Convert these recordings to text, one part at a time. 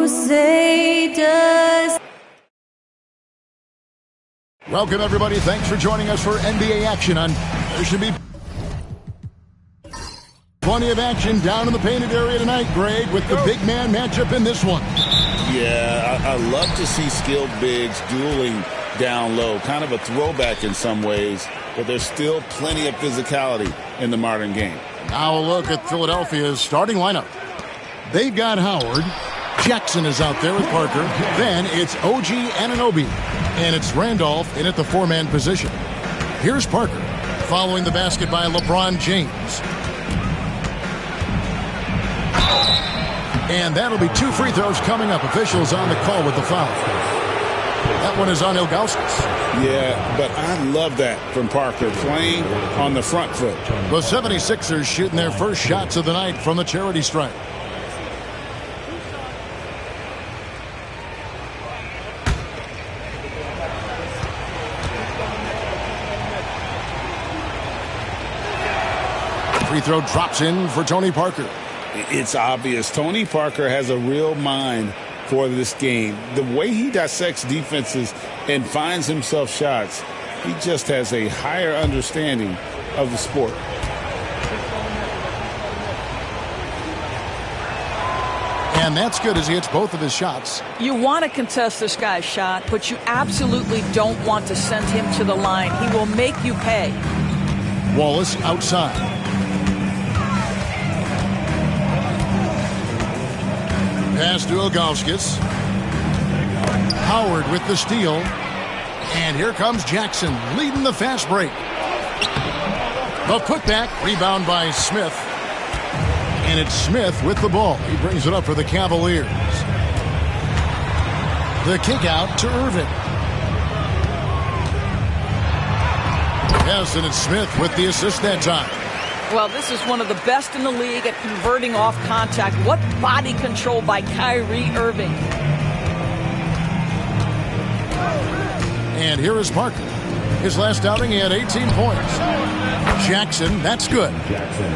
say does. Welcome, everybody. Thanks for joining us for NBA action on. There should be plenty of action down in the painted area tonight, Greg, with the big man matchup in this one. Yeah, I love to see skilled bigs dueling down low. Kind of a throwback in some ways, but there's still plenty of physicality in the modern game. Now a look at Philadelphia's starting lineup. They've got Howard. Jackson is out there with Parker. Then it's OG Anunoby. And it's Randolph in at the four-man position. Here's Parker, following the basket by LeBron James. And that'll be 2 free throws coming up. Officials on the call with the foul. That one is on Ilgauskas. Yeah, but I love that from Parker, playing on the front foot. The 76ers shooting their first shots of the night from the charity stripe. Free throw drops in for Tony Parker. It's obvious. Tony Parker has a real mind for this game. The way he dissects defenses and finds himself shots, he just has a higher understanding of the sport. And that's good as he hits both of his shots. You want to contest this guy's shot, but you absolutely don't want to send him to the line. He will make you pay. Wallace outside. Pass to Ilgauskas. Howard with the steal. And here comes Jackson leading the fast break. The putback, rebound by Smith. And it's Smith with the ball. He brings it up for the Cavaliers. The kick out to Irving. Yes, and it's Smith with the assist that time. Well, this is one of the best in the league at converting off contact. What body control by Kyrie Irving. And here is Parker. His last outing, he had 18 points. Jackson, that's good.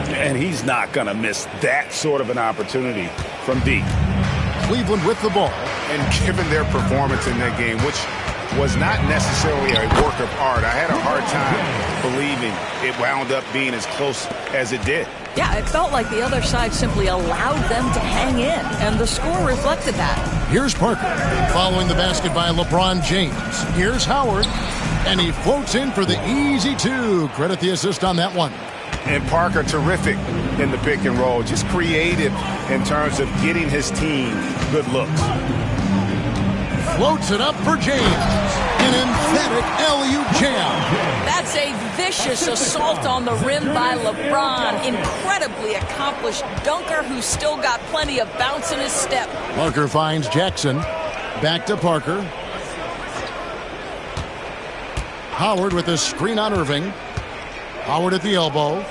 And he's not going to miss that sort of an opportunity from deep. Cleveland with the ball. And given their performance in that game, which was not necessarily a work of art, I had a hard time believing it wound up being as close as it did. Yeah, it felt like the other side simply allowed them to hang in, and the score reflected that. Here's Parker, following the basket by LeBron James. Here's Howard, and he floats in for the easy 2. Credit the assist on that one. And Parker, terrific in the pick and roll, just creative in terms of getting his team good looks. Floats it up for James. An emphatic alley-oop jam. That's a vicious assault on the rim by LeBron. Incredibly accomplished dunker who's still got plenty of bounce in his step. Parker finds Jackson. Back to Parker. Howard with a screen on Irving. Howard at the elbow.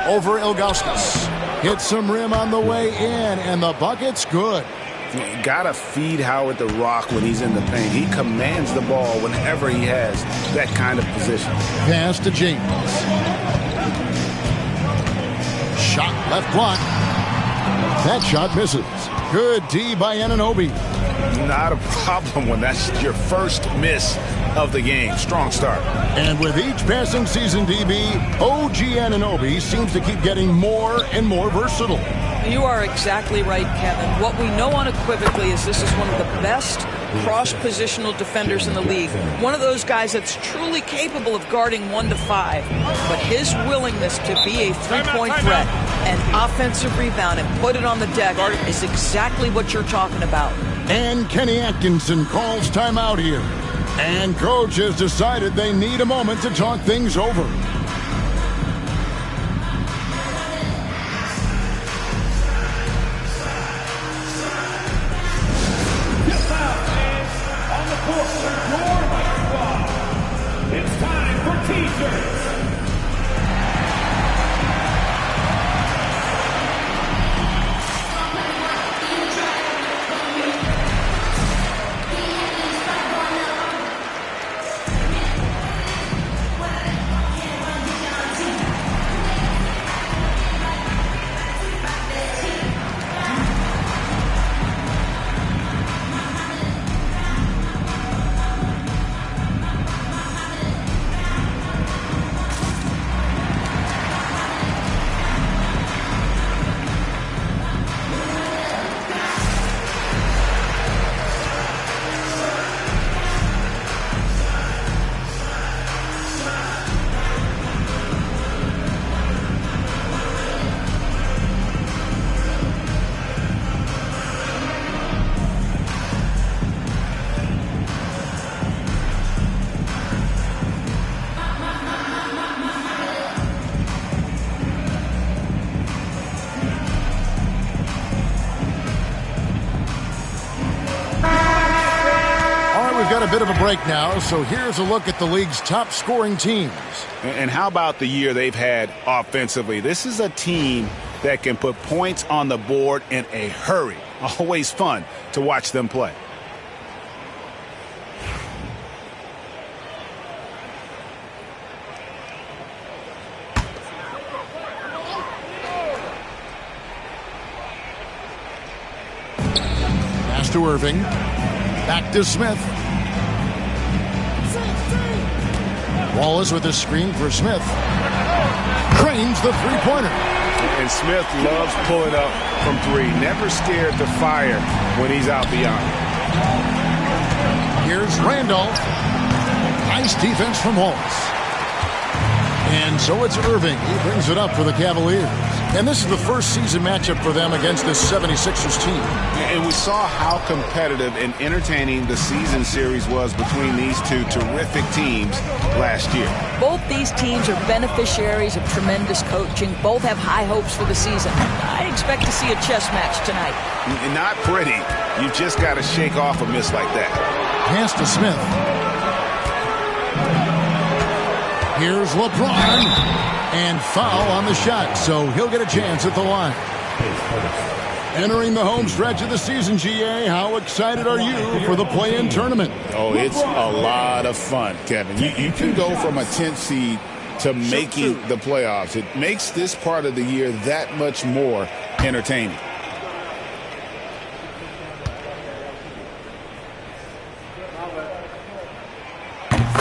Over Ilgauskas. Hits some rim on the way in, and the bucket's good. You gotta feed Howard the rock when he's in the paint. He commands the ball whenever he has that kind of position. Pass to James. Shot left block. That shot misses. Good D by Anunoby. Not a problem when that's your first miss of the game. Strong start. And with each passing season, DB, OG Anunoby seems to keep getting more and more versatile. You are exactly right, Kevin. What we know unequivocally is this is one of the best cross-positional defenders in the league. One of those guys that's truly capable of guarding 1 to 5. But his willingness to be a three-point threat and offensive rebound and put it on the deck is exactly what you're talking about. And Kenny Atkinson calls timeout here. And coach has decided they need a moment to talk things over. On the court, your Mike Squad. It's time for teasers. got a bit of a break now, so here's a look at the league's top scoring teams. And how about the year they've had offensively? This is a team that can put points on the board in a hurry. Always fun to watch them play. Pass to Irving. Back to Smith. Wallace with a screen for Smith. Cranes the three-pointer. And Smith loves pulling up from three. Never scared to fire when he's out beyond. Here's Randolph. Nice defense from Wallace. And so it's Irving. He brings it up for the Cavaliers. And this is the first season matchup for them against this 76ers team. And we saw how competitive and entertaining the season series was between these two terrific teams last year. Both these teams are beneficiaries of tremendous coaching. Both have high hopes for the season. I expect to see a chess match tonight. Not pretty. You just got to shake off a miss like that. Pass to Smith. Here's LeBron. And foul on the shot, so he'll get a chance at the line. Entering the home stretch of the season, GA, how excited are you for the play-in tournament? Oh, it's a lot of fun, Kevin. You can go from a 10th seed to making the playoffs. It makes this part of the year that much more entertaining.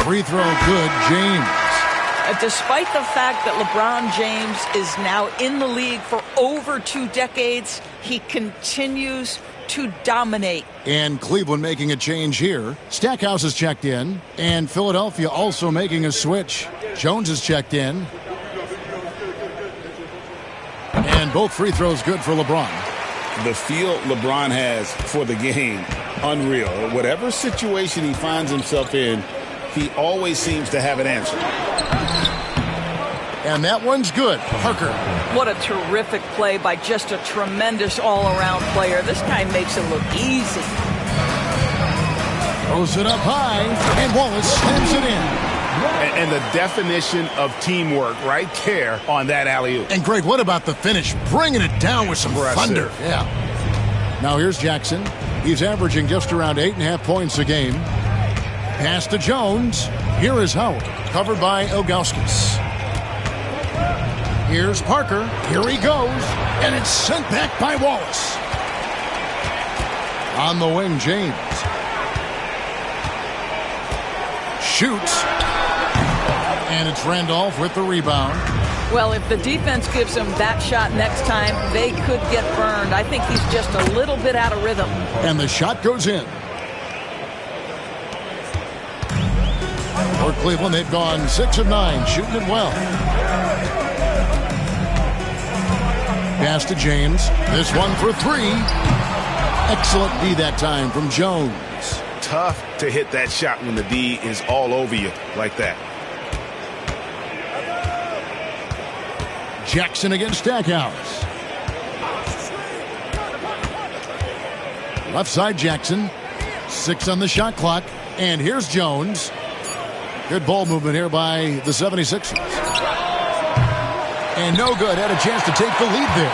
Free throw good, James. Despite the fact that LeBron James is now in the league for over 2 decades, he continues to dominate. And Cleveland making a change here. Stackhouse is checked in, and Philadelphia also making a switch. Jones is checked in. And both free throws good for LeBron. The feel LeBron has for the game, unreal. Whatever situation he finds himself in, he always seems to have an answer. And that one's good. Parker. What a terrific play by just a tremendous all-around player. This guy makes it look easy. Throws it up high, and Wallace slams it in. And the definition of teamwork right there on that alley-oop. And Greg, what about the finish? Bringing it down with some thunder. Yeah. Now here's Jackson. He's averaging just around 8.5 points a game. Pass to Jones. Here is Howard, covered by Ilgauskas. Here's Parker. Here he goes. And it's sent back by Wallace. On the wing, James. Shoots. And it's Randolph with the rebound. Well, if the defense gives him that shot next time, they could get burned. I think he's just a little bit out of rhythm. And the shot goes in. For Cleveland, they've gone 6 of 9, shooting it well. Pass to James. This one for 3. Excellent D that time from Jones. Tough to hit that shot when the D is all over you like that. Jackson against Stackhouse. Left side Jackson. 6 on the shot clock. And here's Jones. Good ball movement here by the 76ers. And no good. Had a chance to take the lead there.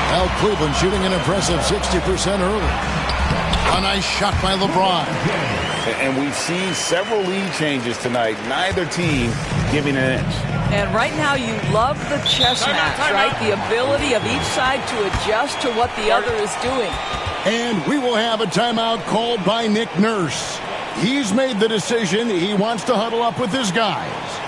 Well, Cleveland shooting an impressive 60% early. A nice shot by LeBron. And we've seen several lead changes tonight. Neither team giving an inch. And right now you love the chess match, right? The ability of each side to adjust to what the other is doing. And we will have a timeout called by Nick Nurse. He's made the decision. He wants to huddle up with his guys.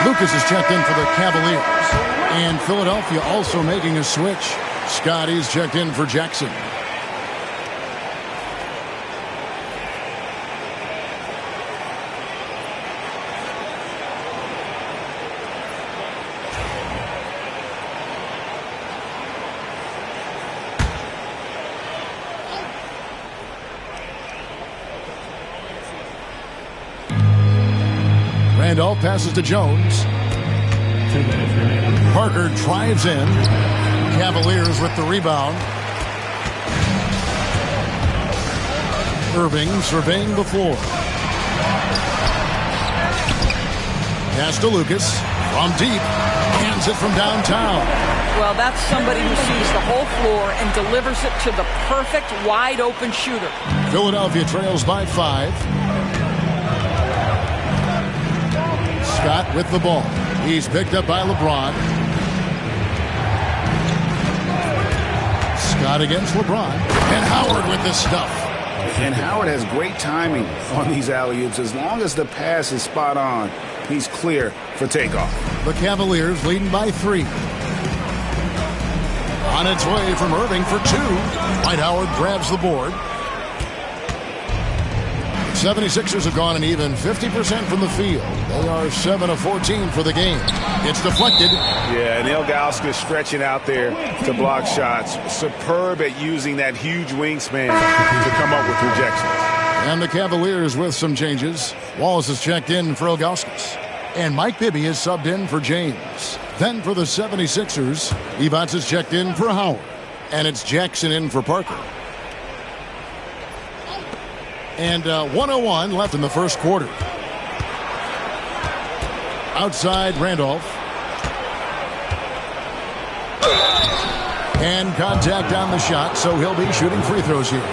Lucas is checked in for the Cavaliers. And Philadelphia also making a switch. Scotty's checked in for Jackson. Randolph passes to Jones. Parker drives in. Cavaliers with the rebound. Irving surveying the floor. Pass to Lucas. From deep. Hands it from downtown. Well, that's somebody who sees the whole floor and delivers it to the perfect wide open shooter. Philadelphia trails by 5. Scott with the ball. He's picked up by LeBron. Scott against LeBron. And Howard with the stuff. And Howard has great timing on these alley-oops. As long as the pass is spot on, he's clear for takeoff. The Cavaliers leading by 3. On its way from Irving for 2. Dwight Howard grabs the board. 76ers have gone an even 50% from the field. They are 7 of 14 for the game. It's deflected. Yeah, and Ilgauskas stretching out there to block shots. Superb at using that huge wingspan to come up with rejections. And the Cavaliers with some changes. Wallace is checked in for Ilgauskas. And Mike Bibby is subbed in for James. Then for the 76ers, Evans is checked in for Howard. And it's Jackson in for Parker. And 1:01 left in the first quarter. Outside Randolph. And contact on the shot, so he'll be shooting free throws here.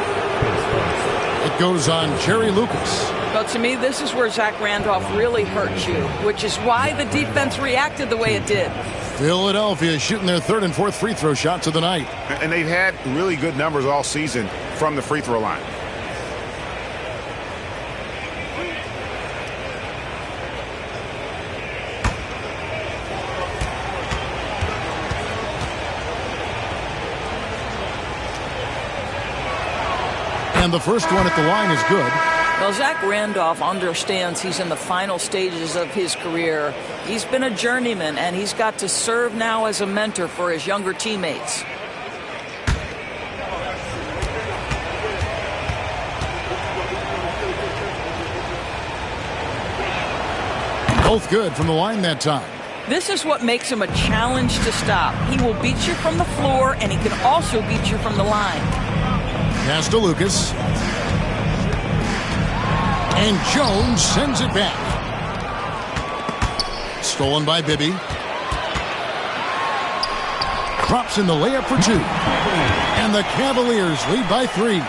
It goes on Jerry Lucas. Well, to me, this is where Zach Randolph really hurt you, which is why the defense reacted the way it did. Philadelphia shooting their 3rd and 4th free throw shots of the night. And they've had really good numbers all season from the free throw line. And the first one at the line is good. Well, Zach Randolph understands he's in the final stages of his career. He's been a journeyman, and he's got to serve now as a mentor for his younger teammates. Both good from the line that time. This is what makes him a challenge to stop. He will beat you from the floor, and he can also beat you from the line. Pass to Lucas. And Jones sends it back. Stolen by Bibby. Drops in the layup for 2. And the Cavaliers lead by 3.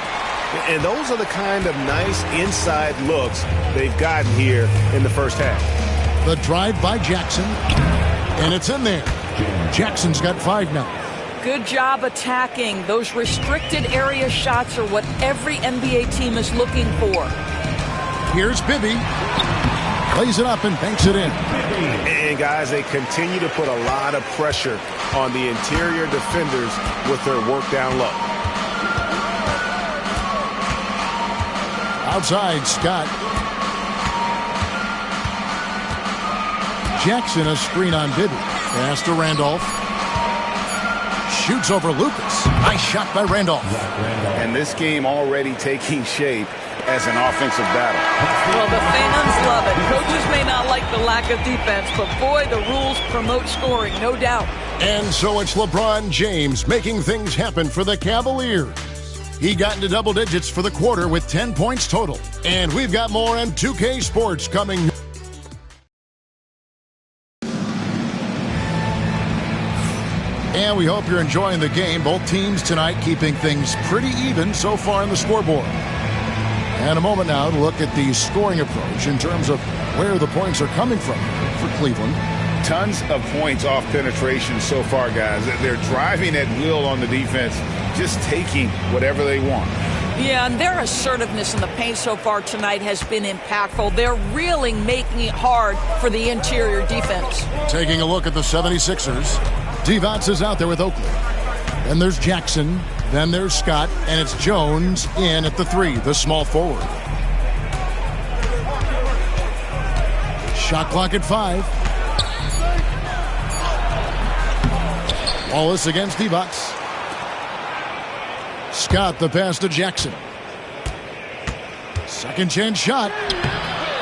And those are the kind of nice inside looks they've gotten here in the first half. The drive by Jackson. And it's in there. Jackson's got 5 now. Good job attacking. Those restricted area shots are what every NBA team is looking for. Here's Bibby. Plays it up and banks it in. And guys, they continue to put a lot of pressure on the interior defenders with their work down low. Outside, Scott. Jackson a screen on Bibby. Pass to Randolph. Shoots over Lucas. Nice shot by Randolph. And this game already taking shape as an offensive battle. Well, the fans love it. Coaches may not like the lack of defense, but boy, the rules promote scoring, no doubt. And so it's LeBron James making things happen for the Cavaliers. He got into double digits for the quarter with 10 points total. And we've got more on 2K Sports coming. And we hope you're enjoying the game. Both teams tonight keeping things pretty even so far in the scoreboard. And a moment now to look at the scoring approach in terms of where the points are coming from for Cleveland. Tons of points off penetration so far, guys. They're driving at will on the defense, just taking whatever they want. Yeah, and their assertiveness in the paint so far tonight has been impactful. They're really making it hard for the interior defense. Taking a look at the 76ers. Divac is out there with Oakley. Then there's Jackson. Then there's Scott. And it's Jones in at the 3, the small forward. Shot clock at 5. Wallace against Divac. Scott the pass to Jackson. Second chance shot.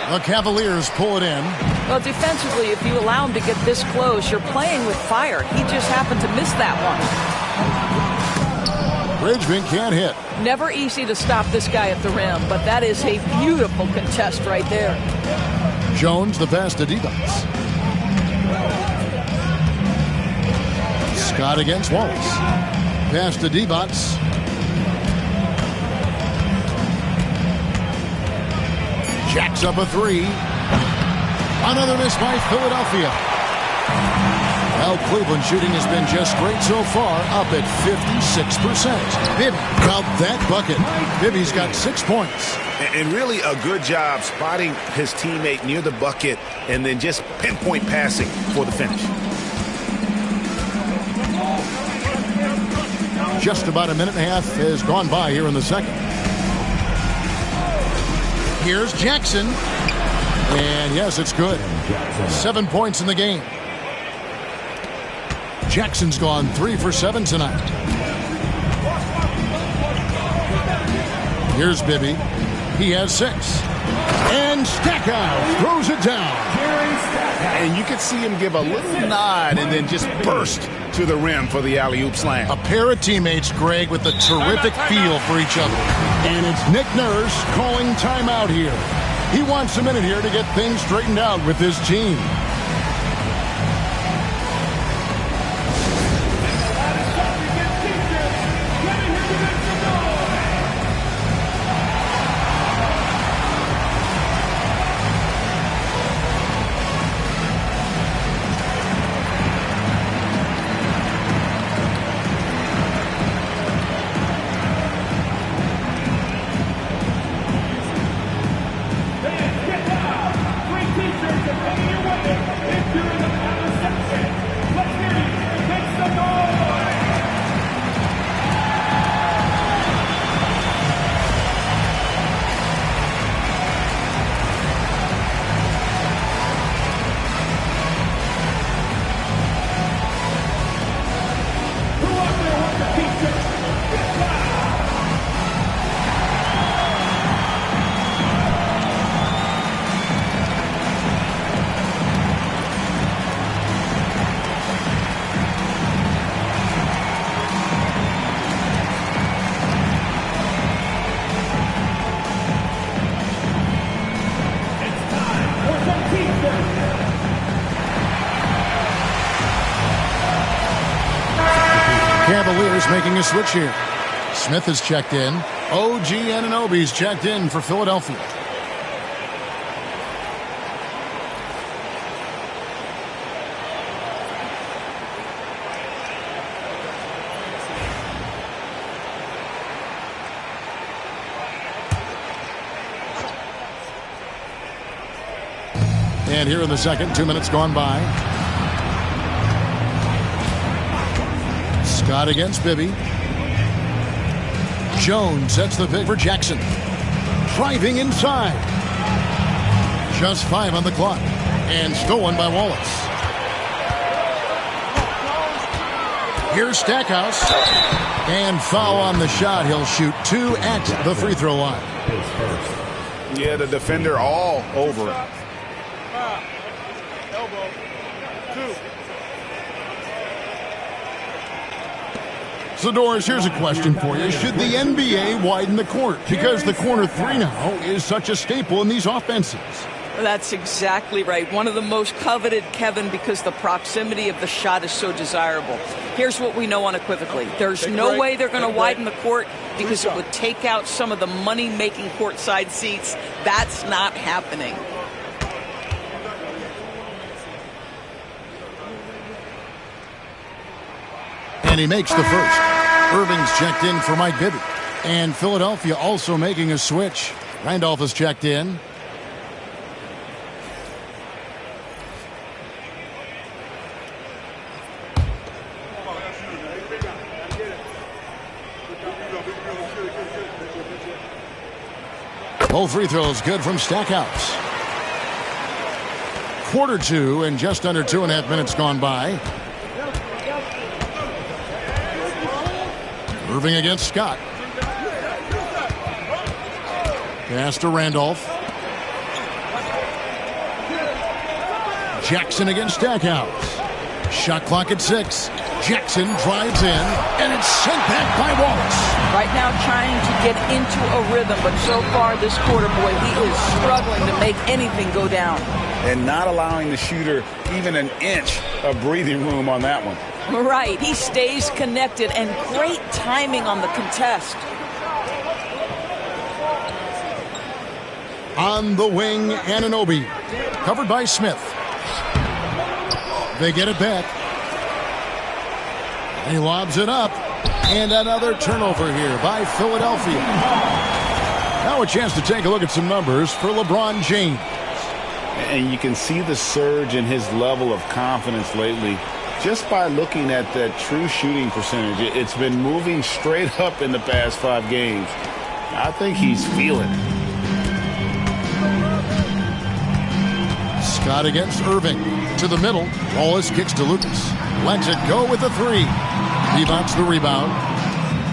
The Cavaliers pull it in. Well, defensively, if you allow him to get this close, you're playing with fire. He just happened to miss that one. Bridgman can't hit. Never easy to stop this guy at the rim, but that is a beautiful contest right there. Jones the pass to Divac. Scott against Wallace. Pass to Divac. Jacks up a 3. Another miss by Philadelphia. Well, Cleveland shooting has been just great so far, up at 56%. Bibby got that bucket. Bibby's got 6 points. And really a good job spotting his teammate near the bucket and then just pinpoint passing for the finish. Just about a minute and a half has gone by here in the second. Here's Jackson. And yes, it's good. 7 points in the game. Jackson's gone 3 for 7 tonight. Here's Bibby. He has 6. And Stackhouse throws it down. And you could see him give a little nod and then just burst to the rim for the alley-oop slam. A pair of teammates, Greg, with a terrific feel for each other. And it's Nick Nurse calling timeout here. He wants a minute here to get things straightened out with his team. Cavaliers making a switch here. Smith is checked in. OG Anunoby's checked in for Philadelphia. And here in the second, 2 minutes gone by. Scott against Bibby. Jones sets the pick for Jackson. Driving inside. Just 5 on the clock. And stolen by Wallace. Here's Stackhouse. And foul on the shot. He'll shoot 2 at the free throw line. Yeah, the defender all over it. Zadores, here's a question for you. Should the NBA widen the court? Because the corner 3 now is such a staple in these offenses. That's exactly right. One of the most coveted, Kevin, because the proximity of the shot is so desirable. Here's what we know unequivocally. There's no way they're going to widen the court because it would take out some of the money-making courtside seats. That's not happening. And he makes the first. Irving's checked in for Mike Bibby. And Philadelphia also making a switch. Randolph is checked in. Both free throws good from Stackhouse. Quarter two and just under 2.5 minutes gone by. Irving against Scott. Pass to Randolph. Jackson against Stackhouse. Shot clock at 6. Jackson drives in, and it's sent back by Wallace. Right now trying to get into a rhythm, but so far this quarter, boy, he is struggling to make anything go down. And not allowing the shooter even an inch of breathing room on that one. Right, he stays connected, and great timing on the contest. On the wing, Anunoby. Covered by Smith. They get it back. He lobs it up. And another turnover here by Philadelphia. Now a chance to take a look at some numbers for LeBron James. And you can see the surge in his level of confidence lately just by looking at that true shooting percentage. It's been moving straight up in the past 5 games. I think he's feeling it. Scott against Irving. To the middle. Wallace kicks to Lucas. Lets it go with the 3. Divac the rebound.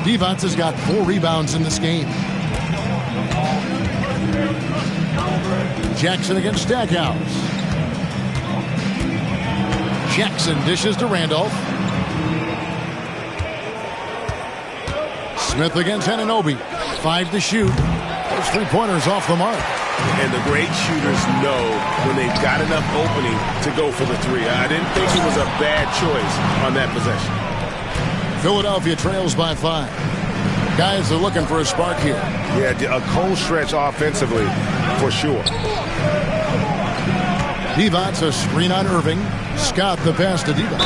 Divac has got 4 rebounds in this game. Jackson against Stackhouse. Jackson dishes to Randolph. Smith against Anunoby. 5 to shoot. Those 3-pointers off the mark. And the great shooters know when they've got enough opening to go for the 3. I didn't think it was a bad choice on that possession. Philadelphia trails by 5. Guys are looking for a spark here. Yeah, a cold stretch offensively for sure. Divac a screen on Irving. Scott the pass to Divac.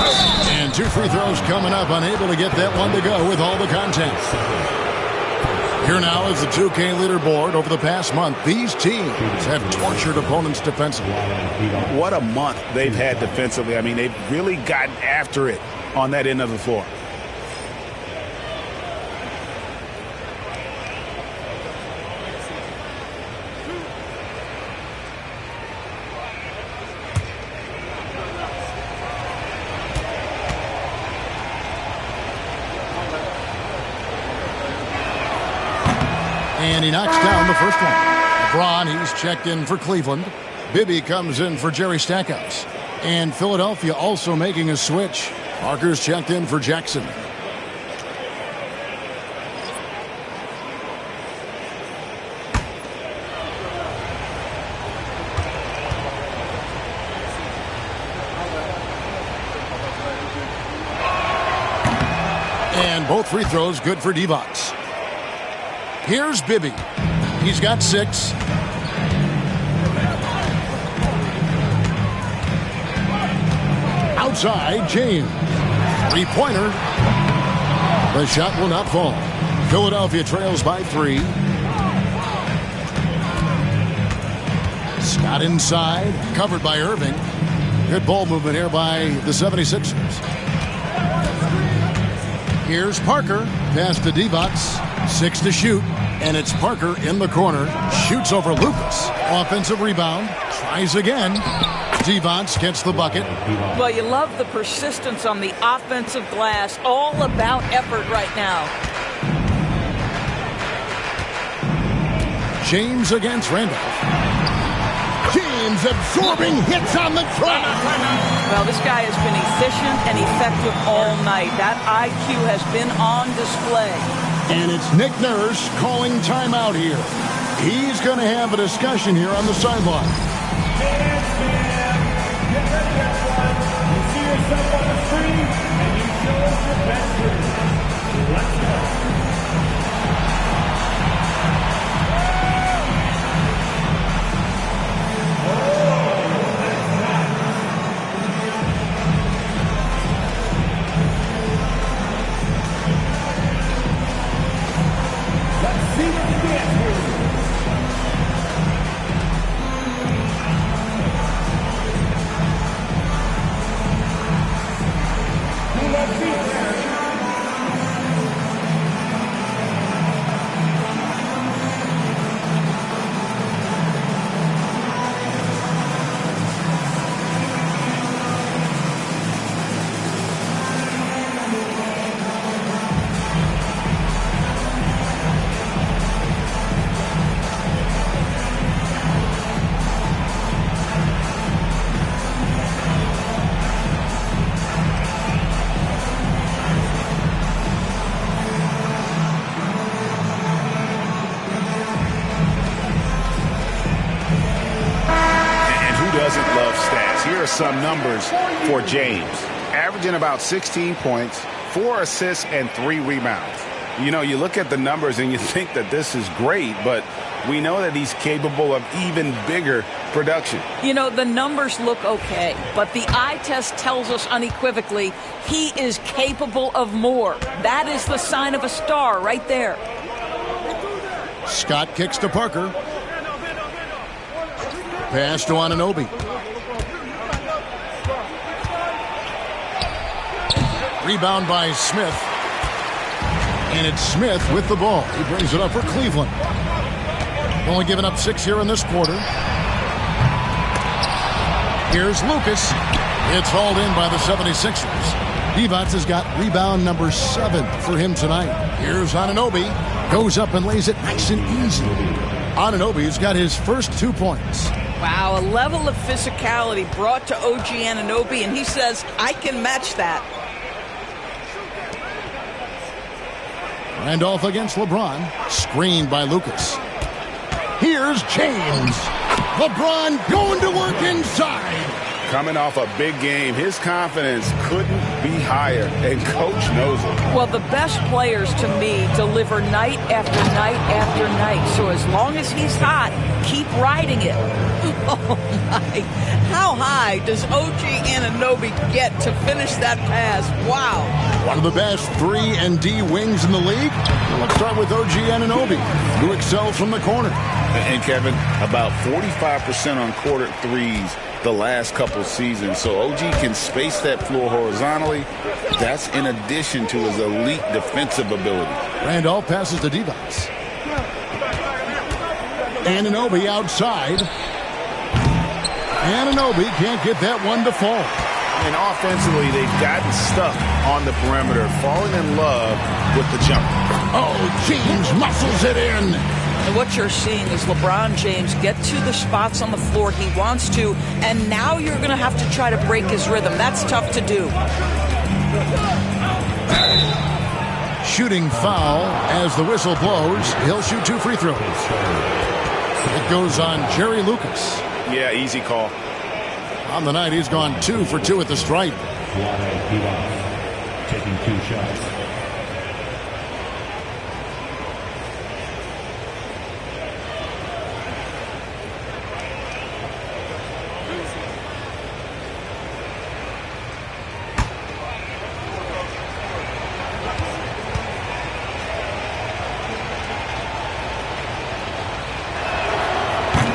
And 2 free throws coming up. Unable to get that one to go with all the contact. Here now is the 2K leaderboard. Over the past month, these teams have tortured opponents defensively. What a month they've had defensively. I mean, they've really gotten after it on that end of the floor. And he knocks down the first one. LeBron, he's checked in for Cleveland. Bibby comes in for Jerry Stackhouse. And Philadelphia also making a switch. Parker's checked in for Jackson. And both free throws good for Divac. Here's Bibby. He's got 6. Outside, James. 3-pointer. The shot will not fall. Philadelphia trails by 3. Scott inside. Covered by Irving. Good ball movement here by the 76ers. Here's Parker. Pass to Divac. 6 to shoot. And it's Parker in the corner. Shoots over Lucas. Offensive rebound. Tries again. Divac gets the bucket. Well, you love the persistence on the offensive glass. All about effort right now. James against Randolph. James absorbing hits on the drive. Well, this guy has been efficient and effective all night. That IQ has been on display. And it's Nick Nurse calling timeout here. He's going to have a discussion here on the sideline. Hands, man. Get ready, everyone. You see yourself on the screen, and you show us your best move. Let's go. here are some numbers for James. Averaging about 16 points, 4 assists, and 3 rebounds. You know, you look at the numbers and you think that this is great, but we know that he's capable of even bigger production. You know, the numbers look okay, but the eye test tells us unequivocally he is capable of more. That is the sign of a star right there. Scott kicks to Parker. Pass to Anunoby. Rebound by Smith. And it's Smith with the ball. He brings it up for Cleveland. Only giving up 6 here in this quarter. Here's Lucas. It's hauled in by the 76ers. Divac has got rebound number 7 for him tonight. Here's Anunoby. Goes up and lays it nice and easy. Anunoby's got his first 2 points. Wow, a level of physicality brought to OG Anunoby, and he says, I can match that. Randolph against LeBron. Screened by Lucas. Here's James. LeBron going to work inside. Coming off a big game, his confidence couldn't be higher, and Coach knows it. Well, the best players, to me, deliver night after night after night. So as long as he's hot, keep riding it. Oh, my. How high does OG Anunoby get to finish that pass? Wow. One of the best 3-and-D wings in the league. Let's start with OG Anunoby, who excels from the corner. And, Kevin, about 45% on quarter threes the last couple seasons. So OG can space that floor horizontally. That's in addition to his elite defensive ability. Randolph passes to Divac. Anunoby outside. Anunoby can't get that one to fall. And offensively, they've gotten stuck on the perimeter, falling in love with the jump. Oh, James muscles it in. And what you're seeing is LeBron James get to the spots on the floor he wants to, and now you're going to have to try to break his rhythm. That's tough to do. Shooting foul as the whistle blows. He'll shoot 2 free throws. It goes on Jerry Lucas. Yeah, easy call. On the night, he's gone 2 for 2 at the stripe. Taking 2 shots.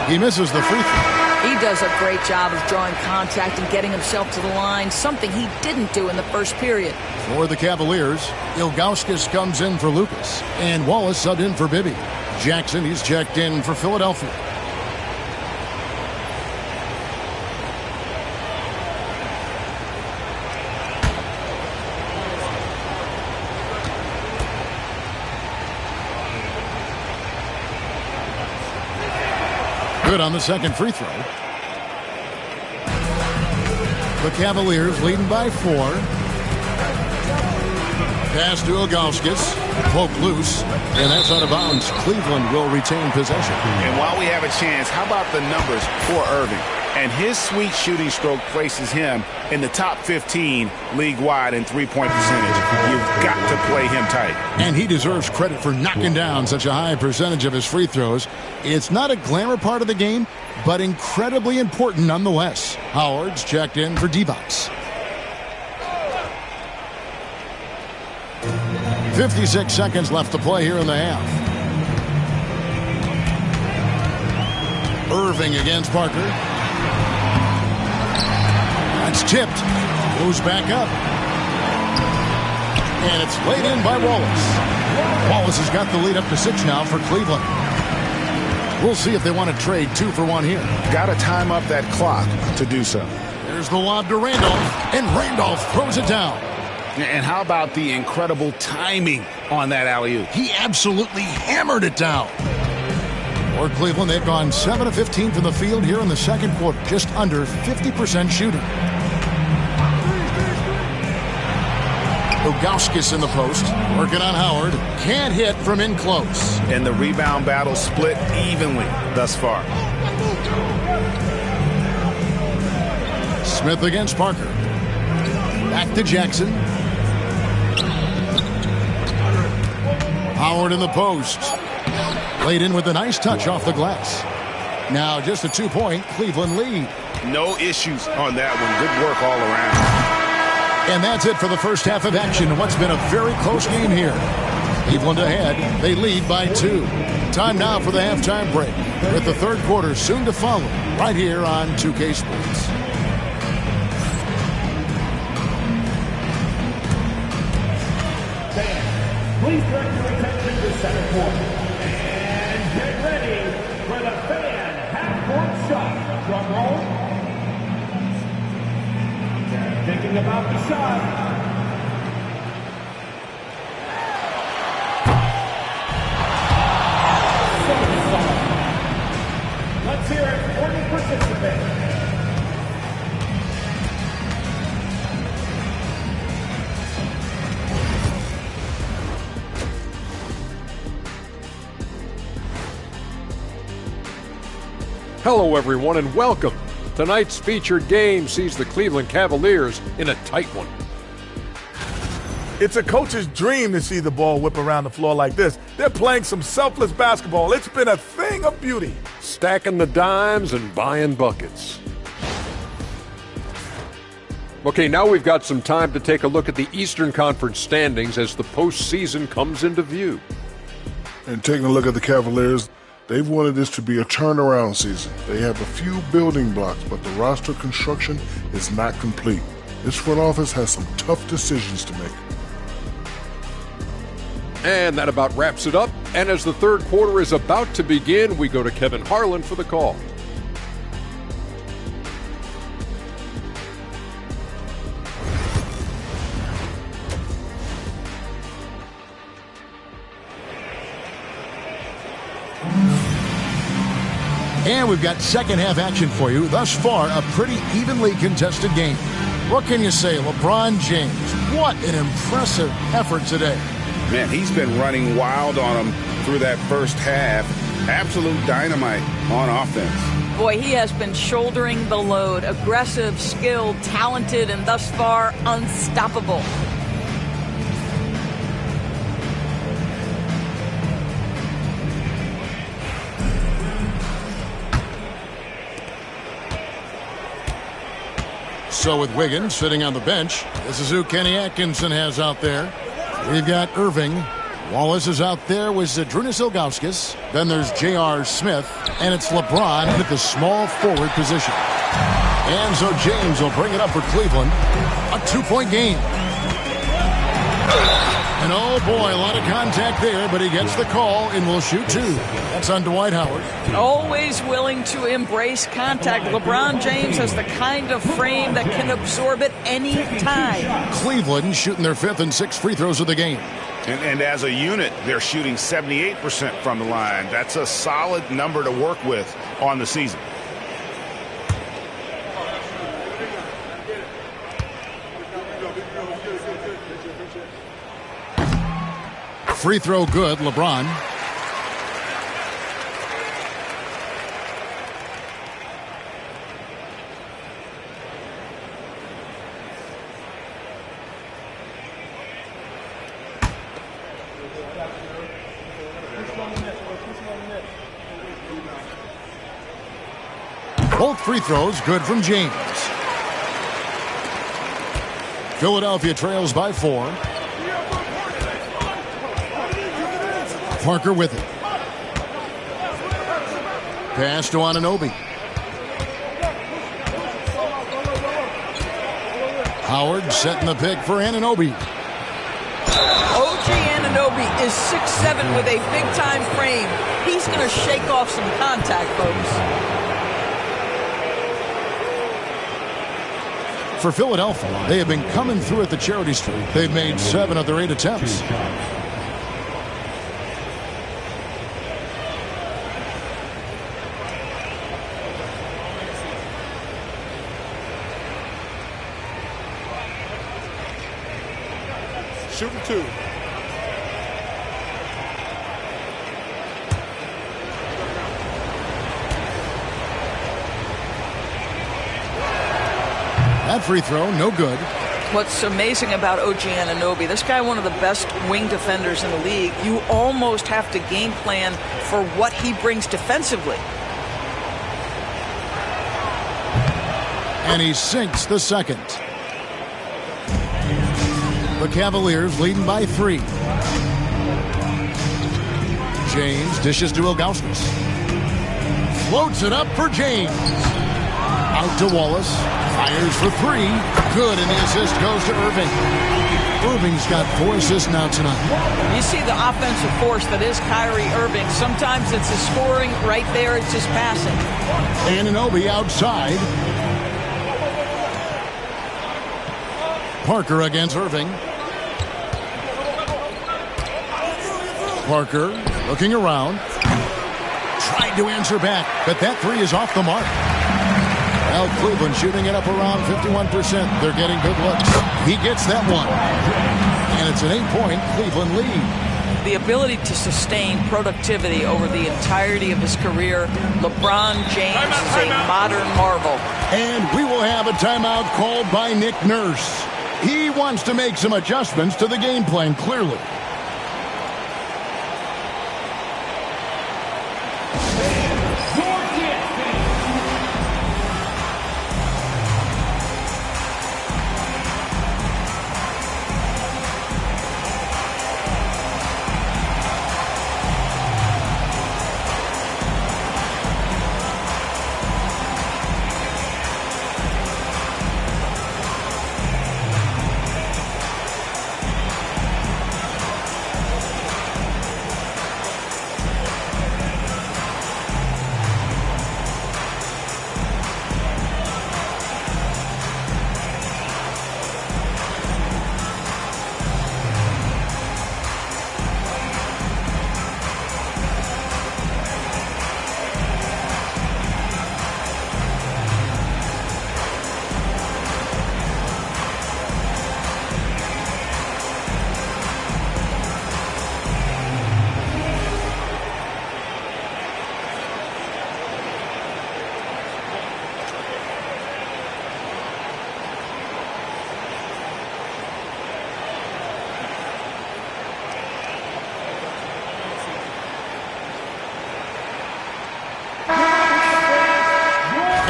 He misses the free throw. He does a great job of drawing contact and getting himself to the line, something he didn't do in the first period. For the Cavaliers, Ilgauskas comes in for Lucas, and Wallace subbed in for Bibby. Jackson, he's checked in for Philadelphia. Good on the second free throw. The Cavaliers leading by 4. Pass to Ilgauskas. Poke loose. And that's out of bounds. Cleveland will retain possession. And while we have a chance, how about the numbers for Irving? And his sweet shooting stroke places him in the top 15 league-wide in three-point percentage. You've got to play him tight. And he deserves credit for knocking down such a high percentage of his free throws. It's not a glamour part of the game, but incredibly important nonetheless. Howard's checked in for Divac. 56 seconds left to play here in the half. Irving against Parker. That's tipped. Moves back up. And it's laid in by Wallace. Wallace has got the lead up to 6 now for Cleveland. We'll see if they want to trade 2 for 1 here. Got to time up that clock to do so. There's the lob to Randolph, and Randolph throws it down. And how about the incredible timing on that alley-oop? He absolutely hammered it down. For Cleveland, they've gone 7 of 15 from the field here in the second quarter, just under 50% shooting. Ilgauskas in the post, working on Howard. Can't hit from in close. And the rebound battle split evenly thus far. Smith against Parker. Back to Jackson. Howard in the post. Laid in with a nice touch off the glass. Now just a 2-point Cleveland lead. No issues on that one. Good work all around. And that's it for the first half of action in what's been a very close game here. Cleveland ahead. They lead by 2. Time now for the halftime break, with the third quarter soon to follow right here on 2K Sports. Fans, please direct your attention to center court. And get ready for the fan half-court shot. Drum roll. Thinking about the shot. Let's hear it for the participants. Hello, everyone, and welcome. Tonight's featured game sees the Cleveland Cavaliers in a tight one. It's a coach's dream to see the ball whip around the floor like this. They're playing some selfless basketball. It's been a thing of beauty. Stacking the dimes and buying buckets. Okay, now we've got some time to take a look at the Eastern Conference standings as the postseason comes into view. And taking a look at the Cavaliers, they've wanted this to be a turnaround season. They have a few building blocks, but the roster construction is not complete. This front office has some tough decisions to make. And that about wraps it up. And as the third quarter is about to begin, we go to Kevin Harlan for the call. And we've got second half action for you. Thus far, a pretty evenly contested game. What can you say, LeBron James? What an impressive effort today. Man, he's been running wild on them through that first half. Absolute dynamite on offense. Boy, he has been shouldering the load. Aggressive, skilled, talented, and thus far unstoppable. So with Wiggins sitting on the bench, this is who Kenny Atkinson has out there. We've got Irving. Wallace is out there with Zydrunas Ilgauskas. Then there's J.R. Smith, and it's LeBron at the small forward position. And so James will bring it up for Cleveland. A 2-point game. And oh boy, a lot of contact there, but he gets the call and will shoot 2. That's on Dwight Howard. Always willing to embrace contact. LeBron James has the kind of frame that can absorb it any time. Cleveland shooting their 5th and 6th free throws of the game. And as a unit, they're shooting 78% from the line. That's a solid number to work with on the season. Free throw good, LeBron. Both free throws good from James. Philadelphia trails by 4. Parker with it. Pass to Anunoby. Howard setting the pick for Anunoby. OG Anunoby is 6'7" with a big-time frame. He's going to shake off some contact, folks. For Philadelphia, they have been coming through at the charity stripe. They've made 7 of their 8 attempts. Shooting 2. That free throw, no good. What's amazing about OG Anunoby, this guy one of the best wing defenders in the league. You almost have to game plan for what he brings defensively. And he sinks the second. The Cavaliers leading by 3. James dishes to Ilgauskas. Floats it up for James. Out to Wallace. Fires for 3. Good, and the assist goes to Irving. Irving's got 4 assists now tonight. You see the offensive force that is Kyrie Irving. Sometimes it's his scoring. Right there, it's his passing. Anunoby outside. Parker against Irving. Parker looking around. Tried to answer back, but that 3 is off the mark. Well, Cleveland shooting it up around 51%. They're getting good looks. He gets that one. And it's an 8-point Cleveland lead. The ability to sustain productivity over the entirety of his career, LeBron James is a modern marvel. And we will have a timeout called by Nick Nurse. He wants to make some adjustments to the game plan, clearly.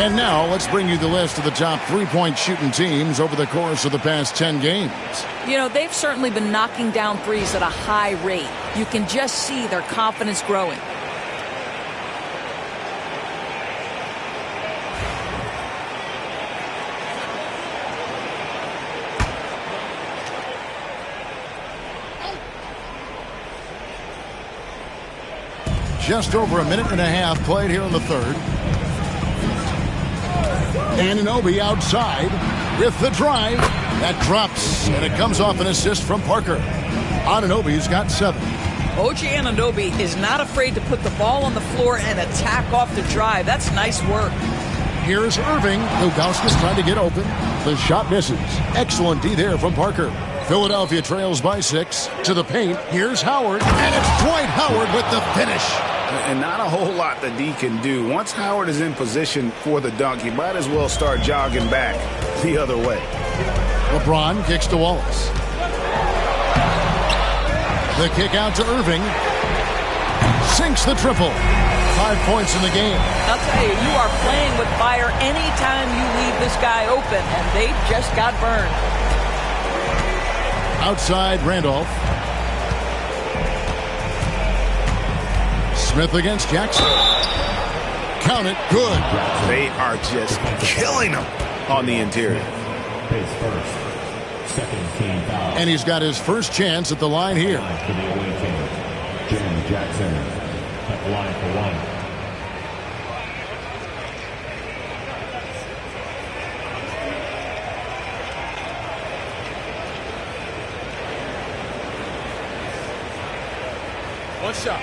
And now let's bring you the list of the top three-point shooting teams over the course of the past 10 games. You know, they've certainly been knocking down threes at a high rate. You can just see their confidence growing. Just over a minute and a half played here in the third. Anunoby outside with the drive. That drops, and it comes off an assist from Parker. Anunoby's got 7. OG Anunoby is not afraid to put the ball on the floor and attack off the drive. That's nice work. Here's Irving. Ilgauskas trying to get open. The shot misses. Excellent D there from Parker. Philadelphia trails by 6. To the paint. Here's Howard. And it's Dwight Howard with the finish. And not a whole lot that D can do. Once Howard is in position for the dunk, he might as well start jogging back the other way. LeBron kicks to Wallace. The kick out to Irving. Sinks the triple. 5 points in the game. I'll tell you, you are playing with fire anytime you leave this guy open, and they just got burned. Outside Randolph. Smith against Jackson. Count it. Good. They are just killing him on the interior. And he's got his first chance at the line here. Jackson at the line for one. One shot.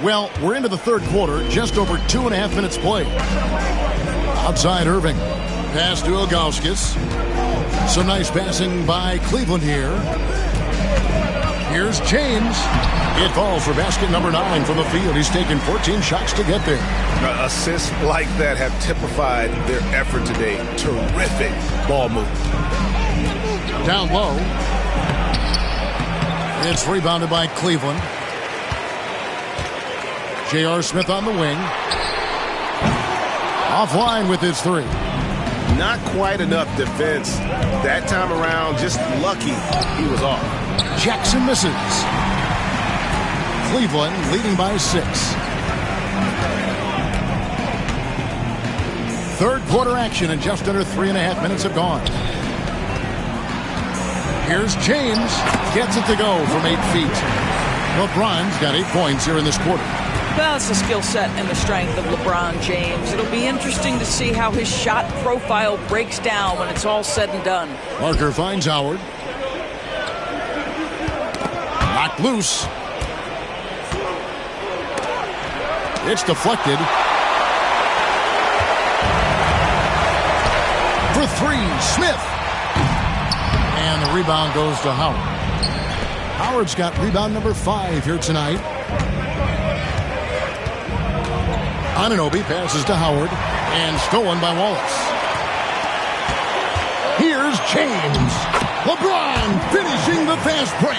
Well, we're into the third quarter, just over 2.5 minutes played. Outside Irving. Pass to Ilgauskas. Some nice passing by Cleveland here. Here's James. It falls for basket number 9 from the field. He's taken 14 shots to get there. Assists like that have typified their effort today. Terrific ball movement. Down low. It's rebounded by Cleveland. J.R. Smith on the wing. Offline with his 3. Not quite enough defense that time around. Just lucky he was off. Jackson misses. Cleveland leading by 6. Third quarter action and just under 3.5 minutes have gone. Here's James. Gets it to go from 8 feet. LeBron's got 8 points here in this quarter. Well, it's the skill set and the strength of LeBron James. It'll be interesting to see how his shot profile breaks down when it's all said and done. Parker finds Howard. Knocked loose. It's deflected. For 3, Smith. And the rebound goes to Howard. Howard's got rebound number 5 here tonight. Anunoby passes to Howard and stolen by Wallace. Here's James. LeBron finishing the fast break.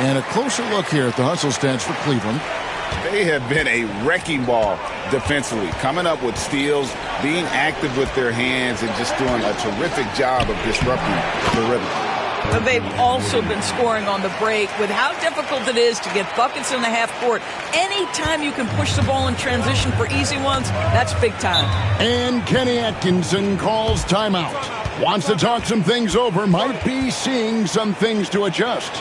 And a closer look here at the hustle stats for Cleveland. They have been a wrecking ball defensively, coming up with steals, being active with their hands, and just doing a terrific job of disrupting the rhythm. But they've also been scoring on the break. With how difficult it is to get buckets in the half court, anytime you can push the ball in transition for easy ones, that's big time. And Kenny Atkinson calls timeout. Wants to talk some things over, might be seeing some things to adjust.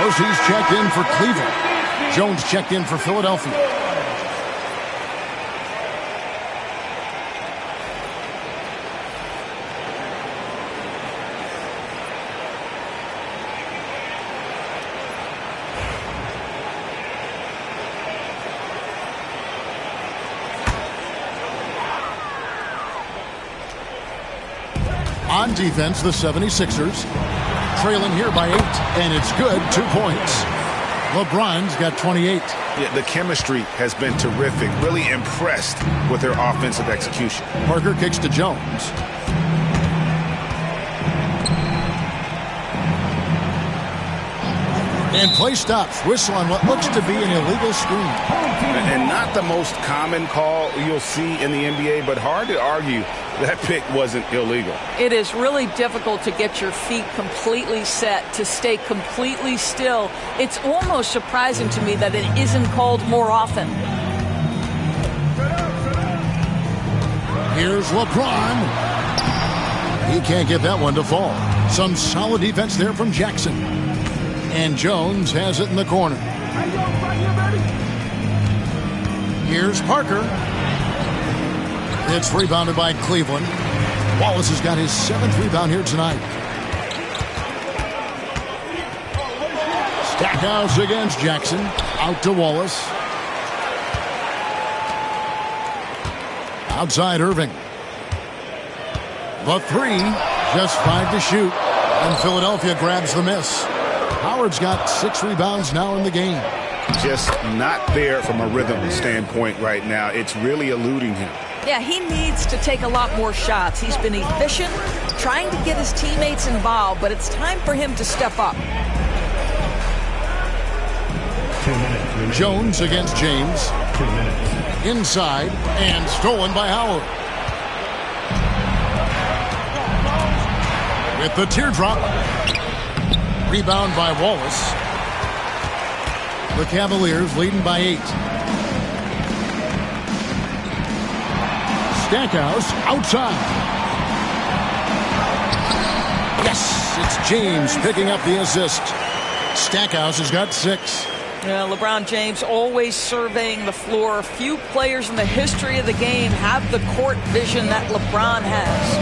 He's checked in for Cleveland. Jones checked in for Philadelphia. On defense, the 76ers. Trailing here by 8, and it's good. 2 points. LeBron's got 28. Yeah, the chemistry has been terrific. Really impressed with their offensive execution. Parker kicks to Jones. And play stops. Whistle on what looks to be an illegal screen. And not the most common call you'll see in the NBA, but hard to argue that pick wasn't illegal. It is really difficult to get your feet completely set, to stay completely still. It's almost surprising to me that it isn't called more often. Here's LeBron. He can't get that one to fall. Some solid defense there from Jackson. And Jones has it in the corner. Here's Parker. It's rebounded by Cleveland. Wallace has got his 7th rebound here tonight. Stackhouse against Jackson. Out to Wallace. Outside Irving. The three, just 5 to shoot. And Philadelphia grabs the miss. Howard's got 6 rebounds now in the game. Just not there from a rhythm standpoint right now. It's really eluding him. Yeah, he needs to take a lot more shots. He's been efficient, trying to get his teammates involved, but it's time for him to step up. 2 minutes. Jones against James. 2 minutes. Inside and stolen by Howard. With the teardrop. Rebound by Wallace. The Cavaliers leading by 8. Stackhouse outside. Yes, it's James picking up the assist. Stackhouse has got 6. Yeah, LeBron James always surveying the floor. Few players in the history of the game have the court vision that LeBron has.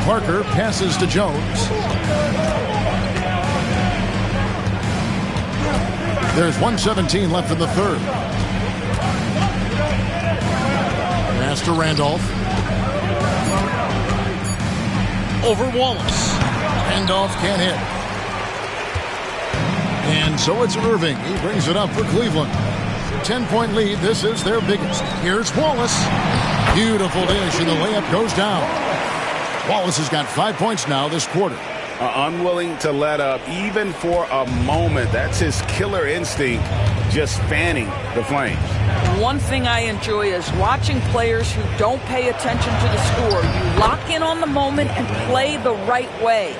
Parker passes to Jones. There's 1:17 left in the third. Pass to Randolph. Over Wallace. Randolph can't hit. And so it's Irving. He brings it up for Cleveland. 10-point lead. This is their biggest. Here's Wallace. Beautiful dish, and the layup goes down. Wallace has got 5 points now this quarter. Unwilling to let up even for a moment. That's his killer instinct, just fanning the flames. One thing I enjoy is watching players who don't pay attention to the score. You lock in on the moment and play the right way.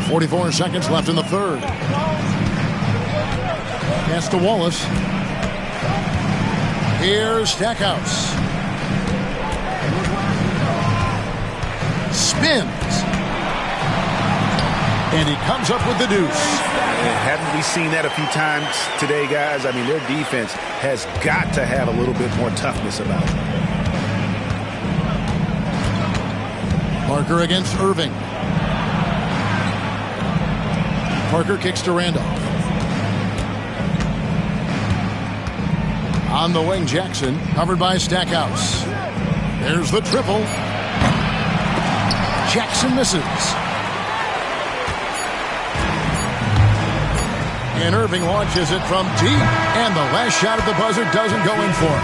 44 seconds left in the third. Pass to Wallace. Here's Stackhouse. Spins. And he comes up with the deuce. And haven't we seen that a few times today, guys? I mean, their defense has got to have a little bit more toughness about it. Parker against Irving. Parker kicks to Randolph. On the wing, Jackson, covered by Stackhouse. There's the triple. Jackson misses. And Irving launches it from deep. And the last shot at the buzzer doesn't go in for it.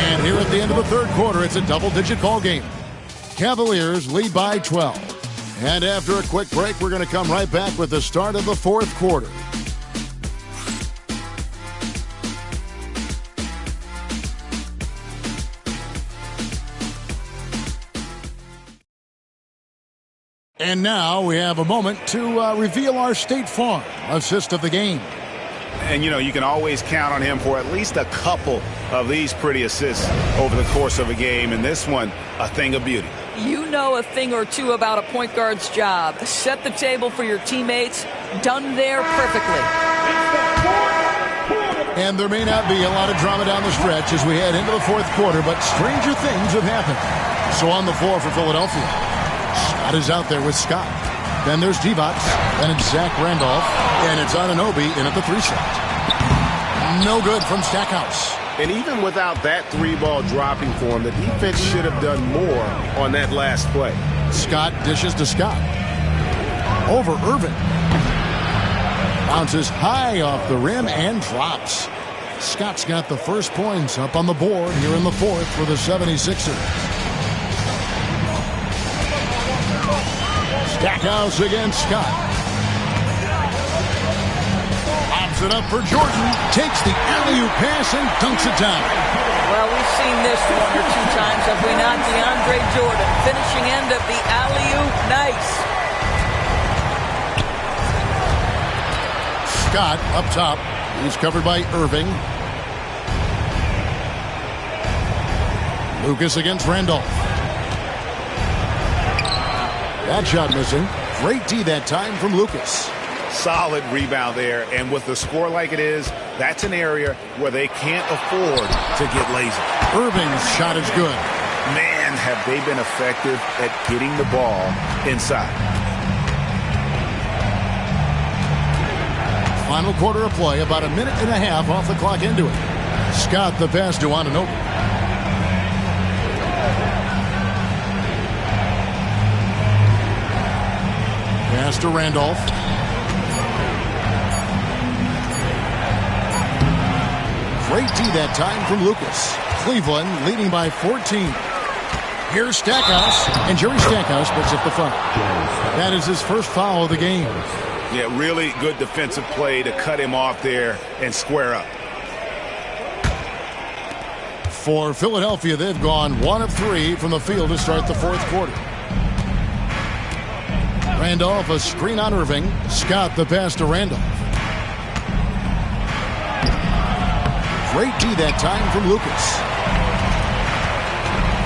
And here at the end of the third quarter, it's a double-digit ball game. Cavaliers lead by 12. And after a quick break, we're going to come right back with the start of the fourth quarter. And now we have a moment to reveal our State Farm assist of the game. And, you know, you can always count on him for at least a couple of these pretty assists over the course of a game. And this one, a thing of beauty. You know a thing or two about a point guard's job. Set the table for your teammates. Done there perfectly. And there may not be a lot of drama down the stretch as we head into the fourth quarter, but stranger things have happened. So on the floor for Philadelphia, Scott is out there with Scott. Then there's Divac. Then it's Zach Randolph. And it's Anunoby in at the 3-shot. No good from Stackhouse. And even without that 3-ball dropping for him, the defense should have done more on that last play. Scott dishes to Scott. Over Irving. Bounces high off the rim and drops. Scott's got the first points up on the board here in the fourth for the 76ers. Stackhouse against Scott. Lobs it up for Jordan. Takes the alley-oop pass and dunks it down. Well, we've seen this one or two times, have we not? DeAndre Jordan, finishing end of the alley-oop. Nice. Scott up top. He's covered by Irving. Lucas against Randolph. That shot missing. Great D that time from Lucas. Solid rebound there, and with the score like it is, that's an area where they can't afford to get lazy. Irving's shot is good. Man, have they been effective at getting the ball inside. Final quarter of play, about a minute and a half off the clock into it. Scott the pass to Anunoby. Pass to Randolph. Great D that time from Lucas. Cleveland leading by 14. Here's Stackhouse, and Jerry Stackhouse picks up the foul. That is his first foul of the game. Yeah, really good defensive play to cut him off there and square up. For Philadelphia, they've gone 1 of 3 from the field to start the fourth quarter. Randolph, a screen on Irving. Scott the pass to Randolph. Great D that time from Lucas.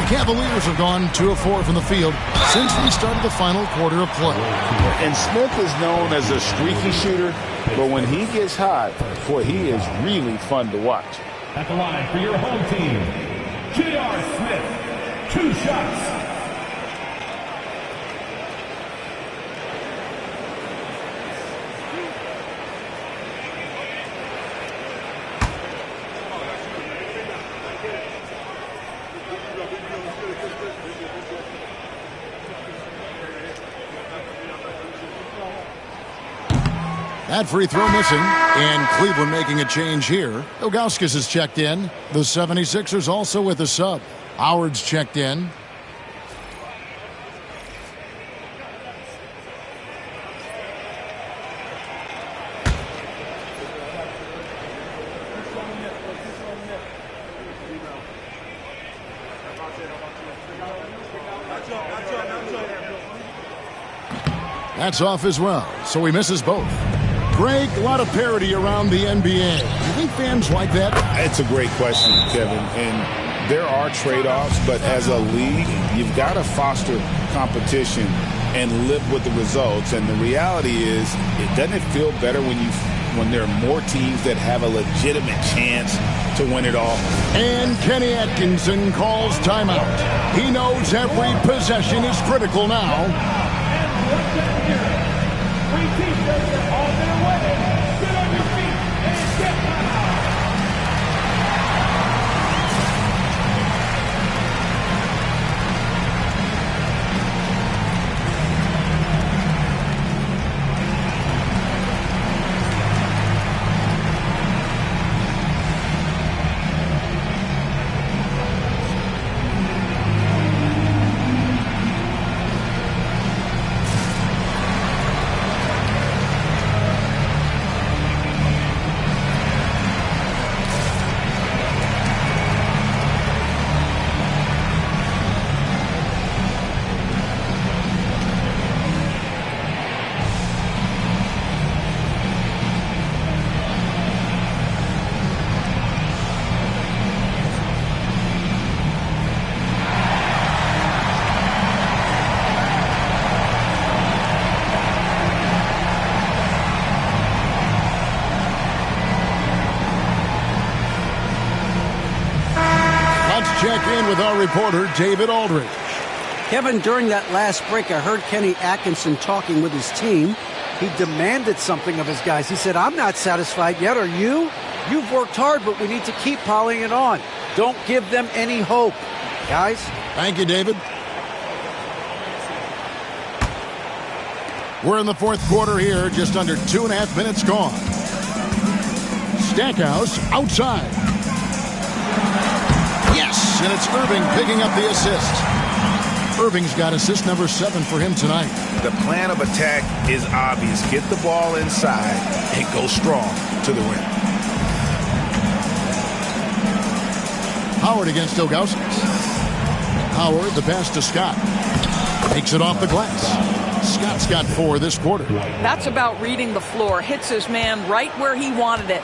The Cavaliers have gone 2 of 4 from the field since we started the final quarter of play. And Smith is known as a streaky shooter, but when he gets hot, boy, he is really fun to watch. At the line for your home team, J.R. Smith, 2 shots. That free throw missing, and Cleveland making a change here. Ilgauskas is checked in. The 76ers also with a sub. Howard's checked in. That's off as well, so he misses both. Greg, a lot of parity around the NBA. Do you think fans like that? It's a great question, Kevin. And there are trade-offs, but as a league, you've got to foster competition and live with the results. And the reality is, doesn't it feel better when there are more teams that have a legitimate chance to win it all? And Kenny Atkinson calls timeout. He knows every possession is critical now. Free t-shirts are on their way. Get on your feet and get out. Check in with our reporter, David Aldridge. Kevin, during that last break, I heard Kenny Atkinson talking with his team. He demanded something of his guys. He said, I'm not satisfied yet, are you? You've worked hard, but we need to keep piling it on. Don't give them any hope. Guys? Thank you, David. We're in the fourth quarter here, just under 2.5 minutes gone. Stackhouse outside. Yes, and it's Irving picking up the assist. Irving's got assist number 7 for him tonight. The plan of attack is obvious. Get the ball inside and go strong to the rim. Howard against Ilgauskas. Howard, the pass to Scott. Takes it off the glass. Scott's got 4 this quarter. That's about reading the floor. Hits his man right where he wanted it.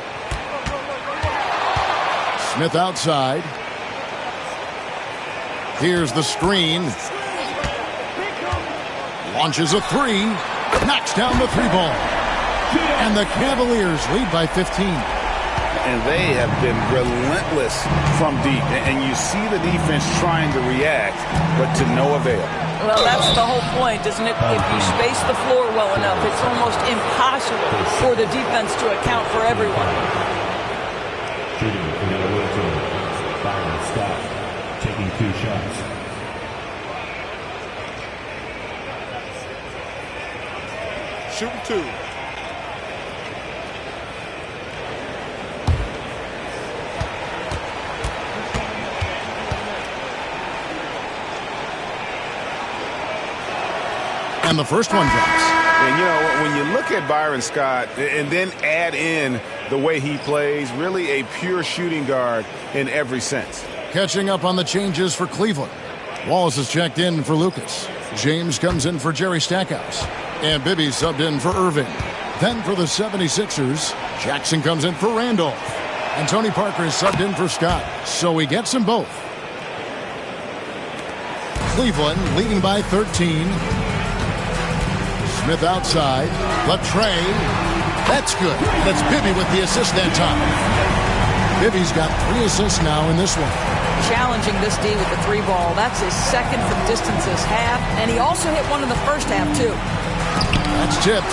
Smith outside. Here's the screen. Launches a 3. Knocks down the 3 ball. And the Cavaliers lead by 15. And they have been relentless from deep. And you see the defense trying to react, but to no avail. Well, that's the whole point, isn't it? If you space the floor well enough, it's almost impossible for the defense to account for everyone. Shooting for the other team. Byron Scott taking 2 shots. Shooting 2. And the first one drops. And, you know, when you look at Byron Scott and then add in the way he plays, really a pure shooting guard in every sense. Catching up on the changes for Cleveland. Wallace is checked in for Lucas. James comes in for Jerry Stackhouse. And Bibby subbed in for Irving. Then for the 76ers, Jackson comes in for Randolph. And Tony Parker is subbed in for Scott. So he gets them both. Cleveland leading by 13. Smith outside. Latre. That's good. That's Bibby with the assist that time. Bibby's got 3 assists now in this one. Challenging this D with the 3 ball. That's his second from distance this half. And he also hit one in the first half, too. That's tipped.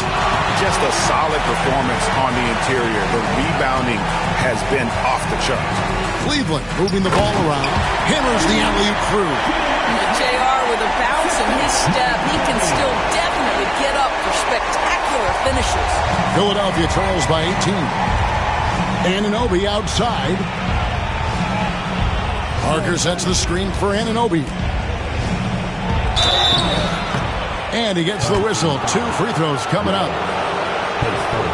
Just a solid performance on the interior. The rebounding has been off the charts. Cleveland moving the ball around. Hammers the alley-oop through. JR with a bounce in his step. He can still definitely get up for spectacular finishes. Philadelphia trails by 18. Anunoby outside. Parker sets the screen for Anunoby. And he gets the whistle. 2 free throws coming up.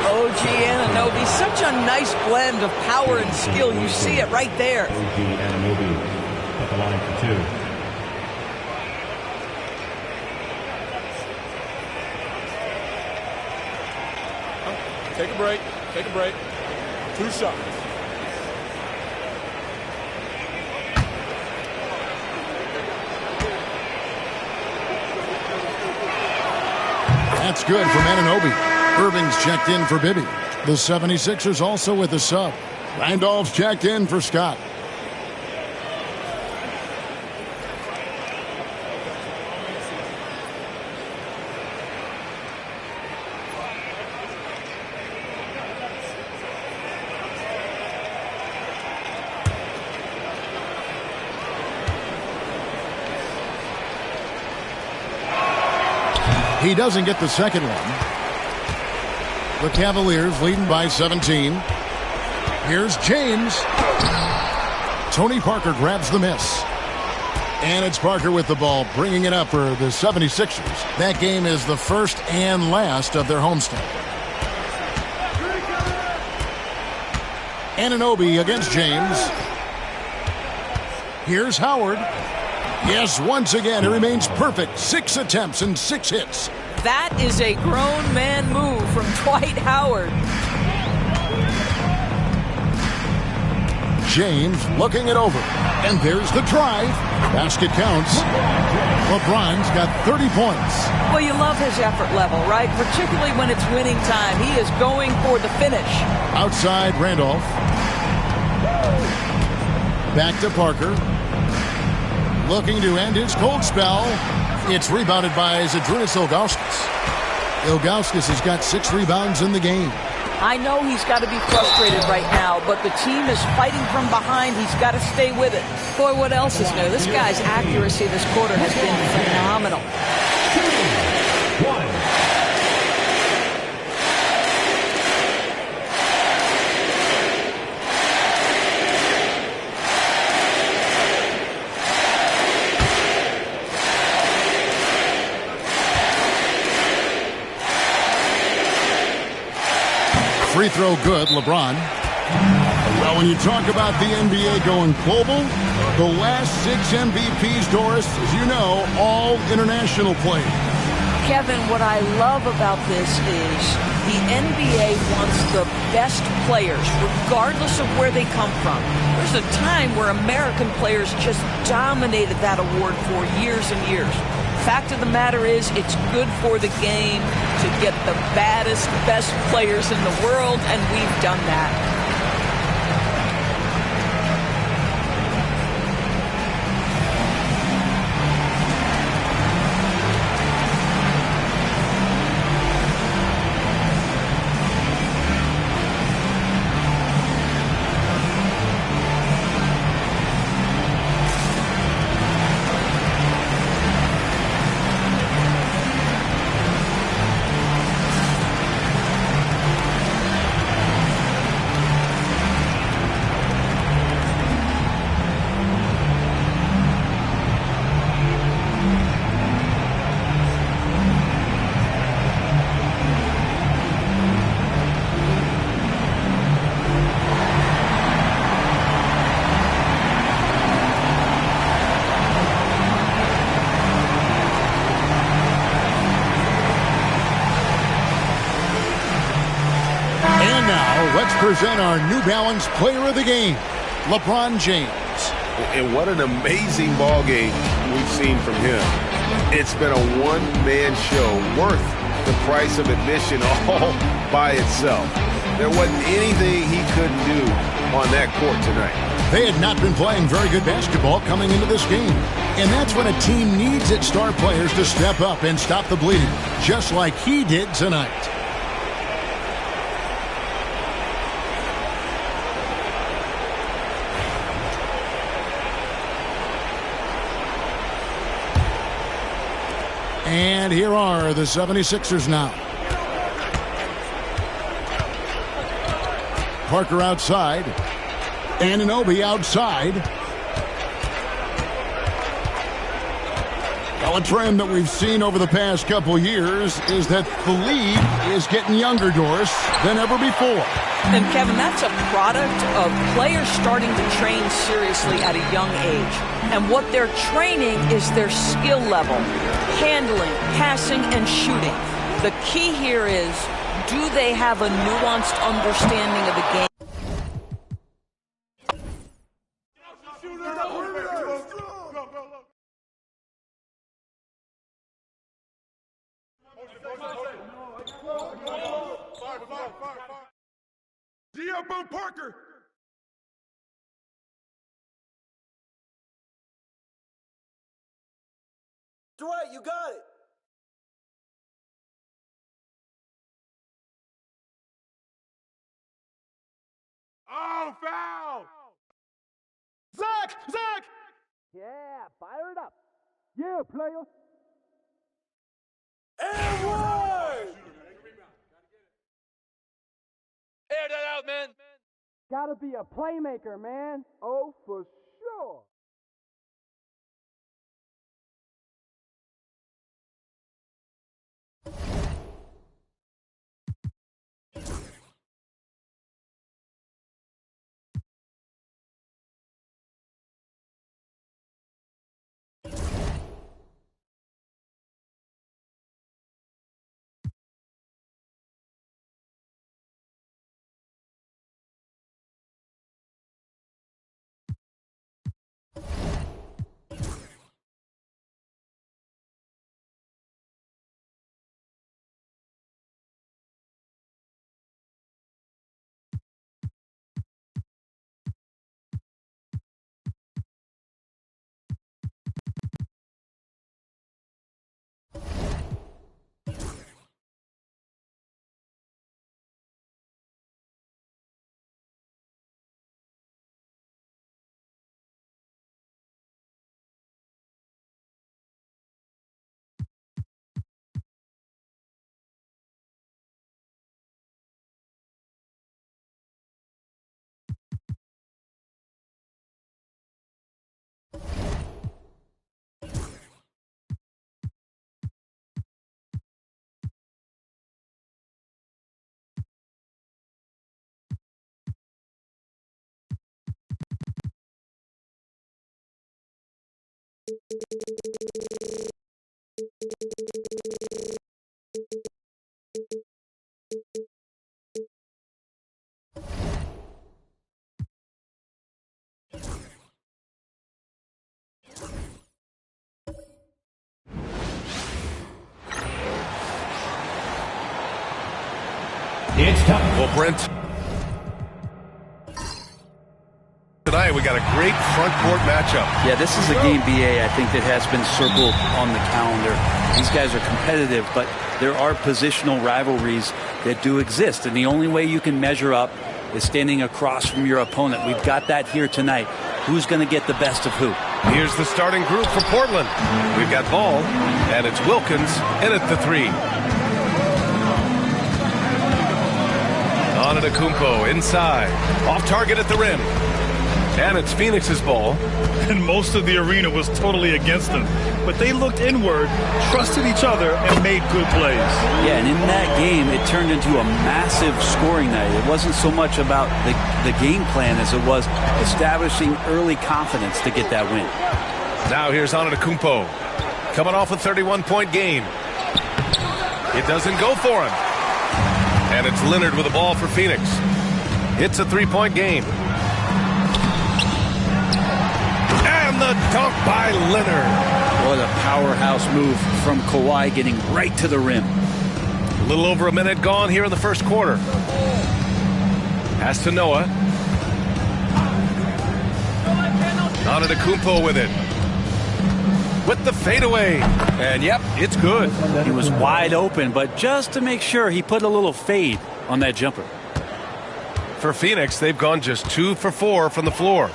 OG Anunoby, such a nice blend of power and skill. You see it right there. OG Anunoby at the line for 2. Take a break. Take a break. 2 shots. That's good from Anunoby. Irving's checked in for Bibby. The 76ers also with a sub. Randolph's checked in for Scott. He doesn't get the second one. The Cavaliers leading by 17. Here's James. Tony Parker grabs the miss. And it's Parker with the ball, bringing it up for the 76ers. That game is the first and last of their homestand. Anunoby against James. Here's Howard. Yes, once again, he remains perfect. 6 attempts and 6 hits. That is a grown man move from Dwight Howard. James looking it over. And there's the drive. Basket counts. LeBron's got 30 points. Well, you love his effort level, right? Particularly when it's winning time. He is going for the finish. Outside Randolph. Back to Parker. Looking to end his cold spell. It's rebounded by Zydrunas Ilgauskas. Ilgauskas has got 6 rebounds in the game. I know he's got to be frustrated right now, but the team is fighting from behind. He's got to stay with it. Boy, what else is new? This guy's accuracy this quarter has been phenomenal. 1. Free throw good, LeBron. Well, when you talk about the NBA going global, the last 6 MVPs, Doris, as you know, all international players. Kevin, what I love about this is the NBA wants the best players, regardless of where they come from. There's a time where American players just dominated that award for years and years. Fact of the matter is, it's good for the game to get the baddest, best players in the world, and we've done that. let's present our New Balance Player of the Game, LeBron James. And what an amazing ball game we've seen from him. It's been a one-man show worth the price of admission all by itself. There wasn't anything he couldn't do on that court tonight. They had not been playing very good basketball coming into this game. And that's when a team needs its star players to step up and stop the bleeding, just like he did tonight. And here are the 76ers now. Parker outside. Anunoby outside. Well, a trend that we've seen over the past couple years is that the league is getting younger, Doris, than ever before. And, Kevin, that's a product of players starting to train seriously at a young age. And what they're training is their skill level, handling, passing, and shooting. The key here is, do they have a nuanced understanding of the game? Parker. Dwight, you got it. Oh, foul! Zach! Yeah, fire it up. Yeah, player. And one! Air that out, man. Gotta be a playmaker, man. Oh, for sure. It's time. Well, Brent, tonight we got a great front court matchup. Yeah, this is a game, BA, I think, that has been circled on the calendar. These guys are competitive, but there are positional rivalries that do exist, and the only way you can measure up is standing across from your opponent. We've got that here tonight. Who's going to get the best of who? Here's the starting group for Portland. We've got Ball, and it's Wilkins in at the 3. Antetokounmpo inside, off target at the rim. And it's Phoenix's ball. And most of the arena was totally against them. But they looked inward, trusted each other, and made good plays. Yeah, and in that game, it turned into a massive scoring night. It wasn't so much about the game plan as it was establishing early confidence to get that win. Now here's Antetokounmpo, coming off a 31-point game. It doesn't go for him. And it's Leonard with the ball for Phoenix. It's a 3-point game. And the dunk by Leonard. What a powerhouse move from Kawhi, getting right to the rim. A little over a minute gone here in the first quarter. Pass to Noah. Antetokounmpo with it. With the fadeaway. And yep, it's good. He was wide open, but just to make sure, he put a little fade on that jumper. For Phoenix, they've gone just 2 for 4 from the floor.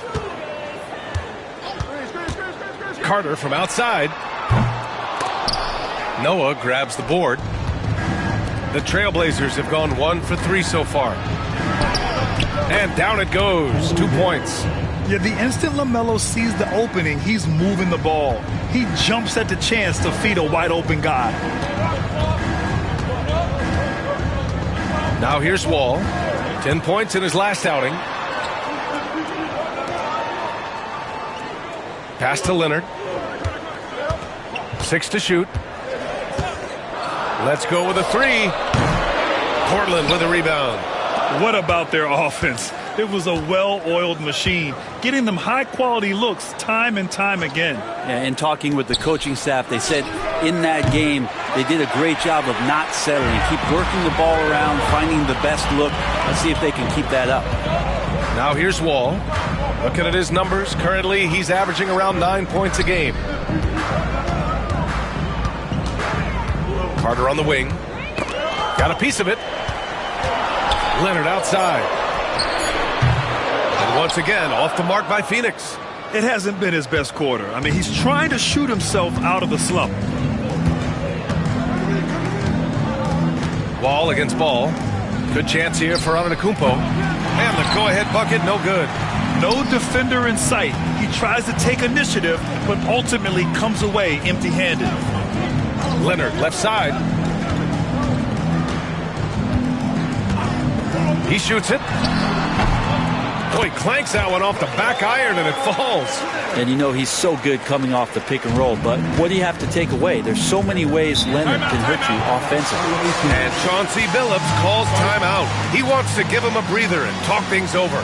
Carter from outside. Noah grabs the board. The Trailblazers have gone 1 for 3 so far. And down it goes. 2 points. Yeah, the instant LaMelo sees the opening, he's moving the ball. He jumps at the chance to feed a wide open guy. Now here's Wall. 10 points in his last outing. Pass to Leonard. 6 to shoot. Let's go with a 3. Portland with a rebound. What about their offense? It was a well-oiled machine, getting them high-quality looks time and time again. Yeah, in talking with the coaching staff, they said in that game they did a great job of not settling. Keep working the ball around, finding the best look. Let's see if they can keep that up. Now here's Wall. Looking at his numbers, currently he's averaging around 9 points a game. Carter on the wing. Got a piece of it. Leonard outside. And once again, off the mark by Phoenix. It hasn't been his best quarter. I mean, he's trying to shoot himself out of the slump. Wall against Ball. Good chance here for Antetokounmpo. And the go-ahead bucket, no good. No defender in sight. He tries to take initiative, but ultimately comes away empty-handed. Leonard, left side. He shoots it. Oh, he clanks that one off the back iron and it falls. And you know he's so good coming off the pick and roll, but what do you have to take away? There's so many ways Leonard can hurt you offensively. And Chauncey Billups calls timeout. He wants to give him a breather and talk things over.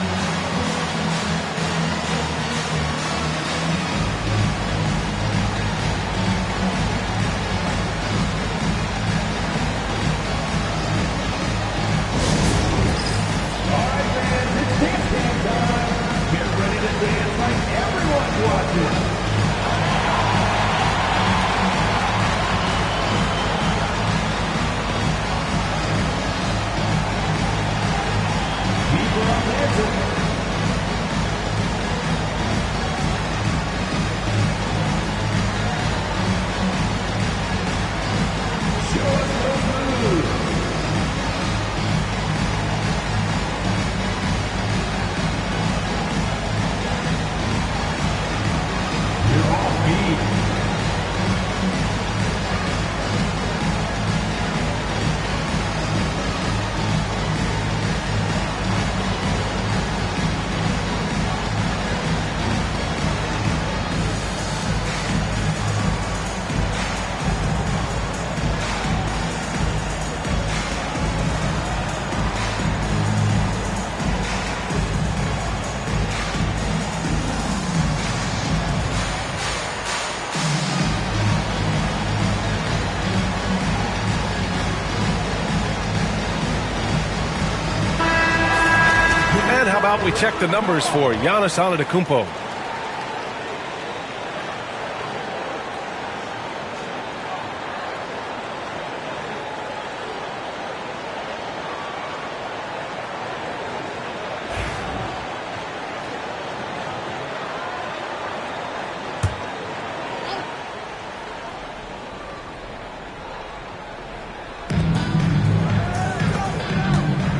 And how about we check the numbers for Giannis Antetokounmpo?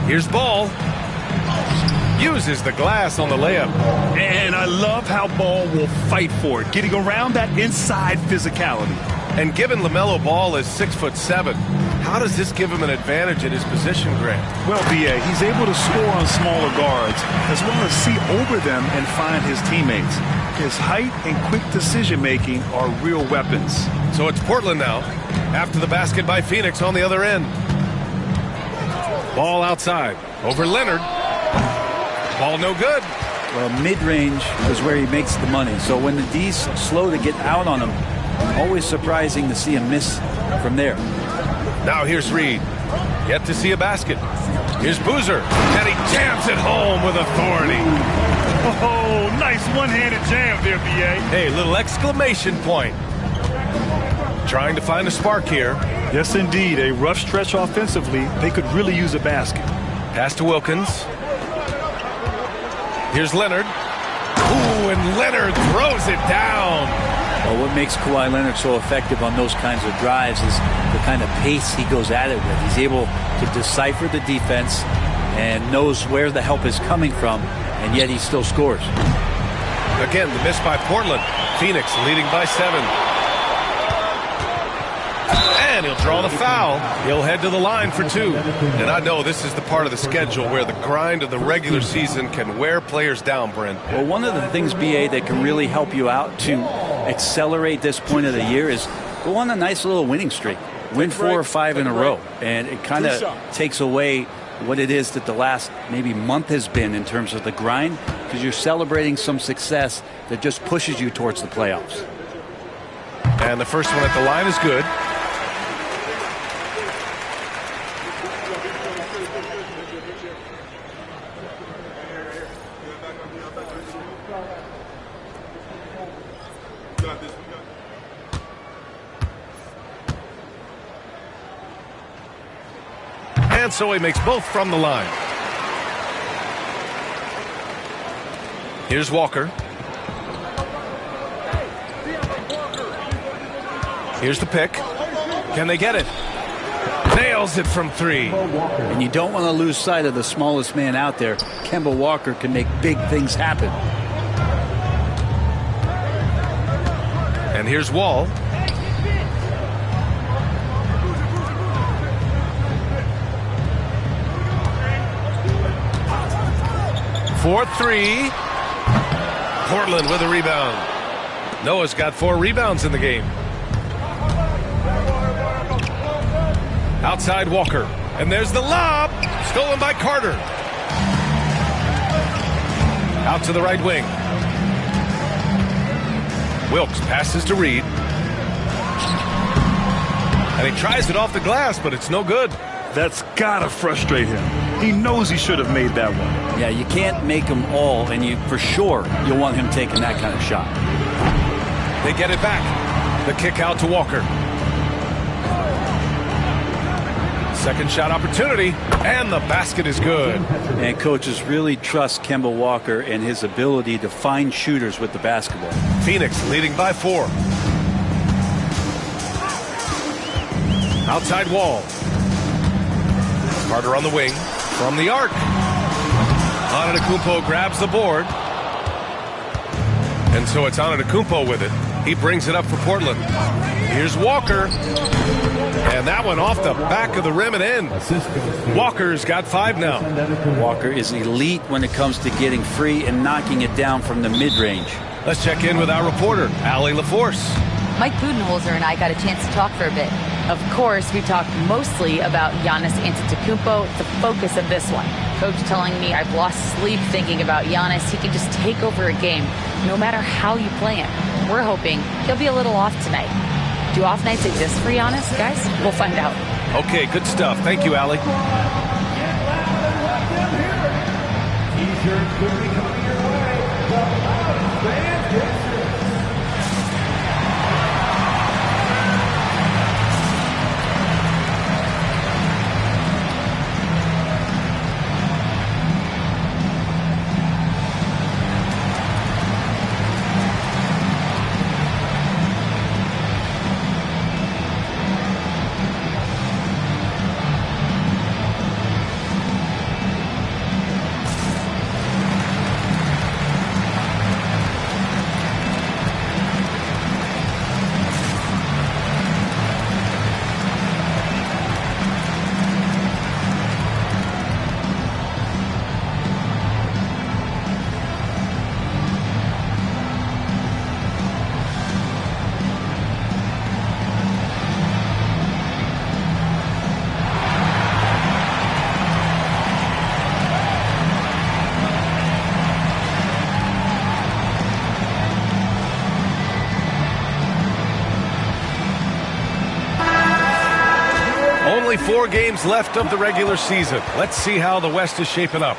Here's Ball. Uses the glass on the layup. And I love how Ball will fight for it, getting around that inside physicality. And given LaMelo Ball is 6'7", how does this give him an advantage in his position, Grant? Well, B.A., he's able to score on smaller guards, as well as see over them and find his teammates. His height and quick decision-making are real weapons. So it's Portland now, after the basket by Phoenix on the other end. Ball outside, over Leonard. Ball no good. Well, mid-range is where he makes the money. So when the D's slow to get out on him, always surprising to see him miss from there. Now here's Reed. Yet to see a basket. Here's Boozer, and he jams it home with authority. Oh, nice one-handed jam there, B.A. Hey, little exclamation point. Trying to find a spark here. Yes, indeed. A rough stretch offensively. They could really use a basket. Pass to Wilkins. Here's Leonard. Ooh, and Leonard throws it down. Well, what makes Kawhi Leonard so effective on those kinds of drives is the kind of pace he goes at it with. He's able to decipher the defense and knows where the help is coming from, and yet he still scores. Again, the miss by Portland. Phoenix leading by 7. And he'll draw the foul. He'll head to the line for 2. And I know this is the part of the schedule where the grind of the regular season can wear players down, Brent. Well, one of the things, B.A., that can really help you out to accelerate this point of the year is go on a nice little winning streak. Win 4 or 5 in a row. And it kind of takes away what it is that the last maybe month has been in terms of the grind, because you're celebrating some success that just pushes you towards the playoffs. And the first one at the line is good. And so he makes both from the line. Here's Walker. Here's the pick. Can they get it? Nails it from 3. And you don't want to lose sight of the smallest man out there. Kemba Walker can make big things happen. And here's Wall. For 3. Portland with a rebound. Noah's got 4 rebounds in the game. Outside Walker. And there's the lob. Stolen by Carter. Out to the right wing. Wilkes passes to Reed. And he tries it off the glass, but it's no good. That's gotta frustrate him. He knows he should have made that one. Yeah, you can't make them all, and you for sure you'll want him taking that kind of shot. They get it back. The kick out to Walker. Second shot opportunity, and the basket is good. And coaches really trust Kemba Walker and his ability to find shooters with the basketball. Phoenix leading by 4. Outside Wall. Carter on the wing from the arc. Antetokounmpo grabs the board. And so it's Antetokounmpo with it. He brings it up for Portland. Here's Walker. And that one off the back of the rim and in. Walker's got 5 now. Walker is elite when it comes to getting free and knocking it down from the mid-range. Let's check in with our reporter, Allie LaForce. Mike Budenholzer and I got a chance to talk for a bit. Of course, we talked mostly about Giannis Antetokounmpo, the focus of this one. Coach telling me I've lost sleep thinking about Giannis. He can just take over a game, no matter how you play him. We're hoping he'll be a little off tonight. Do off nights exist for Giannis, guys? We'll find out. Okay, good stuff. Thank you, Allie. T-shirts quickly coming your way. 4 games left of the regular season. Let's see how the West is shaping up.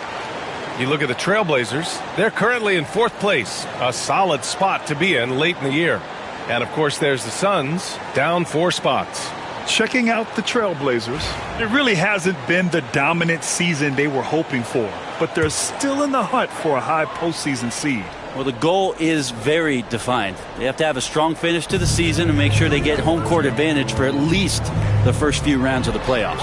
You look at the Trailblazers, they're currently in 4th place, a solid spot to be in late in the year. And, of course, there's the Suns, down 4 spots. Checking out the Trailblazers, it really hasn't been the dominant season they were hoping for, but they're still in the hunt for a high postseason seed. Well, the goal is very defined. They have to have a strong finish to the season and make sure they get home court advantage for at least the first few rounds of the playoffs.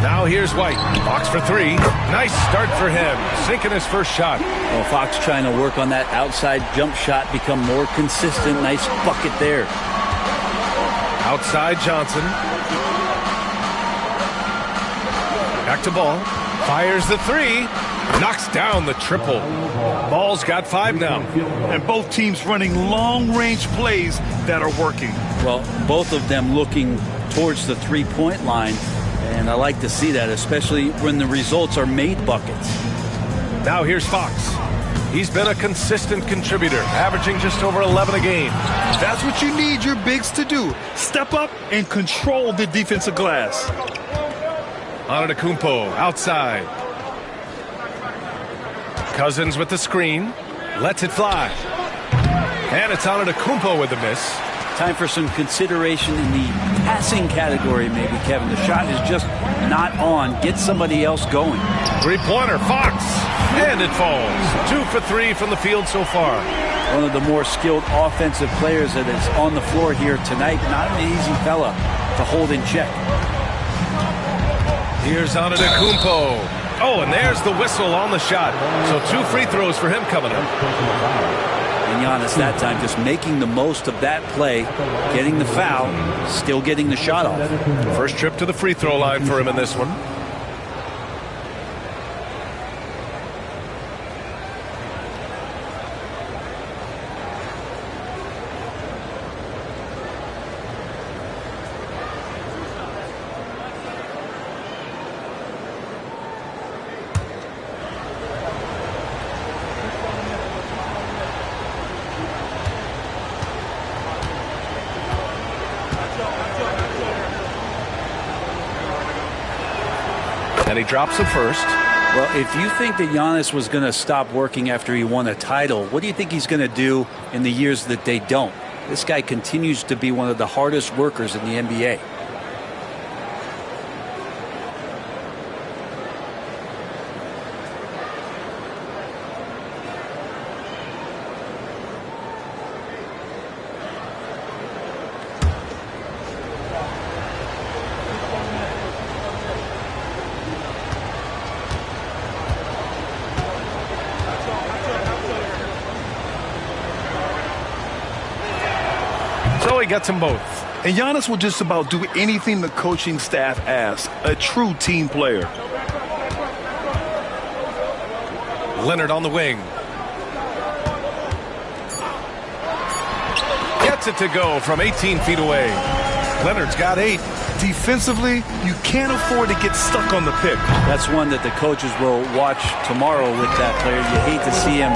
Now here's White. Fox for 3. Nice start for him. Sinking his first shot. Well, Fox trying to work on that outside jump shot, become more consistent. Nice bucket there. Outside Johnson. Back to Ball. Fires the 3. Knocks down the triple. Ball's got 5 now. And both teams running long-range plays that are working. Well, both of them looking towards the three-point line. And I like to see that, especially when the results are made buckets. Now here's Fox. He's been a consistent contributor, averaging just over 11 a game. That's what you need your bigs to do. Step up and control the defensive glass. Antetokounmpo outside. Cousins with the screen. Lets it fly. And it's Antetokounmpo with the miss. Time for some consideration in the passing category, maybe, Kevin. The shot is just not on. Get somebody else going. Three-pointer, Fox. And it falls. 2 for 3 from the field so far. One of the more skilled offensive players that is on the floor here tonight. Not an easy fella to hold in check. Here's Antetokounmpo. Oh, and there's the whistle on the shot. So 2 free throws for him coming up. And Giannis that time just making the most of that play, getting the foul, still getting the shot off. First trip to the free throw line for him in this one. And he drops the first. Well, if you think that Giannis was going to stop working after he won a title, what do you think he's going to do in the years that they don't? This guy continues to be one of the hardest workers in the NBA. So he gets them both. And Giannis will just about do anything the coaching staff asks. A true team player. Leonard on the wing. Gets it to go from 18 feet away. Leonard's got 8. Defensively, you can't afford to get stuck on the pick. That's one that the coaches will watch tomorrow with that player. You hate to see him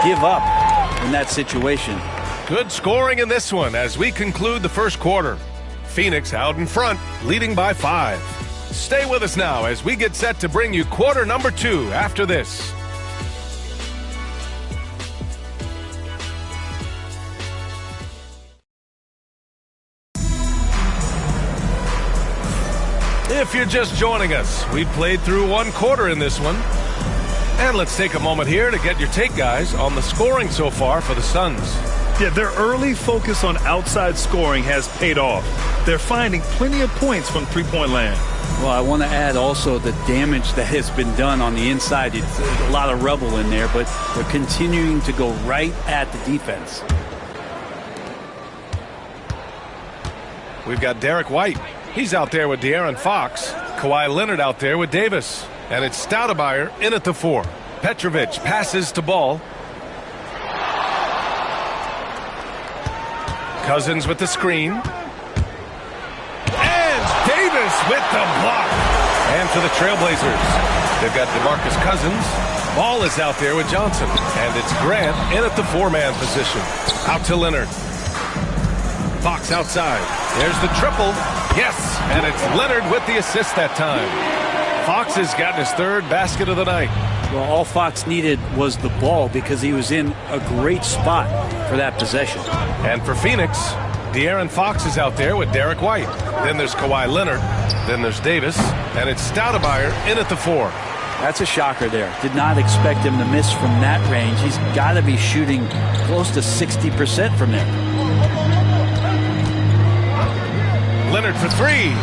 give up in that situation. Good scoring in this one as we conclude the first quarter. Phoenix out in front, leading by 5. Stay with us now as we get set to bring you quarter number 2 after this. If you're just joining us, we've played through 1 quarter in this one. And let's take a moment here to get your take, guys, on the scoring so far for the Suns. Yeah, their early focus on outside scoring has paid off. They're finding plenty of points from three-point land. Well, I want to add also the damage that has been done on the inside. It's a lot of rubble in there, but they're continuing to go right at the defense. We've got Derek White. He's out there with De'Aaron Fox. Kawhi Leonard out there with Davis. And it's Stoudemire in at the 4. Petrovic passes to Ball. Cousins with the screen. And Davis with the block. And for the Trailblazers, they've got DeMarcus Cousins. Ball is out there with Johnson. And it's Grant in at the 4-man position. Out to Leonard. Fox outside. There's the triple. Yes, and it's Leonard with the assist that time. Fox has gotten his third basket of the night. Well, all Fox needed was the ball because he was in a great spot for that possession. And for Phoenix, De'Aaron Fox is out there with Derek White. Then there's Kawhi Leonard. Then there's Davis. And it's Stoudemire in at the 4. That's a shocker there. Did not expect him to miss from that range. He's got to be shooting close to 60% from there. Leonard for 3.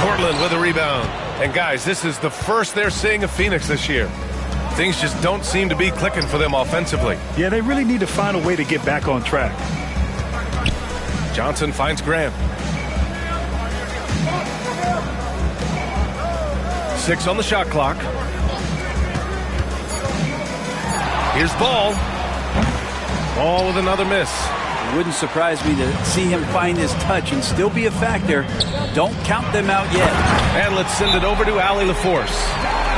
Portland with a rebound. And guys, this is the first they're seeing of Phoenix this year. Things just don't seem to be clicking for them offensively. Yeah, they really need to find a way to get back on track. Johnson finds Grant. 6 on the shot clock. Here's Ball. Ball with another miss. It wouldn't surprise me to see him find his touch and still be a factor. Don't count them out yet. And let's send it over to Allie LaForce.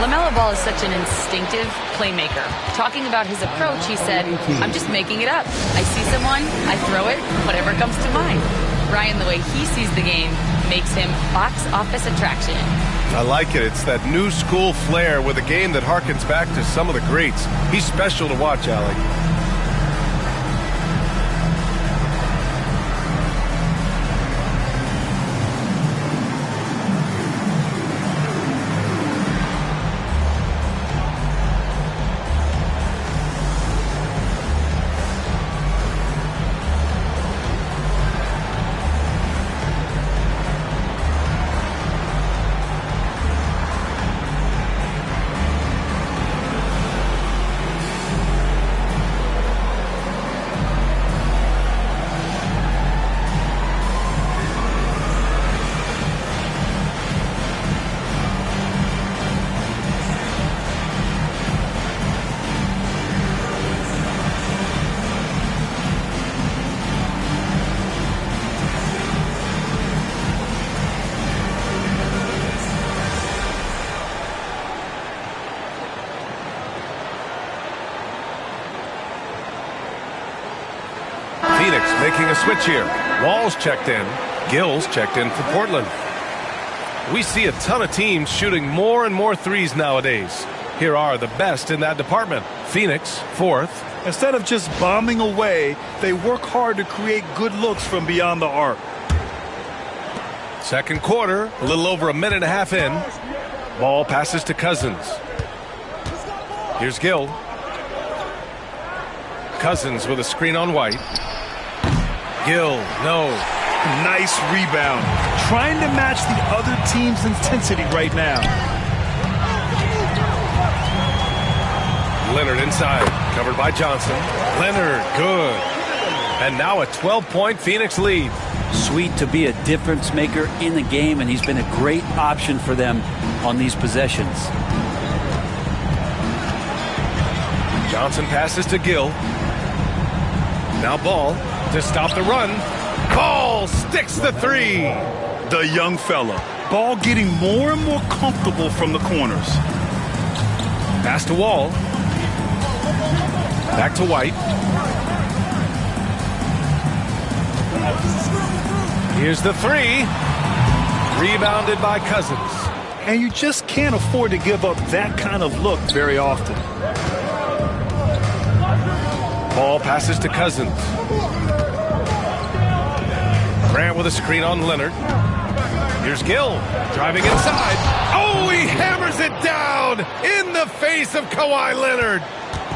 LaMelo Ball is such an instinctive playmaker. Talking about his approach, he said, I'm just making it up. I see someone, I throw it, whatever comes to mind. Ryan, the way he sees the game makes him box office attraction. I like it. It's that new school flair with a game that harkens back to some of the greats. He's special to watch, Allie. Phoenix making a switch here. Wall's checked in. Gill's checked in for Portland. We see a ton of teams shooting more and more threes nowadays. Here are the best in that department. Phoenix, 4th. Instead of just bombing away, they work hard to create good looks from beyond the arc. Second quarter, a little over a minute and a half in. Ball passes to Cousins. Here's Gill. Cousins with a screen on White. Gill, no. Nice rebound. Trying to match the other team's intensity right now. Leonard inside, covered by Johnson. Leonard, good. And now a 12-point Phoenix lead. Sweet to be a difference maker in the game, and he's been a great option for them on these possessions. Johnson passes to Gill. Now Ball to stop the run. Ball sticks the 3. The young fella. Ball getting more and more comfortable from the corners. Pass to Wall. Back to White. Here's the 3. Rebounded by Cousins. And you just can't afford to give up that kind of look very often. Ball passes to Cousins. Grant with a screen on Leonard. Here's Gill driving inside. Oh, he hammers it down in the face of Kawhi Leonard.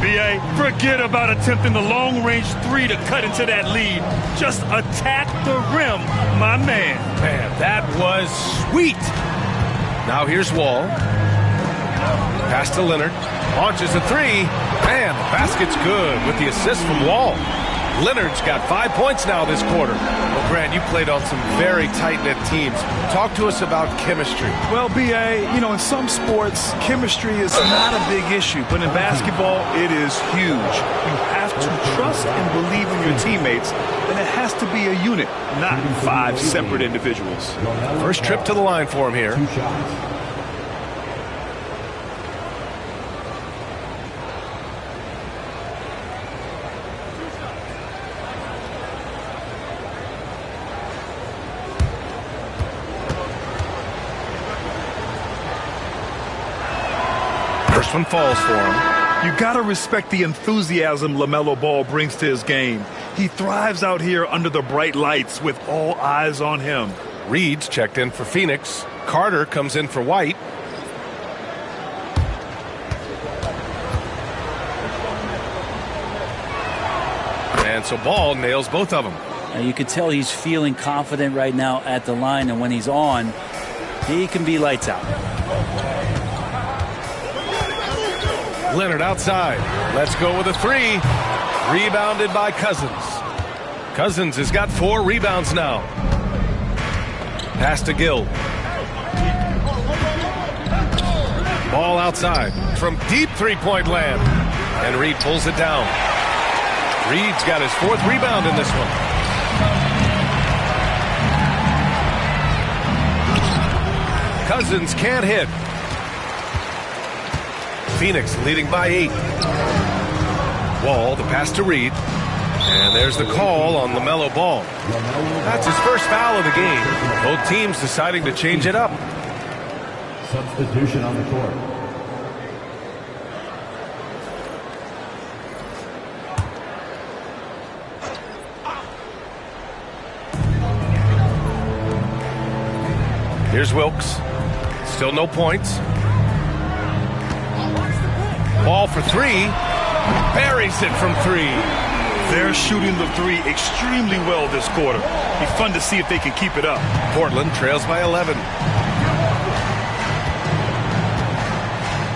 B.A., forget about attempting the long-range 3 to cut into that lead. Just attack the rim, my man. Man, that was sweet. Now here's Wall. Pass to Leonard. Launches a 3. Man, the basket's good with the assist from Wall. Leonard's got 5 points now this quarter. Well, Grant, you played on some very tight-knit teams. Talk to us about chemistry. Well, B.A., in some sports, chemistry is not a big issue. But in basketball, it is huge. You have to trust and believe in your teammates. And it has to be a unit, not 5 separate individuals. First trip to the line for him here. First one falls for him. You got to respect the enthusiasm LaMelo Ball brings to his game. He thrives out here under the bright lights with all eyes on him. Reed's checked in for Phoenix. Carter comes in for White. And so Ball nails both of them. Now you can tell he's feeling confident right now at the line, and when he's on, he can be lights out. Leonard outside. Let's go with a three. Rebounded by Cousins. Cousins has got 4 rebounds now. Pass to Gill. Ball outside from deep three-point land. And Reed pulls it down. Reed's got his 4th rebound in this one. Cousins can't hit. Phoenix leading by 8. Wall, the pass to Reed. And there's the call on LaMelo Ball. That's his first foul of the game. Both teams deciding to change it up. Substitution on the court. Here's Wilkes. Still no points. Ball for 3. Buries it from 3. They're shooting the 3 extremely well this quarter. Be fun to see if they can keep it up. Portland trails by 11.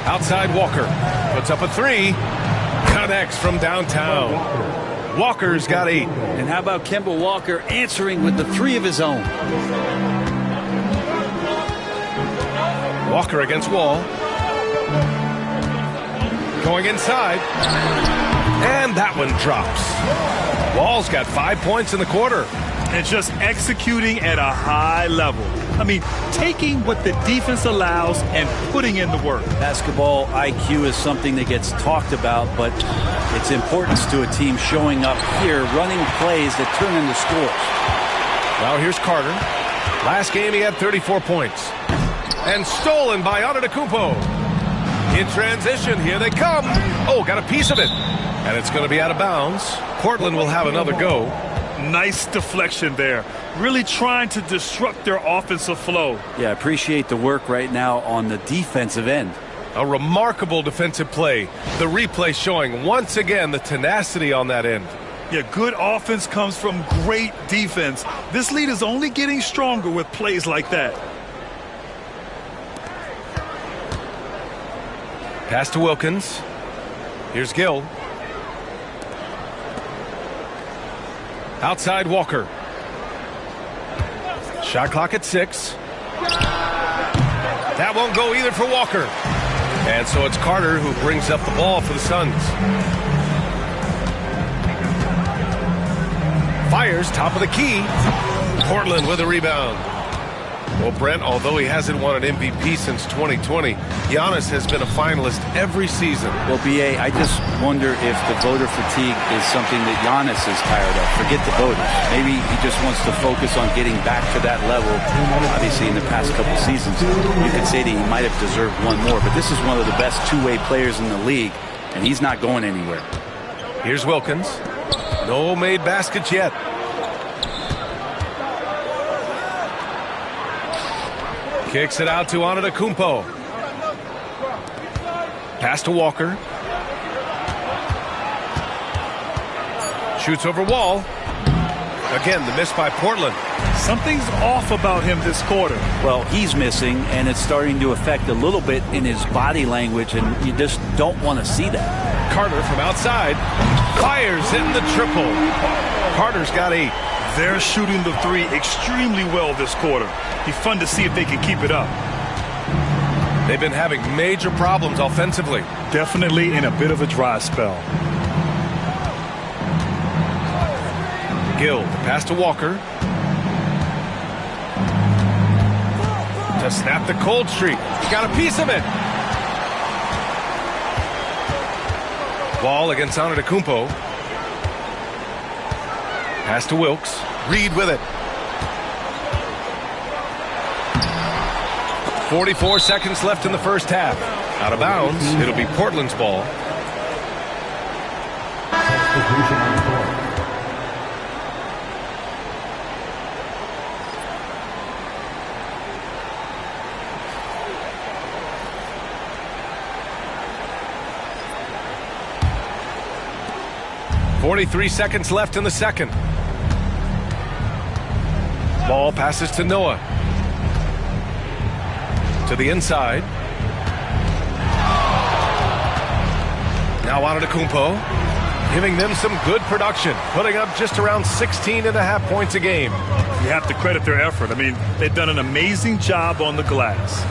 Outside Walker. Puts up a 3. Connects from downtown. Walker's got 8. And how about Kemba Walker answering with the 3 of his own? Walker against Wall. Going inside. And that one drops. Wall's got 5 points in the quarter. And just executing at a high level. I mean, taking what the defense allows and putting in the work. Basketball IQ is something that gets talked about, but its importance to a team showing up here, running plays that turn into scores. Now here's Carter. Last game he had 34 points. And stolen by Antetokounmpo. In transition, here they come. Oh, got a piece of it. And it's going to be out of bounds. Portland will have another go. Nice deflection there. Really trying to disrupt their offensive flow. Yeah, appreciate the work right now on the defensive end. A remarkable defensive play. The replay showing once again the tenacity on that end. Yeah, good offense comes from great defense. This lead is only getting stronger with plays like that. Pass to Wilkins. Here's Gill. Outside Walker. Shot clock at 6. That won't go either for Walker. And so it's Carter who brings up the ball for the Suns. Fires top of the key. Portland with a rebound. Well, Brent, although he hasn't won an MVP since 2020, Giannis has been a finalist every season. Well, B.A., I just wonder if the voter fatigue is something that Giannis is tired of. Forget the voters. Maybe he just wants to focus on getting back to that level. Obviously, in the past couple seasons, you could say that he might have deserved one more, but this is one of the best two-way players in the league, and he's not going anywhere. Here's Wilkins. No made baskets yet. Kicks it out to Antetokounmpo. Pass to Walker. Shoots over Wall. Again, the miss by Portland. Something's off about him this quarter. Well, he's missing, and it's starting to affect a little bit in his body language, and you just don't want to see that. Carter from outside. Fires in the triple. Carter's got 8. They're shooting the 3 extremely well this quarter. Be fun to see if they can keep it up. They've been having major problems offensively. Definitely in a bit of a dry spell. Gill, pass to Walker. To snap the cold streak. He got a piece of it. Wall against Antetokounmpo. Pass to Wilkes. Reed with it. 44 seconds left in the first half. Out of bounds. It'll be Portland's ball. Substitution on the court. .43 seconds left in the second. Ball passes to Noah. To the inside. Now Antetokounmpo, giving them some good production, putting up just around 16.5 points a game. You have to credit their effort. I mean, they've done an amazing job on the glass.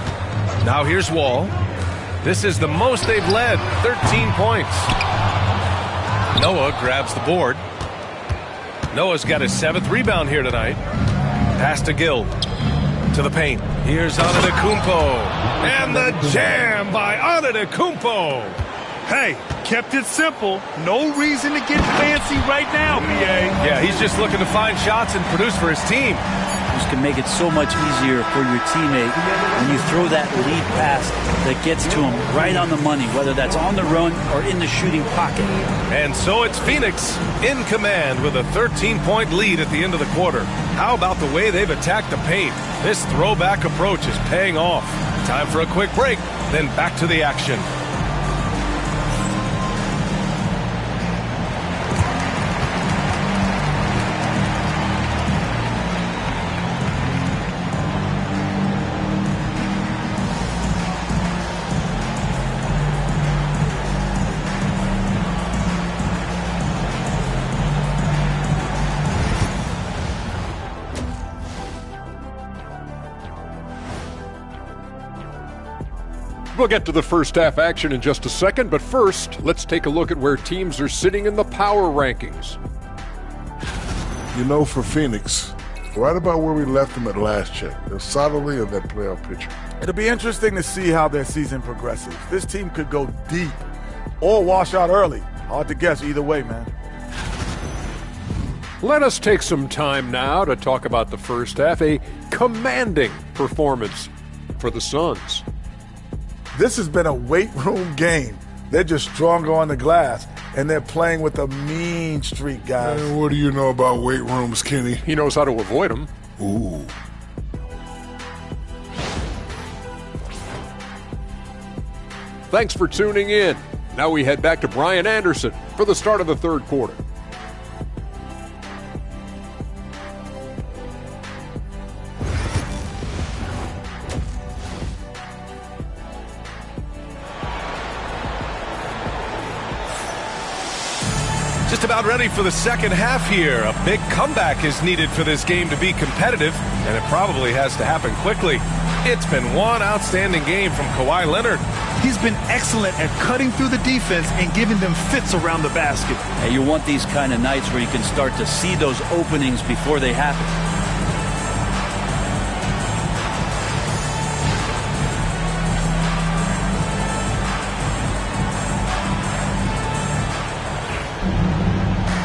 Now here's Wall. This is the most they've led, 13 points. Noah grabs the board. Noah's got his 7th rebound here tonight. Pass to Gill. To the paint. Here's Antetokounmpo. And the jam by Antetokounmpo. Hey, kept it simple. No reason to get fancy right now, PA. Yeah, he's just looking to find shots and produce for his team. Just can make it so much easier for your teammate when you throw that lead pass that gets to him right on the money, whether that's on the run or in the shooting pocket. And so it's Phoenix in command with a 13-point lead at the end of the quarter. How about the way they've attacked the paint? This throwback approach is paying off. Time for a quick break, then back to the action. We'll get to the first half action in just a second, but first, let's take a look at where teams are sitting in the power rankings. You know, for Phoenix, right about where we left them at last check. They're solidly in that playoff picture. It'll be interesting to see how their season progresses. This team could go deep or wash out early. Hard to guess either way, man. Let us take some time now to talk about the first half, a commanding performance for the Suns. This has been a weight room game. They're just stronger on the glass, and they're playing with a mean streak, guys. Man, what do you know about weight rooms, Kenny? He knows how to avoid them. Ooh. Thanks for tuning in. Now we head back to Brian Anderson for the start of the third quarter. Just about ready for the second half here. A big comeback is needed for this game to be competitive, and it probably has to happen quickly. It's been one outstanding game from Kawhi Leonard. He's been excellent at cutting through the defense and giving them fits around the basket. And you want these kind of nights where you can start to see those openings before they happen.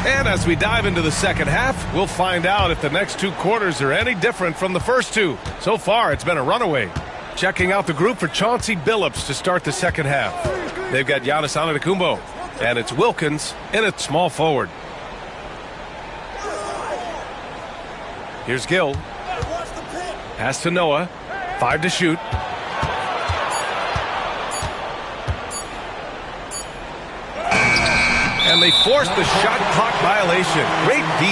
And as we dive into the second half, we'll find out if the next two quarters are any different from the first two. So far, it's been a runaway. Checking out the group for Chauncey Billups to start the second half. They've got Giannis Antetokounmpo, and it's Wilkins in at small forward. Here's Gill. Pass to Noah. 5 to shoot. And they forced the shot clock violation. Great D.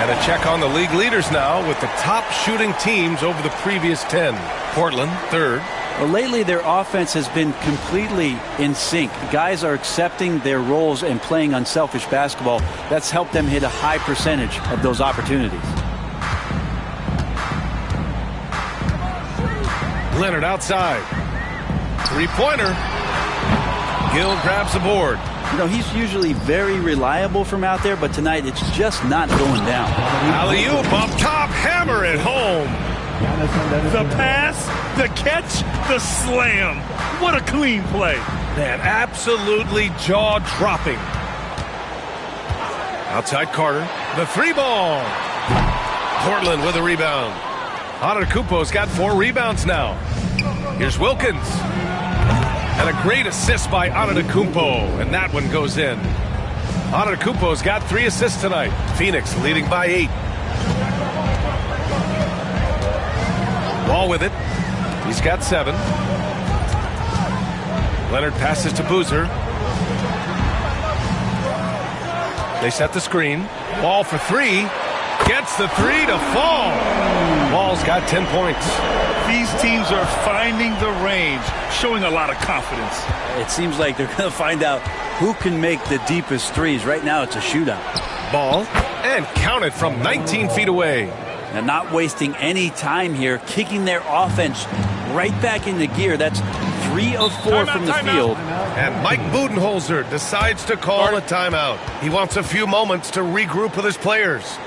And a check on the league leaders now with the top shooting teams over the previous 10. Portland, third. Well, lately their offense has been completely in sync. Guys are accepting their roles and playing unselfish basketball. That's helped them hit a high percentage of those opportunities. Leonard outside. Three-pointer. Gill grabs the board. You know, he's usually very reliable from out there, but tonight it's just not going down. Alley-oop up top, hammer it home. The pass, the catch, the slam. What a clean play. Man, absolutely jaw-dropping. Outside Carter, the three ball. Portland with a rebound. Antetokounmpo's got 4 rebounds now. Here's Wilkins. Great assist by Antetokounmpo, and that one goes in. Antetokounmpo's got 3 assists tonight. Phoenix leading by 8. Ball with it. He's got 7. Leonard passes to Boozer. They set the screen. Ball for 3. Gets the 3 to fall. Ball's got 10 points. These teams are finding the range, showing a lot of confidence. It seems like they're going to find out who can make the deepest threes. Right now, it's a shootout. Ball, and counted from 19 feet away. And not wasting any time here, kicking their offense right back into gear. That's 3 of 4 from the field. And Mike Budenholzer decides to call a timeout. He wants a few moments to regroup with his players.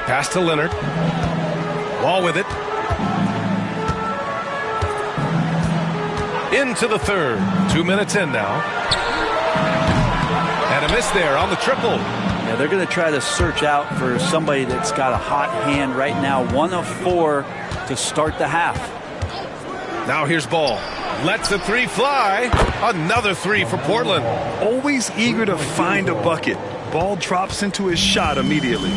Pass to Leonard. Wall with it. Into the third. 2 minutes in now. And a miss there on the triple. Yeah, they're going to try to search out for somebody that's got a hot hand right now. 1 of 4 to start the half. Now here's Ball. Lets the 3 fly. Another 3 for Portland. Always eager to find a bucket. Ball drops into his shot immediately.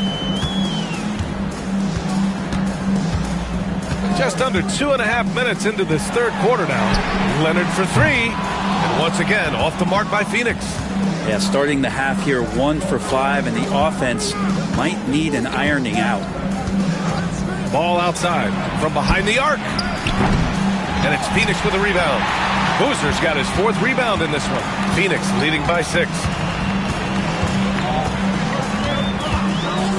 Just under 2.5 minutes into this third quarter now. Leonard for 3. And once again, off the mark by Phoenix. Yeah, starting the half here, 1 for 5, and the offense might need an ironing out. Ball outside from behind the arc. And it's Phoenix with a rebound. Boozer's got his 4th rebound in this one. Phoenix leading by 6.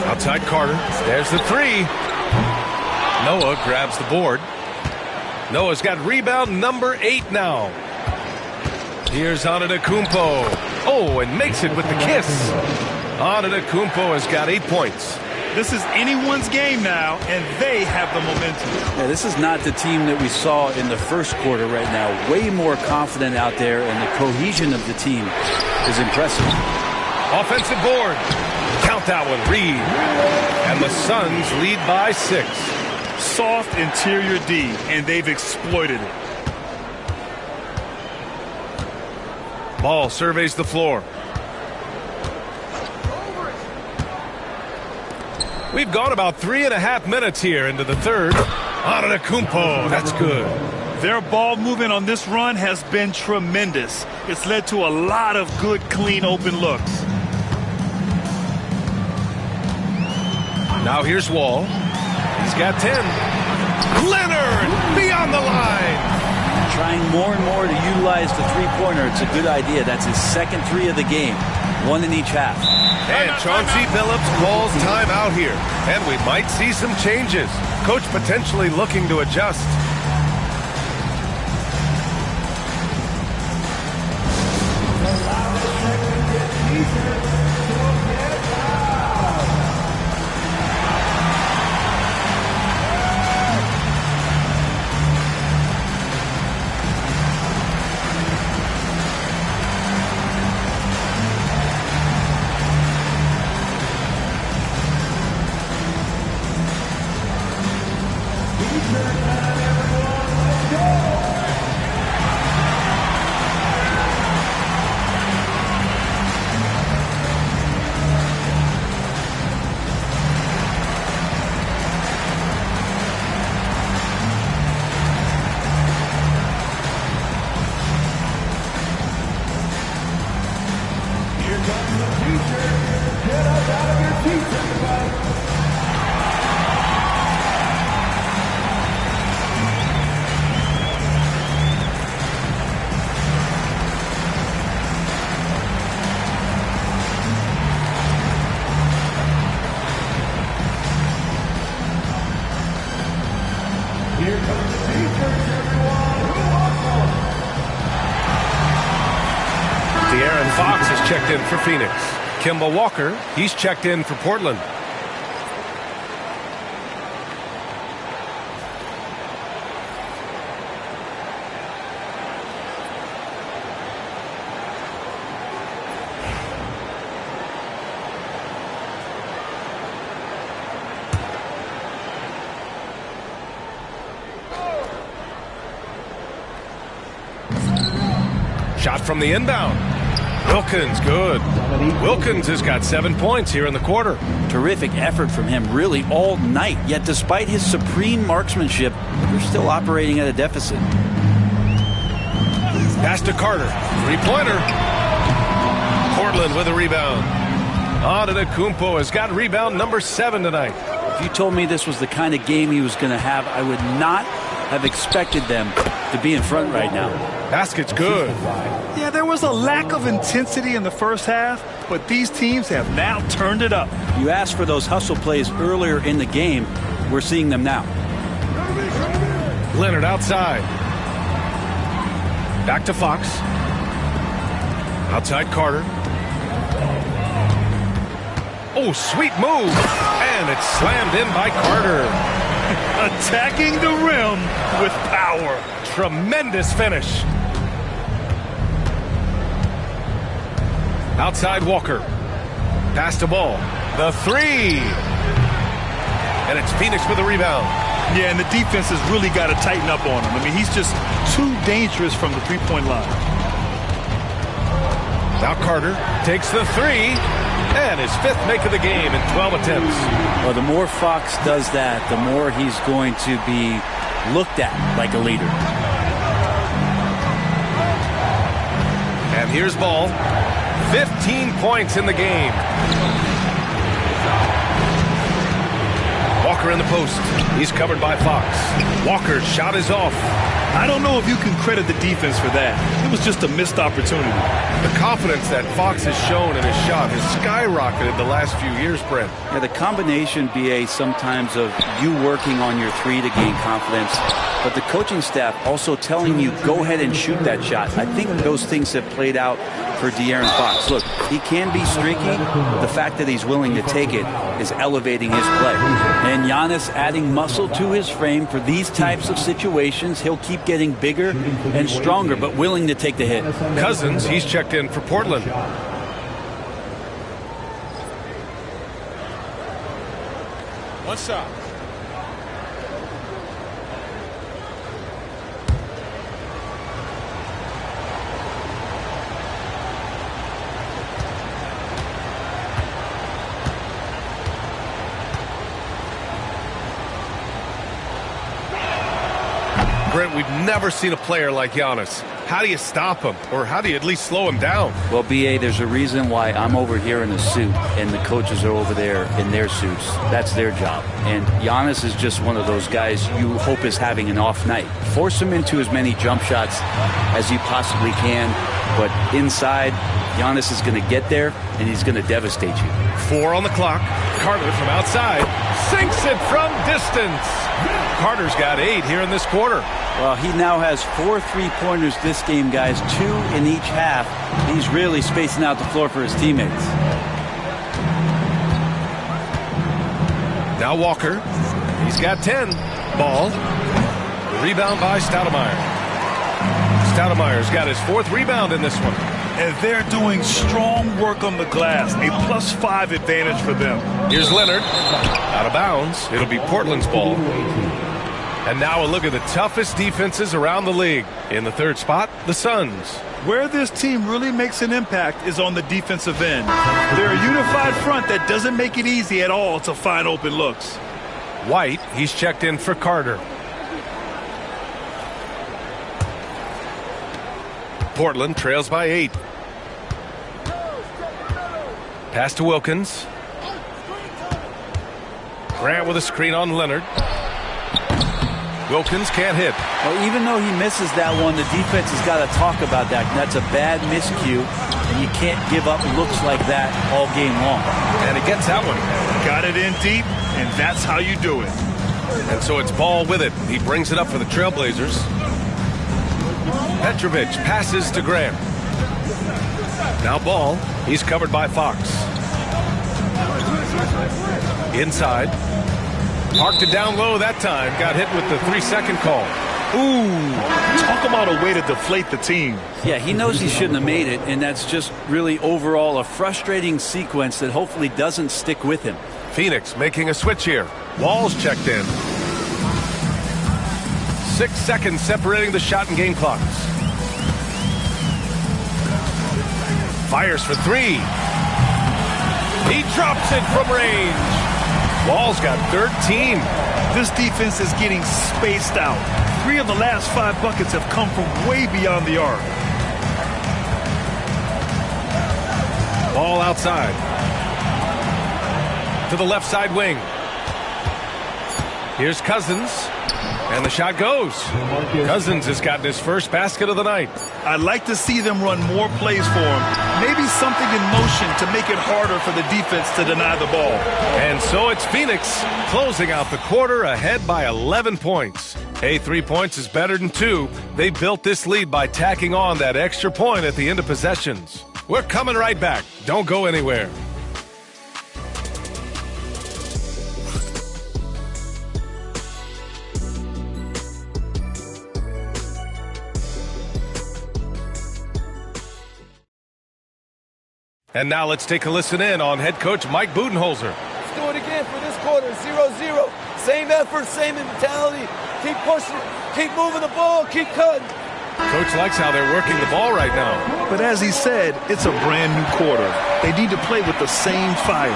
Outside Carter. There's the 3. Noah grabs the board. Noah's got rebound number 8 now. Here's Antetokounmpo. Oh, and makes it with the kiss. Antetokounmpo has got 8 points. This is anyone's game now, and they have the momentum. Yeah, this is not the team that we saw in the first quarter right now. Way more confident out there, and the cohesion of the team is impressive. Offensive board. Count that one, Reed. And the Suns lead by 6. Soft interior D, and they've exploited it. Ball surveys the floor. We've gone about 3.5 minutes here into the third. Antetokounmpo, that's good. Their ball movement on this run has been tremendous. It's led to a lot of good, clean, open looks. Now here's Wall. He's got 10. Leonard beyond the line. Trying more and more to utilize the three-pointer. It's a good idea. That's his second 3 of the game. one in each half. And Chauncey Billups calls timeout here. And we might see some changes. Coach potentially looking to adjust. Fox has checked in for Phoenix. Kemba Walker, he's checked in for Portland. Shot from the inbound. Wilkins, good. Wilkins has got 7 points here in the quarter. Terrific effort from him really all night. Yet despite his supreme marksmanship, they're still operating at a deficit. Pass to Carter. Three-pointer. Portland with a rebound. Antetokounmpo has got rebound number 7 tonight. If you told me this was the kind of game he was going to have, I would not have expected them to be in front right now. Basket's good. Yeah, there was a lack of intensity in the first half, but these teams have now turned it up. You asked for those hustle plays earlier in the game. We're seeing them now. Leonard outside. Back to Fox. Outside Carter. Oh, sweet move. And it's slammed in by Carter. Attacking the rim with power. Tremendous finish. Outside Walker. Pass to Ball. The three. And it's Phoenix with a rebound. Yeah, and the defense has really got to tighten up on him. I mean, he's just too dangerous from the three-point line. Now Carter takes the three. And his 5th make of the game in 12 attempts. Well, the more Fox does that, the more he's going to be looked at like a leader. And here's Ball. 15 points in the game. Walker in the post. He's covered by Fox. Walker's shot is off. I don't know if you can credit the defense for that. It was just a missed opportunity. The confidence that Fox has shown in his shot has skyrocketed the last few years, Brent. Yeah, the combination, BA, sometimes of you working on your three to gain confidence, but the coaching staff also telling you, go ahead and shoot that shot. I think those things have played out for De'Aaron Fox. Look, he can be streaky. The fact that he's willing to take it is elevating his play. And Giannis adding muscle to his frame for these types of situations. He'll keep getting bigger and stronger, but willing to take the hit. Cousins, he's checked in for Portland. What's up? Brent, we've never seen a player like Giannis. How do you stop him? Or how do you at least slow him down? Well, B.A., there's a reason why I'm over here in a suit and the coaches are over there in their suits. That's their job. And Giannis is just one of those guys you hope is having an off night. Force him into as many jump shots as you possibly can. But inside, Giannis is going to get there, and he's going to devastate you. 4 on the clock. Carter from outside sinks it from distance. Carter's got 8 here in this quarter. Well, he now has 4 3-pointers this game, guys, 2 in each half. He's really spacing out the floor for his teammates. Now Walker. He's got 10. Ball. Rebound by Stoudemire. Stoudemire's got his 4th rebound in this one. And they're doing strong work on the glass. A +5 advantage for them. Here's Leonard. Out of bounds. It'll be Portland's ball. And now a look at the toughest defenses around the league. In the 3rd spot, the Suns. Where this team really makes an impact is on the defensive end. They're a unified front that doesn't make it easy at all to find open looks. White, he's checked in for Carter. Portland trails by 8. Pass to Wilkins. Grant with a screen on Leonard. Wilkins can't hit. Well, even though he misses that one, the defense has got to talk about that. That's a bad miscue, and you can't give up looks like that all game long. And he gets that one. Got it in deep, and that's how you do it. And so it's Ball with it. He brings it up for the Trailblazers. Petrovic passes to Grant. Now Ball. He's covered by Fox. Inside. Parked it down low that time. Got hit with the 3-second call. Ooh, talk about a way to deflate the team. Yeah, he knows he shouldn't have made it, and that's just really overall a frustrating sequence that hopefully doesn't stick with him. Phoenix making a switch here. Wall's checked in. 6 seconds separating the shot and game clocks. Fires for 3. He drops it from range. Wall's got 13. This defense is getting spaced out. 3 of the last 5 buckets have come from way beyond the arc. Ball outside. To the left side wing. Here's Cousins. And the shot goes. Cousins has gotten his first basket of the night. I'd like to see them run more plays for him. Maybe something in motion to make it harder for the defense to deny the ball. And so it's Phoenix closing out the quarter ahead by 11 points. Hey, 3 points is better than 2. They built this lead by tacking on that extra point at the end of possessions. We're coming right back. Don't go anywhere. And now let's take a listen in on head coach Mike Budenholzer. Let's do it again for this quarter, 0-0. Same effort, same mentality. Keep pushing, keep moving the ball, keep cutting. Coach likes how they're working the ball right now. But as he said, it's a brand new quarter. They need to play with the same fire.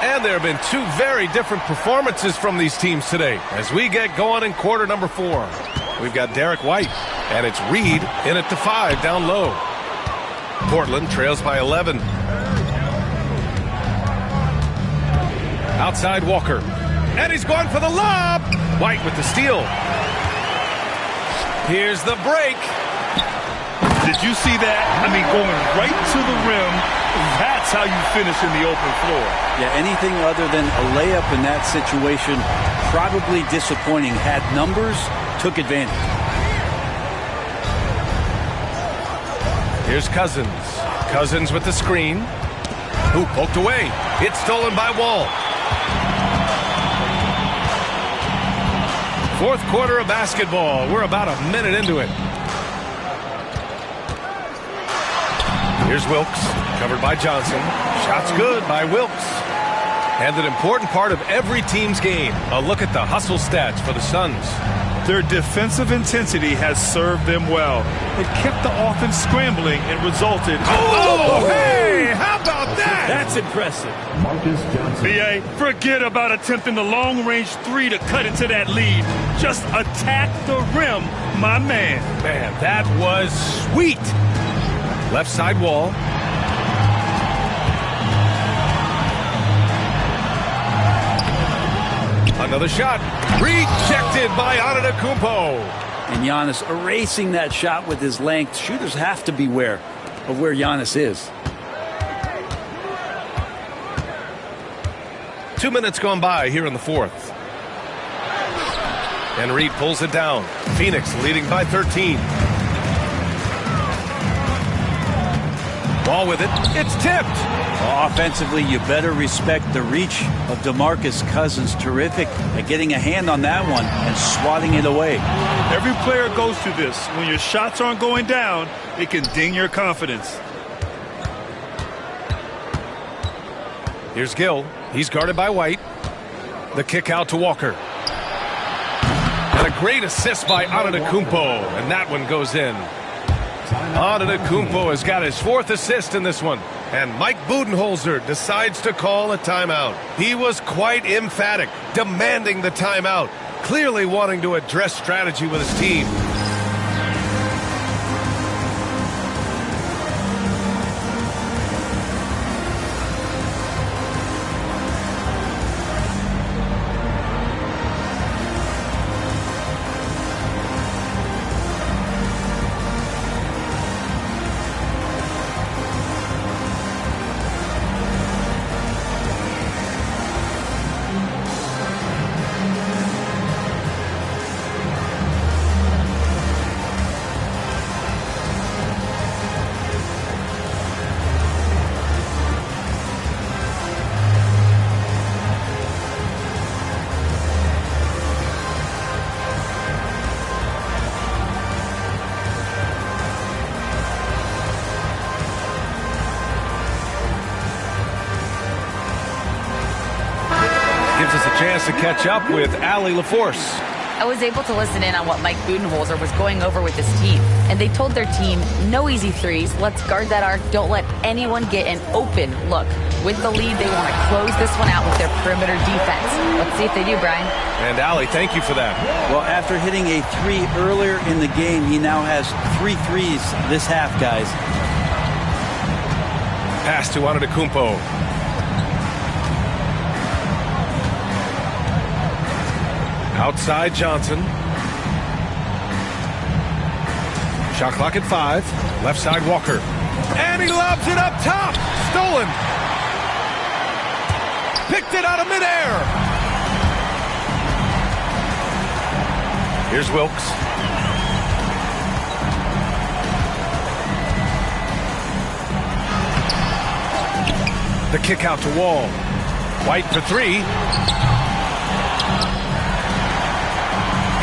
And there have been 2 very different performances from these teams today as we get going in quarter number 4. We've got Derek White, and it's Reed in at the 5 down low. Portland trails by 11. Outside Walker. And he's going for the lob. White with the steal. Here's the break. Did you see that? I mean, going right to the rim. That's how you finish in the open floor. Yeah, anything other than a layup in that situation, probably disappointing. Had numbers, took advantage. Here's Cousins. Cousins with the screen. Who poked away. It's stolen by Wall. 4th quarter of basketball. We're about a minute into it. Here's Wilkes. Covered by Johnson. Shot's good by Wilkes. And an important part of every team's game. A look at the hustle stats for the Suns. Their defensive intensity has served them well. It kept the offense scrambling and resulted. Oh, hey! How about that? That's That's impressive. BA, forget about attempting the long-range three to cut into that lead. Just attack the rim, my man. Man, that was sweet. Left side wall. Another shot. Rejected by Antetokounmpo. And Giannis erasing that shot with his length. Shooters have to beware of where Giannis is. 2 minutes gone by here in the fourth. And Reed pulls it down. Phoenix leading by 13. Ball with it. It's tipped. Well, offensively, you better respect the reach of DeMarcus Cousins. Terrific at getting a hand on that one and swatting it away. Every player goes through this. When your shots aren't going down, it can ding your confidence. Here's Gill. He's guarded by White. The kick out to Walker. And a great assist by Antetokounmpo. And that one goes in. Antetokounmpo has got his fourth assist in this one. And Mike Budenholzer decides to call a timeout. He was quite emphatic, demanding the timeout, clearly wanting to address strategy with his team. Gives us a chance to catch up with Allie LaForce. I was able to listen in on what Mike Budenholzer was going over with his team. And they told their team, no easy threes. Let's guard that arc. Don't let anyone get an open look. With the lead, they want to close this one out with their perimeter defense. Let's see if they do, Brian. And Allie, thank you for that. Well, after hitting a three earlier in the game, he now has 3 threes this half, guys. Pass to Antetokounmpo. Outside Johnson. Shot clock at 5. Left side Walker. And he lobs it up top. Stolen. Picked it out of midair. Here's Wilkes. The kick out to Wall. White for 3.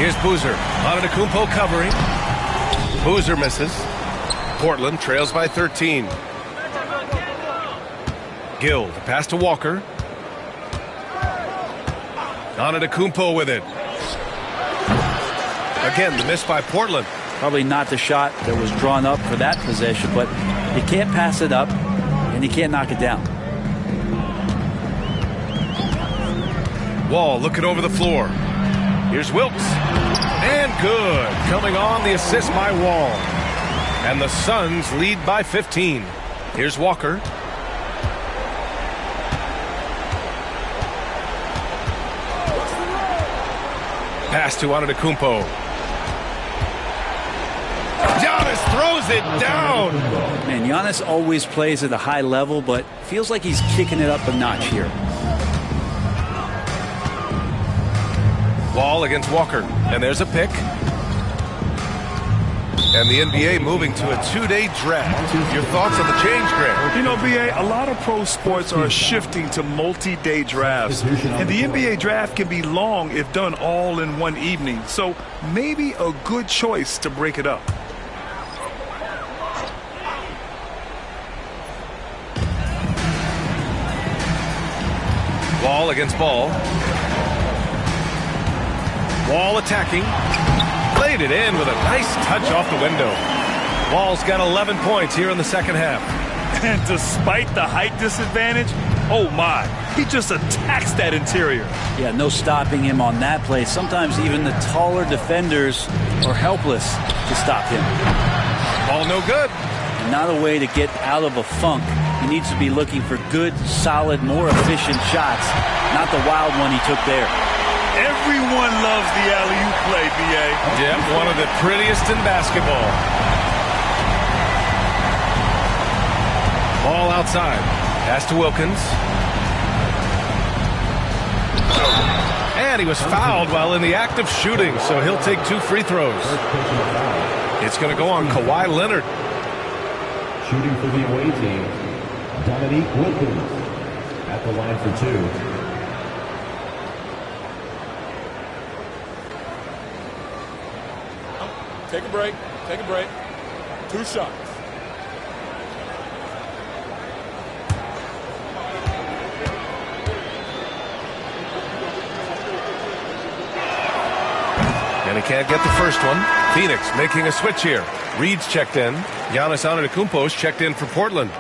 Here's Boozer. Antetokounmpo covering. Boozer misses. Portland trails by 13. Gill, the pass to Walker. Antetokounmpo with it. Again, the miss by Portland. Probably not the shot that was drawn up for that possession, but you can't pass it up, and you can't knock it down. Wall looking over the floor. Here's Wilkes. And good. Coming on the assist by Wall. And the Suns lead by 15. Here's Walker. Pass to Antetokounmpo. Giannis throws it down. Man, Giannis always plays at a high level, but feels like he's kicking it up a notch here. Wall against Walker. And there's a pick. And the NBA moving to a 2-day draft. Your thoughts on the change, Grant? You know, BA, a lot of pro sports are shifting to multi-day drafts. And the NBA draft can be long if done all in one evening. So maybe a good choice to break it up. Wall against Ball. Wall attacking. Played it in with a nice touch off the window. Wall's got 11 points here in the second half. And despite the height disadvantage, oh my, he just attacks that interior. Yeah, no stopping him on that play. Sometimes even the taller defenders are helpless to stop him. Ball no good. And not a way to get out of a funk. He needs to be looking for good, solid, more efficient shots, not the wild one he took there. Everyone loves the alley-oop play, B.A. Yeah, one of the prettiest in basketball. Ball outside. Pass to Wilkins. And he was fouled while in the act of shooting, so he'll take 2 free throws. It's going to go on Kawhi Leonard. Shooting for the away team, Dominique Wilkins at the line for 2. Take a break. Take a break. 2 shots. And he can't get the first one. Phoenix making a switch here. Reed's checked in. Giannis Antetokounmpo's checked in for Portland.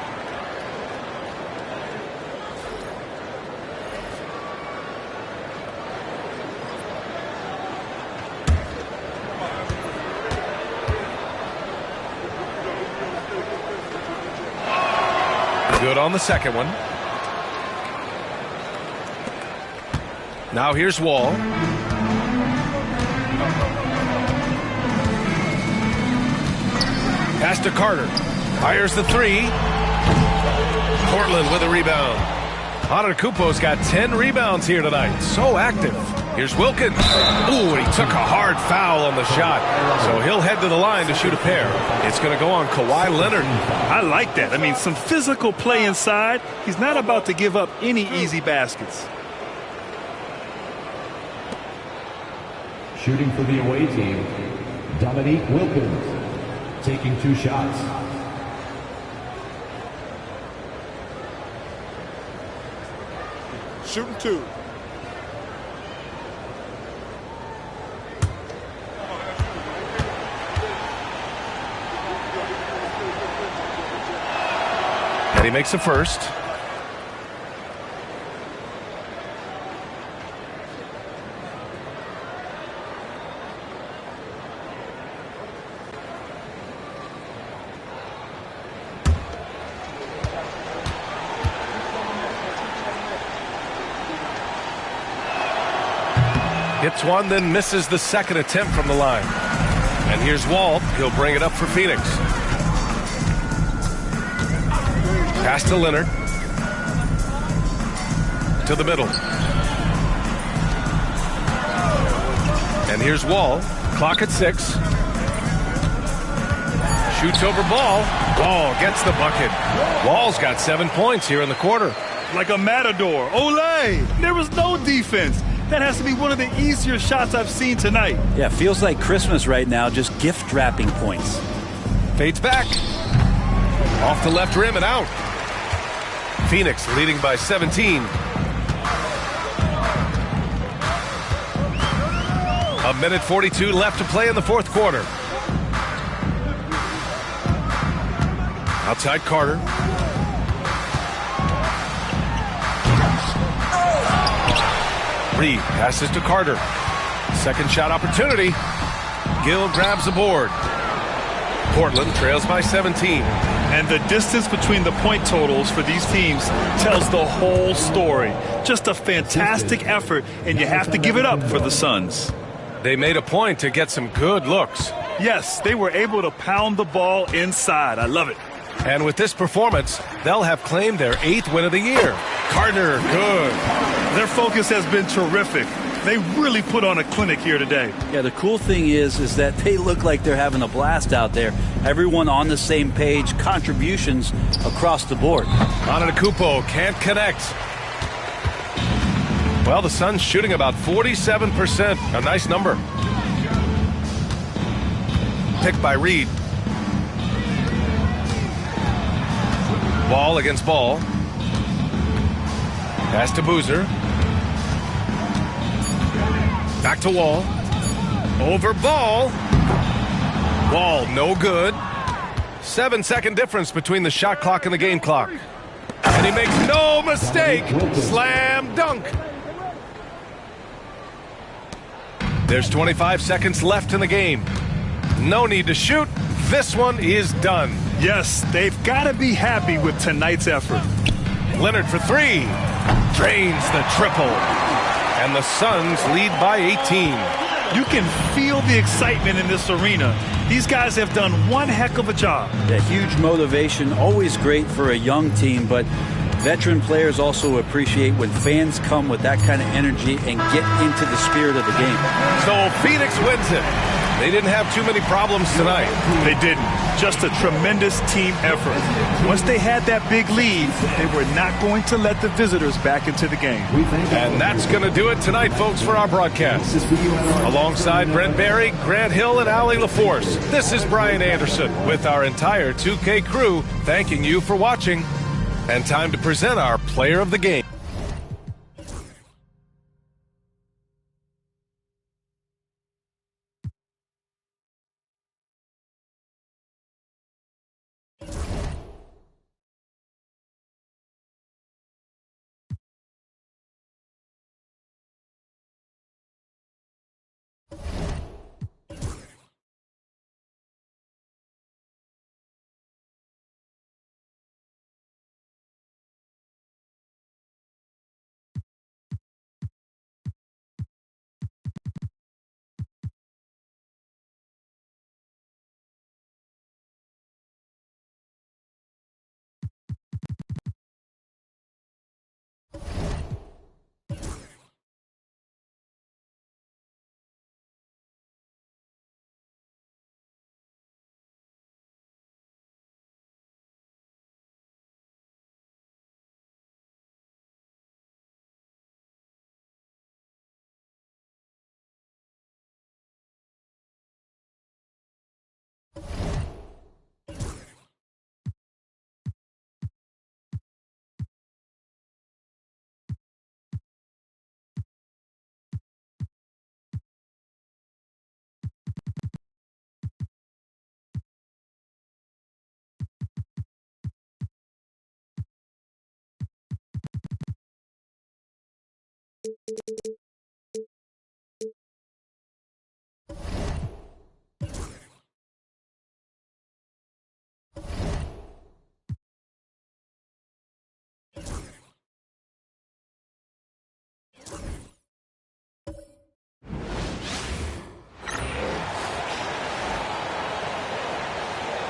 Good on the second one. Now here's Wall. Pass to Carter. Fires the 3. Portland with a rebound. Antetokounmpo's got 10 rebounds here tonight. So active. Here's Wilkins. Ooh, and he took a hard foul on the shot. So he'll head to the line to shoot a pair. It's going to go on Kawhi Leonard. I like that. I mean, some physical play inside. He's not about to give up any easy baskets. Shooting for the away team, Dominique Wilkins, taking 2 shots. Shooting 2. And he makes the first. Hits one, then misses the second attempt from the line. And here's Wall. He'll bring it up for Phoenix. Pass to Leonard. To the middle. And here's Wall. Clock at 6. Shoots over Ball. Ball gets the bucket. Wall's got 7 points here in the quarter. Like a matador. Olay! There was no defense. That has to be one of the easier shots I've seen tonight. Yeah, feels like Christmas right now, just gift wrapping points. Fades back. Off the left rim and out. Phoenix leading by 17. A minute 42 left to play in the fourth quarter. Outside Carter. Reed passes to Carter. Second shot opportunity. Gill grabs the board. Portland trails by 17. And the distance between the point totals for these teams tells the whole story. Just a fantastic effort, and you have to give it up for the Suns. They made a point to get some good looks. Yes, they were able to pound the ball inside. I love it. And with this performance, they'll have claimed their 8th win of the year. Carter, good. Their focus has been terrific. They really put on a clinic here today. Yeah, the cool thing is that they look like they're having a blast out there. Everyone on the same page, contributions across the board. Antetokounmpo can't connect. Well, the Suns shooting about 47%. A nice number. Picked by Reed. Ball against Ball. Pass to Boozer. Back to Wall. Over Ball. Wall, no good. 7-second difference between the shot clock and the game clock. And he makes no mistake. Slam dunk. There's 25 seconds left in the game. No need to shoot. This one is done. Yes, they've got to be happy with tonight's effort. Leonard for three. Drains the triple. And the Suns lead by 18. You can feel the excitement in this arena. These guys have done one heck of a job. Yeah, huge motivation, always great for a young team, but veteran players also appreciate when fans come with that kind of energy and get into the spirit of the game. So Phoenix wins it. They didn't have too many problems tonight. They didn't. Just a tremendous team effort. Once they had that big lead, they were not going to let the visitors back into the game. And that's going to do it tonight, folks, for our broadcast. Alongside Brent Barry, Grant Hill, and Allie LaForce, this is Brian Anderson with our entire 2K crew thanking you for watching. And time to present our player of the game.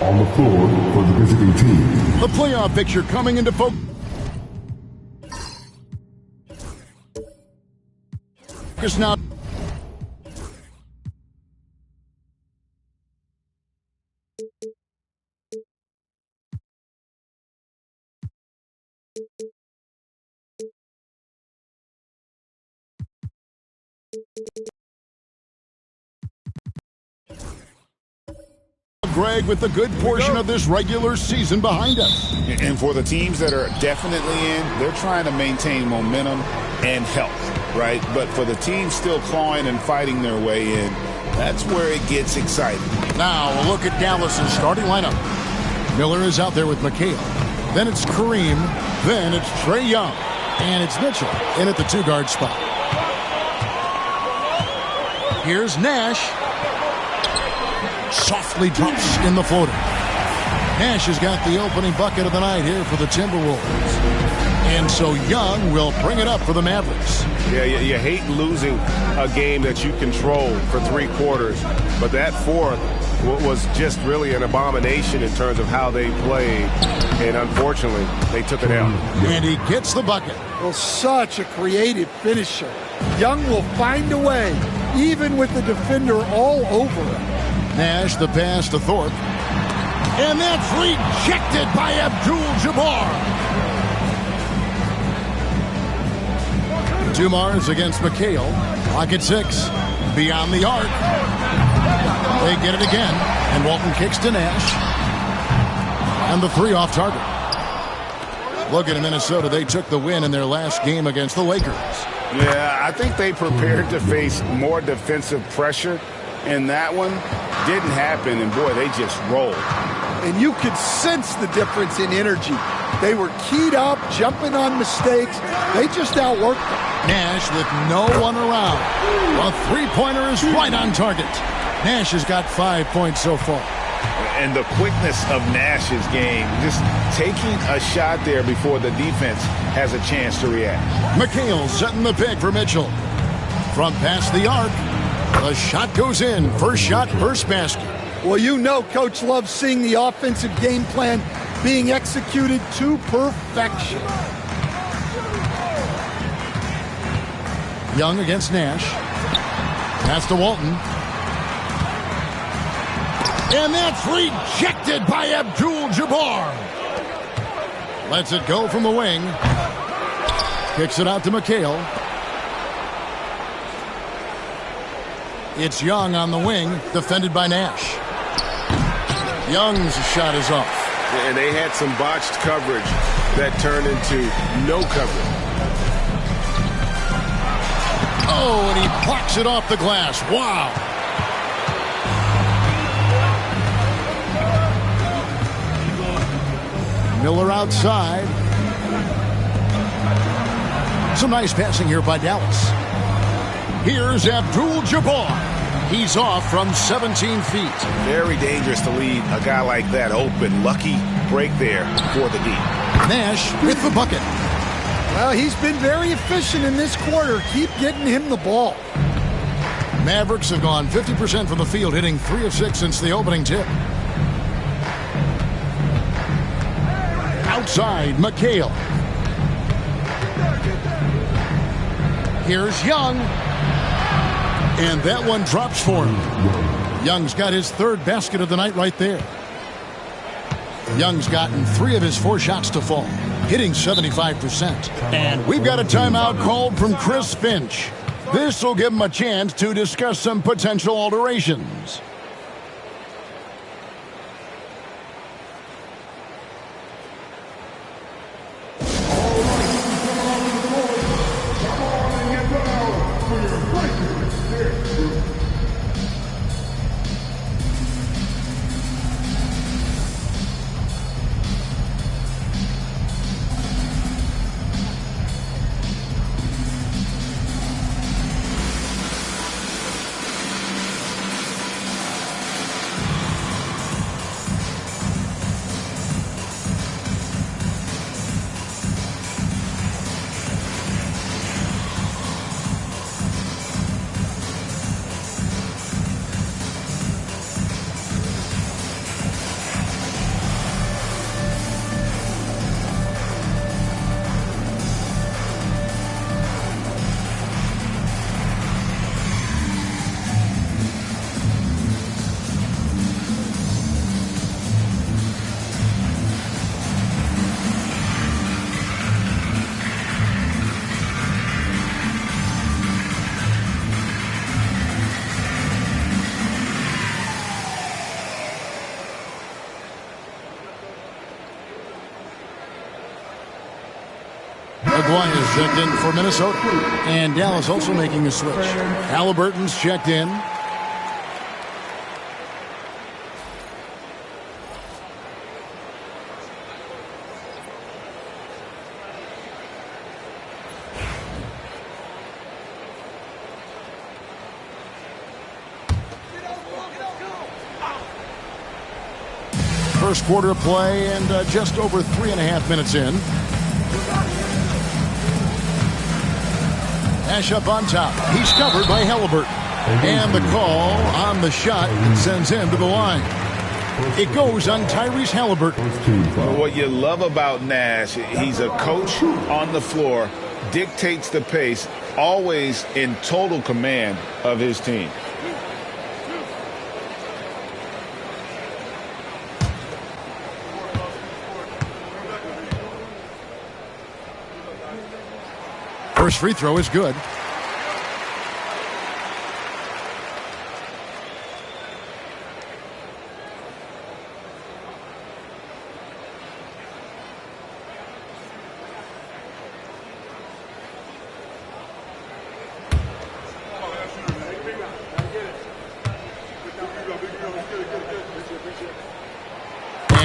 On the floor for the visiting team. The playoff picture coming into focus. Now. Greg, with a good portion of this regular season behind us. And for the teams that are definitely in, they're trying to maintain momentum and health, right? But for the teams still clawing and fighting their way in, that's where it gets exciting. Now a look at Dallas's starting lineup. Miller is out there with McHale. Then it's Kareem. Then it's Trae Young. And it's Mitchell in at the two-guard spot. Here's Nash. Softly drops in the floater. Nash has got the opening bucket of the night here for the Timberwolves. And so Young will bring it up for the Mavericks. Yeah, you hate losing a game that you control for 3 quarters, but that fourth was just really an abomination in terms of how they played, and unfortunately, they took it out. And he gets the bucket. Well, such a creative finisher. Young will find a way, even with the defender all over him. Nash, the pass to Thorpe. And that's rejected by Abdul-Jabbar. Dumars against McHale. Clock at 6. Beyond the arc. They get it again. And Walton kicks to Nash. And the 3 off target. Looking at Minnesota, they took the win in their last game against the Lakers. Yeah, I think they prepared to face more defensive pressure. And that one didn't happen, and boy, they just rolled. and you could sense the difference in energy. They were keyed up, jumping on mistakes. They just outworked them. Nash with no one around. A three-pointer is right on target. Nash has got 5 points so far. And the quickness of Nash's game, just taking a shot there before the defense has a chance to react. McHale setting the pick for Mitchell. From past the arc, the shot goes in. First shot, first basket. Well, you know Coach loves seeing the offensive game plan being executed to perfection. Young against Nash. Pass to Walton. And that's rejected by Abdul-Jabbar. Lets it go from the wing. Kicks it out to McHale. It's Young on the wing, defended by Nash. Young's shot is off. And they had some botched coverage that turned into no coverage. Oh, and he blocks it off the glass. Wow. Miller outside. Some nice passing here by Dallas. Here's Abdul-Jabbar. He's off from 17 feet. Very dangerous to leave a guy like that open. Lucky break there for the D. Nash with the bucket. Well, he's been very efficient in this quarter. Keep getting him the ball. Mavericks have gone 50% from the field, hitting 3 of 6 since the opening tip. Outside, McHale. Here's Young. And that one drops for him. Young's got his third basket of the night right there. Young's gotten 3 of his 4 shots to fall, hitting 75%. And we've got a timeout called from Chris Finch. This will give him a chance to discuss some potential alterations. Maguire's checked in for Minnesota. And Dallas also making a switch. Halliburton's checked in. First quarter of play and just over 3.5 minutes in. Nash up on top. He's covered by Halliburton. And the call on the shot sends him to the line. It goes on Tyrese Halliburton. What you love about Nash, he's a coach on the floor, dictates the pace, always in total command of his team. First free throw is good.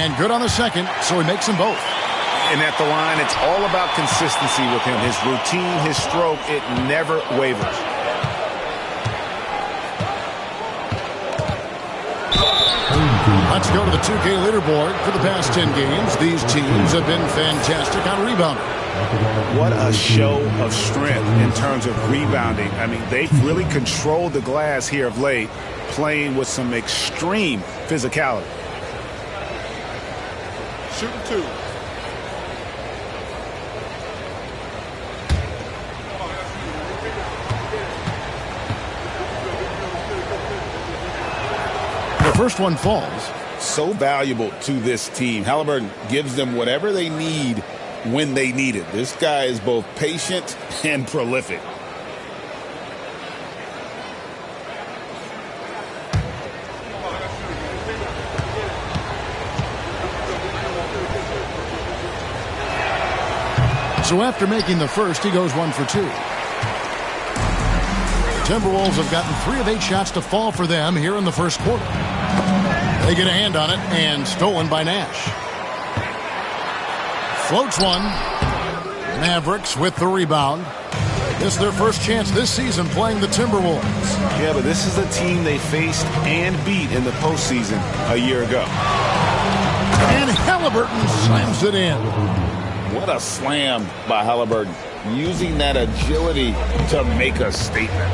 And good on the second, so he makes them both. And at the line, it's all about consistency with him. His routine, his stroke, it never wavers. Let's go to the 2K leaderboard. For the past 10 games, these teams have been fantastic on rebounding. What a show of strength in terms of rebounding. I mean, they've really controlled the glass here of late, playing with some extreme physicality. Shooting 2. The first one falls. So valuable to this team. Halliburton gives them whatever they need when they need it. This guy is both patient and prolific. So after making the first, he goes 1 for 2. Timberwolves have gotten 3 of 8 shots to fall for them here in the first quarter. They get a hand on it, and stolen by Nash. Floats one. Mavericks with the rebound. This is their first chance this season playing the Timberwolves. Yeah, but this is a team they faced and beat in the postseason a year ago. And Halliburton slams it in. What a slam by Halliburton, using that agility to make a statement.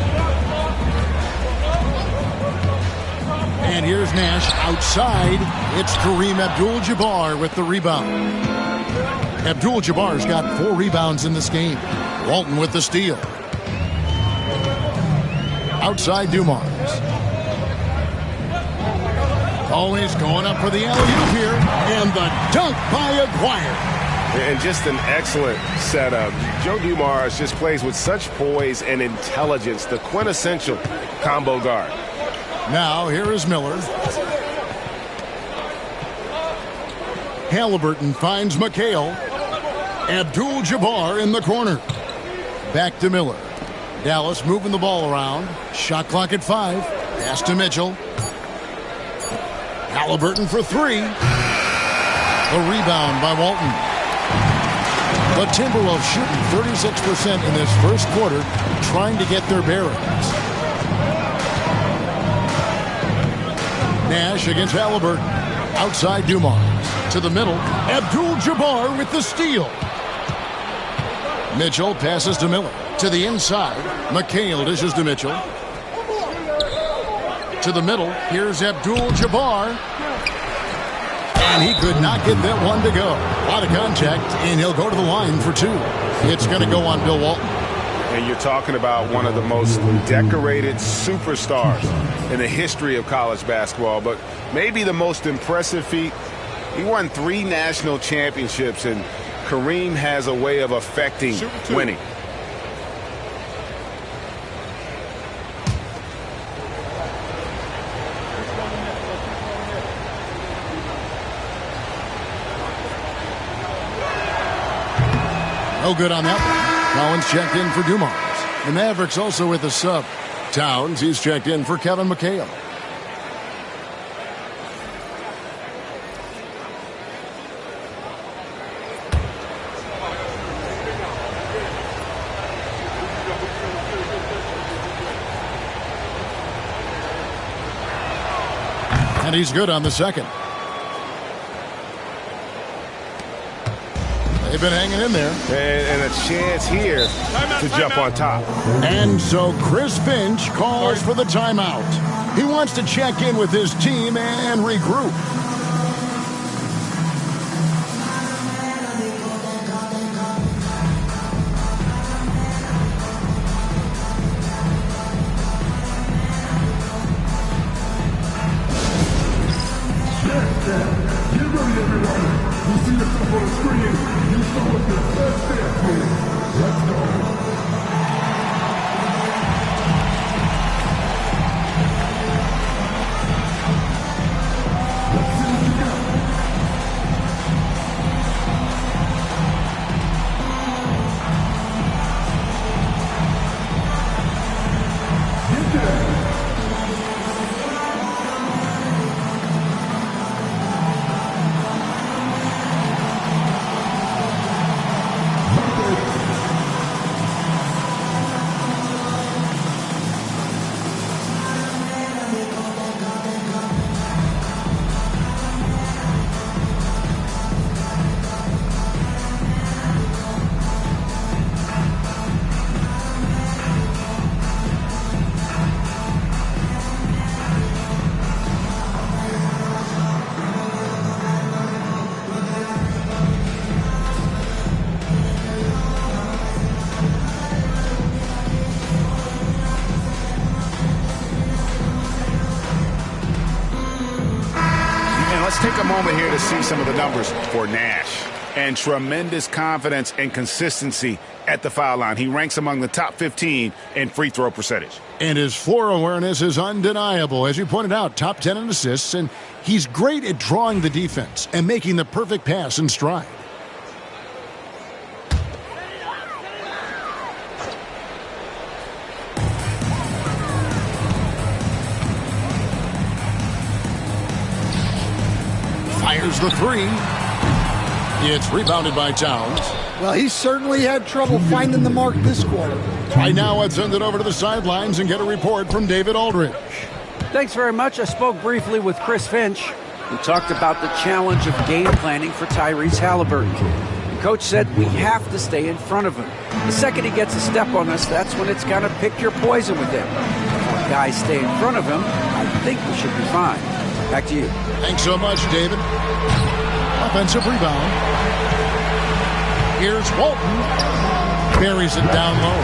And here's Nash outside. It's Kareem Abdul-Jabbar with the rebound. Abdul-Jabbar's got 4 rebounds in this game. Walton with the steal. Outside Dumars. Always going up for the alley-oop here. And the dunk by Aguirre. And just an excellent setup. Joe Dumars just plays with such poise and intelligence, the quintessential combo guard. Now, here is Miller. Halliburton finds McHale. Abdul-Jabbar in the corner. Back to Miller. Dallas moving the ball around. Shot clock at 5. Pass to Mitchell. Halliburton for 3. A rebound by Walton. The Timberwolves shooting 36% in this first quarter, trying to get their bearings. Nash against Halliburton. Outside Dumars. To the middle. Abdul-Jabbar with the steal. Mitchell passes to Miller. To the inside. McHale dishes to Mitchell. To the middle. Here's Abdul-Jabbar. And he could not get that one to go. A lot of contact, and he'll go to the line for 2. It's going to go on Bill Walton. And you're talking about one of the most decorated superstars in the history of college basketball, but maybe the most impressive feat. He won 3 national championships, and Kareem has a way of affecting winning. No good on that one. Collins checked in for Dumars. The Mavericks also with a sub. Towns, he's checked in for Kevin McHale. And he's good on the second. They've been hanging in there. And a chance here to jump on top. And so Chris Finch calls for the timeout. He wants to check in with his team and regroup. moment here to see some of the numbers for Nash. And tremendous confidence and consistency at the foul line. He ranks among the top 15 in free throw percentage. And his floor awareness is undeniable. As you pointed out, top 10 in assists, and he's great at drawing the defense and making the perfect pass in stride. Fires the three. It's rebounded by Towns. Well, he certainly had trouble finding the mark this quarter. Right now, let's send it over to the sidelines and get a report from David Aldridge. Thanks very much. I spoke briefly with Chris Finch. We talked about the challenge of game planning for Tyrese Halliburton. The coach said we have to stay in front of him. The second he gets a step on us, that's when it's kind of pick your poison with him. If our guys stay in front of him, I think we should be fine. Back to you. Thanks so much, David. Offensive rebound. Here's Walton. Buries it down low.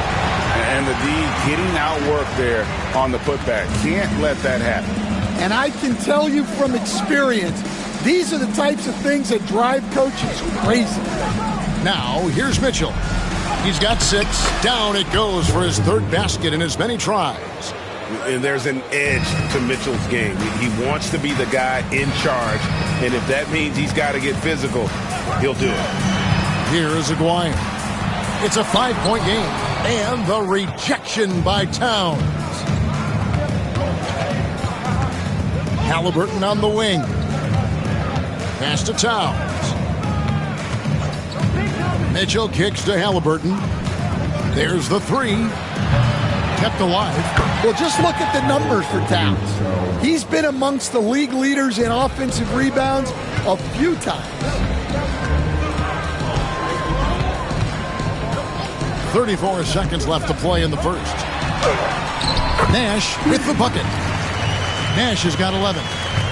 And the D getting outworked there on the putback. Can't let that happen. And I can tell you from experience, these are the types of things that drive coaches crazy. Now, here's Mitchell. He's got 6. Down it goes for his third basket in as many tries. And there's an edge to Mitchell's game. He wants to be the guy in charge, and if that means he's got to get physical, he'll do it. Here is Aguirre. It's a 5-point game, and the rejection by Towns. Halliburton on the wing. Pass to Towns. Mitchell kicks to Halliburton. There's the 3. Kept alive. Well, just look at the numbers for Towns. He's been amongst the league leaders in offensive rebounds a few times. 34 seconds left to play in the first. Nash with the bucket. Nash has got 11.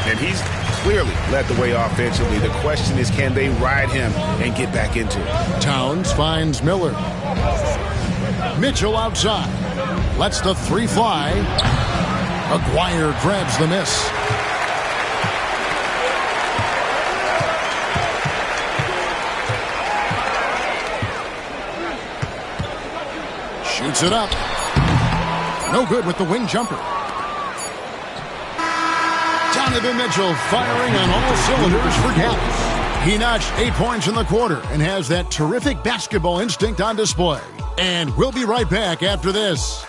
And he's clearly led the way offensively. The question is, can they ride him and get back into it? Towns finds Miller. Mitchell outside. Lets the 3 fly. Aguirre grabs the miss. Shoots it up. No good with the wing jumper. Donovan Mitchell firing on all cylinders for Dallas. He notched 8 points in the quarter and has that terrific basketball instinct on display. And we'll be right back after this.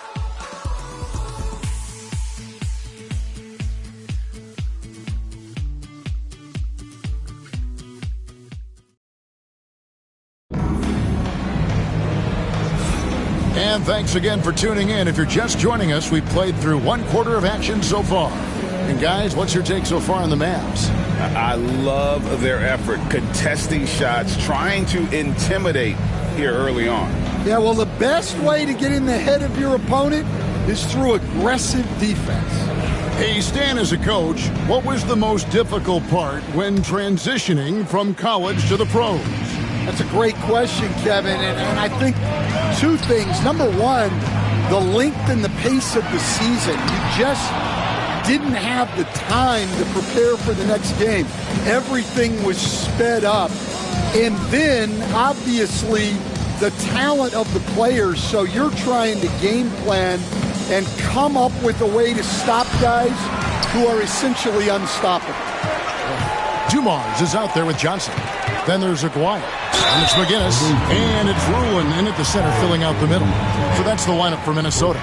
And thanks again for tuning in. If you're just joining us, we've played through 1 quarter of action so far. And guys, what's your take so far on the Mavs? I love their effort, contesting shots, trying to intimidate here early on. Yeah, well, the best way to get in the head of your opponent is through aggressive defense. Hey, Stan, as a coach, what was the most difficult part when transitioning from college to the pros? That's a great question, Kevin, and I think 2 things. Number 1, the length and the pace of the season. You just didn't have the time to prepare for the next game. Everything was sped up. And then, obviously, the talent of the players, so you're trying to game plan and come up with a way to stop guys who are essentially unstoppable. Dumars is out there with Johnson. Then there's Aguirre. And it's McGinnis. And it's Ruin in at the center, filling out the middle. So that's the lineup for Minnesota.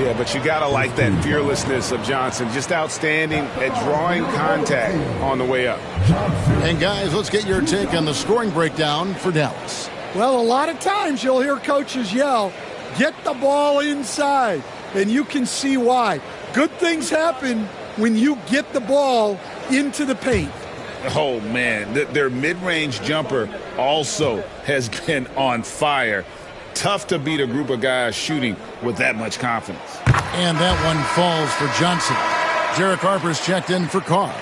Yeah, but you got to like that fearlessness of Johnson. Just outstanding at drawing contact on the way up. And guys, let's get your take on the scoring breakdown for Dallas. Well, a lot of times you'll hear coaches yell, get the ball inside. And you can see why. Good things happen when you get the ball into the paint. Oh, man, their mid-range jumper also has been on fire. Tough to beat a group of guys shooting with that much confidence. And that one falls for Johnson. Jarek Harper's checked in for Carr.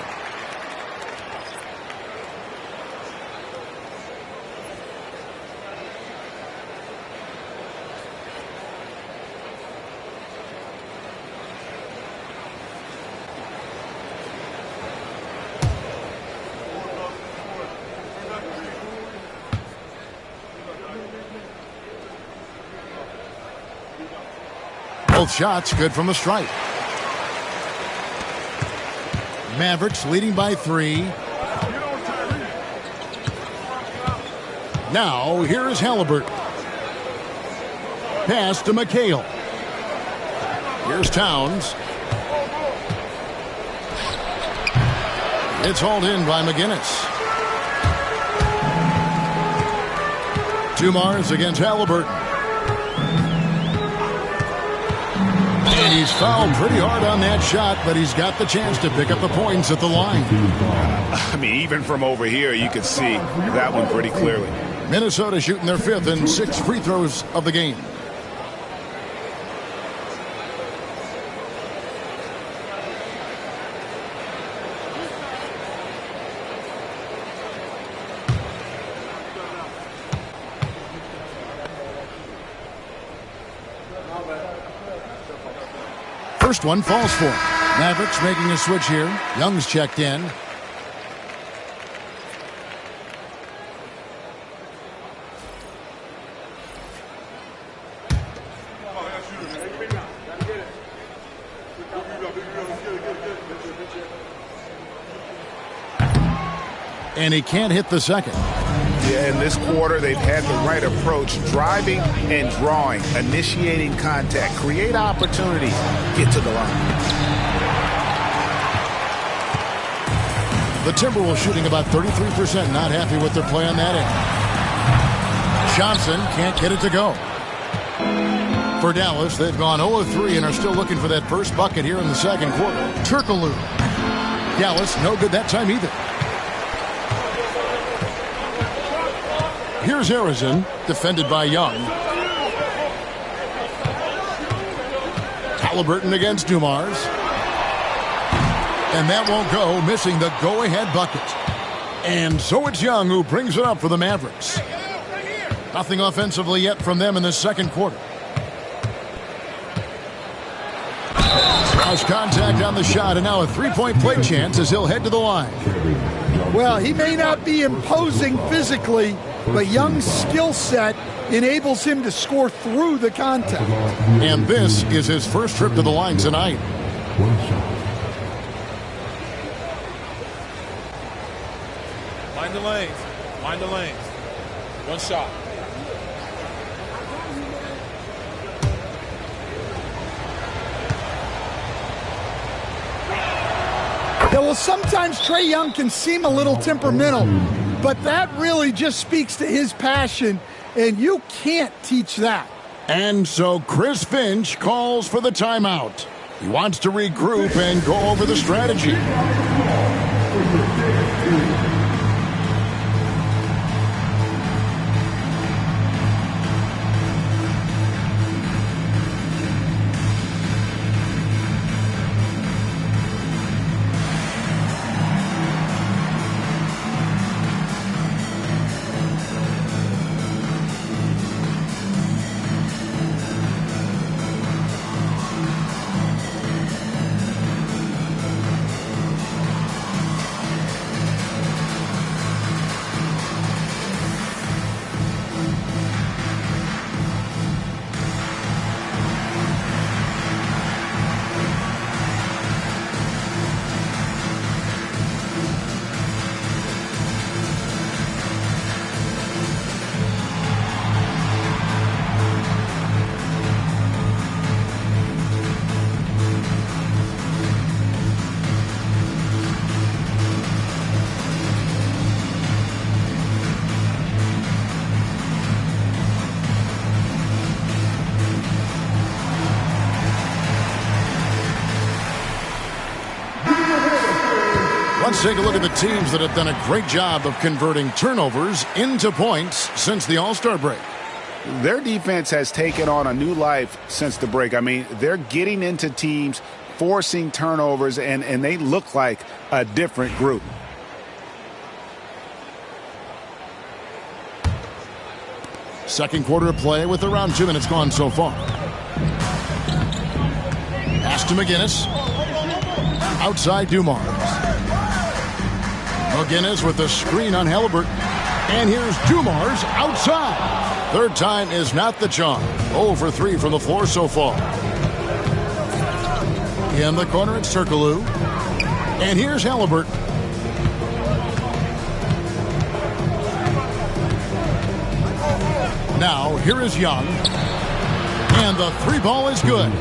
Both shots good from the stripe. Mavericks leading by 3. Now, here is Halliburton. Pass to McHale. Here's Towns. It's hauled in by McGinnis. Dumars against Halliburton. And he's fouled pretty hard on that shot, but he's got the chance to pick up the points at the line. I mean, even from over here, you could see that one pretty clearly. Minnesota shooting their 5th and 6 free throws of the game. First one falls for him. Mavericks making a switch here. Young's checked in. And he can't hit the second. Yeah, in this quarter, they've had the right approach, driving and drawing, initiating contact, create opportunities, get to the line. The Timberwolves shooting about 33%, not happy with their play on that end. Johnson can't get it to go. For Dallas, they've gone 0-3 and are still looking for that first bucket here in the second quarter. Turkoglu. Dallas, no good that time either. Here's Harrison, defended by Young. Halliburton against Dumars. And that won't go, missing the go-ahead bucket. And so it's Young who brings it up for the Mavericks. Nothing offensively yet from them in the second quarter. Cross contact on the shot, and now a three-point play chance as he'll head to the line. Well, he may not be imposing physically, but Young's skill set enables him to score through the contact. And this is his first trip to the line tonight. Mind the lanes. Mind the lanes. One shot. Yeah, well, sometimes Trae Young can seem a little temperamental, but that really just speaks to his passion, and you can't teach that. And so Chris Finch calls for the timeout. He wants to regroup and go over the strategy. Let's take a look at the teams that have done a great job of converting turnovers into points since the All-Star break. Their defense has taken on a new life since the break. I mean, they're getting into teams, forcing turnovers, and they look like a different group. Second quarter of play with around 2 minutes gone so far. Pass to McGinnis. Outside Dumars. McGinnis with the screen on Halliburton. And here's Dumars outside. Third time is not the charm. 0 for 3 from the floor so far. In the corner, it's Turkoglu. And here's Halliburton. Now, here is Young. And the three ball is good.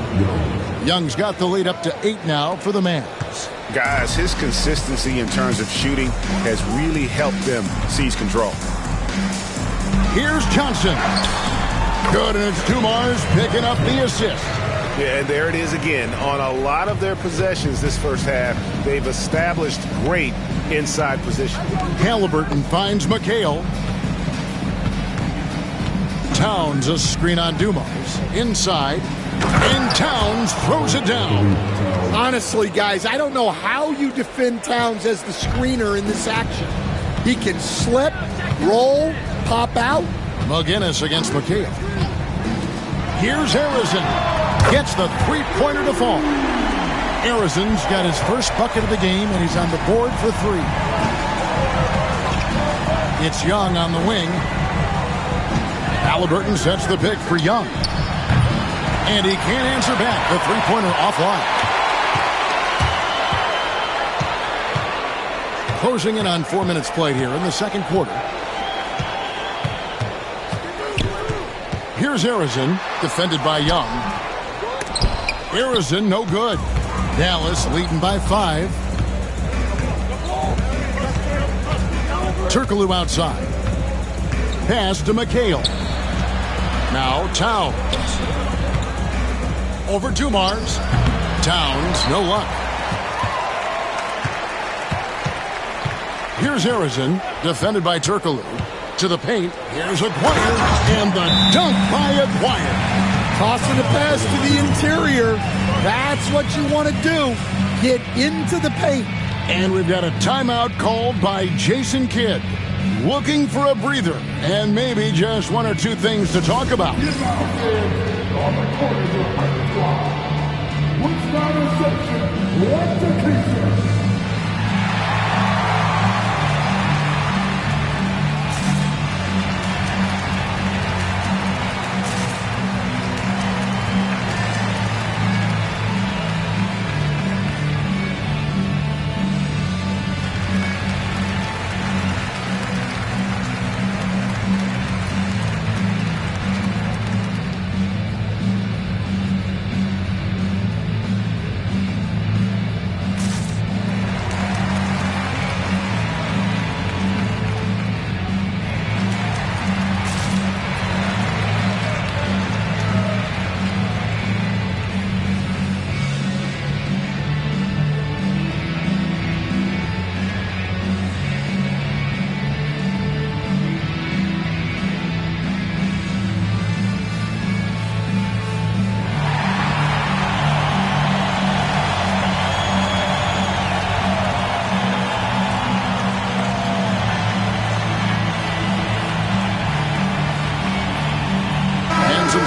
Young's got the lead up to 8 now for the Mavs. Guys, his consistency in terms of shooting has really helped them seize control. Here's Johnson. Good, and it's Dumars picking up the assist. Yeah, and there it is again. On a lot of their possessions this first half, they've established great inside position. Halliburton finds McHale. Towns a screen on Dumars. Inside. And Towns throws it down. Honestly, guys, I don't know how you defend Towns as the screener in this action. He can slip, roll, pop out. McGinnis against McHale. Here's Harrison. Gets the three-pointer to fall. Harrison's got his first bucket of the game, and he's on the board for 3. It's Young on the wing. Halliburton sets the pick for Young. And he can't answer back. The three-pointer offline. Closing in on 4 minutes played here in the second quarter. Here's Harrison, defended by Young. Harrison, no good. Dallas leading by 5. Turkoglu outside. Pass to McHale. Now Towns. Over Dumars. Towns, no luck. Here's Harrison, defended by Turkoglu. To the paint. Here's Aguirre. And the dunk by Aguirre. Tossing the pass to the interior. That's what you want to do. Get into the paint. And we've got a timeout called by Jason Kidd. Looking for a breather and maybe just 1 or 2 things to talk about.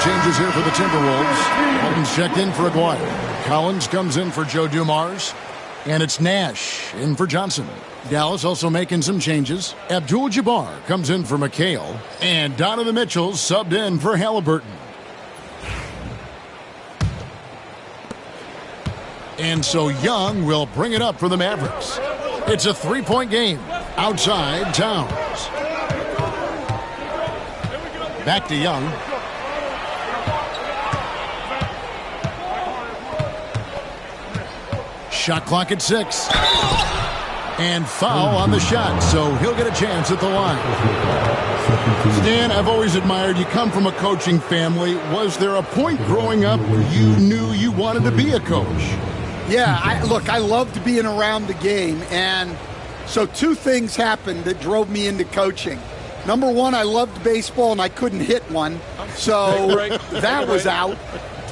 Changes here for the Timberwolves. Walton's checked in for Aguirre. Collins comes in for Joe Dumars. And it's Nash in for Johnson. Dallas also making some changes. Abdul-Jabbar comes in for McHale. And Donovan Mitchell subbed in for Halliburton. And so Young will bring it up for the Mavericks. It's a 3-point game. Outside, Towns. Back to Young. Shot clock at 6. And foul on the shot, so he'll get a chance at the line. Stan, I've always admired you. Come from a coaching family. Was there a point growing up where you knew you wanted to be a coach? Yeah, I loved being around the game. And so 2 things happened that drove me into coaching. Number 1, I loved baseball and I couldn't hit one. So that was out.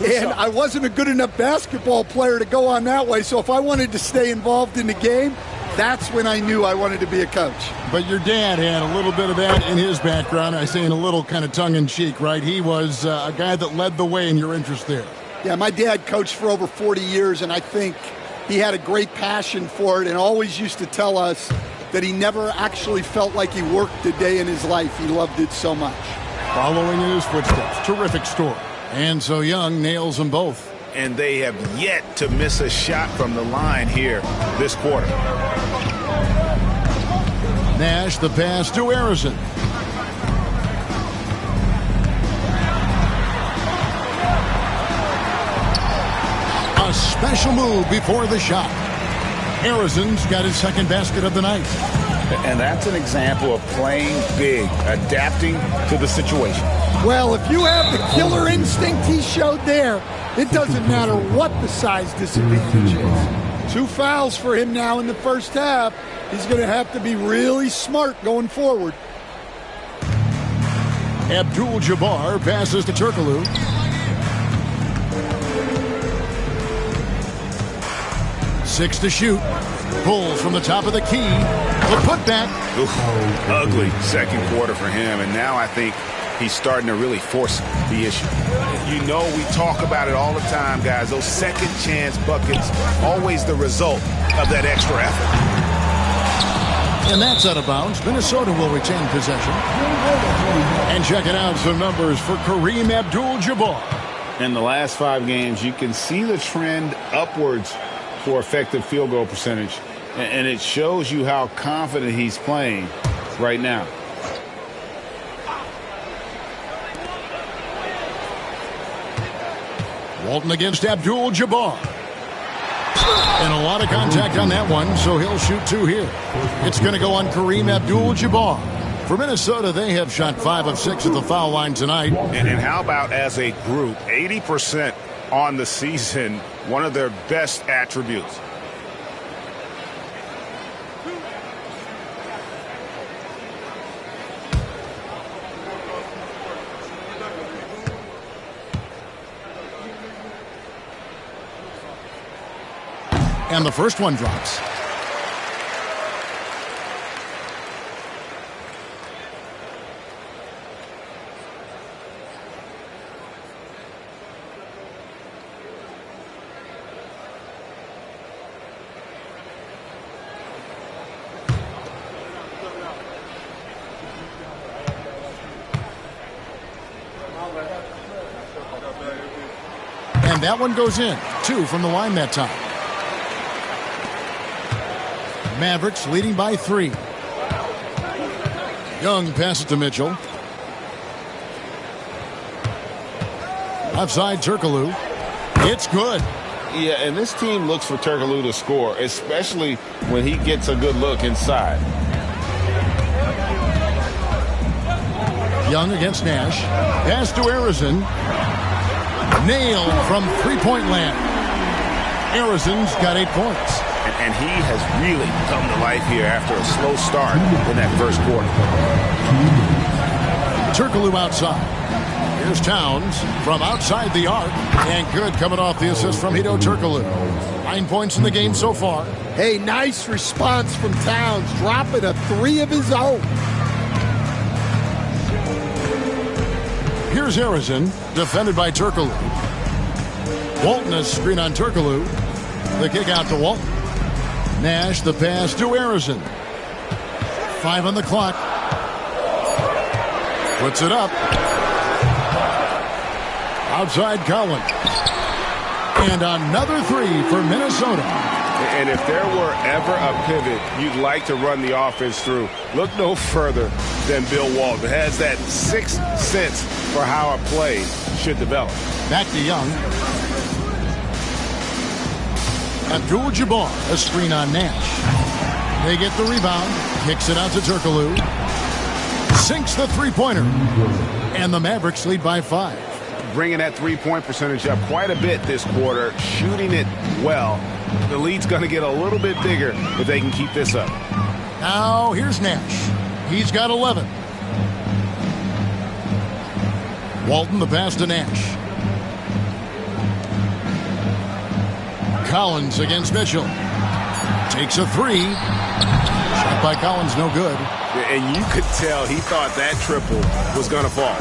And I wasn't a good enough basketball player to go on that way. So if I wanted to stay involved in the game, that's when I knew I wanted to be a coach. But your dad had a little bit of that in his background. I say in a little kind of tongue-in-cheek, right? He was a guy that led the way in your interest there. Yeah, my dad coached for over 40 years, and I think he had a great passion for it and always used to tell us that he never actually felt like he worked a day in his life. He loved it so much. Following in his footsteps. Terrific story. And so Young nails them both. and they have yet to miss a shot from the line here this quarter. Nash, the pass to Harrison. A special move before the shot. Harrison's got his second basket of the night. And that's an example of playing big, adapting to the situation. Well, if you have the killer instinct he showed there, it doesn't matter what the size disadvantage is. 2 fouls for him now in the first half. He's going to have to be really smart going forward. Abdul-Jabbar passes to Turkoglu. Six to shoot. Pulls from the top of the key. The putback. Ugly second quarter for him, and now I think he's starting to really force the issue. You know, we talk about it all the time, guys. Those second chance buckets, always the result of that extra effort. And that's out of bounds. Minnesota will retain possession. And checking out some numbers for Kareem Abdul-Jabbar. In the last 5 games, you can see the trend upwards for effective field goal percentage. And it shows you how confident he's playing right now. Walton against Abdul-Jabbar. And a lot of contact on that one, so he'll shoot 2 here. It's going to go on Kareem Abdul-Jabbar. For Minnesota, they have shot 5 of 6 at the foul line tonight. And how about as a group, 80% on the season, one of their best attributes. And the first one drops. And that one goes in. 2 from the line that time. Mavericks leading by 3. Young passes to Mitchell. Outside Turkoglu. It's good. Yeah, and this team looks for Turkoglu to score, especially when he gets a good look inside. Young against Nash. Pass to Harrison. Nailed from three-point land. Harrison's got 8 points. And he has really come to life here after a slow start in that first quarter. Turkoglu outside. Here's Towns from outside the arc. And good coming off the assist from Hedo Turkoglu. 9 points in the game so far. Hey, nice response from Towns, dropping a 3 of his own. Here's Harrison, defended by Turkoglu. Walton has screen on Turkoglu. The kick out to Walton. Nash, the pass to Harrison. 5 on the clock. Puts it up. Outside Collins. And another 3 for Minnesota. And if there were ever a pivot you'd like to run the offense through, look no further than Bill Walton. Has that 6th sense for how a play should develop. Back to Young. Abdul-Jabbar, a screen on Nash. They get the rebound. Kicks it out to Turkoglu. Sinks the three-pointer. And the Mavericks lead by 5. Bringing that three-point percentage up quite a bit this quarter. Shooting it well. The lead's going to get a little bit bigger if they can keep this up. Now here's Nash. He's got 11. Walton, the pass to Nash. Collins against Mitchell. Takes a 3. Shot by Collins, no good. And you could tell he thought that triple was going to fall.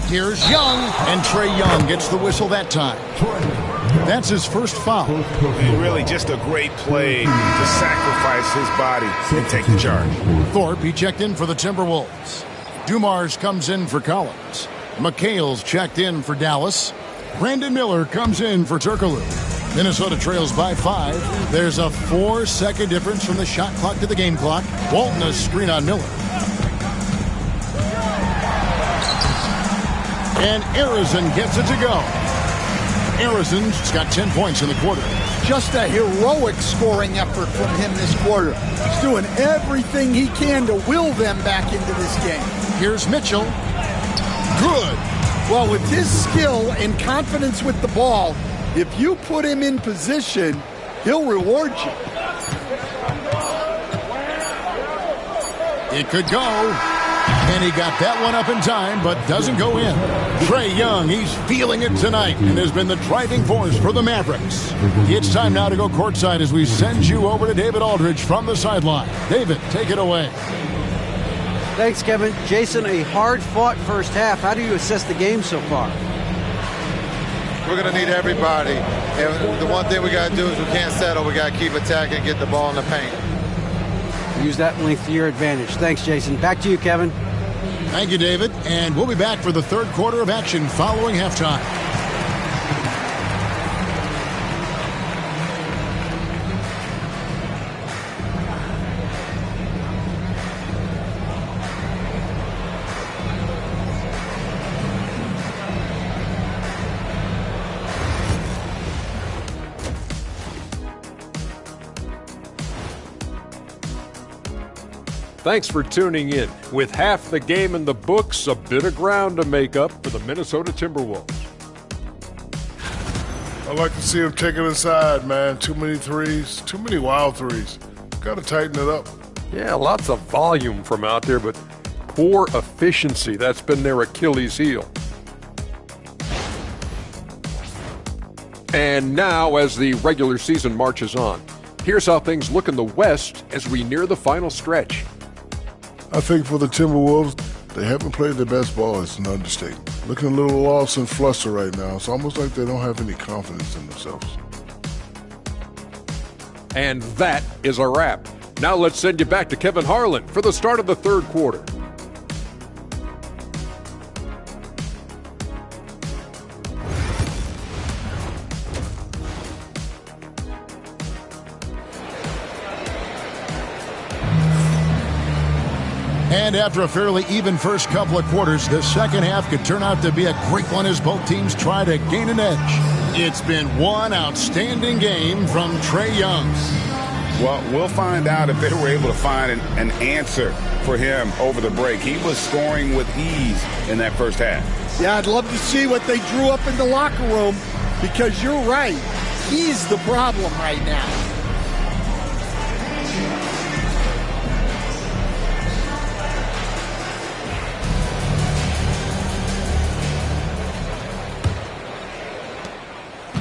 Here's Young, and Trae Young gets the whistle that time. That's his first foul. And really just a great play to sacrifice his body and take the charge. Thorpe, he checked in for the Timberwolves. Dumars comes in for Collins. McHale's checked in for Dallas. Brandon Miller comes in for Turkoglu. Minnesota trails by 5. There's a 4-second difference from the shot clock to the game clock. Walton a screen on Miller. And Arizin gets it to go. Arizin's got 10 points in the quarter. Just a heroic scoring effort from him this quarter. He's doing everything he can to will them back into this game. Here's Mitchell. Good. Well, with his skill and confidence with the ball, if you put him in position, he'll reward you. It could go. And he got that one up in time, but doesn't go in. Trae Young, he's feeling it tonight and has been the driving force for the Mavericks. It's time now to go courtside as we send you over to David Aldridge from the sideline. David, take it away. Thanks, Kevin. Jason, a hard-fought first half. How do you assess the game so far? We're going to need everybody. And the one thing we got to do is we can't settle. We got to keep attacking and get the ball in the paint. Use that length to your advantage. Thanks, Jason. Back to you, Kevin. Thank you, David. And we'll be back for the third quarter of action following halftime. Thanks for tuning in. With half the game in the books, a bit of ground to make up for the Minnesota Timberwolves. I like to see him take it inside, man. Too many threes, too many wild threes. Got to tighten it up. Yeah, lots of volume from out there, but poor efficiency. That's been their Achilles heel. And now, as the regular season marches on, here's how things look in the West as we near the final stretch. I think for the Timberwolves, they haven't played their best ball. It's an understatement. Looking a little lost and flustered right now. It's almost like they don't have any confidence in themselves. And that is a wrap. Now let's send you back to Kevin Harlan for the start of the third quarter. And after a fairly even first couple of quarters, the second half could turn out to be a great one as both teams try to gain an edge. It's been one outstanding game from Trae Young. Well, we'll find out if they were able to find an answer for him over the break. He was scoring with ease in that first half. Yeah, I'd love to see what they drew up in the locker room because you're right. He's the problem right now.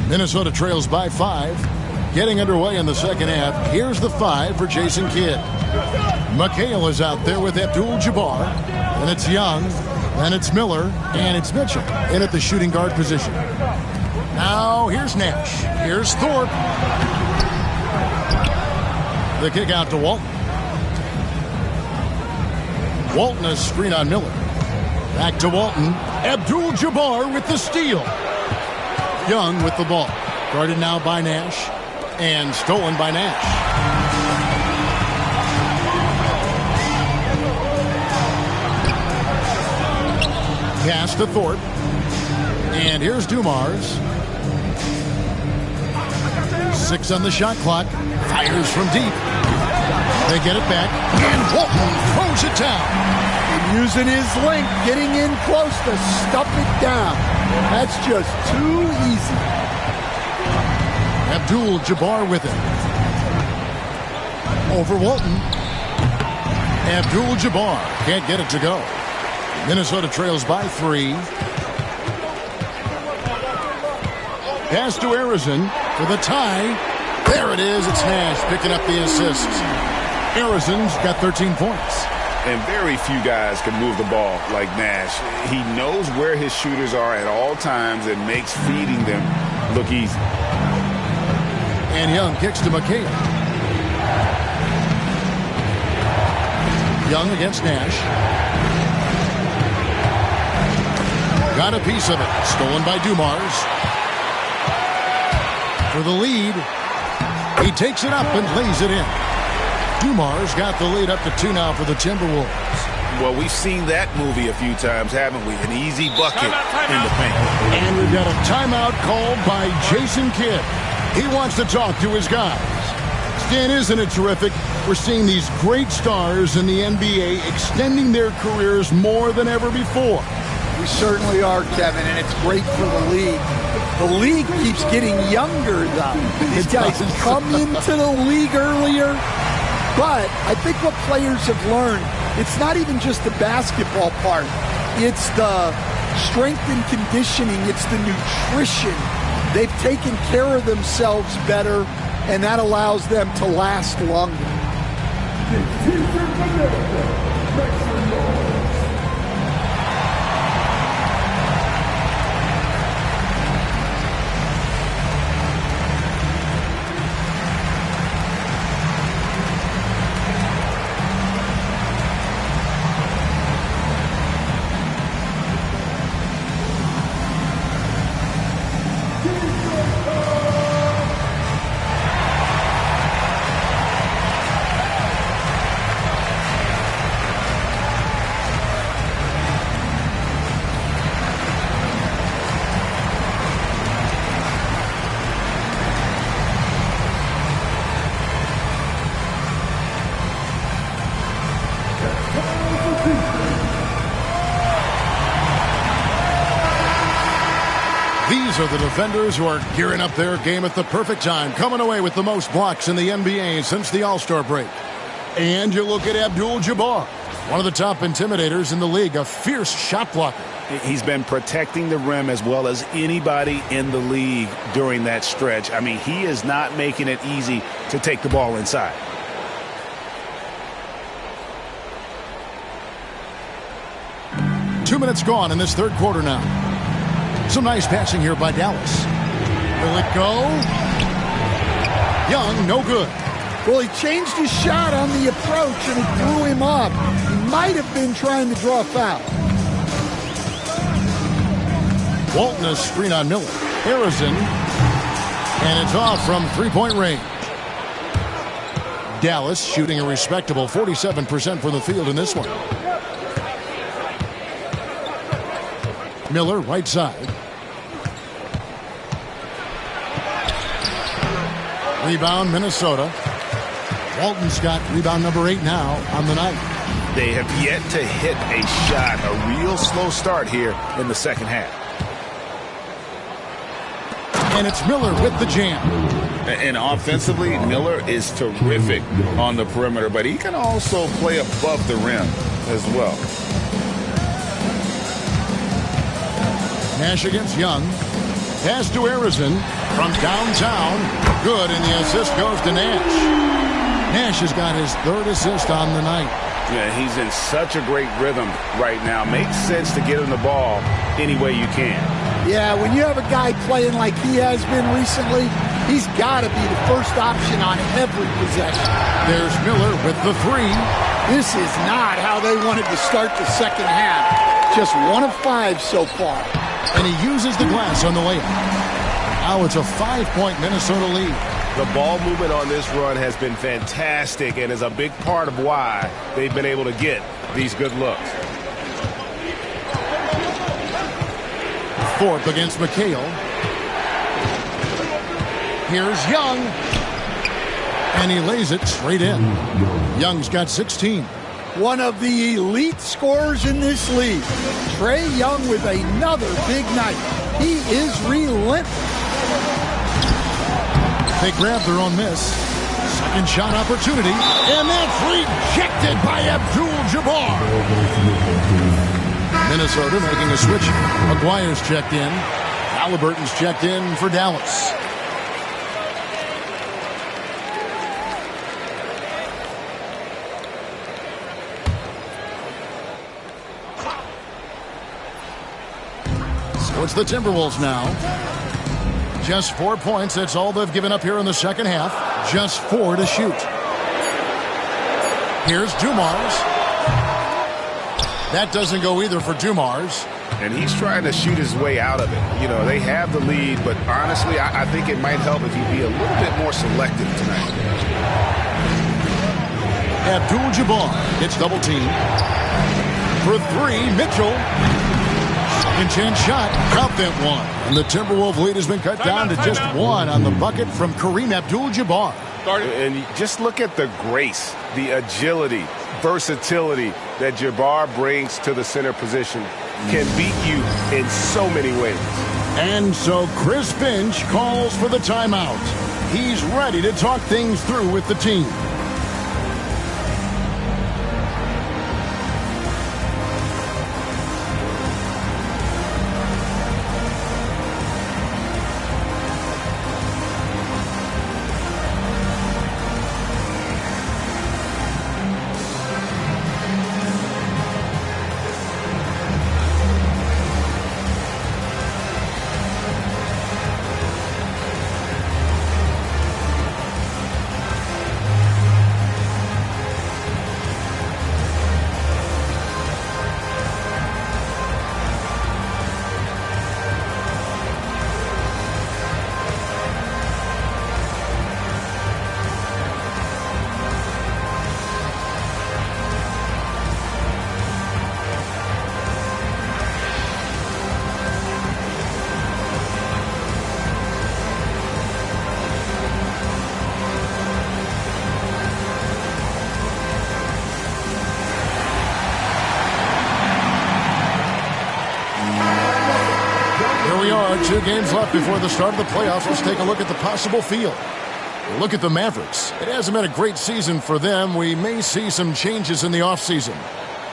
Minnesota trails by 5. Getting underway in the second half. Here's the 5 for Jason Kidd. McHale is out there with Abdul-Jabbar. And it's Young. Then it's Miller. And it's Mitchell in at the shooting guard position. Now here's Nash. Here's Thorpe. The kick out to Walton. Walton a screen on Miller. Back to Walton. Abdul-Jabbar with the steal. Young with the ball. Guarded now by Nash. And stolen by Nash. Pass to Thorpe. And here's Dumars. 6 on the shot clock. Fires from deep. They get it back. And Walton throws it down. And using his length, getting in close to stuff it down. That's just too easy. Abdul-Jabbar with it. Over Walton. Abdul-Jabbar can't get it to go. Minnesota trails by 3. Pass to Arizin for the tie. There it is. It's Nash picking up the assist. Arizin's got 13 points. And very few guys can move the ball like Nash. He knows where his shooters are at all times and makes feeding them look easy. And Young kicks to McHale. Young against Nash. Got a piece of it. Stolen by Dumars. for the lead. He takes it up and lays it in. Dumar's got the lead up to 2 now for the Timberwolves. Well, we've seen that movie a few times, haven't we? An easy bucket in the paint. And we've got a timeout called by Jason Kidd. He wants to talk to his guys. Stan, isn't it terrific? We're seeing these great stars in the NBA extending their careers more than ever before. We certainly are, Kevin, and it's great for the league. The league keeps getting younger, though. These guys come into the league earlier. But I think what players have learned, it's not even just the basketball part. It's the strength and conditioning. It's the nutrition. They've taken care of themselves better, and that allows them to last longer. These are the defenders who are gearing up their game at the perfect time, coming away with the most blocks in the NBA since the All-Star break. And you look at Abdul-Jabbar, one of the top intimidators in the league, a fierce shot blocker. He's been protecting the rim as well as anybody in the league during that stretch. I mean, he is not making it easy to take the ball inside. Two minutes gone in this third quarter now. Some nice passing here by Dallas. Will it go? Young, no good. Well, he changed his shot on the approach, and it threw him off. He might have been trying to draw a foul. Walton a screen on Miller. Harrison. And it's off from three-point range. Dallas shooting a respectable 47% from the field in this one. Miller, right side. Rebound, Minnesota. Walton's got rebound number 8 now on the night. They have yet to hit a shot, a real slow start here in the second half. And it's Miller with the jam. And offensively, Miller is terrific on the perimeter, but he can also play above the rim as well. Nash against Young. Pass to Harrison from downtown. Good, and the assist goes to Nash. Nash has got his third assist on the night. Yeah, he's in such a great rhythm right now. Makes sense to get him the ball any way you can. Yeah, when you have a guy playing like he has been recently, he's got to be the first option on every possession. There's Miller with the three. This is not how they wanted to start the second half. Just 1 of 5 so far. And he uses the glass on the layup. Now it's a 5-point Minnesota lead. The ball movement on this run has been fantastic and is a big part of why they've been able to get these good looks. Thorpe against McHale. Here's Young. And he lays it straight in. Young's got 16. One of the elite scorers in this league. Trae Young with another big night. He is relentless. They grab their own miss. Second shot opportunity. And that's rejected by Abdul-Jabbar. Minnesota making a switch. McGuire's checked in. Halliburton's checked in for Dallas. So it's the Timberwolves now. Just 4 points. That's all they've given up here in the second half. Just 4 to shoot. Here's Dumars. That doesn't go either for Dumars. And he's trying to shoot his way out of it. You know, they have the lead, but honestly, I think it might help if he be a little bit more selective tonight. Abdul-Jabbar gets double teamed. For three, Mitchell. Second chance shot. Count that one. And the Timberwolves lead has been cut down to just one on the bucket from Kareem Abdul-Jabbar. And just look at the grace, the agility, versatility that Jabbar brings to the center position. Can beat you in so many ways. And so Chris Finch calls for the timeout. He's ready to talk things through with the team. we are, 2 games left before the start of the playoffs. Let's take a look at the possible field. Look at the Mavericks. It hasn't been a great season for them. We may see some changes in the offseason.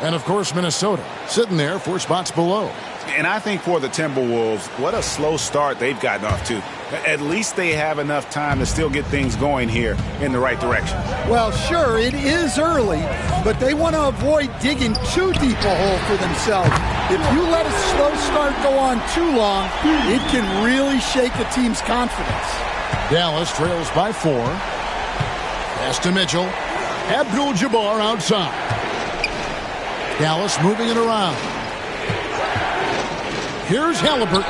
And, of course, Minnesota sitting there 4 spots below. And I think for the Timberwolves, what a slow start they've gotten off to. At least they have enough time to still get things going here in the right direction. Well, sure, it is early, but they want to avoid digging too deep a hole for themselves. If you let a slow start go on too long, it can really shake a team's confidence. Dallas trails by 4. Pass to Mitchell. Abdul-Jabbar outside. Dallas moving it around. Here's Halliburton.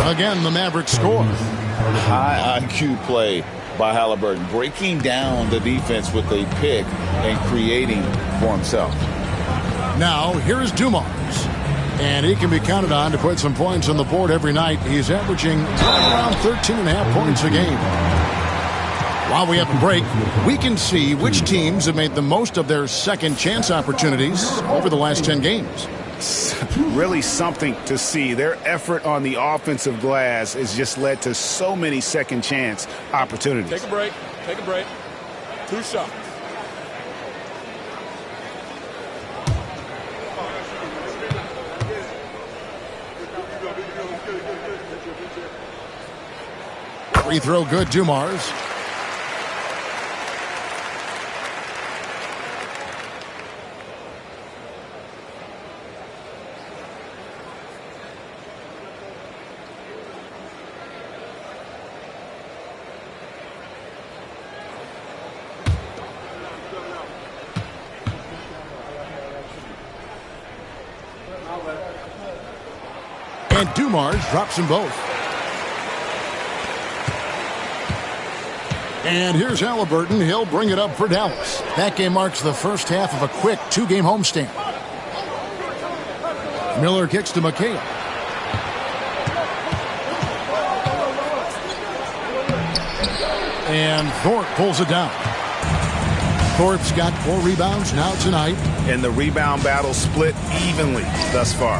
Again, the Mavericks score. High IQ play by Halliburton, breaking down the defense with a pick and creating for himself. Now, here's Dumars. And he can be counted on to put some points on the board every night. He's averaging around 13.5 points a game. While we have a break, we can see which teams have made the most of their second chance opportunities over the last 10 games. Really something to see. Their effort on the offensive glass has just led to so many second chance opportunities. Take a break. Take a break. 2 shots. Free throw good, Dumars. And Dumars drops them both. And here's Halliburton. He'll bring it up for Dallas. That game marks the first half of a quick 2-game homestand. Miller kicks to McHale. And Thorpe pulls it down. Thorpe's got 4 rebounds now tonight. And the rebound battle split evenly thus far.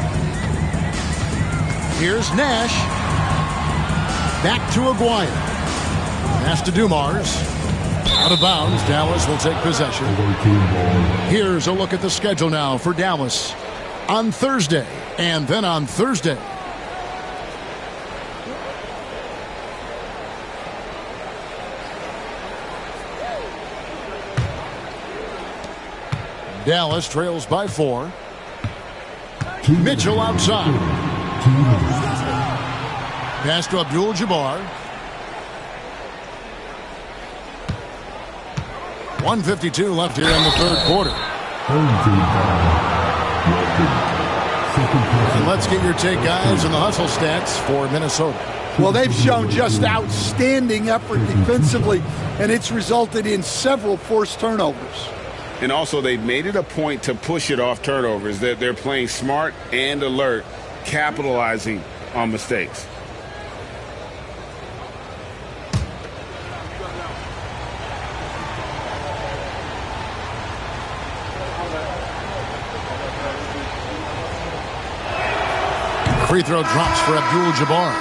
Here's Nash. Back to Aguirre. Pass to Dumars. Out of bounds. Dallas will take possession. Here's a look at the schedule now for Dallas on Thursday. And then on Thursday. Dallas trails by 4. Mitchell outside. Pass to Abdul-Jabbar. 1:52 left here in the third quarter. And let's get your take, guys, on the hustle stats for Minnesota. Well, they've shown just outstanding effort defensively, and it's resulted in several forced turnovers. And also, they've made it a point to push it off turnovers. That they're playing smart and alert, capitalizing on mistakes. Free throw drops for Abdul-Jabbar.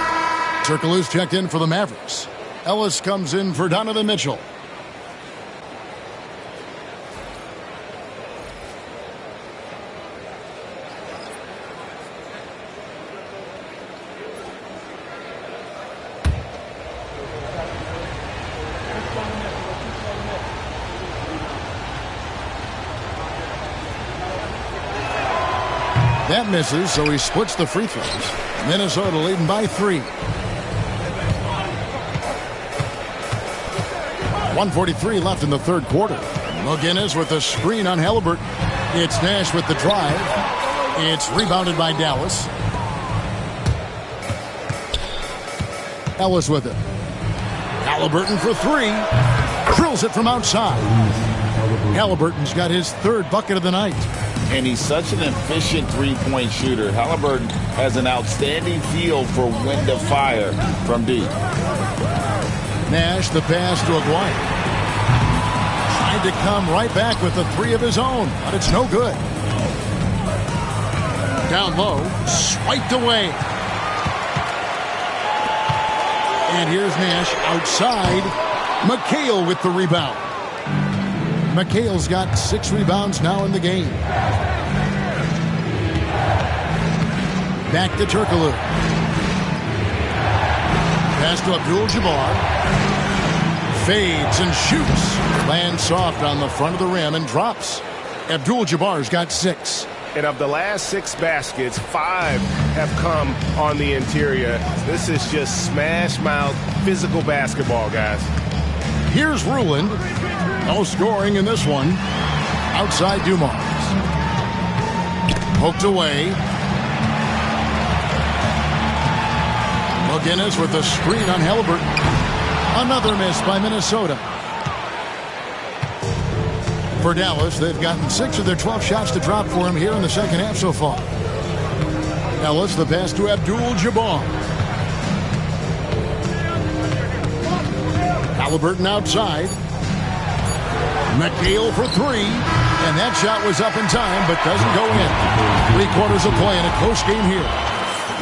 Turkoglu's checked in for the Mavericks. Ellis comes in for Donovan Mitchell. That misses, so he splits the free throws. Minnesota leading by 3. 1:43 left in the third quarter. McGinnis with the screen on Halliburton. It's Nash with the drive. It's rebounded by Dallas. Ellis with it. Halliburton for 3. Drills it from outside. Halliburton's got his third bucket of the night. And he's such an efficient three-point shooter. Halliburton has an outstanding feel for when to fire from deep. Nash, the pass to Aguirre. Tried to come right back with a 3 of his own, but it's no good. Down low, swiped away. And here's Nash outside. McHale with the rebound. McHale's got 6 rebounds now in the game. Back to Turkoglu. Pass to Abdul-Jabbar. Fades and shoots. Lands soft on the front of the rim and drops. Abdul-Jabbar's got 6. And of the last 6 baskets, 5 have come on the interior. This is just smash-mouth physical basketball, guys. Here's Ruland. No scoring in this one. Outside Dumars. Poked away. McGinnis with the screen on Halliburton. Another miss by Minnesota. For Dallas, they've gotten 6 of their 12 shots to drop for him here in the second half so far. Ellis, the pass to Abdul-Jabbar. Halliburton outside. McHale for 3. And that shot was up in time, but doesn't go in. 3/4 of play in a close game here.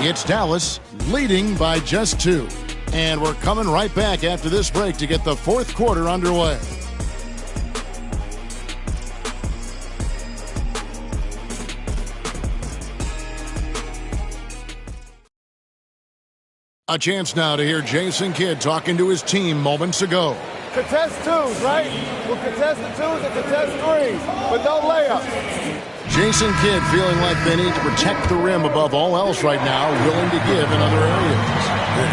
It's Dallas leading by just 2. And we're coming right back after this break to get the fourth quarter underway. A chance now to hear Jason Kidd talking to his team moments ago. Contest 2s, right? We'll contest the 2s and contest 3s, but no layups. Jason Kidd feeling like they need to protect the rim above all else right now, willing to give in other areas.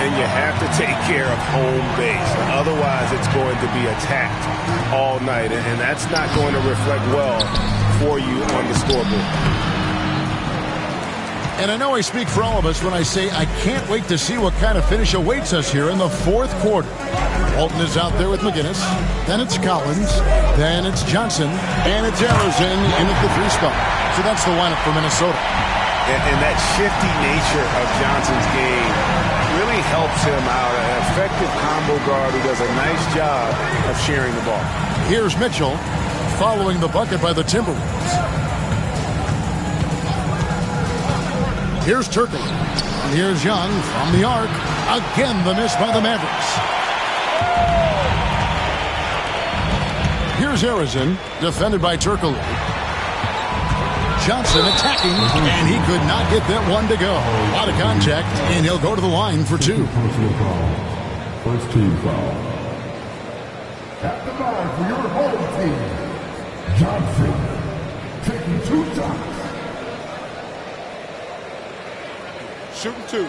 And you have to take care of home base. Otherwise, it's going to be attacked all night, and that's not going to reflect well for you on the scoreboard. And I know I speak for all of us when I say I can't wait to see what kind of finish awaits us here in the fourth quarter. Walton is out there with McGinnis. Then it's Collins. Then it's Johnson. And it's Arizin in at the 3 spot. So that's the lineup for Minnesota. And that shifty nature of Johnson's game really helps him out. An effective combo guard who does a nice job of sharing the ball. Here's Mitchell following the bucket by the Timberwolves. Here's Turkoglu. Here's Young from the arc. Again, the miss by the Mavericks. Here's Arizin, defended by Turkoglu. Johnson attacking, and he could not get that one to go. A lot of contact, and he'll go to the line for 2. First team foul. At the line for your home team, Johnson taking 2 shots. Shooting 2.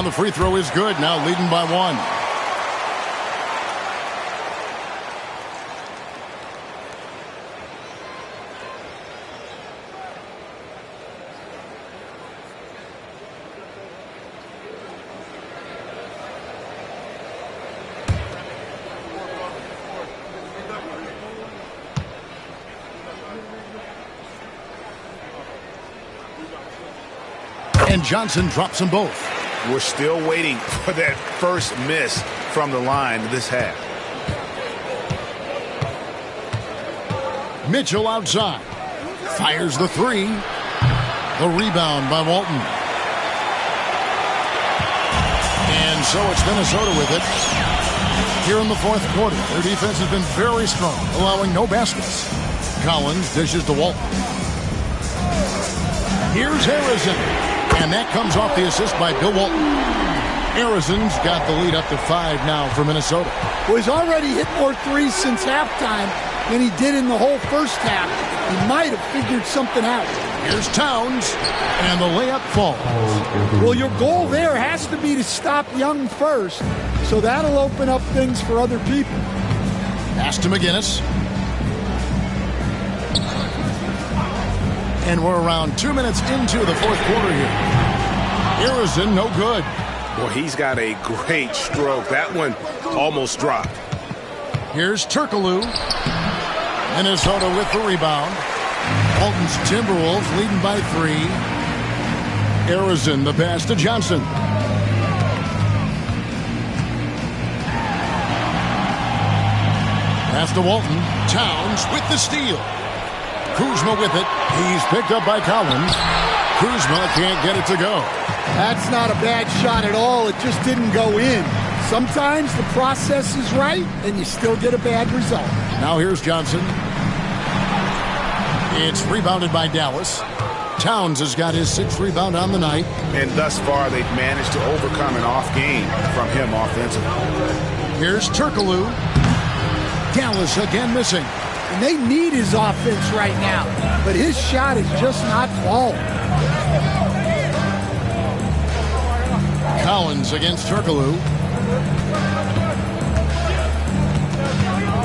And the free throw is good. Now leading by 1. And Johnson drops them both. We're still waiting for that first miss from the line this half. Mitchell outside. Fires the 3. The rebound by Walton. And so it's Minnesota with it. Here in the fourth quarter, their defense has been very strong, allowing no baskets. Collins dishes to Walton. Here's Harrison. And that comes off the assist by Bill Walton. Harrison's got the lead up to 5 now for Minnesota. Well, he's already hit more threes since halftime than he did in the whole first half. He might have figured something out. Here's Towns, and the layup falls. Well, your goal there has to be to stop Young first, so that'll open up things for other people. Pass to McGinnis. And we're around 2 minutes into the fourth quarter here. Harrison, no good. Well, he's got a great stroke. That one almost dropped. Here's Turkoglu. Minnesota with the rebound. Walton's Timberwolves leading by 3. Harrison, the pass to Johnson. Pass to Walton. Towns with the steal. Kuzma with it. He's picked up by Collins. Kuzma can't get it to go. That's not a bad shot at all. It just didn't go in. Sometimes the process is right, and you still get a bad result. Now here's Johnson. It's rebounded by Dallas. Towns has got his 6th rebound on the night. And thus far, they've managed to overcome an off game from him offensively. Here's Turkoglu. Dallas again missing. And they need his offense right now, but his shot is just not falling. Collins against Turkoglu.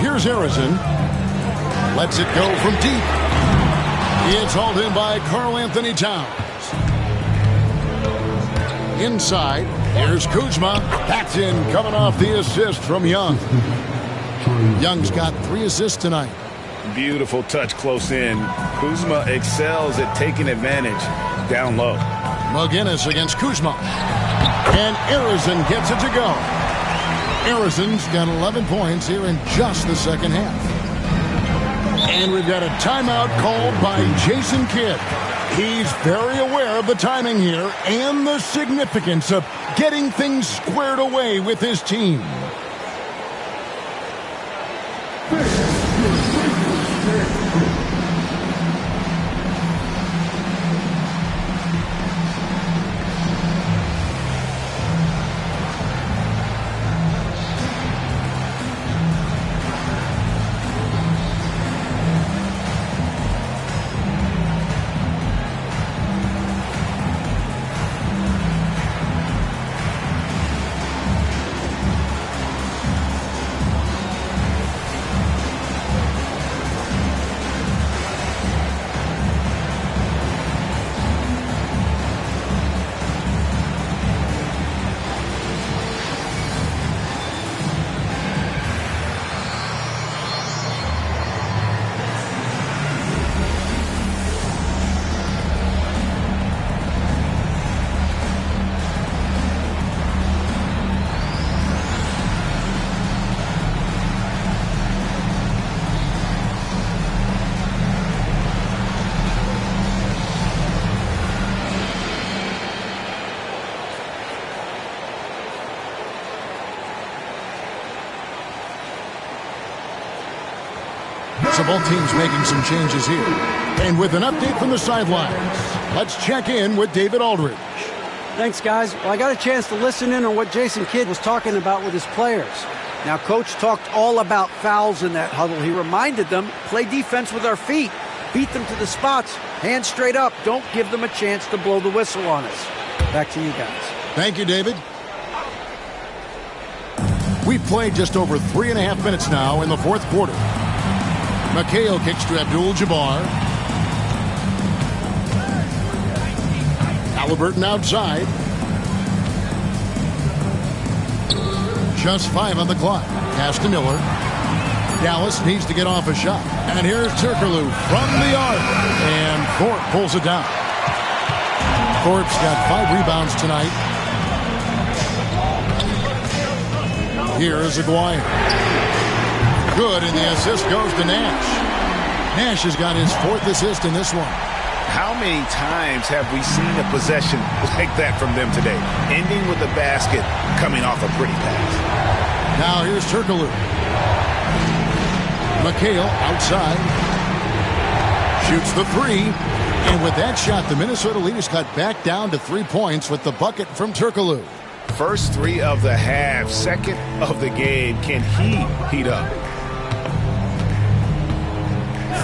Here's Harrison. Lets it go from deep. It's hauled in by Karl Anthony Towns. Inside, here's Kuzma. That's in, coming off the assist from Young. Young's got 3 assists tonight. Beautiful touch close in. Kuzma excels at taking advantage down low. McGinnis against Kuzma. And Harrison gets it to go. Harrison's got 11 points here in just the second half. And we've got a timeout called by Jason Kidd. He's very aware of the timing here and the significance of getting things squared away with his team. So both teams making some changes here. And with an update from the sidelines, let's check in with David Aldridge. Thanks, guys. Well, I got a chance to listen in on what Jason Kidd was talking about with his players. Now, Coach talked all about fouls in that huddle. He reminded them, play defense with our feet. Beat them to the spots. Hands straight up. Don't give them a chance to blow the whistle on us. Back to you guys. Thank you, David. We've played just over 3.5 minutes now in the fourth quarter. McHale kicks to Abdul-Jabbar. Halliburton outside. Just 5 on the clock. Pass to Miller. Dallas needs to get off a shot. And here's Turkoglu from the arc. And Thorpe pulls it down. Thorpe's got 5 rebounds tonight. Here's Aguirre. Good, and the assist goes to Nash. Nash has got his 4th assist in this one. How many times have we seen a possession like that from them today? Ending with a basket, coming off a pretty pass. Now here's Turkoglu. McHale outside. Shoots the 3. And with that shot, the Minnesota leaders cut back down to 3 points with the bucket from Turkoglu. First 3 of the half, second of the game. Can he heat up?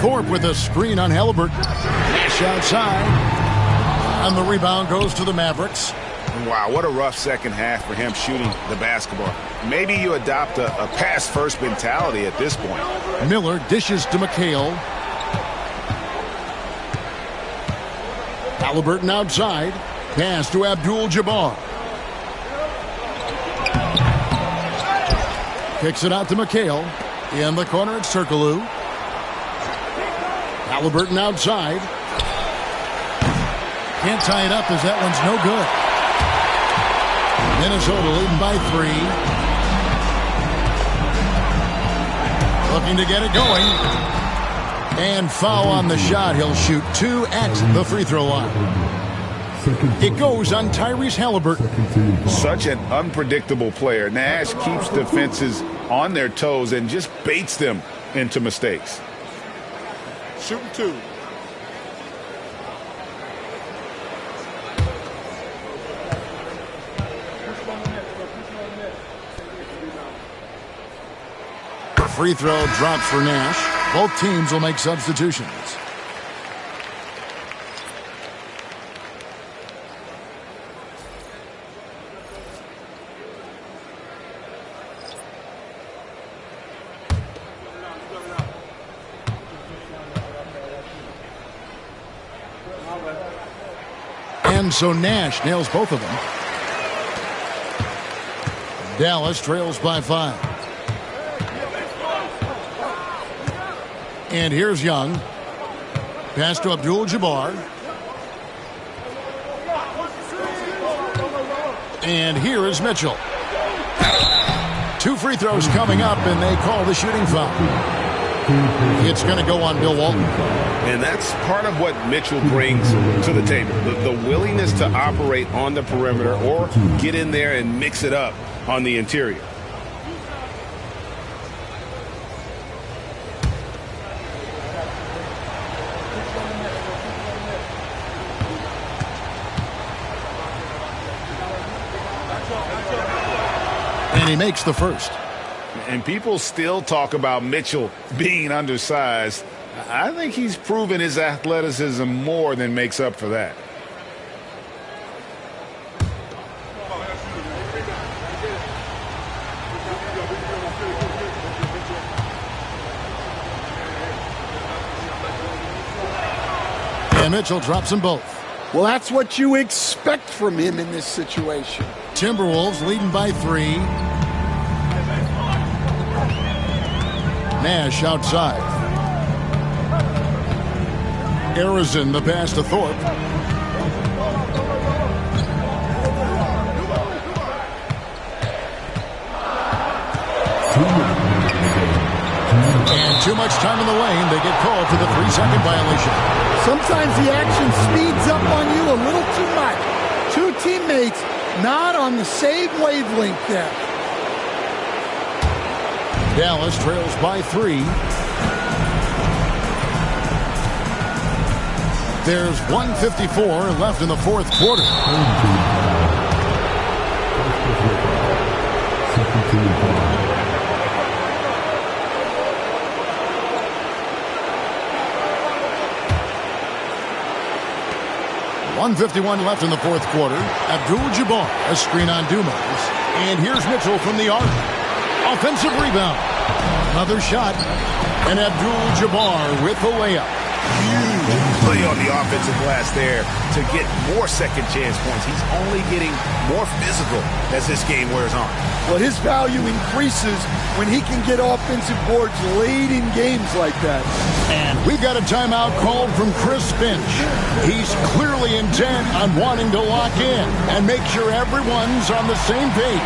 Thorpe with a screen on Halliburton. Nash outside. And the rebound goes to the Mavericks. Wow, what a rough second half for him shooting the basketball. Maybe you adopt a pass-first mentality at this point. Miller dishes to McHale. Halliburton outside. Pass to Abdul-Jabbar. Kicks it out to McHale. In the corner, it's Turkoglu. Halliburton outside. Can't tie it up as that one's no good. Minnesota leading by 3. Looking to get it going. And foul on the shot. He'll shoot 2 at the free throw line. It goes on Tyrese Halliburton. Such an unpredictable player. Nash keeps defenses on their toes and just baits them into mistakes. Shooting 2. Free throw drops for Nash. Both teams will make substitutions. And so Nash nails both of them. Dallas trails by 5. And here's Young. Pass to Abdul-Jabbar. And here is Mitchell. 2 free throws coming up, and they call the shooting foul. It's going to go on Bill Walton. And that's part of what Mitchell brings to the table. The willingness to operate on the perimeter or get in there and mix it up on the interior. And he makes the first. And people still talk about Mitchell being undersized. I think he's proven his athleticism more than makes up for that. And Mitchell drops them both. Well, that's what you expect from him in this situation. Timberwolves leading by 3. Nash outside. Arizon the pass to Thorpe. And too much time in the lane. They get called for the 3-second violation. Sometimes the action speeds up on you a little too much. 2 teammates not on the same wavelength there. Dallas trails by 3. There's 1:54 left in the fourth quarter. 1:51 left in the fourth quarter. Abdul-Jabbar, a screen on Dumas. And here's Mitchell from the arc. Offensive rebound. Another shot. And Abdul-Jabbar with the layup. Huge play on the offensive glass there to get more second chance points. He's only getting more physical as this game wears on. Well, his value increases when he can get offensive boards late in games like that. And we've got a timeout called from Chris Finch. He's clearly intent on wanting to lock in and make sure everyone's on the same page.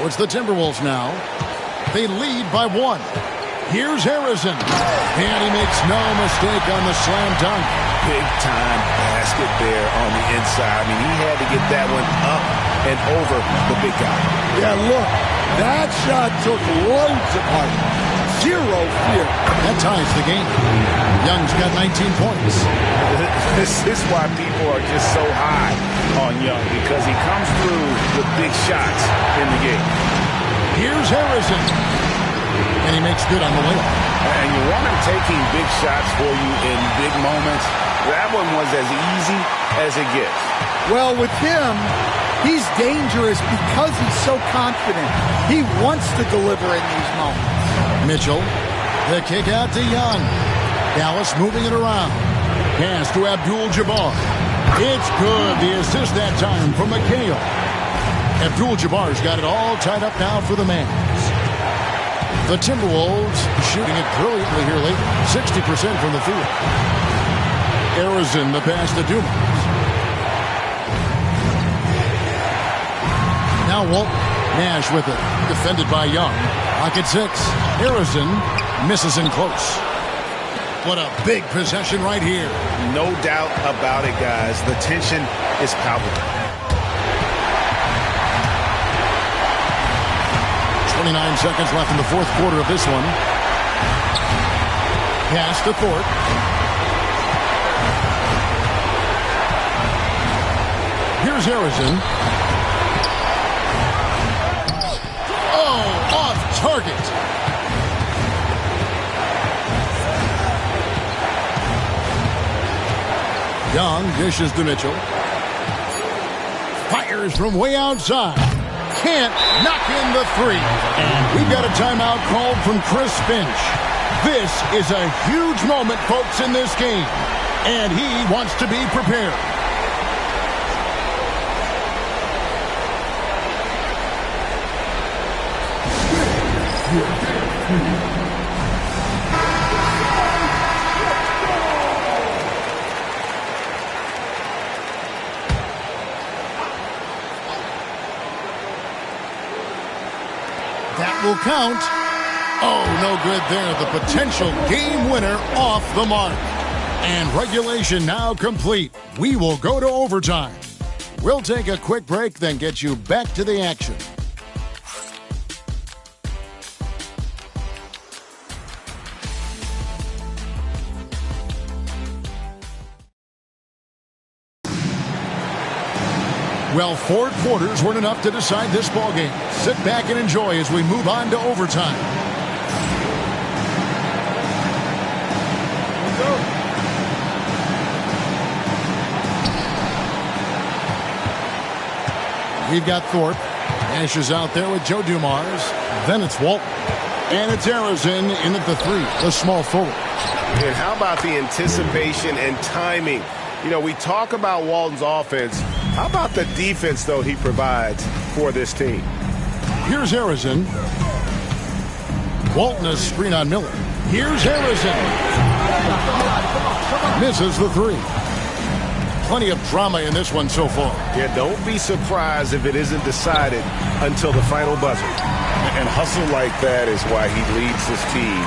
It's the Timberwolves now. They lead by 1. Here's Harrison. And he makes no mistake on the slam dunk. Big time basket there on the inside. I mean, he had to get that one up and over the big guy. Yeah, look, that shot took loads of height. Zero fear. That ties the game. Young's got 19 points. This is why people are just so high on Young, because he comes through with big shots in the game. Here's Harrison. And he makes good on the layup. And you want him taking big shots for you in big moments. That one was as easy as it gets. Well, with him, he's dangerous because he's so confident. He wants to deliver in these moments. Mitchell, the kick out to Young. Dallas moving it around. Pass to Abdul-Jabbar. It's good. The assist that time from McHale. Abdul-Jabbar's got it all tied up now for the Mavs. The Timberwolves shooting it brilliantly here late. 60% from the field. Harrison, the pass to Dumas. Now Walt Nash with it. Defended by Young. Pocket 6. Harrison misses in close. What a big possession right here. No doubt about it, guys. The tension is palpable. 29 seconds left in the fourth quarter of this one. Pass to Thorpe. Here's Harrison. Oh, off target. Young dishes to Mitchell. Fires from way outside. Can't knock in the 3. And we've got a timeout called from Chris Finch. This is a huge moment, folks, in this game. And he wants to be prepared. That will count. Oh, no good there. The potential game winner off the mark. And regulation now complete. We will go to overtime. We'll take a quick break, then get you back to the action. Well, 4 quarters weren't enough to decide this ballgame. Sit back and enjoy as we move on to overtime. We've got Thorpe. Nash is out there with Joe Dumars. Then it's Walton. And it's Harrison in at the 3, the small forward. And how about the anticipation and timing? You know, we talk about Walton's offense. How about the defense, though, he provides for this team? Here's Harrison. Walton a screen on Miller. Here's Harrison. Misses the 3. Plenty of drama in this one so far. Yeah, don't be surprised if it isn't decided until the final buzzer. And hustle like that is why he leads his team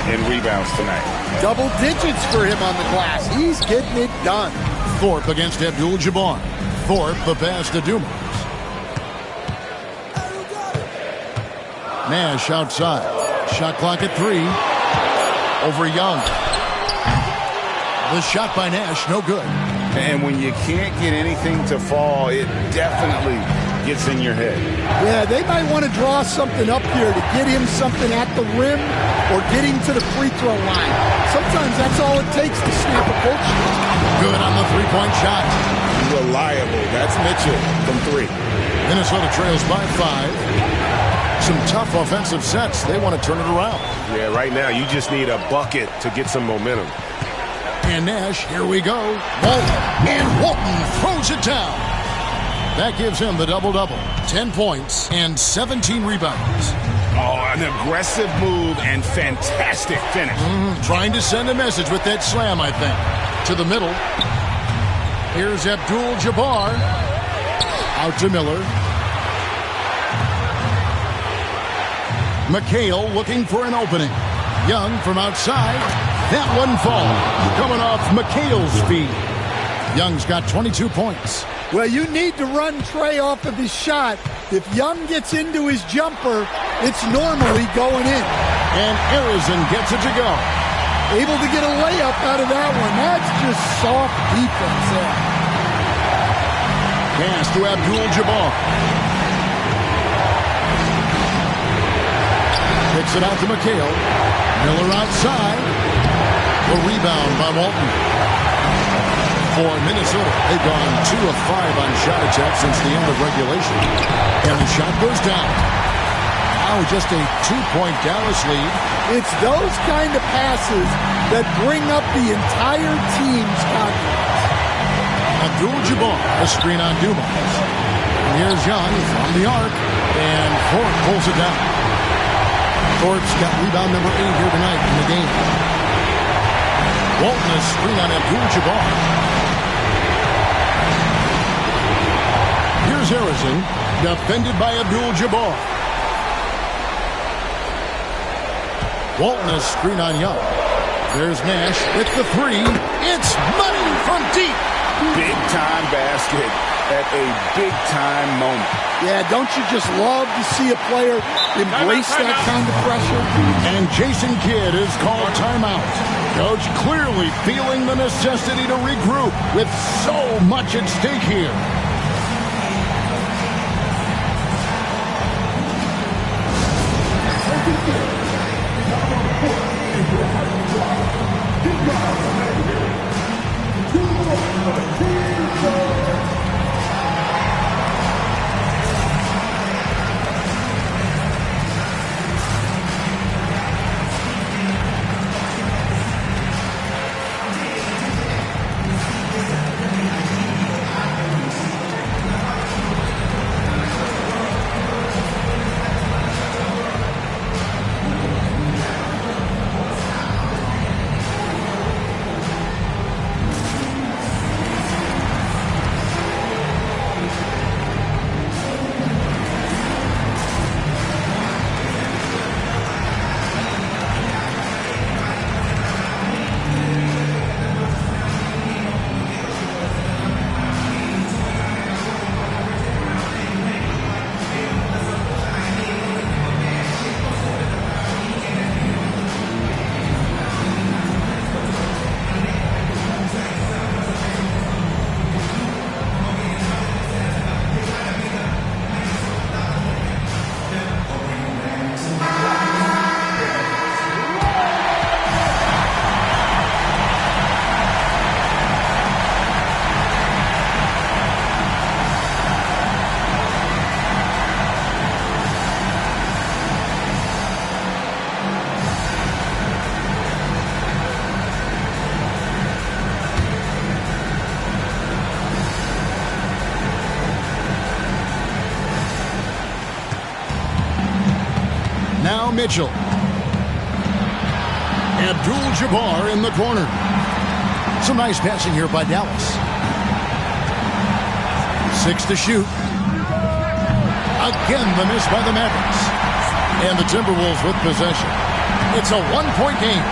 in rebounds tonight. Double digits for him on the glass. He's getting it done. Thorpe against Abdul-Jabbar. Thorpe, the pass to Dumas. Nash outside. Shot clock at 3. Over Young. The shot by Nash, no good. And when you can't get anything to fall, it definitely gets in your head. Yeah, they might want to draw something up here to get him something at the rim or get him to the free throw line. Sometimes that's all it takes to snap a coach. Good on the three-point shot. Reliable. That's Mitchell from 3. Minnesota trails by 5. Some tough offensive sets. They want to turn it around. Yeah, right now you just need a bucket to get some momentum. And Nash, here we go. Walton, and Walton throws it down. That gives him the double-double. 10 points and 17 rebounds. Oh, an aggressive move and fantastic finish. Trying to send a message with that slam, I think. To the middle. Here's Abdul-Jabbar. Out to Miller. McHale looking for an opening. Young from outside. That one falls. Coming off McHale's feet. Young's got 22 points. Well, you need to run Trey off of his shot. If Young gets into his jumper, it's normally going in. And Arizin gets it to go. Able to get a layup out of that one. That's just soft defense there. Pass to Abdul-Jabbar. Kicks it out to McHale. Miller outside. A rebound by Walton. For Minnesota, they've gone 2 of 5 on shot attempts since the end of regulation. And the shot goes down. Now just a 2-point Dallas lead. It's those kind of passes that bring up the entire team's confidence. Abdul-Jabbar, a screen on Dumas. And here's Young from the arc. And Thorpe pulls it down. Thorpe's got rebound number 8 here tonight in the game. Walton, a screen on Abdul-Jabbar. Here's Arizin, defended by Abdul-Jabbar. Walton, a screen on Young. There's Nash with the 3. It's money from deep. Big-time basket at a big-time moment. Yeah, don't you just love to see a player embrace that kind of pressure? And Jason Kidd is called timeout. Coach clearly feeling the necessity to regroup with so much at stake here. Now Mitchell. Abdul-Jabbar in the corner. Some nice passing here by Dallas. 6 to shoot. Again, the miss by the Mavericks. And the Timberwolves with possession. It's a one-point game.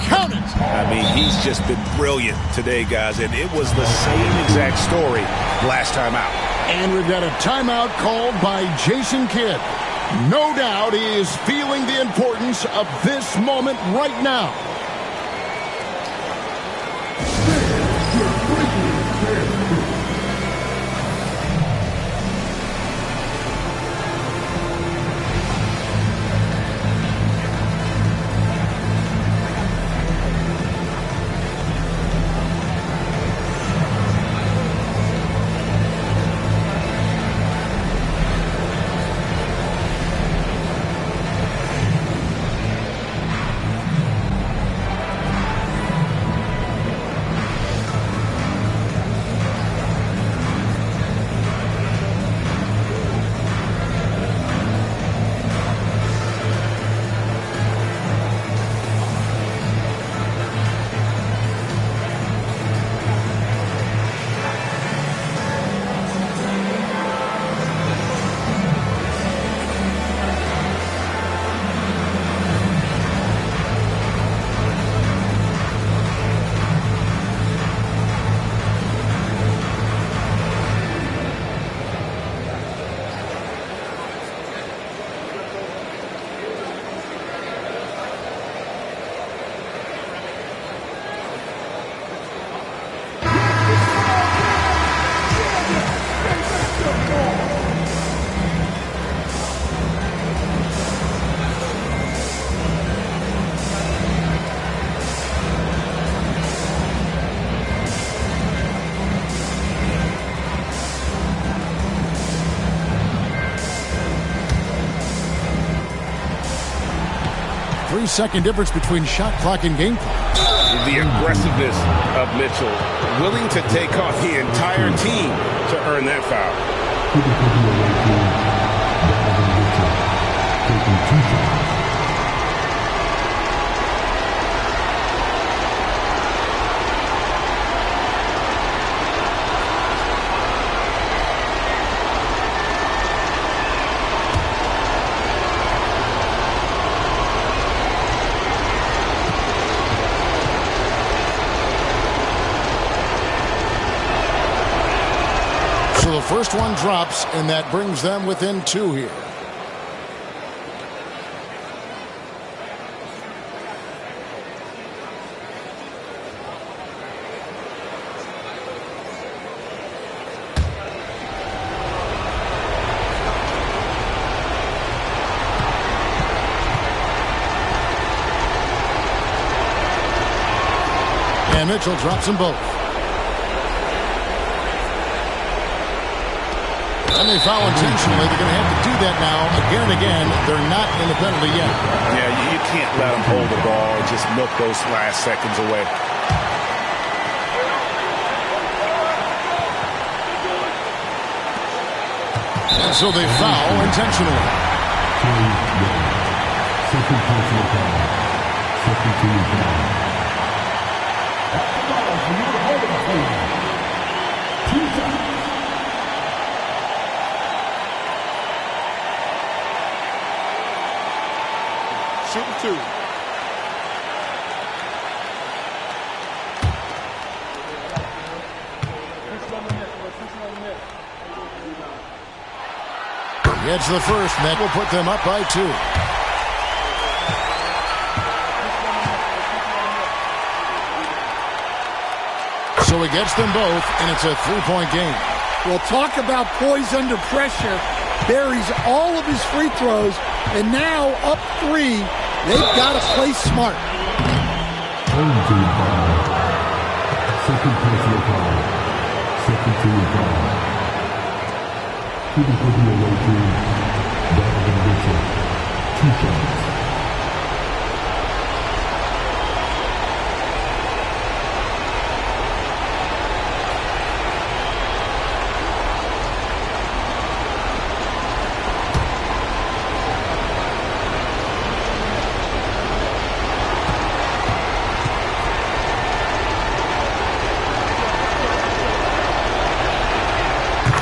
Count it! I mean, he's just been brilliant today, guys, and it was the same exact story last time out. And we've got a timeout called by Jason Kidd. No doubt he is feeling the importance of this moment right now. Second difference between shot clock and game clock. The aggressiveness of Mitchell, willing to take on the entire team to earn that foul. First one drops, and that brings them within 2 here. And Mitchell drops them both. And they foul intentionally. They're going to have to do that now again and again. They're not in the penalty yet. Yeah, you can't let them hold the ball and just milk those last seconds away. And so they foul intentionally. Second personal foul. Second team foul. Shooting 2. He heads to the first, and that will put them up by 2. So he gets them both, and it's a 3-point game. Well, talk about poise under pressure. Buries all of his free throws, and now up 3. They've got to play smart. Home team foul. Second personal foul. Second team foul. Shooting for the away team. Donovan Mitchell. 2 shots.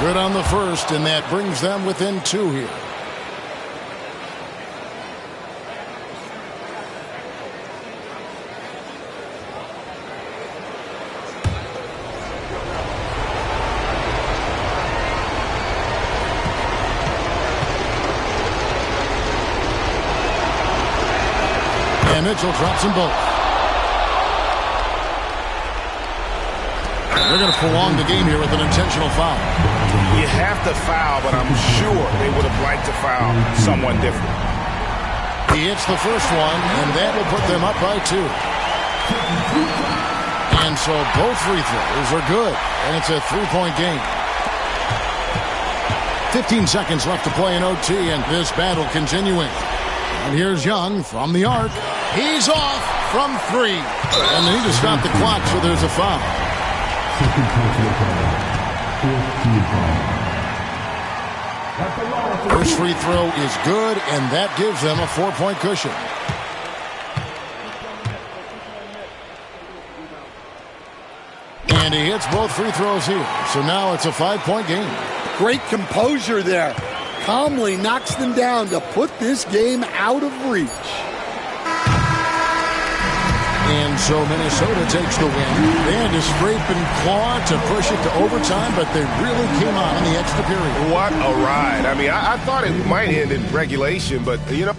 Good on the first, and that brings them within 2 here. And Mitchell drops them both. They're going to prolong the game here with an intentional foul. You have to foul, but I'm sure they would have liked to foul someone different. He hits the first one, and that will put them up by 2. And so both free throws are good, and it's a 3-point game. 15 seconds left to play in OT, and this battle continuing. And here's Young from the arc. He's off from 3. And they need to stop the clock, so there's a foul. First free throw is good, and that gives them a 4-point cushion. And he hits both free throws here. So now it's a 5-point game. Great composure there. Calmly knocks them down to put this game out of reach. And so Minnesota takes the win. They had to scrape and claw to push it to overtime, but they really came on in the extra period. What a ride. I mean, I thought it might end in regulation, but, you know.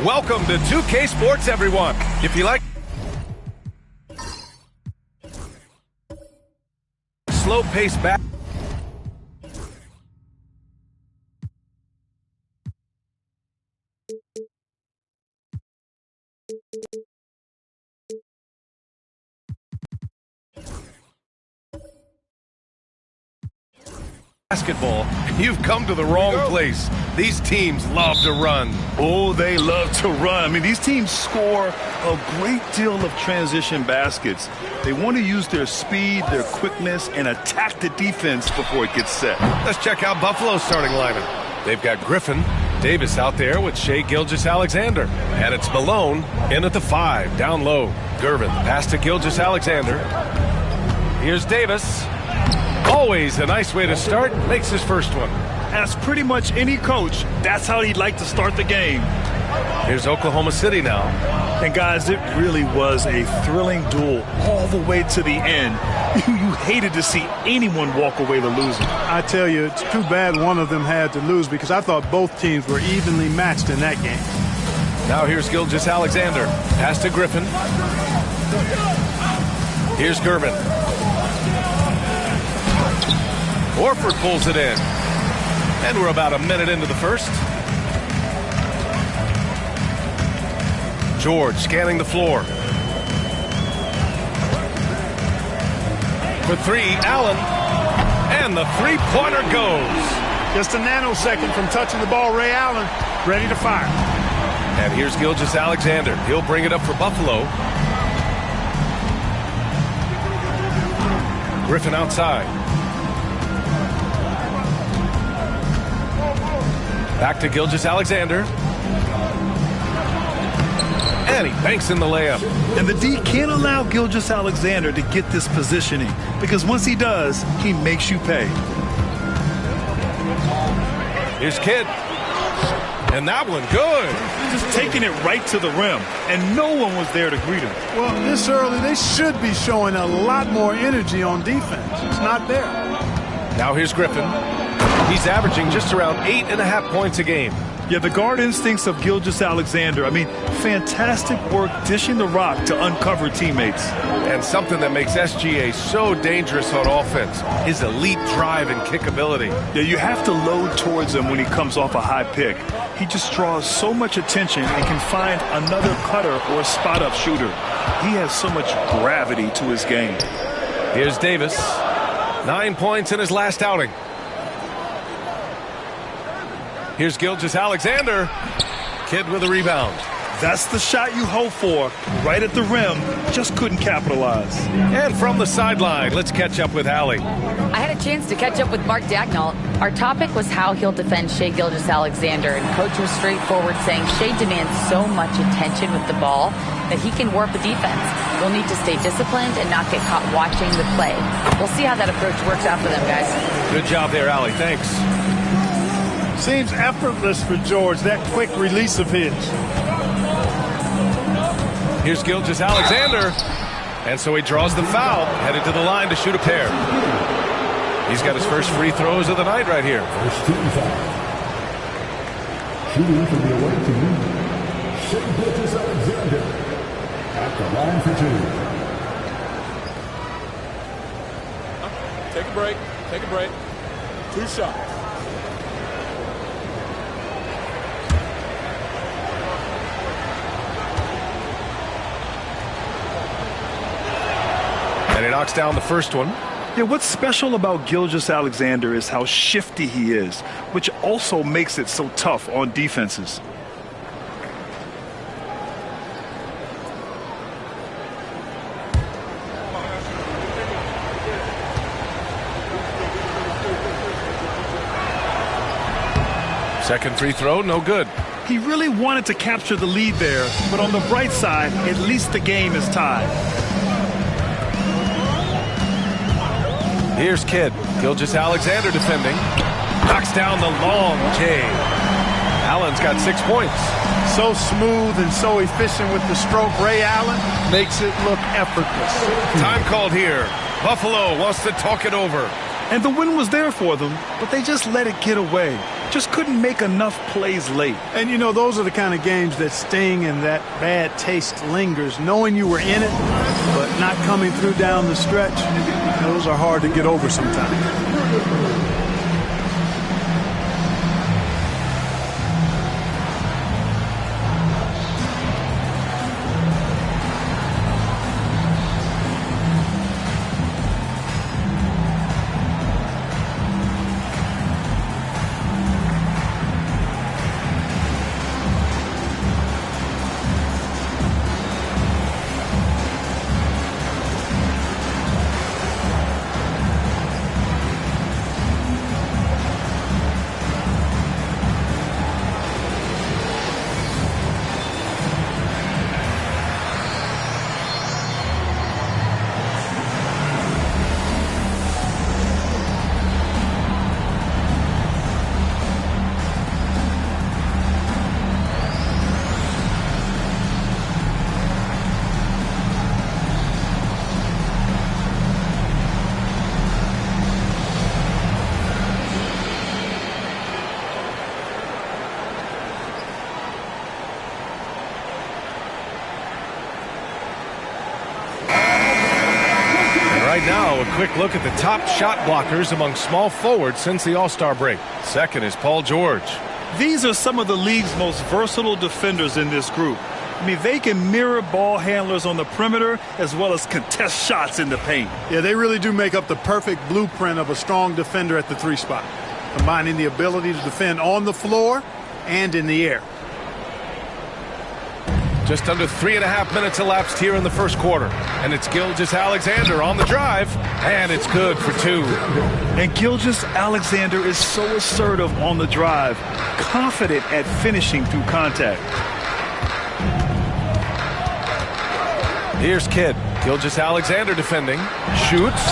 Welcome to 2K Sports, everyone. If you like slow-paced back. Basketball, you've come to the wrong place. These teams love to run. Oh, they love to run. I mean, these teams score a great deal of transition baskets. They want to use their speed, their quickness, and attack the defense before it gets set. Let's check out Buffalo's starting lineup. They've got Griffin, Davis out there with Shai Gilgeous-Alexander. And it's Malone in at the 5, down low. Gervin, pass to Gilgeous-Alexander. Here's Davis. Always a nice way to start. Makes his first one. As pretty much any coach, that's how he'd like to start the game. Here's Oklahoma City now. And guys, it really was a thrilling duel all the way to the end. You hated to see anyone walk away the loser. I tell you, it's too bad one of them had to lose because I thought both teams were evenly matched in that game. Now here's Gilgeous-Alexander. Pass to Griffin. Here's Gervin. Horford pulls it in. And we're about a minute into the first. George scanning the floor. For three, Allen. And the three-pointer goes. Just a nanosecond from touching the ball, Ray Allen, ready to fire. And here's Gilgeous-Alexander. He'll bring it up for Buffalo. Griffin outside. Back to Gilgeous-Alexander. And he banks in the layup. And the D can't allow Gilgeous-Alexander to get this positioning, because once he does, he makes you pay. Here's Kidd. And that one good. Just taking it right to the rim, and no one was there to greet him. Well, this early, they should be showing a lot more energy on defense. It's not there. Now here's Griffin. He's averaging just around 8.5 points a game. Yeah, the guard instincts of Gilgeous-Alexander. I mean, fantastic work dishing the rock to uncover teammates. And something that makes SGA so dangerous on offense, his elite drive and kick ability. Yeah, you have to load towards him when he comes off a high pick. He just draws so much attention and can find another cutter or a spot-up shooter. He has so much gravity to his game. Here's Davis. 9 points in his last outing. Here's Gilgeous-Alexander. Kidd with a rebound. That's the shot you hope for. Right at the rim. Just couldn't capitalize. And from the sideline, let's catch up with Allie. I had a chance to catch up with Mark Dagnall. Our topic was how he'll defend Shai Gilgeous-Alexander, and Coach was straightforward, saying Shai demands so much attention with the ball that he can warp a defense. We'll need to stay disciplined and not get caught watching the play. We'll see how that approach works out for them, guys. Good job there, Allie. Thanks. Seems effortless for George, that quick release of his. Here's Gilgeous-Alexander. And so he draws the foul, headed to the line to shoot a pair. He's got his first free throws of the night right here. First team foul. Shooting from the away team, Shai Gilgeous-Alexander at the line for two. Take a break. Take a break. 2 shots. And he knocks down the first one. Yeah, what's special about Gilgeous-Alexander is how shifty he is, which also makes it so tough on defenses. Second free throw, no good. He really wanted to capture the lead there, but on the bright side, at least the game is tied. Here's Kidd. Gilgeous-Alexander defending. Knocks down the long J. Allen's got 6 points. So smooth and so efficient with the stroke. Ray Allen makes it look effortless. Time called here. Buffalo wants to talk it over. And the win was there for them, but they just let it get away. Just couldn't make enough plays late. And, you know, those are the kind of games that sting and that bad taste lingers. Knowing you were in it, but not coming through down the stretch, those are hard to get over sometimes. Now, a quick look at the top shot blockers among small forwards since the All-Star break. Second is Paul George. These are some of the league's most versatile defenders in this group. I mean, they can mirror ball handlers on the perimeter as well as contest shots in the paint. Yeah, they really do make up the perfect blueprint of a strong defender at the 3 spot, combining the ability to defend on the floor and in the air. Just under 3.5 minutes elapsed here in the first quarter. And it's Gilgeous-Alexander on the drive. And it's good for 2. And Gilgeous-Alexander is so assertive on the drive, confident at finishing through contact. Here's Kidd. Gilgeous-Alexander defending. Shoots.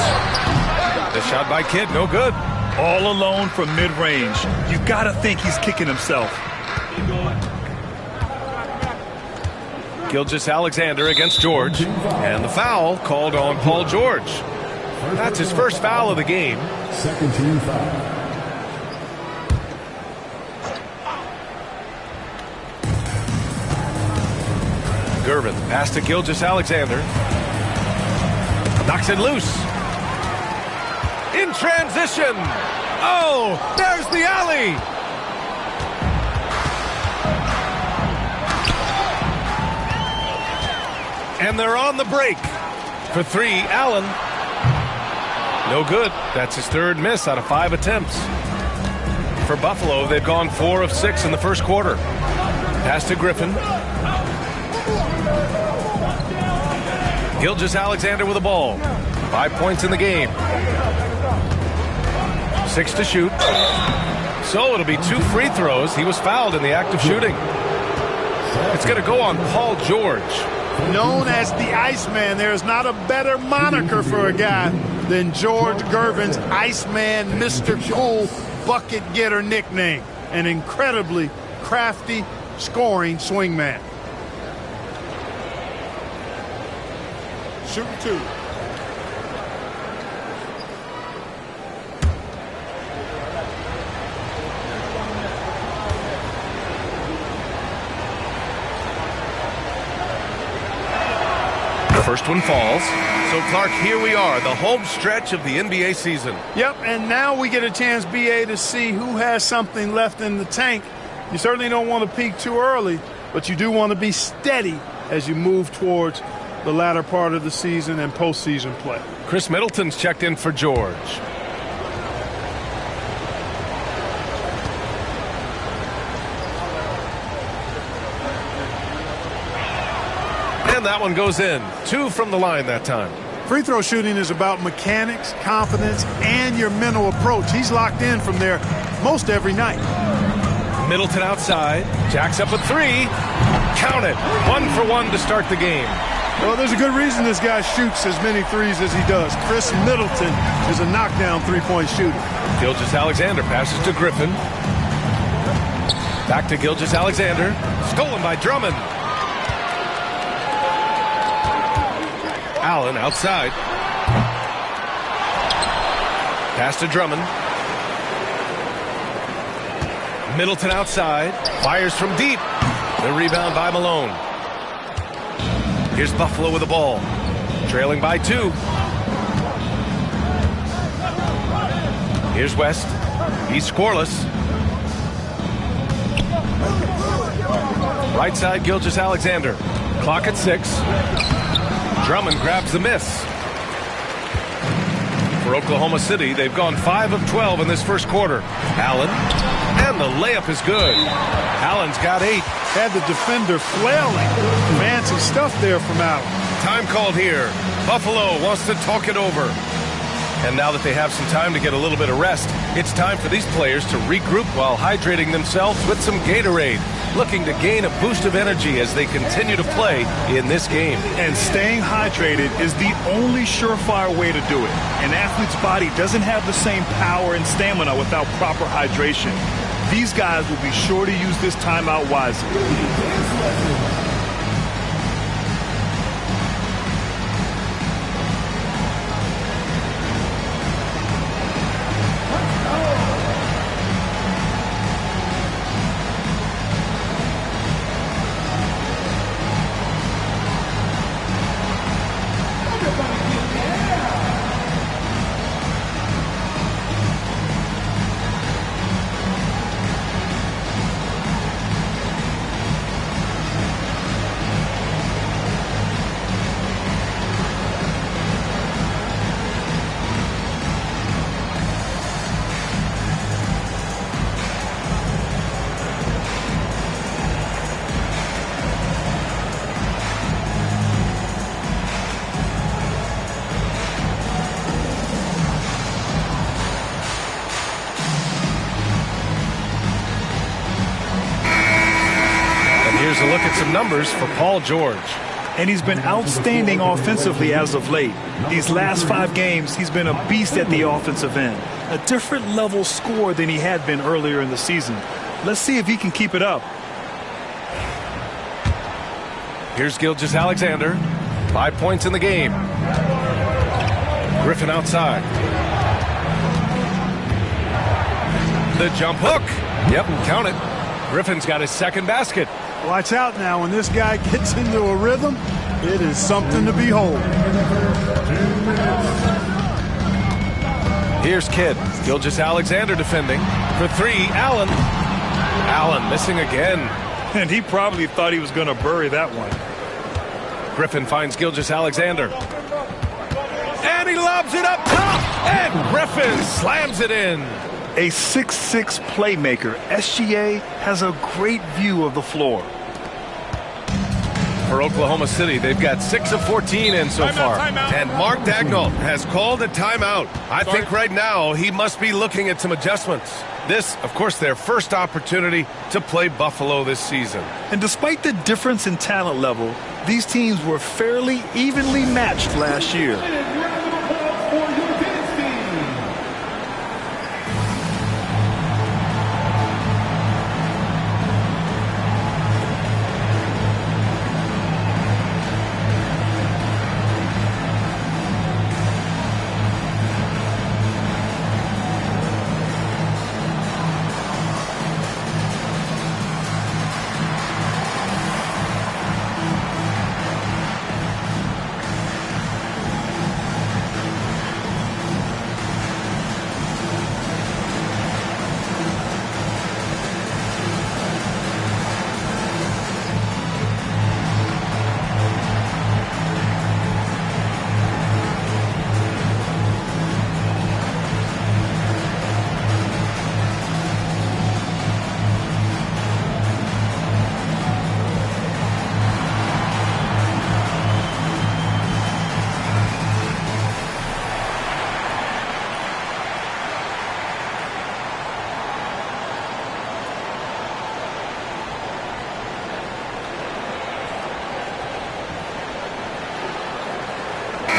The shot by Kidd, no good. All alone from mid-range. You got to think he's kicking himself. Gilgeous-Alexander against George. And the foul called on Paul George. That's his first foul of the game. Second team foul. Gervin, pass to Gilgeous-Alexander. Knocks it loose. In transition. Oh, there's the alley. And they're on the break. For 3, Allen. No good. That's his 3rd miss out of 5 attempts. For Buffalo, they've gone 4 of 6 in the first quarter. Pass to Griffin. Gilgeous-Alexander with the ball. 5 points in the game. 6 to shoot. So it'll be 2 free throws. He was fouled in the act of shooting. It's going to go on Paul George. Known as the Iceman, there's not a better moniker for a guy than George Gervin's Iceman Mr. Cool bucket getter nickname. An incredibly crafty scoring swingman. Shooting 2. First one falls. So, Clark, here we are, the home stretch of the NBA season. Yep, and now we get a chance, BA, to see who has something left in the tank. You certainly don't want to peak too early, but you do want to be steady as you move towards the latter part of the season and postseason play. Chris Middleton's checked in for George. And that one goes in. 2 from the line that time. Free throw shooting is about mechanics, confidence, and your mental approach. He's locked in from there most every night. Middleton outside. Jacks up with 3. Count it. 1 for 1 to start the game. Well, there's a good reason this guy shoots as many threes as he does. Chris Middleton is a knockdown three-point shooter. Gilgeous-Alexander passes to Griffin. Back to Gilgeous-Alexander. Stolen by Drummond. Allen outside. Pass to Drummond. Middleton outside. Fires from deep. The rebound by Malone. Here's Buffalo with the ball. Trailing by 2. Here's West. He's scoreless. Right side, Gilgeous-Alexander. Clock at 6. Drummond grabs the miss. For Oklahoma City, they've gone 5 of 12 in this first quarter. Allen, and the layup is good. Allen's got 8. Had the defender flailing. Fancy stuff there from Allen. Time called here. Buffalo wants to talk it over. And now that they have some time to get a little bit of rest, it's time for these players to regroup while hydrating themselves with some Gatorade, looking to gain a boost of energy as they continue to play in this game. And staying hydrated is the only surefire way to do it. An athlete's body doesn't have the same power and stamina without proper hydration. These guys will be sure to use this timeout wisely. some numbers for Paul George. And he's been outstanding offensively as of late. These last 5 games, he's been a beast at the offensive end. A different level scorer than he had been earlier in the season. Let's see if he can keep it up. Here's Gilgeous-Alexander. 5 points in the game. Griffin outside. The jump hook. Yep, count it. Griffin's got his second basket. Watch out now. When this guy gets into a rhythm, it is something to behold. Here's Kidd. Gilgeous-Alexander defending. For 3, Allen. Allen missing again. And he probably thought he was going to bury that one. Griffin finds Gilgeous-Alexander. And he lobs it up top. And Griffin slams it in. A 6'6" playmaker, SGA has a great view of the floor. For Oklahoma City, they've got 6 of 14 in so far. And Mark Daigneault has called a timeout. I think right now he must be looking at some adjustments. This, of course, their first opportunity to play Buffalo this season. And despite the difference in talent level, these teams were fairly evenly matched last year.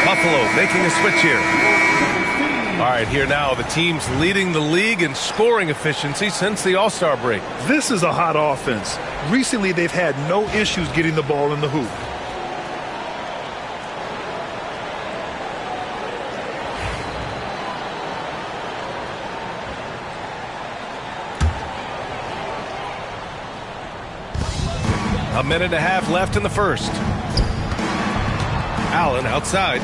Buffalo making a switch here. All right, here now, the team's leading the league in scoring efficiency since the All-Star break. This is a hot offense. Recently, they've had no issues getting the ball in the hoop. A minute and a half left in the first. Allen outside.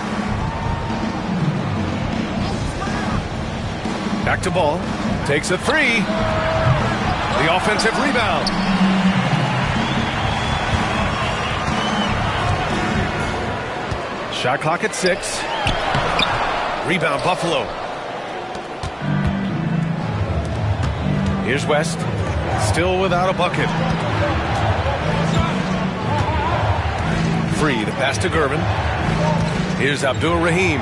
Back to Ball. Takes a 3. The offensive rebound. Shot clock at 6. Rebound Buffalo. Here's West. Still without a bucket. Free to pass to Gervin. Here's Abdul Rahim.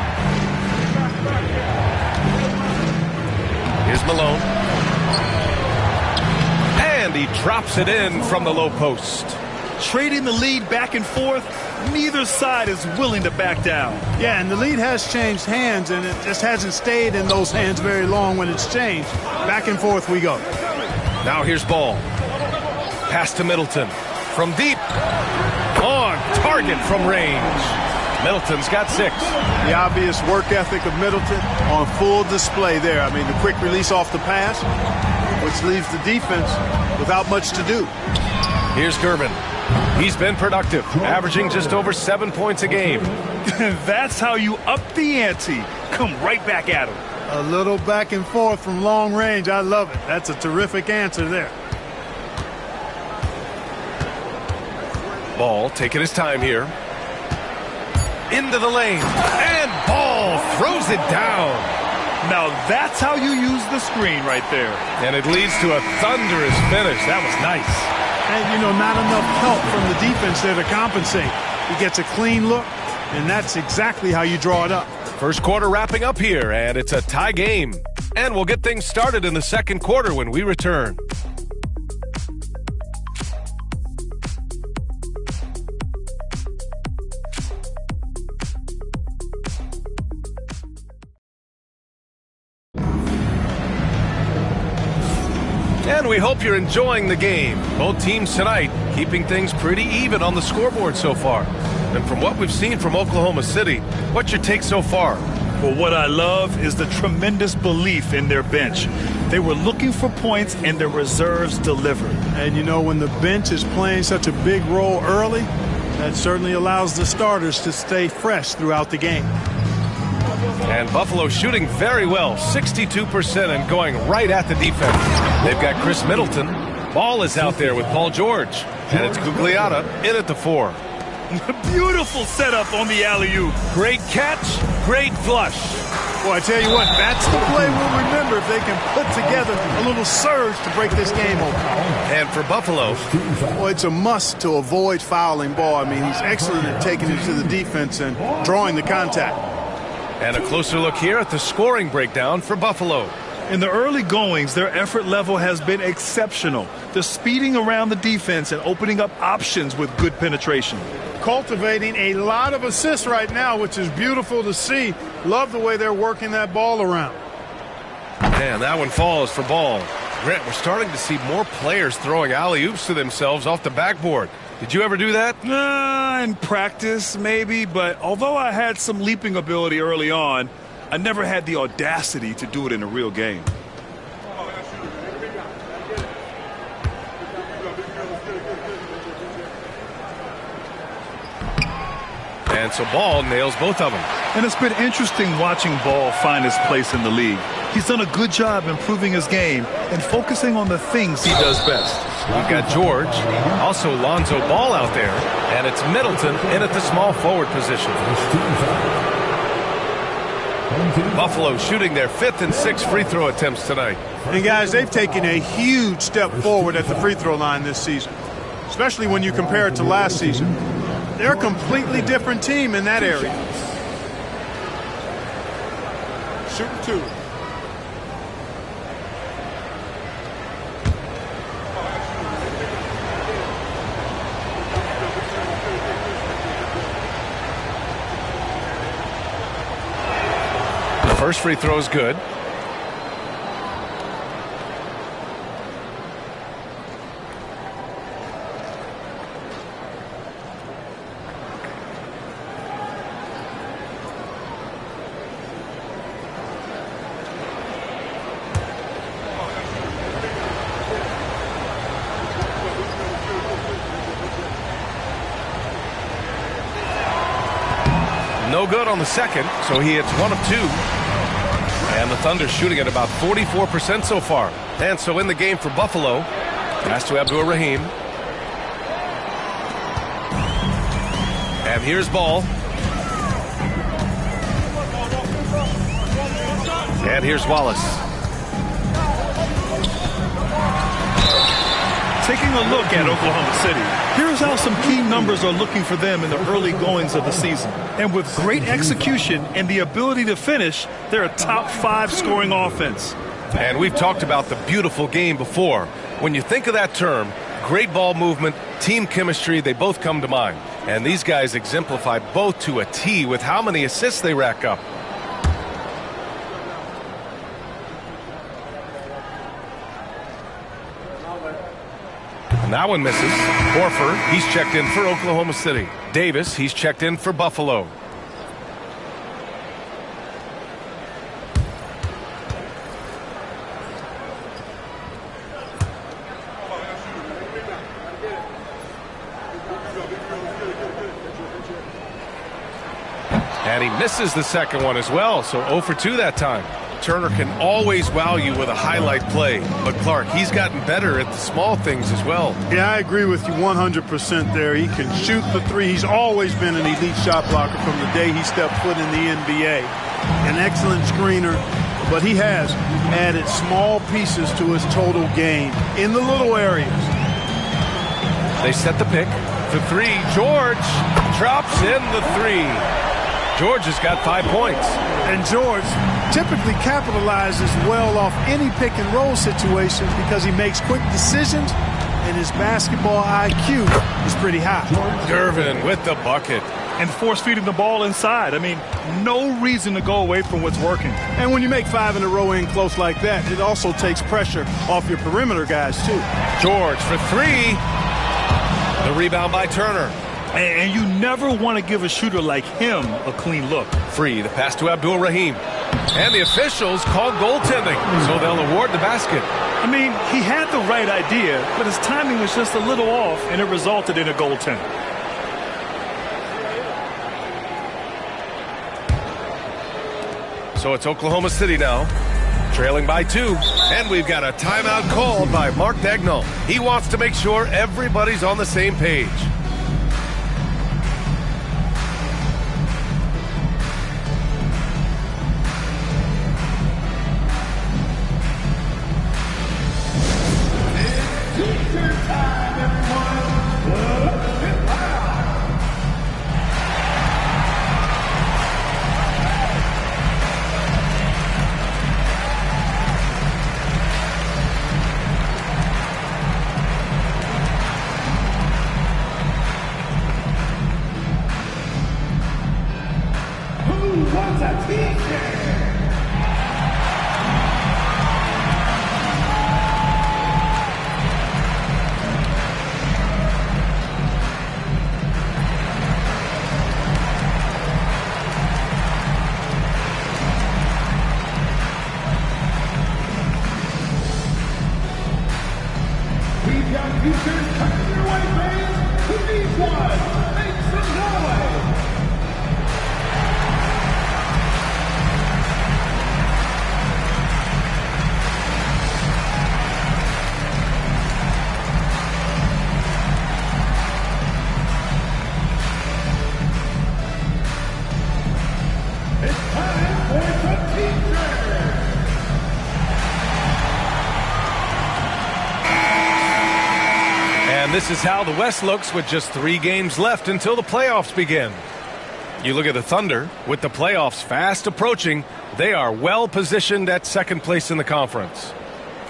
Here's Malone. And he drops it in from the low post. Trading the lead back and forth, neither side is willing to back down. Yeah, and the lead has changed hands, and it just hasn't stayed in those hands very long when it's changed. Back and forth we go. Now here's Ball. Pass to Middleton. From deep. On target from range. Middleton's got 6. The obvious work ethic of Middleton on full display there. I mean, the quick release off the pass, which leaves the defense without much to do. Here's Gervin. He's been productive, averaging just over 7 points a game. That's how you up the ante. Come right back at him. A little back and forth from long range. I love it. That's a terrific answer there. Ball taking his time here. Into the lane. And Ball throws it down. Now that's how you use the screen right there. And it leads to a thunderous finish. That was nice. And, you know, not enough help from the defense there to compensate. He gets a clean look, and that's exactly how you draw it up. First quarter wrapping up here, and it's a tie game. And we'll get things started in the second quarter when we return. And we hope you're enjoying the game. Both teams tonight keeping things pretty even on the scoreboard so far. And from what we've seen from Oklahoma City, what's your take so far? Well, what I love is the tremendous belief in their bench. They were looking for points, and their reserves delivered. And, you know, when the bench is playing such a big role early, that certainly allows the starters to stay fresh throughout the game. And Buffalo shooting very well, 62% and going right at the defense. They've got Chris Middleton. Ball is out there with Paul George. And it's Gugliotta in at the 4. Beautiful setup on the alley-oop. Great catch, great flush. Well, I tell you what, that's the play we'll remember if they can put together a little surge to break this game open. And for Buffalo, well, it's a must to avoid fouling ball. I mean, he's excellent at taking it to the defense and drawing the contact. And a closer look here at the scoring breakdown for Buffalo. In the early goings, their effort level has been exceptional. They're speeding around the defense and opening up options with good penetration. Cultivating a lot of assists right now, which is beautiful to see. Love the way they're working that ball around. And that one falls for Ball. Grant, we're starting to see more players throwing alley-oops to themselves off the backboard. Did you ever do that? In practice, maybe, but although I had some leaping ability early on, I never had the audacity to do it in a real game. And so Ball nails both of them. And it's been interesting watching Ball find his place in the league. He's done a good job improving his game and focusing on the things he does best. We've got George, also Lonzo Ball out there, and it's Middleton in at the small forward position. Buffalo shooting their 5th and 6th free throw attempts tonight. And guys, they've taken a huge step forward at the free throw line this season, especially when you compare it to last season. They're a completely different team in that area. Shooting 2. The first free throw is good. No good on the second, so he hits 1 of 2. And the Thunder shooting at about 44% so far. And so in the game for Buffalo, pass to Abdur-Rahim. And here's Ball. And here's Wallace. Taking a look at Oklahoma City, here's how some key numbers are looking for them in the early goings of the season. And with great execution and the ability to finish, they're a top 5 scoring offense. And we've talked about the beautiful game before. When you think of that term, great ball movement, team chemistry, they both come to mind. And these guys exemplify both to a T with how many assists they rack up. And that one misses. Horford, he's checked in for Oklahoma City. Davis, he's checked in for Buffalo. And he misses the second one as well, so 0 for 2 that time. Turner can always wow you with a highlight play, but Clark, he's gotten better at the small things as well. Yeah, I agree with you 100% there. He can shoot the 3. He's always been an elite shot blocker from the day he stepped foot in the NBA. An excellent screener, but he has added small pieces to his total game in the little areas. They set the pick for 3. George drops in the 3. George has got 5 points. And George typically capitalizes well off any pick and roll situations because he makes quick decisions and his basketball IQ is pretty high. Gervin with the bucket. and force-feeding the ball inside. I mean, no reason to go away from what's working. And when you make 5 in a row in close like that, it also takes pressure off your perimeter guys, too. George for 3. The rebound by Turner. And you never want to give a shooter like him a clean look. Free, the pass to Abdul-Rahim. And the officials called goaltending, so they'll award the basket. I mean, he had the right idea, but his timing was just a little off, and it resulted in a goaltend. So it's Oklahoma City now, trailing by 2. And we've got a timeout called by Mark Dagnall. He wants to make sure everybody's on the same page. This is how the West looks with just 3 games left until the playoffs begin. You look at the Thunder, with the playoffs fast approaching, they are well positioned at second place in the conference.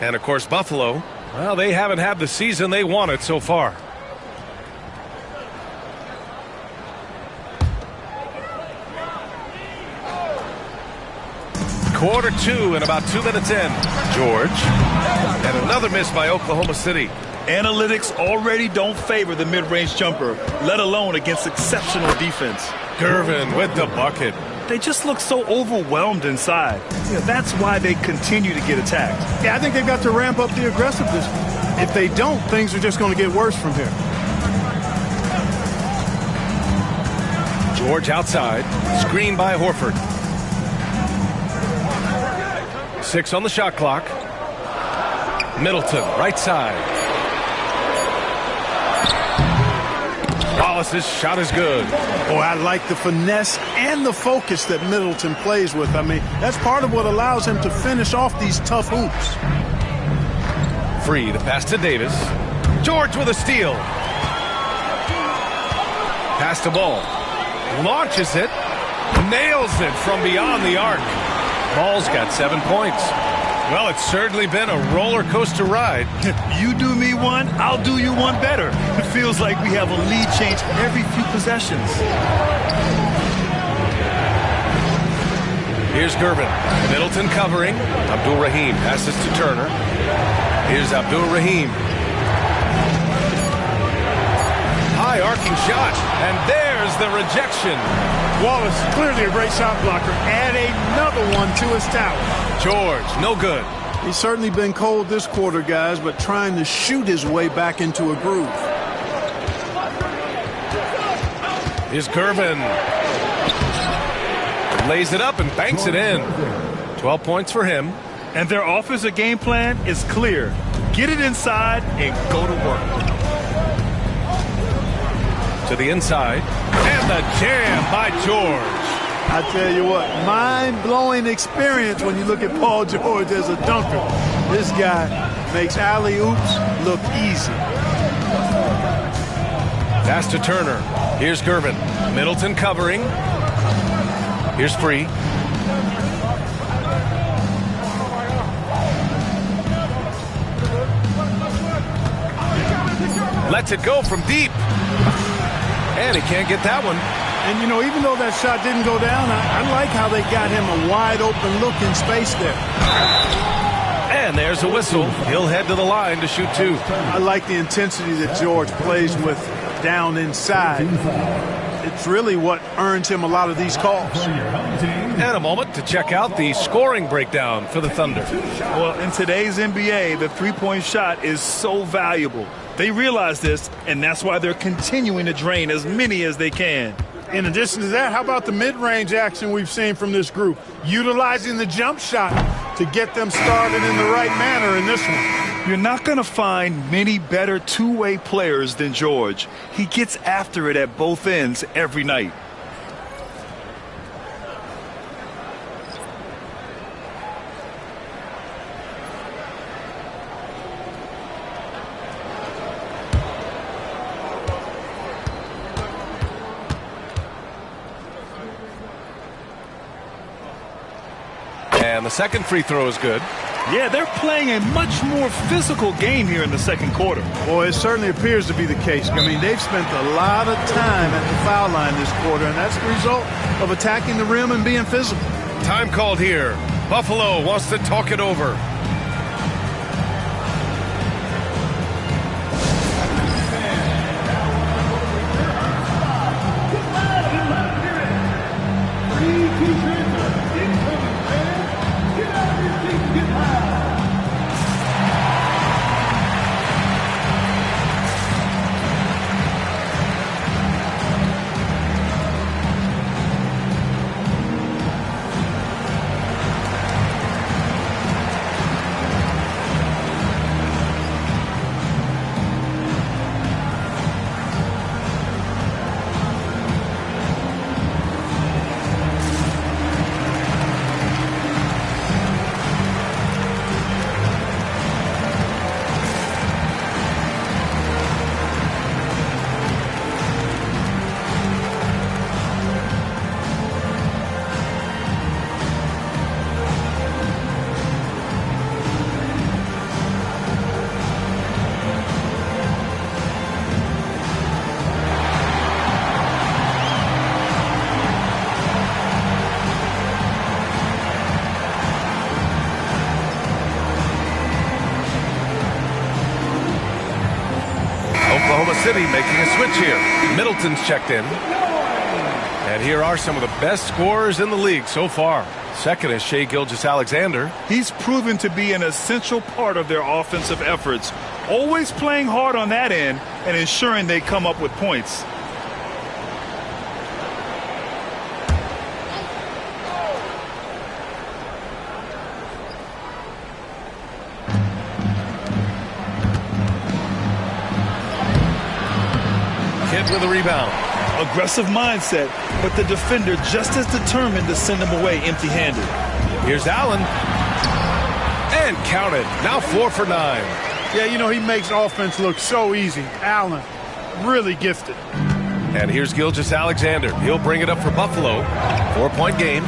And of course, Buffalo, well, they haven't had the season they wanted so far. Quarter 2 and about 2 minutes in. George. And another miss by Oklahoma City. Analytics already don't favor the mid-range jumper, let alone against exceptional defense. Gervin with the bucket. They just look so overwhelmed inside. Yeah, that's why they continue to get attacked. Yeah, I think they've got to ramp up the aggressiveness. If they don't, things are just going to get worse from here. George outside. Screen by Horford. 6 on the shot clock. Middleton, right side. Wallace's shot is good. Oh, I like the finesse and the focus that Middleton plays with. I mean, that's part of what allows him to finish off these tough hoops. Free, the pass to Davis. George with a steal. Pass to Ball. Launches it. Nails it from beyond the arc. Ball's got 7 points. Well, it's certainly been a roller coaster ride. You do me one, I'll do you one better. It feels like we have a lead change every few possessions. Here's Gervin. Middleton covering. Abdul-Rahim passes to Turner. Here's Abdul-Rahim. High arcing shot. And there's the rejection. Wallace, clearly a great shot blocker. Add another one to his tower. George, no good. He's certainly been cold this quarter, guys, but trying to shoot his way back into a groove. Here's Gervin. Lays it up and banks it in. 12 points for him. And their offensive game plan is clear. Get it inside and go to work. To the inside. And the jam by George. I tell you what, mind-blowing experience when you look at Paul George as a dunker. This guy makes alley-oops look easy. Pass to Turner. Here's Gervin. Middleton covering. Here's Free. Lets it go from deep. And he can't get that one. And, you know, even though that shot didn't go down, I like how they got him a wide-open look in space there. And there's a whistle. He'll head to the line to shoot 2. I like the intensity that George plays with down inside. It's really what earns him a lot of these calls. And a moment to check out the scoring breakdown for the Thunder. Well, in today's NBA, the three-point shot is so valuable. They realize this, and that's why they're continuing to drain as many as they can. In addition to that, how about the mid-range action we've seen from this group? Utilizing the jump shot to get them started in the right manner in this one. You're not going to find many better two-way players than George. He gets after it at both ends every night. And the second free throw is good. Yeah, they're playing a much more physical game here in the second quarter. Boy, it certainly appears to be the case. I mean, they've spent a lot of time at the foul line this quarter, and that's the result of attacking the rim and being physical. Time called here. Buffalo wants to talk it over. Oklahoma City making a switch here. Middleton's checked in. And here are some of the best scorers in the league so far. Second is Shai Gilgeous-Alexander. He's proven to be an essential part of their offensive efforts, always playing hard on that end and ensuring they come up with points. With a rebound. Aggressive mindset, but the defender just as determined to send him away empty-handed. Here's Allen. And counted. Now 4 for 9. Yeah, you know, he makes offense look so easy. Allen, really gifted. And here's Gilgeous-Alexander. He'll bring it up for Buffalo. 4-point game.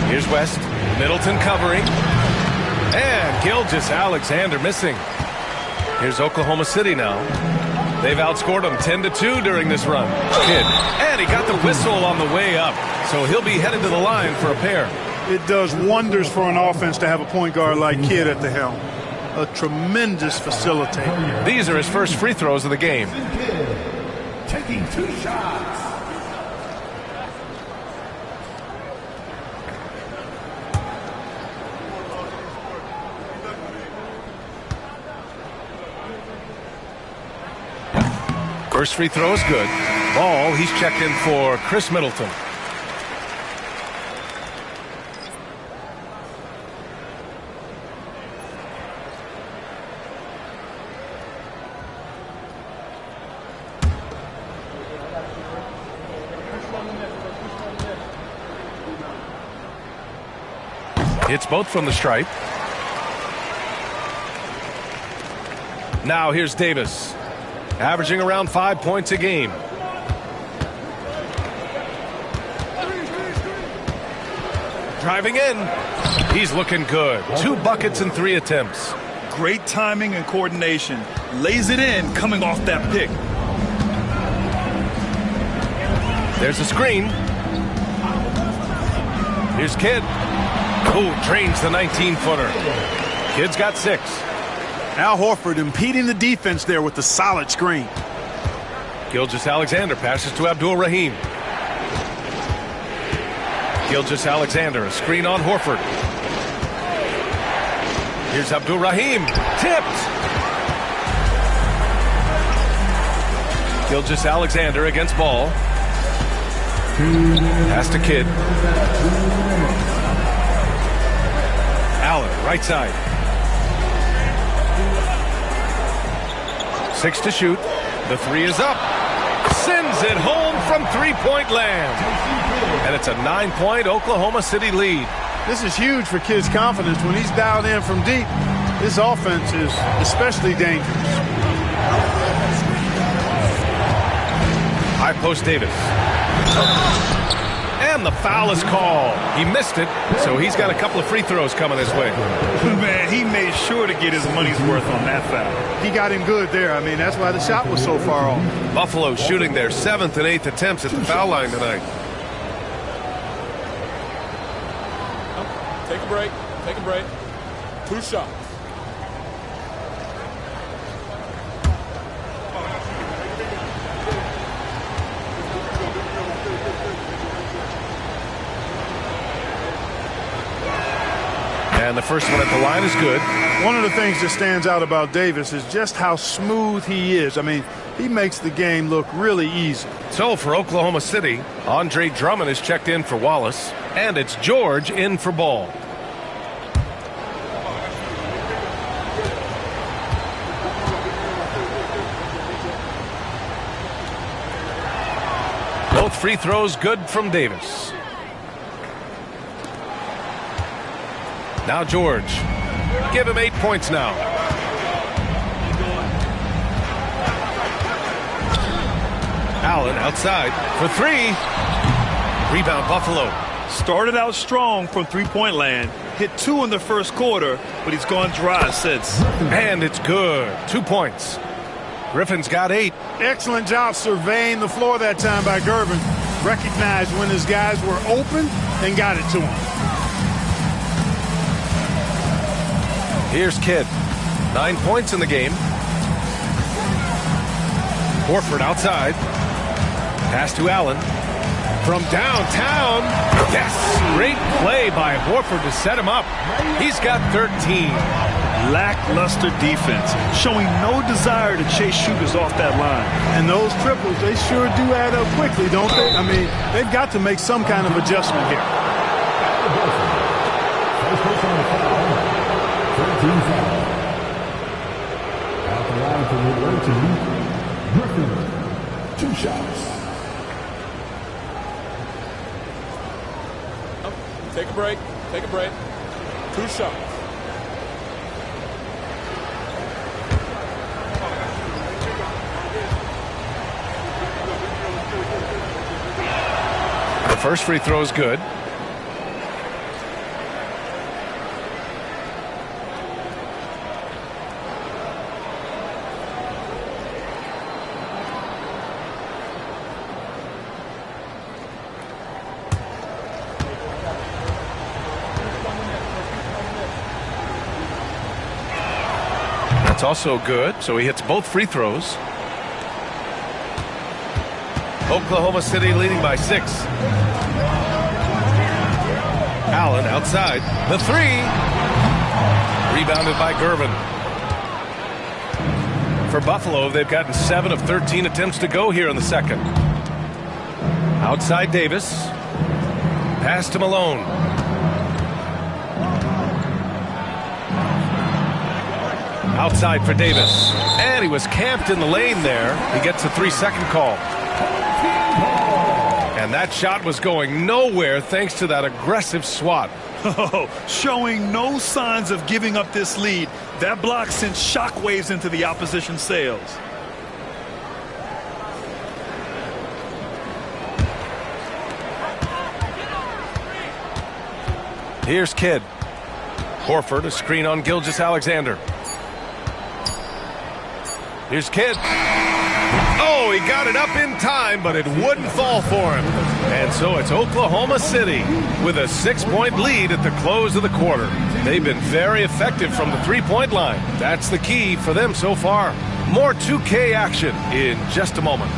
Here's West. Middleton covering. And Gilgeous-Alexander missing. Here's Oklahoma City now. They've outscored them 10-2 during this run. Kidd. And he got the whistle on the way up. So he'll be headed to the line for a pair. It does wonders for an offense to have a point guard like Kidd at the helm. A tremendous facilitator. These are his first free throws of the game. Taking 2 shots. First free throw is good. Ball, he's checked in for Chris Middleton. Hits both from the stripe. Now here's Davis. Averaging around 5 points a game. Driving in. He's looking good. 2 buckets and 3 attempts. Great timing and coordination. Lays it in coming off that pick. There's a screen. Here's Kidd. Oh, drains the 19-footer. Kidd's got 6. Al Horford impeding the defense there with the solid screen. Gilgeous-Alexander passes to Abdul-Rahim. Gilgeous-Alexander, a screen on Horford. Here's Abdul-Rahim. Tipped. Gilgeous-Alexander against ball. Pass to Kidd. Allen, right side. 6 to shoot. The 3 is up. Sends it home from three-point land. And it's a 9-point Oklahoma City lead. This is huge for Kidd's confidence. When he's dialed in from deep, his offense is especially dangerous. High post Davis. And the foul is called. He missed it, so he's got a couple of free throws coming his way. Man, he made sure to get his money's worth on that foul. He got him good there. I mean, that's why the shot was so far off. Buffalo shooting their 7th and 8th attempts at the foul line tonight. Take a break. Take a break. 2 shots. And the first one at the line is good. One of the things that stands out about Davis is just how smooth he is. I mean, he makes the game look really easy. So for Oklahoma City, Andre Drummond is checked in for Wallace, and it's George in for Ball. Both free throws good from Davis. Now George. Give him 8 points now. Allen outside for 3. Rebound Buffalo. Started out strong from three-point land. Hit 2 in the first quarter, but he's gone dry since. And it's good. 2 points. Griffin's got 8. Excellent job surveying the floor that time by Gervin. Recognized when his guys were open and got it to him. Here's Kidd. 9 points in the game. Horford outside. Pass to Allen. From downtown. Yes! Great play by Horford to set him up. He's got 13. Lackluster defense, showing no desire to chase shooters off that line. And those triples, they sure do add up quickly, don't they? I mean, they've got to make some kind of adjustment here. At the line for the Griffin, 2 shots. Take a break. Take a break. 2 shots. The first free throw is good. That's also good, so he hits both free throws. Oklahoma City leading by 6. Allen outside. The 3. Rebounded by Gervin. For Buffalo, they've gotten 7 of 13 attempts to go here in the second. Outside Davis. Pass to Malone. Outside for Davis. And he was camped in the lane there. He gets a 3-second call. And that shot was going nowhere thanks to that aggressive swat. Oh, showing no signs of giving up this lead. That block sent shockwaves into the opposition sails. Here's Kidd. Horford, a screen on Gilgeous-Alexander. Here's Kidd. Oh, he got it up in time, but it wouldn't fall for him. And so it's Oklahoma City with a 6-point lead at the close of the quarter. They've been very effective from the three-point line. That's the key for them so far. More 2K action in just a moment.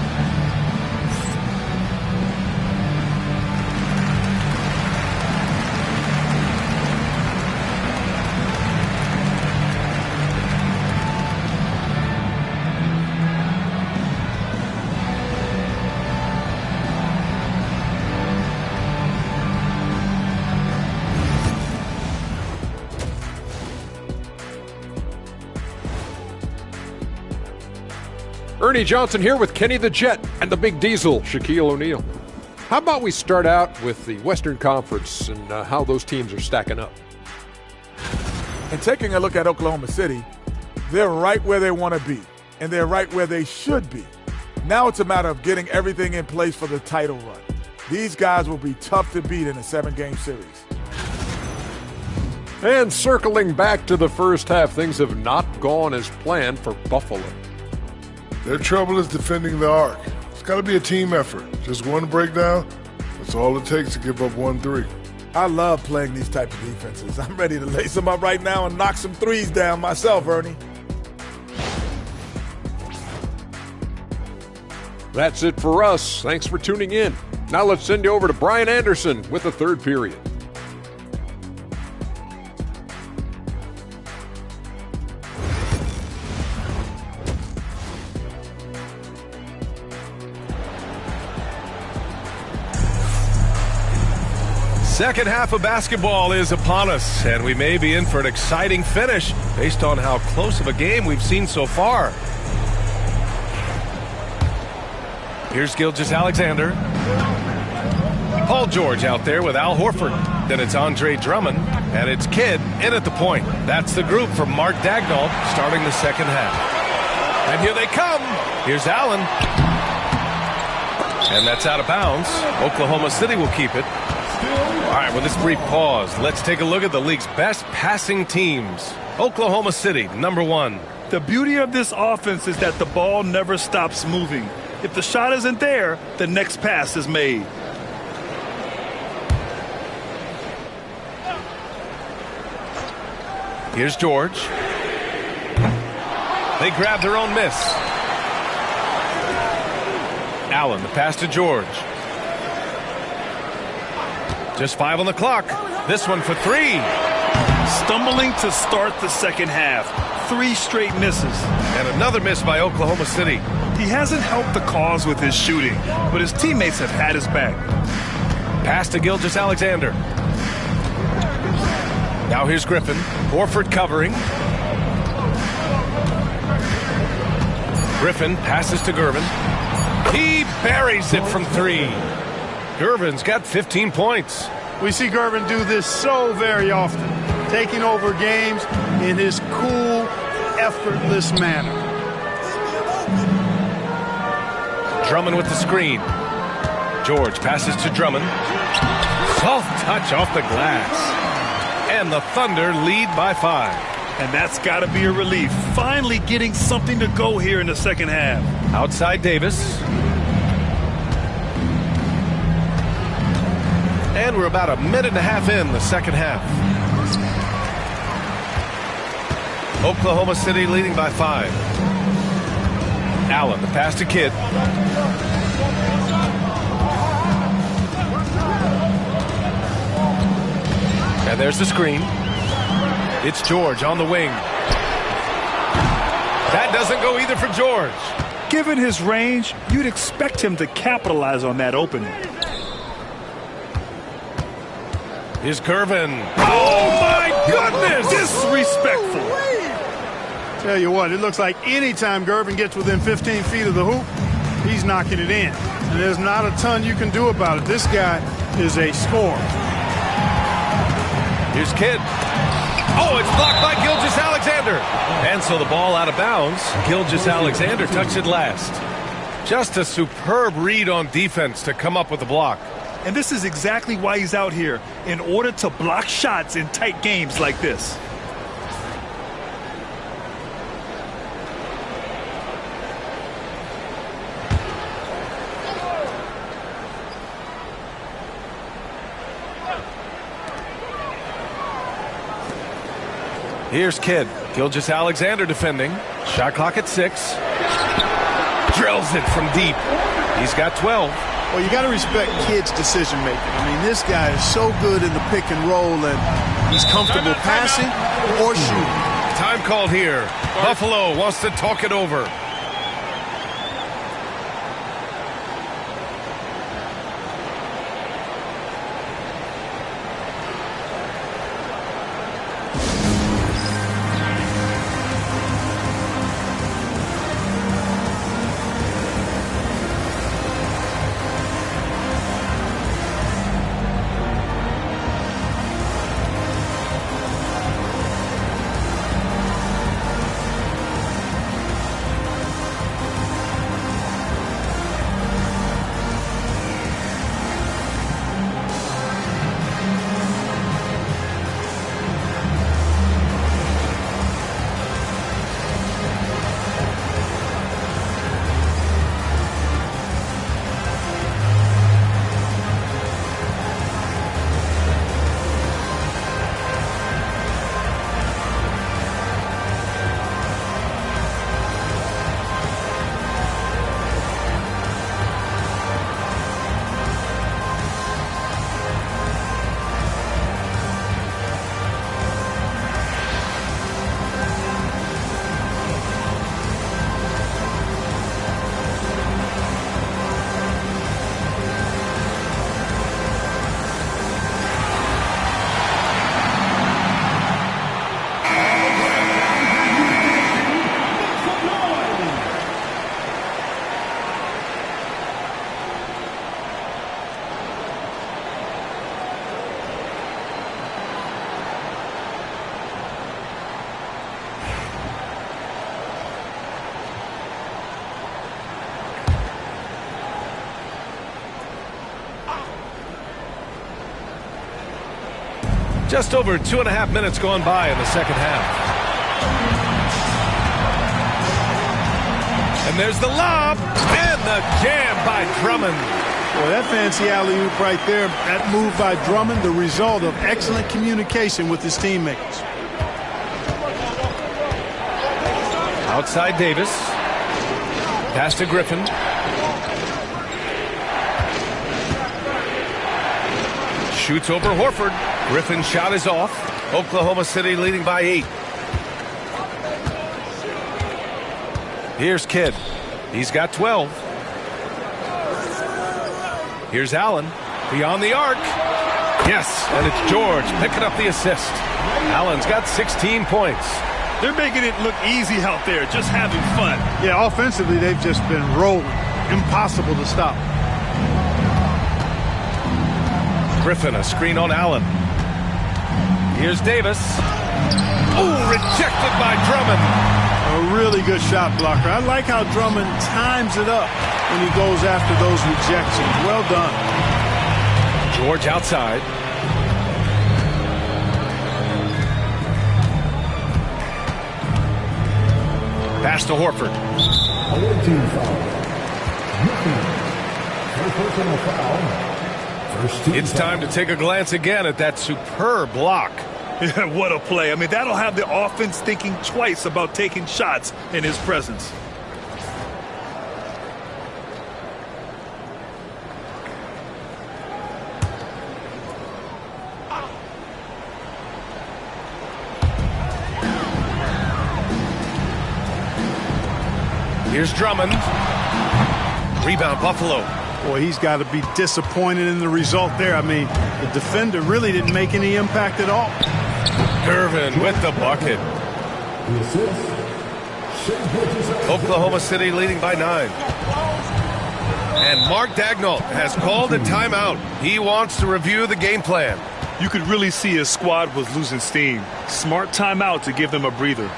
Ernie Johnson here with Kenny the Jet and the Big Diesel, Shaquille O'Neal. How about we start out with the Western Conference and how those teams are stacking up? And taking a look at Oklahoma City, they're right where they want to be, and they're right where they should be. Now it's a matter of getting everything in place for the title run. These guys will be tough to beat in a 7-game series. And circling back to the first half, things have not gone as planned for Buffalo. Their trouble is defending the arc. It's got to be a team effort. Just one breakdown, that's all it takes to give up 1-3. I love playing these types of defenses. I'm ready to lace them up right now and knock some threes down myself, Ernie. That's it for us. Thanks for tuning in. Now let's send you over to Brian Anderson with the third period. Second half of basketball is upon us, and we may be in for an exciting finish based on how close of a game we've seen so far. Here's Gilgeous-Alexander. Paul George out there with Al Horford. Then it's Andre Drummond, and it's Kidd in at the point. That's the group from Mark Daigneault starting the second half. And here they come. Here's Allen. And that's out of bounds. Oklahoma City will keep it. All right, with this brief pause, let's take a look at the league's best passing teams. Oklahoma City, number 1. The beauty of this offense is that the ball never stops moving. If the shot isn't there, the next pass is made. Here's George. They grab their own miss. Allen, the pass to George. Just 5 on the clock. This one for 3. Stumbling to start the second half. 3 straight misses. And another miss by Oklahoma City. He hasn't helped the cause with his shooting, but his teammates have had his back. Pass to Gilgeous-Alexander. Now here's Griffin. Horford covering. Griffin passes to Gervin. He buries it from 3. Gervin's got 15 points. We see Gervin do this so very often, taking over games in his cool, effortless manner. Drummond with the screen. George passes to Drummond. Soft touch off the glass. And the Thunder lead by 5. And that's got to be a relief. Finally getting something to go here in the second half. Outside Davis. And we're about a minute and a half in the second half. Oklahoma City leading by 5. Allen, the pass to Kidd. And there's the screen. It's George on the wing. That doesn't go either for George. Given his range, you'd expect him to capitalize on that opening. Here's Gervin. Oh, my goodness! Disrespectful. Tell you what, it looks like anytime Gervin gets within 15 feet of the hoop, he's knocking it in. And there's not a ton you can do about it. This guy is a scorer. Here's Kidd. Oh, it's blocked by Gilgeous-Alexander. And so the ball out of bounds. Gilgeous-Alexander touched it last. Just a superb read on defense to come up with the block. And this is exactly why he's out here, in order to block shots in tight games like this. Here's Kidd. Gilgeous-Alexander defending. Shot clock at 6. Drills it from deep. He's got 12. Well, you got to respect Kidd's decision making. I mean, this guy is so good in the pick and roll, and he's comfortable passing or shooting. Time called here. Buffalo wants to talk it over. Just over 2.5 minutes gone by in the second half. And there's the lob and the jam by Drummond. Well, that fancy alley-oop right there, that move by Drummond, the result of excellent communication with his teammates. Outside Davis. Pass to Griffin. Shoots over Horford. Griffin's shot is off. Oklahoma City leading by 8. Here's Kidd. He's got 12. Here's Allen. Beyond the arc. Yes, and it's George picking up the assist. Allen's got 16 points. They're making it look easy out there, just having fun. Yeah, offensively, they've just been rolling. Impossible to stop. Griffin, a screen on Allen. Here's Davis. Oh, rejected by Drummond. A really good shot blocker. I like how Drummond times it up when he goes after those rejections. Well done. George outside. Pass to Horford. It's time to take a glance again at that superb block. Yeah, what a play. I mean, that'll have the offense thinking twice about taking shots in his presence. Here's Drummond. Rebound, Buffalo. Boy, he's got to be disappointed in the result there. I mean, the defender really didn't make any impact at all. Irvin with the bucket. Oklahoma City leading by 9. And Mark Daigneault has called a timeout. He wants to review the game plan. You could really see his squad was losing steam. Smart timeout to give them a breather.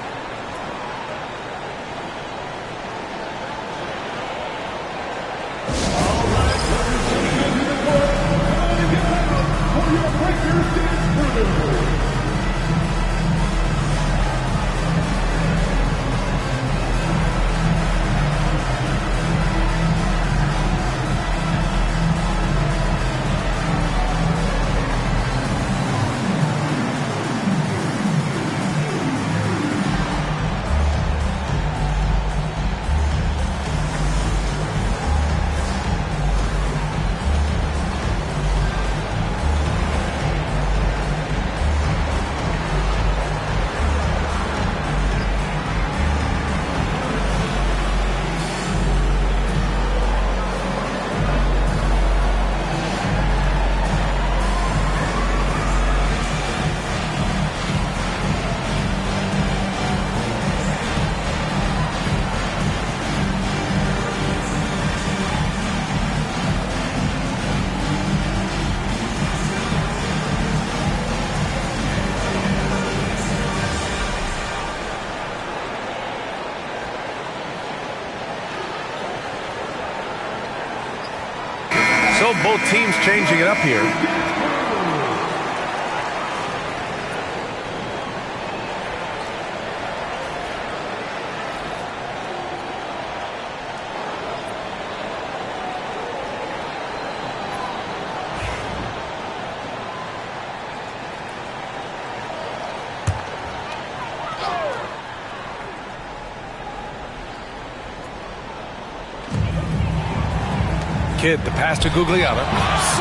showed both teams changing it up here. Kidd, the pass to Gugliotta.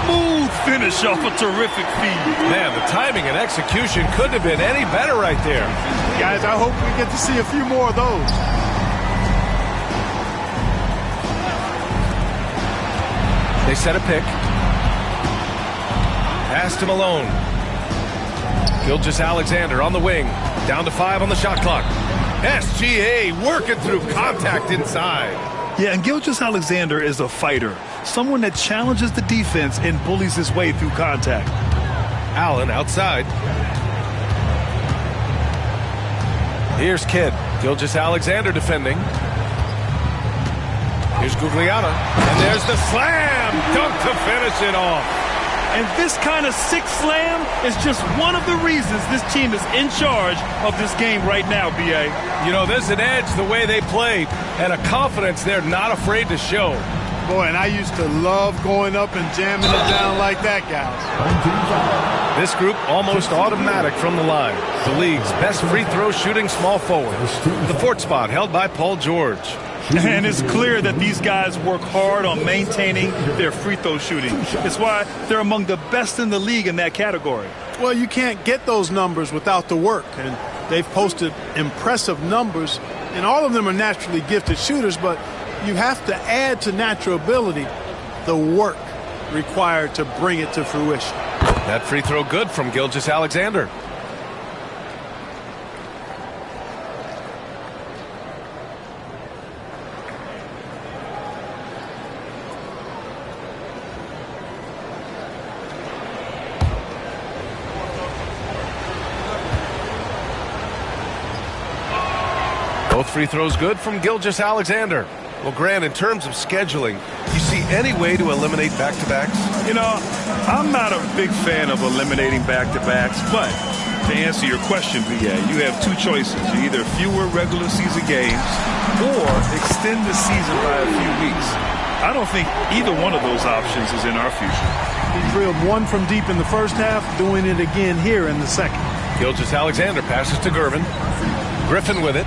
Smooth finish off a terrific feed. Man, the timing and execution couldn't have been any better right there. Guys, I hope we get to see a few more of those. They set a pick. Pass to Malone. Gilgeous-Alexander on the wing. Down to 5 on the shot clock. SGA working through contact inside. Yeah, and Gilgeous-Alexander is a fighter. Someone that challenges the defense and bullies his way through contact. Allen outside. Here's Kidd. Gilgeous-Alexander defending. Here's Gugliotta. And there's the slam dunk to finish it off. And this kind of sick slam is just one of the reasons this team is in charge of this game right now, B.A. You know, there's an edge the way they play and a confidence they're not afraid to show. Boy, and I used to love going up and jamming it down like that, guys. This group almost automatic from the line. The league's best free throw shooting small forward. The fourth spot held by Paul George. And it's clear that these guys work hard on maintaining their free throw shooting. It's why they're among the best in the league in that category. Well, you can't get those numbers without the work, and they've posted impressive numbers, and all of them are naturally gifted shooters, but you have to add to natural ability the work required to bring it to fruition. That free throw good from Gilgeous-Alexander. Both free throws good from Gilgeous-Alexander. Well, Grant, in terms of scheduling, you see any way to eliminate back-to-backs? You know, I'm not a big fan of eliminating back-to-backs, but to answer your question, B.A., you have two choices. Either fewer regular season games or extend the season by a few weeks. I don't think either one of those options is in our future. He drilled one from deep in the first half, doing it again here in the second. Gilgeous-Alexander passes to Gervin. Griffin with it.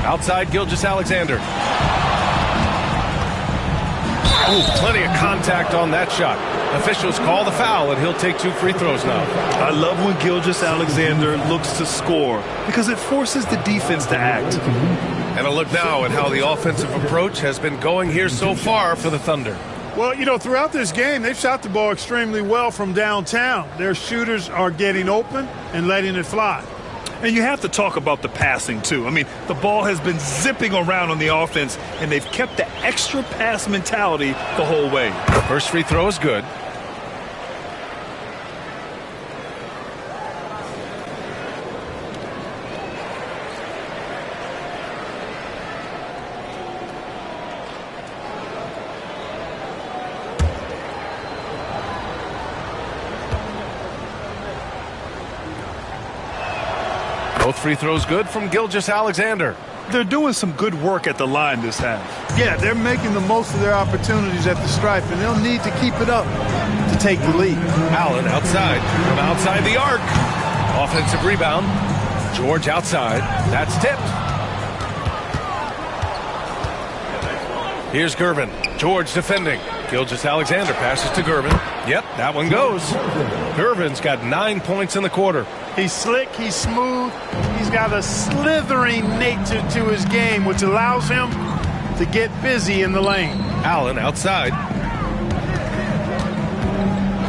Outside Gilgeous-Alexander. Ooh, plenty of contact on that shot. Officials call the foul, and he'll take 2 free throws now. I love when Gilgeous-Alexander looks to score because it forces the defense to act. And a look now at how the offensive approach has been going here so far for the Thunder. Well, you know, throughout this game, they've shot the ball extremely well from downtown. Their shooters are getting open and letting it fly. And you have to talk about the passing, too. I mean, the ball has been zipping around on the offense, and they've kept the extra pass mentality the whole way. First free throw is good. Both free throws good from Gilgeous-Alexander. They're doing some good work at the line this half. Yeah, they're making the most of their opportunities at the stripe, and they'll need to keep it up to take the lead. Allen outside, from outside the arc. Offensive rebound. George outside. That's tipped. Here's Gervin. George defending. Gilgeous-Alexander passes to Gervin. Yep, that one goes. Gervin's got 9 points in the quarter. He's slick, he's smooth, he's got a slithering nature to his game, which allows him to get busy in the lane. Allen outside.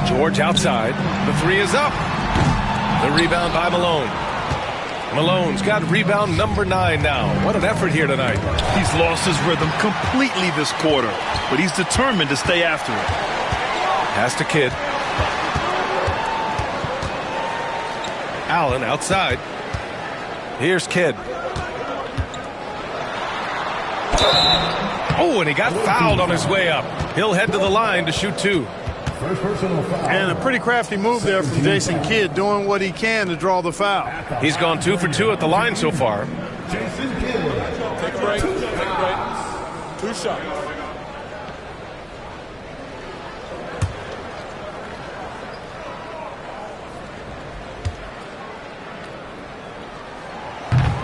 George outside. The 3 is up. The rebound by Malone. Malone's got rebound number 9 now. What an effort here tonight. He's lost his rhythm completely this quarter, but he's determined to stay after it. Pass to Kidd. Allen outside. Here's Kidd. Oh, and he got fouled on his way up. He'll head to the line to shoot 2. And a pretty crafty move there from Jason Kidd, doing what he can to draw the foul. He's gone 2 for 2 at the line so far. Take a break. Take a break. 2 shots.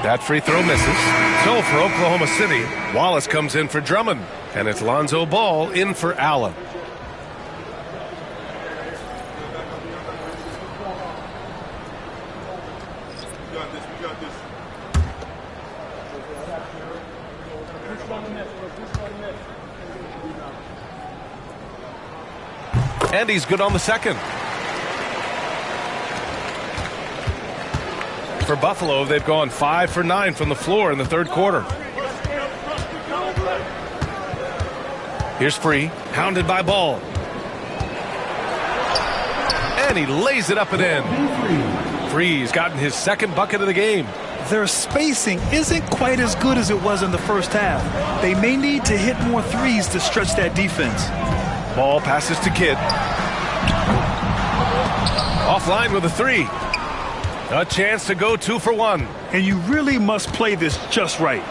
That free throw misses. So for Oklahoma City, Wallace comes in for Drummond. And it's Lonzo Ball in for Allen. And he's good on the second. For Buffalo, they've gone 5 for 9 from the floor in the third quarter. Here's Free, hounded by Ball. And he lays it up and in. Free's gotten his second bucket of the game. Their spacing isn't quite as good as it was in the first half. They may need to hit more threes to stretch that defense. Ball passes to Kidd. Offline with a 3. A chance to go 2 for 1. And you really must play this just right.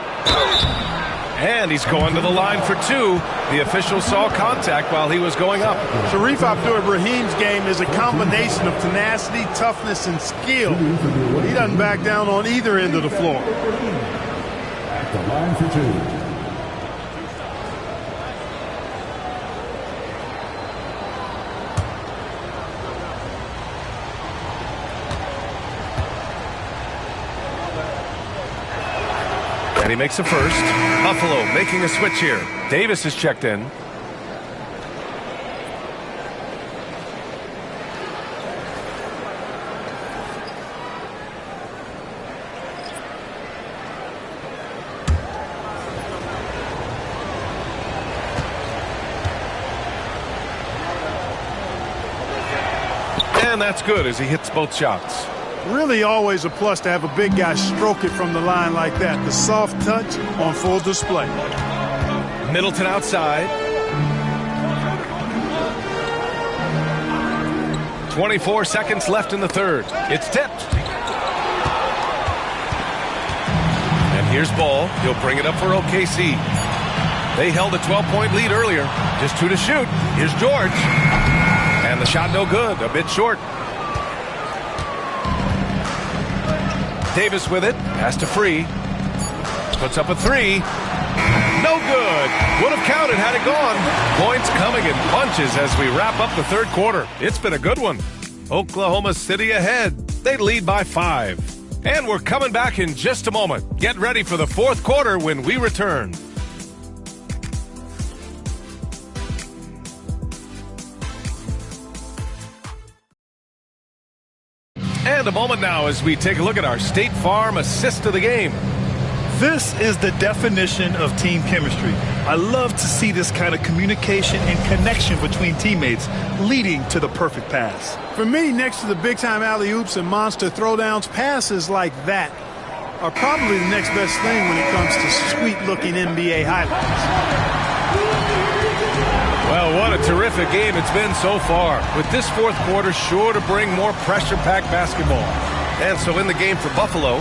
And he's going to the line for 2. The official saw contact while he was going up. Sharif Abdur-Rahim's game is a combination of tenacity, toughness, and skill. He doesn't back down on either end of the floor. At the line for 2. And he makes a first. Buffalo making a switch here. Davis is checked in. And that's good as he hits both shots. Really always a plus to have a big guy stroke it from the line like that. The soft touch on full display. Middleton outside. 24 seconds left in the third. It's tipped. And here's Ball. He'll bring it up for OKC. They held a 12-point lead earlier. Just 2 to shoot. Here's George. And the shot no good. A bit short. Davis with it. Pass to Free. Puts up a 3. No good. Would have counted had it gone. Points coming in bunches as we wrap up the third quarter. It's been a good one. Oklahoma City ahead. They lead by 5. And we're coming back in just a moment. Get ready for the fourth quarter when we return. And a moment now as we take a look at our State Farm assist of the game. This is the definition of team chemistry. I love to see this kind of communication and connection between teammates leading to the perfect pass. For me, next to the big-time alley-oops and monster throwdowns, passes like that are probably the next best thing when it comes to sweet-looking NBA highlights. Well, what a terrific game it's been so far. With this fourth quarter sure to bring more pressure-packed basketball. And so in the game for Buffalo,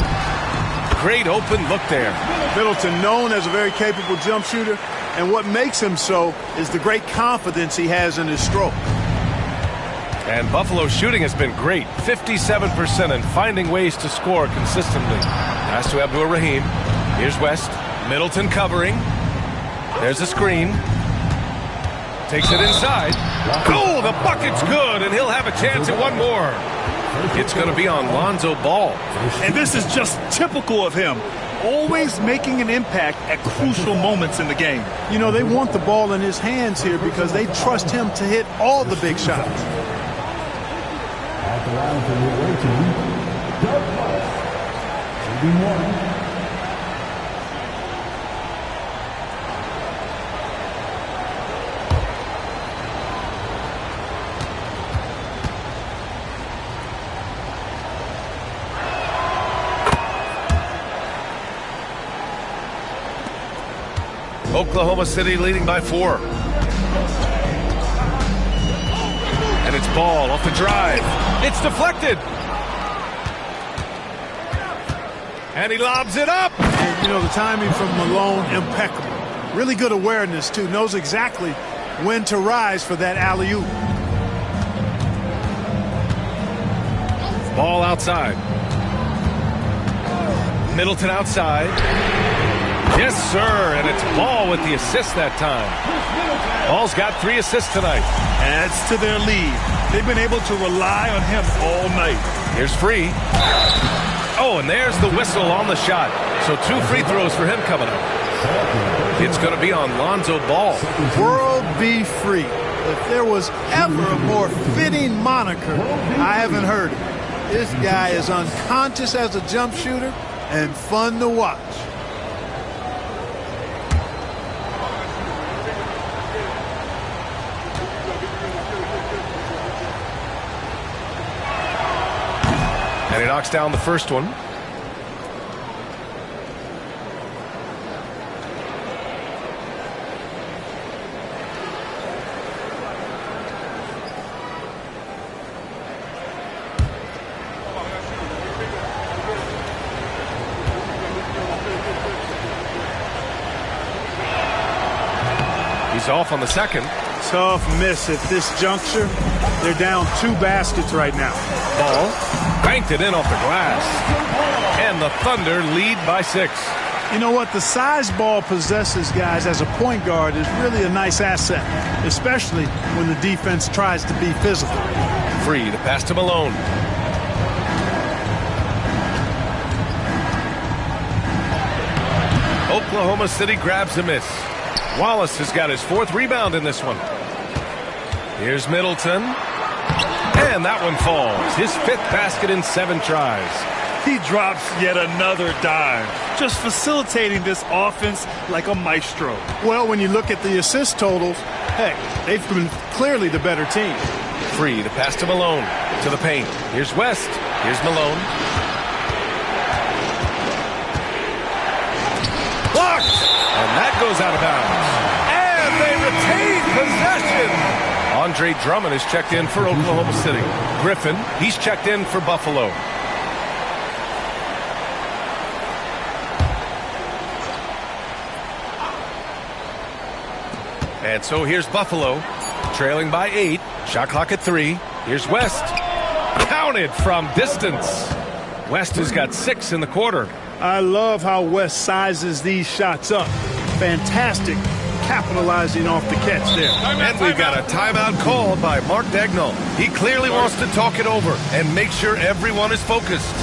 great open look there. Middleton, known as a very capable jump shooter, and what makes him so is the great confidence he has in his stroke. And Buffalo's shooting has been great, 57%, and finding ways to score consistently. Pass to Abdur-Rahim. Here's West. Middleton covering. There's a screen. Takes it inside. Oh, the bucket's good, and he'll have a chance at one more. It's going to be on Lonzo Ball. And this is just typical of him. Always making an impact at crucial moments in the game. You know, they want the ball in his hands here because they trust him to hit all the big shots. At the line for the away team, Doug Moss, 81. Oklahoma City leading by 4. And it's ball off the drive. It's deflected. And he lobs it up. And, you know, the timing from Malone, impeccable. Really good awareness, too. Knows exactly when to rise for that alley-oop. Ball outside. Middleton outside. Yes, sir. And it's Ball with the assist that time. Ball's got 3 assists tonight. Adds to their lead. They've been able to rely on him all night. Here's free. Oh, and there's the whistle on the shot. So 2 free throws for him coming up. It's going to be on Lonzo Ball. World be free. If there was ever a more fitting moniker, I haven't heard it. This guy is unconscious as a jump shooter and fun to watch. And he knocks down the first one. He's off on the second. Tough miss at this juncture. They're down 2 baskets right now. Ball banked it in off the glass. And the Thunder lead by 6. You know what? The size Ball possesses, guys, as a point guard is really a nice asset, especially when the defense tries to be physical. Free to pass to Malone. Oklahoma City grabs a miss. Wallace has got his 4th rebound in this one. Here's Middleton. And that one falls. His 5th basket in 7 tries. He drops yet another dime, just facilitating this offense like a maestro. Well, when you look at the assist totals, heck, they've been clearly the better team. Free to pass to Malone. To the paint. Here's West. Here's Malone. Blocked! And that goes out of bounds. And they retain possession. Andre Drummond is checked in for Oklahoma City. Griffin, he's checked in for Buffalo. And so here's Buffalo, trailing by 8. Shot clock at 3. Here's West. Counted from distance. West has got 6 in the quarter. I love how West sizes these shots up. Fantastic capitalizing off the catch there. And we've got a timeout called by Mark Dagnall. He clearly wants to talk it over and make sure everyone is focused.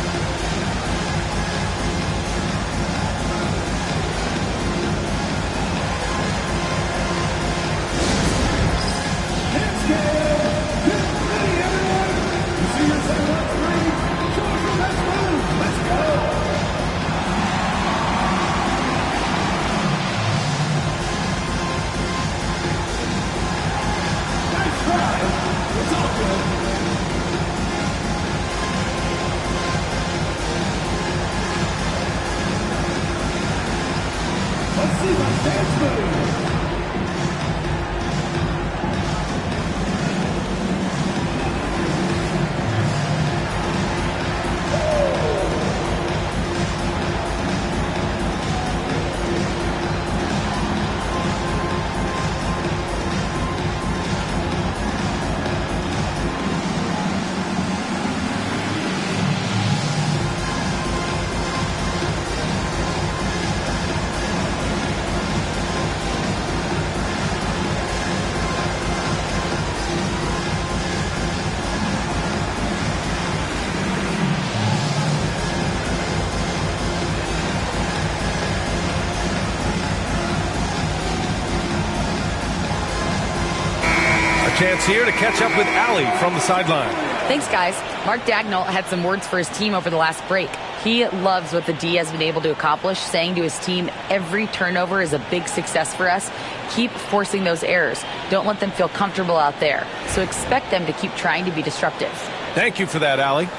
Chance here to catch up with Allie from the sideline. Thanks, guys. Mark Dagnall had some words for his team over the last break. He loves what the D has been able to accomplish, saying to his team, every turnover is a big success for us. Keep forcing those errors. Don't let them feel comfortable out there. So expect them to keep trying to be disruptive. Thank you for that, Allie.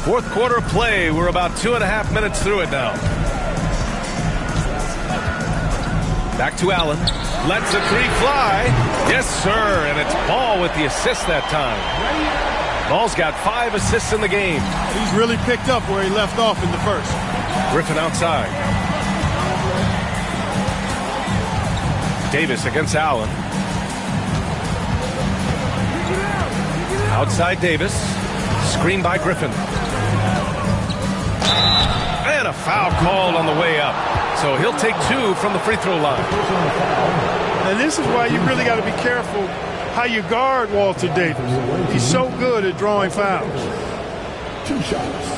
Fourth quarter play. We're about 2.5 minutes through it now. Back to Allen. Lets the three fly. Yes, sir. And it's Ball with the assist that time. Ball's got 5 assists in the game. He's really picked up where he left off in the first. Griffin outside. Davis against Allen. Outside Davis. Screen by Griffin. And a foul called on the way up. So he'll take 2 from the free throw line. And this is why you really got to be careful how you guard Walter Davis. He's so good at drawing fouls. 2 shots.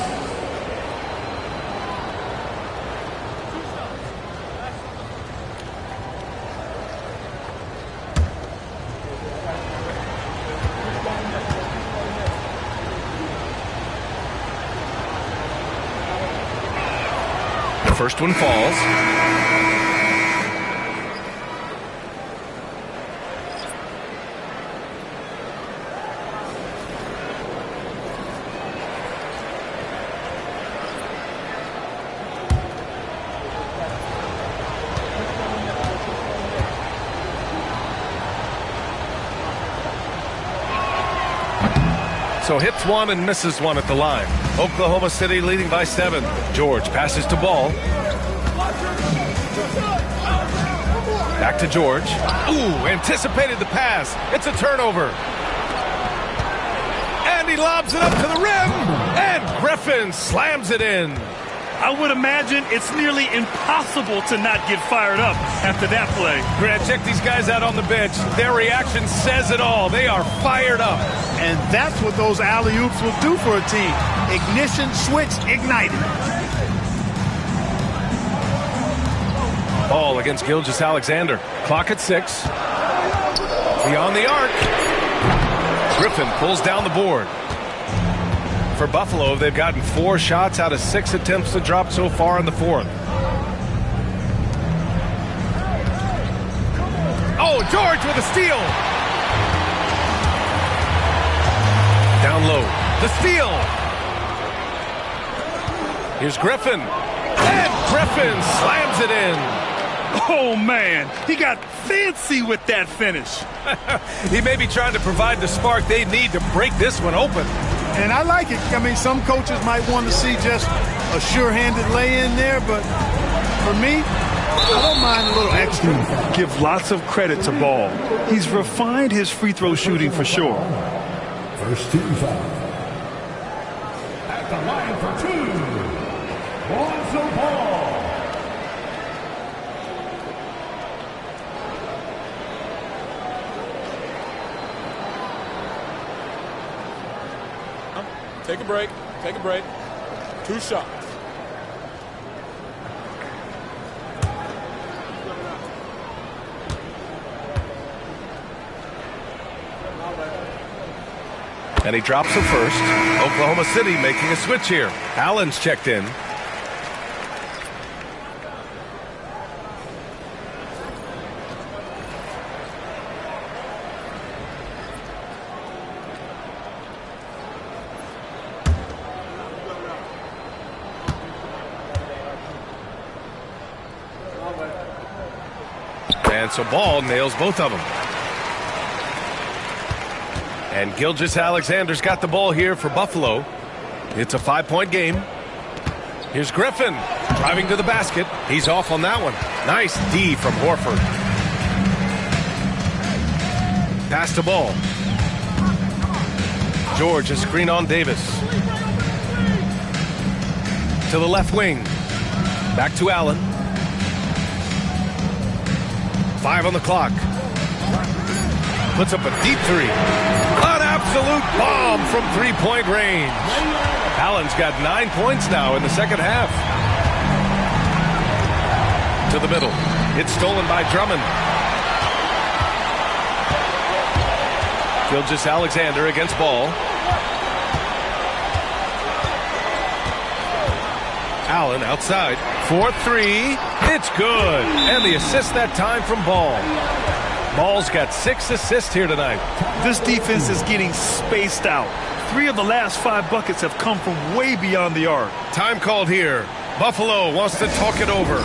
First one falls. So hits 1 and misses 1 at the line. Oklahoma City leading by 7. George passes to Ball. Back to George. Ooh, anticipated the pass. It's a turnover. And he lobs it up to the rim. And Griffin slams it in. I would imagine it's nearly impossible to not get fired up after that play. Grant, check these guys out on the bench. Their reaction says it all. They are fired up. And that's what those alley-oops will do for a team. Ignition switch ignited. Ball against Gilgeous-Alexander. Clock at 6. Beyond the arc. Griffin pulls down the board. For Buffalo, they've gotten 4 shots out of 6 attempts to drop so far in the fourth. Oh, George with a steal. Down low. The steal. Here's Griffin. And Griffin slams it in. Oh, man. He got fancy with that finish. He may be trying to provide the spark they need to break this one open. And I like it. I mean, some coaches might want to see just a sure-handed lay-in there, but for me, I don't mind a little extra. Give lots of credit to Ball. He's refined his free throw shooting for sure. First team foul. At the line for 2. Lonzo Ball. Take a break. Take a break. 2 shots. And he drops the first. Oklahoma City making a switch here. Allen's checked in. And so Ball nails both of them. And Gilgeous-Alexander's got the ball here for Buffalo. It's a 5-point game. Here's Griffin driving to the basket. He's off on that one. Nice D from Horford. Pass to Ball. George, a screen on Davis. To the left wing. Back to Allen. 5 on the clock. Puts up a deep 3. An absolute bomb from 3-point range. Allen's got 9 points now in the second half. To the middle. It's stolen by Drummond. Gilgeous-Alexander against Ball. Allen outside. 4-3. It's good. And the assist that time from Ball. Ball's got 6 assists here tonight. This defense is getting spaced out. 3 of the last 5 buckets have come from way beyond the arc. Time called here. Buffalo wants to talk it over.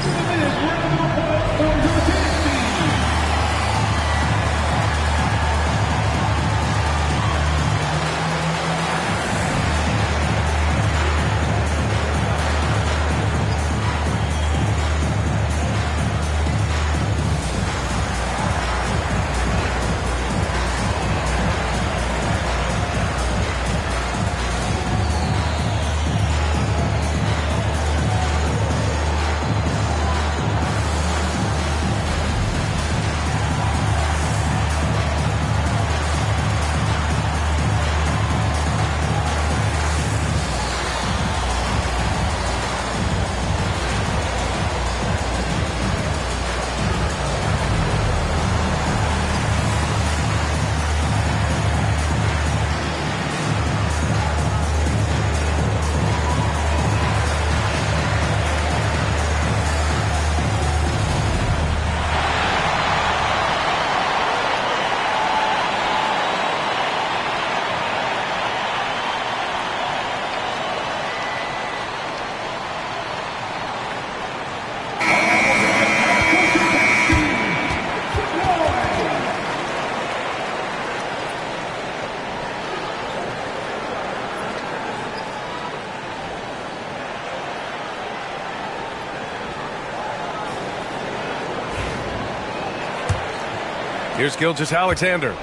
Here's Gilgeous-Alexander.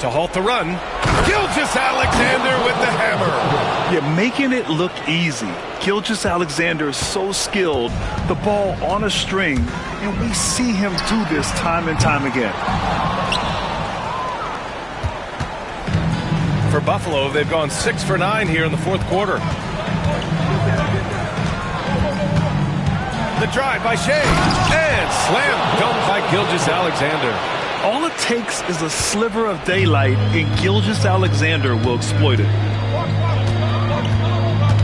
To halt the run. Gilgeous-Alexander with the hammer. Yeah, making it look easy. Gilgeous-Alexander is so skilled. The ball on a string, and we see him do this time and time again. For Buffalo, they've gone 6 for 9 here in the fourth quarter. The drive by Shea, and slam dunk by Gilgeous-Alexander. All it takes is a sliver of daylight, and Gilgeous-Alexander will exploit it.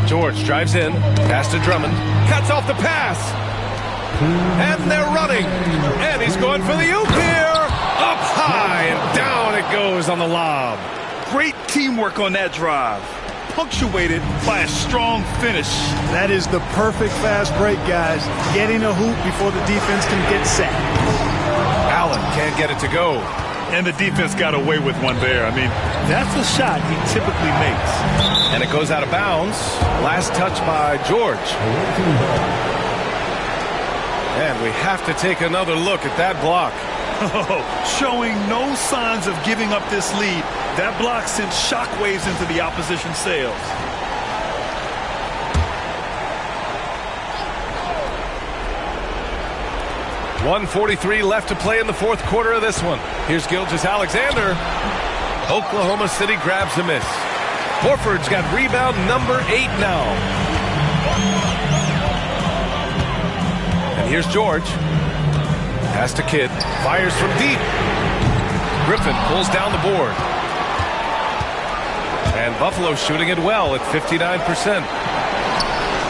George drives in, pass to Drummond, cuts off the pass, and they're running, and he's going for the oop here, up high, and down it goes on the lob. Great teamwork on that drive, punctuated by a strong finish. That is the perfect fast break, guys. Getting a hoop before the defense can get set. Allen can't get it to go. And the defense got away with one there. I mean, that's a shot he typically makes. And it goes out of bounds. Last touch by George. And we have to take another look at that block. Showing no signs of giving up this lead. That block sent shockwaves into the opposition sails. .143 left to play in the fourth quarter of this one. Here's Gilgeous-Alexander. Oklahoma City grabs the miss. Horford's got rebound number 8 now. And here's George. Pass to Kidd. Fires from deep. Griffin pulls down the board. And Buffalo shooting it well at 59%.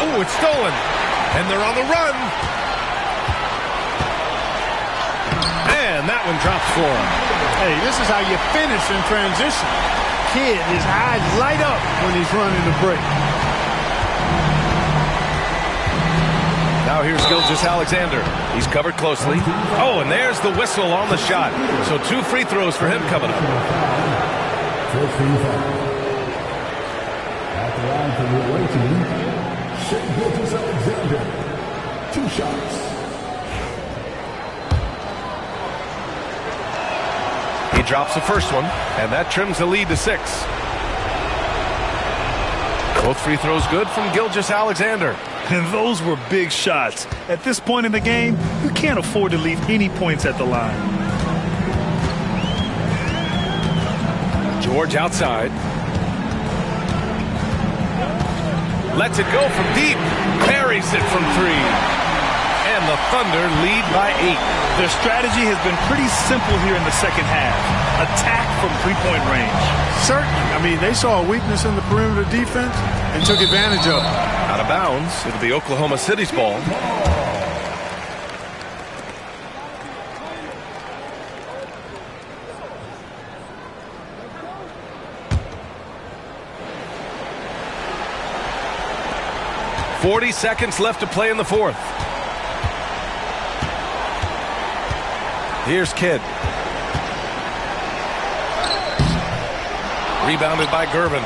Oh, it's stolen. And they're on the run. And that one drops for him. Hey, this is how you finish in transition. Kidd, his eyes light up when he's running the break. Now here's Gilgeous-Alexander. He's covered closely. Oh, and there's the whistle on the shot. So 2 free throws for him coming up. At the line for the away team, Gilgeous-Alexander. 2 shots. He drops the first one, and that trims the lead to 6. Both free throws good from Gilgeous-Alexander. And those were big shots. At this point in the game, you can't afford to leave any points at the line. George outside. Lets it go from deep. Parries it from 3. And the Thunder lead by 8. Their strategy has been pretty simple here in the second half. Attack from 3-point range. Certainly. I mean, they saw a weakness in the perimeter defense and took advantage of it. Out of bounds. It'll be Oklahoma City's ball. 40 seconds left to play in the fourth. Here's Kidd. Rebounded by Gervin.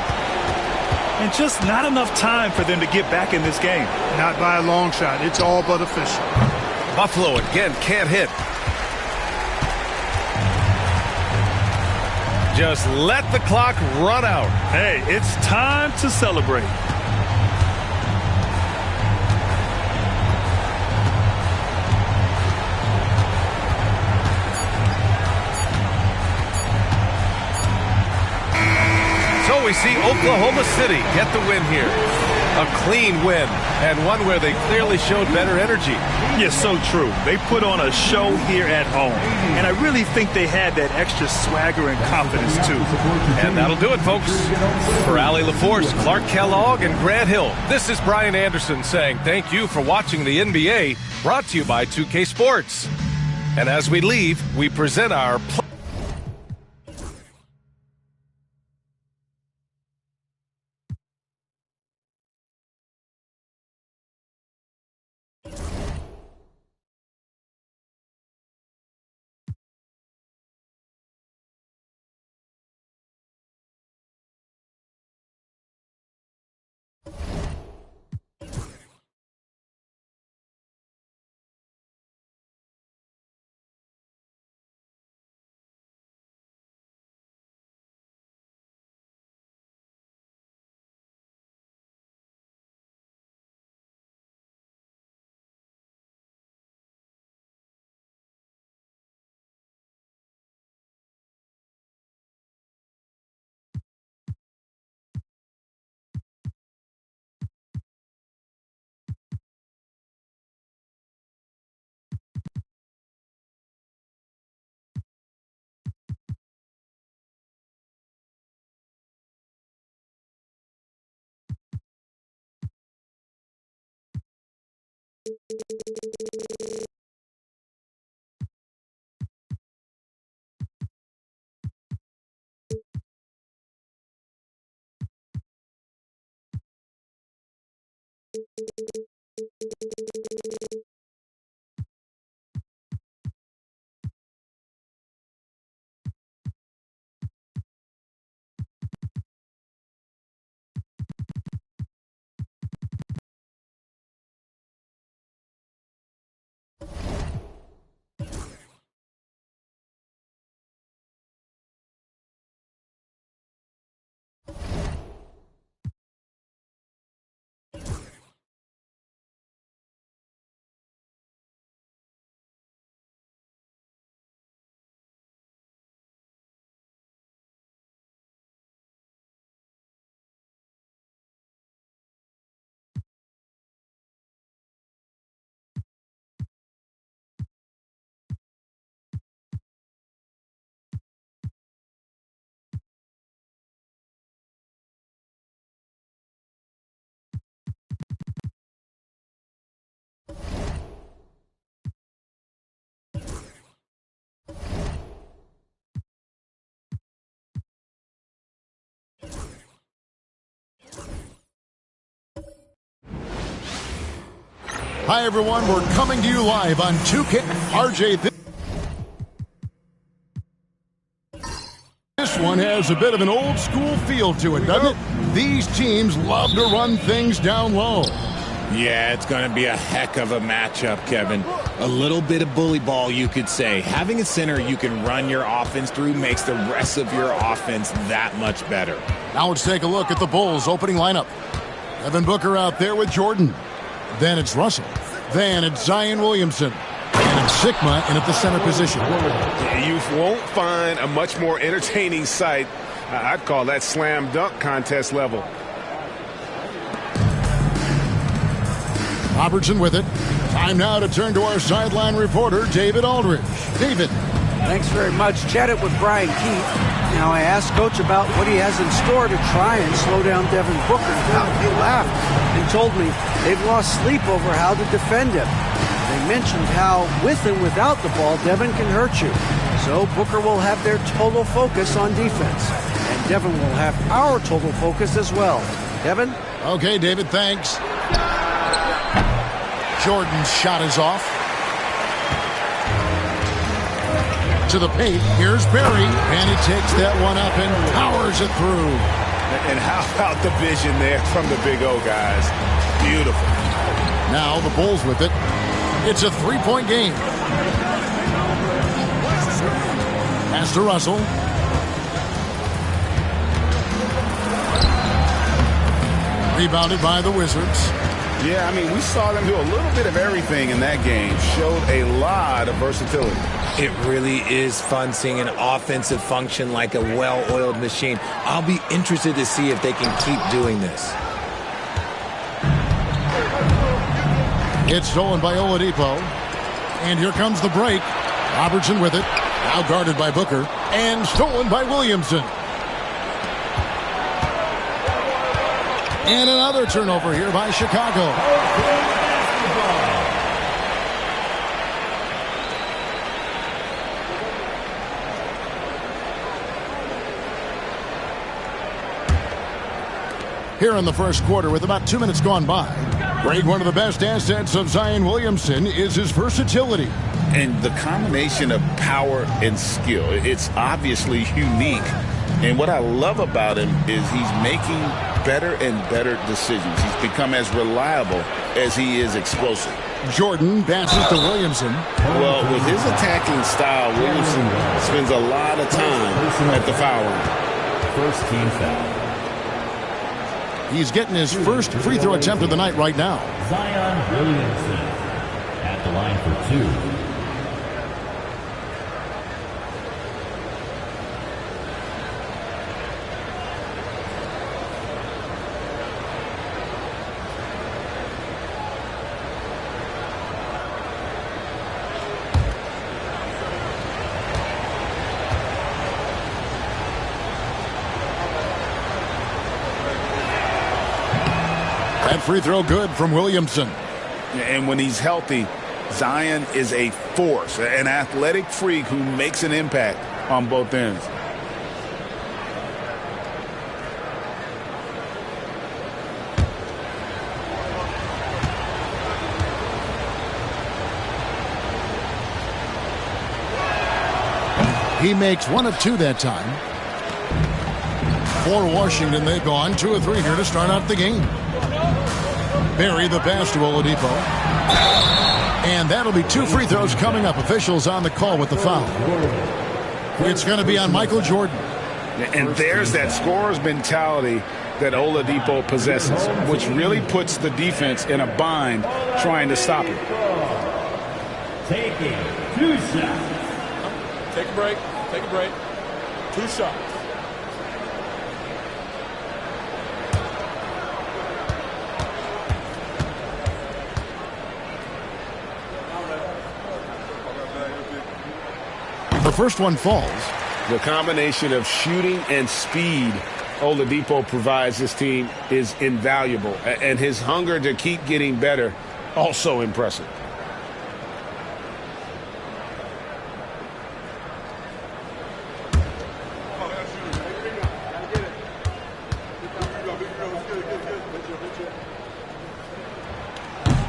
And just not enough time for them to get back in this game. Not by a long shot. It's all but official. Buffalo again can't hit. Just let the clock run out. Hey, it's time to celebrate. So we see Oklahoma City get the win here. A clean win, and one where they clearly showed better energy. Yes, so true. They put on a show here at home, and I really think they had that extra swagger and confidence, too. And that'll do it, folks. For Allie LaForce, Clark Kellogg, and Grant Hill, this is Brian Anderson saying thank you for watching the NBA, brought to you by 2K Sports. And as we leave, we present our... Hi, everyone. We're coming to you live on 2K. RJ, this one has a bit of an old school feel to it, doesn't it? These teams love to run things down low. Yeah, it's going to be a heck of a matchup, Kevin. A little bit of bully ball, you could say. Having a center you can run your offense through makes the rest of your offense that much better. Now let's take a look at the Bulls' opening lineup. Devin Booker out there with Jordan. Then it's Russell. Then it's Zion Williamson. And it's Sigma in at the center position. You won't find a much more entertaining sight. I'd call that slam dunk contest level. Robertson with it. Time now to turn to our sideline reporter, David Aldridge. David. Thanks very much. Chatted with Brian Keith. Now I asked Coach about what he has in store to try and slow down Devin Booker. He laughed and told me they've lost sleep over how to defend him. They mentioned how with and without the ball, Devin can hurt you. So Booker will have their total focus on defense. And Devin will have our total focus as well. Devin? Okay, David, thanks. Jordan's shot is off. To the paint, here's Barry, and he takes that one up and powers it through. And how about the vision there from the Big O, guys? Beautiful. Now the Bulls with it. It's a three-point game. Pass to Russell. Rebounded by the Wizards. Yeah, I mean, we saw them do a little bit of everything in that game. Showed a lot of versatility. It really is fun seeing an offensive function like a well-oiled machine. I'll be interested to see if they can keep doing this. It's stolen by Oladipo. And here comes the break. Robertson with it. Now guarded by Booker. And stolen by Williamson. And another turnover here by Chicago. Here in the first quarter with about 2 minutes gone by. Greg, one of the best assets of Zion Williamson is his versatility. And the combination of power and skill, it's obviously unique. And what I love about him is he's making better and better decisions. He's become as reliable as he is explosive. Jordan passes to Williamson. Well, with his attacking style, Williamson spends a lot of time at the foul line. First team foul. He's getting his first free throw attempt of the night right now. Zion Williamson at the line for two. That free throw good from Williamson. And when he's healthy, Zion is a force, an athletic freak who makes an impact on both ends. He makes one of two that time. For Washington, they've gone 2 of 3 here to start out the game. Barry the pass to Oladipo. And that'll be 2 free throws coming up. Officials on the call with the foul. It's going to be on Michael Jordan. And there's that scorer's mentality that Oladipo possesses, which really puts the defense in a bind trying to stop him. Taking 2 shots. Take a break. Take a break. 2 shots. The first one falls. The combination of shooting and speed Oladipo provides this team is invaluable. And his hunger to keep getting better, also impressive.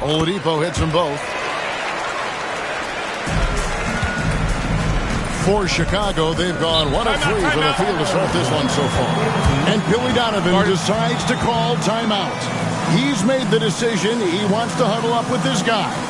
Oladipo hits them both. For Chicago, they've gone 1 of 3 from the field to start this one so far. And Billy Donovan decides to call timeout. He's made the decision. He wants to huddle up with his guys.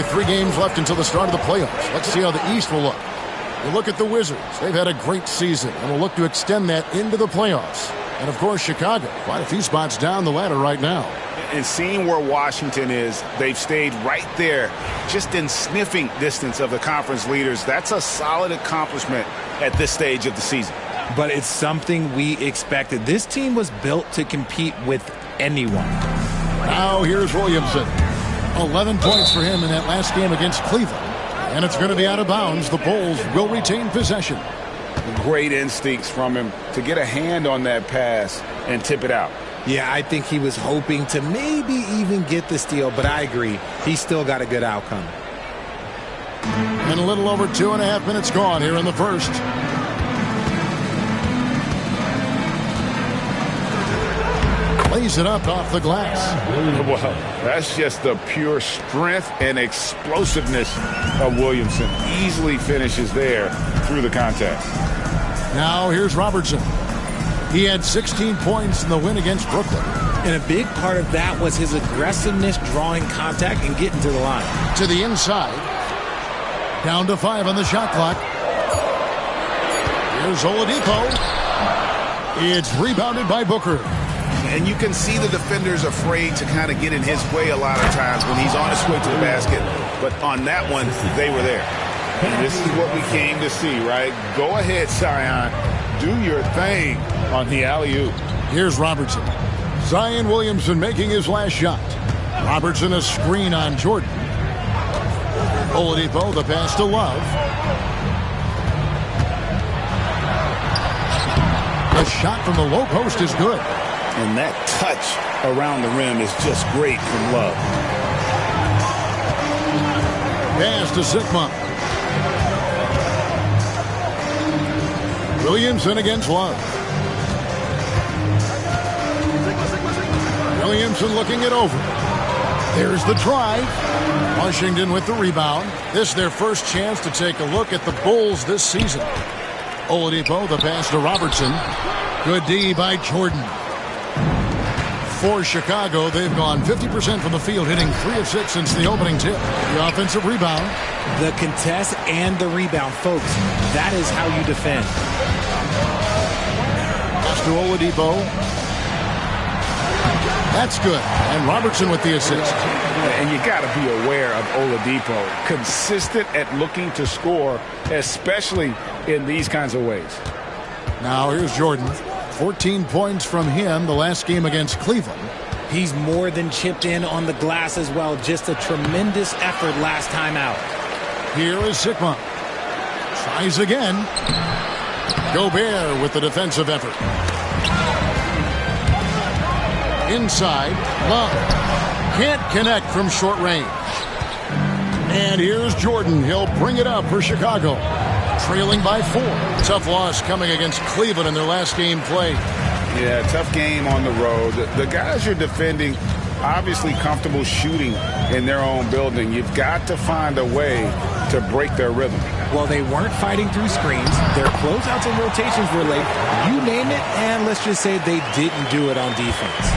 Only 3 games left until the start of the playoffs. Let's see how the East will look. You look at the Wizards. They've had a great season and will look to extend that into the playoffs. And, of course, Chicago, quite a few spots down the ladder right now. And seeing where Washington is, they've stayed right there, just in sniffing distance of the conference leaders. That's a solid accomplishment at this stage of the season. But it's something we expected. This team was built to compete with anyone. Now here's Williamson. 11 points for him in that last game against Cleveland. And it's going to be out of bounds. The Bulls will retain possession. Great instincts from him to get a hand on that pass and tip it out. Yeah, I think he was hoping to maybe even get the steal, but I agree. He still got a good outcome. And a little over 2.5 minutes gone here in the first. Lays it up off the glass. Well, that's just the pure strength and explosiveness of Williamson. Easily finishes there through the contact. Now here's Robertson. He had 16 points in the win against Brooklyn. And a big part of that was his aggressiveness, drawing contact and getting to the line. To the inside. Down to 5 on the shot clock. Here's Oladipo. It's rebounded by Booker. And you can see the defenders afraid to kind of get in his way a lot of times when he's on his way to the basket. But on that one, they were there. And this is what we came to see, right? Go ahead, Zion. Do your thing on the alley-oop. Here's Robertson. Zion Williamson making his last shot. Robertson a screen on Jordan. Oladipo the pass to Love. The shot from the low post is good. And that touch around the rim is just great from Love. Pass to Sigma. Williamson against Love. Williamson looking it over. There's the drive. Washington with the rebound. This is their first chance to take a look at the Bulls this season. Oladipo, the pass to Robertson. Good D by Jordan. For Chicago, they've gone 50% from the field, hitting 3 of 6 since the opening tip. The offensive rebound. The contest and the rebound, folks. That is how you defend. Pass to Oladipo. That's good. And Robertson with the assist. And you got to be aware of Oladipo. Consistent at looking to score, especially in these kinds of ways. Now here's Jordan. 14 points from him the last game against Cleveland. He's more than chipped in on the glass as well. Just a tremendous effort last time out. Here is Sigma. Tries again. Gobert with the defensive effort. Inside. Love. Can't connect from short range. And here's Jordan. He'll bring it up for Chicago. Trailing by 4. Tough loss coming against Cleveland in their last game play. Yeah, tough game on the road. The guys you're defending, obviously comfortable shooting in their own building. You've got to find a way to break their rhythm. Well, they weren't fighting through screens. Their closeouts and rotations were late. You name it, and let's just say they didn't do it on defense.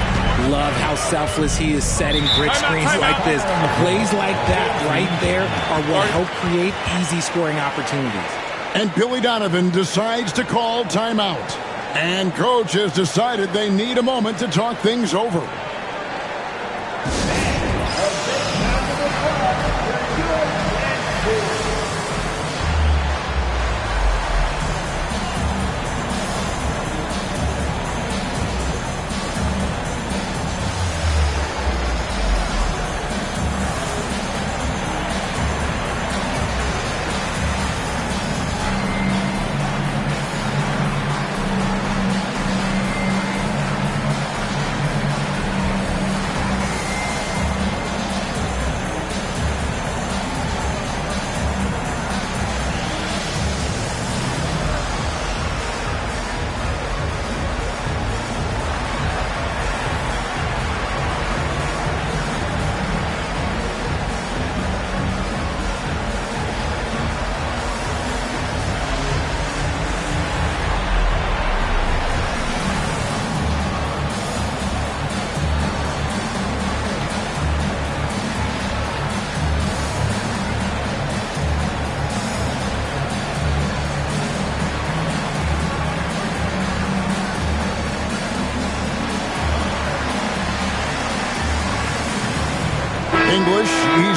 Love how selfless he is setting grid screens like this. Plays like that right there are what help create easy scoring opportunities. And Billy Donovan decides to call timeout. And coach has decided they need a moment to talk things over.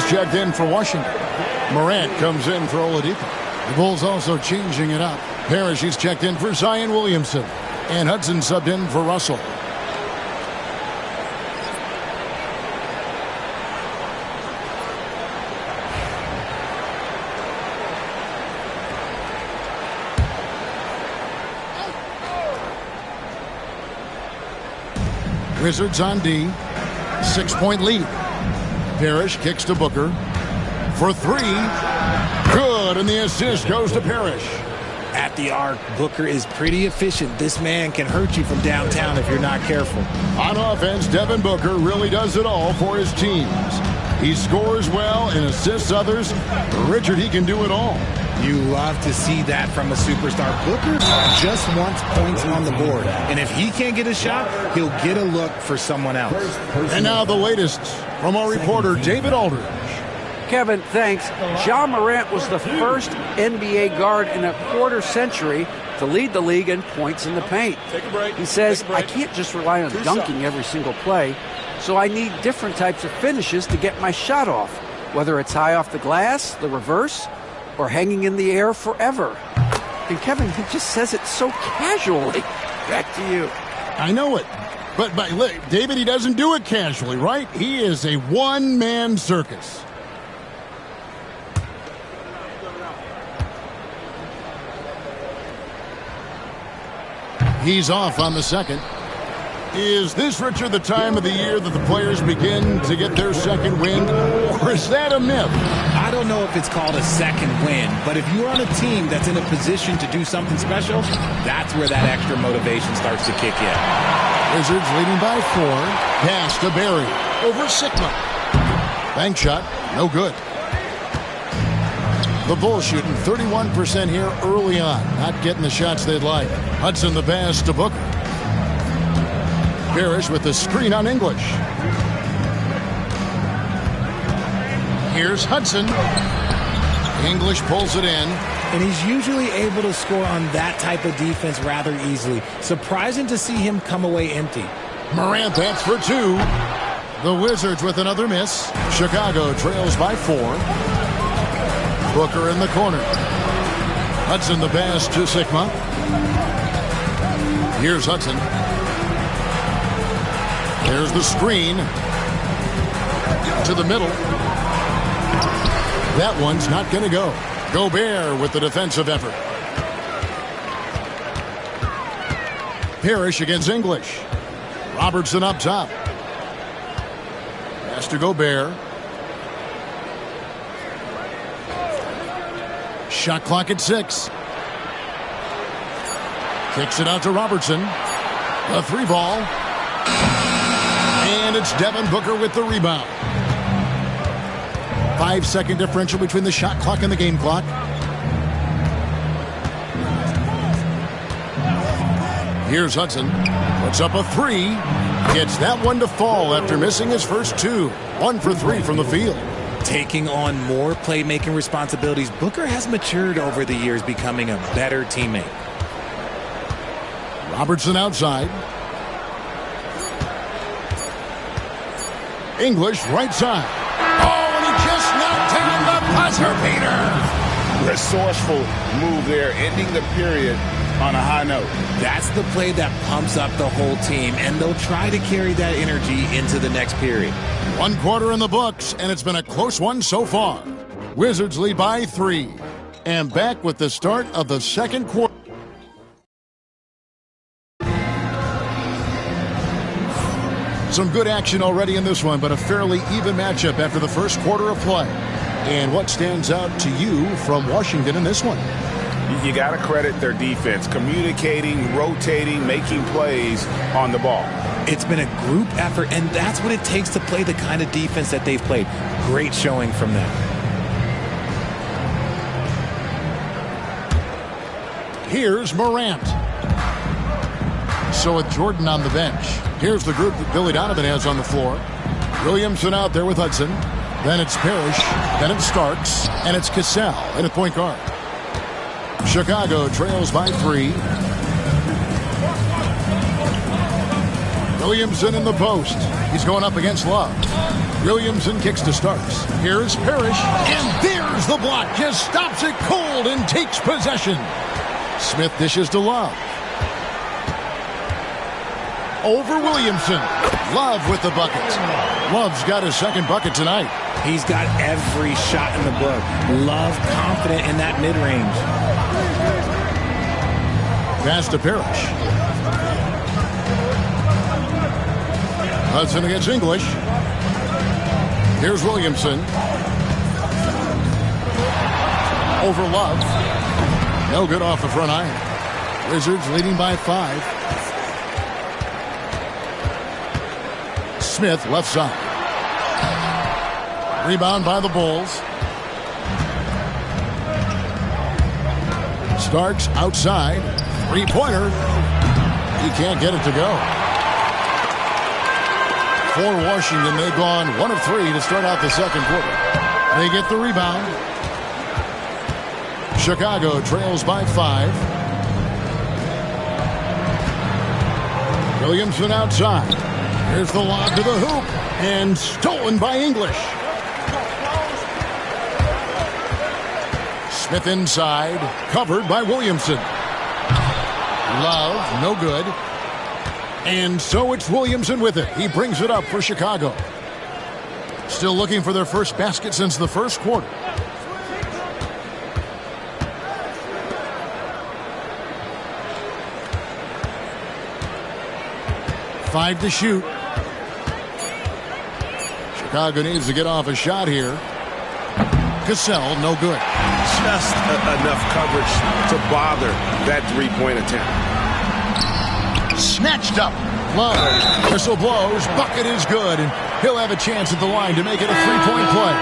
checked in for Washington. Morant comes in for Oladipo. The Bulls also changing it up. Parrish, he's checked in for Zion Williamson. And Hudson subbed in for Russell. Wizards on D. 6-point lead. Parrish kicks to Booker. For three. Good, and the assist goes to Parrish. At the arc, Booker is pretty efficient. This man can hurt you from downtown if you're not careful. On offense, Devin Booker really does it all for his teams. He scores well and assists others. Richard, he can do it all. You love to see that from a superstar. Booker just wants points on the board. And if he can't get a shot, he'll get a look for someone else. And now the latest from our reporter, David Aldridge. Kevin, thanks. Ja Morant was the first NBA guard in a quarter century to lead the league in points in the paint. He says, I can't just rely on dunking every single play, so I need different types of finishes to get my shot off, whether it's high off the glass, the reverse, or hanging in the air forever. And Kevin, he just says it so casually. Back to you. I know it. But look, David, he doesn't do it casually, right? He is a one-man circus. He's off on the second. Is this, Richard, the time of the year that the players begin to get their second win? Or is that a myth? I don't know if it's called a second win, but if you're on a team that's in a position to do something special, that's where that extra motivation starts to kick in. Wizards leading by 4. Pass to Barry. Over Sigma. Bank shot. No good. The Bulls shooting 31% here early on. Not getting the shots they'd like. Hudson the pass to Booker. Parrish with the screen on English. Here's Hudson. English pulls it in. And he's usually able to score on that type of defense rather easily. Surprising to see him come away empty. Morant, that's for 2. The Wizards with another miss. Chicago trails by 4. Booker in the corner. Hudson the pass to Sigma. Here's Hudson. There's the screen. To the middle. That one's not going to go. Gobert with the defensive effort. Parrish against English. Robertson up top. Pass to Gobert. Shot clock at 6. Kicks it out to Robertson. A 3-ball. And it's Devin Booker with the rebound. 5-second differential between the shot clock and the game clock. Here's Hudson. Puts up a 3. Gets that one to fall after missing his first 2. 1 for 3 from the field. Taking on more playmaking responsibilities, Booker has matured over the years, becoming a better teammate. Robertson outside. English right side. Oh, and he just knocked down the buzzer beater. Resourceful move there, ending the period on a high note. That's the play that pumps up the whole team, and they'll try to carry that energy into the next period. 1 quarter in the books, and it's been a close one so far. Wizards lead by 3. And back with the start of the second quarter. Some good action already in this one, but a fairly even matchup after the first quarter of play. And what stands out to you from Washington in this one? You got to credit their defense, communicating, rotating, making plays on the ball. It's been a group effort, and that's what it takes to play the kind of defense that they've played. Great showing from them. Here's Morant. So with Jordan on the bench, here's the group that Billy Donovan has on the floor. Williamson out there with Hudson. Then it's Parrish. Then it's Starks. And it's Cassell in at point guard. Chicago trails by 3. Williamson in the post. He's going up against Love. Williamson kicks to Starks. Here's Parrish, and there's the block. Just stops it cold and takes possession. Smith dishes to Love. Over Williamson. Love with the bucket. Love's got his second bucket tonight. He's got every shot in the book. Love confident in that mid-range. Pass to Parrish. Hudson against English. Here's Williamson. Over Love. No good off the front iron. Wizards leading by 5. Smith left side. Rebound by the Bulls. Starks outside. Three-pointer. He can't get it to go. For Washington, they've gone 1 of 3 to start out the second quarter. They get the rebound. Chicago trails by 5. Williamson outside. Here's the lob to the hoop. And stolen by English. Smith inside. Covered by Williamson. Love, no good. And so it's Williamson with it. He brings it up for Chicago. Still looking for their first basket since the first quarter. Five to shoot. Chicago needs to get off a shot here. Cassell, no good. Just enough coverage to bother that three-point attempt. Snatched up. Love. Whistle blows. Bucket is good. And he'll have a chance at the line to make it a three-point play.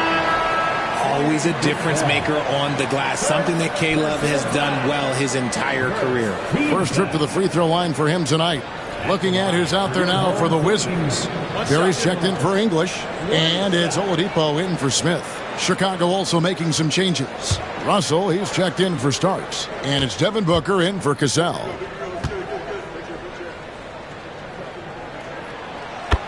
Always a difference maker on the glass. Something that K-Love has done well his entire career. First trip to the free throw line for him tonight. Looking at who's out there now for the Wizards. Barry's checked in for English. And it's Oladipo in for Smith. Chicago also making some changes. Russell, he's checked in for Starks. And it's Devin Booker in for Cassell.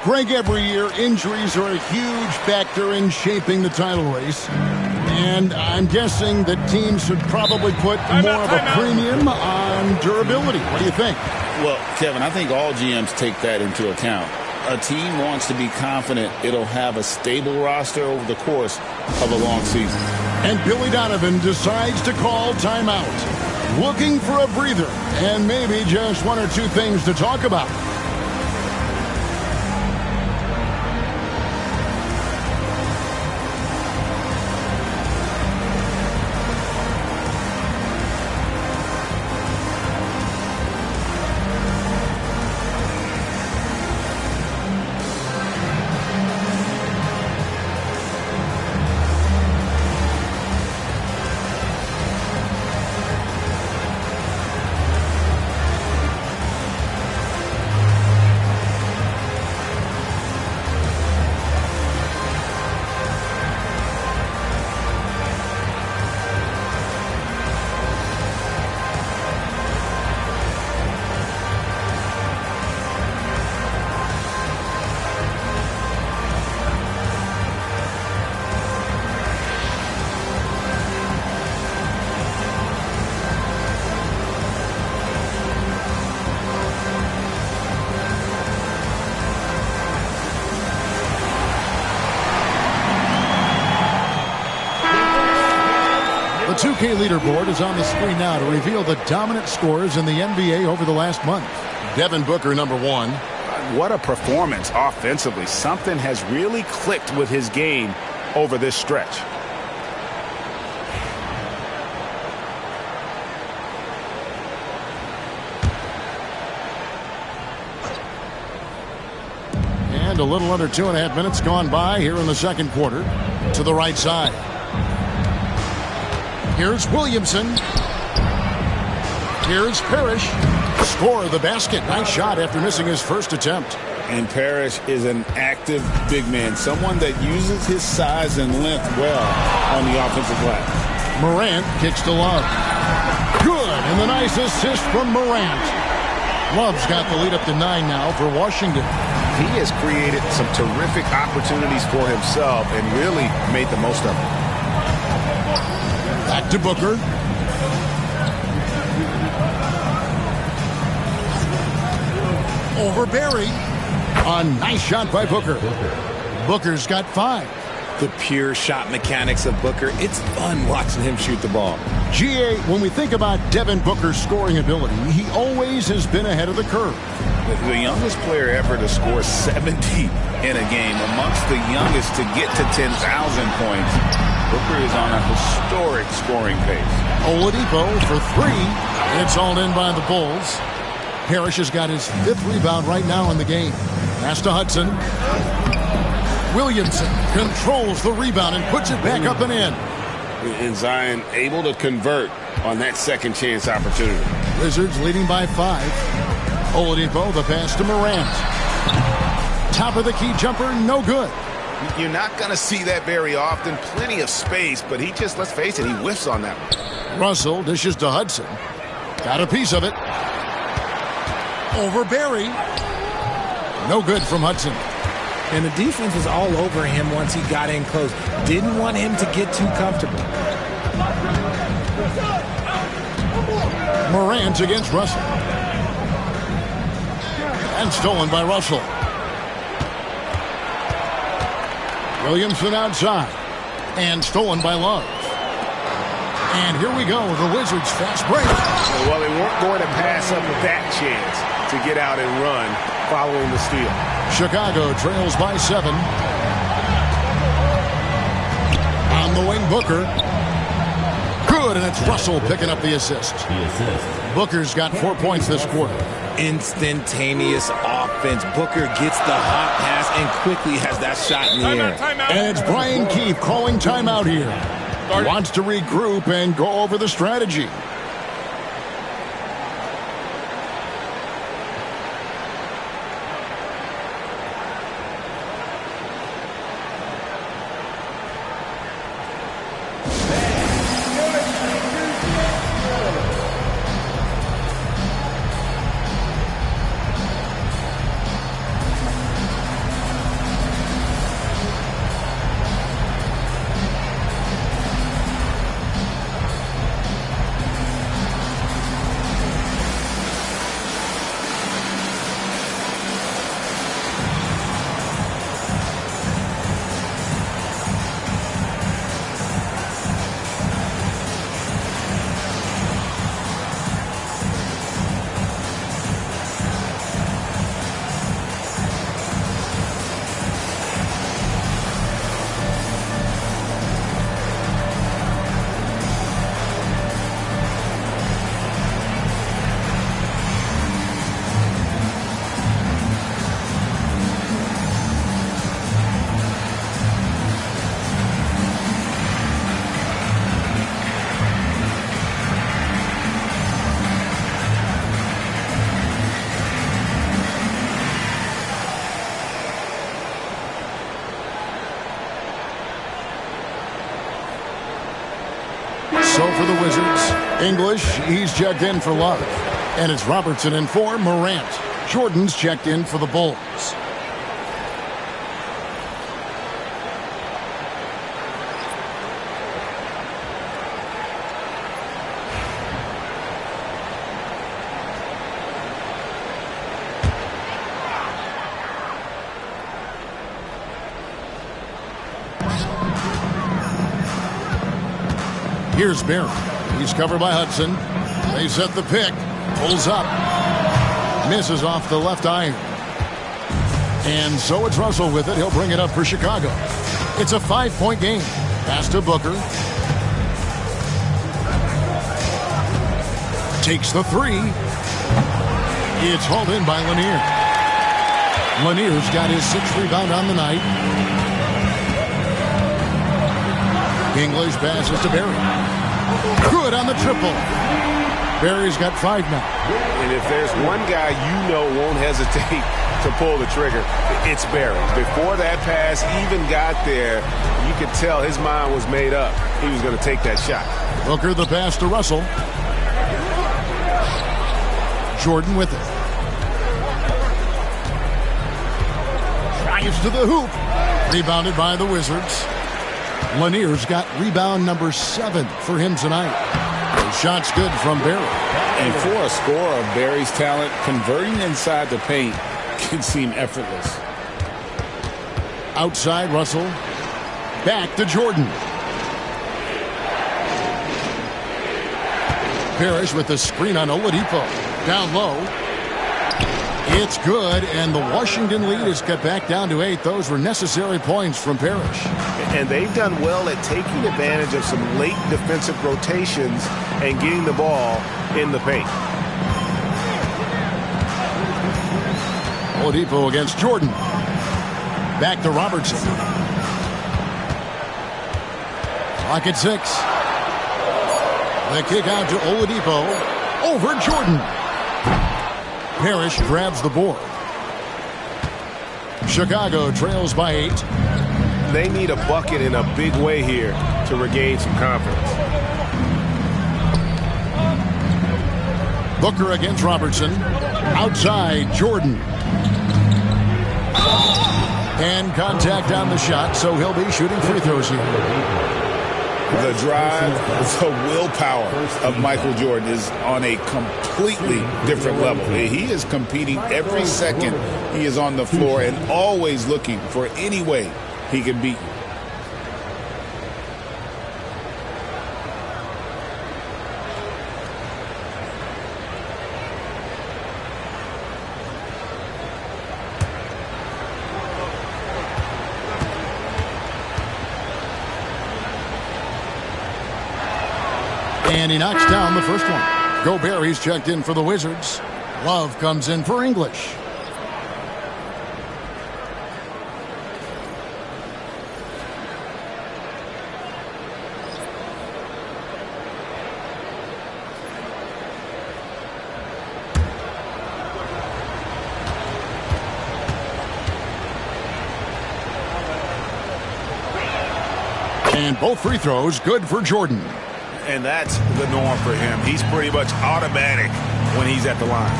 Greg, every year, injuries are a huge factor in shaping the title race. And I'm guessing that teams should probably put more of a premium on durability. What do you think? Well, Kevin, I think all GMs take that into account. A team wants to be confident it'll have a stable roster over the course of a long season. And Billy Donovan decides to call timeout. Looking for a breather and maybe just 1 or 2 things to talk about. The 2K leaderboard is on the screen now to reveal the dominant scores in the NBA over the last month. Devin Booker, number 1. What a performance offensively. Something has really clicked with his game over this stretch. And a little under 2.5 minutes gone by here in the second quarter. To the right side. Here's Williamson. Here's Parrish. Score the basket. Nice shot after missing his first attempt. And Parrish is an active big man. Someone that uses his size and length well on the offensive glass. Morant kicks to Love. Good. And the nice assist from Morant. Love's got the lead up to 9 now for Washington. He has created some terrific opportunities for himself and really made the most of it. Back to Booker. Over Barry. A nice shot by Booker. Booker's got 5. The pure shot mechanics of Booker. It's fun watching him shoot the ball. GA, when we think about Devin Booker's scoring ability, he always has been ahead of the curve. The youngest player ever to score 70 in a game, amongst the youngest to get to 10,000 points. Booker is on a historic scoring pace. Oladipo for 3. It's all in by the Bulls. Parrish has got his 5th rebound right now in the game. Pass to Hudson. Williamson controls the rebound and puts it back up and in. And Zion able to convert on that second chance opportunity. Wizards leading by 5. Oladipo, the pass to Morant. Top of the key jumper, no good. You're not going to see that very often. Plenty of space, but he just, let's face it, he whiffs on that one. Russell dishes to Hudson. Got a piece of it. Over Barry. No good from Hudson. And the defense was all over him once he got in close. Didn't want him to get too comfortable. Morant against Russell. And stolen by Russell. Williamson outside. And stolen by Love. And here we go, the Wizards fast break. Well, they weren't going to pass up that chance to get out and run following the steal. Chicago trails by 7. On the wing, Booker. Good, and it's Russell picking up the assist. Booker's got 4 points this quarter. Instantaneous offense. Booker gets the hot pass and quickly has that shot in the air. And it's Brian Keefe calling timeout here. He wants to regroup and go over the strategy. So for the Wizards, English, he's checked in for Love. And it's Robertson in for Morant. Jordan's checked in for the Bulls. Here's Barry. He's covered by Hudson. They set the pick. Pulls up. Misses off the left iron. And so it's Russell with it. He'll bring it up for Chicago. It's a 5-point game. Pass to Booker. Takes the 3. It's hauled in by Lanier. Lanier's got his 6th rebound on the night. English passes to Barry. Good on the triple. Barry's got 5 now. And if there's one guy you know won't hesitate to pull the trigger, it's Barry. Before that pass even got there, you could tell his mind was made up. He was going to take that shot. Booker the pass to Russell. Jordan with it. Drives to the hoop. Rebounded by the Wizards. Lanier's got rebound number 7 for him tonight. The shot's good from Barry. And for a scorer of Barry's talent, converting inside the paint can seem effortless. Outside Russell. Back to Jordan. Parrish with the screen on Oladipo. Down low. It's good, and the Washington lead is cut back down to 8. Those were necessary points from Parrish. And they've done well at taking advantage of some late defensive rotations and getting the ball in the paint. Oladipo against Jordan. Back to Robertson. Clock at 6. The kick out to Oladipo. Over Jordan. Parrish grabs the board. Chicago trails by 8. They need a bucket in a big way here to regain some confidence. Booker against Robertson. Outside Jordan. And contact on the shot, so he'll be shooting free throws here. The drive, the willpower of Michael Jordan is on a completely different level. He is competing every second he is on the floor and always looking for any way he can beat you. And he knocks down the first one. Gobert, he's checked in for the Wizards. Love comes in for English. And both free throws good for Jordan. And that's the norm for him. He's pretty much automatic when he's at the line.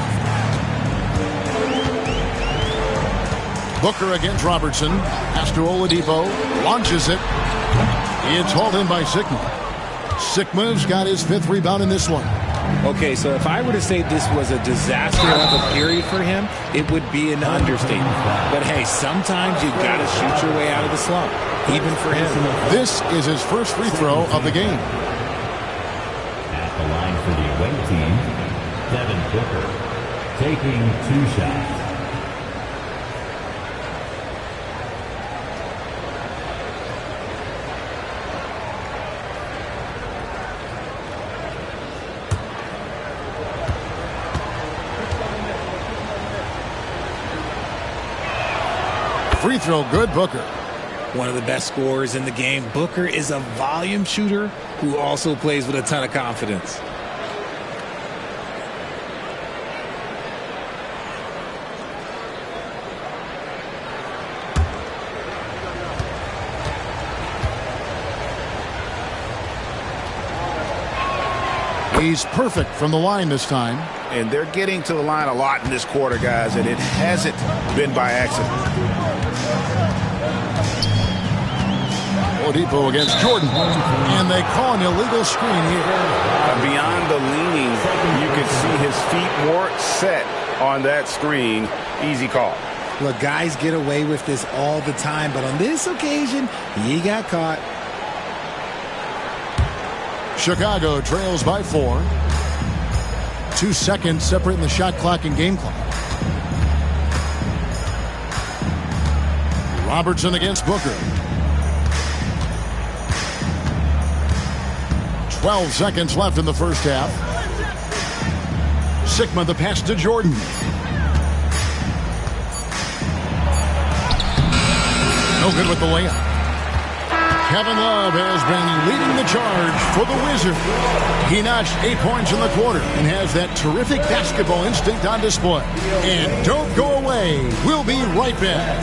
Booker against Robertson. Pass to Oladipo. Launches it. It's hauled in by Sigma. Sigma's got his 5th rebound in this one. Okay, so if I were to say this was a disaster of a period for him, it would be an understatement. But hey, sometimes you got to shoot your way out of the slump, even for him. This is his first free throw of the game. At the line for the away team, Devin Booker taking 2 shots. Free throw good, Booker. One of the best scorers in the game. Booker is a volume shooter who also plays with a ton of confidence. He's perfect from the line this time. And they're getting to the line a lot in this quarter, guys, and it hasn't been by accident. Oladipo against Jordan. And they call an illegal screen here. Beyond the leaning, you can see his feet more set on that screen. Easy call. Look, guys get away with this all the time, but on this occasion, he got caught. Chicago trails by 4. 2 seconds separating the shot clock and game clock. Robertson against Booker. 12 seconds left in the first half. Sigma the pass to Jordan. No good with the layup. Kevin Love has been leading the charge for the Wizards. He notched 8 points in the quarter and has that terrific basketball instinct on display. And don't go away. We'll be right back.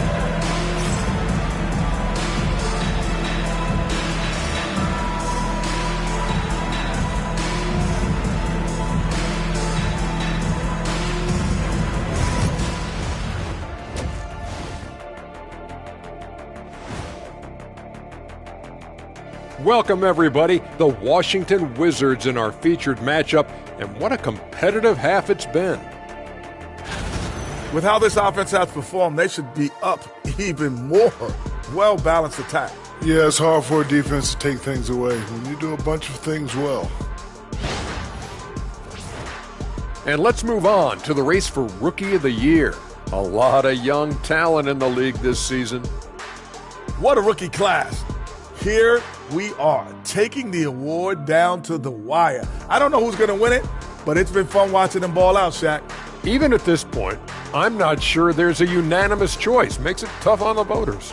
Welcome, everybody. The Washington Wizards in our featured matchup, and what a competitive half it's been. With how this offense has performed, they should be up even more. Well-balanced attack. Yeah, it's hard for a defense to take things away when you do a bunch of things well. And let's move on to the race for Rookie of the Year. A lot of young talent in the league this season. What a rookie class. Here we are, taking the award down to the wire. I don't know who's going to win it, but it's been fun watching them ball out, Shaq. Even at this point, I'm not sure there's a unanimous choice. Makes it tough on the voters.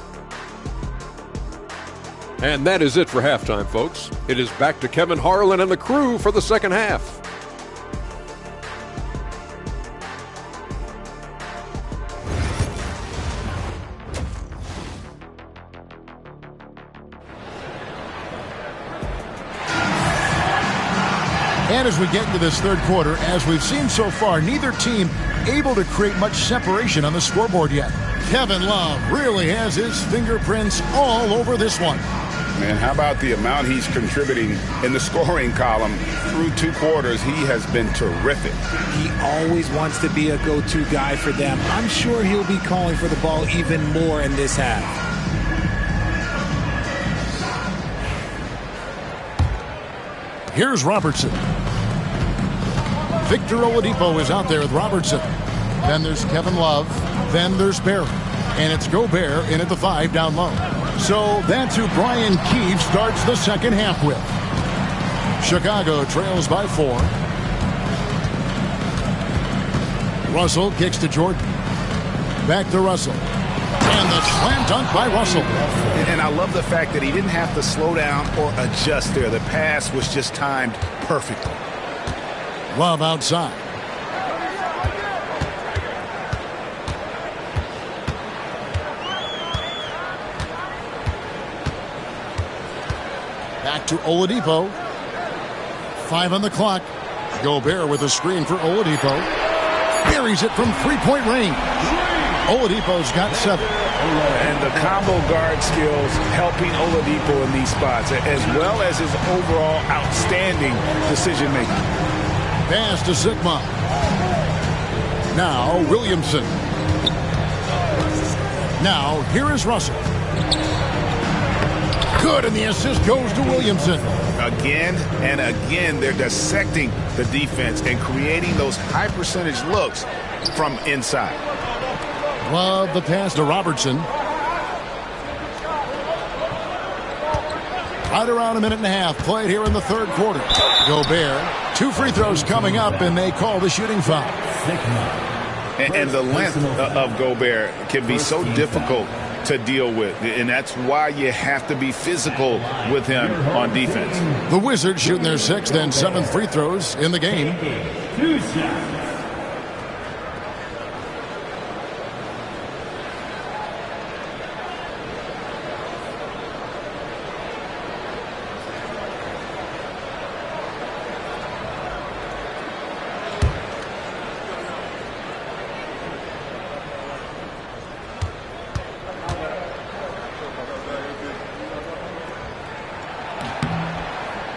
And that is it for halftime, folks. It is back to Kevin Harlan and the crew for the second half. And as we get into this third quarter, as we've seen so far, neither team able to create much separation on the scoreboard yet. Kevin Love really has his fingerprints all over this one. Man, how about the amount he's contributing in the scoring column through 2 quarters? He has been terrific. He always wants to be a go-to guy for them. I'm sure he'll be calling for the ball even more in this half. Here's Robertson. Victor Oladipo is out there with Robertson. Then there's Kevin Love. Then there's Barry. And it's Gobert in at the 5 down low. So that's who Brian Keefe starts the second half with. Chicago trails by 4. Russell kicks to Jordan. Back to Russell. And the slam dunk by Russell. And I love the fact that he didn't have to slow down or adjust there. The pass was just timed perfectly. Love outside. Back to Oladipo. 5 on the clock. Gobert with a screen for Oladipo. Buries it from three-point range. Oladipo's got 7. And the combo guard skills helping Oladipo in these spots, as well as his overall outstanding decision-making. Pass to Sigma. Now Williamson. Now here is Russell. Good, and the assist goes to Williamson. Again and again, they're dissecting the defense and creating those high-percentage looks from inside. Love the pass to Robertson. Right around a minute and a half played here in the third quarter. Gobert, 2 free throws coming up, and they call the shooting foul. And the length of Gobert can be so difficult to deal with, and that's why you have to be physical with him on defense. The Wizards shooting their 6th and 7th free throws in the game.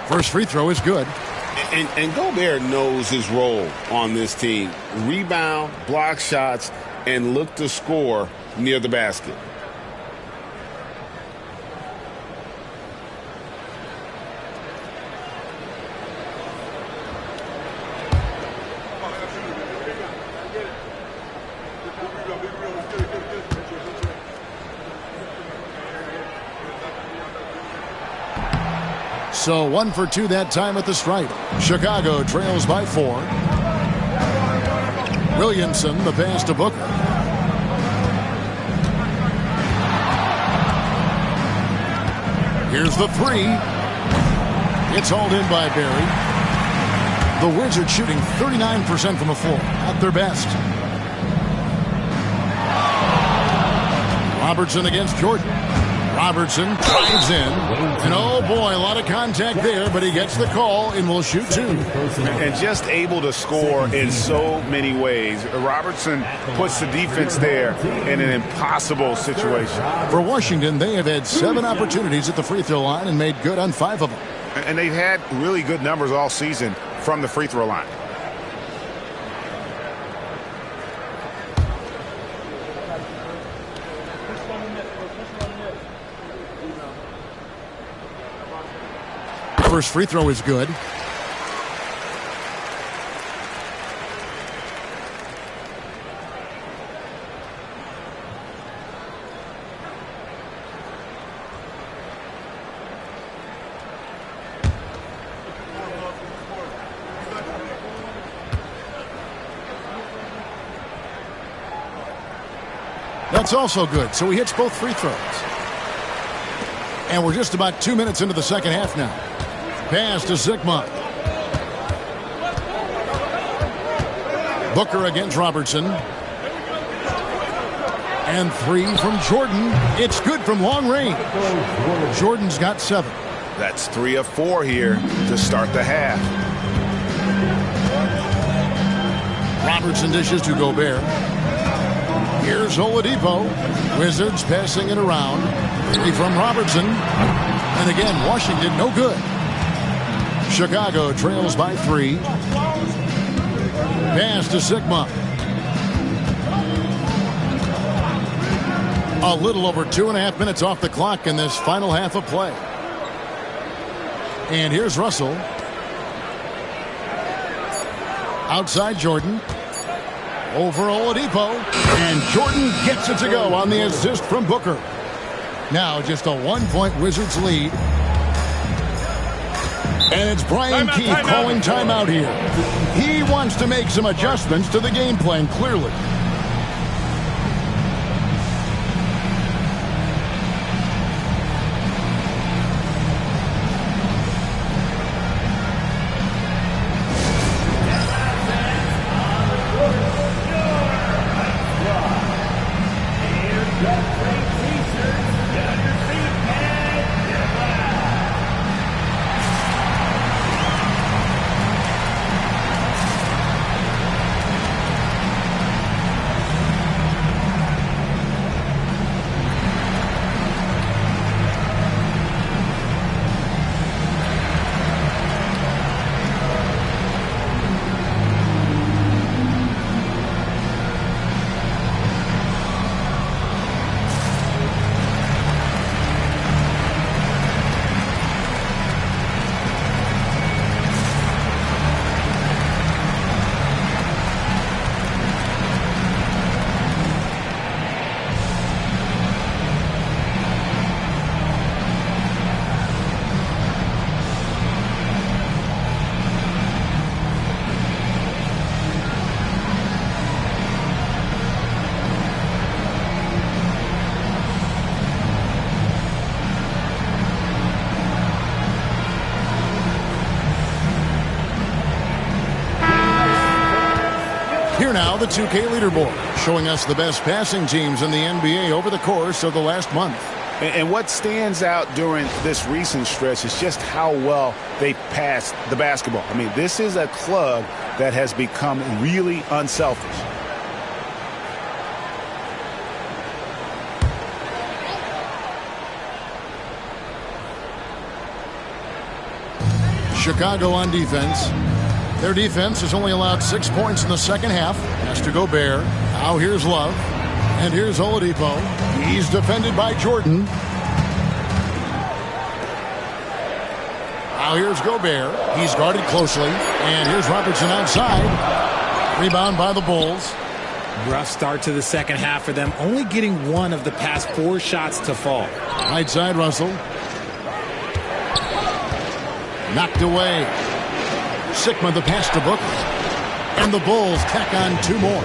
First free throw is good. And Gobert knows his role on this team. Rebound, block shots, and look to score near the basket. So 1 for 2 that time at the stripe. Chicago trails by 4. Williamson, the pass to Booker. Here's the 3. It's hauled in by Barry. The Wizards shooting 39% from the floor at their best. Robertson against Jordan. Robertson drives in. And oh boy, a lot of contact there, but he gets the call and will shoot 2. And just able to score in so many ways. Robertson puts the defense there in an impossible situation. For Washington, they have had 7 opportunities at the free throw line and made good on 5 of them. And they've had really good numbers all season from the free throw line. First free throw is good. That's also good. So he hits both free throws. And we're just about 2 minutes into the second half now. Pass to Sigma. Booker against Robertson. And 3 from Jordan. It's good from long range. Jordan's got 7. That's 3 of 4 here to start the half. Robertson dishes to Gobert. Here's Oladipo. Wizards passing it around. 3 from Robertson. And again, Washington no good. Chicago trails by 3. Pass to Sigma. A little over 2.5 minutes off the clock in this final half of play. And here's Russell. Outside Jordan. Over Oladipo. And Jordan gets it to go on the assist from Booker. Now just a 1-point Wizards lead. And it's Brian Keefe calling timeout here. He wants to make some adjustments to the game plan, clearly. Here now, the 2K leaderboard, showing us the best passing teams in the NBA over the course of the last month. And what stands out during this recent stretch is just how well they passed the basketball. I mean, this is a club that has become really unselfish. Chicago on defense. Their defense has only allowed 6 points in the second half. Has to Gobert. Now here's Love. And here's Oladipo. He's defended by Jordan. Now here's Gobert. He's guarded closely. And here's Robertson outside. Rebound by the Bulls. Rough start to the second half for them. Only getting 1 of the past 4 shots to fall. Right side Russell. Knocked away. Sigma the pass to Booker. And the Bulls tack on 2 more.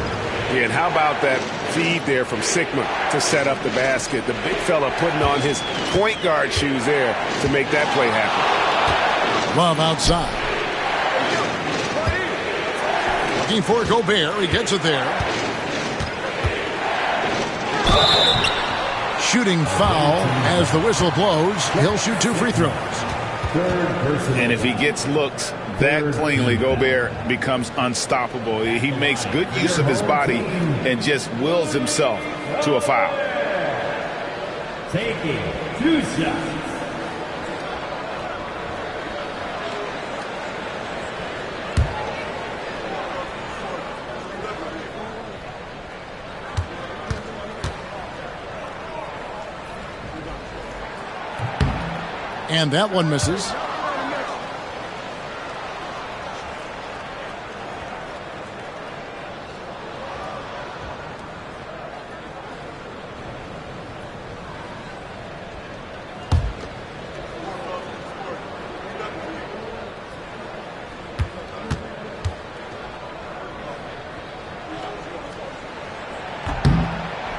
Yeah, and how about that feed there from Sigma to set up the basket? The big fella putting on his point guard shoes there to make that play happen. Love outside. Looking for Gobert. He gets it there. shooting foul. As the whistle blows, he'll shoot 2 free throws. And if he gets looks that cleanly, Gobert becomes unstoppable. He makes good use of his body and just wills himself to a foul. Taking 2 shots. And that one misses.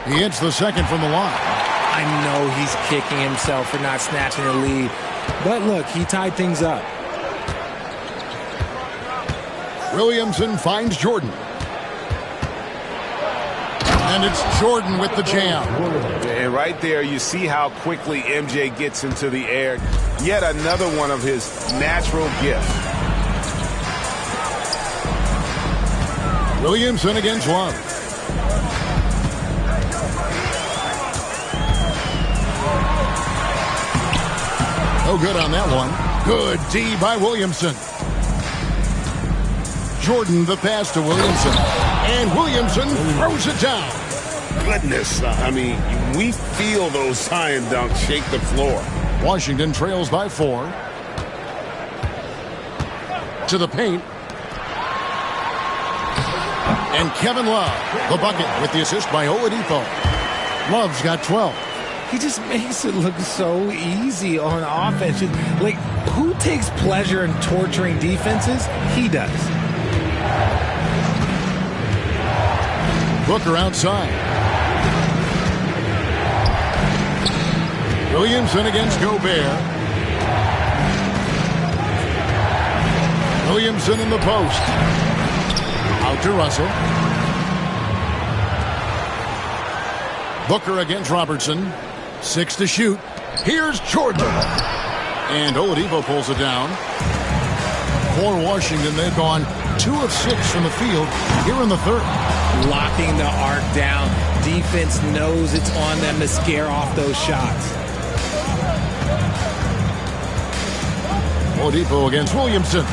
He hits the second from the line. I know he's kicking himself for not snatching the lead. But look, he tied things up. Williamson finds Jordan. And it's Jordan with the jam. And right there, you see how quickly MJ gets into the air. Yet another one of his natural gifts. Williamson against Love. No good on that one. Good D by Williamson. Jordan the pass to Williamson. And Williamson throws it down. Goodness, I mean, we feel those science dunks shake the floor. Washington trails by 4. To the paint. And Kevin Love, the bucket with the assist by Oladipo. Love's got 12. He just makes it look so easy on offense. Like, who takes pleasure in torturing defenses? He does. Booker outside. Williamson against Gobert. Williamson in the post. Out to Russell. Booker against Robertson. 6 to shoot. Here's Jordan. And Oladipo pulls it down. For Washington, they've gone 2 of 6 from the field here in the third. Locking the arc down. Defense knows it's on them to scare off those shots. Oladipo against Williamson.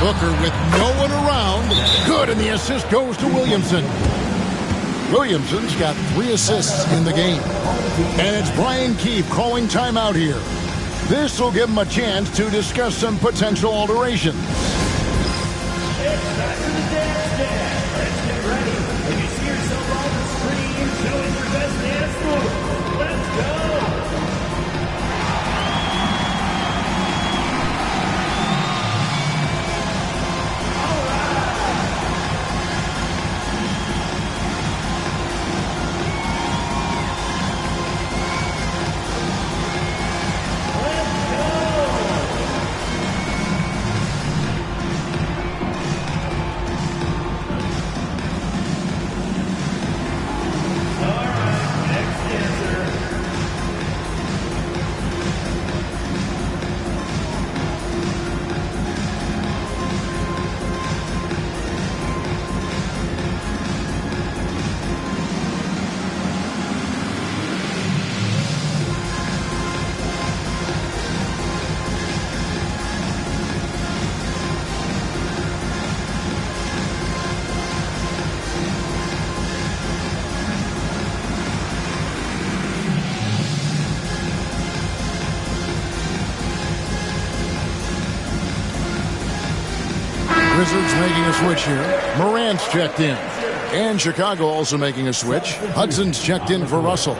Booker with no one around. Good, and the assist goes to Williamson. Williamson's got 3 assists in the game. And it's Brian Keefe calling timeout here. This will give him a chance to discuss some potential alterations. It's back to the dance dance. Let's get ready. If you see yourself on the screen, showing your best dance move. Let's go. Wizards making a switch here. Morant's checked in. And Chicago also making a switch. Hudson's checked in for Russell.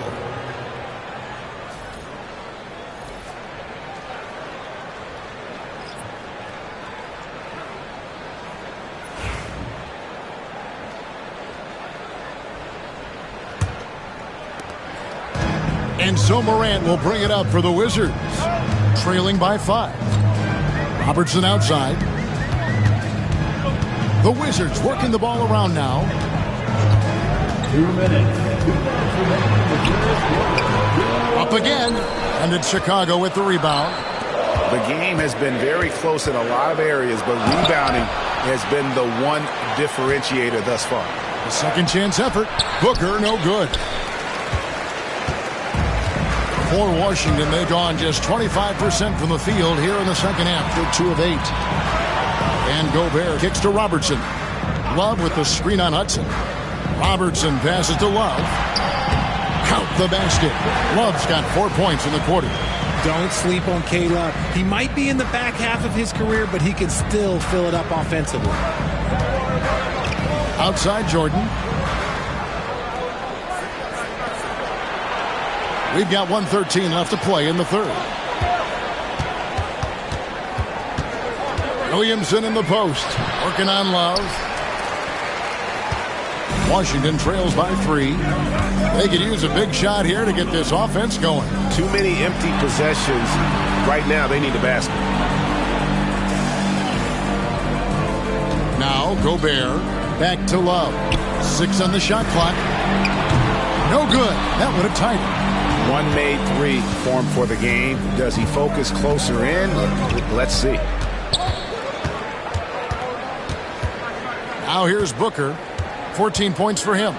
And so Morant will bring it up for the Wizards. Trailing by 5. Robertson outside. The Wizards working the ball around now. 2 minutes. Up again, and it's Chicago with the rebound. The game has been very close in a lot of areas, but rebounding has been the one differentiator thus far. The second chance effort. Booker, no good. For Washington, they've gone just 25% from the field here in the second half. They're 2 of 8. And Gobert kicks to Robertson. Love with the screen on Hudson. Robertson passes to Love. Count the basket. Love's got 4 points in the quarter. Don't sleep on K-Love. He might be in the back half of his career, but he can still fill it up offensively. Outside Jordan. We've got 1:13 left to play in the third. Williamson in the post. Working on Love. Washington trails by 3. They could use a big shot here to get this offense going. Too many empty possessions. Right now, they need a basket. Now, Gobert. Back to Love. 6 on the shot clock. No good. That would have tied it. One made 3 formed for the game. Does he focus closer in? Let's see. Now here's Booker. 14 points for him.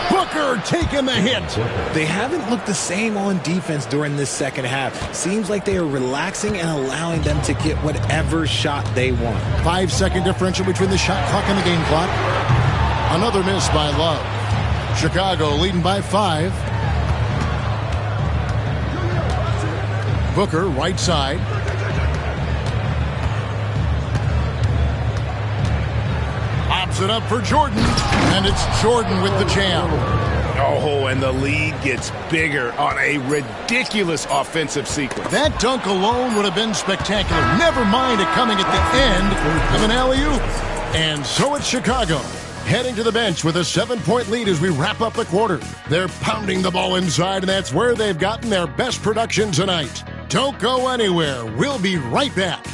Booker taking the hit. They haven't looked the same on defense during this second half. Seems like they are relaxing and allowing them to get whatever shot they want. 5-second differential between the shot clock and the game clock. Another miss by Love. Chicago leading by 5. Booker, right side. Pops it up for Jordan, and it's Jordan with the jam. Oh, and the lead gets bigger on a ridiculous offensive sequence. That dunk alone would have been spectacular. Never mind it coming at the end of an alley-oop. And so it's Chicago, heading to the bench with a 7-point lead as we wrap up the quarter. They're pounding the ball inside, and that's where they've gotten their best production tonight. Don't go anywhere. We'll be right back.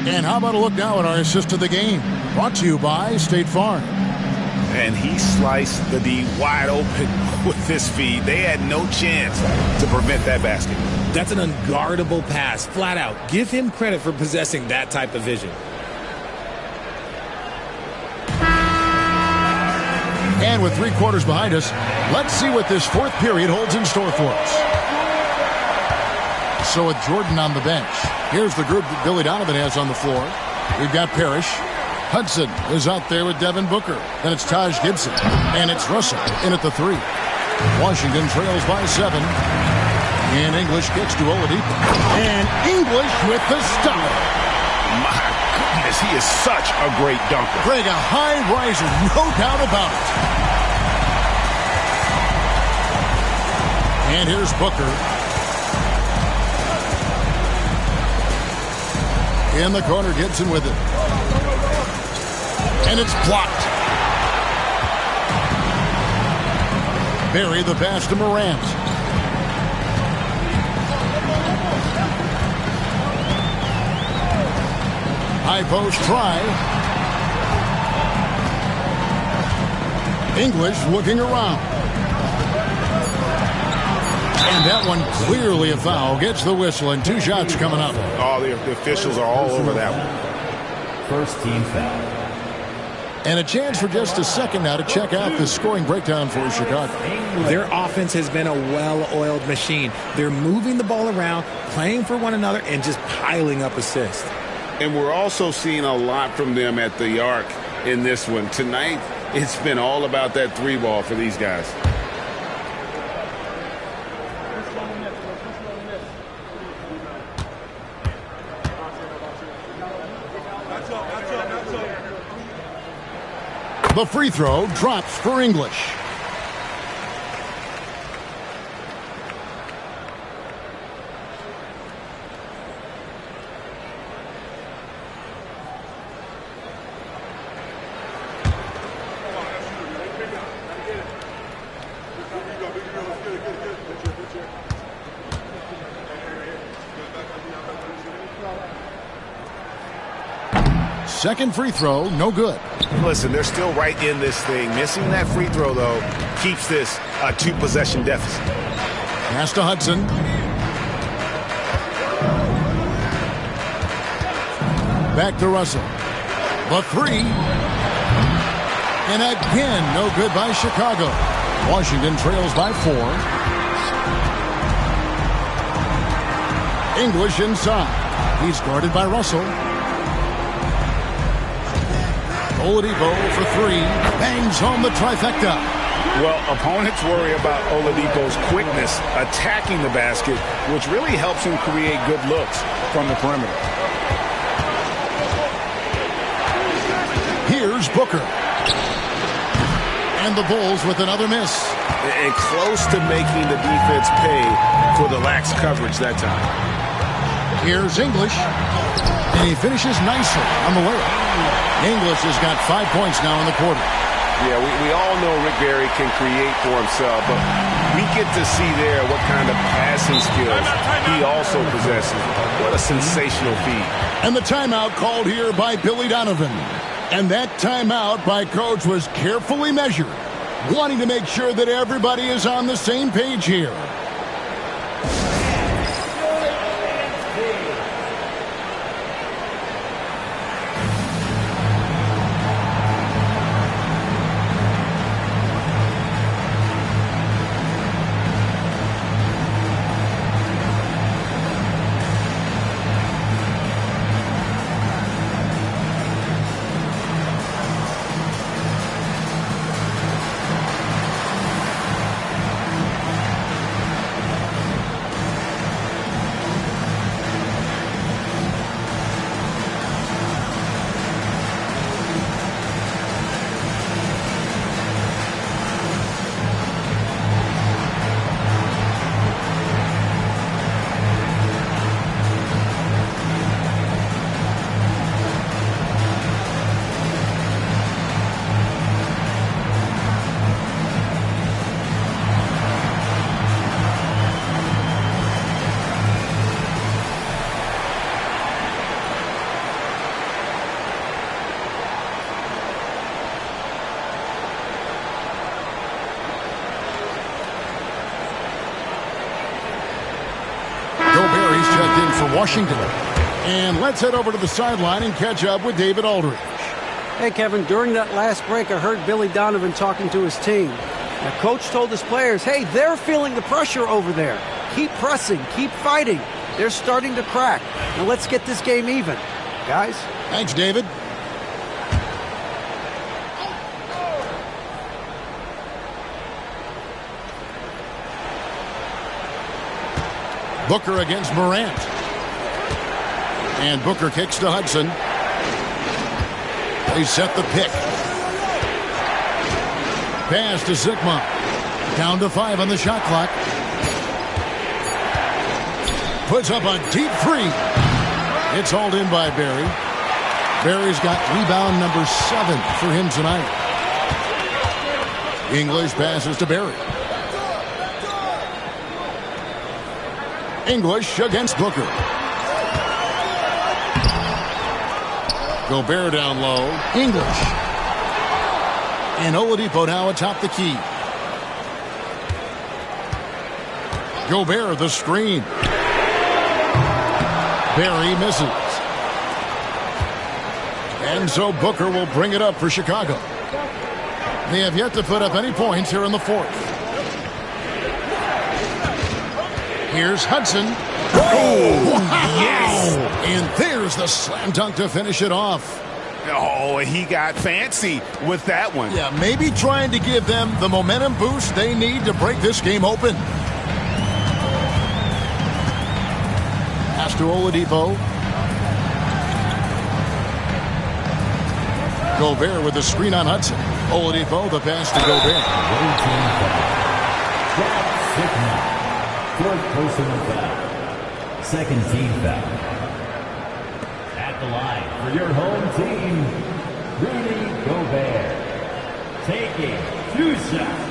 And how about a look now at our assist of the game? Brought to you by State Farm. And he sliced the D wide open with this feed. They had no chance to prevent that basket. That's an unguardable pass, flat out. Give him credit for possessing that type of vision. And with 3 quarters behind us, let's see what this fourth period holds in store for us. So with Jordan on the bench, here's the group that Billy Donovan has on the floor. We've got Parrish. Hudson is out there with Devin Booker. Then it's Taj Gibson. And it's Russell in at the 3. Washington trails by 7. And English gets to Oladipo. And English with the stop. My goodness, he is such a great dunker. Greg, a high riser, no doubt about it. And here's Booker. In the corner, Gibson with it. And it's blocked. Barry the pass to Morant. High post try. English looking around. And that one clearly a foul. Gets the whistle and 2 shots coming up. Oh, the officials are all over that one. First team foul. And a chance for just a second now to check out the scoring breakdown for Chicago. Their offense has been a well-oiled machine. They're moving the ball around, playing for one another, and just piling up assists. And we're also seeing a lot from them at the arc in this one. Tonight, it's been all about that 3 ball for these guys. The free throw drops for English. Second free throw, no good. Listen, they're still right in this thing. Missing that free throw, though, keeps this a 2-possession deficit. Pass to Hudson. Back to Russell. The three. And again, no good by Chicago. Washington trails by 4. English inside. He's guarded by Russell. Oladipo for 3. Bangs home the trifecta. Well, opponents worry about Oladipo's quickness attacking the basket, which really helps him create good looks from the perimeter. Here's Booker. And the Bulls with another miss. And close to making the defense pay for the lax coverage that time. Here's English. And he finishes nicely on the layup. English has got 5 points now in the quarter. Yeah, we all know Rick Barry can create for himself, but we get to see there what kind of passing skills he also possesses. What a sensational feat. And the timeout called here by Billy Donovan. And that timeout by Coach was carefully measured, wanting to make sure that everybody is on the same page here. Washington. And let's head over to the sideline and catch up with David Aldridge. Hey, Kevin, during that last break, I heard Billy Donovan talking to his team. Now, Coach told his players, hey, they're feeling the pressure over there. Keep pressing, keep fighting. They're starting to crack. Now, let's get this game even. Guys? Thanks, David. Booker against Morant. And Booker kicks to Hudson. They set the pick. Pass to Zikma. Down to 5 on the shot clock. Puts up a deep 3. It's hauled in by Barry. Barry's got rebound number 7 for him tonight. English passes to Barry. English against Booker. Gobert down low. English. And Oladipo now atop the key. Gobert the screen. Barry misses. And so Booker will bring it up for Chicago. They have yet to put up any points here in the fourth. Here's Hudson. Oh, wow. Yes! And there's the slam dunk to finish it off. Oh, he got fancy with that one. Yeah, maybe trying to give them the momentum boost they need to break this game open. Pass to Oladipo. Gobert with the screen on Hudson. Oladipo, the pass to Gobert. Fourth personal foul. Second team foul. At the line for your home team, Rudy Gobert. Taking 2 shots.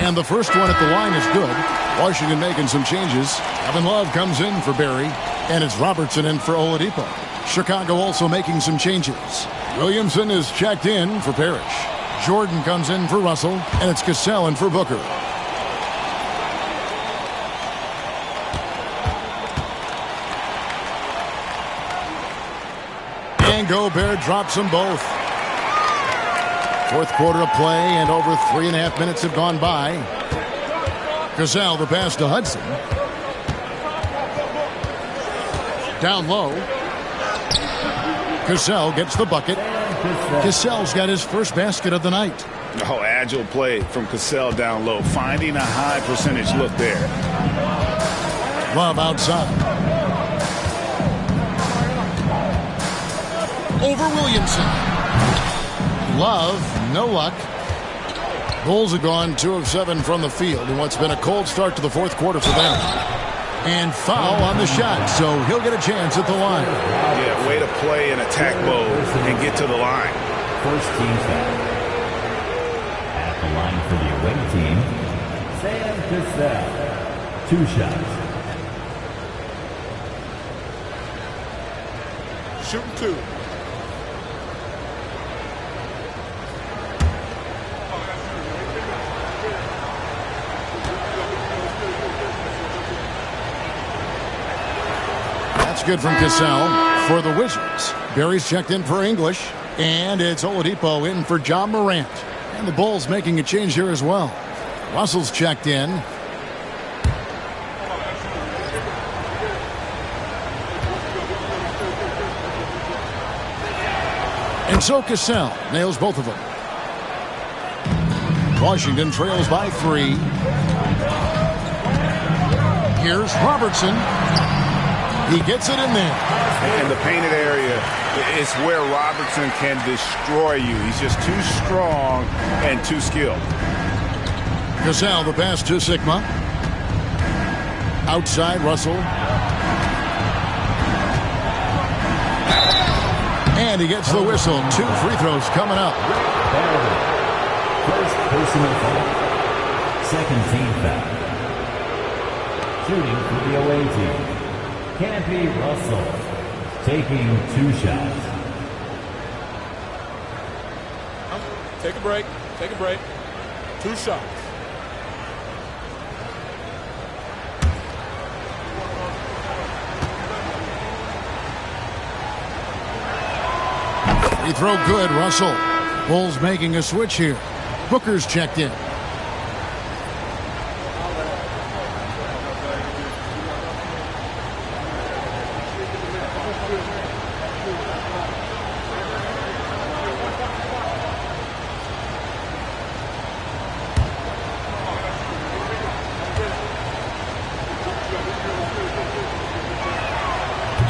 And the first one at the line is good. Washington making some changes. Kevin Love comes in for Barry, and it's Robertson in for Oladipo. Chicago also making some changes. Williamson is checked in for Parrish. Jordan comes in for Russell, and it's Cassell in for Booker. And Gobert drops them both. Fourth quarter of play, and over 3.5 minutes have gone by. Cassell, the pass to Hudson. Down low. Cassell gets the bucket. Cassell's got his first basket of the night. Oh, agile play from Cassell down low, finding a high percentage look there. Love outside. Over Williamson. Love, no luck. Bulls have gone 2 of 7 from the field in what's been a cold start to the fourth quarter for them. And foul on the shot, so he'll get a chance at the line. Yeah, way to play in attack mode and get to the line. First team foul. At the line for the away team, Sam Cassell. 2 shots. Shooting 2. That's good from Cassell for the Wizards. Barry's checked in for English, and it's Oladipo in for John Morant. And the Bulls making a change here as well. Russell's checked in. And so Cassell nails both of them. Washington trails by 3. Here's Robertson. He gets it in there. In the painted area is where Robertson can destroy you. He's just too strong and too skilled. Cassell, the pass to Sigma. Outside, Russell. And he gets the whistle. 2 free throws coming up. First personal foul. Second team foul. Shooting for the away team. Campy Russell taking 2 shots. Take a break. Take a break. 2 shots. Free throw good, Russell. Bulls making a switch here. Booker's checked in.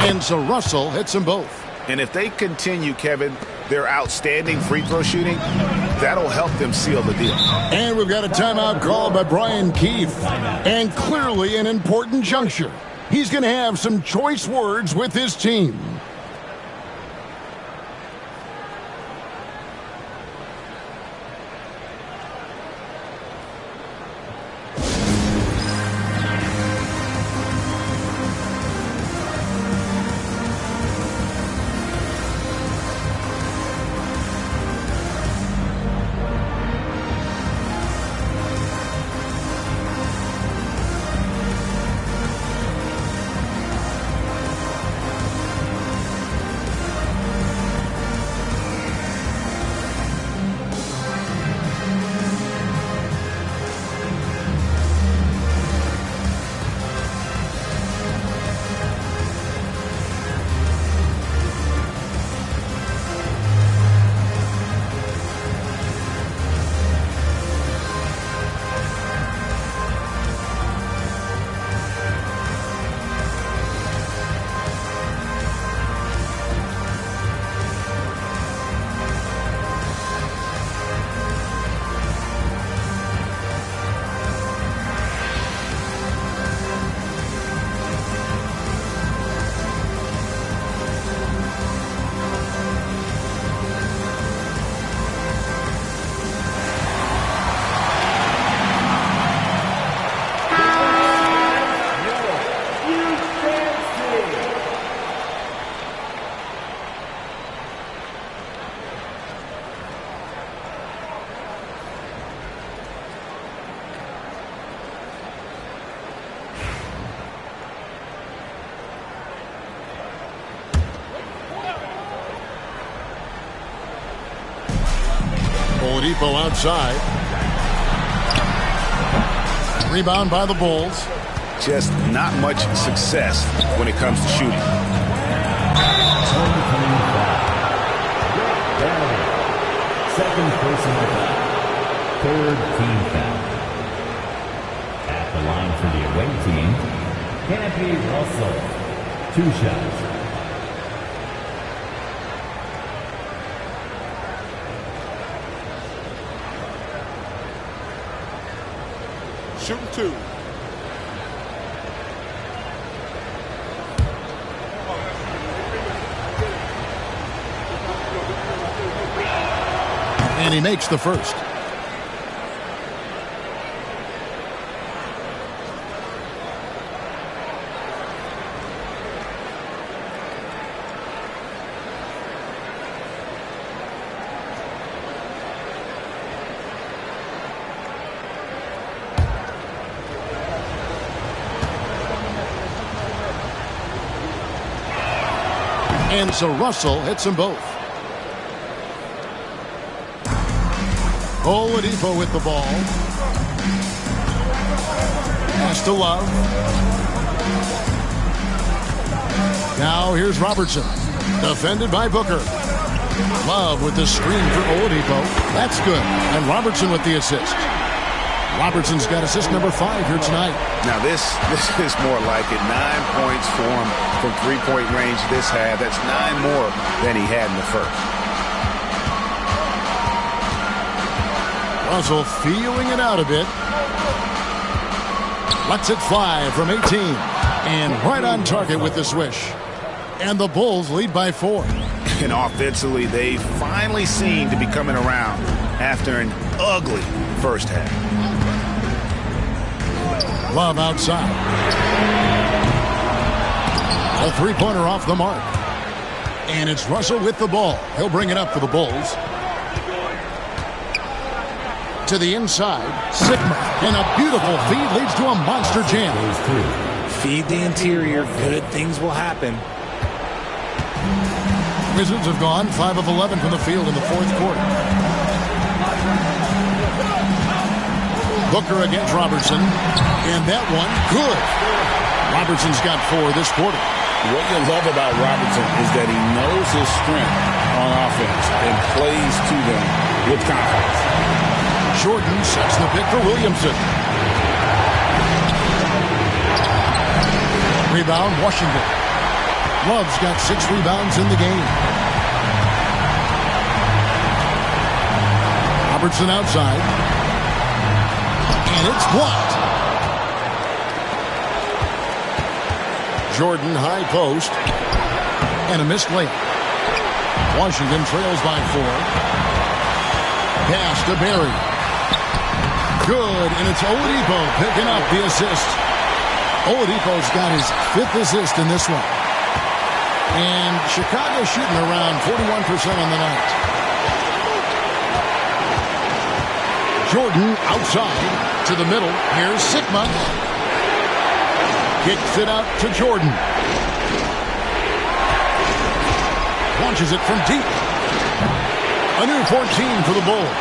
And so Russell hits them both. And if they continue, Kevin, their outstanding free throw shooting, that'll help them seal the deal. And we've got a timeout called by Brian Keefe. And clearly an important juncture. He's going to have some choice words with his team. Oladipo outside. Rebound by the Bulls. Just not much success when it comes to shooting. Second personal foul. Third team foul. At the line for the away team, Canopy Russell. 2 shots. Shooting 2. And he makes the first. And so Russell hits them both. Oladipo with the ball. Pass to Love. Now here's Robertson. Defended by Booker. Love with the screen for Oladipo. That's good. And Robertson with the assist. Robertson's got assist number 5 here tonight. Now this is more like it. 9 points for him from three-point range this half. That's 9 more than he had in the first. Russell feeling it out a bit. Lets it fly from 18. And right on target with the swish. And the Bulls lead by 4. And offensively, they finally seem to be coming around after an ugly first half. Love outside. A three-pointer off the mark. And it's Russell with the ball. He'll bring it up for the Bulls. To the inside. Sigma. And a beautiful feed leads to a monster jam. Feed the interior. Good things will happen. Wizards have gone 5 of 11 from the field in the fourth quarter. Booker against Robertson. And that one, good. Robertson's got 4 this quarter. What you love about Robertson is that he knows his strength on offense and plays to them with confidence. Jordan sets the pick for Williamson. Rebound, Washington. Love's got 6 rebounds in the game. Robertson outside. And it's blocked. Jordan high post. And a missed layup. Washington trails by 4. Pass to Barry. Good, and it's Oladipo picking up the assist. Oladipo's got his 5th assist in this one. And Chicago shooting around 41% on the night. Jordan outside to the middle. Here's Sigma. Kicks it out to Jordan. Launches it from deep. A new 14 for the Bulls.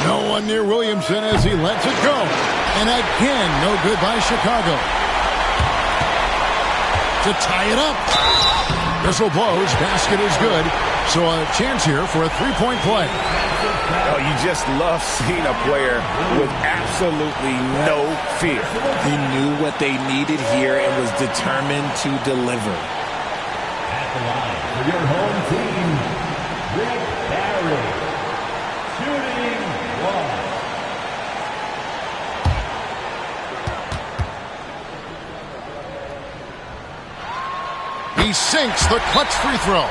No one near Williamson as he lets it go. And again, no good by Chicago. To tie it up. Whistle blows. Basket is good. So a chance here for a three-point play. Oh, you just love seeing a player with absolutely no fear. He knew what they needed here and was determined to deliver. At the line for your home team, Rick Barry. Shooting 1. He sinks the clutch free throw.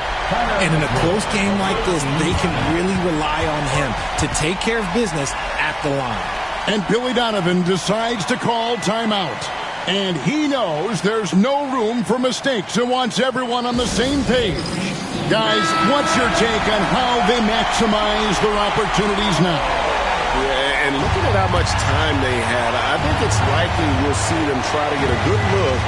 And in a close game like this, they can really rely on him to take care of business at the line. And Billy Donovan decides to call timeout. And he knows there's no room for mistakes and wants everyone on the same page. Guys, what's your take on how they maximize their opportunities now? Yeah, and looking at how much time they had, I think it's likely we'll see them try to get a good look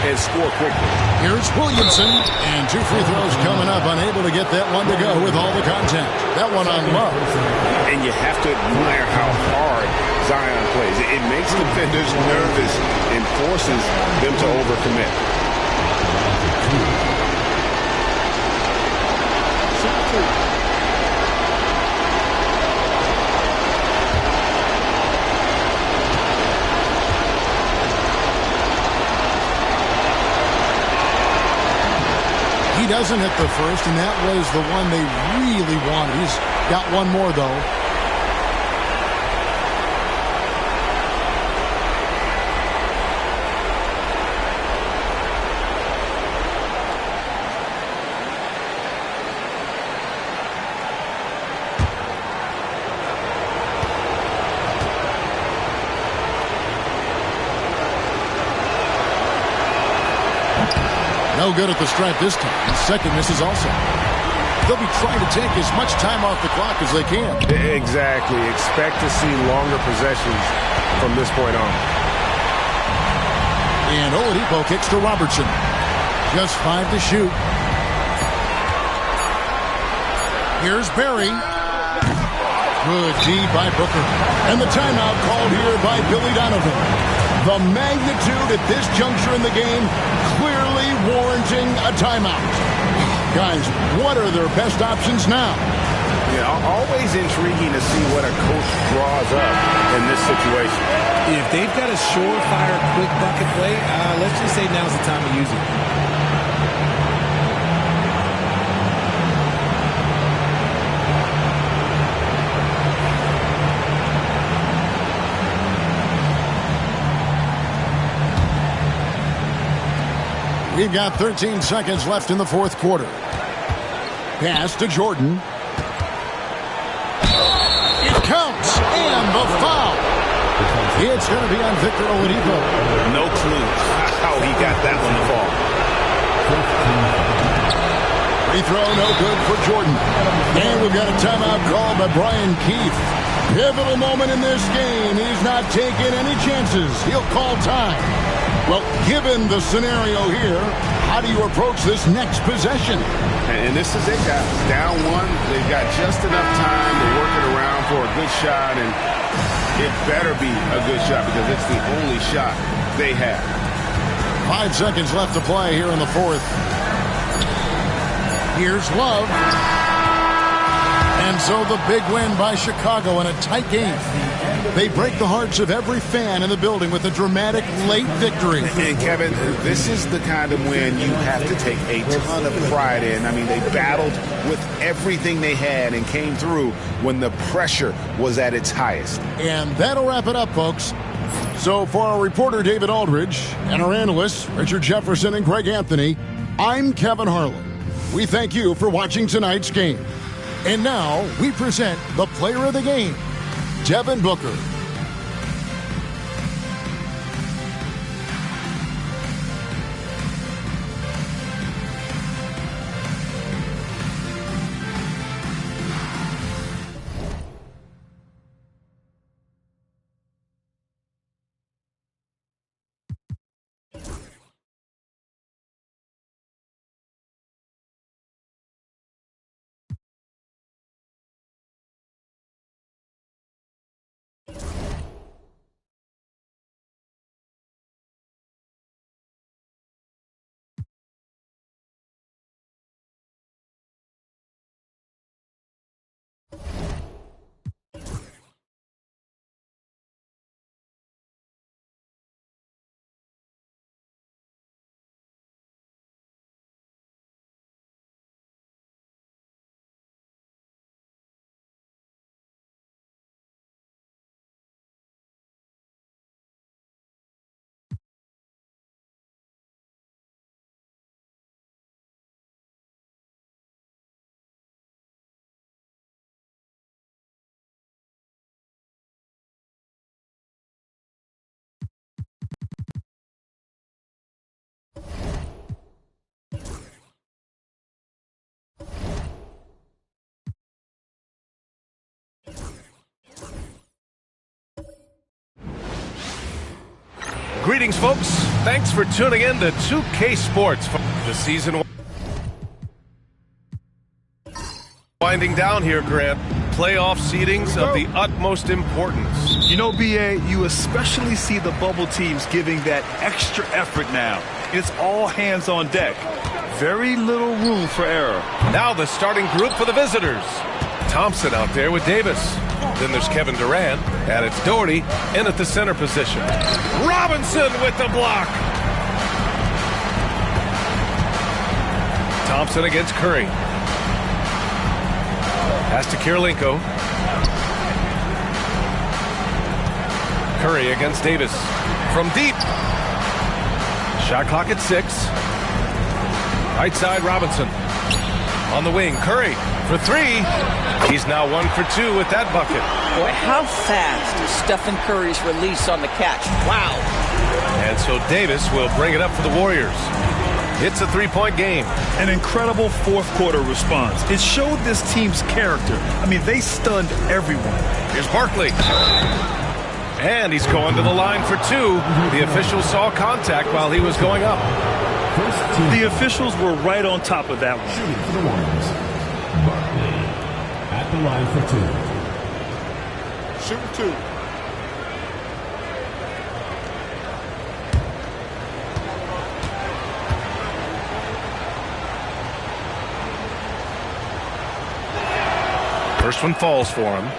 and score quickly. Here's Williamson, and 2 free throws coming up, unable to get that one to go with all the contact. That one on Love. And you have to admire how hard Zion plays. It makes defenders nervous and forces them to overcommit. He doesn't hit the first, and that was the one they really wanted. He's got one more, though. No good at the stripe this time. His second misses also. They'll be trying to take as much time off the clock as they can. Exactly. Expect to see longer possessions from this point on. And Oladipo kicks to Robertson. Just 5 to shoot. Here's Barry. Good D by Booker. And the timeout called here by Billy Donovan. The magnitude at this juncture in the game clearly warranting a timeout. Guys, what are their best options now? Yeah, always intriguing to see what a coach draws up in this situation. If they've got a surefire quick bucket play, let's just say now's the time to use it. We've got 13 seconds left in the fourth quarter. Pass to Jordan. It counts, and the foul. It's going to be on Victor Oladipo. No clue how he got that one to fall. Free throw, no good for Jordan. And we've got a timeout called by Brian Keith. Pivotal moment in this game. He's not taking any chances. He'll call time. Well, given the scenario here, how do you approach this next possession? And this is it, guys. Down one, they've got just enough time to work it around for a good shot, and it better be a good shot because it's the only shot they have. 5 seconds left to play here in the fourth. Here's Love. And so the big win by Chicago in a tight game. They break the hearts of every fan in the building with a dramatic late victory. And Kevin, this is the kind of win you have to take a ton of pride in. I mean, they battled with everything they had and came through when the pressure was at its highest. And that'll wrap it up, folks. So for our reporter, David Aldridge, and our analysts, Richard Jefferson and Greg Anthony, I'm Kevin Harlan. We thank you for watching tonight's game. And now we present the player of the game, Devin Booker. Greetings, folks. Thanks for tuning in to 2K Sports for the season. winding down here, Grant. Playoff seedings of the utmost importance. You know, BA, you especially see the bubble teams giving that extra effort now. It's all hands on deck. Very little room for error. Now the starting group for the visitors. Thompson out there with Davis. Then there's Kevin Durant, and it's Doherty in at the center position. Robinson with the block. Thompson against Curry. Pass to Kirilenko. Curry against Davis. From deep. Shot clock at 6. Right side, Robinson. On the wing, Curry for 3. He's now 1 for 2 with that bucket. Boy, how fast is Stephen Curry's release on the catch. Wow. And so Davis will bring it up for the Warriors. It's a 3-point game. An incredible fourth quarter response. It showed this team's character. I mean, they stunned everyone. Here's Barkley. And he's going to the line for 2. The officials saw contact while he was going up. The officials were right on top of that one. Shooting for the Warriors. Barkley at the line for 2. Shooting 2. First one falls for him.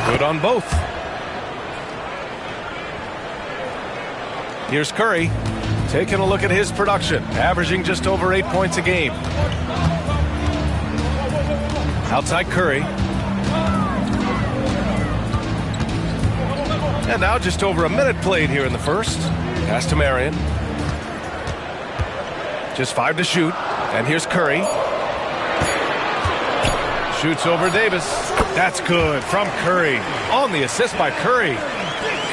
Good on both. Here's Curry. Taking a look at his production, averaging just over 8 points a game. Outside Curry. And now just over a minute played here in the first. Pass to Marion. Just 5 to shoot. And here's Curry. Shoots over Davis. That's good from Curry. On the assist by Curry.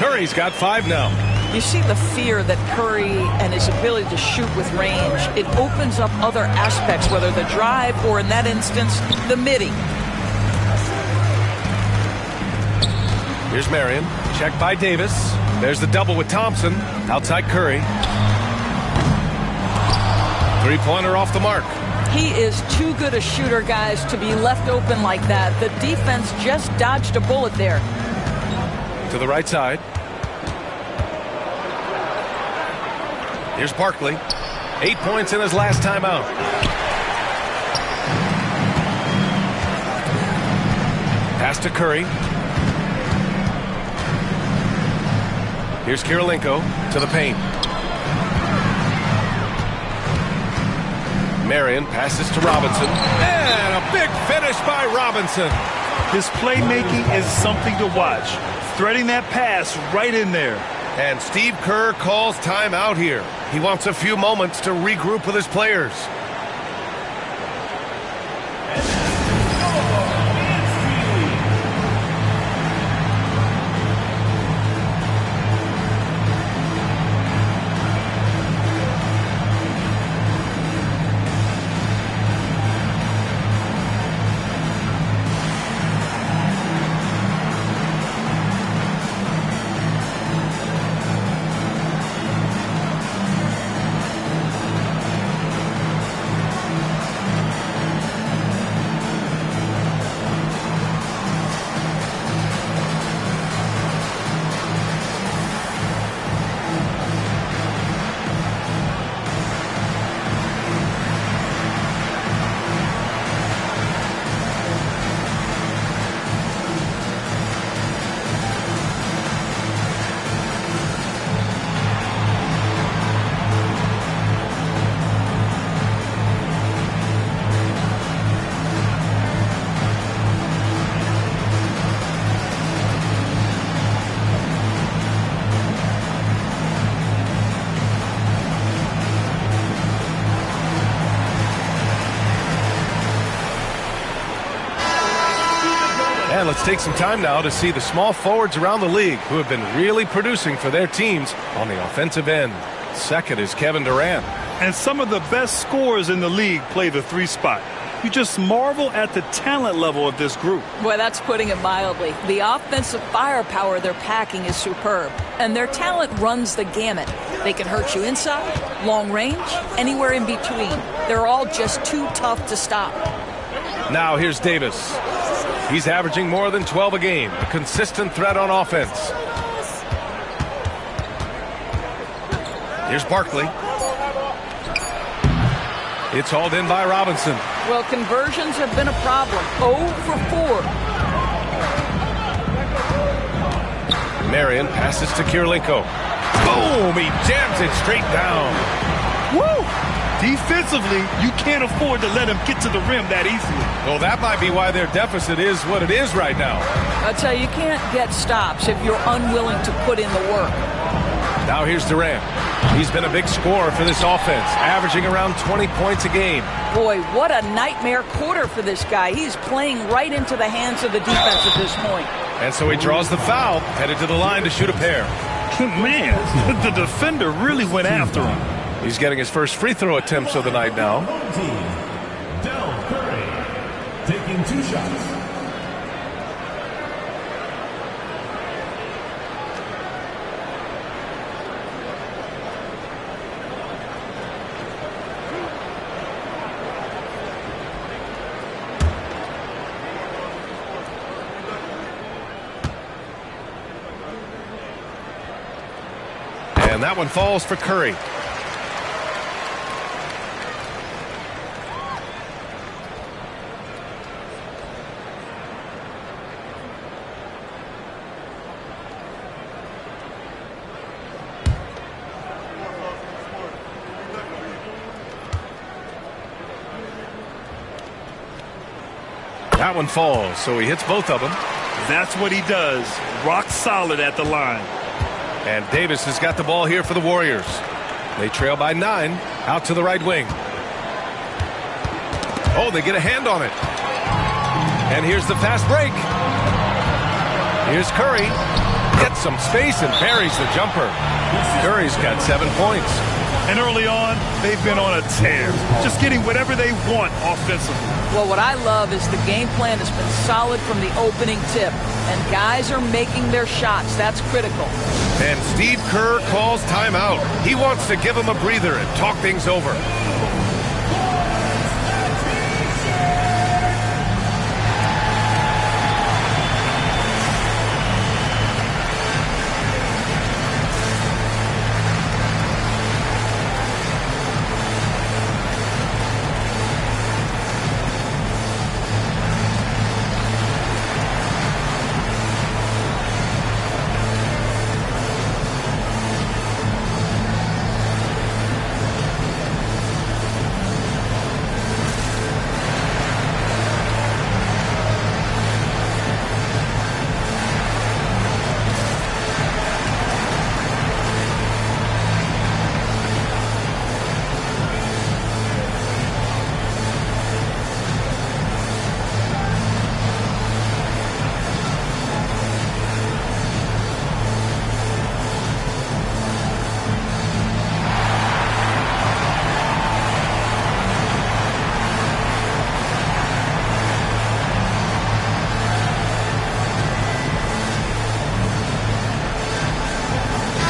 Curry's got 5 now. You see the fear that Curry and his ability to shoot with range, it opens up other aspects, whether the drive or, in that instance, the midi. Here's Marion. Checked by Davis. There's the double with Thompson. Outside Curry. 3-pointer off the mark. He is too good a shooter, guys, to be left open like that. The defense just dodged a bullet there. To the right side. Here's Barkley. 8 points in his last time out. Pass to Curry. Here's Kirilenko to the paint. Marion passes to Robinson. And a big finish by Robinson. His playmaking is something to watch. Threading that pass right in there. And Steve Kerr calls timeout here. He wants a few moments to regroup with his players. And let's take some time now to see the small forwards around the league who have been really producing for their teams on the offensive end. Second is Kevin Durant. And some of the best scorers in the league play the 3 spot. You just marvel at the talent level of this group. Boy, that's putting it mildly. The offensive firepower they're packing is superb, and their talent runs the gamut. They can hurt you inside, long range, anywhere in between. They're all just too tough to stop. Now here's Davis. He's averaging more than 12 a game, a consistent threat on offense. Here's Barkley. It's hauled in by Robinson. Well, conversions have been a problem. 0 for 4. Marion passes to Kirilenko. Boom! He jams it straight down. Woo! Defensively, you can't afford to let him get to the rim that easily. Well, that might be why their deficit is what it is right now. I'll tell you can't get stops if you're unwilling to put in the work. Now here's Durant. He's been a big scorer for this offense, averaging around 20 points a game. Boy, what a nightmare quarter for this guy. He's playing right into the hands of the defense at this point. And so he draws the foul, headed to the line to shoot a pair. Man, the defender really went after him. He's getting his first free throw attempts of the night now. Del Curry taking 2 shots. And that one falls for Curry. That one falls, so he hits both of them. That's what he does. Rock solid at the line. And Davis has got the ball here for the Warriors. They trail by 9, out to the right wing. Oh, they get a hand on it. And here's the fast break. Here's Curry. Gets some space and buries the jumper. Curry's got 7 points. And early on, they've been on a tear. Just getting whatever they want offensively. Well, what I love is the game plan has been solid from the opening tip. And guys are making their shots. That's critical. And Steve Kerr calls timeout. He wants to give them a breather and talk things over.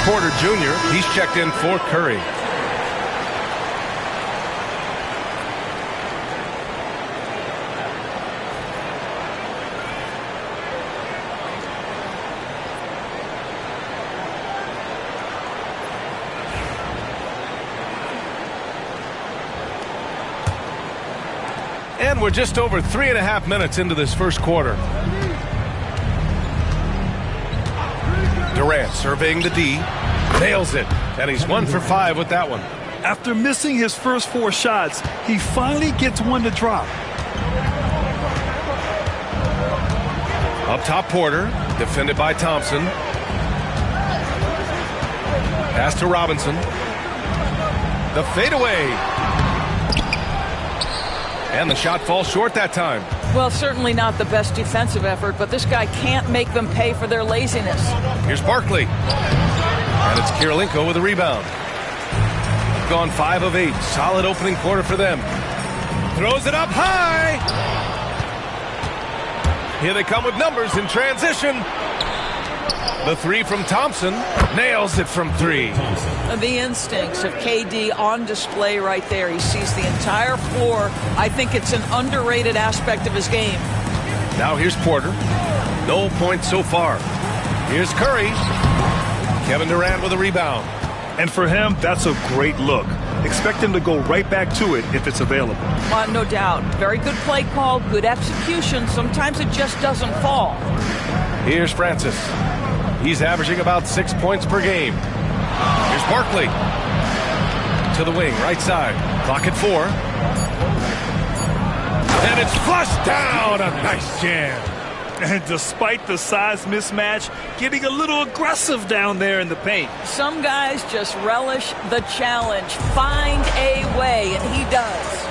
Porter Jr., he's checked in for Curry. And we're just over 3.5 minutes into this first quarter. Durant surveying the D, nails it, and he's 1 for 5 with that one. After missing his first 4 shots, he finally gets one to drop. Up top, Porter, defended by Thompson. Pass to Robinson. The fadeaway. And the shot falls short that time. Well, certainly not the best defensive effort, but this guy can't make them pay for their laziness. Here's Barkley. And it's Kirilenko with a rebound. They've gone 5 of 8. Solid opening quarter for them. Throws it up high. Here they come with numbers in transition. The 3 from Thompson. Nails it from 3. The instincts of KD on display right there. He sees the entire floor. I think it's an underrated aspect of his game. Now here's Porter. No points so far. Here's Curry. Kevin Durant with a rebound. And for him, that's a great look. Expect him to go right back to it if it's available. No doubt. Very good play call, good execution. Sometimes it just doesn't fall. Here's Francis. He's averaging about 6 points per game. Here's Barkley. To the wing, right side. Clock at 4. And it's flushed down. A nice jam. And despite the size mismatch, getting a little aggressive down there in the paint. Some guys just relish the challenge. Find a way, and he does.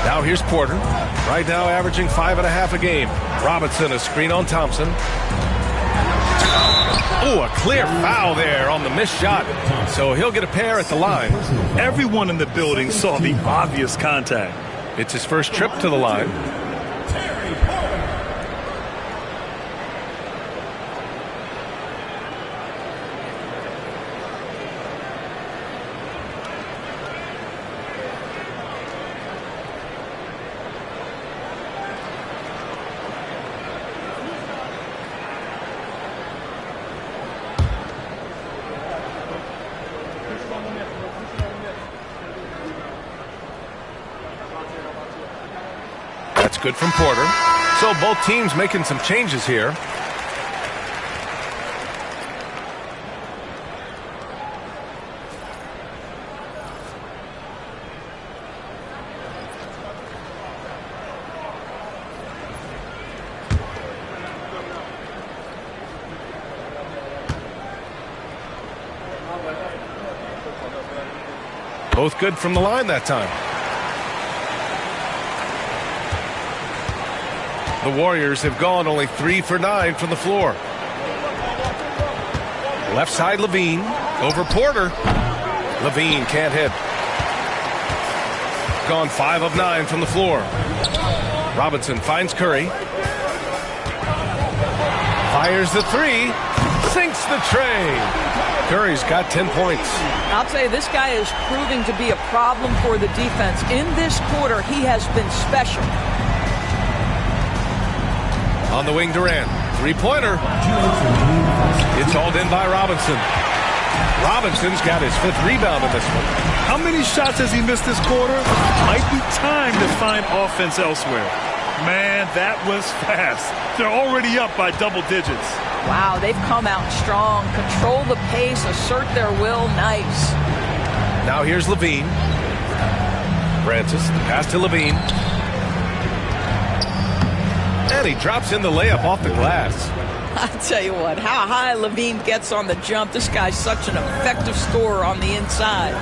Now here's Porter. Right now averaging 5.5 a game. Robinson, a screen on Thompson. Oh, a clear foul there on the missed shot. So he'll get a pair at the line. Everyone in the building saw the obvious contact. It's his first trip to the line. Good from Porter. So both teams making some changes here. Both good from the line that time. The Warriors have gone only 3 for 9 from the floor. Left side, Levine. Over Porter. Levine can't hit. Gone 5 of 9 from the floor. Robinson finds Curry. Fires the 3. Sinks the tray. Curry's got 10 points. I'll tell you, this guy is proving to be a problem for the defense. In this quarter, he has been special. On the wing, Durant. 3-pointer. It's hauled in by Robinson. Robinson's got his 5th rebound in this one. How many shots has he missed this quarter? Might be time to find offense elsewhere. Man, that was fast. They're already up by double digits. Wow, they've come out strong. Control the pace, assert their will. Nice. Now here's Levine. Francis, the pass to Levine. And he drops in the layup off the glass. I tell you what, how high Levine gets on the jump. This guy's such an effective scorer on the inside.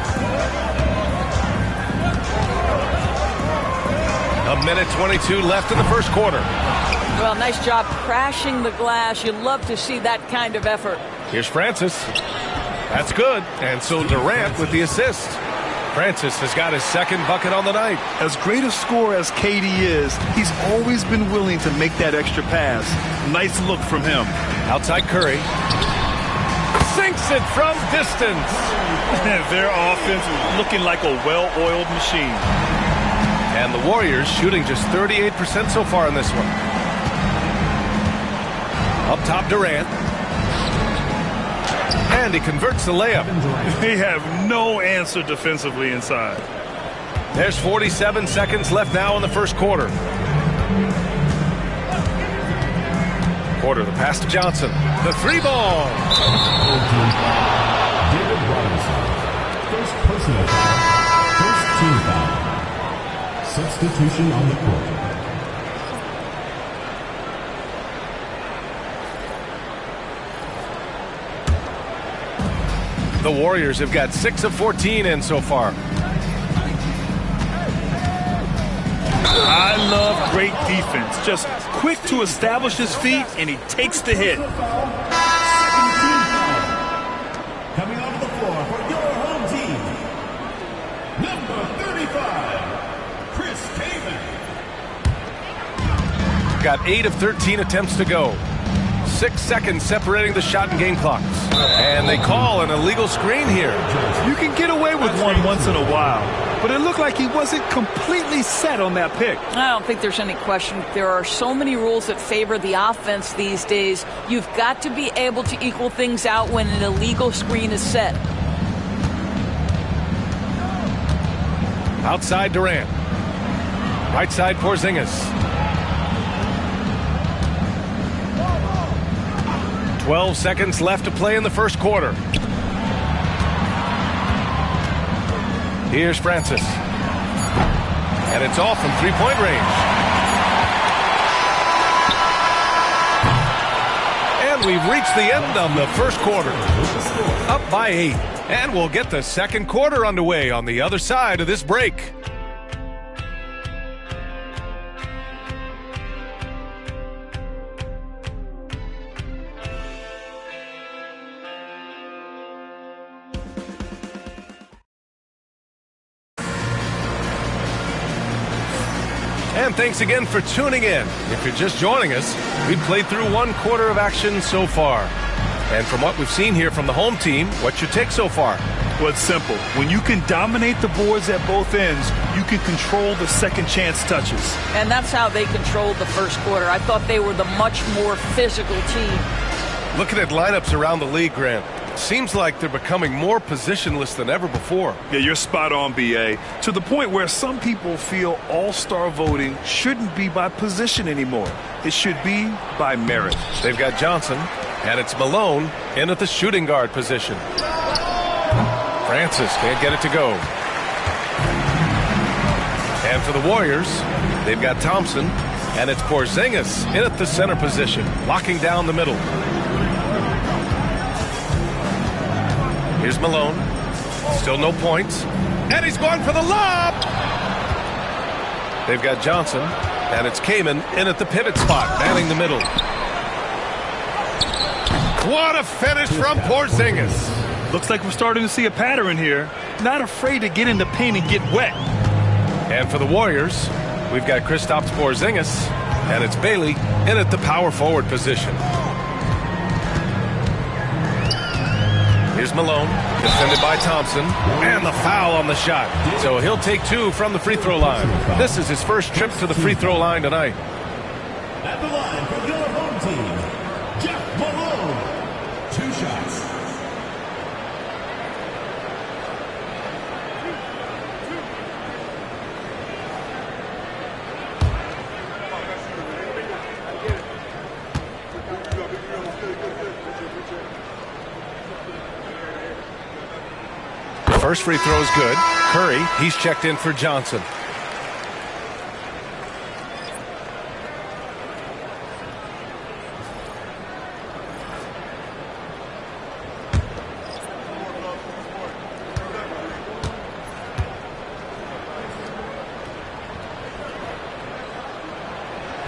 A minute 22 left in the first quarter. Well, nice job crashing the glass. You love to see that kind of effort. Here's Francis. That's good. And so Durant with the assist. Francis has got his 2nd bucket on the night. As great a scorer as KD is, he's always been willing to make that extra pass. Nice look from him. Outside Curry. Sinks it from distance. Their offense looking like a well-oiled machine. And the Warriors shooting just 38% so far in this one. Up top, Durant. And he converts the layup. They have no answer defensively inside. There's 47 seconds left now in the first quarter. Porter, the pass to Johnson. The 3-ball. David Robinson. First personal foul. First team foul. Substitution on the court. The Warriors have got 6 of 14 in so far. I love great defense. Just quick to establish his feet, and he takes the hit. Coming onto the floor for your home team, Number 35, Chris Kaman. Got 8 of 13 attempts to go. 6 seconds separating the shot and game clocks. And they call an illegal screen here. You can get away with one once in a while, but it looked like he wasn't completely set on that pick. I don't think there's any question. There are so many rules that favor the offense these days. You've got to be able to equal things out when an illegal screen is set. Outside Durant. Right side Porzingis. 12 seconds left to play in the first quarter. Here's Francis. And it's off from three-point range. And we've reached the end of the first quarter. Up by 8. And we'll get the second quarter underway on the other side of this break. And thanks again for tuning in. If you're just joining us, we've played through one quarter of action so far. And from what we've seen here from the home team, what's your take so far? Well, it's simple. When you can dominate the boards at both ends, you can control the second chance touches. And that's how they controlled the first quarter. I thought they were the much more physical team. Looking at lineups around the league, Grant, seems like they're becoming more positionless than ever before. Yeah, you're spot on, B.A. To the point where some people feel all-star voting shouldn't be by position anymore. It should be by merit. They've got Johnson, and it's Malone in at the shooting guard position. Francis can't get it to go. And for the Warriors, they've got Thompson, and it's Porzingis in at the center position, locking down the middle. Here's Malone. Still no points. And he's going for the lob! They've got Johnson, and it's Kaman in at the pivot spot, manning the middle. What a finish from Porzingis! Looks like we're starting to see a pattern here. Not afraid to get in the paint and get wet. And for the Warriors, we've got Kristaps Porzingis, and it's Bailey in at the power forward position. Here's Malone, defended by Thompson, and the foul on the shot. So he'll take 2 from the free throw line. This is his first trip to the free throw line tonight. At the line for your home team, Jeff Malone. 2 shots. First free throw is good. Curry, he's checked in for Johnson.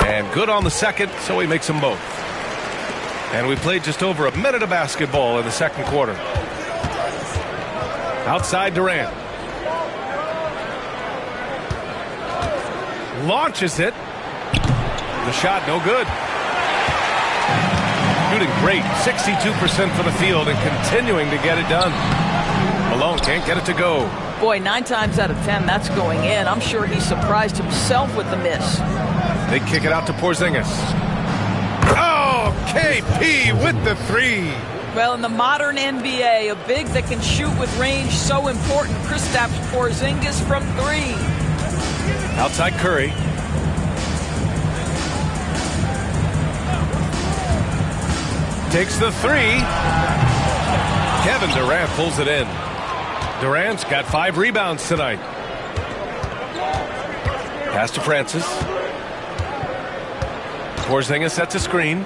And good on the second, so he makes them both. And we played just over a minute of basketball in the second quarter. Outside Durant. Launches it. The shot no good. Shooting great. 62% for the field and continuing to get it done. Malone can't get it to go. Boy, 9 times out of 10, that's going in. I'm sure he surprised himself with the miss. They kick it out to Porzingis. Oh, KP with the 3. Well, in the modern NBA, a big that can shoot with range, so important. Kristaps Porzingis from 3. Outside Curry. Takes the 3. Kevin Durant pulls it in. Durant's got 5 rebounds tonight. Pass to Francis. Porzingis sets a screen.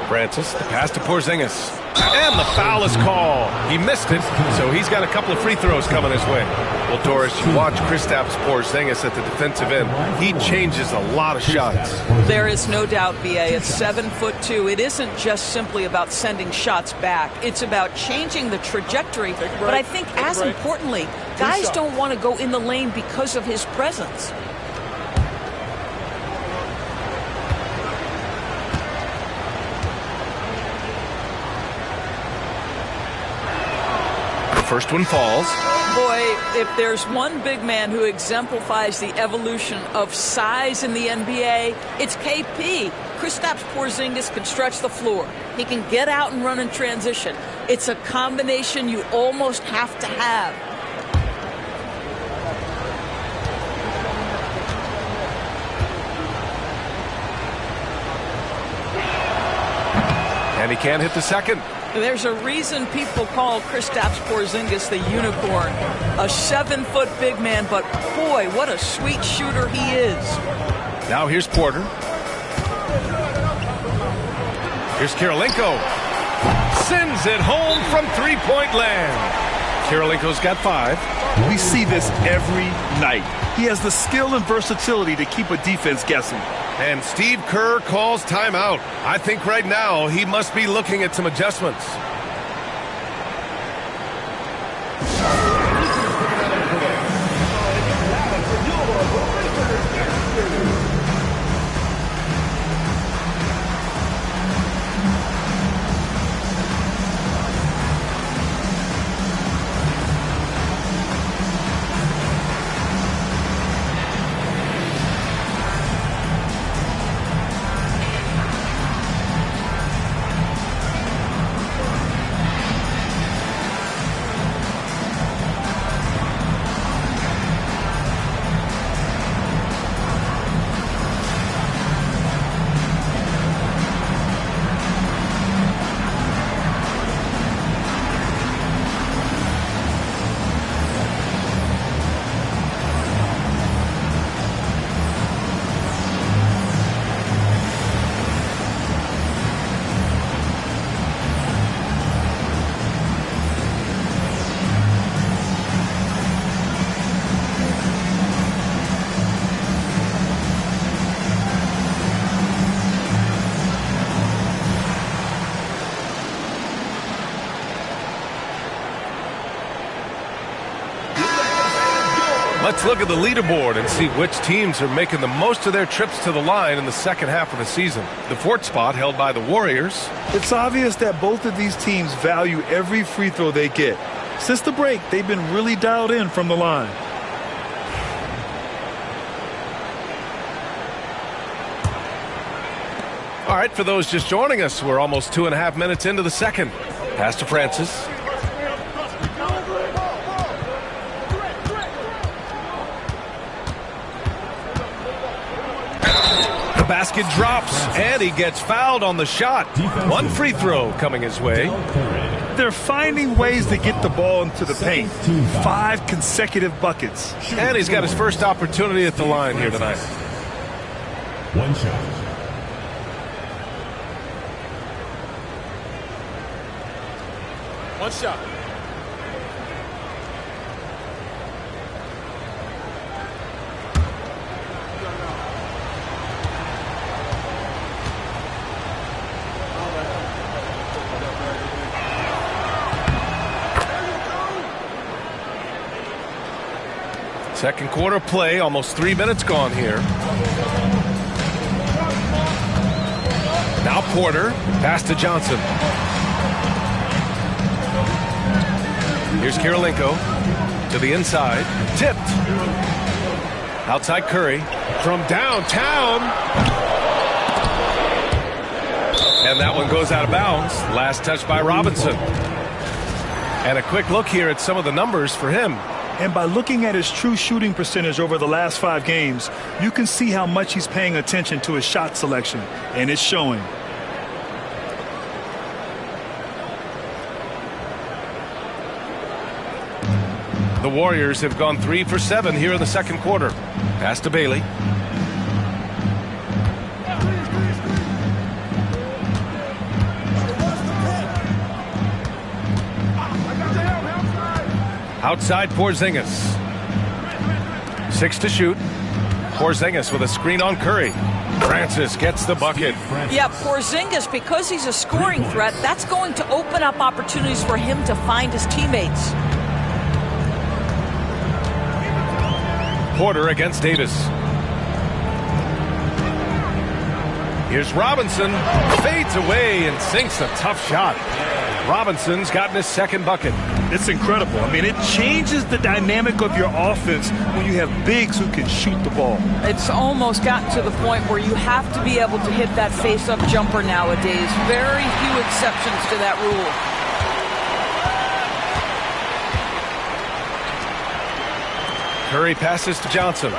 Francis, the pass to Porzingis. And the foul is called. He missed it, so he's got a couple of free throws coming his way. Well, Doris, you watch Kristaps Porzingis at the defensive end. He changes a lot of shots. There is no doubt, BA. At 7'2", it isn't just simply about sending shots back. It's about changing the trajectory. But I think as importantly, guys don't want to go in the lane because of his presence. First one falls. Boy, if there's one big man who exemplifies the evolution of size in the NBA, it's KP. Kristaps Porzingis can stretch the floor. He can get out and run in transition. It's a combination you almost have to have. And he can't hit the second. There's a reason people call Kristaps Porzingis the unicorn. A 7-foot big man, but boy, what a sweet shooter he is. Now here's Porter. Here's Kirilenko. Sends it home from three-point land. Kirilenko's got 5. We see this every night. He has the skill and versatility to keep a defense guessing. And Steve Kerr calls timeout. I think right now he must be looking at some adjustments. Let's look at the leaderboard and see which teams are making the most of their trips to the line in the second half of the season. The 4th spot held by the Warriors. It's obvious that both of these teams value every free throw they get. Since the break, they've been really dialed in from the line. All right, for those just joining us, we're almost 2.5 minutes into the second. Pass to Francis. The basket drops, and he gets fouled on the shot. 1 free throw coming his way. They're finding ways to get the ball into the paint. 5 consecutive buckets. And he's got his first opportunity at the line here tonight. 1 shot. One shot. Second quarter play, almost 3 minutes gone here. Now Porter, pass to Johnson. Here's Kirilenko to the inside, tipped. Outside Curry from downtown. And that one goes out of bounds. Last touch by Robinson. And a quick look here at some of the numbers for him. And by looking at his true shooting percentage over the last 5 games, you can see how much he's paying attention to his shot selection, and it's showing. The Warriors have gone 3 for 7 here in the second quarter. Pass to Bailey. Outside Porzingis. 6 to shoot. Porzingis with a screen on Curry. Francis gets the bucket. Yeah, Porzingis, because he's a scoring threat, that's going to open up opportunities for him to find his teammates. Porter against Davis. Here's Robinson. Fades away and sinks a tough shot. Robinson's gotten his second bucket. It's incredible. I mean, it changes the dynamic of your offense when you have bigs who can shoot the ball. It's almost gotten to the point where you have to be able to hit that face-up jumper nowadays. Very few exceptions to that rule. Curry passes to Johnson.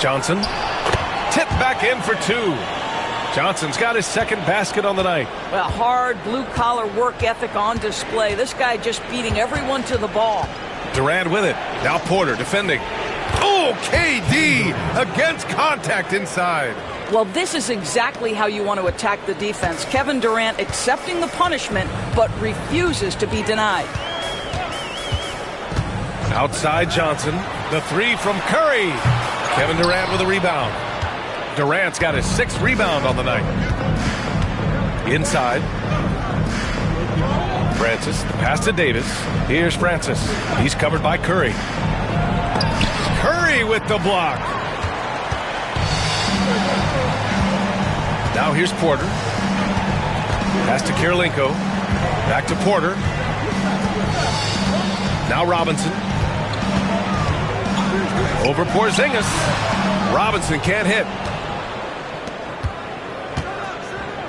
Johnson. Tip back in for 2. Johnson's got his second basket on the night. Well, hard blue-collar work ethic on display. This guy just beating everyone to the ball. Durant with it. Now Porter defending. Oh, KD against contact inside. Well, this is exactly how you want to attack the defense. Kevin Durant accepting the punishment, but refuses to be denied. Outside Johnson. The 3 from Curry. Kevin Durant with a rebound. Durant's got his 6th rebound on the night. Inside. Francis, the pass to Davis. Here's Francis. He's covered by Curry. Curry with the block. Now here's Porter. Pass to Kirilenko. Back to Porter. Now Robinson. Over Porzingis. Robinson can't hit.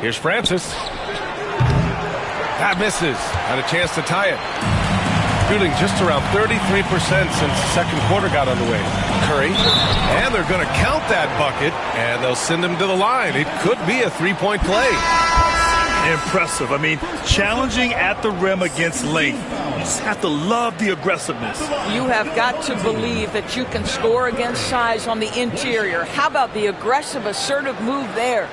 Here's Francis. That misses. Had a chance to tie it. Shooting just around 33% since the second quarter got underway. Curry. And they're going to count that bucket, and they'll send him to the line. It could be a 3-point play. Impressive. I mean, challenging at the rim against length. You just have to love the aggressiveness. You have got to believe that you can score against size on the interior. How about the aggressive, assertive move there?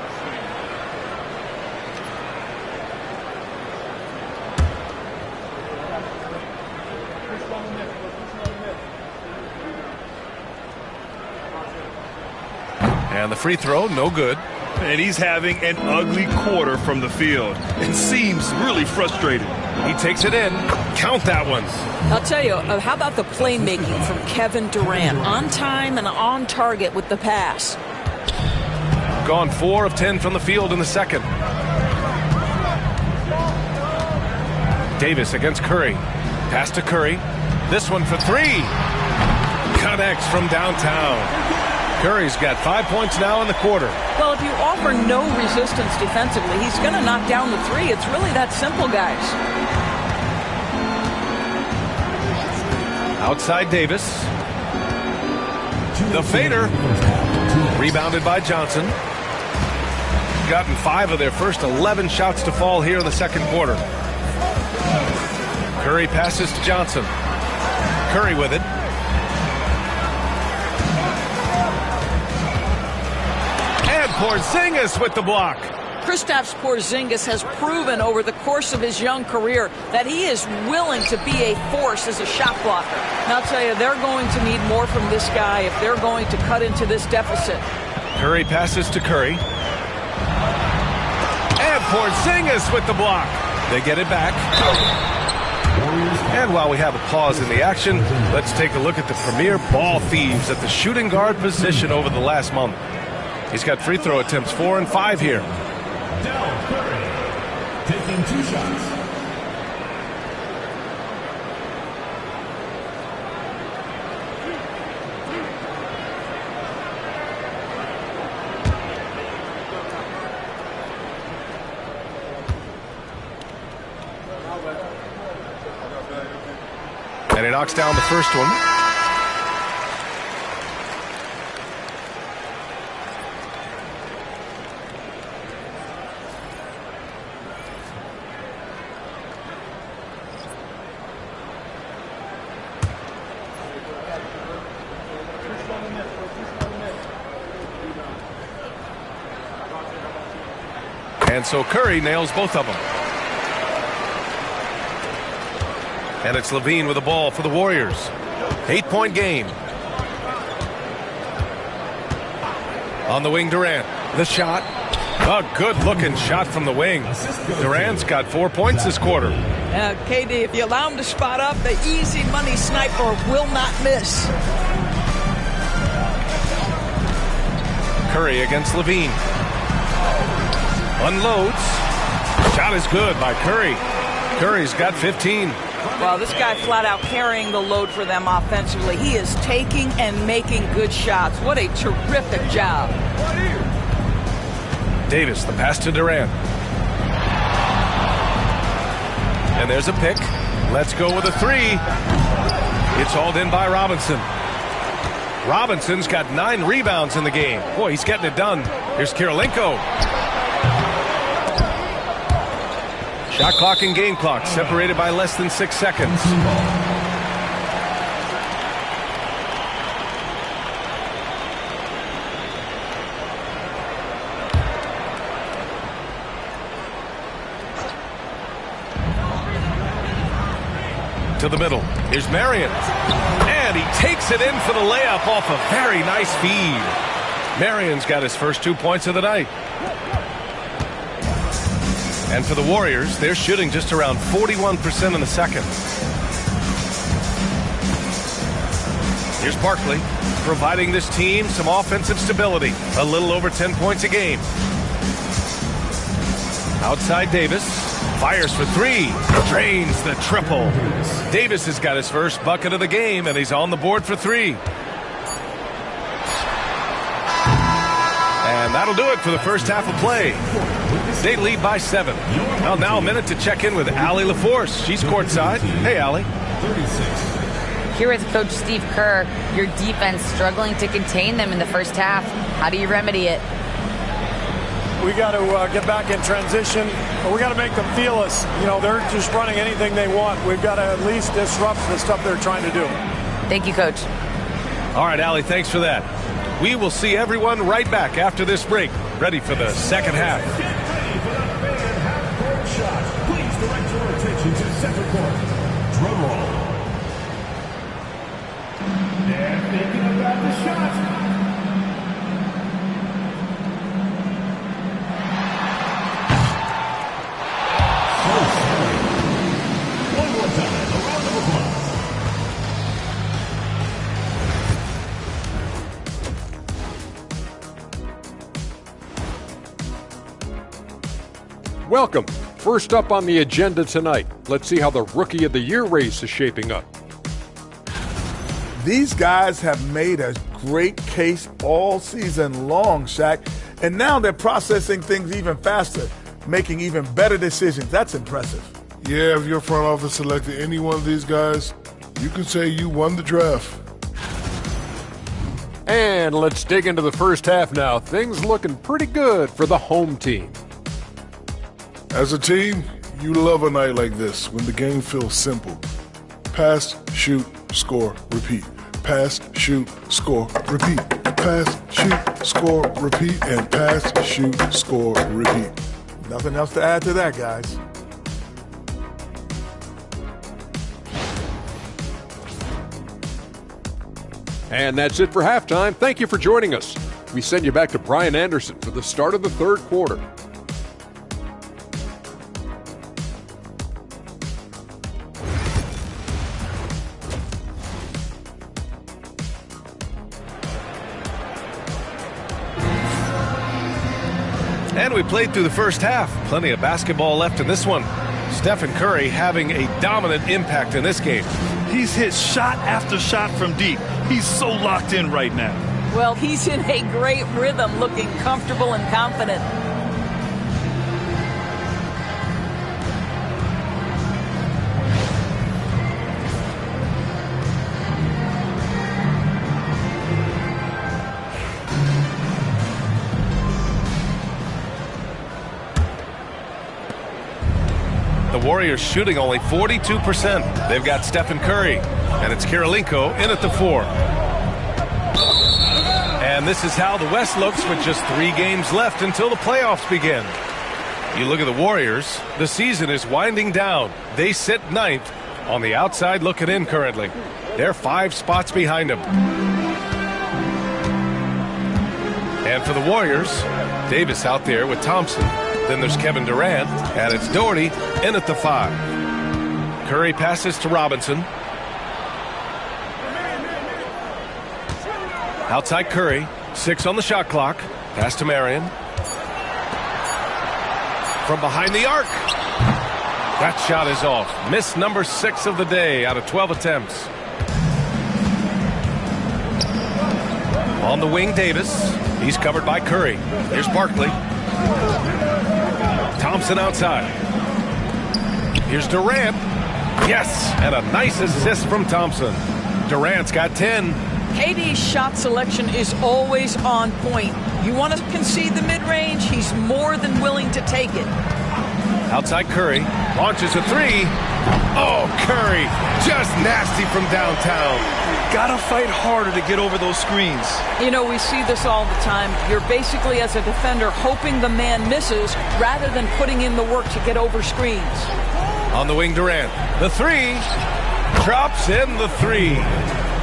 And the free throw, no good. And he's having an ugly quarter from the field. It seems really frustrated. He takes it in. Count that one. I'll tell you, how about the playmaking from Kevin Durant? On time and on target with the pass. Gone 4 of 10 from the field in the second. Davis against Curry. Pass to Curry. This one for 3. Connects from downtown. Curry's got 5 points now in the quarter. Well, if you offer no resistance defensively, he's going to knock down the 3. It's really that simple, guys. Outside Davis. The fader. Rebounded by Johnson. Gotten 5 of their first 11 shots to fall here in the second quarter. Curry passes to Johnson. Curry with it. Porzingis with the block. Kristaps Porzingis has proven over the course of his young career that he is willing to be a force as a shot blocker. And I'll tell you, they're going to need more from this guy if they're going to cut into this deficit. Curry passes to Curry. And Porzingis with the block. They get it back. And while we have a pause in the action, let's take a look at the premier ball thieves at the shooting guard position over the last month. He's got free throw attempts 4 and 5 here. Curry, taking 2 shots. And he knocks down the first one. And so Curry nails both of them. And it's Levine with the ball for the Warriors. 8-point game. On the wing, Durant. The shot. A good-looking shot from the wing. Durant's got 4 points this quarter. KD, if you allow him to spot up, the easy money sniper will not miss. Curry against Levine. Unloads. Shot is good by Curry. Curry's got 15. Well, this guy flat out carrying the load for them offensively. He is taking and making good shots. What a terrific job. Davis, the pass to Durant. And there's a pick. Let's go with a three. It's hauled in by Robinson. Robinson's got 9 rebounds in the game. Boy, he's getting it done. Here's Kirilenko. Shot clock and game clock separated by less than 6 seconds. To the middle. Here's Marion. And he takes it in for the layup off a very nice feed. Marion's got his first 2 points of the night. And for the Warriors, they're shooting just around 41% in the second. Here's Barkley, providing this team some offensive stability. A little over 10 points a game. Outside Davis. Fires for 3. Drains the triple. Davis has got his first bucket of the game, and he's on the board for 3. And that'll do it for the first half of play. They lead by 7. Well, now a minute to check in with Allie LaForce. She's courtside. Hey, Allie. Here with Coach Steve Kerr, your defense struggling to contain them in the first half. How do you remedy it? We got to get back in transition. We got to make them feel us. You know, they're just running anything they want. We've got to at least disrupt the stuff they're trying to do. Thank you, Coach. All right, Allie, thanks for that. We will see everyone right back after this break, ready for the second half. Please direct your attention to center court. Drum roll. They're thinking about the shot. One more time, a round of applause. Welcome. First up on the agenda tonight, let's see how the Rookie of the Year race is shaping up. These guys have made a great case all season long, Shaq, and now they're processing things even faster, making even better decisions. That's impressive. Yeah, if your front office selected any one of these guys, you can say you won the draft. And let's dig into the first half now. Things looking pretty good for the home team. As a team, you love a night like this when the game feels simple. Pass, shoot, score, repeat. Pass, shoot, score, repeat. Pass, shoot, score, repeat. And pass, shoot, score, repeat. Nothing else to add to that, guys. And that's it for halftime. Thank you for joining us. We send you back to Brian Anderson for the start of the third quarter. And we played through the first half. Plenty of basketball left in this one. Stephen Curry having a dominant impact in this game. He's hit shot after shot from deep. He's so locked in right now. Well, he's in a great rhythm, looking comfortable and confident. The Warriors shooting only 42%. They've got Stephen Curry, and it's Kirilenko in at the 4. And this is how the West looks with just 3 games left until the playoffs begin. You look at the Warriors, the season is winding down. They sit 9th, on the outside looking in currently. They're 5 spots behind him. And for the Warriors, Davis out there with Thompson. Then there's Kevin Durant, and it's Doherty in at the 5. Curry passes to Robinson. Outside Curry, 6 on the shot clock. Pass to Marion. From behind the arc. That shot is off. Miss number 6 of the day out of 12 attempts. On the wing, Davis. He's covered by Curry. Here's Barkley. Thompson outside. Here's Durant. Yes, and a nice assist from Thompson. Durant's got 10. KD's shot selection is always on point. You want to concede the mid-range, he's more than willing to take it. Outside Curry. Launches a 3. Oh, Curry. Just nasty from downtown. Gotta fight harder to get over those screens. You know, we see this all the time. You're basically, as a defender, hoping the man misses rather than putting in the work to get over screens. On the wing, Durant. The 3. Drops in the 3.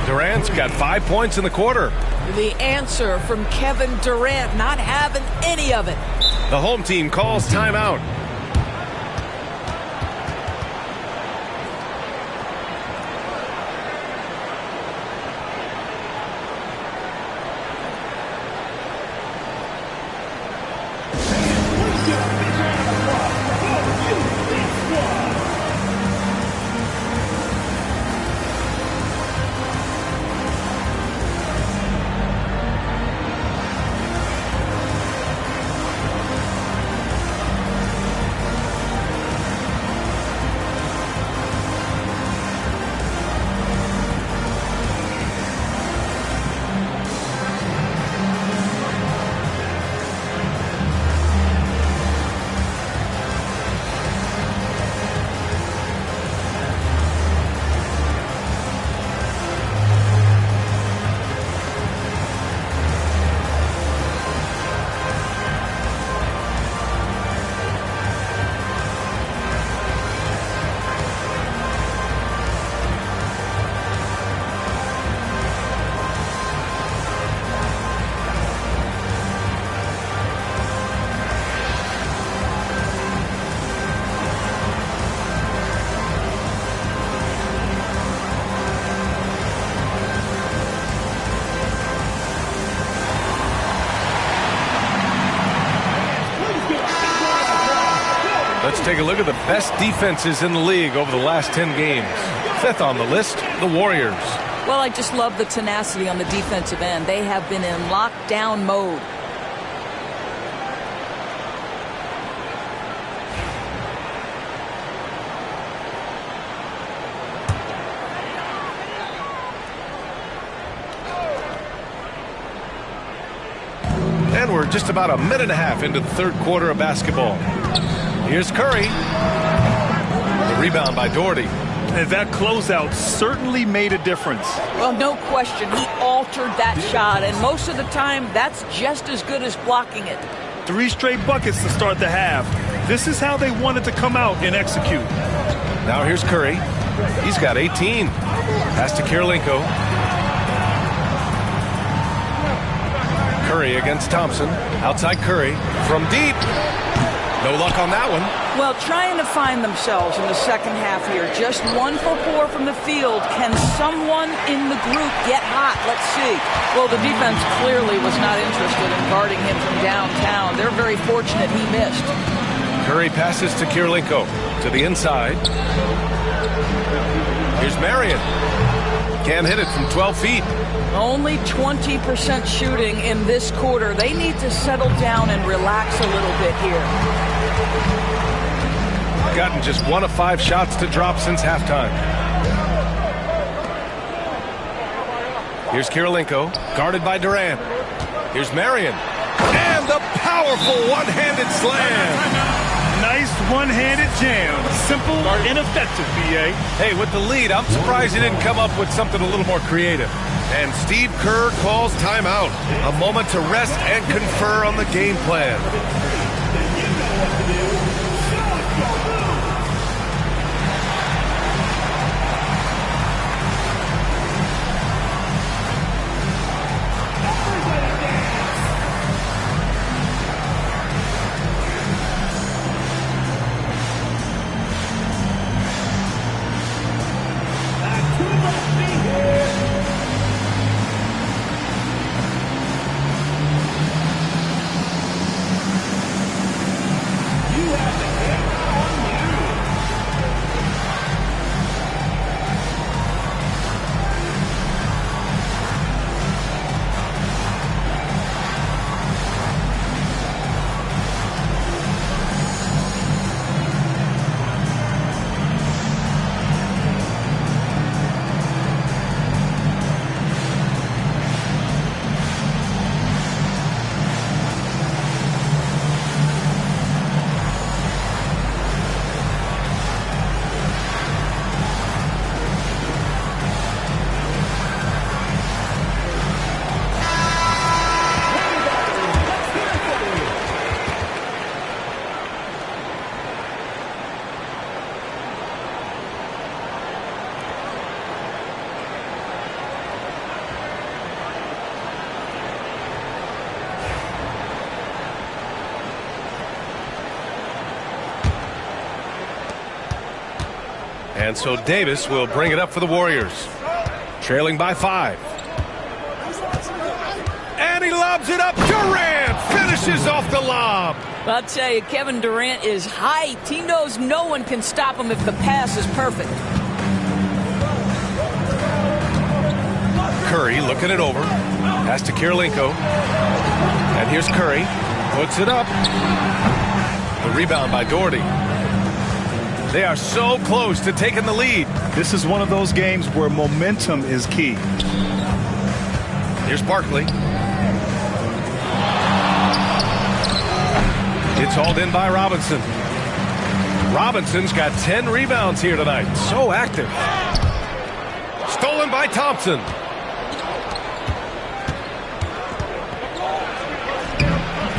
Durant's got 5 points in the quarter. The answer from Kevin Durant, not having any of it. The home team calls timeout. Let's take a look at the best defenses in the league over the last 10 games. 5th on the list, the Warriors. Well, I just love the tenacity on the defensive end. They have been in lockdown mode. And we're just about a minute and a half into the 3rd quarter of basketball. Here's Curry. The rebound by Doherty. And that closeout certainly made a difference. Well, no question. He altered that shot, and most of the time, that's just as good as blocking it. 3 straight buckets to start the half. This is how they wanted to come out and execute. Now here's Curry. He's got 18. Pass to Kirilenko. Curry against Thompson. Outside Curry. From deep. No luck on that one. Well, trying to find themselves in the second half here. Just 1 for 4 from the field. Can someone in the group get hot? Let's see. Well, the defense clearly was not interested in guarding him from downtown. They're very fortunate he missed. Curry passes to Kirilenko. To the inside. Here's Marion. Can't hit it from 12 feet. Only 20% shooting in this quarter. They need to settle down and relax a little bit here. Gotten just 1 of 5 shots to drop since halftime. Here's Kirilenko, guarded by Durant. Here's Marion. And the powerful one-handed slam. Nice one-handed jam. Simple and effective, B.A. Hey, with the lead, I'm surprised he didn't come up with something a little more creative. And Steve Kerr calls timeout. A moment to rest and confer on the game plan. And so Davis will bring it up for the Warriors. Trailing by 5. And he lobs it up. Durant finishes off the lob. I'll tell you, Kevin Durant is hyped. He knows no one can stop him if the pass is perfect. Curry looking it over. Pass to Kirilenko. And here's Curry. Puts it up. The rebound by Doherty. They are so close to taking the lead. This is one of those games where momentum is key. Here's Barkley. It's hauled in by Robinson. Robinson's got 10 rebounds here tonight. So active. Stolen by Thompson.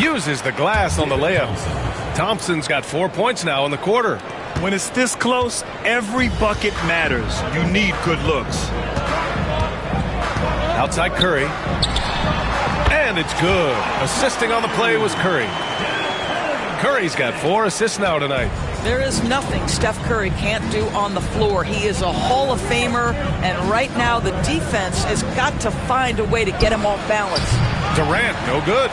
Uses the glass on the layup. Thompson's got 4 points now in the quarter. When it's this close, every bucket matters. You need good looks. Outside Curry. And it's good. Assisting on the play was Curry. Curry's got 4 assists now tonight. There is nothing Steph Curry can't do on the floor. He is a Hall of Famer, and right now the defense has got to find a way to get him off balance. Durant, no good.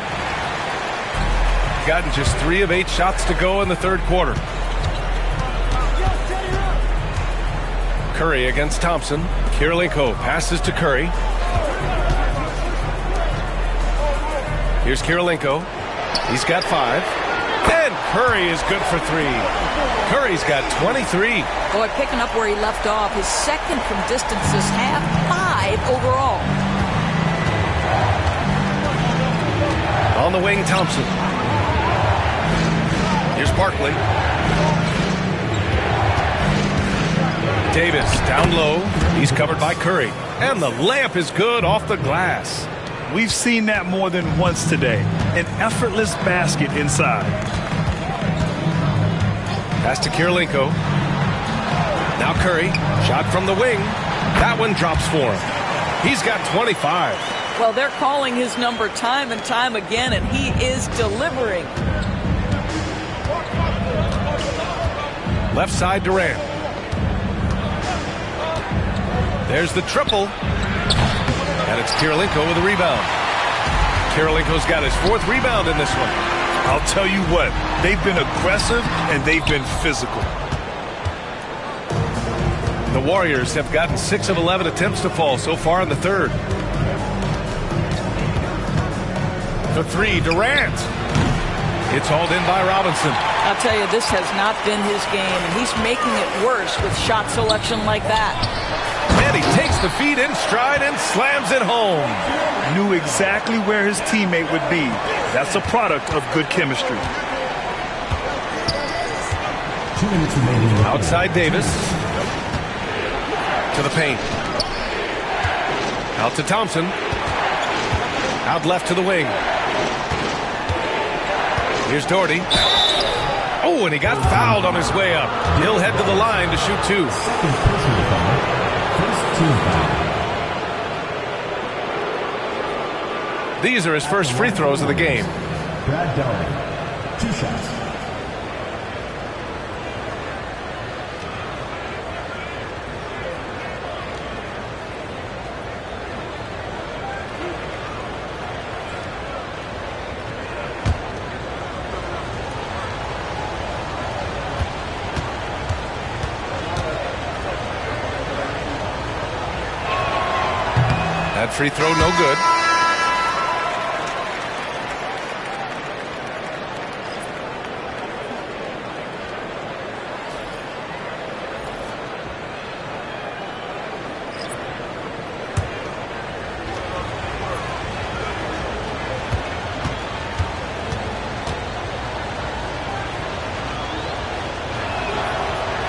Gotten just 3 of 8 shots to go in the third quarter. Curry against Thompson. Kirilenko passes to Curry. Here's Kirilenko. He's got 5. And Curry is good for 3. Curry's got 23. Boy, picking up where he left off. His second from distance this half, 5 overall. On the wing, Thompson. Here's Barkley. Davis down low. He's covered by Curry. And the layup is good off the glass. We've seen that more than once today. An effortless basket inside. Pass to Kirilenko. Now Curry. Shot from the wing. That one drops for him. He's got 25. Well, they're calling his number time and time again, and he is delivering. Left side, Durant. There's the triple. And it's Kirilenko with a rebound. Kirilenko's got his 4th rebound in this one. I'll tell you what, they've been aggressive and they've been physical. The Warriors have gotten 6 of 11 attempts to fall so far in the third. The 3, Durant. It's hauled in by Robinson. I'll tell you, this has not been his game, and he's making it worse with shot selection like that. And he takes the feed in stride and slams it home. Knew exactly where his teammate would be. That's a product of good chemistry. 2 minutes remaining. Outside Davis. To the paint. Out to Thompson. Out left to the wing. Here's Doherty. Oh, and he got fouled on his way up. He'll head to the line to shoot 2. These are his first free throws of the game. Brad Doherty, 2 shots. That free throw no good.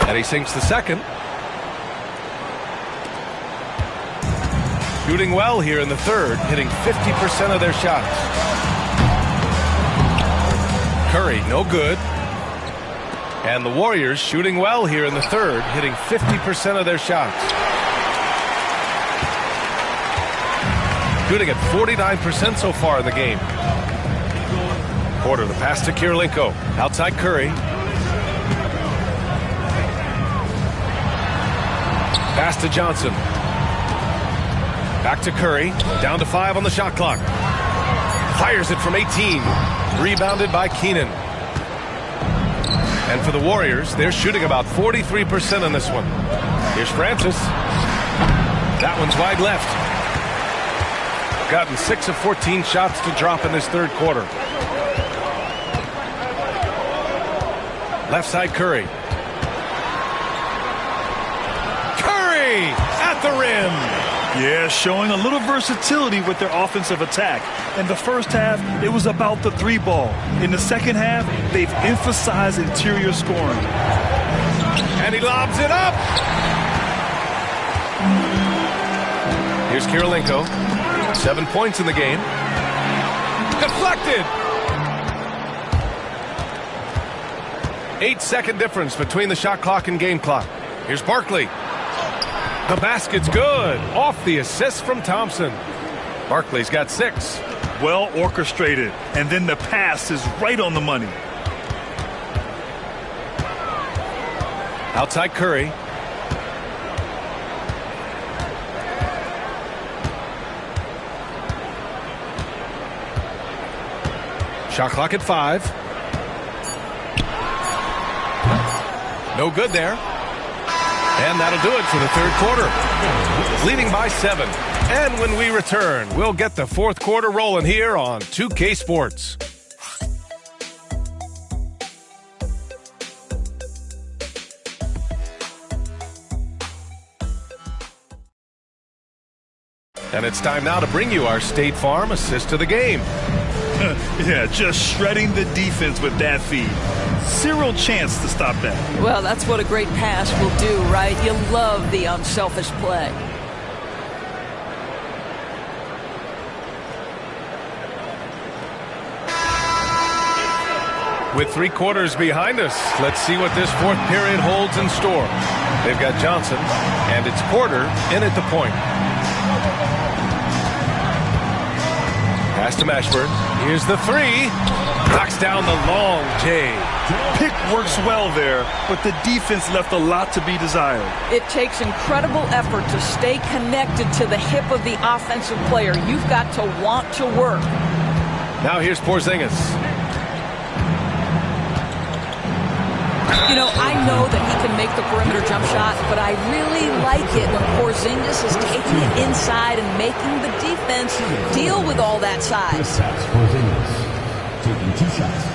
And he sinks the second. Shooting well here in the third, hitting 50% of their shots. Curry, no good. And the Warriors shooting well here in the third, hitting 50% of their shots. Shooting at 49% so far in the game. Porter, the pass to Kirilenko. Outside Curry. Pass to Johnson. Back to Curry. Down to 5 on the shot clock. Fires it from 18. Rebounded by Keenan. And for the Warriors, they're shooting about 43% on this one. Here's Francis. That one's wide left. Gotten 6 of 14 shots to drop in this third quarter. Left side Curry. Curry at the rim. Yeah, showing a little versatility with their offensive attack. In the first half, it was about the 3-ball. In the second half, they've emphasized interior scoring. And he lobs it up. Here's Kirilenko. 7 points in the game. Deflected. 8-second difference between the shot clock and game clock. Here's Barkley. The basket's good. Off the assist from Thompson. Barkley's got 6. Well orchestrated. And then the pass is right on the money. Outside Curry. Shot clock at 5. No good there. And that'll do it for the third quarter. Leading by 7. And when we return, we'll get the fourth quarter rolling here on 2K Sports. And it's time now to bring you our State Farm assist to the game. Yeah, just shredding the defense with that feed. Zero chance to stop that. Well, that's what a great pass will do, right? You love the unselfish play. With 3 quarters behind us, let's see what this fourth period holds in store. They've got Johnson, and it's Porter in at the point. Pass to Mashburn. Here's the 3. Knocks down the long J. Pick works well there, but the defense left a lot to be desired. It takes incredible effort to stay connected to the hip of the offensive player. You've got to want to work. Now here's Porzingis. You know, I know that he can make the perimeter jump shot, but I really like it when Porzingis is taking it inside and making the defense deal with all that size. Porzingis taking 2 shots.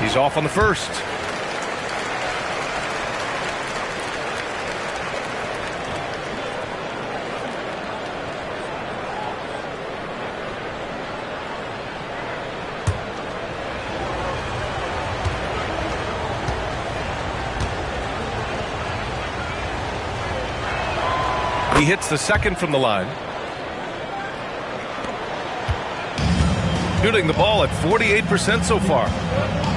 He's off on the first. He hits the second from the line. Shooting the ball at 48% so far.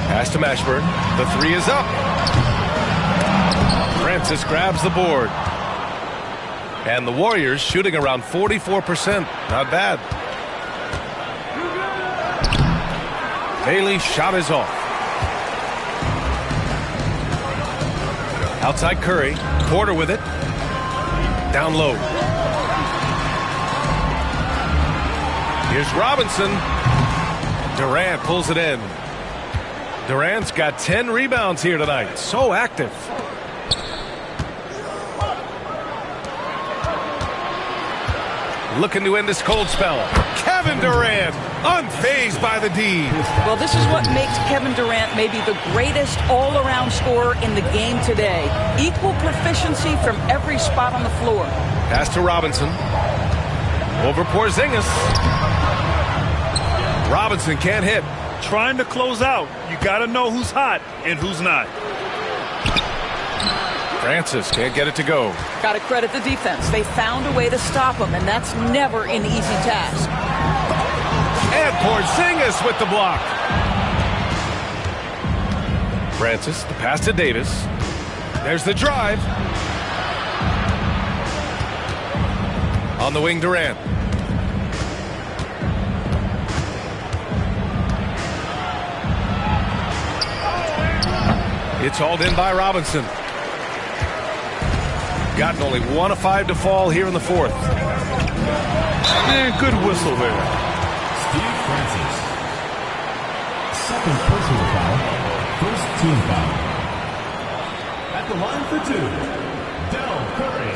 Pass to Mashburn. The 3 is up. Francis grabs the board. And the Warriors shooting around 44%. Not bad. Bailey's shot is off. Outside Curry. Porter with it. Down low. Here's Robinson. Durant pulls it in. Durant's got 10 rebounds here tonight. So active. Looking to end this cold spell. Kevin Durant, unfazed by the D. Well, this is what makes Kevin Durant maybe the greatest all-around scorer in the game today. Equal proficiency from every spot on the floor. Pass to Robinson. Over Porzingis. Robinson can't hit. Trying to close out. You got to know who's hot and who's not. Francis can't get it to go. Got to credit the defense. They found a way to stop him, and that's never an easy task. And Porzingis with the block. Francis, the pass to Davis. There's the drive. On the wing, Durant. It's hauled in by Robinson. Gotten only 1 of 5 to fall here in the fourth. Good whistle there. Steve Francis. Second personal foul. First team foul. At the line for 2, Del Curry.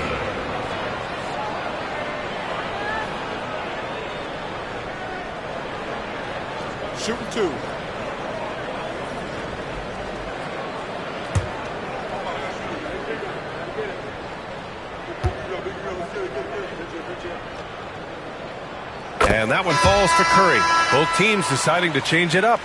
Shooting 2. And that one falls for Curry. Both teams deciding to change it up.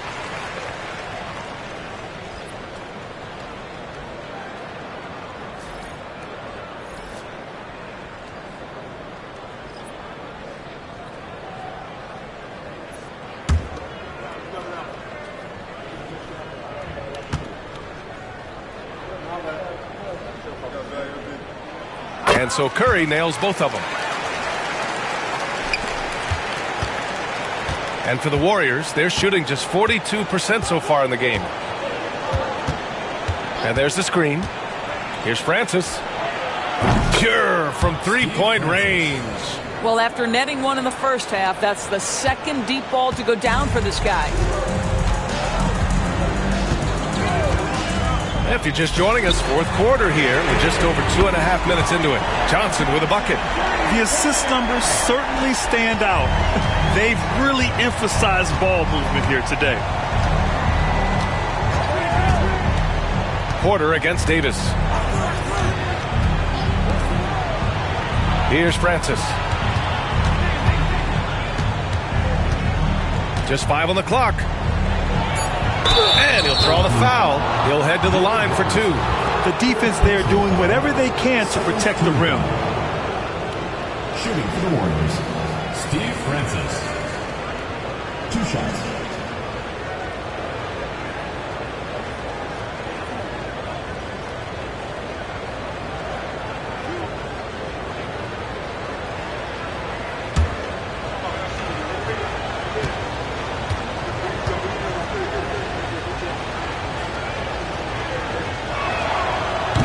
And so Curry nails both of them. And for the Warriors, they're shooting just 42% so far in the game. And there's the screen. Here's Francis. Pure from three-point range. Well, after netting one in the first half, that's the second deep ball to go down for this guy. If you're just joining us, fourth quarter here. We're just over 2.5 minutes into it. Johnson with a bucket. The assist numbers certainly stand out. They've really emphasized ball movement here today. Porter against Davis. Here's Francis. Just 5 on the clock. And he'll draw the foul. He'll head to the line for 2. The defense there doing whatever they can to protect the rim. Shooting for the Warriors, Steve Francis. 2 shots.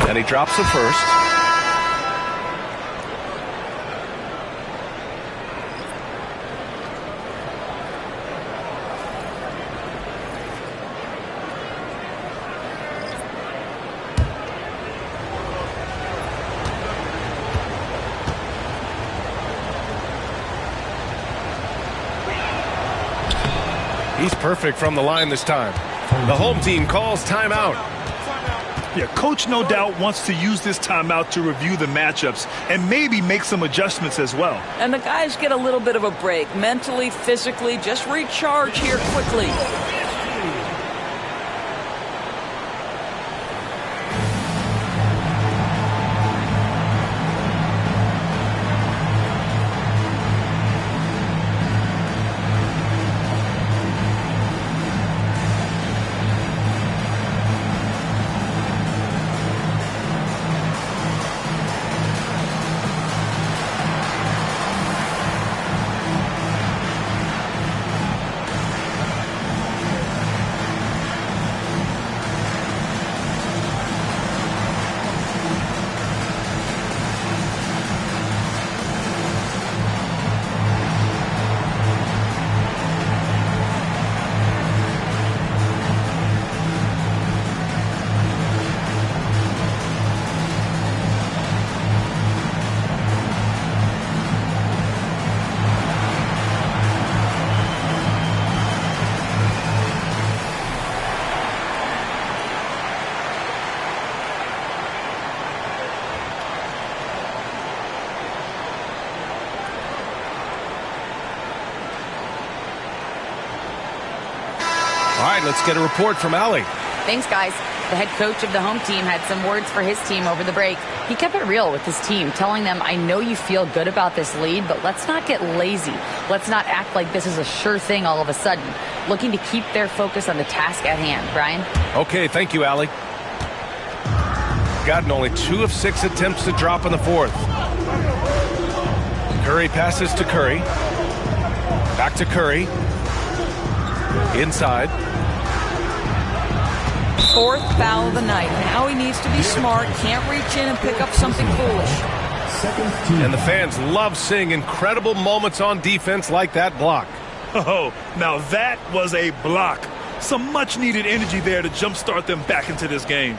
And he drops the first. He's perfect from the line this time. The home team calls timeout. Yeah, coach no doubt wants to use this timeout to review the matchups and maybe make some adjustments as well. And the guys get a little bit of a break, mentally, physically, just recharge here quickly. All right, let's get a report from Allie. Thanks, guys. The head coach of the home team had some words for his team over the break. He kept it real with his team, telling them, I know you feel good about this lead, but let's not get lazy. Let's not act like this is a sure thing all of a sudden. Looking to keep their focus on the task at hand. Brian? Okay, thank you, Allie. gotten only 2 of 6 attempts to drop in the fourth. Curry passes to Curry. Back to Curry. Inside. 4th foul of the night. Now he needs to be smart. Can't reach in and pick up something foolish. And the fans love seeing incredible moments on defense like that block. Oh, now that was a block. Some much-needed energy there to jumpstart them back into this game.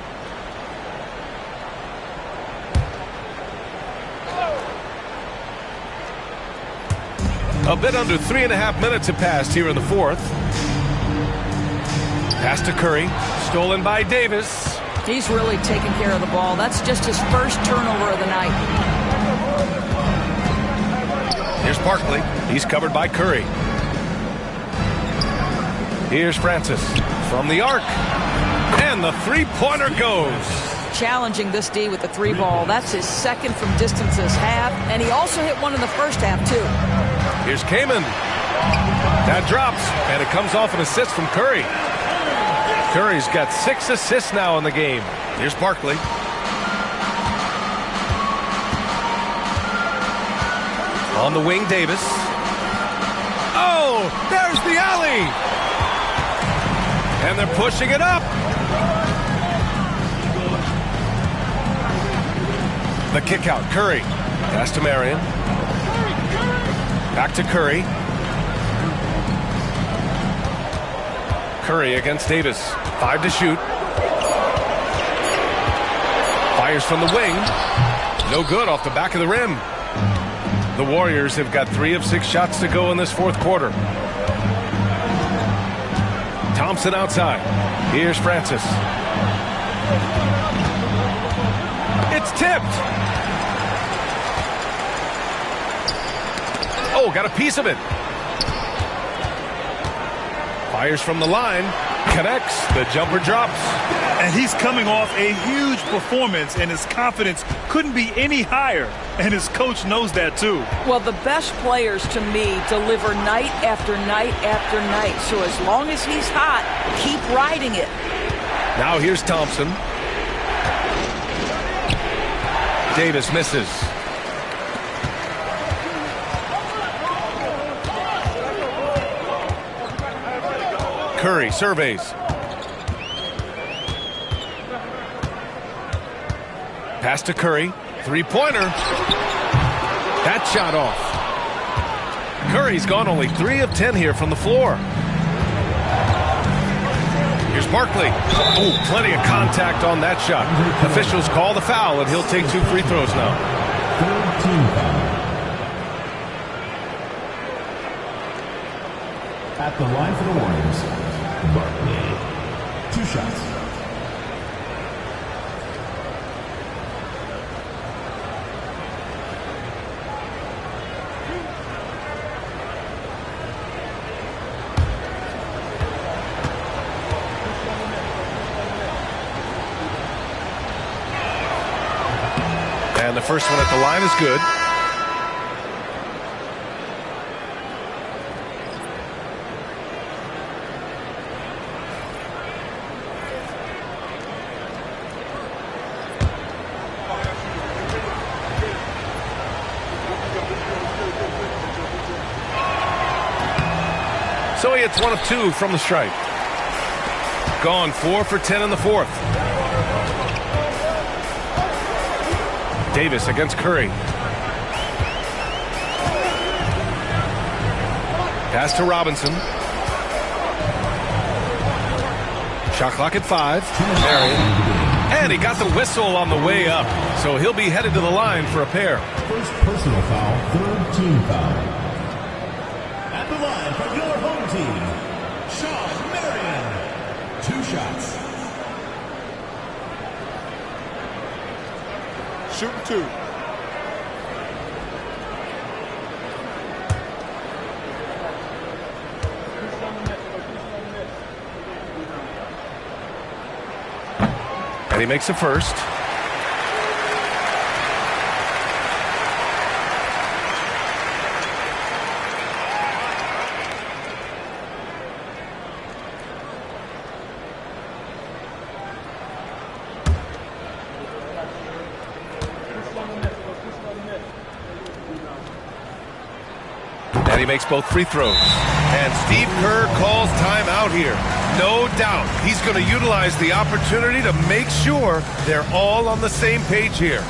A bit under 3.5 minutes have passed here in the fourth. Pass to Curry. Stolen by Davis. He's really taking care of the ball. That's just his first turnover of the night. Here's Barkley. He's covered by Curry. Here's Francis from the arc. And the three-pointer goes. Challenging this D with the 3 ball. That's his second from distance this half. And he also hit one in the first half, too. Here's Kaman. That drops, and it comes off an assist from Curry. Curry's got 6 assists now in the game. Here's Barkley. On the wing, Davis. Oh, there's the alley. And they're pushing it up. The kick out, Curry. Pass to Marion. Back to Curry. Curry against Davis. 5 to shoot. Fires from the wing. No good off the back of the rim. The Warriors have got 3 of 6 shots to go in this fourth quarter. Thompson outside. Here's Francis. It's tipped. Oh, got a piece of it. Fires from the line. Connects. The jumper drops. And he's coming off a huge performance, and his confidence couldn't be any higher. And his coach knows that, too. Well, the best players, to me, deliver night after night after night. So as long as he's hot, keep riding it. Now here's Thompson. Davis misses. Curry surveys. Pass to Curry. Three-pointer. That shot off. Curry's gone only 3 of 10 here from the floor. Here's Barkley. Oh, plenty of contact on that shot. Officials call the foul, and he'll take 2 free throws now. At the line for the Warriors, Barkley. 2 shots. And the first one at the line is good. So he hits 1 of 2 from the stripe. Gone 4 for 10 in the fourth. Davis against Curry. Pass to Robinson. Shot clock at 5. Marion. And he got the whistle on the way up. So he'll be headed to the line for a pair. First personal foul, 3rd team foul. At the line for your home team, Sean Marion. 2 shots. Shooting 2. And he makes the first. he makes both free throws. And Steve Kerr calls timeout here. No doubt he's going to utilize the opportunity to make sure they're all on the same page here.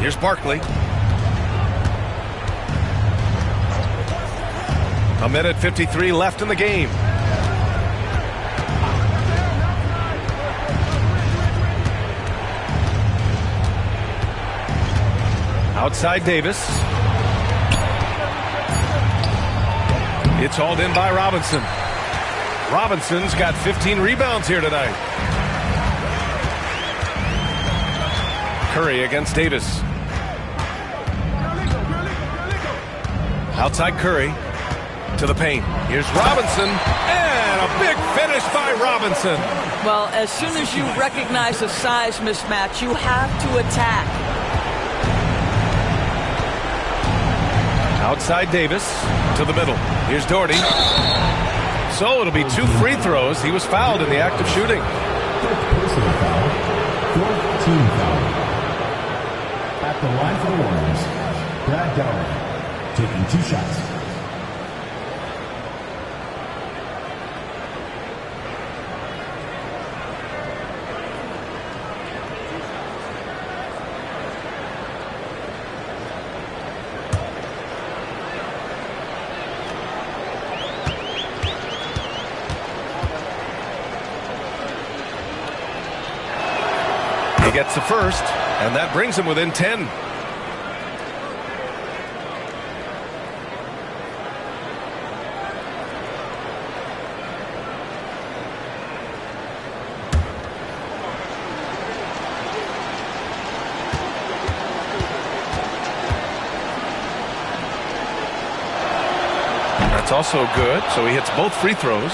Here's Barkley. A minute 53 left in the game. Outside Davis. It's hauled in by Robinson. Robinson's got 15 rebounds here tonight. Curry against Davis. Outside Curry to the paint. Here's Robinson, and a big finish by Robinson. Well, as soon as you recognize a size mismatch, you have to attack. Outside Davis to the middle. Here's Doherty. So it'll be 2 free throws. He was fouled in the act of shooting. Personal foul. 4th team foul. At the line for the Warriors, Brad Doherty taking 2 shots. He gets the first, and that brings him within 10. That's also good, so he hits both free throws.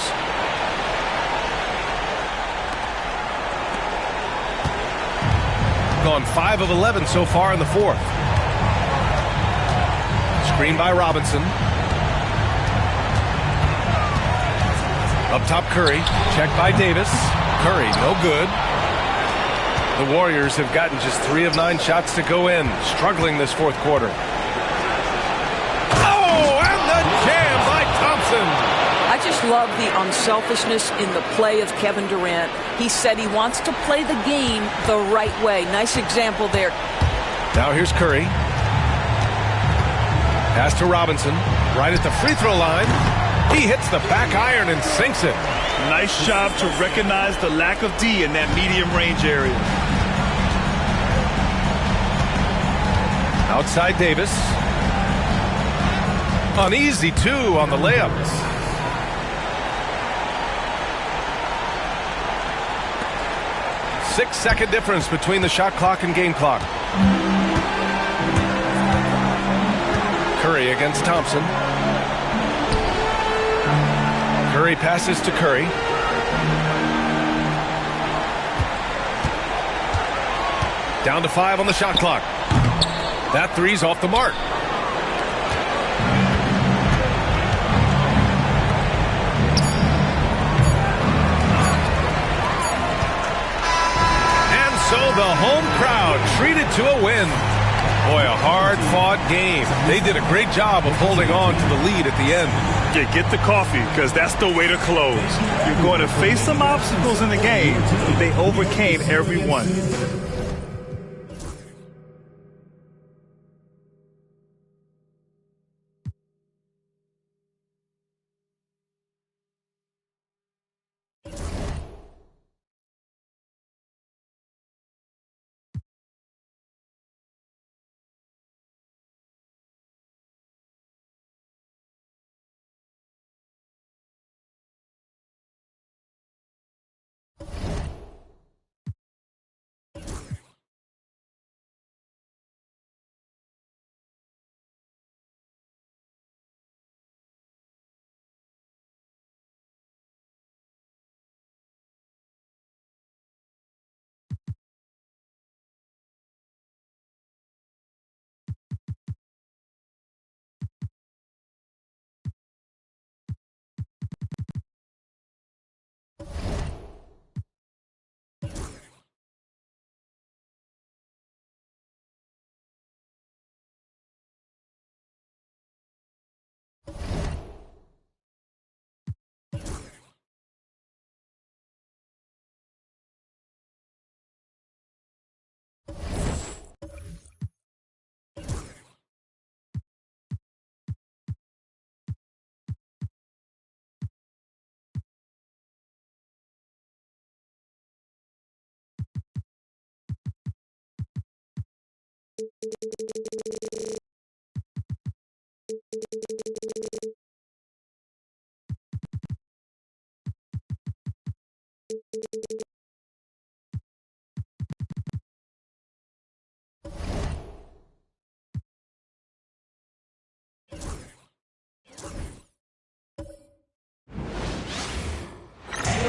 Gone 5 of 11 so far in the 4th. Screen by Robinson. Up top Curry. Checked by Davis. Curry, no good. The Warriors have gotten just 3 of 9 shots to go in. Struggling this 4th quarter. I just love the unselfishness in the play of Kevin Durant. He said he wants to play the game the right way. Nice example there. Now here's Curry. Pass to Robinson. Right at the free throw line. He hits the back iron and sinks it. Nice job to recognize the lack of D in that medium range area. Outside Davis. Uneasy 2 on the layups. Six-second difference between the shot clock and game clock. Curry against Thompson. Curry passes to Curry. Down to 5 on the shot clock. That three's off the mark. And so the home crowd treated to a win. Boy, a hard-fought game. They did a great job of holding on to the lead at the end. Yeah, get the coffee, because that's the way to close. You're going to face some obstacles in the game, but they overcame every one.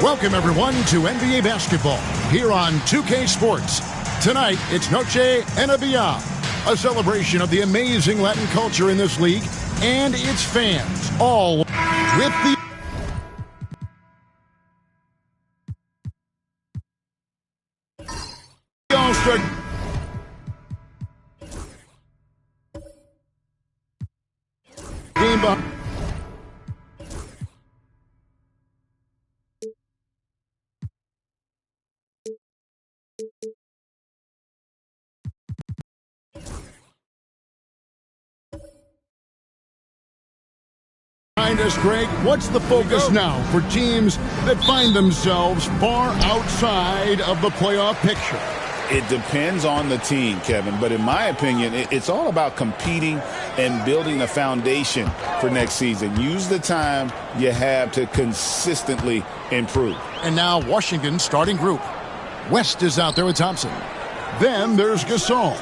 Welcome, everyone, to NBA basketball here on 2K Sports. Tonight, it's Noche NBA, a celebration of the amazing Latin culture in this league and its fans, all with the All-Star game behind. Behind us, Greg, what's the focus now for teams that find themselves far outside of the playoff picture? It depends on the team, Kevin, but in my opinion, it's all about competing and building a foundation for next season. Use the time you have to consistently improve. And now Washington starting group. West is out there with Thompson. Then there's Gasol.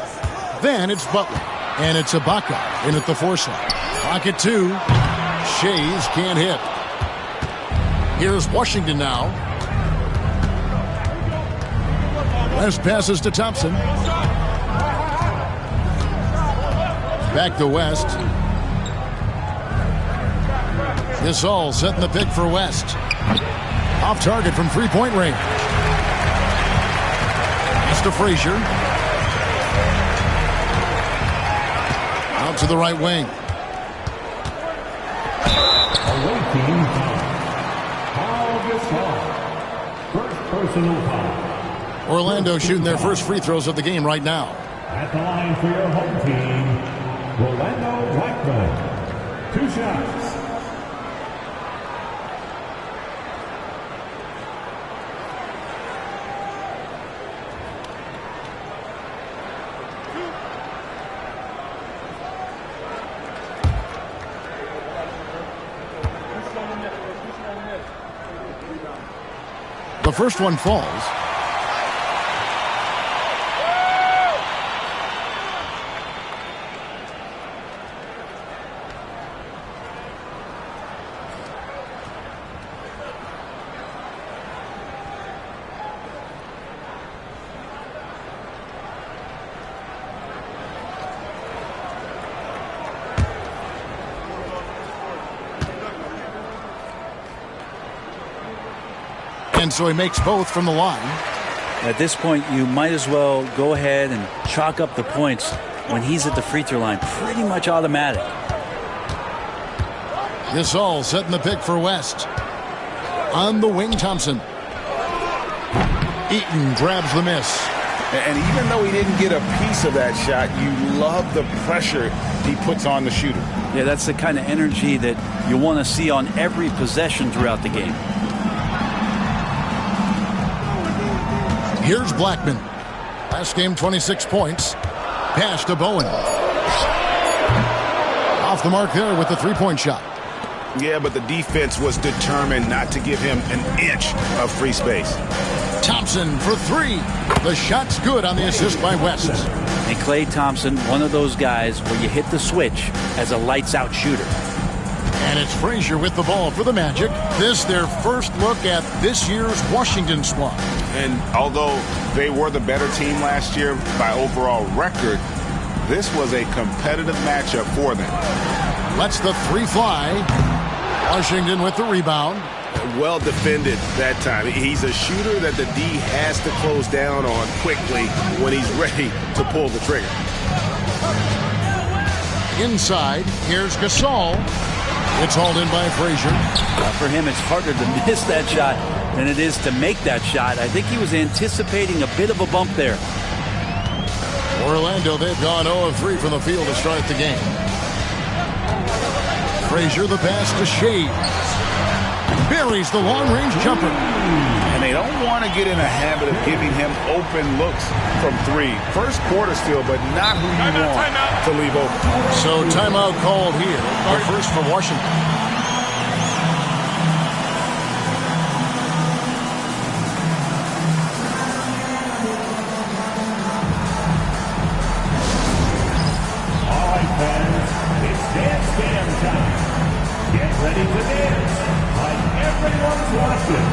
Then it's Butler. And it's Ibaka in at the 4 slot. Pocket 2. Shays can't hit. Here's Washington now. West passes to Thompson. Back to West. Gasol setting the pick for West. Off target from three-point range. Pass to Frazier. Out to the right wing. Away team foul. Gasol. First personal foul. Orlando shooting their first free throws of the game right now. At the line for your home team, Orlando Blackman. 2 shots. The first one falls. And so he makes both from the line. At this point, you might as well go ahead and chalk up the points when he's at the free throw line. Pretty much automatic. Gasol setting the pick for West. On the wing, Thompson. Eaton grabs the miss. And even though he didn't get a piece of that shot, you love the pressure he puts on the shooter. Yeah, that's the kind of energy that you want to see on every possession throughout the game. Here's Blackman. Last game, 26 points. Pass to Bowen. Off the mark there with the three-point shot. Yeah, but the defense was determined not to give him an inch of free space. Thompson for three. The shot's good on the assist by West. And Klay Thompson, one of those guys where you hit the switch as a lights-out shooter. And it's Frazier with the ball for the Magic. This their first look at this year's Washington squad. And although they were the better team last year by overall record, this was a competitive matchup for them. Lets the three fly. Washington with the rebound. Well defended that time. He's a shooter that the D has to close down on quickly when he's ready to pull the trigger. Inside, here's Gasol. It's hauled in by Frazier. For him, it's harder to miss that shot than it is to make that shot. I think he was anticipating a bit of a bump there. Orlando, they've gone 0 of 3 from the field to start the game. Frazier, the pass to Shea. Buries the long-range jumper. And they don't want to get in a habit of giving him open looks from three. First quarter still, but not who you want to leave open. So timeout called here. The first for Washington. All right, fans, it's dance time. Get ready to dance like everyone's watching.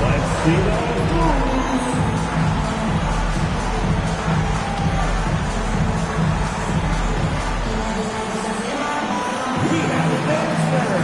Let's see those moves. We have a dancer.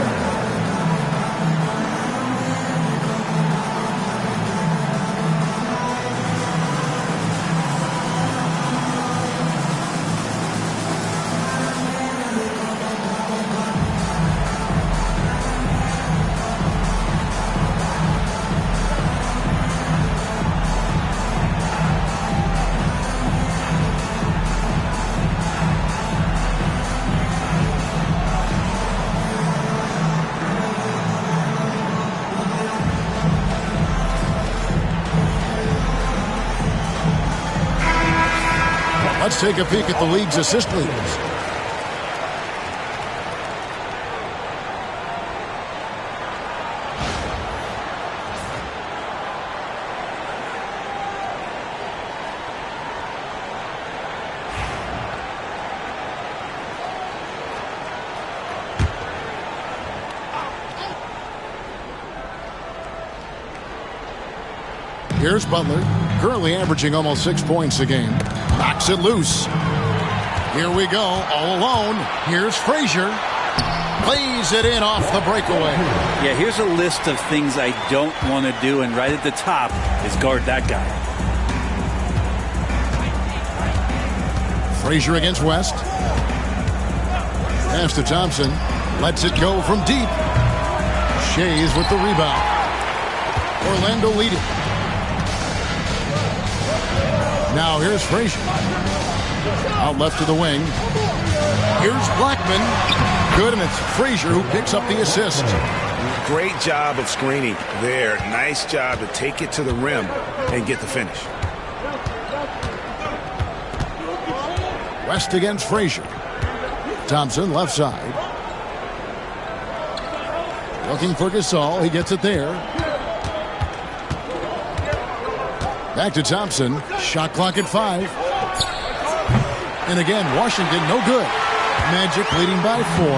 Let's take a peek at the league's assist leaders. Here's Butler, currently averaging almost 6 points a game. Knocks it loose. Here we go, all alone. Here's Frazier. Plays it in off the breakaway. Yeah, here's a list of things I don't want to do, and right at the top is guard that guy. Frazier against West. Pass to Thompson. Lets it go from deep. Shays with the rebound. Orlando leading. Now here's Frazier. Out left to the wing. Here's Blackman. Good, and it's Frazier who picks up the assist. Great job of screening there. Nice job to take it to the rim and get the finish. West against Frazier. Thompson left side. Looking for Gasol. He gets it there. Back to Thompson. Shot clock at 5. And again, Washington no good. Magic leading by 4.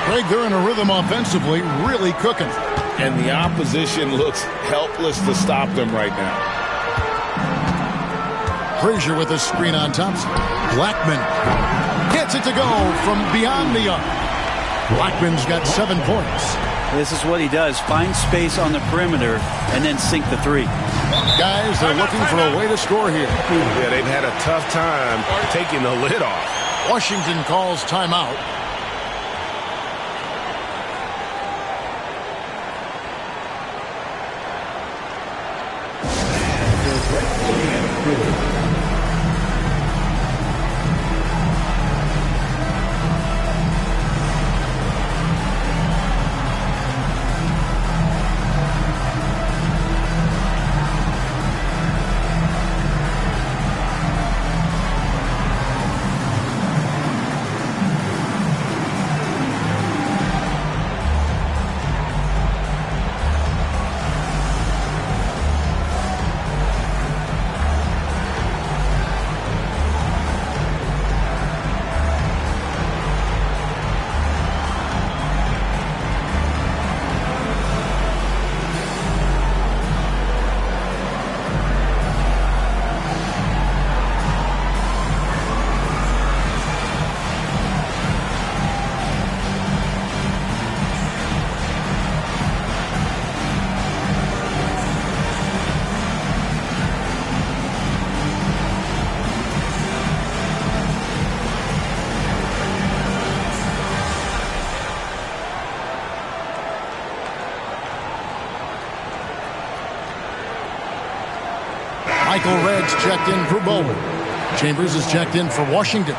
Craig, they're in a rhythm offensively, really cooking. And the opposition looks helpless to stop them right now. Frazier with a screen on Thompson. Blackman gets it to go from beyond the arc. Blackman's got 7 points. This is what he does. Find space on the perimeter and then sink the three. Guys, they're looking for a way to score here. Yeah, they've had a tough time taking the lid off. Washington calls timeout. Michael Red's checked in for Bowman. Chambers is checked in for Washington.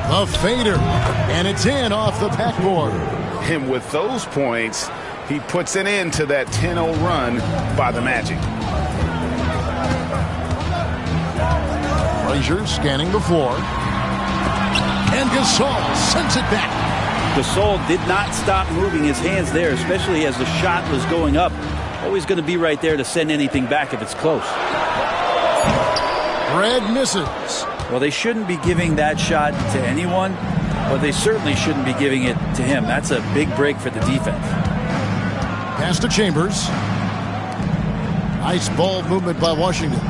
A fader, and it's in off the backboard. And with those points, he puts an end to that 10-0 run by the Magic. Frazier scanning the floor. And Gasol sends it back. Gasol did not stop moving his hands there, especially as the shot was going up. Always going to be right there to send anything back if it's close. Red misses. Well, they shouldn't be giving that shot to anyone, but they certainly shouldn't be giving it to him. That's a big break for the defense. Pass to Chambers. Nice ball movement by Washington.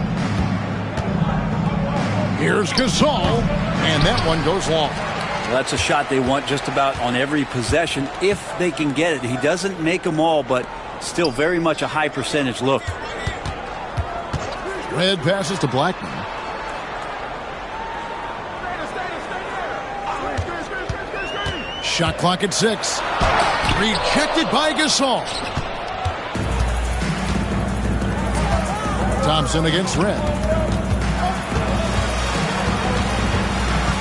Here's Gasol, and that one goes long. Well, that's a shot they want just about on every possession if they can get it. He doesn't make them all, but still very much a high percentage look. Red passes to Blackman. Shot clock at 6. Rejected by Gasol. Thompson against Red.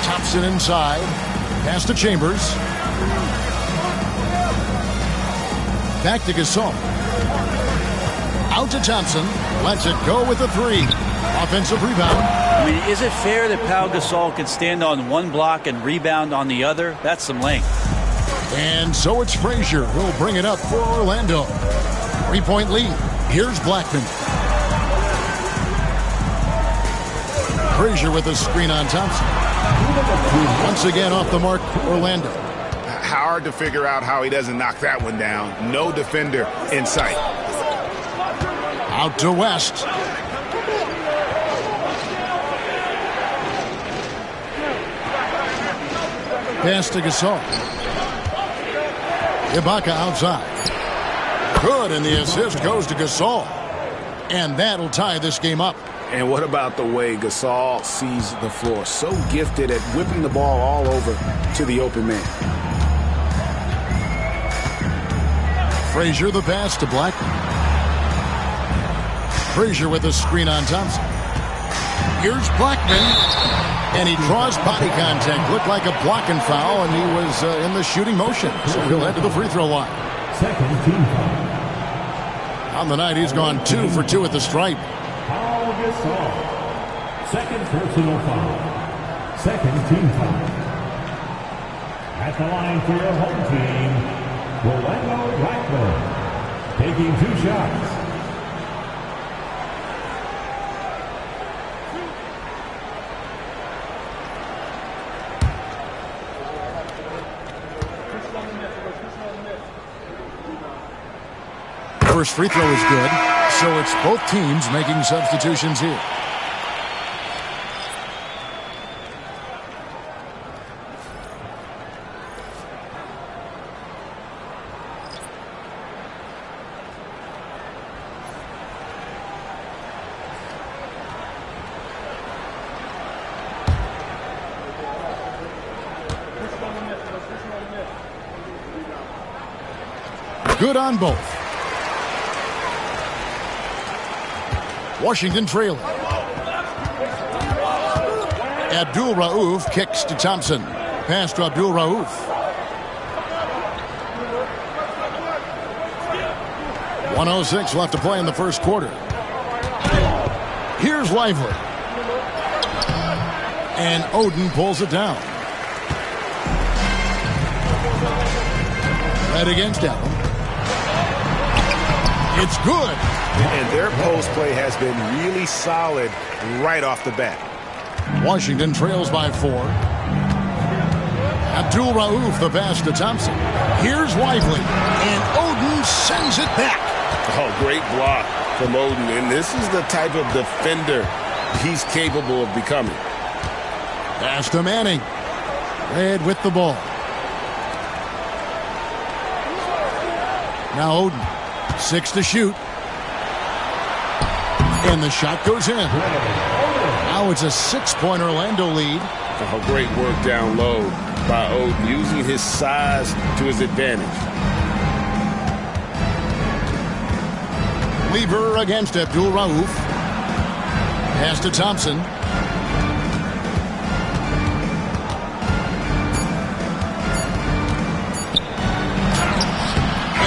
Thompson inside. Pass to Chambers. Back to Gasol. Out to Thompson. Lets it go with a 3. Offensive rebound. I mean, is it fair that Pau Gasol can stand on one block and rebound on the other? That's some length. And so it's Frazier who'll bring it up for Orlando. 3-point lead. Here's Blackman. Frazier with a screen on Thompson. Once again off the mark, Orlando. Hard to figure out how he doesn't knock that one down. No defender in sight. Out to West. Pass to Gasol. Ibaka outside. Good, and the assist goes to Gasol. And that'll tie this game up. And what about the way Gasol sees the floor? So gifted at whipping the ball all over to the open man. Frazier the pass to Blackman. Frazier with a screen on Thompson. Here's Blackman. And he draws body contact. Looked like a blocking foul, and he was in the shooting motion. So he'll head to the free throw line. Second team foul. On the night, he's gone 2 for 2 at the stripe. Paul Gasol. Second personal foul. Second team foul. At the line for your home team, Orlando Blackburn, taking 2 shots. First free throw is good, so it's both teams making substitutions here. Good on both. Washington trailing. Abdul Rauf kicks to Thompson. Pass to Abdul Rauf. .106 left to play in the first quarter. Here's Lively. And Oden pulls it down. Red against Allen. It's good. And their post play has been really solid right off the bat. Washington trails by 4. Abdul Rauf the pass to Thompson. Here's Lively. And Oden sends it back. Oh, great block from Oden. And this is the type of defender he's capable of becoming. Pass to Manning. Red with the ball. Now Oden. 6 to shoot. And the shot goes in. Now it's a 6-point Orlando lead. Oh, great work down low by Oden, using his size to his advantage. Lever against Abdul Rauf. Pass to Thompson.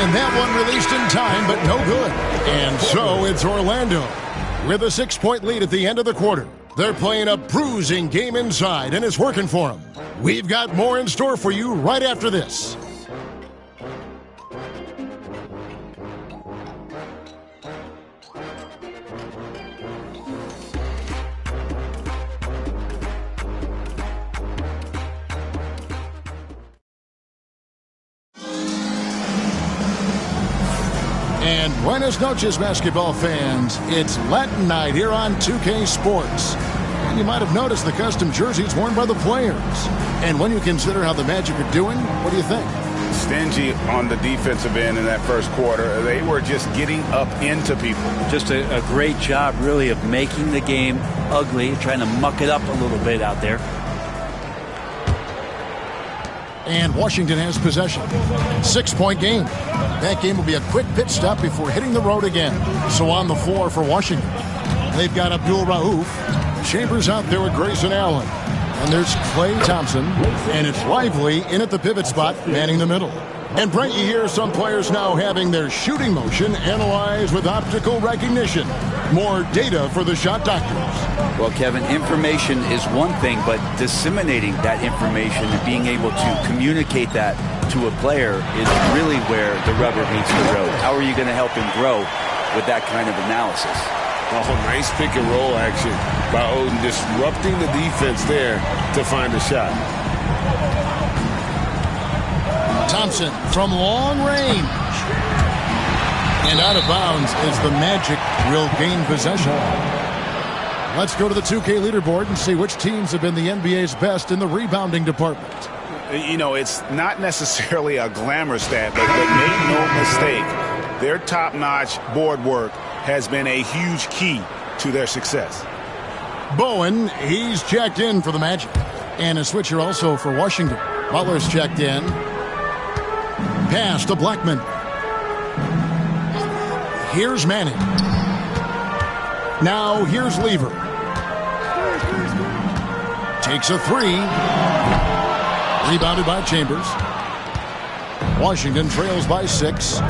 And that one released in time, but no good. And so it's Orlando with a 6-point lead at the end of the quarter. They're playing a bruising game inside, and it's working for them. We've got more in store for you right after this. And buenas noches, basketball fans. It's Latin night here on 2K Sports. And you might have noticed the custom jerseys worn by the players. And when you consider how the Magic are doing, what do you think? Stingy on the defensive end in that first quarter. They were just getting up into people. Just a great job, really, of making the game ugly, trying to muck it up a little bit out there. And Washington has possession. 6-point game. That game will be a quick pit stop before hitting the road again. So on the floor for Washington, they've got Abdul Rauf. Chambers out there with Grayson Allen. And there's Klay Thompson. And it's Lively in at the pivot spot, manning the middle. And Brent, you hear some players now having their shooting motion analyzed with optical recognition. More data for the shot doctors. Well, Kevin, information is one thing, but disseminating that information and being able to communicate that to a player is really where the rubber meets the road. How are you going to help him grow with that kind of analysis? Oh, nice pick and roll action by Oden, disrupting the defense there to find a shot. Thompson from long range. And out of bounds as the Magic will gain possession. Let's go to the 2K leaderboard and see which teams have been the NBA's best in the rebounding department. You know, it's not necessarily a glamour stat, but make no mistake, their top-notch board work has been a huge key to their success. Bowen, he's checked in for the Magic. And a switcher also for Washington. Butler's checked in. Pass to Blackman. Here's Manning. Now here's Lever. Takes a 3. Rebounded by Chambers. Washington trails by 6.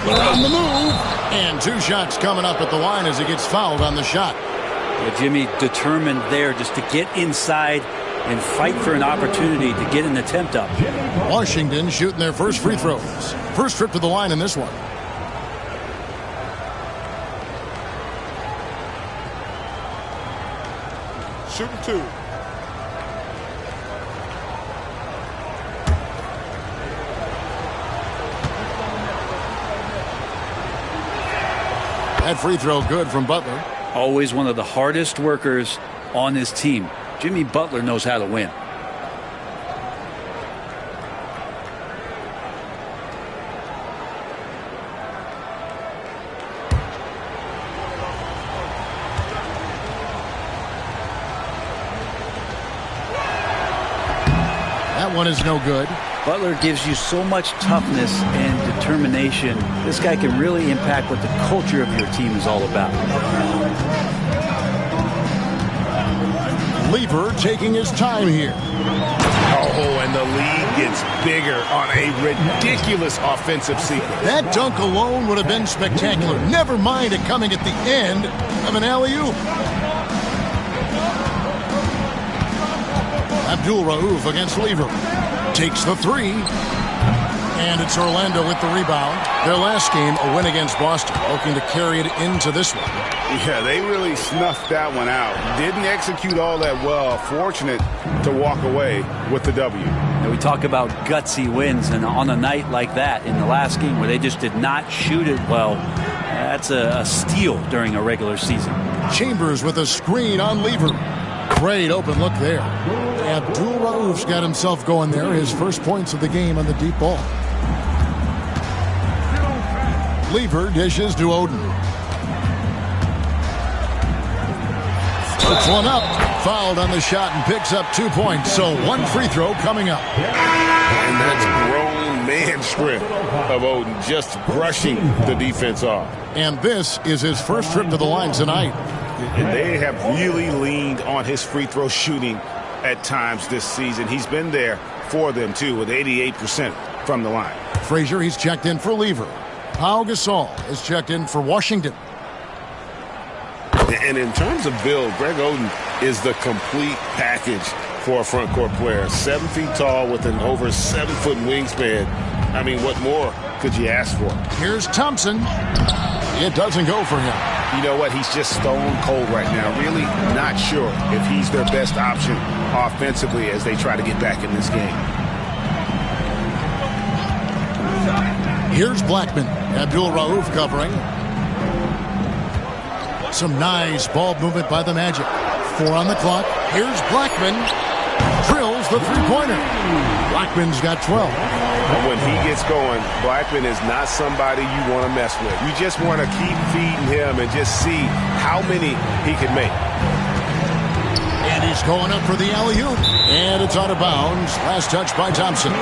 Butler on the move. And 2 shots coming up at the line as he gets fouled on the shot. Yeah, Jimmy determined there just to get inside and fight for an opportunity to get an attempt up. Washington shooting their first free throws. First trip to the line in this one. Shooting 2. That free throw good from Butler. Always one of the hardest workers on this team. Jimmy Butler knows how to win. That one is no good. Butler gives you so much toughness and determination. This guy can really impact what the culture of your team is all about. Lever taking his time here. Oh, and the lead gets bigger on a ridiculous offensive sequence. That dunk alone would have been spectacular. Never mind it coming at the end of an alley-oop. Abdul-Rauf against Lever. Takes the 3. And it's Orlando with the rebound. Their last game, a win against Boston, looking to carry it into this one. Yeah, they really snuffed that one out. Didn't execute all that well. Fortunate to walk away with the W. And we talk about gutsy wins, and on a night like that in the last game where they just did not shoot it well, that's a steal during a regular season. Chambers with a screen on Lever. Great open look there. Abdul-Rauf's got himself going there. His first points of the game on the deep ball. Lever dishes to Oden. Puts one up. Fouled on the shot and picks up 2 points. So 1 free throw coming up. And that's grown man strength of Oden, just brushing the defense off. And this is his first trip to the line tonight. And they have really leaned on his free throw shooting at times this season. He's been there for them, too, with 88% from the line. Frazier, he's checked in for Lever. Pau Gasol is checked in for Washington. And in terms of build, Greg Oden is the complete package for a front court player. 7 feet tall with an over 7-foot wingspan. I mean, what more could you ask for? Here's Thompson. It doesn't go for him. You know what? He's just stone cold right now. Really not sure if he's their best option offensively as they try to get back in this game. Here's Blackman. Abdul-Rauf covering. Some nice ball movement by the Magic. 4 on the clock. Here's Blackman. Drills the three-pointer. Blackman's got 12. And when he gets going, Blackman is not somebody you want to mess with. You just want to keep feeding him and just see how many he can make. And he's going up for the alley-oop. And it's out of bounds. Last touch by Thompson.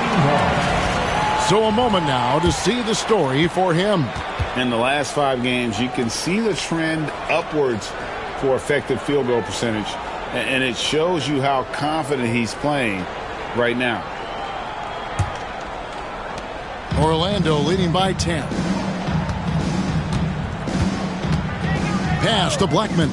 So a moment now to see the story for him. In the last 5 games, you can see the trend upwards for effective field goal percentage. And it shows you how confident he's playing right now. Orlando leading by 10. Pass to Blackman.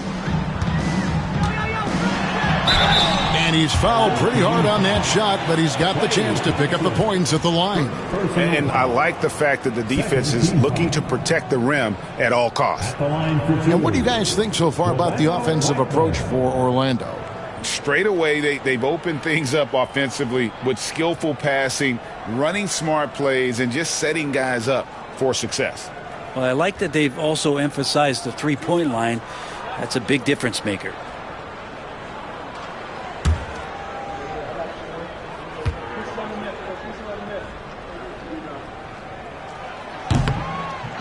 And he's fouled pretty hard on that shot, but he's got the chance to pick up the points at the line. And I like the fact that the defense is looking to protect the rim at all costs. And what do you guys think so far about the offensive approach for Orlando? Straight away, they've opened things up offensively with skillful passing, running smart plays, and just setting guys up for success. Well, I like that they've also emphasized the three-point line. That's a big difference maker.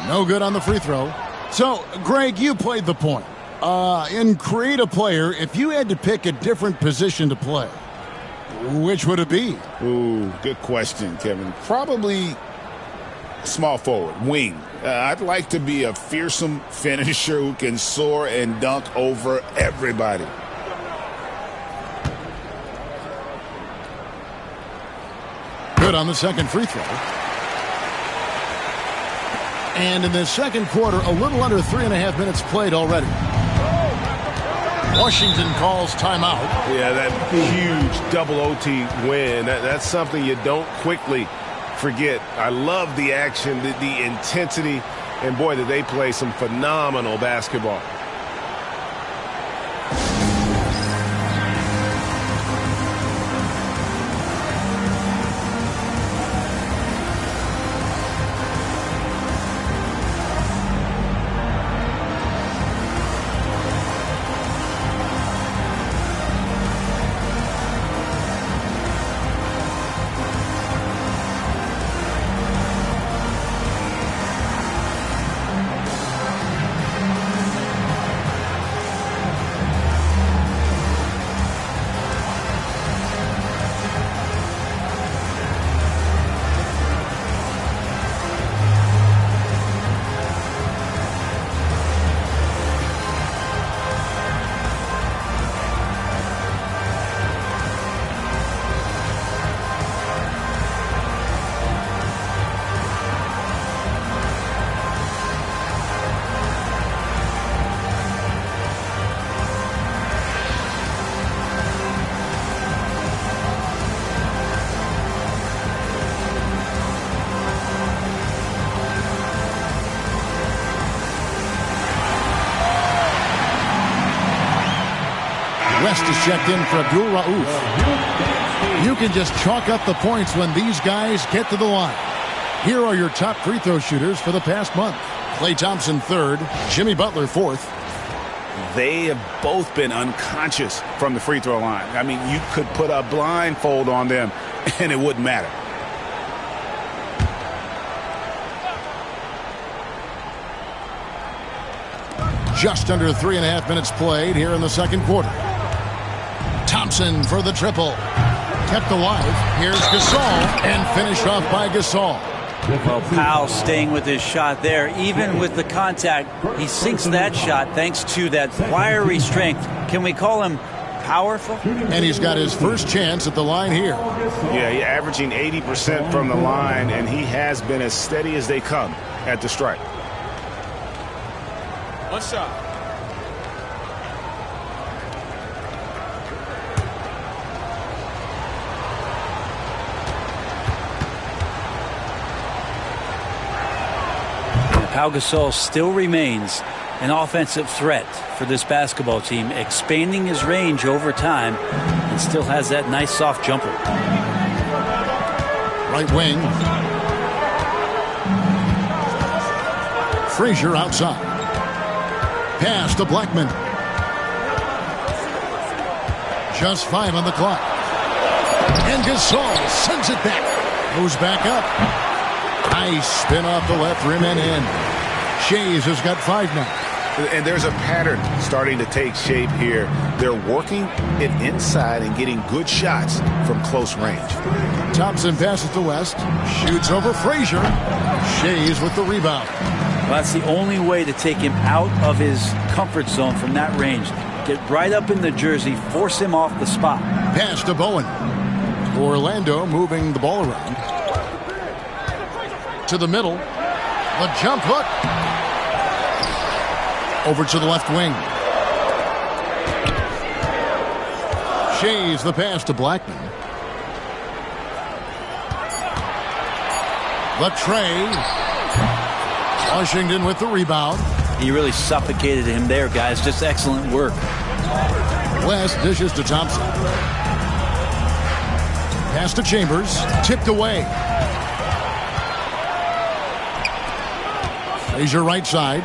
No good on the free throw. So, Greg, you played the point. In Create a Player, if you had to pick a different position to play, which would it be? Ooh, good question, Kevin. Probably small forward, wing. I'd like to be a fearsome finisher who can soar and dunk over everybody. Good on the second free throw. And in the second quarter, a little under 3.5 minutes played already. Washington calls timeout. Yeah, that huge double OT win. That's something you don't quickly forget. I love the action, the intensity, and boy, did they play some phenomenal basketball. West is checked in for Abdul Rauf. You can just chalk up the points when these guys get to the line. Here are your top free throw shooters for the past month. Klay Thompson third, Jimmy Butler fourth. They have both been unconscious from the free throw line. I mean, you could put a blindfold on them and it wouldn't matter. Just under 3.5 minutes played here in the second quarter. Thompson for the triple. Kept alive. Here's Gasol and finished off by Gasol. Well, Powell staying with his shot there. Even with the contact, he sinks that shot thanks to that wiry strength. Can we call him powerful? And he's got his first chance at the line here. Yeah, he's averaging 80% from the line, and he has been as steady as they come at the stripe. One shot. Pau Gasol still remains an offensive threat for this basketball team, expanding his range over time and still has that nice soft jumper. Right wing. Frazier outside. Pass to Blackman. Just 5 on the clock. And Gasol sends it back. Goes back up. Nice spin off the left rim and in. Shays has got 5 now. And there's a pattern starting to take shape here. They're working it inside and getting good shots from close range. Thompson passes to West. Shoots over Frazier. Shays with the rebound. Well, that's the only way to take him out of his comfort zone from that range. Get right up in the jersey, force him off the spot. Pass to Bowen. Orlando moving the ball around. To the middle. The jump hook. Over to the left wing. Shays the pass to Blackman. The tray. Washington with the rebound. He really suffocated him there, guys. Just excellent work. West dishes to Thompson. Pass to Chambers. Tipped away. Frazier right side.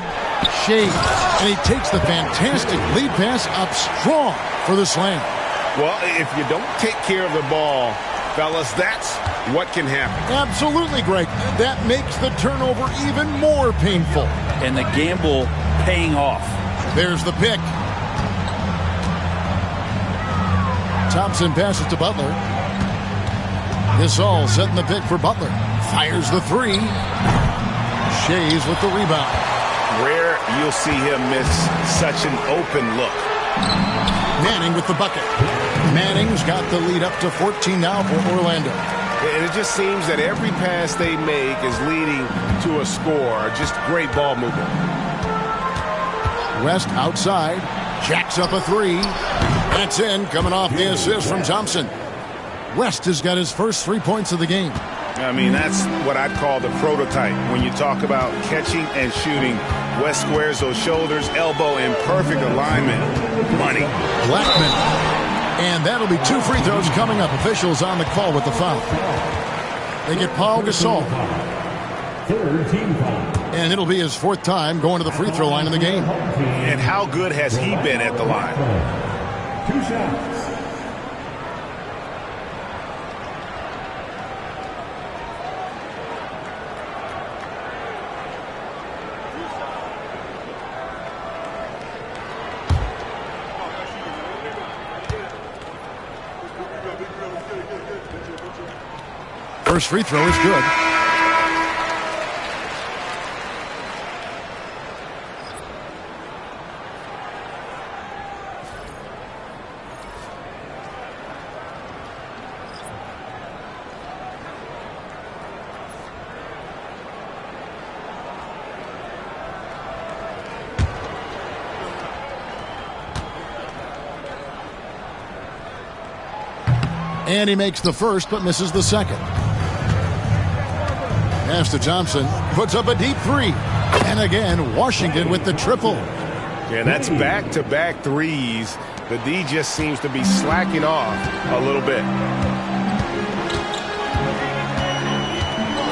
Shays. And he takes the fantastic lead pass up strong for the slam. Well, if you don't take care of the ball, fellas, that's what can happen. Absolutely, Greg. That makes the turnover even more painful. And the gamble paying off. There's the pick. Thompson passes to Butler. Gasol setting the pick for Butler. Fires the three. Shays with the rebound. Rare you'll see him miss such an open look. Manning with the bucket. Manning's got the lead up to 14 now for Orlando. And it just seems that every pass they make is leading to a score. Just great ball movement. West outside. Jacks up a three. That's in, coming off the assist from Thompson. West has got his first 3 points of the game. I mean, that's what I'd call the prototype. When you talk about catching and shooting, West squares those shoulders, elbow in perfect alignment. Money. Blackman. And that'll be 2 free throws coming up. Officials on the call with the foul. They get Paul Gasol. And it'll be his 4th time going to the free throw line in the game. And how good has he been at the line? 2 shots. First free throw is good. And he makes the first but misses the second. Pass to Thompson, puts up a deep three. And again, Washington with the triple. Yeah, that's back-to-back threes. The D just seems to be slacking off a little bit.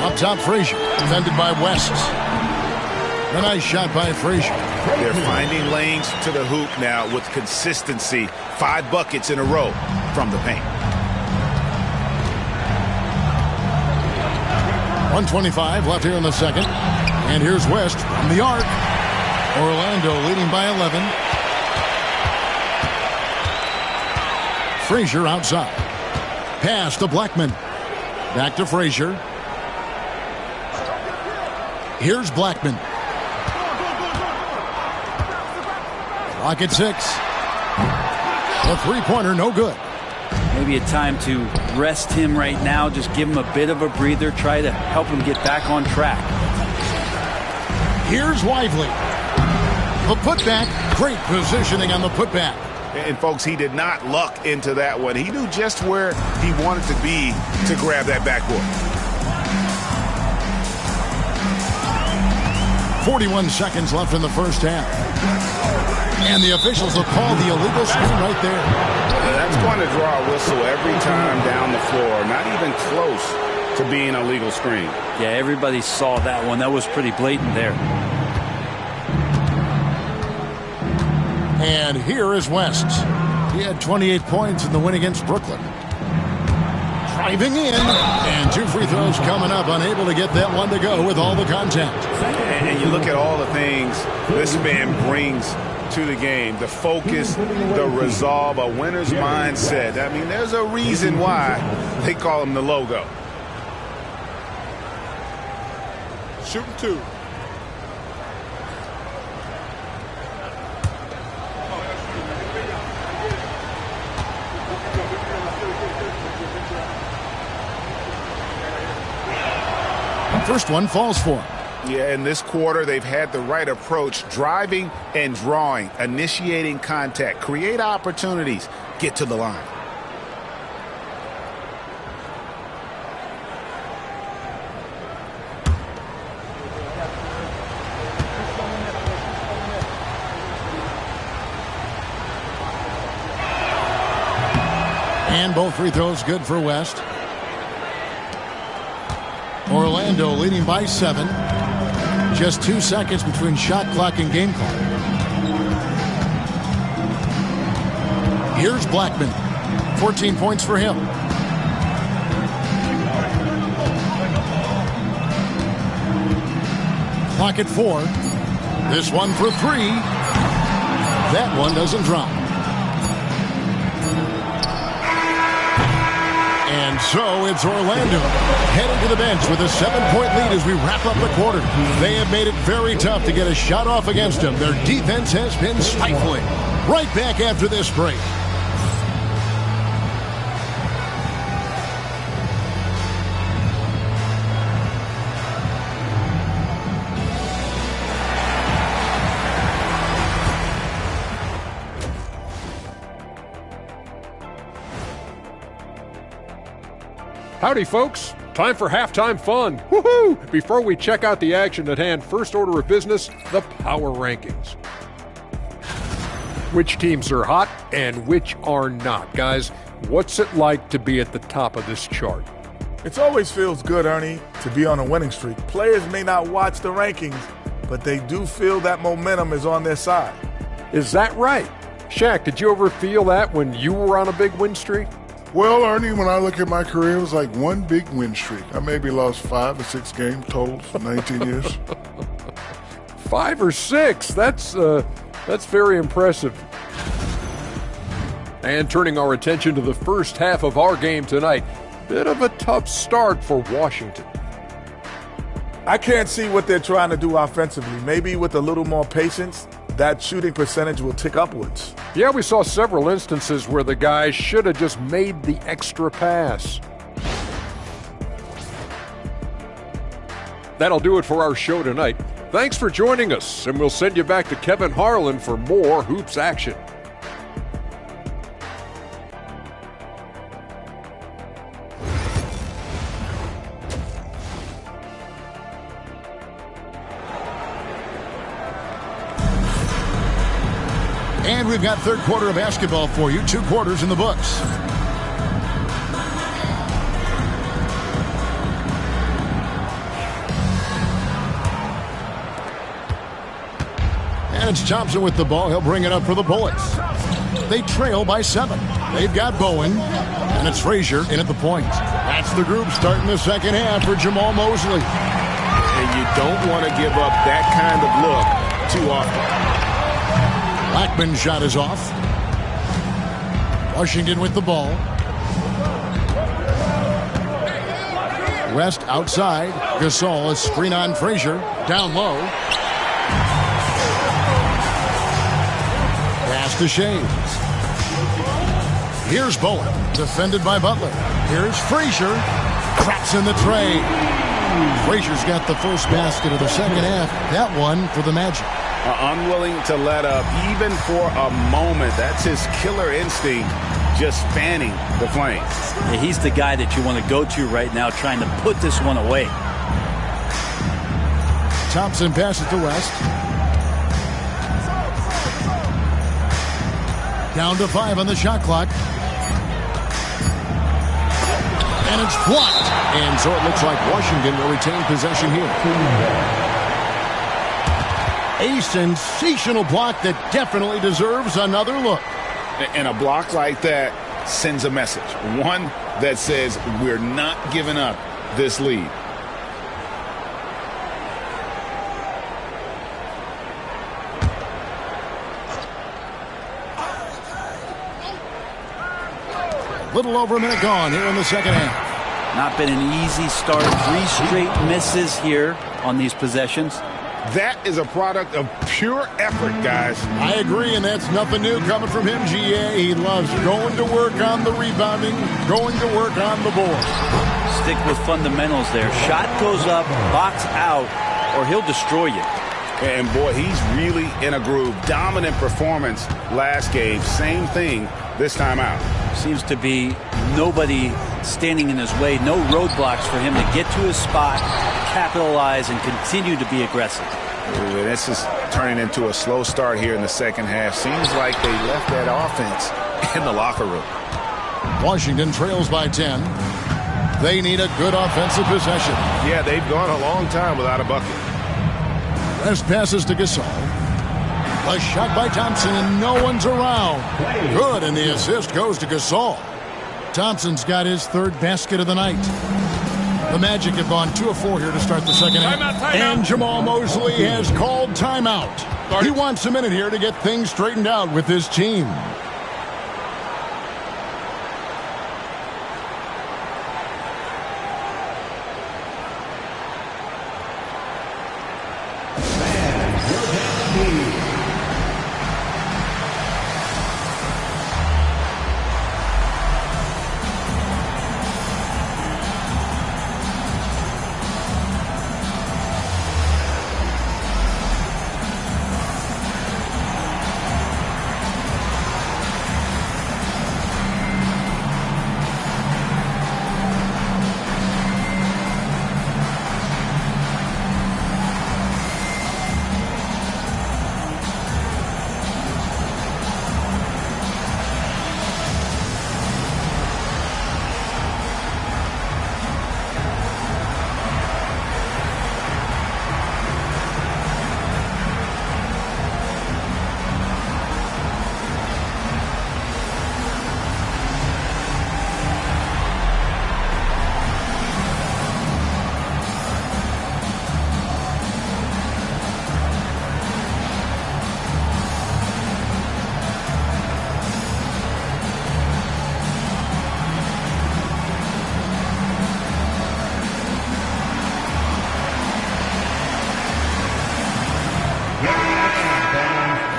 Up top, Frazier, defended by West. A nice shot by Frazier. They're finding lanes to the hoop now with consistency. 5 buckets in a row from the paint. 1:25 left here in the second. And here's West from the arc. Orlando leading by 11. Frazier outside. Pass to Blackman. Back to Frazier. Here's Blackman. Clock at 6. The three-pointer no good. Maybe a time to rest him right now. Just give him a bit of a breather. Try to help him get back on track. Here's Lively. The putback. Great positioning on the putback. And, folks, he did not luck into that one. He knew just where he wanted to be to grab that backboard. 41 seconds left in the first half. And the officials will call the illegal screen right there. That's going to draw a whistle every time down the floor. Not even close to being a legal screen. Yeah, everybody saw that one. That was pretty blatant there. And here is West. He had 28 points in the win against Brooklyn. Driving in. And 2 free throws coming up. Unable to get that one to go with all the contact. And you look at all the things this man brings to the game. The focus, the resolve, a winner's mindset. I mean, there's a reason why they call him the logo. Shooting 2. First one falls for him. Yeah, in this quarter, they've had the right approach, driving and drawing, initiating contact, create opportunities, get to the line. And both free throws good for West. Orlando leading by 7. Just 2 seconds between shot clock and game clock. Here's Blackman. 14 points for him. Clock at 4. This one for 3. That one doesn't drop. And so it's Orlando heading to the bench with a 7-point lead as we wrap up the quarter. They have made it very tough to get a shot off against them. Their defense has been stifling. Right back after this break. Howdy, folks. Time for halftime fun. Woohoo! Before we check out the action at hand, first order of business, the power rankings. Which teams are hot and which are not? Guys, what's it like to be at the top of this chart? It always feels good, Ernie, to be on a winning streak. Players may not watch the rankings, but they do feel that momentum is on their side. Is that right? Shaq, did you ever feel that when you were on a big win streak? Well, Ernie, when I look at my career, it was like one big win streak. I maybe lost 5 or 6 games total for 19 years. 5 or 6? That's very impressive. And turning our attention to the first half of our game tonight, bit of a tough start for Washington. I can't see what they're trying to do offensively. Maybe with a little more patience, that shooting percentage will tick upwards. Yeah, we saw several instances where the guys should have just made the extra pass. That'll do it for our show tonight. Thanks for joining us, and we'll send you back to Kevin Harlan for more hoops action. And we've got third quarter of basketball for you. 2 quarters in the books. And it's Thompson with the ball. He'll bring it up for the Bullets. They trail by 7. They've got Bowen. And it's Frazier in at the point. That's the group starting the second half for Jamal Mosley. And you don't want to give up that kind of look too often. Blackman's shot is off. Washington with the ball. West outside. Gasol, a screen on Frazier. Down low. Pass to Shaves. Here's Bowen. Defended by Butler. Here's Frazier. Traps in the tray. Frazier's got the first basket of the second half. That one for the Magic. Unwilling to let up even for a moment. That's his killer instinct, just fanning the flames. Yeah, he's the guy that you want to go to right now, trying to put this one away. Thompson passes to West. Down to 5 on the shot clock. And it's blocked. And so it looks like Washington will retain possession here. A sensational block that definitely deserves another look. And a block like that sends a message. One that says we're not giving up this lead. Little over a minute gone here in the second half. Not been an easy start. 3 straight misses here on these possessions. That is a product of pure effort, guys. I agree, and that's nothing new coming from him, GA. He loves going to work on the rebounding, going to work on the board. Stick with fundamentals there. Shot goes up, box out, or he'll destroy you. And boy, he's really in a groove. Dominant performance last game. Same thing this time out. Seems to be nobody standing in his way. No roadblocks for him to get to his spot, capitalize, and continue to be aggressive. Ooh, this is turning into a slow start here in the second half. Seems like they left that offense in the locker room. Washington trails by 10. They need a good offensive possession. Yeah, they've gone a long time without a bucket. West passes to Gasol. A shot by Thompson, and no one's around. Good, and the assist goes to Gasol. Thompson's got his 3rd basket of the night. The Magic have gone 2 of 4 here to start the second half. And Jamal Mosley has called timeout. He wants a minute here to get things straightened out with his team.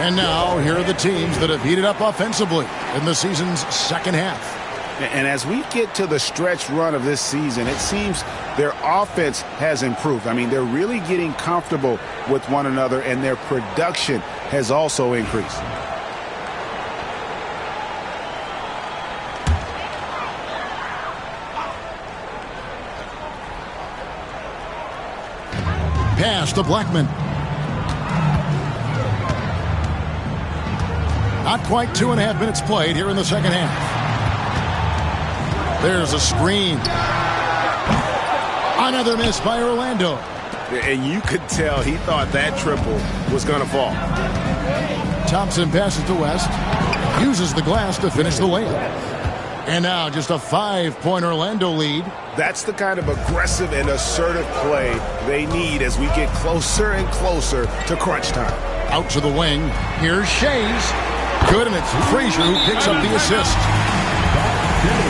And now, here are the teams that have heated up offensively in the season's second half. And as we get to the stretch run of this season, it seems their offense has improved. I mean, they're really getting comfortable with one another, and their production has also increased. Pass to Blackman. Not quite 2.5 minutes played here in the second half. There's a screen. Another miss by Orlando. And you could tell he thought that triple was going to fall. Thompson passes to West. Uses the glass to finish the layup. And now just a 5-point Orlando lead. That's the kind of aggressive and assertive play they need as we get closer and closer to crunch time. Out to the wing. Here's Shays. Good, and it's Frazier who picks up the assist.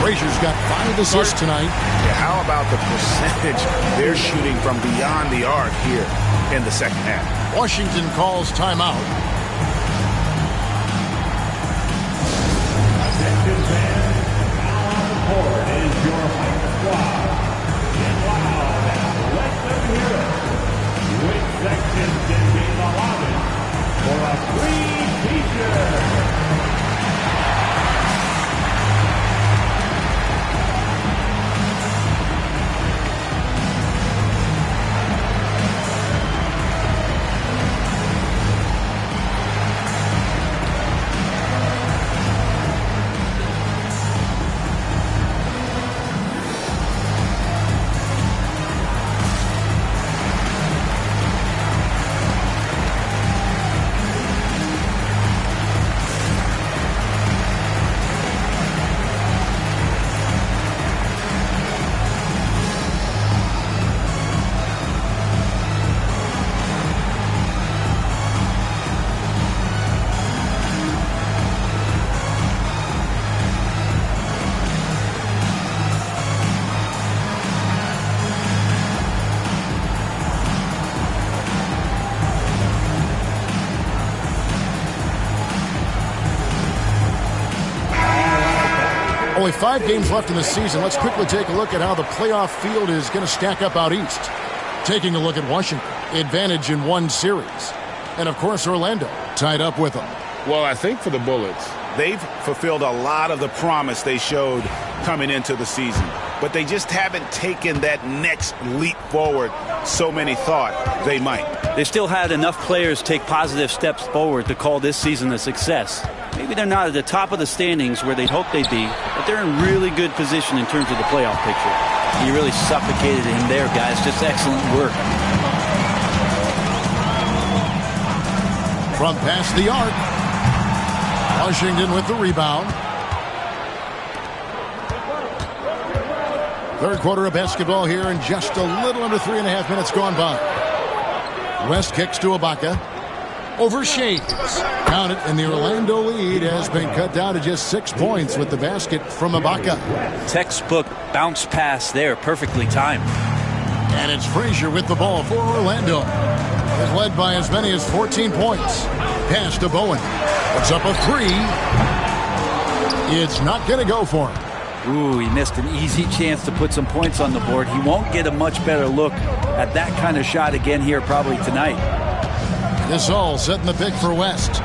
Frazier's got 5 assists tonight. Yeah, how about the percentage they're shooting from beyond the arc here in the second half? Washington calls timeout. Attention fans, now on the court is your home squad. Get loud and let them hear it. Which sections can be allotted for a free t-shirt? Only 5 games left in the season. Let's quickly take a look at how the playoff field is going to stack up out east. Taking a look at Washington, advantage in 1 series. And, of course, Orlando tied up with them. Well, I think for the Bullets, they've fulfilled a lot of the promise they showed coming into the season. But they just haven't taken that next leap forward so many thought they might. They still had enough players take positive steps forward to call this season a success. Maybe they're not at the top of the standings where they'd hoped they'd be, but they're in really good position in terms of the playoff picture. You really suffocated him there, guys. Just excellent work. From past the arc. Washington with the rebound. Third quarter of basketball here, and just a little under 3.5 minutes gone by. West kicks to Ibaka. Over Shades. Count it, and the Orlando lead has been cut down to just 6 points with the basket from Ibaka. Textbook bounce pass there, perfectly timed. And it's Frazier with the ball for Orlando. Is led by as many as 14 points. Pass to Bowen. Puts up a 3. It's not going to go for him. Ooh, he missed an easy chance to put some points on the board. He won't get a much better look at that kind of shot again here probably tonight. This all setting the pick for West.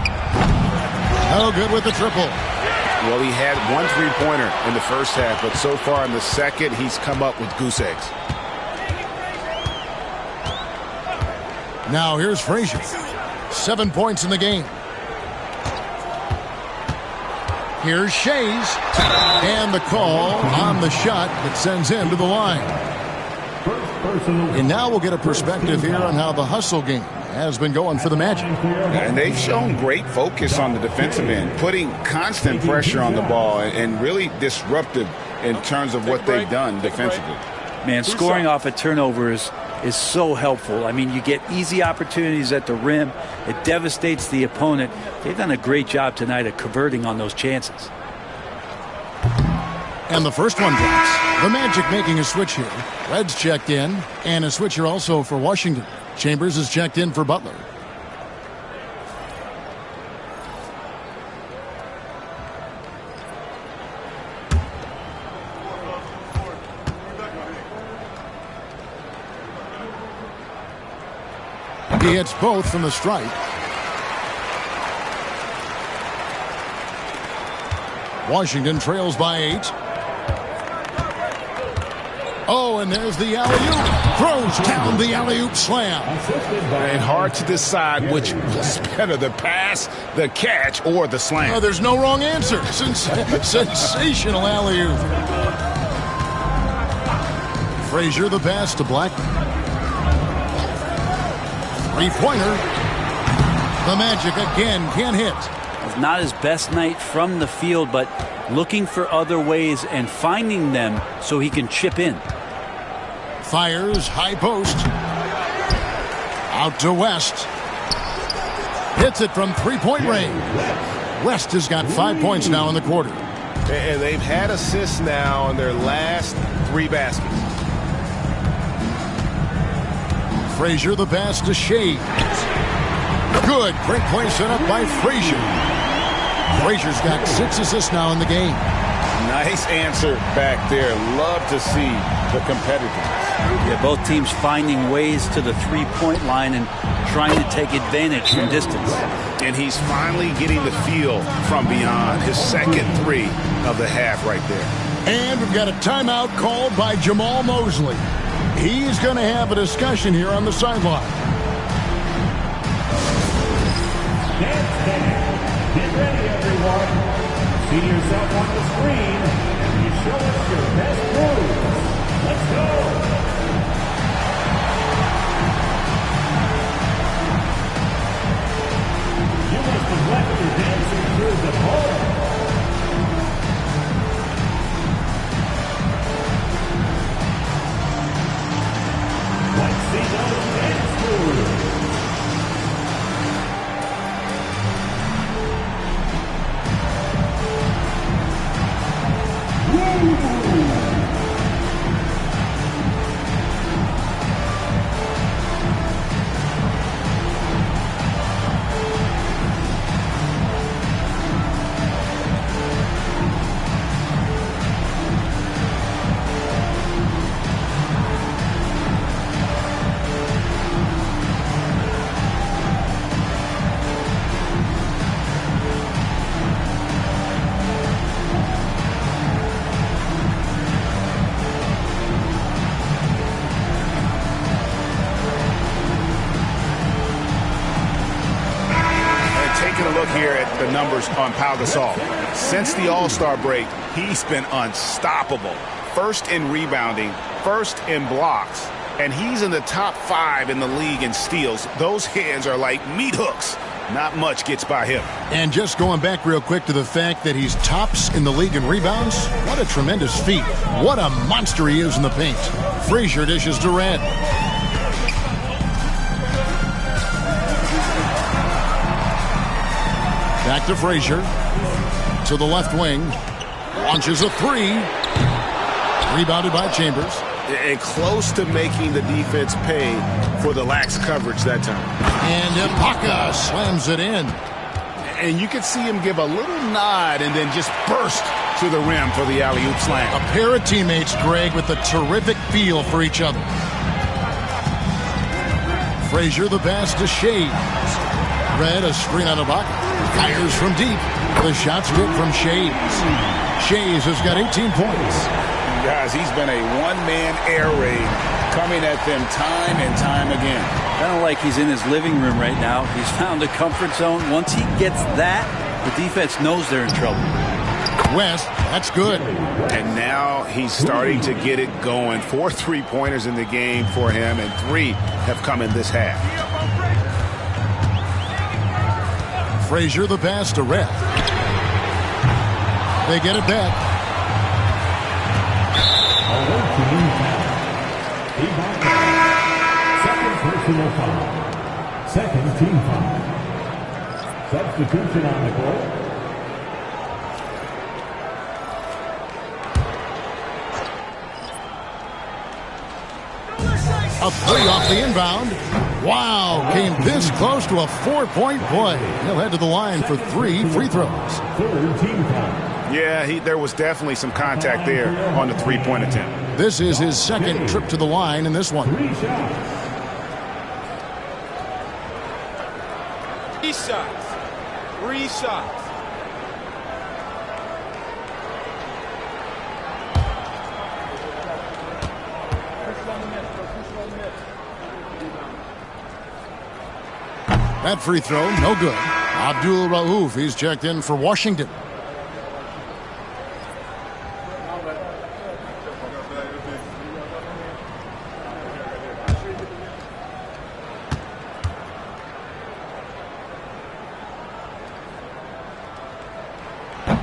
No good with the triple. Well, he had 1 3-pointer in the first half, but so far in the second, he's come up with goose eggs. Now here's Frazier. 7 points in the game. Here's Shays. And the call on the shot that sends him to the line. And now we'll get a perspective here on how the hustle game has been going for the Magic. And they've shown great focus on the defensive end, putting constant pressure on the ball and really disruptive in terms of what they've done defensively. Man, scoring off of turnovers is so helpful. I mean, you get easy opportunities at the rim. It devastates the opponent. They've done a great job tonight of converting on those chances. And the first one drops. The Magic making a switch here. Reds checked in, and a switch here also for Washington. Chambers is checked in for Butler. He hits both from the stripe. Washington trails by 8. Oh, and there's the alley-oop. Throws down the alley-oop slam. And hard to decide which was better, the pass, the catch, or the slam. Oh, there's no wrong answer. Sensational alley-oop. Frazier the pass to Black. Three-pointer. The Magic again can't hit. It's not his best night from the field, but looking for other ways and finding them so he can chip in. Fires, high post. Out to West. Hits it from three-point range. West has got 5 points now in the quarter. And they've had assists now on their last 3 baskets. Frazier the pass to Shea. Good. Great play set up by Frazier. Frazier's got 6 assists now in the game. Nice answer back there. Love to see the competitiveness. Yeah, both teams finding ways to the three-point line and trying to take advantage from distance. And he's finally getting the feel from beyond. His second 3 of the half right there. And we've got a timeout called by Jamal Mosley. He's going to have a discussion here on the sideline. Get ready, everyone. See yourself on the screen and you show us your best moves. Let's go. You must have left your dancing shoes at home. Let's see those dance moves. On Pau Gasol. Since the All-Star break, he's been unstoppable. First in rebounding, first in blocks, and he's in the top 5 in the league in steals. Those hands are like meat hooks. Not much gets by him. And just going back real quick to the fact that he's tops in the league in rebounds, what a tremendous feat. What a monster he is in the paint. Frazier dishes to Red. Back to Frazier. To the left wing. Launches a 3. Rebounded by Chambers. And close to making the defense pay for the lax coverage that time. And Ibaka slams it in. And you could see him give a little nod and then just burst to the rim for the alley-oop slam. A pair of teammates, Greg, with a terrific feel for each other. Frazier the pass to Shea. Red, a screen on Ibaka. Fires from deep. The shot's good from Shays. Shays has got 18 points. Guys, he's been a one-man air raid coming at them time and time again. Kind of like he's in his living room right now. He's found a comfort zone. Once he gets that, the defense knows they're in trouble. West, that's good. And now he's starting to get it going. 4 3-pointers in the game for him, and 3 have come in this half. Frazier the pass to Red. They get it back. Second personal foul. Second team foul. Substitution on the court. A 3 off the inbound. Wow, came this close to a 4-point play. He'll head to the line for 3 free throws. Third team foul. Yeah, there was definitely some contact there on the 3-point attempt. This is his second trip to the line in this one. shots. 3 shots. That free throw, no good. Abdul Rauf, he's checked in for Washington.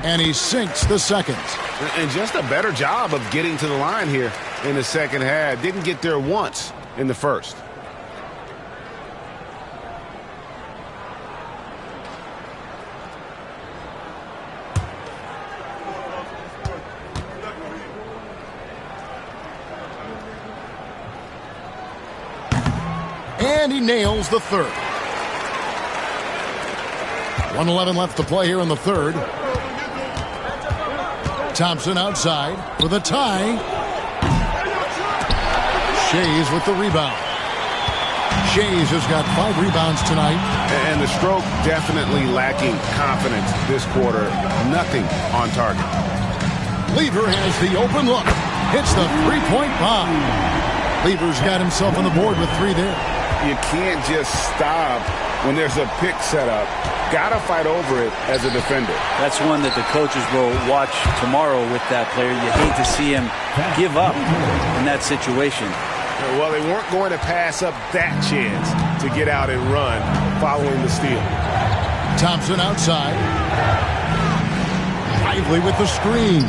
And he sinks the second. And just a better job of getting to the line here in the second half. Didn't get there once in the first. And he nails the third. 1:11 left to play here in the third. Thompson outside with a tie. Shays with the rebound. Shays has got 5 rebounds tonight. And the stroke definitely lacking confidence this quarter. Nothing on target. Lever has the open look. Hits the three-point bomb. Lever's got himself on the board with 3 there. You can't just stop when there's a pick set up. Gotta fight over it as a defender. That's one that the coaches will watch tomorrow with that player. You hate to see him give up in that situation. Well, they weren't going to pass up that chance to get out and run following the steal. Thompson outside. Lively with the screen.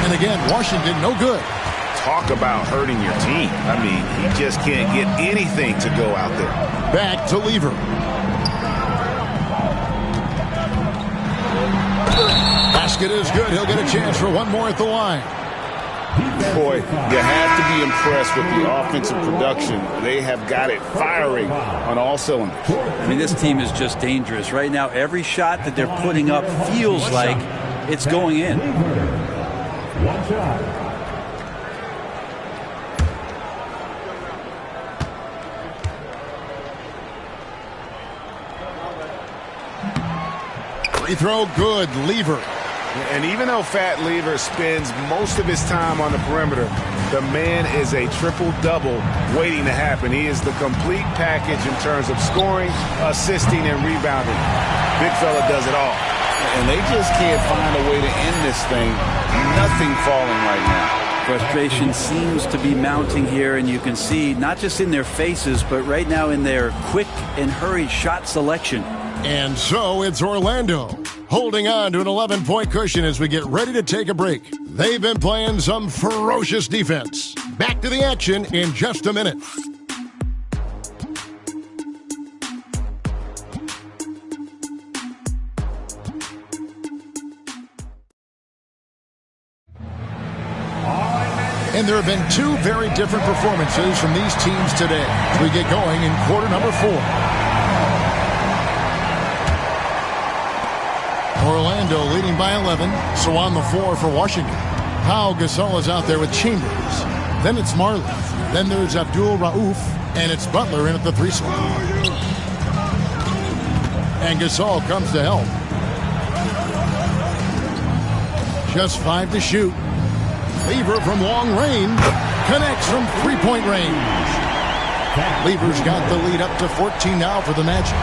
And again, Washington no good. Talk about hurting your team. I mean, he just can't get anything to go out there. Back to Lever. Basket is good. He'll get a chance for one more at the line. Boy, you have to be impressed with the offensive production. They have got it firing on all cylinders. I mean, this team is just dangerous. Right now, every shot that they're putting up feels like it's going in. One shot. Free throw good. Lever. And even though Fat Lever spends most of his time on the perimeter, the man is a triple-double waiting to happen. He is the complete package in terms of scoring, assisting, and rebounding. Big fella does it all. And they just can't find a way to end this thing. Nothing falling right now. Frustration seems to be mounting here, and you can see not just in their faces, but right now in their quick and hurried shot selection. And so it's Orlando holding on to an 11-point cushion as we get ready to take a break. They've been playing some ferocious defense. Back to the action in just a minute. And there have been 2 very different performances from these teams today as we get going in quarter number 4. Orlando leading by 11, so on the floor for Washington. Pau Gasol is out there with Chambers. Then it's Marley. Then there's Abdul Rauf, and it's Butler in at the 3 slot. And Gasol comes to help. Just 5 to shoot. Lever from long range. Connects from 3-point range. Lever's got the lead up to 14 now for the Magic.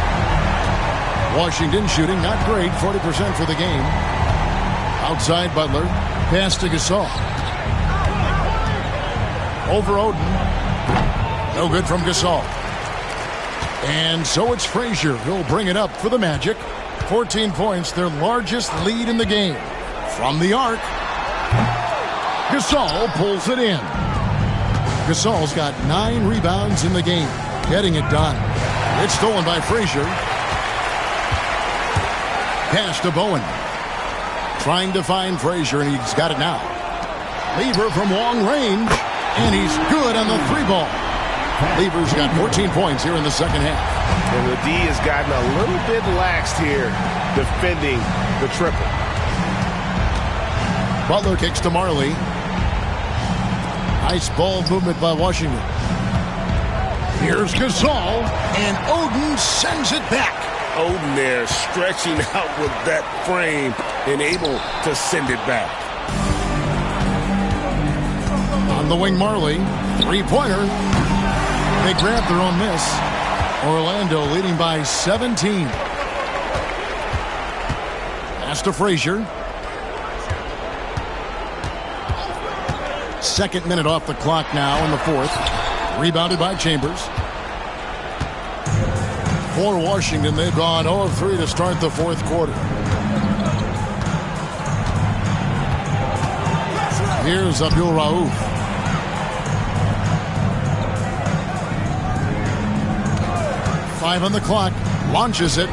Washington shooting not great, 40% for the game. Outside Butler, pass to Gasol. Over Oden. No good from Gasol. And so it's Frazier who'll bring it up for the Magic. 14 points, their largest lead in the game. From the arc, Gasol pulls it in. Gasol's got 9 rebounds in the game, getting it done. It's stolen by Frazier. Pass to Bowen. Trying to find Frazier, and he's got it now. Lever from long range, and he's good on the 3-ball. Lever's got 14 points here in the second half. And the D has gotten a little bit laxed here defending the triple. Butler kicks to Marley. Nice ball movement by Washington. Here's Gasol, and Oden sends it back. Oden there stretching out with that frame and able to send it back. On the wing, Marley. Three-pointer. They grab their own miss. Orlando leading by 17. Pass to Frazier. Second minute off the clock now in the fourth. Rebounded by Chambers. For Washington, they've gone 0 of 3 to start the fourth quarter. Here's Abdul Rauf. Five on the clock. Launches it.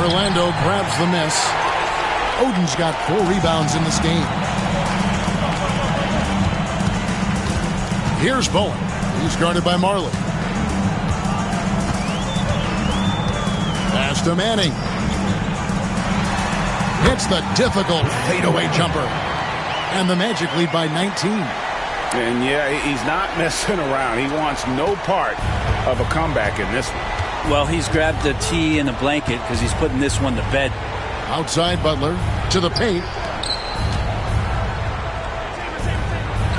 Orlando grabs the miss. Oden's got 4 rebounds in this game. Here's Bowen. He's guarded by Marley. Pass to Manning. Hits the difficult fadeaway jumper. And the Magic lead by 19. And yeah, he's not messing around. He wants no part of a comeback in this one. Well, he's grabbed the tee and the blanket because he's putting this one to bed. Outside Butler to the paint.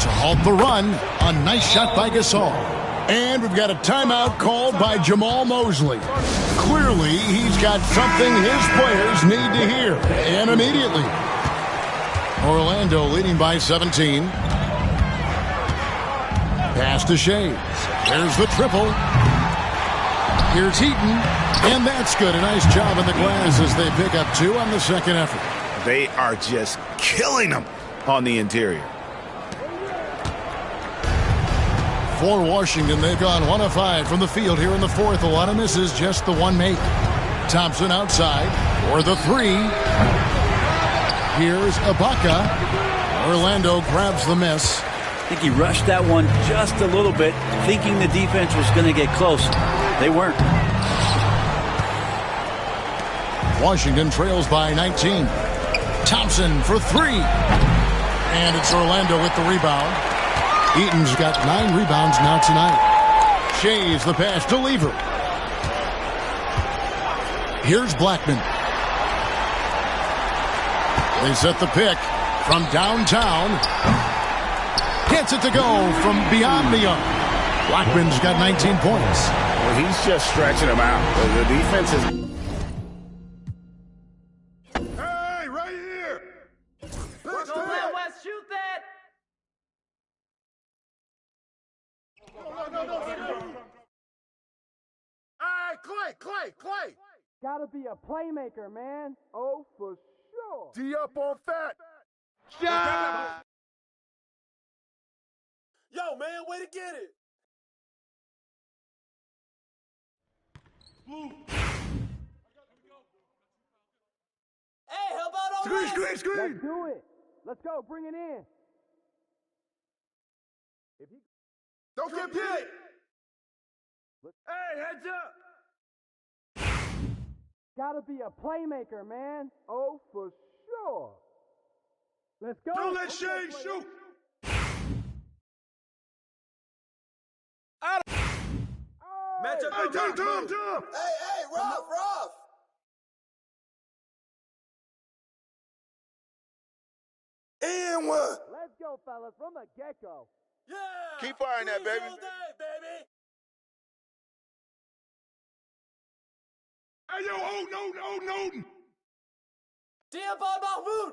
To halt the run. A nice shot by Gasol. And we've got a timeout called by Jamal Mosley. Clearly, he's got something his players need to hear. And immediately. Orlando leading by 17. Pass to Shades. There's the triple. Here's Heaton. And that's good. A nice job in the glass as they pick up 2 on the second effort. They are just killing them on the interior. For Washington, they've gone 1 of 5 from the field here in the fourth. A lot of misses, just the one make. Thompson outside for the 3. Here's Ibaka. Orlando grabs the miss. I think he rushed that one just a little bit, thinking the defense was going to get close. They weren't. Washington trails by 19. Thompson for 3. And it's Orlando with the rebound. Eaton's got 9 rebounds now tonight. Shays the pass to Lever. Here's Blackman. They set the pick from downtown. Gets it to go from beyond the arc. Blackman's got 19 points. Well, he's just stretching them out. The defense is... Hey, right here! Let's go, West, shoot that! No. Hey, Clay! Gotta be a playmaker, man. Oh, for sure. D up on fat. Yeah. Yo, man, way to get it. Hey, how about all Screen. Let's do it. Let's go. Bring it in. Don't get hit. Hey, heads up. Gotta be a playmaker, man. Oh, for sure. Let's go. Don't let Shane shoot. Match up. Hey, Tom. Hey, rough. And one. Let's go, fellas, from the get-go. Yeah. Keep firing that, baby. Baby. Hey, yo, Oden. Dear Bob Mahmoud.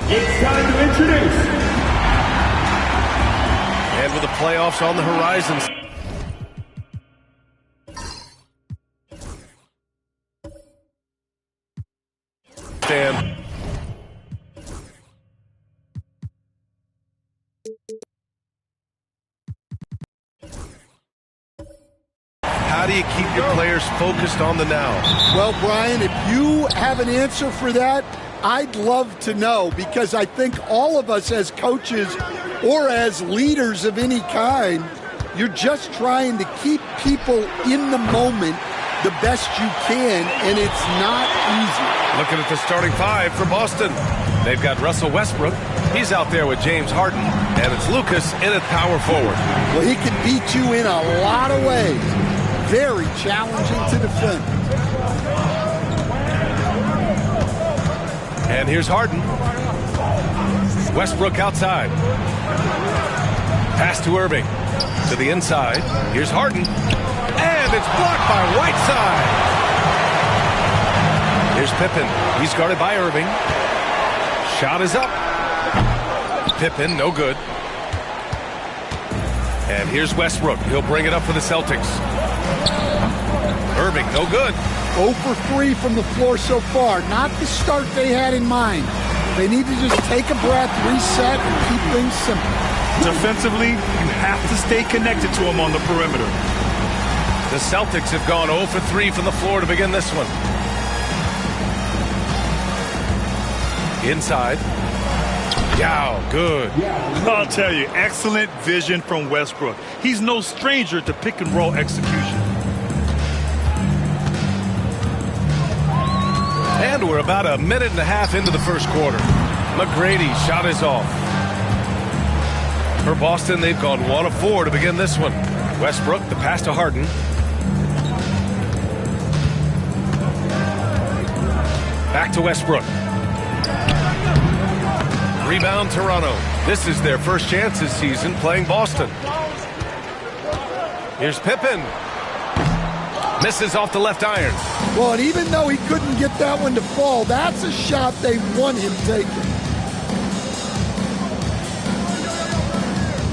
It's time to introduce. And with the playoffs on the horizon. Stand. How do you keep your players focused on the now? Well, Brian, if you have an answer for that, I'd love to know, because I think all of us as coaches or as leaders of any kind, you're just trying to keep people in the moment the best you can, and it's not easy. Looking at the starting five for Boston. They've got Russell Westbrook. He's out there with James Harden, and it's Lucas in at power forward. Well, he can beat you in a lot of ways. Very challenging to defend. And here's Harden. Westbrook outside. Pass to Irving. To the inside. Here's Harden. And it's blocked by Whiteside. Here's Pippen. He's guarded by Irving. Shot is up. Pippen, no good. And here's Westbrook. He'll bring it up for the Celtics. Irving, no good. 0 for 3 from the floor so far. Not the start they had in mind. They need to just take a breath, reset, and keep things simple. Defensively, you have to stay connected to him on the perimeter. The Celtics have gone 0 for 3 from the floor to begin this one. Inside. Yow, good. I'll tell you, excellent vision from Westbrook. He's no stranger to pick and roll execution. And we're about a minute and a half into the first quarter. McGrady's shot is off. For Boston, they've gone 1 of 4 to begin this one. Westbrook, the pass to Harden. Back to Westbrook. Rebound, Toronto. This is their first chance this season playing Boston. Here's Pippen. Misses off the left iron. Well, and even though he couldn't get that one to fall, that's a shot they want him taking.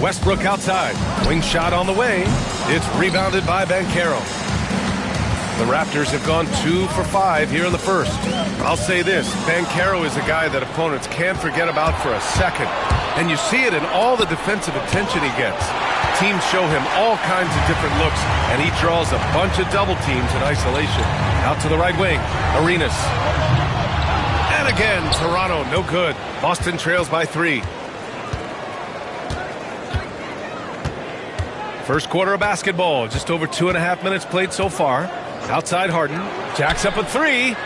Westbrook outside. Wing shot on the way. It's rebounded by Banchero. The Raptors have gone 2 for 5 here in the first. I'll say this, Banchero is a guy that opponents can't forget about for a second. And you see it in all the defensive attention he gets. Teams show him all kinds of different looks, and he draws a bunch of double teams in isolation. Out to the right wing, Arenas. And again, Toronto, no good. Boston trails by 3. First quarter of basketball, just over 2.5 minutes played so far. Outside Harden, jacks up a 3.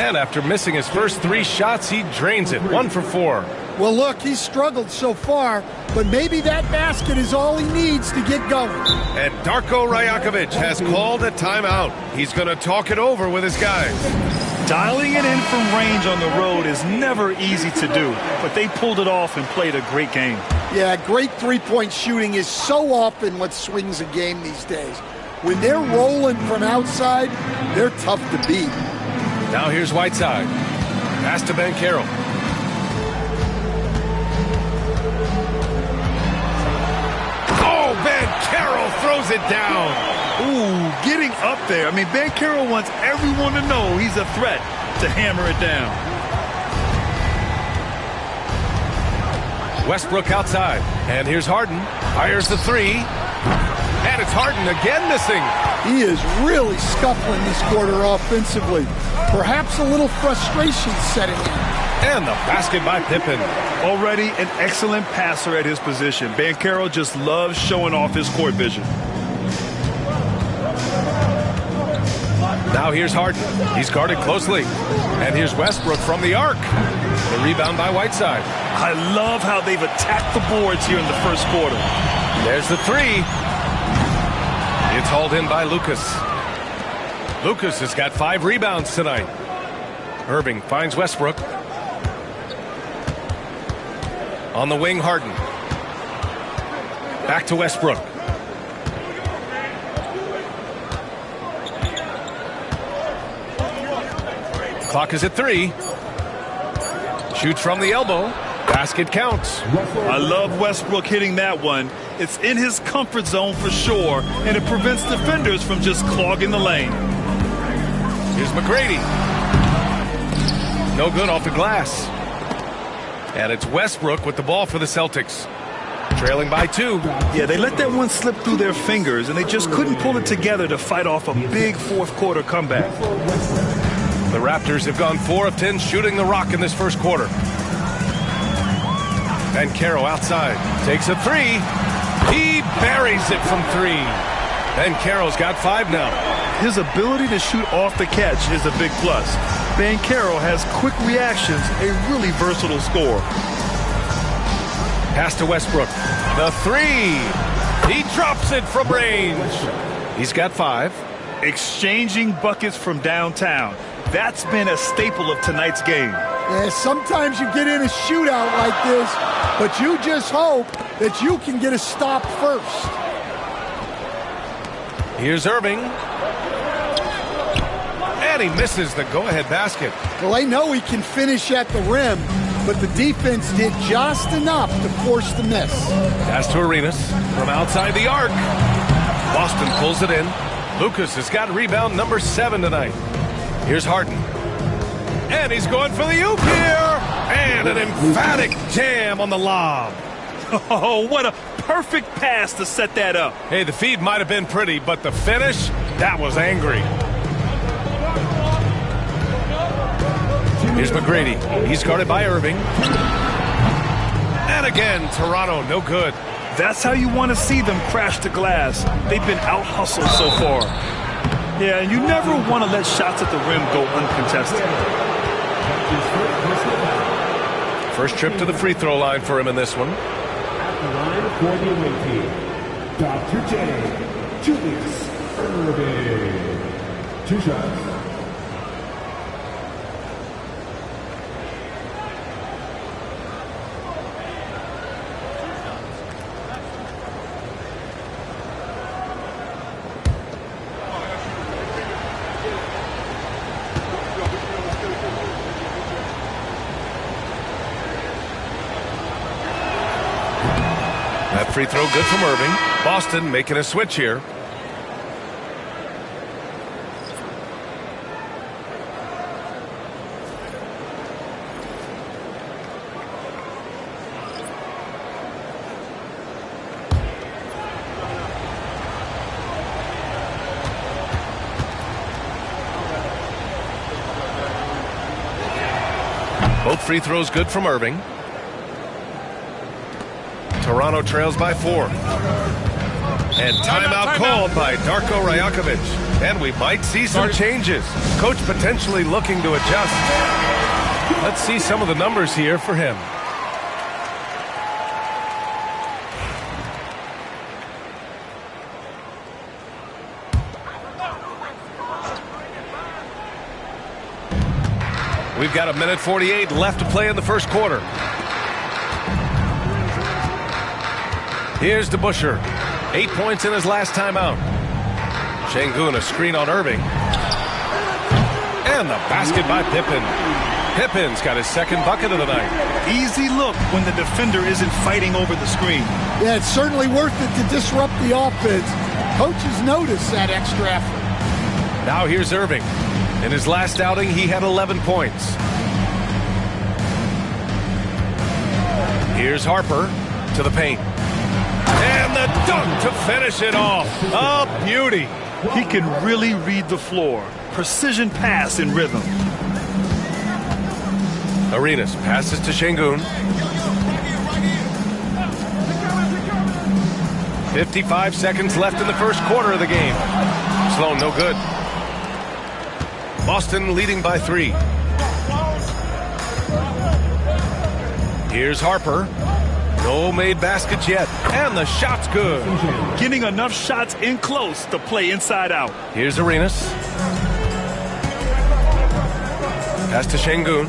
And after missing his first 3 shots, he drains it. 1 for 4. Well, look, he's struggled so far, but maybe that basket is all he needs to get going. And Darko Rajakovic has called a timeout. He's going to talk it over with his guys. Dialing it in from range on the road is never easy to do, but they pulled it off and played a great game. Yeah, great three-point shooting is so often what swings a game these days. When they're rolling from outside, they're tough to beat. Now here's Whiteside. Pass to Banchero. Oh, Banchero throws it down. Ooh, getting up there. I mean, Banchero wants everyone to know he's a threat to hammer it down. Westbrook outside. And here's Harden. Fires the 3. And it's Harden again missing. He is really scuffling this quarter offensively. Perhaps a little frustration setting in. And the basket by Pippen. Already an excellent passer at his position. Banchero just loves showing off his court vision. Now here's Harden. He's guarded closely. And here's Westbrook from the arc. The rebound by Whiteside. I love how they've attacked the boards here in the first quarter. There's the 3. It's hauled in by Lucas. Lucas has got 5 rebounds tonight. Irving finds Westbrook. On the wing, Harden. Back to Westbrook. Clock is at 3. Shoots from the elbow. Basket counts. I love Westbrook hitting that one. It's in his comfort zone for sure, and it prevents defenders from just clogging the lane. Here's McGrady. No good off the glass. And it's Westbrook with the ball for the Celtics. Trailing by 2. Yeah, they let that one slip through their fingers, and they just couldn't pull it together to fight off a big fourth-quarter comeback. The Raptors have gone 4 of 10 shooting the rock in this first quarter. Banchero outside. Takes a 3. He buries it from 3. Banchero's got 5 now. His ability to shoot off the catch is a big plus. Banchero has quick reactions, a really versatile scorer. Pass to Westbrook. The 3. He drops it from range. He's got 5. Exchanging buckets from downtown. That's been a staple of tonight's game. Yeah, sometimes you get in a shootout like this, but you just hope that you can get a stop first. Here's Irving. And he misses the go-ahead basket. Well, they know he can finish at the rim, but the defense did just enough to force the miss. Pass to Arenas from outside the arc. Boston pulls it in. Lucas has got rebound number 7 tonight. Here's Harden. And he's going for the oop here. And an emphatic jam on the lob. Oh, what a perfect pass to set that up. Hey, the feed might have been pretty, but the finish, that was angry. Here's McGrady. He's guarded by Irving. And again, Toronto, no good. That's how you want to see them crash the glass. They've been out-hustled so far. Yeah, and you never want to let shots at the rim go uncontested. First trip to the free throw line for him in this one. At the line for the away team, Dr. J. Julius Irving. 2 shots. That free throw good from Irving. Boston making a switch here. Both free throws good from Irving. Toronto trails by 4. And timeout called by Darko Rajakovic. And we might see some changes. Coach potentially looking to adjust. Let's see some of the numbers here for him. We've got 1:48 left to play in the first quarter. Here's DeBusschere. 8 points in his last time out. Şengün, a screen on Irving. And the basket by Pippen. Pippen's got his second bucket of the night. Easy look when the defender isn't fighting over the screen. Yeah, it's certainly worth it to disrupt the offense. Coaches notice that extra effort. Now here's Irving. In his last outing, he had 11 points. Here's Harper to the paint. And the dunk to finish it off. A beauty. He can really read the floor. Precision pass in rhythm. Arenas passes to Şengün. 55 seconds left in the first quarter of the game. Sloan, no good. Boston leading by 3. Here's Harper. No made baskets yet. And the shot's good. Getting enough shots in close to play inside out. Here's Arenas. Pass to Şengün.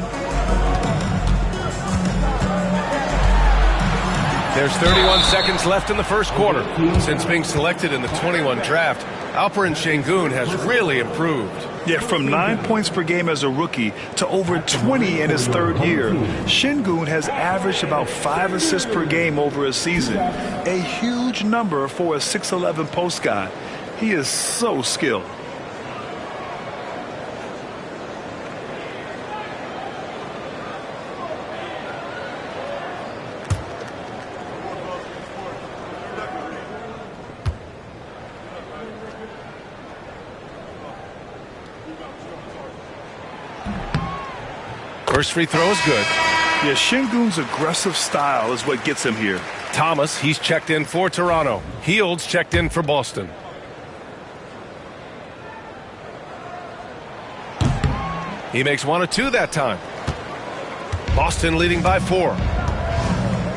There's 31 seconds left in the first quarter. Since being selected in the 21 draft, Alperen Şengün has really improved. Yeah, from 9 points per game as a rookie to over 20 in his third year. Şengün has averaged about 5 assists per game over a season. A huge number for a 6'11 post guy. He is so skilled. First free throw is good. Yeah, Şengün's aggressive style is what gets him here. Thomas, he's checked in for Toronto. Hield's checked in for Boston. He makes 1 of 2 that time. Boston leading by 4.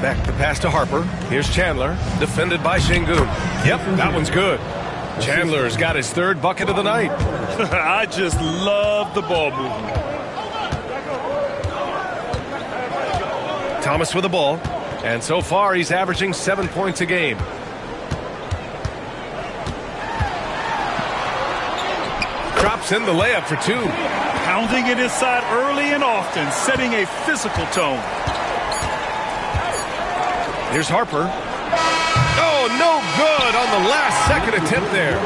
Back the pass to Harper. Here's Chandler, defended by Şengün. Yep, that one's good. Chandler's got his 3rd bucket of the night. I just love the ball movement. Thomas with the ball, and so far he's averaging 7 points a game. Drops in the layup for 2. Pounding it inside early and often, setting a physical tone. Here's Harper. Oh, no good on the last second attempt there.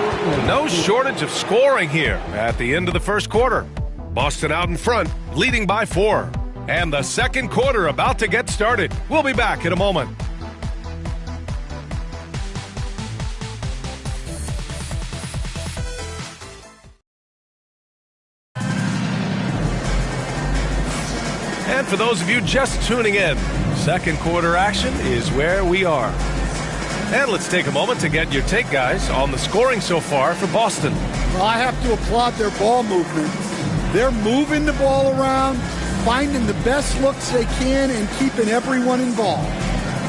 No shortage of scoring here at the end of the first quarter. Boston out in front, leading by 4. And the second quarter about to get started. We'll be back in a moment. And for those of you just tuning in, second quarter action is where we are. And let's take a moment to get your take, guys, on the scoring so far for Boston. Well, I have to applaud their ball movement. They're moving the ball around, finding the best looks they can, and keeping everyone involved.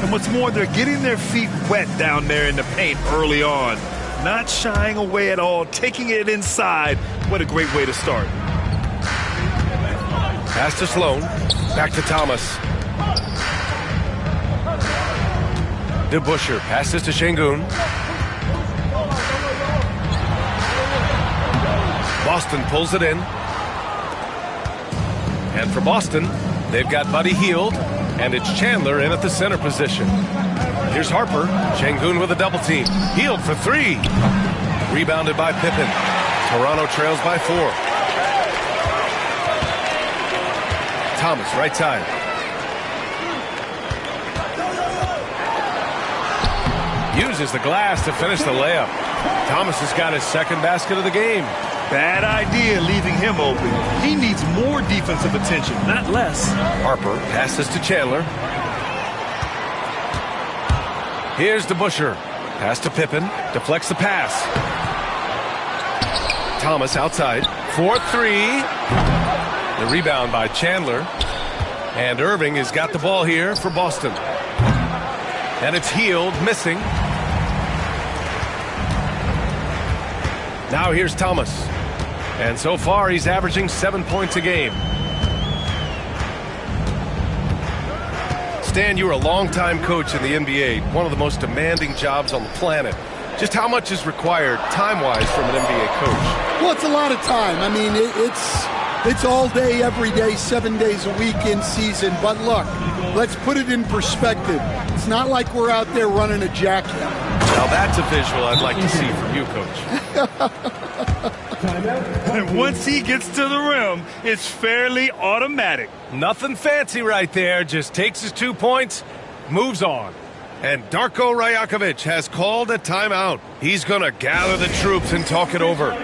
And what's more, they're getting their feet wet down there in the paint early on. Not shying away at all, taking it inside. What a great way to start. Pass to Sloan. Back to Thomas. DeBusschere passes to Şengün. Boston pulls it in. And for Boston, they've got Buddy Hield, and it's Chandler in at the center position. Here's Harper. Şengün with a double team. Hield for 3. Rebounded by Pippen. Toronto trails by 4. Thomas, right side. Uses the glass to finish the layup. Thomas has got his 2nd basket of the game. Bad idea leaving him open. He needs more defensive attention, not less. Harper passes to Chandler. Here's DeBusschere. Pass to Pippen. Deflects the pass. Thomas outside. 4-3. The rebound by Chandler. And Irving has got the ball here for Boston. And it's Hield missing. Now here's Thomas. And so far he's averaging 7 points a game. Stan, you were a longtime coach in the NBA, one of the most demanding jobs on the planet. Just how much is required time-wise from an NBA coach? Well, it's a lot of time. I mean, it's all day, every day, 7 days a week in season. But look, let's put it in perspective. It's not like we're out there running a jackhammer. Now that's a visual I'd like to see from you, Coach. And once he gets to the rim, it's fairly automatic. Nothing fancy right there. Just takes his 2 points, moves on. And Darko Rajakovic has called a timeout. He's going to gather the troops and talk it over.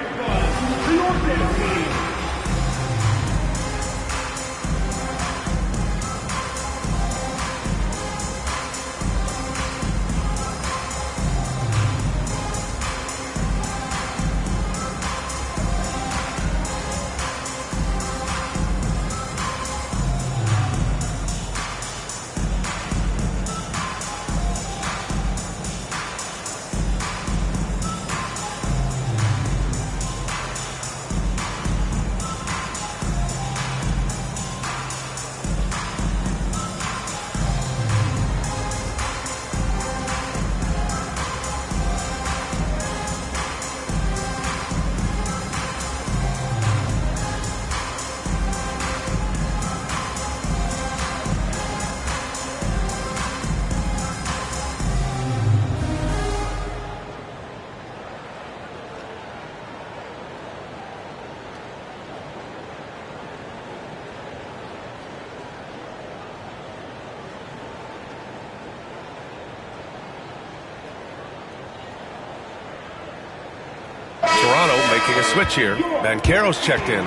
Making a switch here. Banchero's checked in.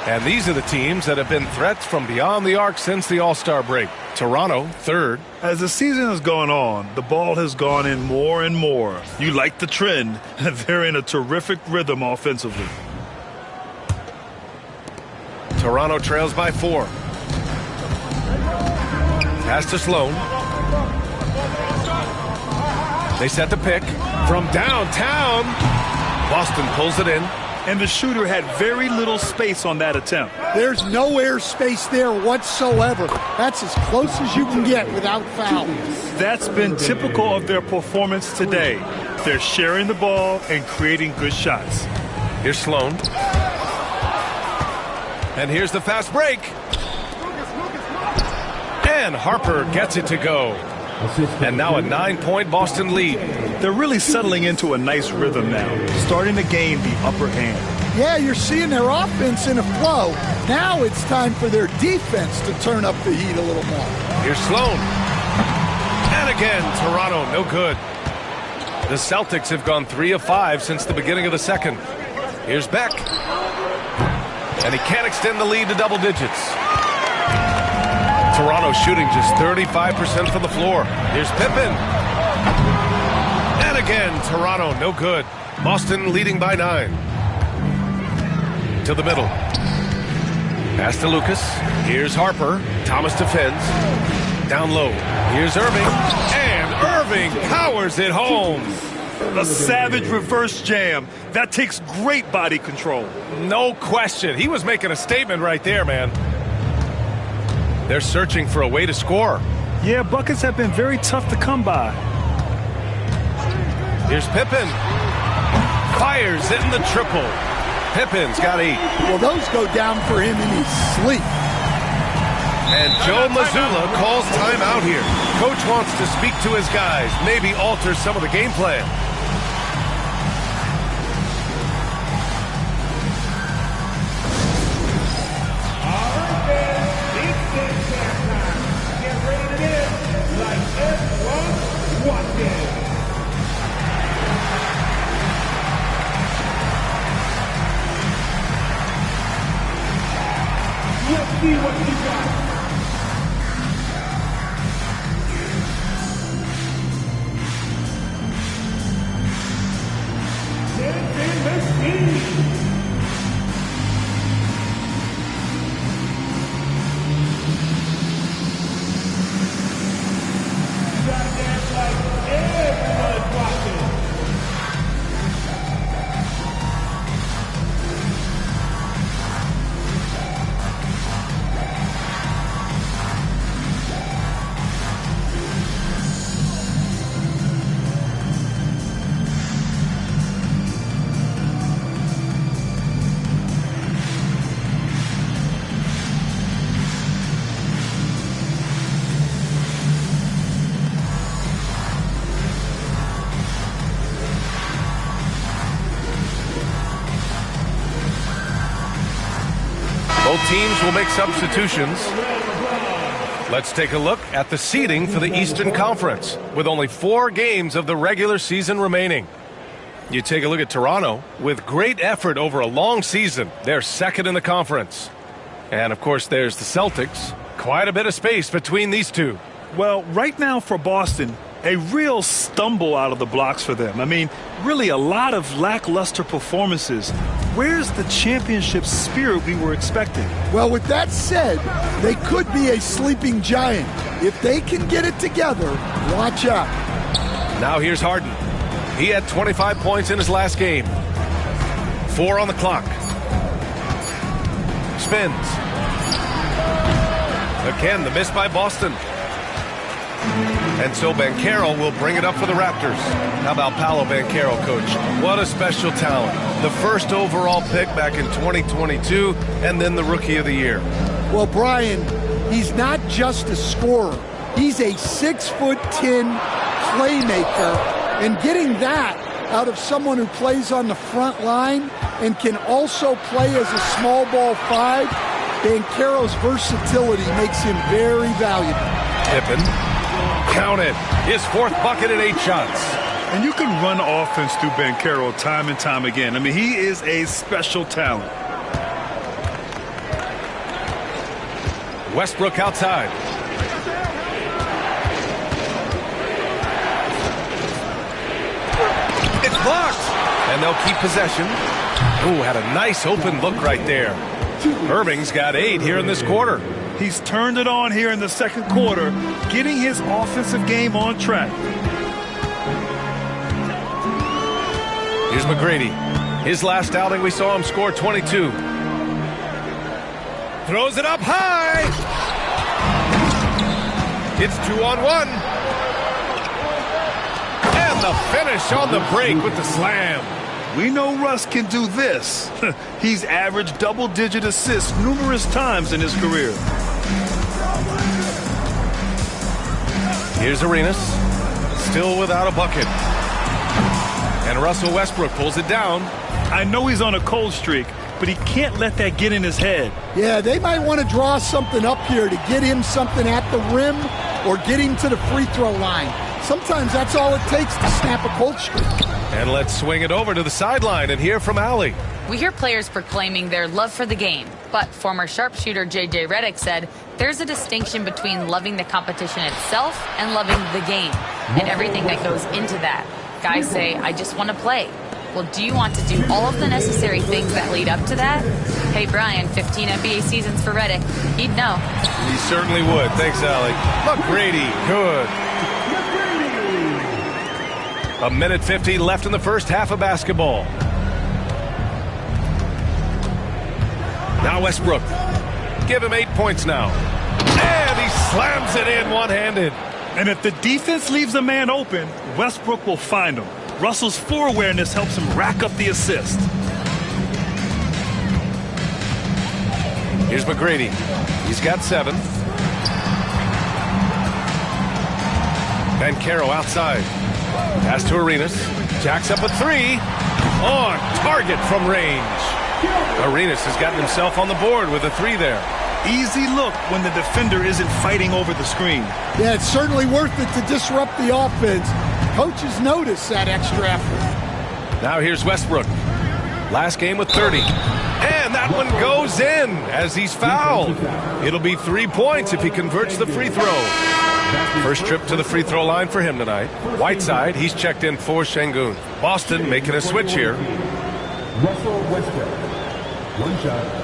And these are the teams that have been threats from beyond the arc since the All-Star break. Toronto, third. As the season has gone on, the ball has gone in more and more. You like the trend. They're in a terrific rhythm offensively. Toronto trails by 4. Pass to Sloan. They set the pick from downtown. Boston pulls it in. And the shooter had very little space on that attempt. There's no air space there whatsoever. That's as close as you can get without fouls. That's been typical of their performance today. They're sharing the ball and creating good shots. Here's Sloan. And here's the fast break. And Harper gets it to go. And now a 9-point Boston lead. They're really settling into a nice rhythm now, starting to gain the upper hand. Yeah, you're seeing their offense in a flow. Now it's time for their defense to turn up the heat a little more. Here's Sloan. And again, Toronto, no good. The Celtics have gone 3 of 5 since the beginning of the second. Here's Beck. And he can't extend the lead to double digits. Toronto shooting just 35% from the floor. Here's Pippen. And again, Toronto, no good. Boston leading by 9. To the middle. Pass to Lucas. Here's Harper. Thomas defends. Down low. Here's Irving. And Irving powers it home. A savage reverse jam. That takes great body control. No question. He was making a statement right there, man. They're searching for a way to score. Yeah, buckets have been very tough to come by. Here's Pippen. Fires in the triple. Pippen's got 8. Well, those go down for him in his sleep. And Joe Mazzulla calls timeout here. Coach wants to speak to his guys, maybe alter some of the game plan. Let's see what you got. Both teams will make substitutions. Let's take a look at the seeding for the Eastern Conference, with only 4 games of the regular season remaining. You take a look at Toronto. With great effort over a long season, they're second in the conference. And, of course, there's the Celtics. Quite a bit of space between these two. Well, right now for Boston, a real stumble out of the blocks for them. I mean, really a lot of lackluster performances. Where's the championship spirit we were expecting? Well, with that said, they could be a sleeping giant. If they can get it together, watch out. Now here's Harden. He had 25 points in his last game. 4 on the clock. Spins. Again, the miss by Boston. And so Banchero will bring it up for the Raptors. How about Paolo Banchero, Coach? What a special talent. The first overall pick back in 2022, and then the Rookie of the Year. Well, Brian, he's not just a scorer. He's a 6'10" playmaker. And getting that out of someone who plays on the front line and can also play as a small ball 5, Banchero's versatility makes him very valuable. Pippen. Counted. His 4th bucket at 8 shots. And you can run offense through Banchero time and time again. I mean, he is a special talent. Westbrook outside. It's blocked. And they'll keep possession. Ooh, had a nice open look right there. Irving's got 8 here in this quarter. He's turned it on here in the second quarter, getting his offensive game on track. Here's McGrady. His last outing, we saw him score 22. Throws it up high. It's 2-on-1. And the finish on the break with the slam. We know Russ can do this. He's averaged double-digit assists numerous times in his career. Here's Arenas, still without a bucket. And Russell Westbrook pulls it down. I know he's on a cold streak, but he can't let that get in his head. Yeah, they might want to draw something up here to get him something at the rim or get him to the free throw line. Sometimes that's all it takes to snap a cold streak. And let's swing it over to the sideline and hear from Allie. We hear players proclaiming their love for the game, but former sharpshooter J.J. Redick said there's a distinction between loving the competition itself and loving the game and everything that goes into that. Guys say, I just want to play. Well, do you want to do all of the necessary things that lead up to that? Hey, Brian, 15 NBA seasons for Redick. He'd know. He certainly would. Thanks, Allie. McGrady, good. 1:50 left in the first half of basketball. Now Westbrook. Give him 8 points now. And he slams it in one-handed. And if the defense leaves a man open, Westbrook will find him. Russell's floor awareness helps him rack up the assist. Here's McGrady. He's got 7. Banchero outside. Pass to Arenas. Jacks up a 3. On target from range. Arenas has gotten himself on the board with a 3 there. Easy look when the defender isn't fighting over the screen. Yeah, it's certainly worth it to disrupt the offense. Coaches notice that extra effort. Now here's Westbrook. Last game with 30. And that one goes in as he's fouled. It'll be 3 points if he converts the free throw. First trip to the free throw line for him tonight. Whiteside, he's checked in for Şengün. Boston making a switch here. Russell Westbrook. 1 shot.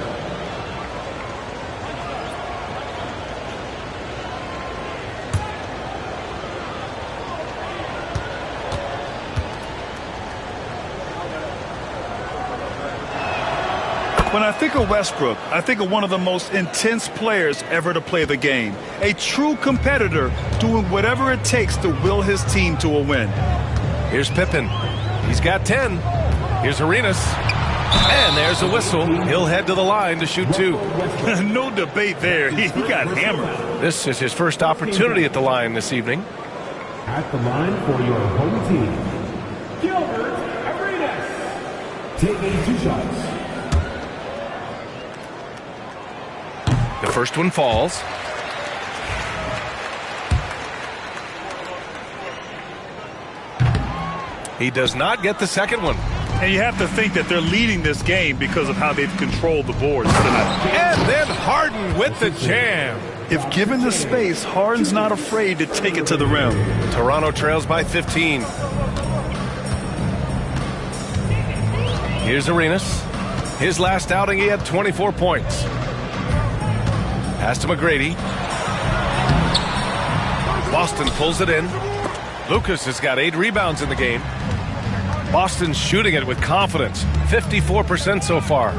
When I think of Westbrook, I think of one of the most intense players ever to play the game. A true competitor doing whatever it takes to will his team to a win. Here's Pippen. He's got 10. Here's Arenas. And there's a whistle. He'll head to the line to shoot 2. No debate there. He got hammered. This is his first opportunity at the line this evening. At the line for your home team, Gilbert Arenas. Taking 2 shots. The first one falls. He does not get the second one. And you have to think that they're leading this game because of how they've controlled the boards tonight. And then Harden with the jam. If given the space, Harden's not afraid to take it to the rim. Toronto trails by 15. Here's Arenas. His last outing, he had 24 points. Pass to McGrady. Boston pulls it in. Lucas has got 8 rebounds in the game. Boston's shooting it with confidence. 54% so far.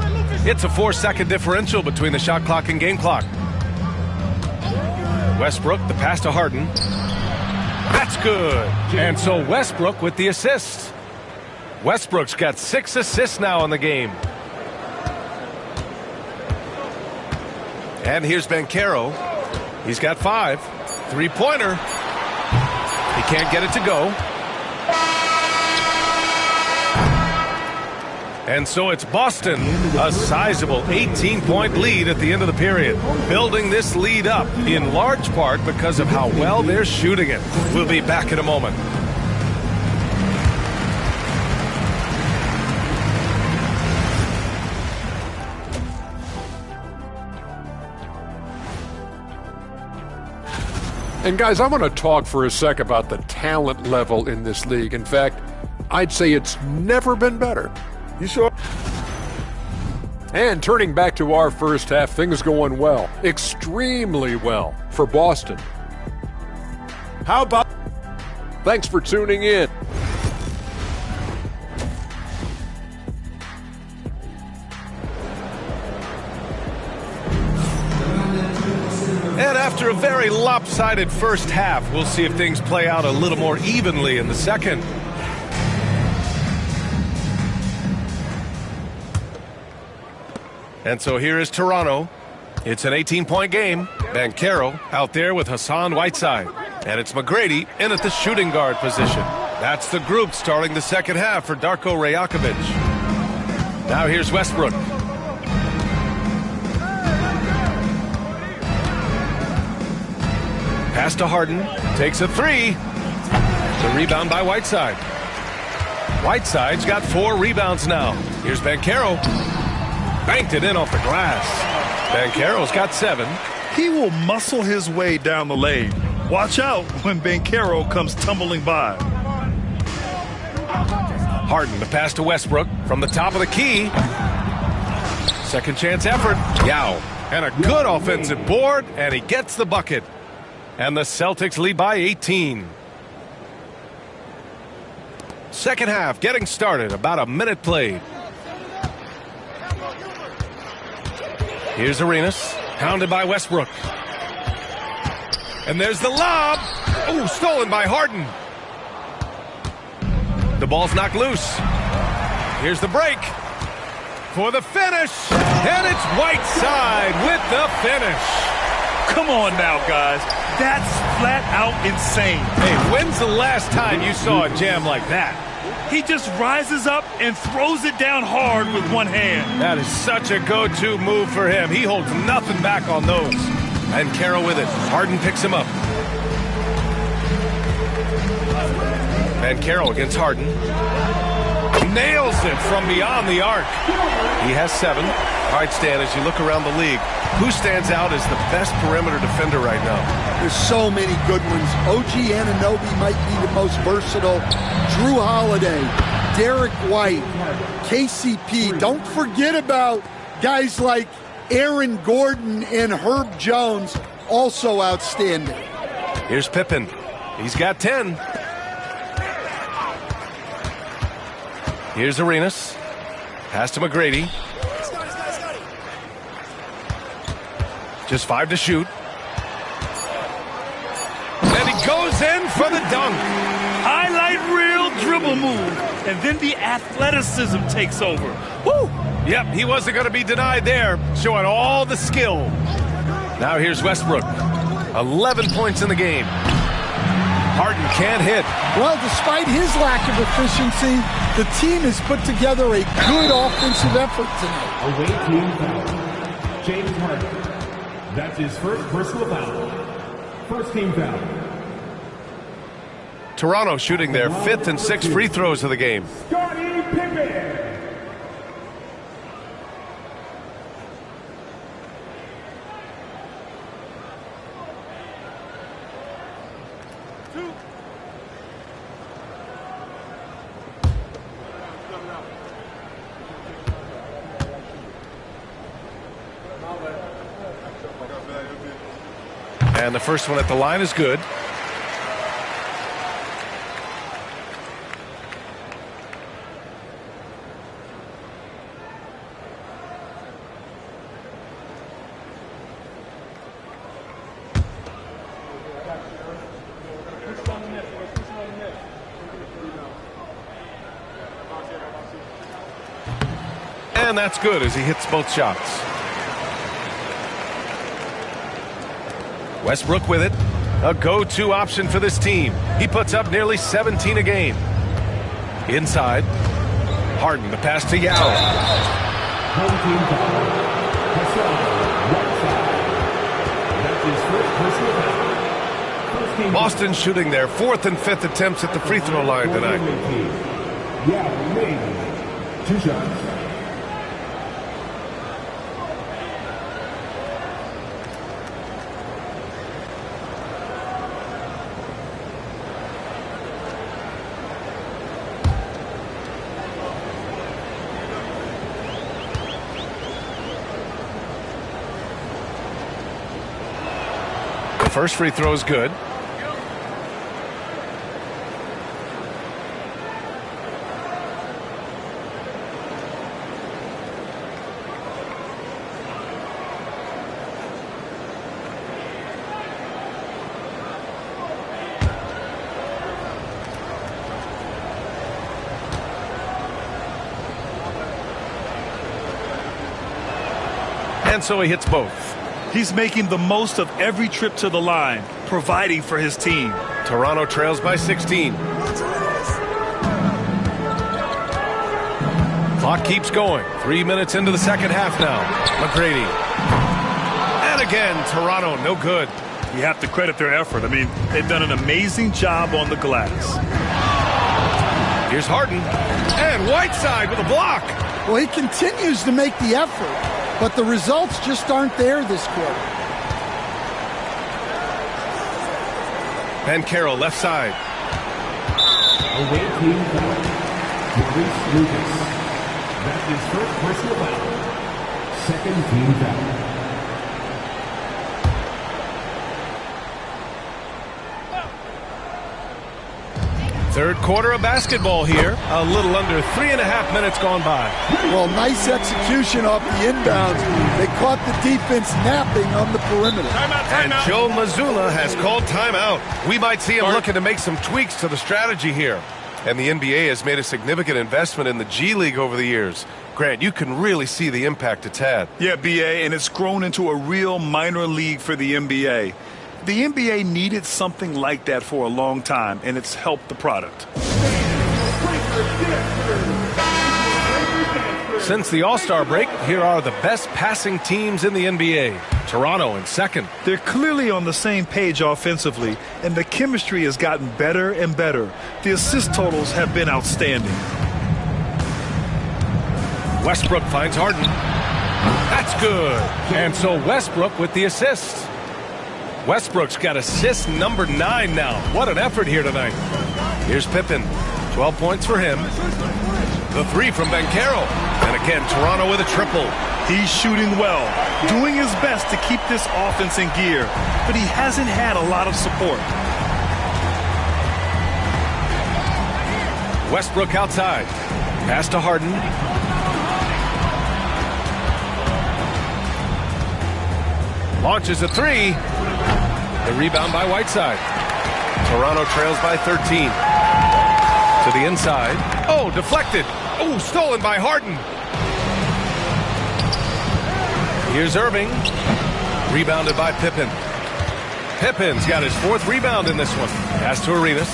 It's a 4-second differential between the shot clock and game clock. Westbrook, the pass to Harden. That's good. And so Westbrook with the assist. Westbrook's got 6 assists now in the game. And here's Banchero. He's got 5. 3-pointer. He can't get it to go. And so it's Boston, a sizable 18-point lead at the end of the period. Building this lead up in large part because of how well they're shooting it. We'll be back in a moment. And guys, I want to talk for a sec about the talent level in this league. In fact, I'd say it's never been better. You sure? And turning back to our first half, things going well. Extremely well for Boston. How about... Thanks for tuning in. And after a very lopsided first half, we'll see if things play out a little more evenly in the second. And so here is Toronto. It's an 18-point game. Banchero out there with Hassan Whiteside. And it's McGrady in at the shooting guard position. That's the group starting the second half for Darko Rajakovic. Now here's Westbrook. Pass to Harden, takes a three. The rebound by Whiteside. Whiteside's got 4 rebounds now. Here's Banchero. Banked it in off the glass. Banchero's got 7. He will muscle his way down the lane. Watch out when Banchero comes tumbling by. Harden, the pass to Westbrook from the top of the key. Second chance effort. Yao. And a good offensive board, and he gets the bucket. And the Celtics lead by 18. Second half getting started. About a minute played. Here's Arenas. Pounded by Westbrook. And there's the lob. Oh, stolen by Harden. The ball's knocked loose. Here's the break. For the finish. And it's Whiteside with the finish. Come on now, guys. That's flat out insane. Hey, when's the last time you saw a jam like that? He just rises up and throws it down hard with one hand. That is such a go-to move for him. He holds nothing back on those. And Carroll with it. Harden picks him up. And Carroll against Harden. Nails it from beyond the arc. He has 7. All right, Stan, as you look around the league, who stands out as the best perimeter defender right now? There's so many good ones. OG Anunoby might be the most versatile. Drew Holiday, Derek White, KCP. Don't forget about guys like Aaron Gordon and Herb Jones, also outstanding. Here's Pippen. He's got 10. Here's Arenas. Pass to McGrady. Just 5 to shoot. And he goes in for the dunk. Highlight reel dribble move. And then the athleticism takes over. Woo! Yep, he wasn't going to be denied there. Showing all the skill. Now here's Westbrook. 11 points in the game. Harden can't hit. Well, despite his lack of efficiency, the team has put together a good offensive effort tonight. Away team foul. James Harden. That's his first personal foul. First team foul. Toronto shooting their 5th and 6th free throws of the game. Scottie Pippen. And the first one at the line is good. And that's good as he hits both shots. Westbrook with it. A go-to option for this team. He puts up nearly 17 a game. Inside. Harden, the pass to Yao. Boston shooting their 4th and 5th attempts at the free throw line tonight. Yeah, 2 shots. First free throw is good. And so he hits both. He's making the most of every trip to the line, providing for his team. Toronto trails by 16. Clock keeps going. 3 minutes into the second half now. McGrady. And again, Toronto, no good. You have to credit their effort. I mean, they've done an amazing job on the glass. Here's Harden. And Whiteside with a block. Well, he continues to make the effort, but the results just aren't there this quarter. And Carroll left side. Away team foul. Maurice Lucas. That's his first personal foul. Second team foul. Third quarter of basketball here. A little under 3.5 minutes gone by. Well, nice execution off the inbounds. They caught the defense napping on the perimeter. And Joe Mazzulla has called timeout. We might see him looking to make some tweaks to the strategy here. And the NBA has made a significant investment in the G League over the years. Grant, you can really see the impact it's had. Yeah, BA, and it's grown into a real minor league for the NBA. The NBA needed something like that for a long time, and it's helped the product. Since the All-Star break, here are the best passing teams in the NBA. Toronto in second. They're clearly on the same page offensively, and the chemistry has gotten better and better. The assist totals have been outstanding. Westbrook finds Harden. That's good. And so Westbrook with the assist. Westbrook's got assist number 9 now. What an effort here tonight. Here's Pippen. 12 points for him. The 3 from Banchero. And again, Toronto with a triple. He's shooting well, doing his best to keep this offense in gear, but he hasn't had a lot of support. Westbrook outside. Pass to Harden. Launches a 3. The rebound by Whiteside. Toronto trails by 13. To the inside. Oh, deflected. Oh, stolen by Harden. Here's Irving. Rebounded by Pippen. Pippen's got his 4th rebound in this one. Pass to Arenas.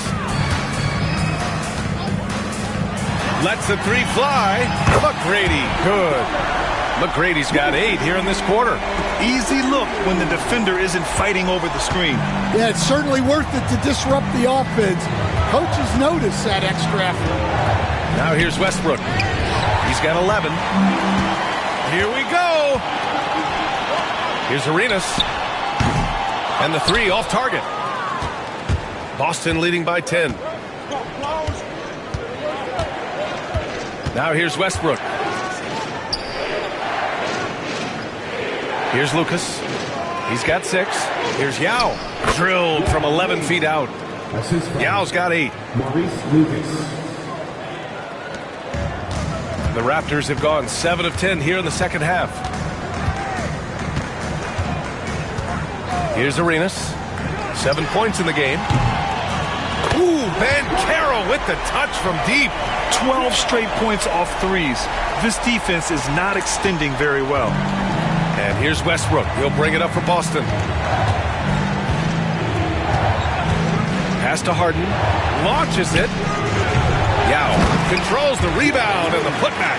Lets the 3 fly. McGrady. Good. McGrady's got 8 here in this quarter. Easy look when the defender isn't fighting over the screen. Yeah, it's certainly worth it to disrupt the offense. Coaches notice that extra effort. Now here's Westbrook. He's got 11. Here we go. Here's Arenas. And the 3 off target. Boston leading by 10. Now here's Westbrook. Here's Lucas. He's got 6. Here's Yao. Drilled from 11 feet out. Yao's got 8. Maurice Lucas. The Raptors have gone 7 of 10 here in the second half. Here's Arenas. 7 points in the game. Ooh, Banchero with the touch from deep. 12 straight points off threes. This defense is not extending very well. And here's Westbrook. He'll bring it up for Boston. Pass to Harden. Launches it. Yao controls the rebound and the putback.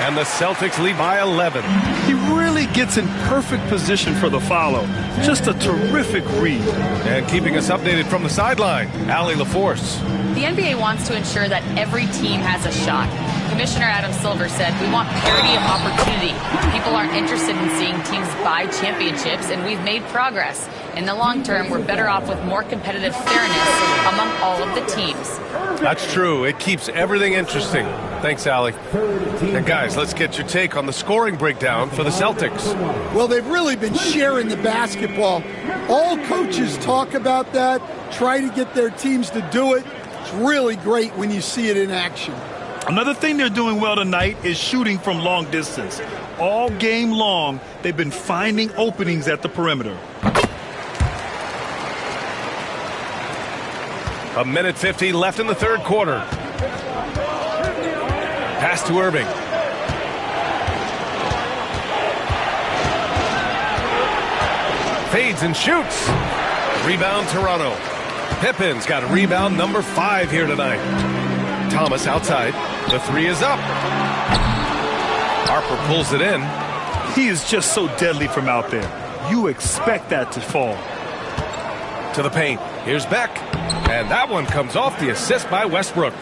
And the Celtics lead by 11. He really gets in perfect position for the follow. Just a terrific read. And keeping us updated from the sideline, Allie LaForce. The NBA wants to ensure that every team has a shot. Commissioner Adam Silver said, we want parity of opportunity. People aren't interested in seeing teams buy championships, and we've made progress. In the long term, we're better off with more competitive fairness among all of the teams. That's true. It keeps everything interesting. Thanks, Allie. And guys, let's get your take on the scoring breakdown for the Celtics. Well, they've really been sharing the basketball. All coaches talk about that, try to get their teams to do it. It's really great when you see it in action. Another thing they're doing well tonight is shooting from long distance. All game long, they've been finding openings at the perimeter. 1:50 left in the third quarter. Pass to Irving. Fades and shoots. Rebound Toronto. Pippen's got rebound number 5 here tonight. Thomas outside. The 3 is up. Harper pulls it in. He is just so deadly from out there. You expect that to fall. To the paint. Here's Beck. And that one comes off the assist by Westbrook.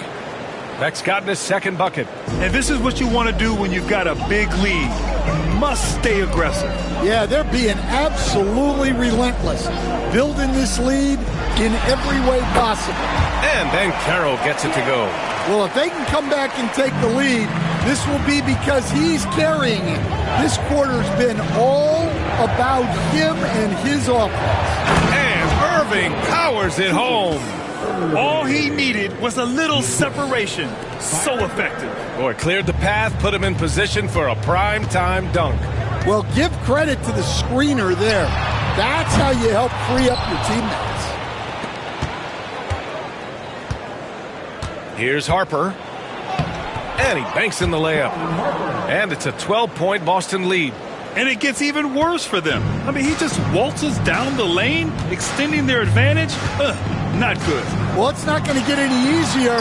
Beck's gotten his second bucket. And this is what you want to do when you've got a big lead. You must stay aggressive. Yeah, they're being absolutely relentless. Building this lead in every way possible. And Banchero gets it to go. Well, if they can come back and take the lead, this will be because he's carrying it. This quarter's been all about him and his offense. And Irving powers it home. All he needed was a little separation. So effective. Boy, cleared the path, put him in position for a prime-time dunk. Well, give credit to the screener there. That's how you help free up your teammates. Here's Harper. And he banks in the layup. And it's a 12-point Boston lead. And it gets even worse for them. I mean, he just waltzes down the lane, extending their advantage. Not good. Well, it's not going to get any easier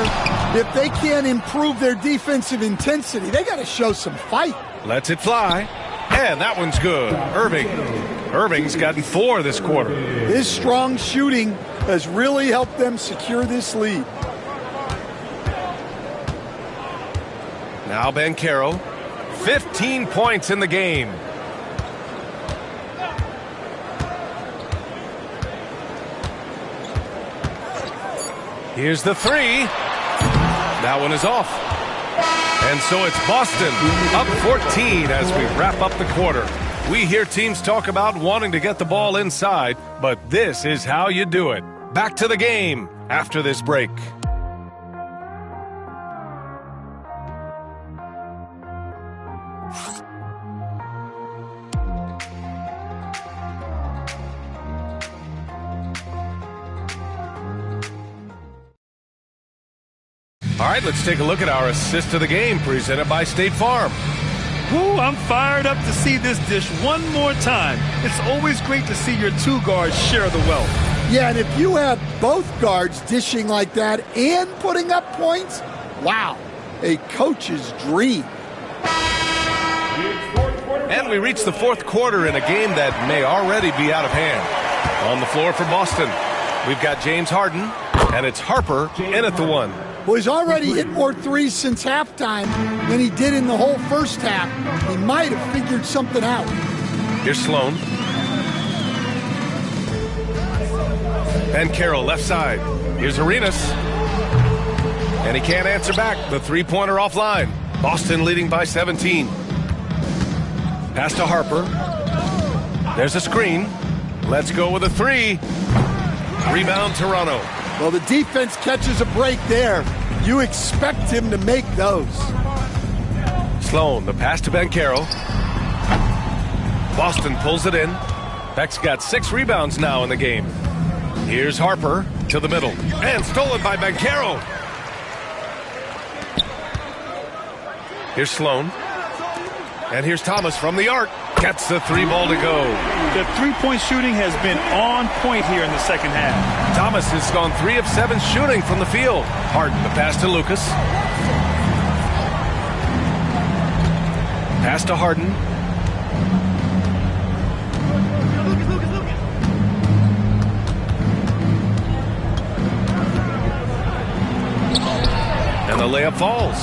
if they can't improve their defensive intensity. They got to show some fight. Lets it fly. And that one's good. Irving's gotten 4 this quarter. His strong shooting has really helped them secure this lead. Now Banchero. 15 points in the game. Here's the 3. That one is off. And so it's Boston up 14 as we wrap up the quarter. We hear teams talk about wanting to get the ball inside, but this is how you do it. Back to the game after this break. All right, let's take a look at our assist of the game presented by State Farm. Ooh, I'm fired up to see this dish one more time. It's always great to see your 2 guards share the wealth. Yeah, and if you have both guards dishing like that and putting up points, wow, a coach's dream. And we reach the fourth quarter in a game that may already be out of hand. On the floor for Boston, we've got James Harden, and it's Harper in at the 1. Well, he's already hit more threes since halftime than he did in the whole first half. He might have figured something out. Here's Sloan. Banchero left side. Here's Arenas. And he can't answer back. The 3-pointer offline. Boston leading by 17. Pass to Harper. There's a screen. Let's go with a 3. Rebound Toronto. Well, the defense catches a break there. You expect him to make those. Sloan, the pass to Banchero. Boston pulls it in. Beck's got 6 rebounds now in the game. Here's Harper to the middle. And stolen by Banchero. Here's Sloan. And here's Thomas from the arc. Gets the 3 ball to go. The 3-point shooting has been on point here in the second half. Thomas has gone 3 of 7 shooting from the field. Harden, the pass to Lucas. Pass to Harden. And the layup falls.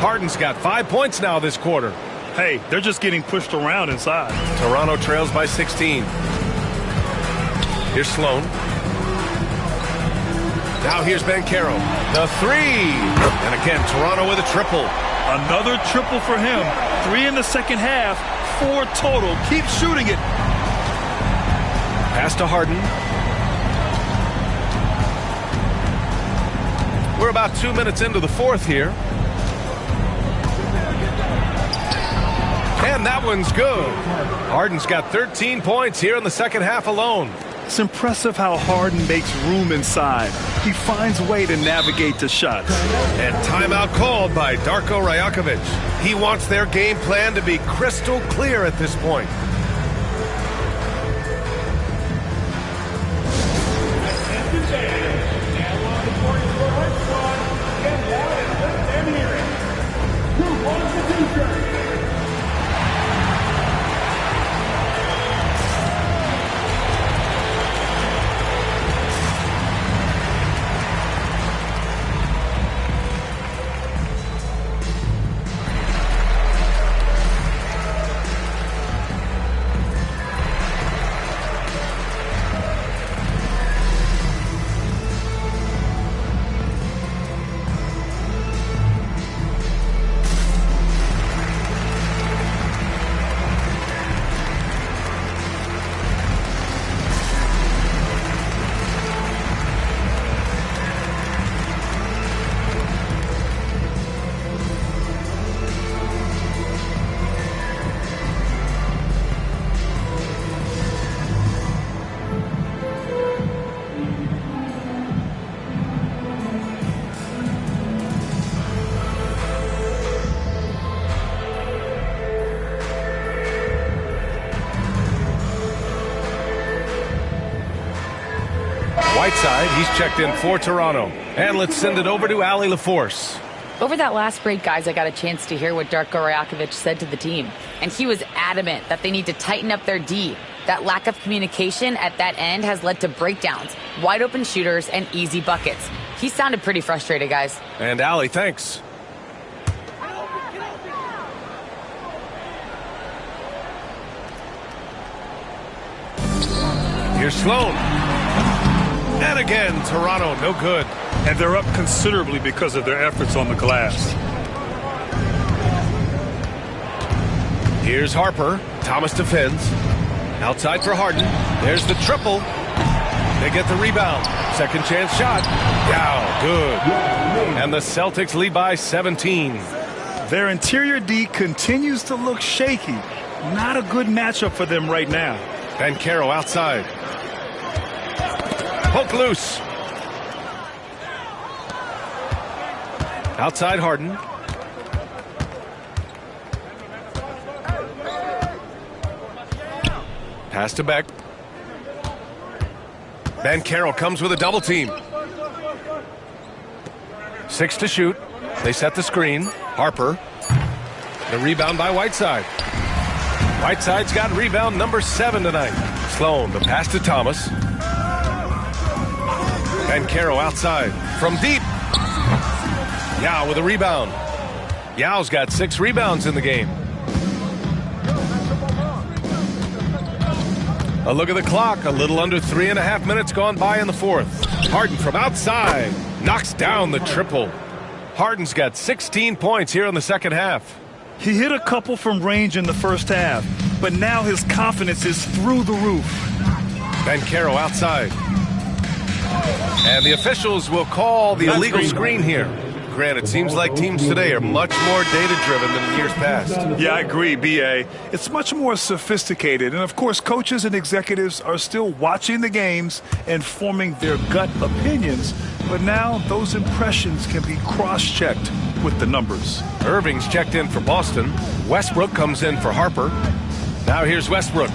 Harden's got 5 points now this quarter. Hey, they're just getting pushed around inside. Toronto trails by 16. Here's Sloan. Now here's Banchero. The 3. And again, Toronto with a triple. Another triple for him. 3 in the second half. 4 total. Keep shooting it. Pass to Harden. We're about 2 minutes into the fourth here. And that one's good. Harden's got 13 points here in the second half alone. It's impressive how Harden makes room inside. He finds a way to navigate the shots. And timeout called by Darko Rajakovic. He wants their game plan to be crystal clear at this point. Whiteside, he's checked in for Toronto. And let's send it over to Allie LaForce. Over that last break, guys, I got a chance to hear what Darko Rajakovic said to the team. And he was adamant that they need to tighten up their D. That lack of communication at that end has led to breakdowns, wide open shooters, and easy buckets. He sounded pretty frustrated, guys. And Allie, thanks. Here's Sloan. And again, Toronto, no good. And they're up considerably because of their efforts on the glass. Here's Harper. Thomas defends. Outside for Harden. There's the triple. They get the rebound. Second chance shot. Down. Good. And the Celtics lead by 17. Their interior D continues to look shaky. Not a good matchup for them right now. Banchero outside. Poke loose. Outside Harden. Pass to Beck. Banchero comes with a double team. 6 to shoot. They set the screen. Harper. The rebound by Whiteside. Whiteside's got rebound number 7 tonight. Sloan, the pass to Thomas. Banchero outside. From deep. Yao with a rebound. Yao's got 6 rebounds in the game. A look at the clock. A little under 3.5 minutes gone by in the fourth. Harden from outside. Knocks down the triple. Harden's got 16 points here in the second half. He hit a couple from range in the first half, but now his confidence is through the roof. Banchero outside. And the officials will call the illegal screen here. Grant, it seems like teams today are much more data-driven than in years past. Yeah, I agree, B.A. It's much more sophisticated. And, of course, coaches and executives are still watching the games and forming their gut opinions. But now those impressions can be cross-checked with the numbers. Irving's checked in for Boston. Westbrook comes in for Harper. Now here's Westbrook.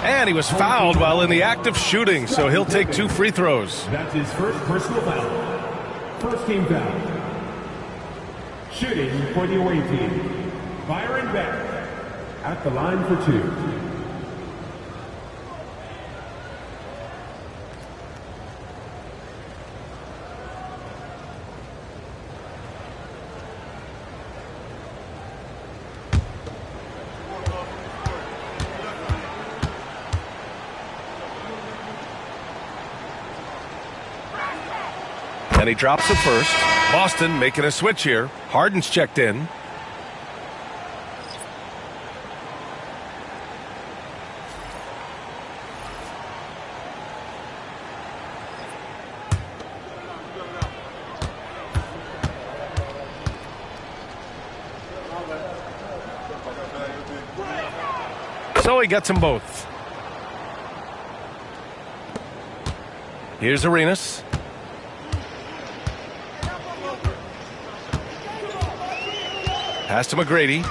And he was fouled while in the act of shooting, so he'll take 2 free throws. That's his first personal foul. First team foul. Shooting for the away team. Byron Beck at the line for 2. And he drops the first. Boston making a switch here. Harden's checked in. So he gets them both. Here's Arenas. Pass to McGrady.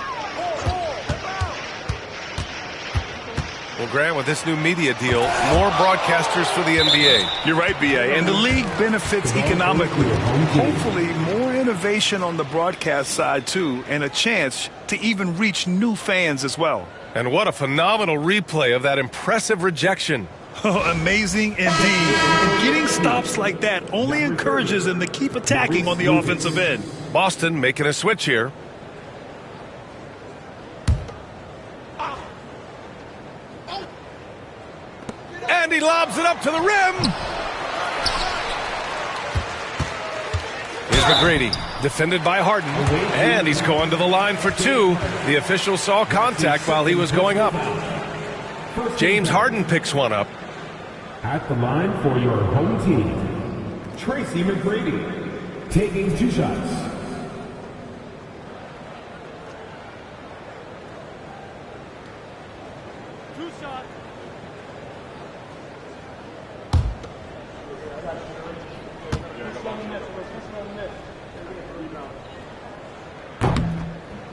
Well, Grant, with this new media deal, more broadcasters for the NBA. You're right, B.A., and the league benefits economically. Hopefully, more innovation on the broadcast side, too, and a chance to even reach new fans as well. And what a phenomenal replay of that impressive rejection. Amazing indeed. And getting stops like that only encourages them to keep attacking on the offensive end. Boston making a switch here. And he lobs it up to the rim. Here's McGrady, defended by Harden. And he's going to the line for two. The official saw contact while he was going up. James Harden picks one up. At the line for your home team, Tracy McGrady, taking 2 shots.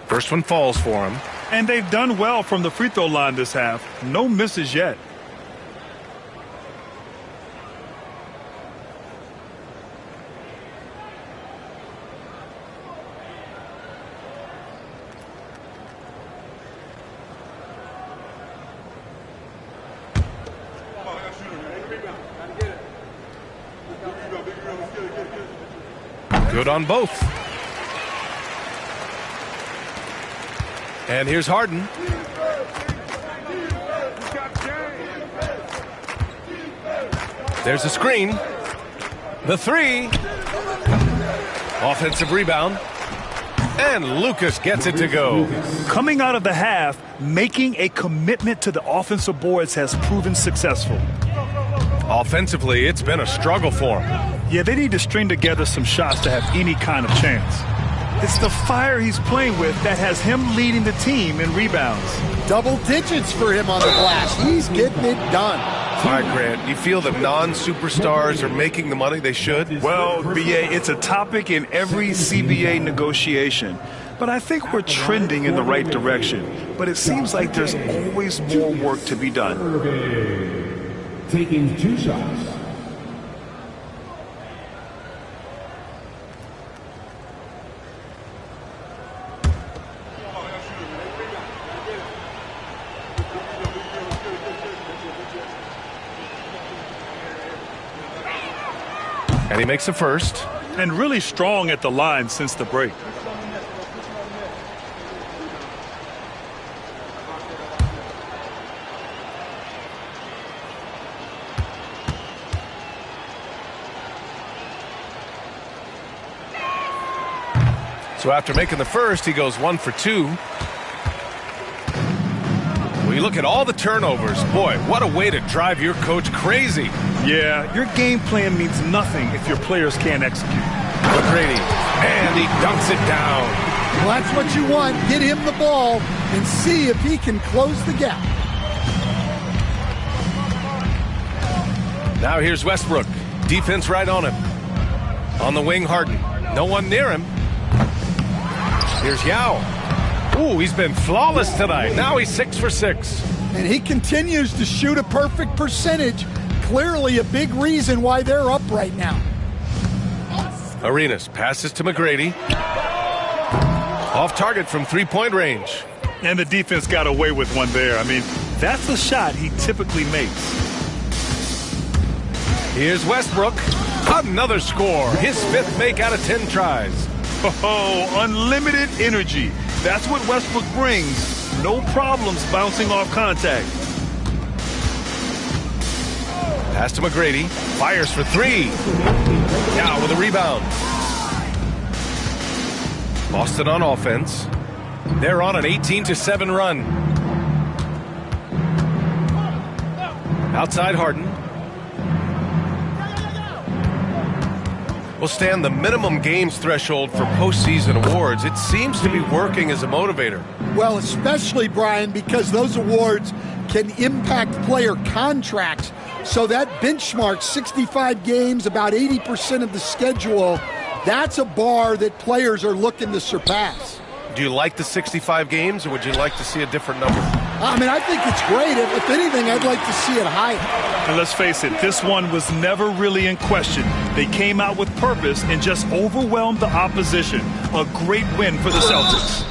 First one falls for him. And they've done well from the free throw line this half. No misses yet. Good on both. And here's Harden. There's a screen. The three. Offensive rebound. And Lucas gets it to go. Coming out of the half, making a commitment to the offensive boards has proven successful. Offensively, it's been a struggle for him. Yeah, they need to string together some shots to have any kind of chance. It's the fire he's playing with that has him leading the team in rebounds. Double digits for him on the glass. He's getting it done. All right, Grant, you feel that non-superstars are making the money they should? Well, B.A., it's a topic in every CBA negotiation. But I think we're trending in the right direction. But it seems like there's always more work to be done. Taking 2 shots. And he makes the first. And really strong at the line since the break. So after making the first, he goes 1 for 2. When you look at all the turnovers, boy, what a way to drive your coach crazy. Yeah, your game plan means nothing if your players can't execute. McGrady, and he dunks it down. Well, that's what you want. Get him the ball and see if he can close the gap. Now here's Westbrook. Defense right on him. On the wing, Harden. No one near him. Here's Yao. Ooh, he's been flawless tonight. Now he's 6 for 6. And he continues to shoot a perfect percentage. Clearly a big reason why they're up right now. Arenas passes to McGrady. Off target from three-point range. And the defense got away with one there. I mean, that's a shot he typically makes. Here's Westbrook. Another score. His 5th make out of 10 tries. Oh, unlimited energy. That's what Westbrook brings. No problems bouncing off contact. Pass to McGrady. Fires for 3. Now with a rebound. Boston on offense. They're on an 18-7 run. Outside Harden. Will stand the minimum games threshold for postseason awards. It seems to be working as a motivator. Well, especially, Brian, because those awards can impact player contracts. So that benchmark, 65 games, about 80% of the schedule, that's a bar that players are looking to surpass. Do you like the 65 games, or would you like to see a different number? I mean, I think it's great. If anything, I'd like to see it higher. And let's face it, this one was never really in question. They came out with purpose and just overwhelmed the opposition. A great win for the Celtics.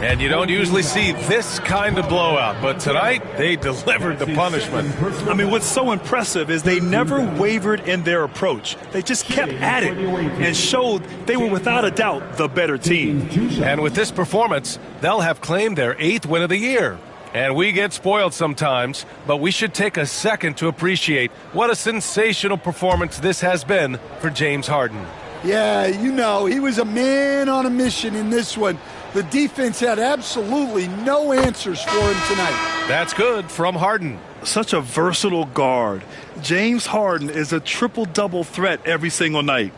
And you don't usually see this kind of blowout, but tonight they delivered the punishment. I mean, what's so impressive is they never wavered in their approach. They just kept at it and showed they were without a doubt the better team. And with this performance, they'll have claimed their 8th win of the year. And we get spoiled sometimes, but we should take a second to appreciate what a sensational performance this has been for James Harden. Yeah, you know, he was a man on a mission in this one. The defense had absolutely no answers for him tonight. That's good from Harden. Such a versatile guard. James Harden is a triple-double threat every single night.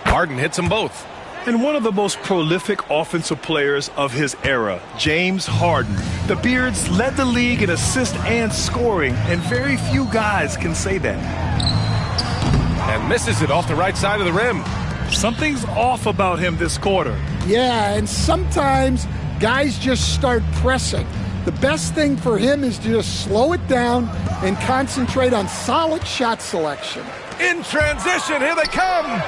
Harden hits them both. And one of the most prolific offensive players of his era, James Harden. The Beards led the league in assists and scoring, and very few guys can say that. And misses it off the right side of the rim. Something's off about him this quarter. Yeah, and sometimes guys just start pressing. The best thing for him is to just slow it down and concentrate on solid shot selection. In transition, here they come.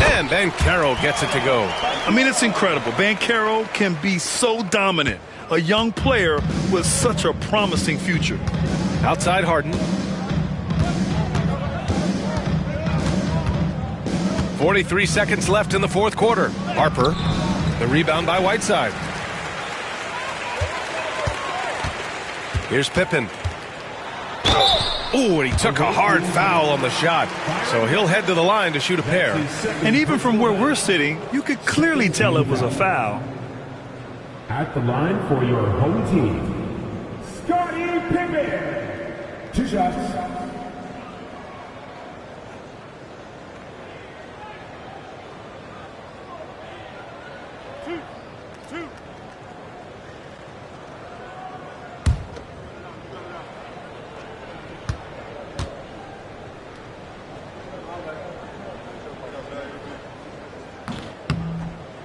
And Banchero gets it to go. I mean, it's incredible. Banchero can be so dominant. A young player with such a promising future. Outside Harden. 43 seconds left in the fourth quarter. Harper, the rebound by Whiteside. Here's Pippen. Oh, and he took a hard foul on the shot. So he'll head to the line to shoot a pair. And even from where we're sitting, you could clearly tell it was a foul. At the line for your home team, Scottie Pippen. 2 shots.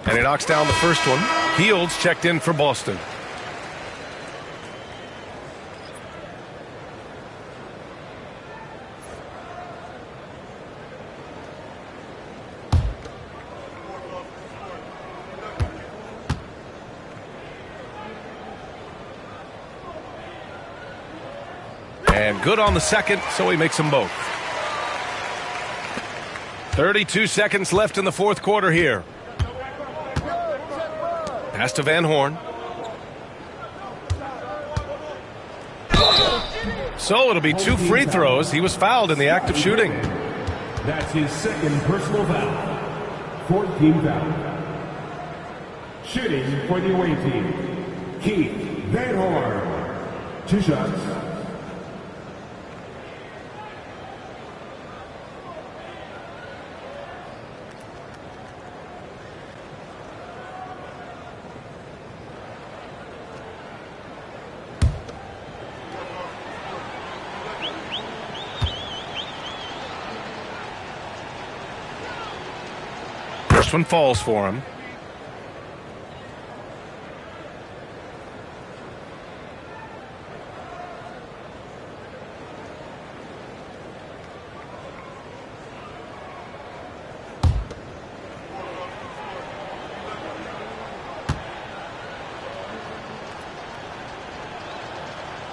And he knocks down the first one. Fields checked in for Boston. And good on the second, so he makes them both. 32 seconds left in the fourth quarter here. Pass to Van Horn. So it'll be 2 free throws. He was fouled in the act of shooting. That's his second personal foul. 14th foul. Shooting for the away team, Keith Van Horn. 2 shots. First one falls for him.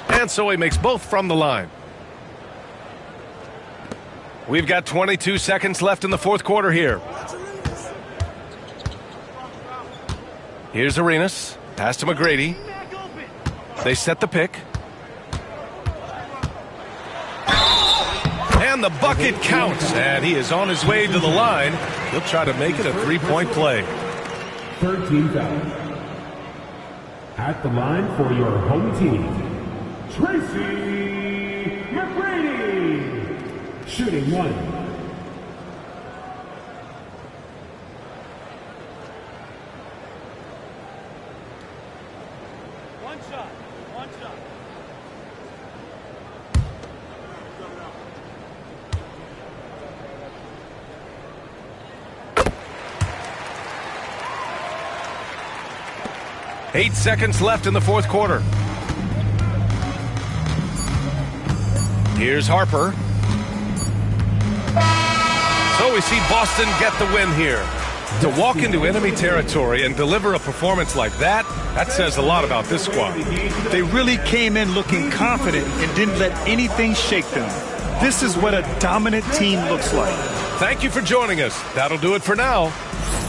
And so he makes both from the line. We've got 22 seconds left in the fourth quarter here. Here's Arenas. Pass to McGrady. They set the pick. And the bucket counts. And he is on his way to the line. He'll try to make it a three-point play. 13 foul. At the line for your home team, Tracy McGrady. Shooting 1. One shot. One shot. Eight seconds left in the fourth quarter. Here's Harper. So we see Boston get the win here. To walk into enemy territory and deliver a performance like that says a lot about this squad. They really came in looking confident and didn't let anything shake them. This is what a dominant team looks like. Thank you for joining us. That'll do it for now.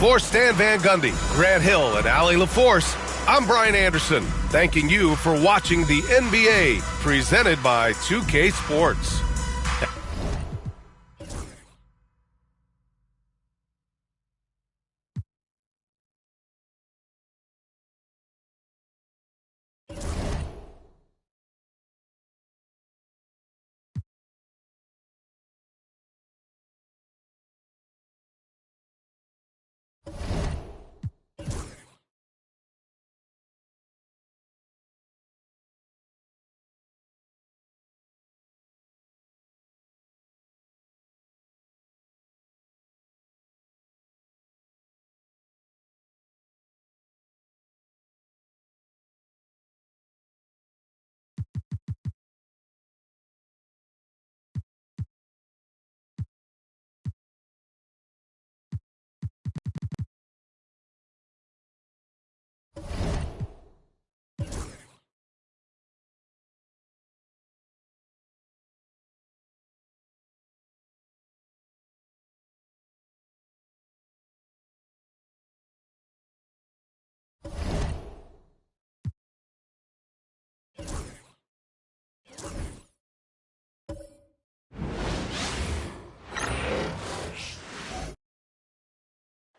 For Stan Van Gundy, Grant Hill, and Allie LaForce, I'm Brian Anderson, thanking you for watching the NBA, presented by 2K Sports.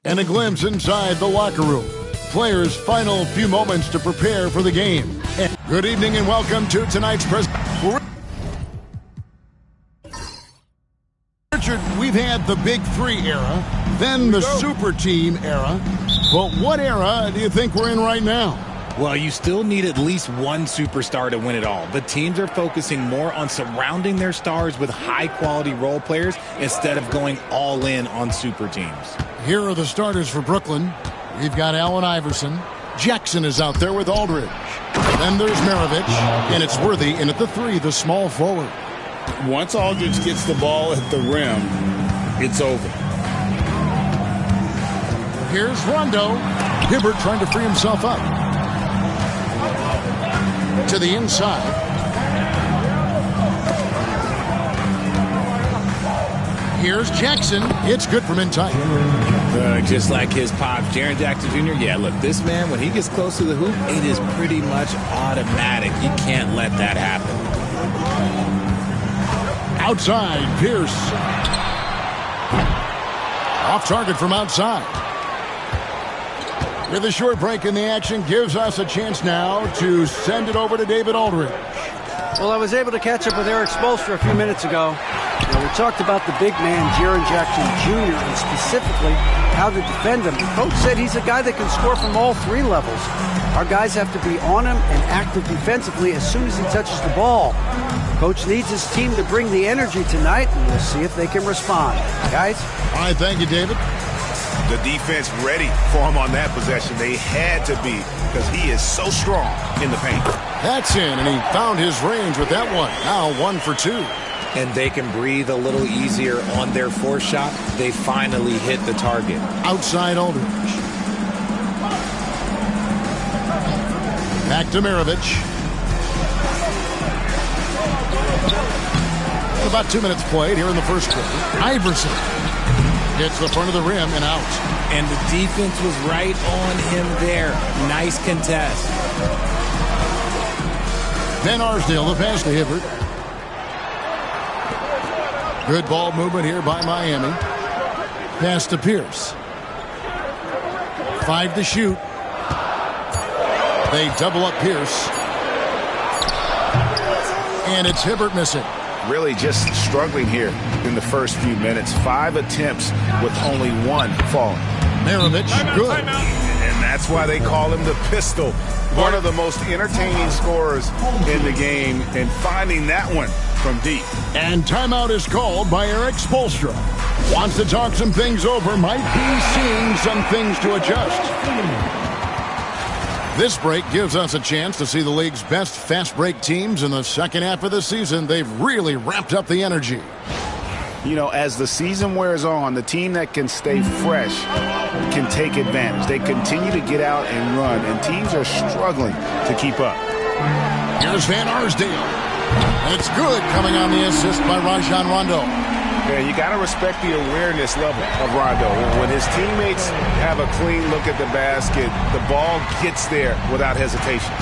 And a glimpse inside the locker room. Players' final few moments to prepare for the game. Good evening and welcome to tonight's Richard, we've had the Big Three era, then the Super Team era. But what era do you think we're in right now? Well, you still need at least one superstar to win it all. But teams are focusing more on surrounding their stars with high-quality role players instead of going all in on super teams. Here are the starters for Brooklyn. We've got Allen Iverson. Jackson is out there with Aldridge. Then there's Maravich, and it's Worthy in at the 3, the small forward. Once Aldridge gets the ball at the rim, it's over. Here's Rondo. Hibbert trying to free himself up. To the inside. Here's Jackson. It's good from inside. Just like his pops, Jaren Jackson Jr. Yeah, look, this man, when he gets close to the hoop, it is pretty much automatic. You can't let that happen. Outside, Pierce. Off target from outside. With a short break in the action, gives us a chance now to send it over to David Aldridge. Well, I was able to catch up with Eric Spoelstra a few minutes ago. We talked about the big man, Jaren Jackson Jr., and specifically how to defend him. The coach said he's a guy that can score from all 3 levels. Our guys have to be on him and active defensively as soon as he touches the ball. Coach needs his team to bring the energy tonight, and we'll see if they can respond. Guys? All right, thank you, David. The defense ready for him on that possession. They had to be, because he is so strong in the paint. That's in, and he found his range with that one. Now 1 for 2. And they can breathe a little easier on their 4th shot. They finally hit the target. Outside Aldridge. Back to Maravich. About 2 minutes played here in the first quarter. Iverson hits the front of the rim and out. And the defense was right on him there. Nice contest. Van Arsdale, the pass to Hibbert. Good ball movement here by Miami. Pass to Pierce. 5 to shoot. They double up Pierce. And it's Hibbert missing. really just struggling here in the first few minutes. 5 attempts with only 1 falling. Maravich, good. And that's why they call him the pistol. One of the most entertaining scorers in the game, and finding that one from deep. And timeout is called by Eric Spoelstra. Wants to talk some things over, might be seeing some things to adjust. This break gives us a chance to see the league's best fast break teams in the second half of the season. They've really ramped up the energy. You know, as the season wears on, the team that can stay fresh can take advantage. They continue to get out and run, and teams are struggling to keep up. Here's Van Arsdale. It's good, coming on the assist by Rajon Rondo. Yeah, you got to respect the awareness level of Rondo. When his teammates have a clean look at the basket, the ball gets there without hesitation.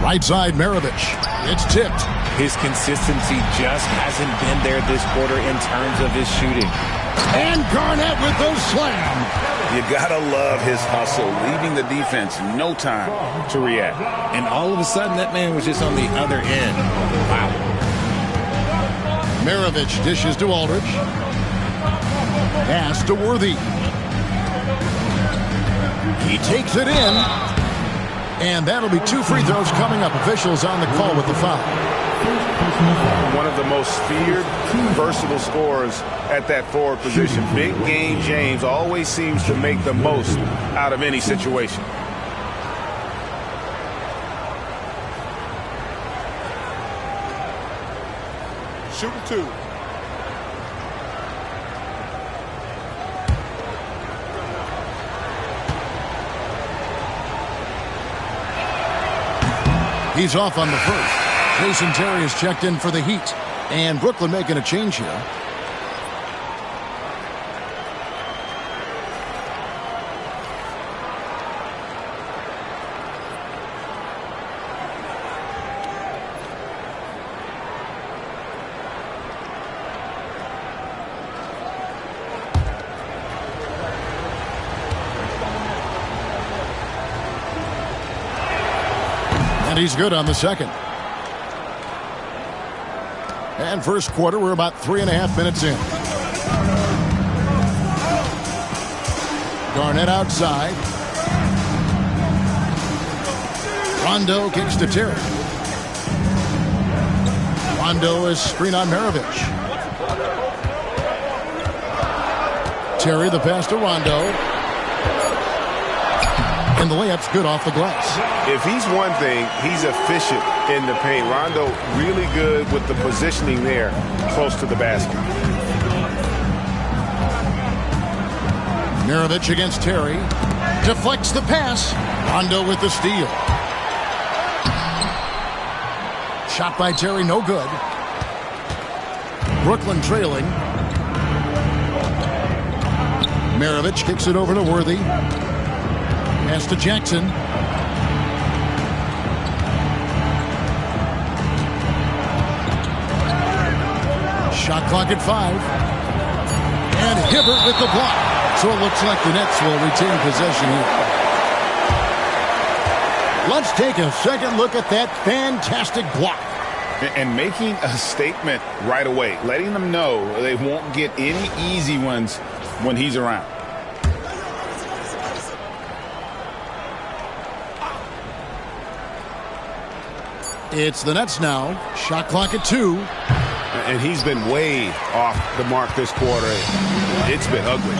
Right side, Maravich. It's tipped. His consistency just hasn't been there this quarter in terms of his shooting. And Garnett with the slam. You gotta love his hustle, leaving the defense no time to react. And all of a sudden, that man was just on the other end. Wow. Maravich dishes to Aldridge. Pass to Worthy. He takes it in. And that'll be 2 free throws coming up. Officials on the call with the foul. One of the most feared, versatile scorers at that forward position. Big game James always seems to make the most out of any situation. Shooting 2. He's off on the first. Jason Terry is checked in for the Heat. And Brooklyn making a change here. And he's good on the second. And first quarter, we're about 3.5 minutes in. Garnett outside. Rondo kicks to Terry. Rondo is screen on Maravich. Terry the pass to Rondo. And the layup's good off the glass. If he's one thing, he's efficient in the paint. Rondo really good with the positioning there close to the basket. Maravich against Terry. Deflects the pass. Rondo with the steal. Shot by Terry, no good. Brooklyn trailing. Maravich kicks it over to Worthy. Pass to Jackson. Shot clock at 5. And Hibbert with the block. So it looks like the Nets will retain possession here. Let's take a second look at that fantastic block. And making a statement right away, letting them know they won't get any easy ones when he's around. It's the Nets now. Shot clock at 2. And he's been way off the mark this quarter. It's been ugly.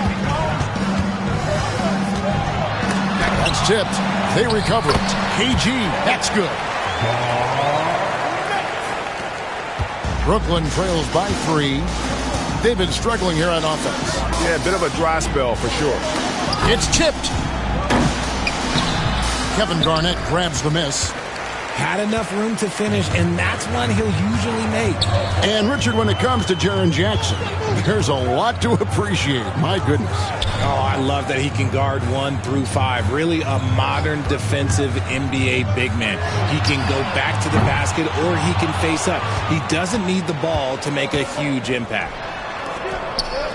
That's tipped. They recover it. KG, that's good. Brooklyn trails by 3. They've been struggling here on offense. Yeah, a bit of a dry spell for sure. It's tipped. Kevin Garnett grabs the miss. Had enough room to finish, and that's one he'll usually make. And, Richard, when it comes to Jaren Jackson, there's a lot to appreciate. My goodness. Oh, I love that he can guard 1 through 5. Really a modern defensive NBA big man. He can go back to the basket or he can face up. He doesn't need the ball to make a huge impact.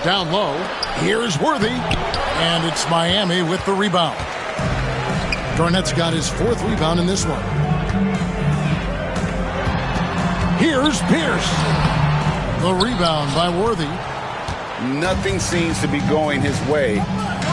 Down low, here's Worthy. And it's Miami with the rebound. Garnett's got his 4th rebound in this one. Here's Pierce. The rebound by Worthy. Nothing seems to be going his way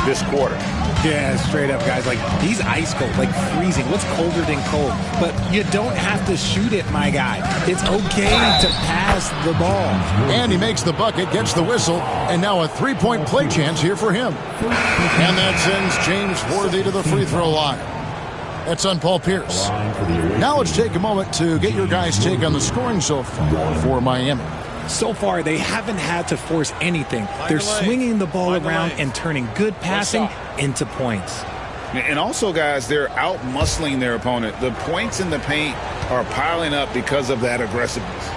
this quarter. Yeah, straight up, guys. Like, he's ice cold, like freezing. What's colder than cold? But you don't have to shoot it, my guy. It's okay to pass the ball. And he makes the bucket, gets the whistle, and now a three-point play chance here for him. And that sends James Worthy to the free throw line. That's on Paul Pierce. Now let's take a moment to get your guys' take on the scoring so far for Miami. So far, they haven't had to force anything. They're swinging the ball around and turning good passing into points. And also, guys, they're out-muscling their opponent. The points in the paint are piling up because of that aggressiveness.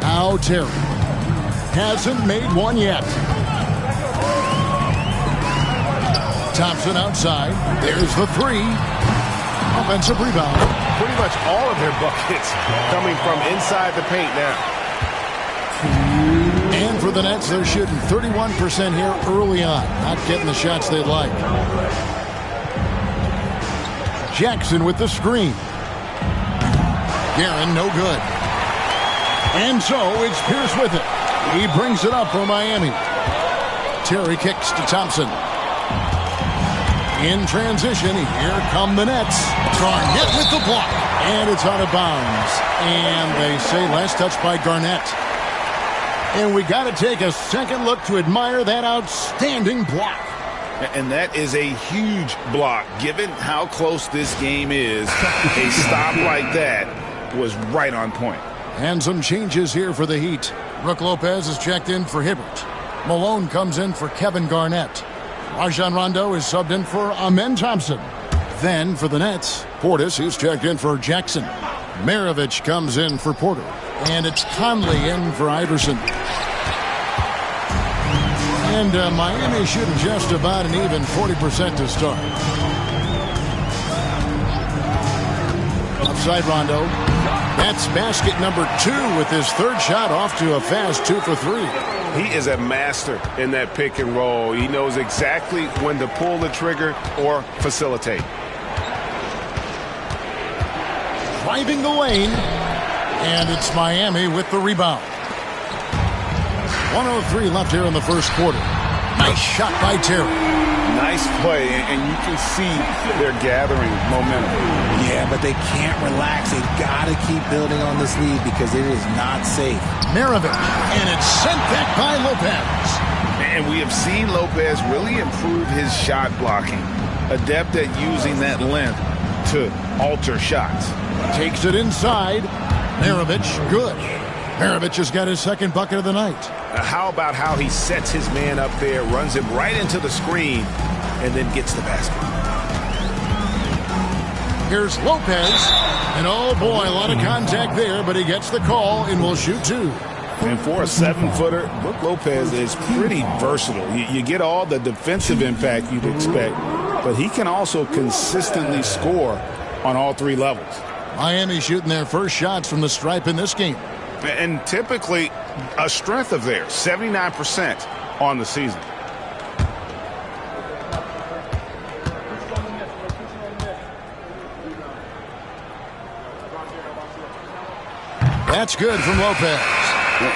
Now Terry. Hasn't made one yet. Thompson outside. There's the three. Offensive rebound. Pretty much all of their buckets coming from inside the paint now. And for the Nets, they're shooting 31% here early on. Not getting the shots they'd like. Jackson with the screen. Guerin, no good. And so it's Pierce with it. He brings it up for Miami. Terry kicks to Thompson. In transition, here come the Nets. Garnett with the block. And it's out of bounds. And they say last touch by Garnett. And we got to take a second look to admire that outstanding block. And that is a huge block. Given how close this game is, a stop like that was right on point. And some changes here for the Heat. Brook Lopez is checked in for Hibbert. Malone comes in for Kevin Garnett. Rajon Rondo is subbed in for Amen Thompson. Then for the Nets, Portis is checked in for Jackson. Maravich comes in for Porter. And it's Conley in for Iverson. And Miami shooting just about an even 40% to start. Outside Rondo. That's basket number 2 with his third shot off to a fast 2 for 3. He is a master in that pick and roll. He knows exactly when to pull the trigger or facilitate. Driving the lane. And it's Miami with the rebound. 1:03 left here in the first quarter. Nice shot by Terry. Nice play, and you can see they're gathering momentum. Yeah, but they can't relax. They've got to keep building on this lead because it is not safe. Maravich, and it's sent back by Lopez. And we have seen Lopez really improve his shot blocking. Adept at using that length to alter shots. Takes it inside. Maravich, good. Maravich has got his second bucket of the night. How about how he sets his man up there, runs him right into the screen, and then gets the basket. Here's Lopez. And oh boy, a lot of contact there, but he gets the call and will shoot 2. And for a 7-footer, Brook Lopez is pretty versatile. You get all the defensive impact you'd expect, but he can also consistently score on all 3 levels. Miami shooting their first shots from the stripe in this game. And typically a strength of theirs, 79% on the season. That's good from Lopez.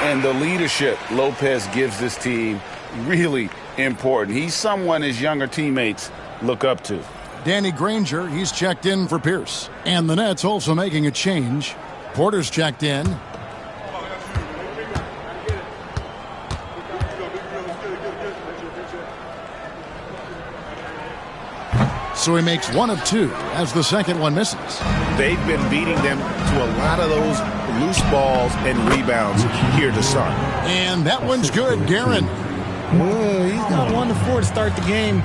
And the leadership Lopez gives this team really important. He's someone his younger teammates look up to. Danny Granger, he's checked in for Pierce. And the Nets also making a change. Porter's checked in. So he makes 1 of 2 as the second one misses. They've been beating them to a lot of those loose balls and rebounds here to start. And that one's good, Guerin. He's got 1 to 4 to start the game.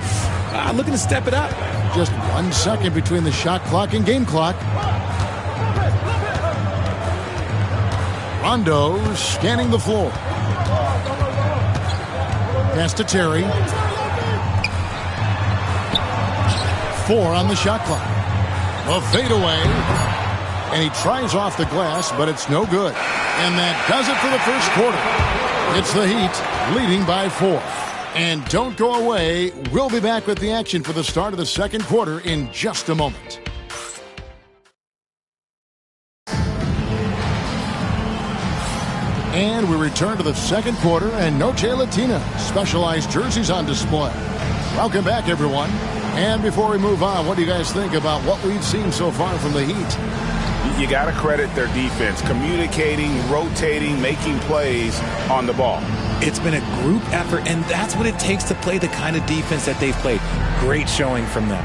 Looking to step it up. Just 1 second between the shot clock and game clock. Rondo scanning the floor. Pass to Terry. 4 on the shot clock. A fadeaway. And he tries off the glass, but it's no good. And that does it for the first quarter. It's the Heat leading by 4. And don't go away. We'll be back with the action for the start of the second quarter in just a moment. And we return to the second quarter, and Noche Latina specialized jerseys on display. Welcome back, everyone. And before we move on, what do you guys think about what we've seen so far from the Heat? You got to credit their defense, communicating, rotating, making plays on the ball. It's been a group effort, and that's what it takes to play the kind of defense that they've played. Great showing from them.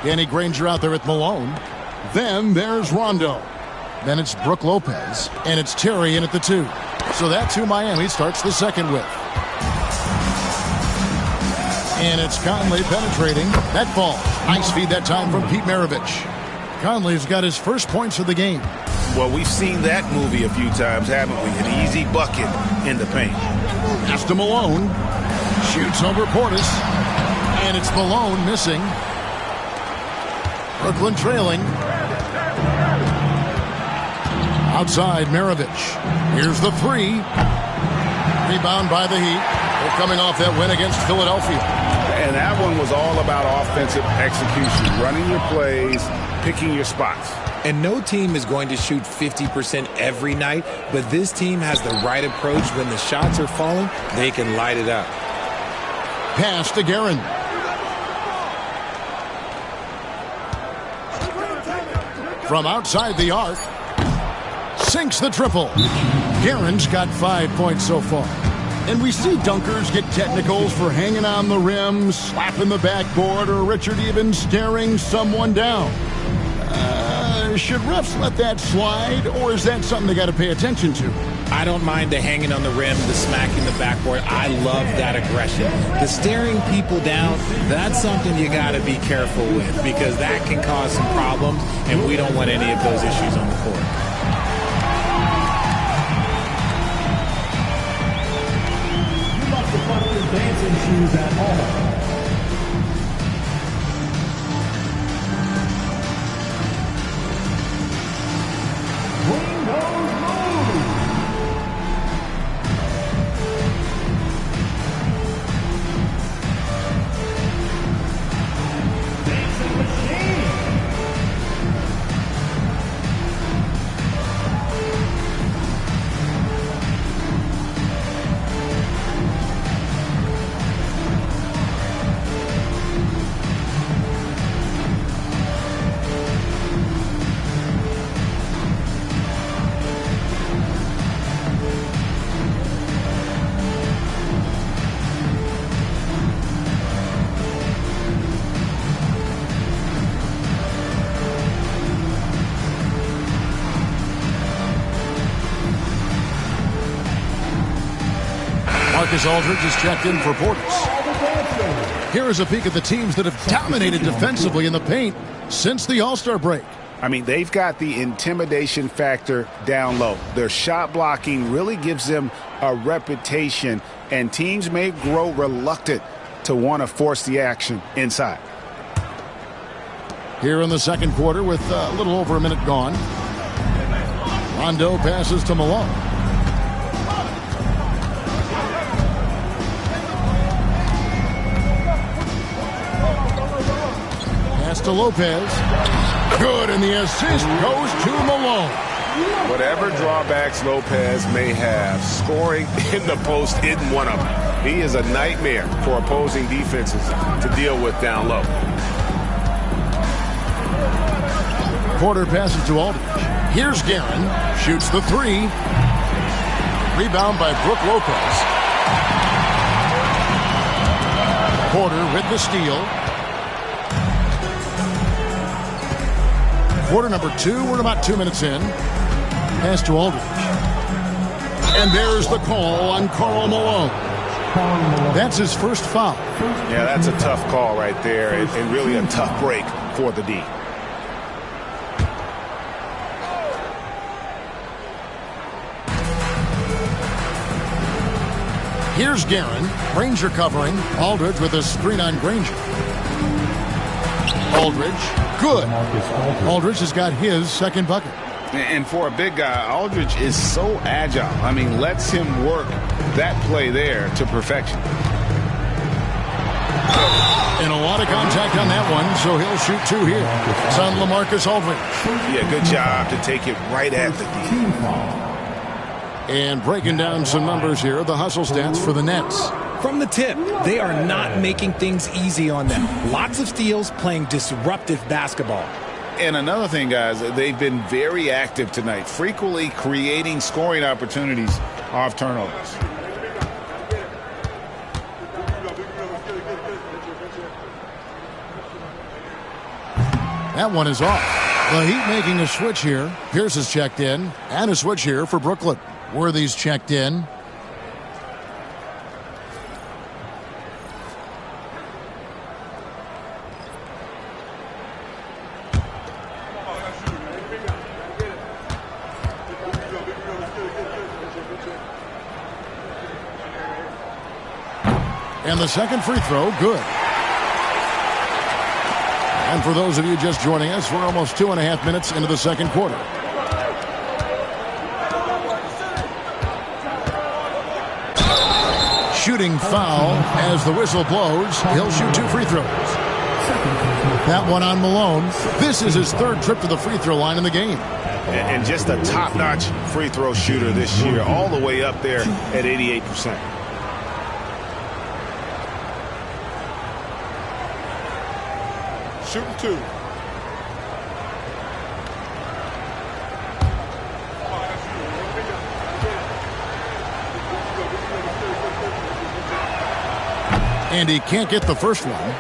Danny Granger out there with Malone. Then there's Rondo. Then it's Brook Lopez. And it's Terry in at the 2. So that's who Miami starts the second with. And it's Conley penetrating. That ball. Nice feed that time from Pete Maravich. Conley's got his first points of the game. Well, we've seen that movie a few times, haven't we? An easy bucket in the paint. Pass to Malone. Shoots over Portis. And it's Malone missing. Brooklyn trailing. Outside, Maravich. Here's the 3. Rebound by the Heat. They're coming off that win against Philadelphia. And that one was all about offensive execution, running your plays, picking your spots. And no team is going to shoot 50% every night, but this team has the right approach. When the shots are falling, they can light it up. Pass to Guerin. From outside the arc, sinks the triple. Guerin's got 5 points so far. And we see dunkers get technicals for hanging on the rim, slapping the backboard, or Richard even staring someone down. Should refs let that slide, or is that something they got to pay attention to? I don't mind the hanging on the rim, the smacking the backboard. I love that aggression. The staring people down, that's something you got to be careful with, because that can cause some problems, and we don't want any of those issues on the court. You must have left your dancing shoes at home. Marcus Aldridge is checked in for Portis. Here is a peek at the teams that have dominated defensively in the paint since the All-Star break. I mean, they've got the intimidation factor down low. Their shot blocking really gives them a reputation, and teams may grow reluctant to want to force the action inside. Here in the second quarter with a little over a minute gone. Rondo passes to Malone. Pass to Lopez. Good, and the assist goes to Malone. Whatever drawbacks Lopez may have, scoring in the post isn't one of them. He is a nightmare for opposing defenses to deal with down low. Porter passes to Aldridge. Here's Guerin. Shoots the three. Rebound by Brook Lopez. Porter with the steal. Quarter number 2. We're about 2 minutes in. Pass to Aldridge. And there's the call on Karl Malone. That's his first foul. Yeah, that's a tough call right there, and really a tough break for the D. Here's Guerin. Granger covering. Aldridge with a screen on Granger. Aldridge. Good. Aldridge has got his second bucket. And for a big guy, Aldridge is so agile. I mean, lets him work that play there to perfection. And a lot of contact on that one, so he'll shoot 2 here. It's on LaMarcus Aldridge. Yeah, good job to take it right at the D. And breaking down some numbers here, the hustle stats for the Nets. From the tip, they are not making things easy on them. Lots of steals, playing disruptive basketball. And another thing, guys, they've been very active tonight, frequently creating scoring opportunities off turnovers. That one is off. The Heat making a switch here. Pierce is checked in. And a switch here for Brooklyn. Worthy's checked in. And the second free throw, good. And for those of you just joining us, we're almost 2.5 minutes into the second quarter. Shooting foul as the whistle blows. He'll shoot 2 free throws. That one on Malone. This is his 3rd trip to the free throw line in the game. And just a top-notch free throw shooter this year, all the way up there at 88%. Shooting 2. And he can't get the first one.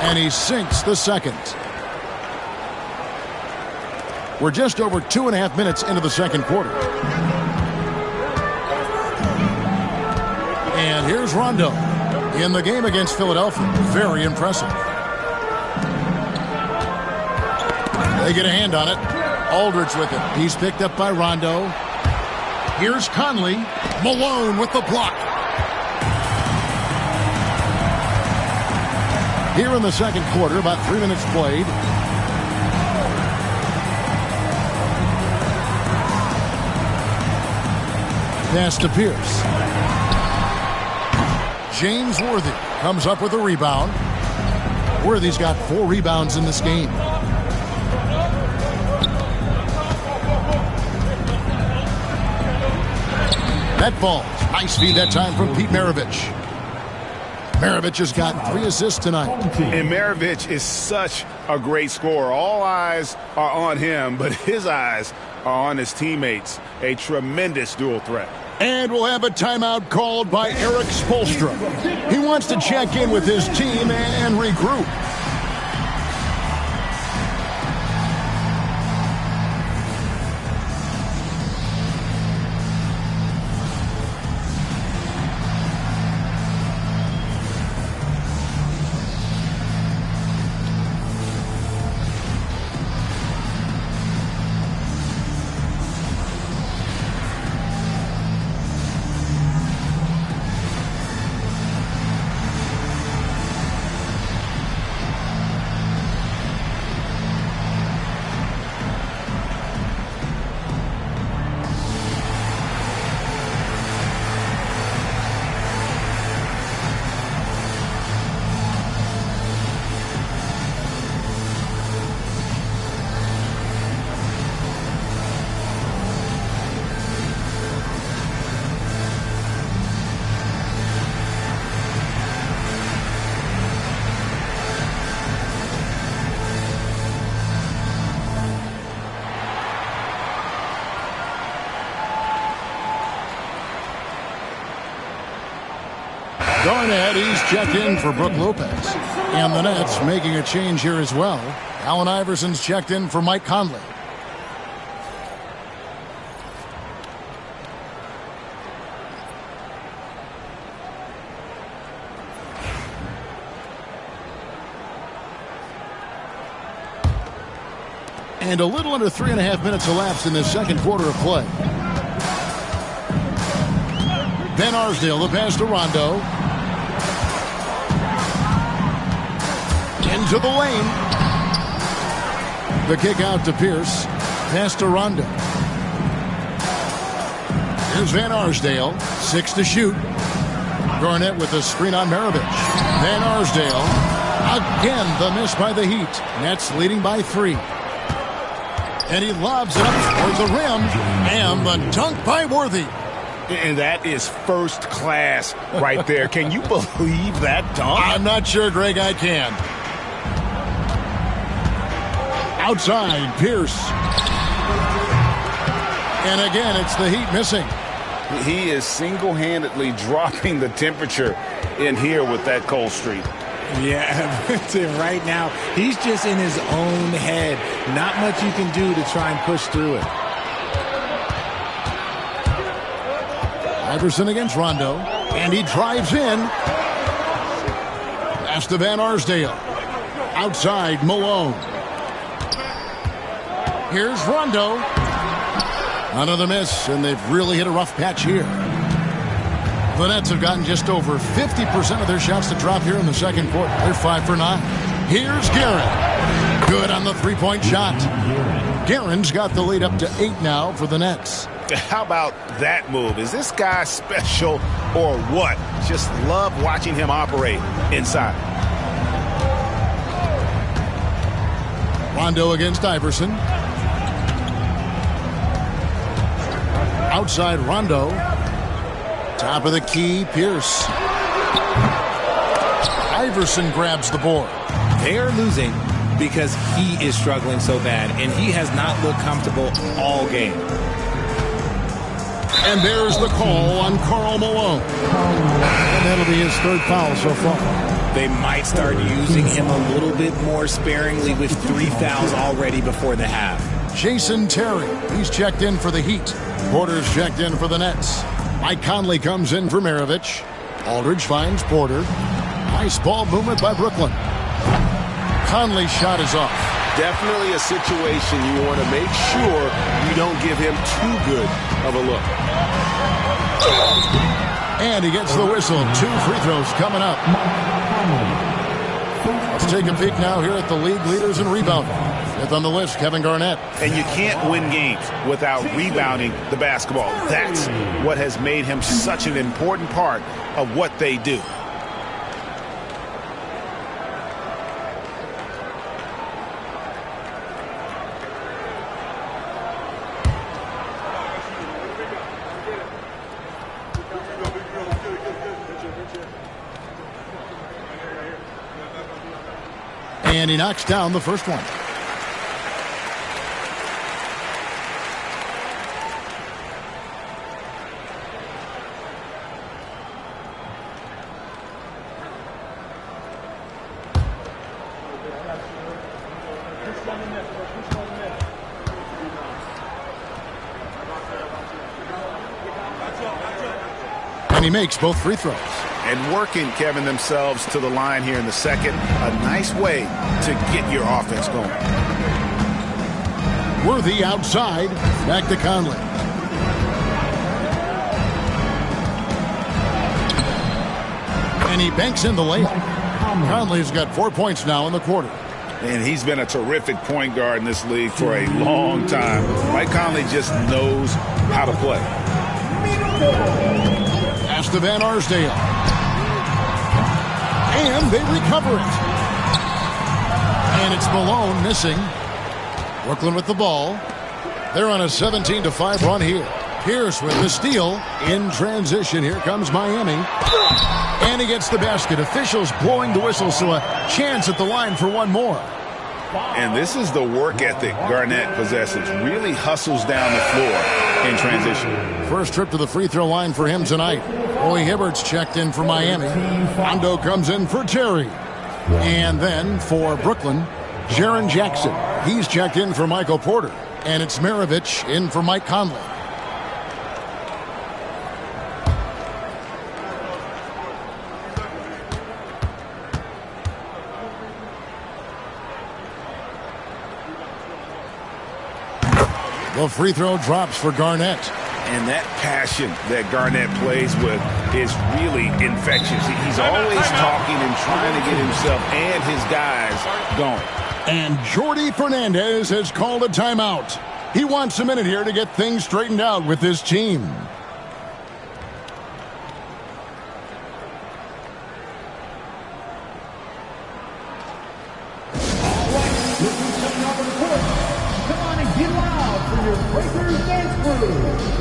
And he sinks the second. We're just over 2.5 minutes into the second quarter. And here's Rondo in the game against Philadelphia. Very impressive. They get a hand on it. Aldridge with it. He's picked up by Rondo. Here's Conley. Malone with the block. Here in the second quarter, about 3 minutes played. Pass to Pierce. James Worthy comes up with a rebound. Worthy's got 4 rebounds in this game. That falls. Nice feed that time from Pete Maravich. Maravich has got 3 assists tonight. And Maravich is such a great scorer. All eyes are on him, but his eyes are on his teammates. A tremendous dual threat. And we'll have a timeout called by Eric Spoelstra. He wants to check in with his team and regroup. Garnett, he's checked in for Brook Lopez. And the Nets making a change here as well. Allen Iverson's checked in for Mike Conley. And a little under 3.5 minutes elapsed in this second quarter of play. Van Arsdale, the pass to Rondo. Into the lane. The kick out to Pierce. Pass to Rondo. Here's Van Arsdale. 6 to shoot. Garnett with a screen on Maravich. Van Arsdale. Again, the miss by the Heat. Nets leading by 3. And he lobs it up towards the rim. And the dunk by Worthy. And that is first class right there. Can you believe that dunk? I'm not sure, Greg, I can. Outside, Pierce. And again, it's the Heat missing. He is single-handedly dropping the temperature in here with that cold streak. Yeah, right now, he's just in his own head. Not much you can do to try and push through it. Iverson against Rondo, and he drives in. Pass to Van Arsdale. Outside, Malone. Here's Rondo. Another miss, and they've really hit a rough patch here. The Nets have gotten just over 50% of their shots to drop here in the second quarter. They're 5 for 9. Here's Guerin. Good on the three-point shot. Guerin's got the lead up to 8 now for the Nets. How about that move? Is this guy special or what? Just love watching him operate inside. Rondo against Iverson. Outside Rondo. Top of the key, Pierce. Iverson grabs the board. They're losing because he is struggling so bad, and he has not looked comfortable all game. And there's the call on Karl Malone. And that'll be his third foul so far. They might start using him a little bit more sparingly with 3 fouls already before the half. Jason Terry, he's checked in for the Heat. Porter's checked in for the Nets. Mike Conley comes in for Maravich. Aldridge finds Porter. Nice ball movement by Brooklyn. Conley's shot is off. Definitely a situation you want to make sure you don't give him too good of a look. And he gets the whistle. 2 free throws coming up. Let's take a peek now here at the league leaders in rebounding. 5th on the list, Kevin Garnett. And you can't win games without rebounding the basketball. That's what has made him such an important part of what they do. And he knocks down the first one. And he makes both free throws. And working, Kevin, themselves to the line here in the second. A nice way to get your offense going. Worthy outside. Back to Conley. And he banks in the layup. Conley's got 4 points now in the quarter. And he's been a terrific point guard in this league for a long time. Mike Conley just knows how to play. Pass to Van Arsdale. And they recover it. And it's Malone missing. Brooklyn with the ball. They're on a 17-5 run here. Pierce with the steal. In transition, here comes Miami. And he gets the basket. Officials blowing the whistle, so a chance at the line for one more. And this is the work ethic Garnett possesses. Really hustles down the floor in transition. First trip to the free throw line for him tonight. Roy Hibbert's checked in for Miami. Rondo comes in for Terry. And then for Brooklyn, Jaren Jackson. He's checked in for Michael Porter. And it's Maravich in for Mike Conley. The free throw drops for Garnett. And that passion that Garnett plays with is really infectious. He's always talking and trying to get himself and his guys going. And Jordi Fernandez has called a timeout. He wants a minute here to get things straightened out with his team. Come on and get loud for your Breakers dance crew.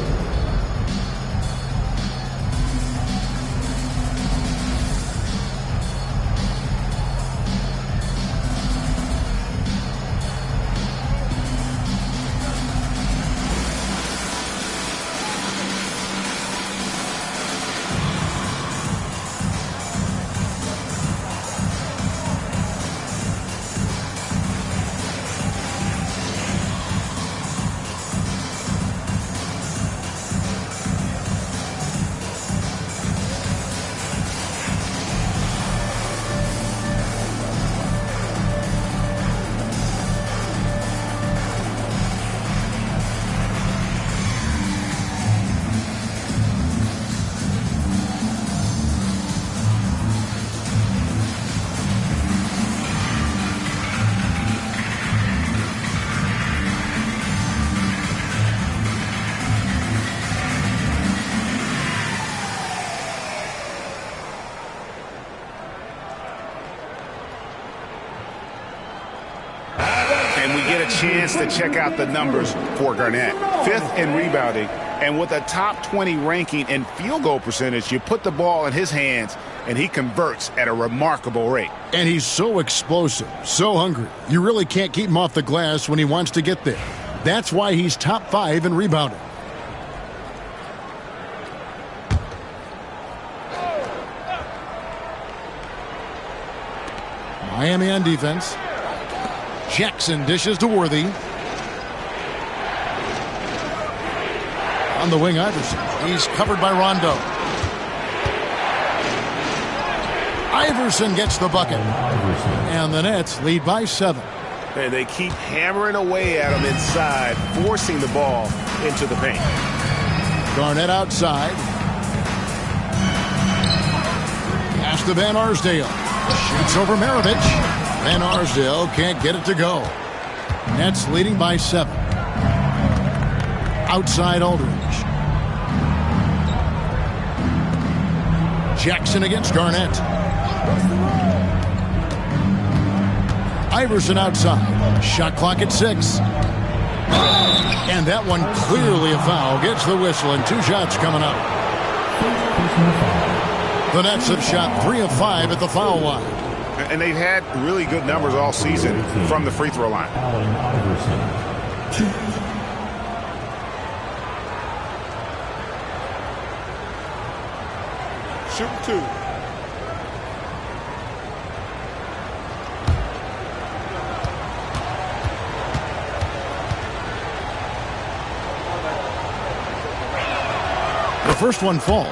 Chance to check out the numbers for Garnett. 5th in rebounding, and with a top 20 ranking in field goal percentage, you put the ball in his hands and he converts at a remarkable rate. And he's so explosive, so hungry. You really can't keep him off the glass when he wants to get there. That's why he's top 5 in rebounding. Miami on defense. Jackson dishes to Worthy. On the wing, Iverson. He's covered by Rondo. Iverson gets the bucket. And the Nets lead by 7. And they keep hammering away at him inside, forcing the ball into the paint. Garnett outside. Pass to Van Arsdale. Shoots over Maravich. Van Arsdale can't get it to go. Nets leading by 7. Outside Aldridge. Jackson against Garnett. Iverson outside. Shot clock at 6. And that one clearly a foul. Gets the whistle and 2 shots coming up. The Nets have shot 3 of 5 at the foul line. And they've had really good numbers all season from the free throw line. Shoot 2. The first one falls.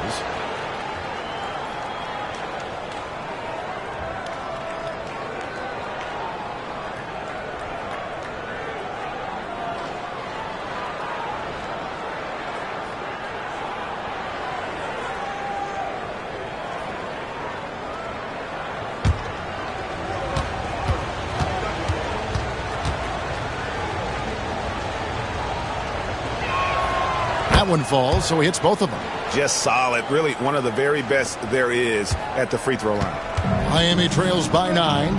That one falls, so he hits both of them. Just solid. Really one of the very best there is at the free throw line. Miami trails by 9.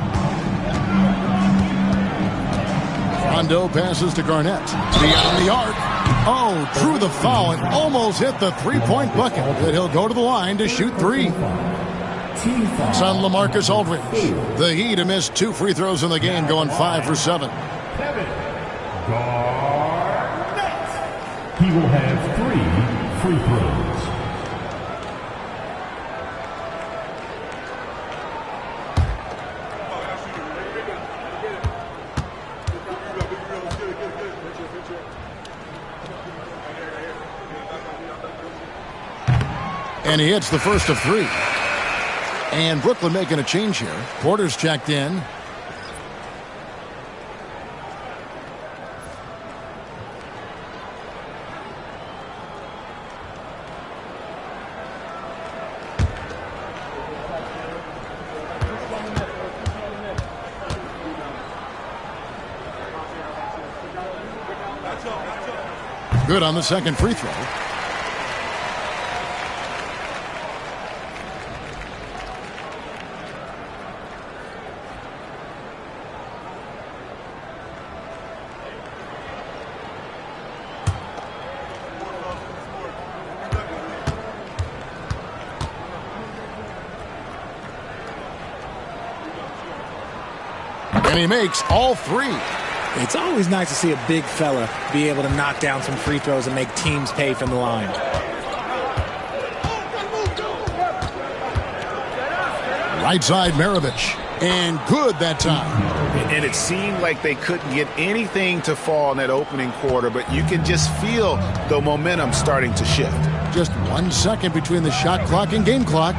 Rondo passes to Garnett. Beyond the arc. Oh, drew the foul and almost hit the three-point bucket. But he'll go to the line to shoot 3. It's on LaMarcus Aldridge. The Heat have missed 2 free throws in the game, going 5 for 7. He will have 3 free throws. And he hits the first of 3. And Brooklyn making a change here. Porter's checked in. Good on the second free throw. And he makes all three. It's always nice to see a big fella be able to knock down some free throws and make teams pay from the line. Right side, Maravich. And good that time. And it seemed like they couldn't get anything to fall in that opening quarter, but you can just feel the momentum starting to shift. Just 1 second between the shot clock and game clock.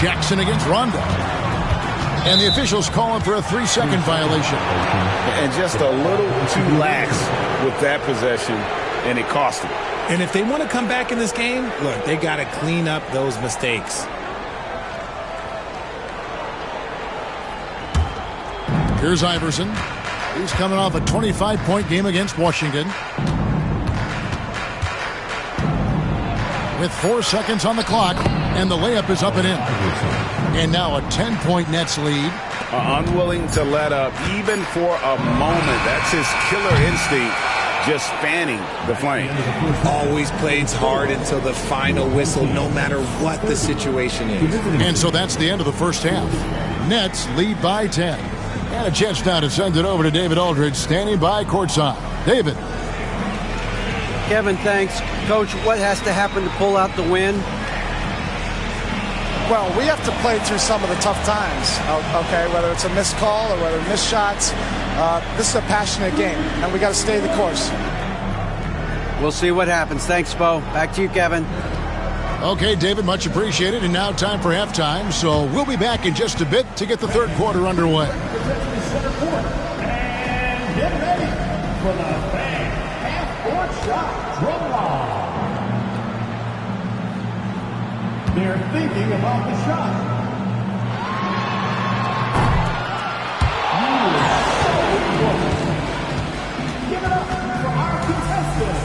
Jackson against Rondo. And the officials calling for a 3-second violation. And just a little too lax with that possession, and it cost them. And if they want to come back in this game, look, they got to clean up those mistakes. Here's Iverson. He's coming off a 25-point game against Washington. With 4 seconds on the clock, and the layup is up and in. And now a 10-point Nets lead. Unwilling to let up even for a moment. That's his killer instinct, just fanning the flame. Always plays hard until the final whistle, no matter what the situation is. And so that's the end of the first half. Nets lead by 10. And a chance now to send it over to David Aldridge, standing by courtside. David. Kevin, thanks. Coach, what has to happen to pull out the win? Well, we have to play through some of the tough times, okay, whether it's a missed call or whether missed shots. This is a passionate game, and we got to stay the course. We'll see what happens. Thanks, Bo. Back to you, Kevin. Okay, David, much appreciated. And now time for halftime, so we'll be back in just a bit to get the third quarter underway. And get ready for the Fan Half-Court Shot Drum Line. They're thinking about the shot. Give it up for our contestants.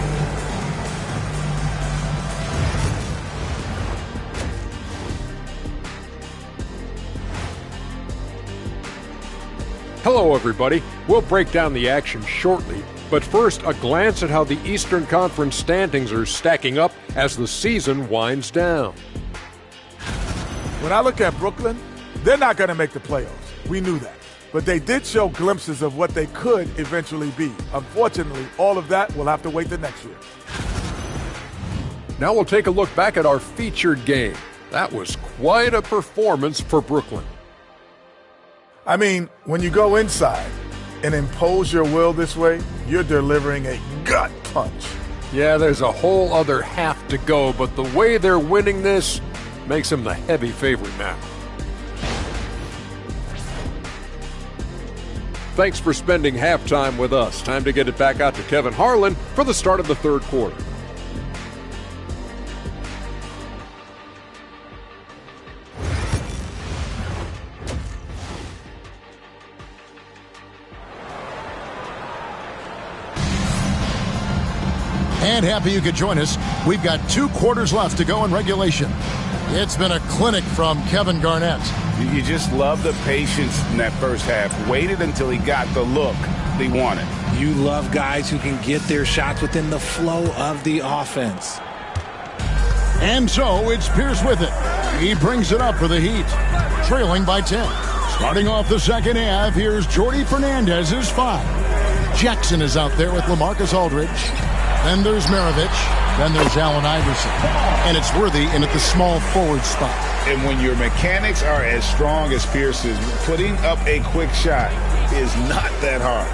Hello, everybody. We'll break down the action shortly, but first, a glance at how the Eastern Conference standings are stacking up as the season winds down. When I look at Brooklyn, they're not going to make the playoffs. We knew that. But they did show glimpses of what they could eventually be. Unfortunately, all of that will have to wait the next year. Now we'll take a look back at our featured game. That was quite a performance for Brooklyn. I mean, when you go inside and impose your will this way, you're delivering a gut punch. Yeah, there's a whole other half to go, but the way they're winning this makes them the heavy favorite now. Thanks for spending halftime with us. Time to get it back out to Kevin Harlan for the start of the third quarter. And happy you could join us. We've got 2 quarters left to go in regulation. It's been a clinic from Kevin Garnett. You just love the patience in that first half. Waited until he got the look they wanted. You love guys who can get their shots within the flow of the offense. And so it's Pierce with it. He brings it up for the Heat, trailing by 10. Starting off the second half, here's Jordi Fernandez's 5. Jackson is out there with LaMarcus Aldridge. Then there's Maravich. Then there's Allen Iverson. And it's Worthy in at the small forward spot. And when your mechanics are as strong as Pierce's, putting up a quick shot is not that hard.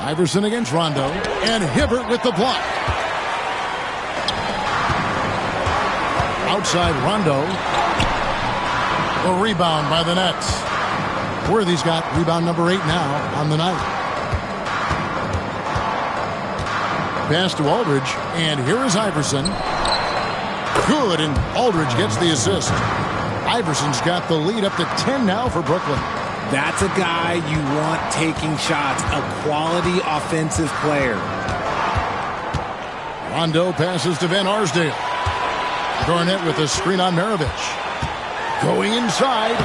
Iverson against Rondo. And Hibbert with the block. Outside Rondo. A rebound by the Nets. Worthy's got rebound number 8 now on the night. Pass to Aldridge, and here is Iverson. Good, and Aldridge gets the assist. Iverson's got the lead up to 10 now for Brooklyn. That's a guy you want taking shots, a quality offensive player. Rondo passes to Van Arsdale. Garnett with a screen on Maravich. Going inside.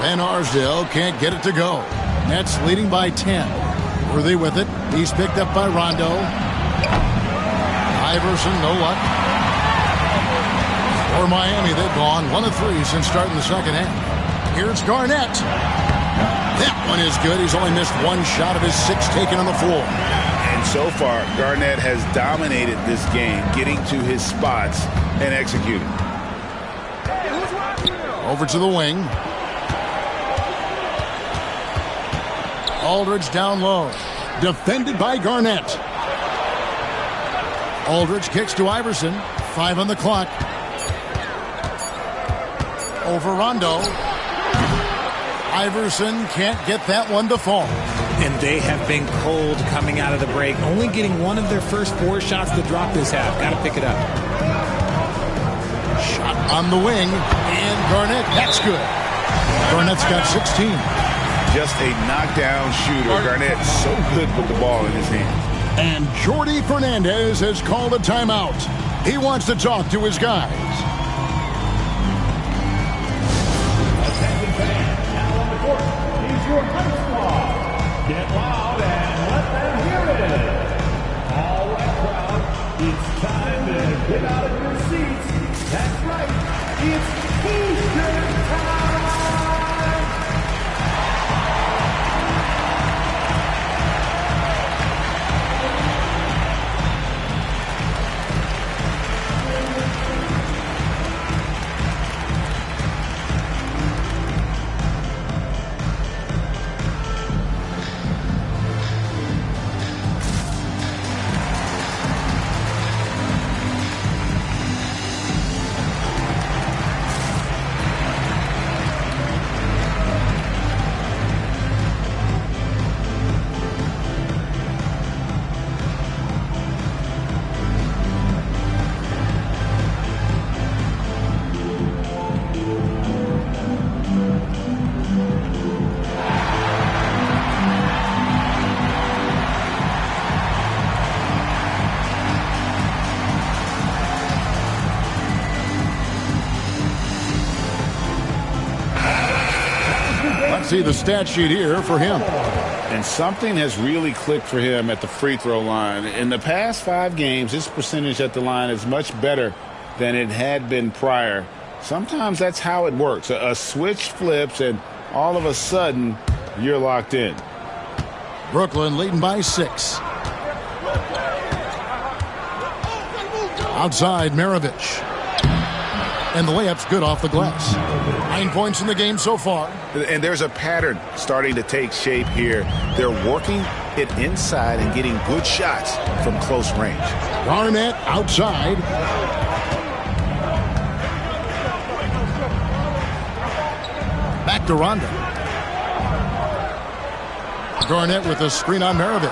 Van Arsdale can't get it to go. Nets leading by 10. Worthy with it. He's picked up by Rondo. Iverson, no luck. For Miami, they've gone 1 of 3 since starting the second half. Here's Garnett. That one is good. He's only missed 1 shot of his 6 taken on the floor. And so far, Garnett has dominated this game, getting to his spots and executing. Over to the wing. Aldridge down low. Defended by Garnett. Aldridge kicks to Iverson. 5 on the clock. Over Rondo. Iverson can't get that one to fall. And they have been cold coming out of the break. Only getting one of their first 4 shots to drop this half. Got to pick it up. Shot on the wing. And Garnett, that's good. Garnett's got 16. Just a knockdown shooter. Garnett so good with the ball in his hand. And Jordi Fernandez has called a timeout. He wants to talk to his guys. Your high squad. Get loud and let them hear it. All right, crowd, it's time to get out of your seats. That's right, it's Booster time. See the stat sheet here for him. And something has really clicked for him at the free throw line. In the past 5 games, his percentage at the line is much better than it had been prior. Sometimes that's how it works. A switch flips and all of a sudden you're locked in. Brooklyn leading by 6. Outside Maravich. And the layup's good off the glass. 9 points in the game so far. And there's a pattern starting to take shape here. They're working it inside and getting good shots from close range. Garnett outside. Back to Rondo. Garnett with a screen on Maravich.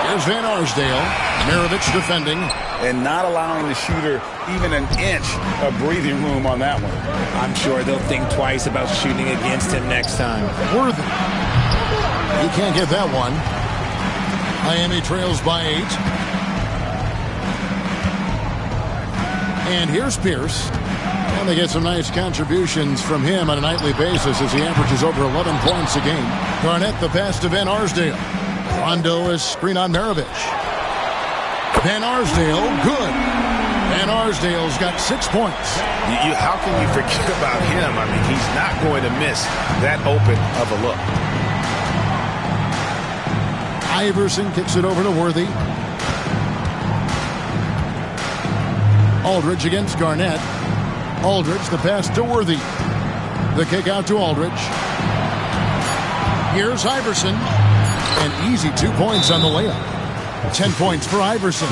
Here's Van Arsdale. Maravich defending. And not allowing the shooter even an inch of breathing room on that one. I'm sure they'll think twice about shooting against him next time. Worthy. He can't get that one. Miami trails by 8. And here's Pierce. And they get some nice contributions from him on a nightly basis as he averages over 11 points a game. Garnett the pass to Van Arsdale. Rondo is screen on Maravich. Van Arsdale, good. Van Arsdale's got 6 points. How can you forget about him? I mean, he's not going to miss that open of a look. Iverson kicks it over to Worthy. Aldridge against Garnett. Aldridge, the pass to Worthy. The kick out to Aldridge. Here's Iverson. An easy 2 points on the layup. 10 points for Iverson.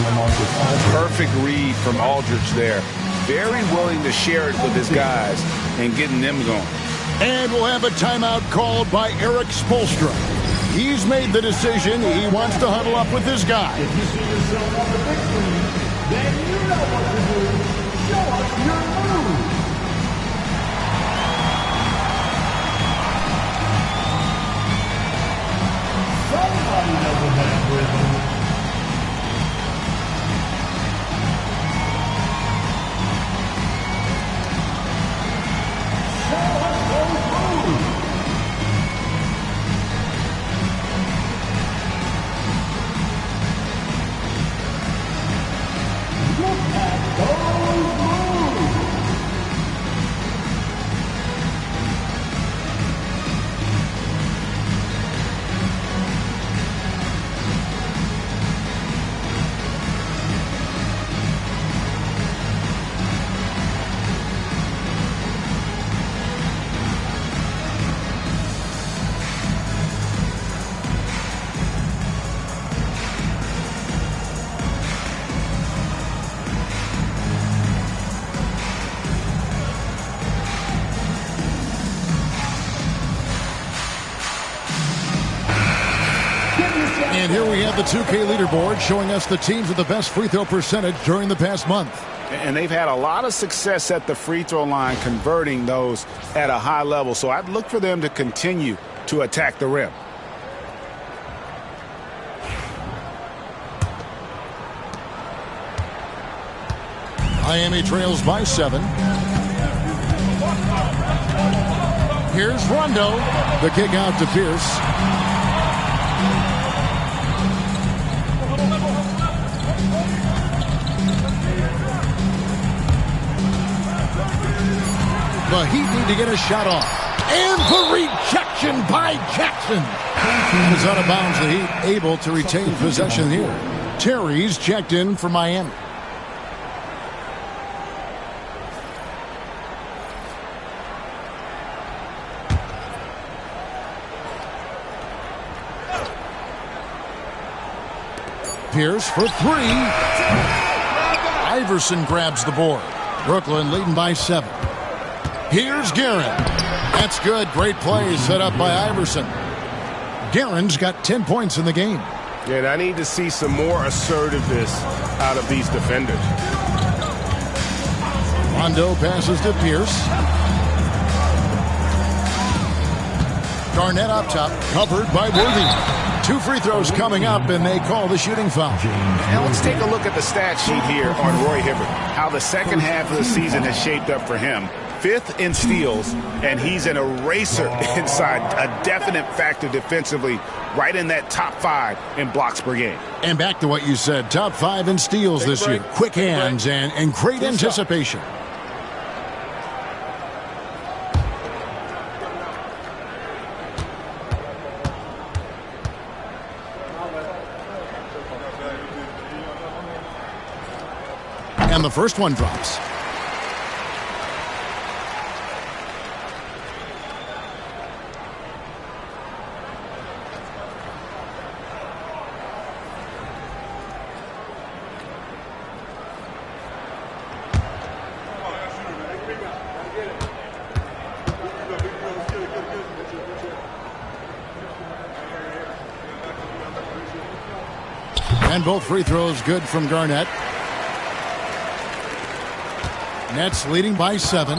Perfect read from Aldridge there. Very willing to share it with his guys and getting them going. And we'll have a timeout called by Eric Spoelstra. He's made the decision. He wants to huddle up with his guys. If you see yourself on the big screen, then you know what to do. And here we have the 2K leaderboard showing us the teams with the best free throw percentage during the past month. And they've had a lot of success at the free throw line, converting those at a high level. So I'd look for them to continue to attack the rim. Miami trails by 7. Here's Rondo. The kick out to Pierce. The Heat need to get a shot off. And the rejection by Jackson. Is out of bounds. The Heat able to retain possession here. Terry's checked in for Miami. Pierce for 3. Iverson grabs the board. Brooklyn leading by 7. Here's Guerin. That's good. Great play set up by Iverson. Guerin's got 10 points in the game. And I need to see some more assertiveness out of these defenders. Rondo passes to Pierce. Garnett up top, covered by Worthy. 2 free throws coming up, and they call the shooting foul. Now let's take a look at the stat sheet here on Roy Hibbert. How the second half of the season has shaped up for him. 5th in steals, and he's an eraser inside. A definite factor defensively, right in that top 5 in blocks per game. And back to what you said, top 5 in steals this year. Quick hands and great anticipation. And the first one drops. And both free throws good from Garnett. Nets leading by 7.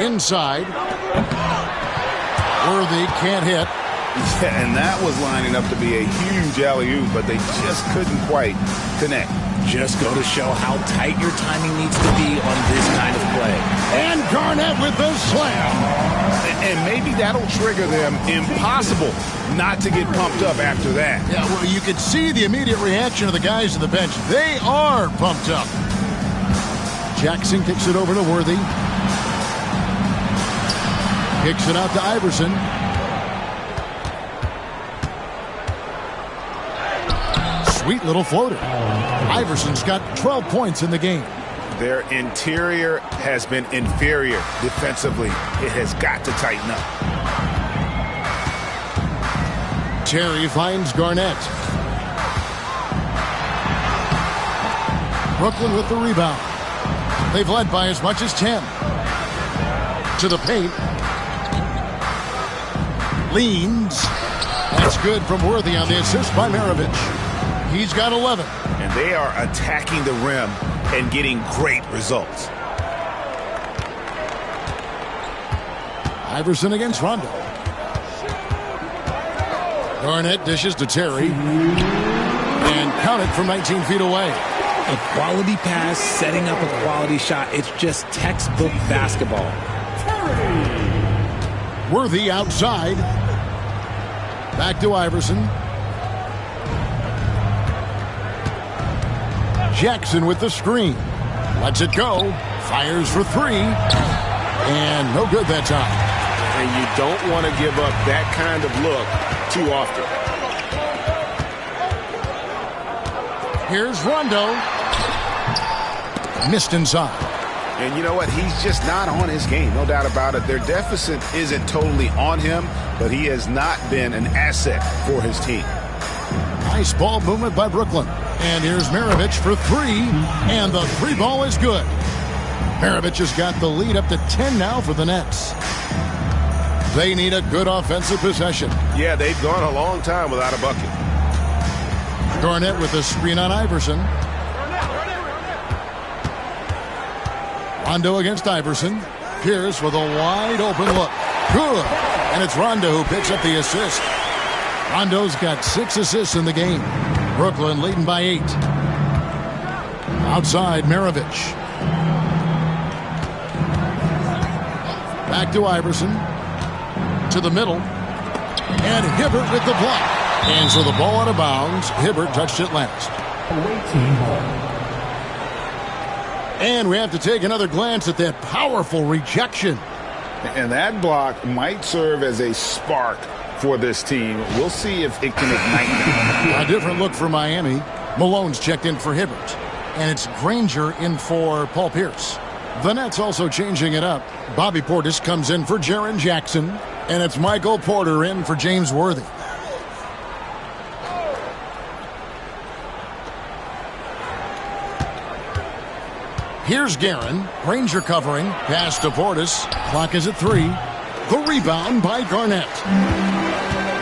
Inside. Worthy can't hit. Yeah, and that was lining up to be a huge alley-oop, but they just couldn't quite connect. Just go to show how tight your timing needs to be on this kind of play. And Garnett with the slam. And maybe that'll trigger them. Impossible not to get pumped up after that. Yeah, well, you could see the immediate reaction of the guys on the bench. They are pumped up. Jackson kicks it over to Worthy. Kicks it out to Iverson. Sweet little floater. Iverson's got 12 points in the game. Their interior has been inferior defensively. It has got to tighten up. Terry finds Garnett. Brooklyn with the rebound. They've led by as much as 10. To the paint. Leans. That's good from Worthy on the assist by Maravich. He's got 11. And they are attacking the rim and getting great results. Iverson against Rondo. Garnett dishes to Terry. And count it from 19 feet away. A quality pass, setting up a quality shot. It's just textbook basketball. Worthy outside. Back to Iverson. Jackson with the screen. Lets it go. Fires for 3. And no good that time. And you don't want to give up that kind of look too often. Here's Rondo. Missed inside. And you know what? He's just not on his game. No doubt about it. Their deficit isn't totally on him, but he has not been an asset for his team. Nice ball movement by Brooklyn. And here's Maravich for 3. And the 3 ball is good. Maravich has got the lead up to 10 now for the Nets. They need a good offensive possession. Yeah, they've gone a long time without a bucket. Garnett with a screen on Iverson. Rondo against Iverson. Pierce with a wide open look. Good. And it's Rondo who picks up the assist. Rondo's got 6 assists in the game. Brooklyn leading by 8. Outside, Maravich. Back to Iverson. To the middle. And Hibbert with the block. And so the ball out of bounds. Hibbert touched it last. And we have to take another glance at that powerful rejection. And that block might serve as a spark for this team. We'll see if it can ignite them. A different look for Miami. Malone's checked in for Hibbert. And it's Granger in for Paul Pierce. The Nets also changing it up. Bobby Portis comes in for Jaren Jackson. And it's Michael Porter in for James Worthy. Here's Guerin. Granger covering. Pass to Portis. Clock is at 3. The rebound by Garnett.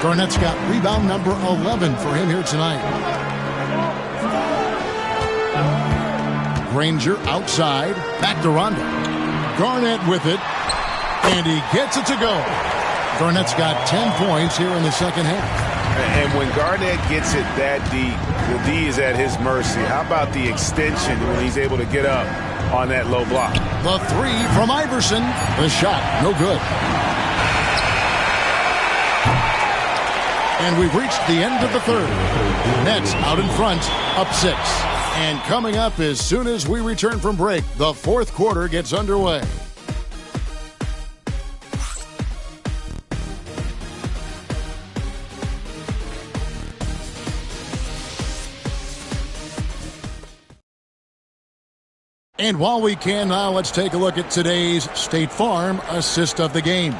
Garnett's got rebound number 11 for him here tonight. Granger outside. Back to Rondo. Garnett with it. And he gets it to go. Garnett's got 10 points here in the second half. And when Garnett gets it that deep, the D is at his mercy. How about the extension when he's able to get up on that low block? The 3 from Iverson. The shot, no good. And we've reached the end of the third. Nets out in front, up 6. And coming up as soon as we return from break, the fourth quarter gets underway. And while we can now, let's take a look at today's State Farm assist of the game.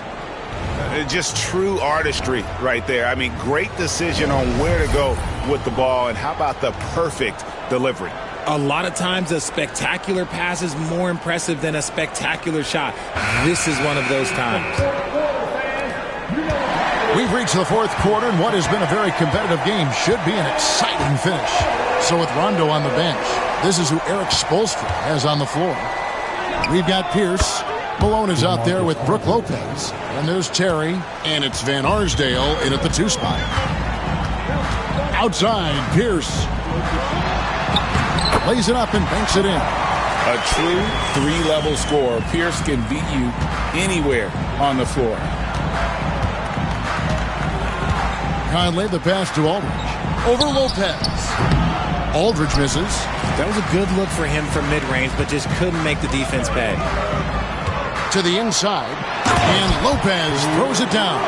Just true artistry right there. I mean, great decision on where to go with the ball, and how about the perfect delivery? A lot of times a spectacular pass is more impressive than a spectacular shot. This is one of those times. We've reached the fourth quarter, and what has been a very competitive game should be an exciting finish. So with Rondo on the bench, this is who Eric Spoelstra has on the floor. We've got Pierce. Malone is out there with Brook Lopez. And there's Terry. And it's Van Arsdale in at the 2 spot. Outside, Pierce. Lays it up and banks it in. A true 3-level scorer. Pierce can beat you anywhere on the floor. Conley, the pass to Aldridge. Over Lopez. Aldridge misses. That was a good look for him from mid-range, but just couldn't make the defense pay. To the inside, and Lopez throws it down.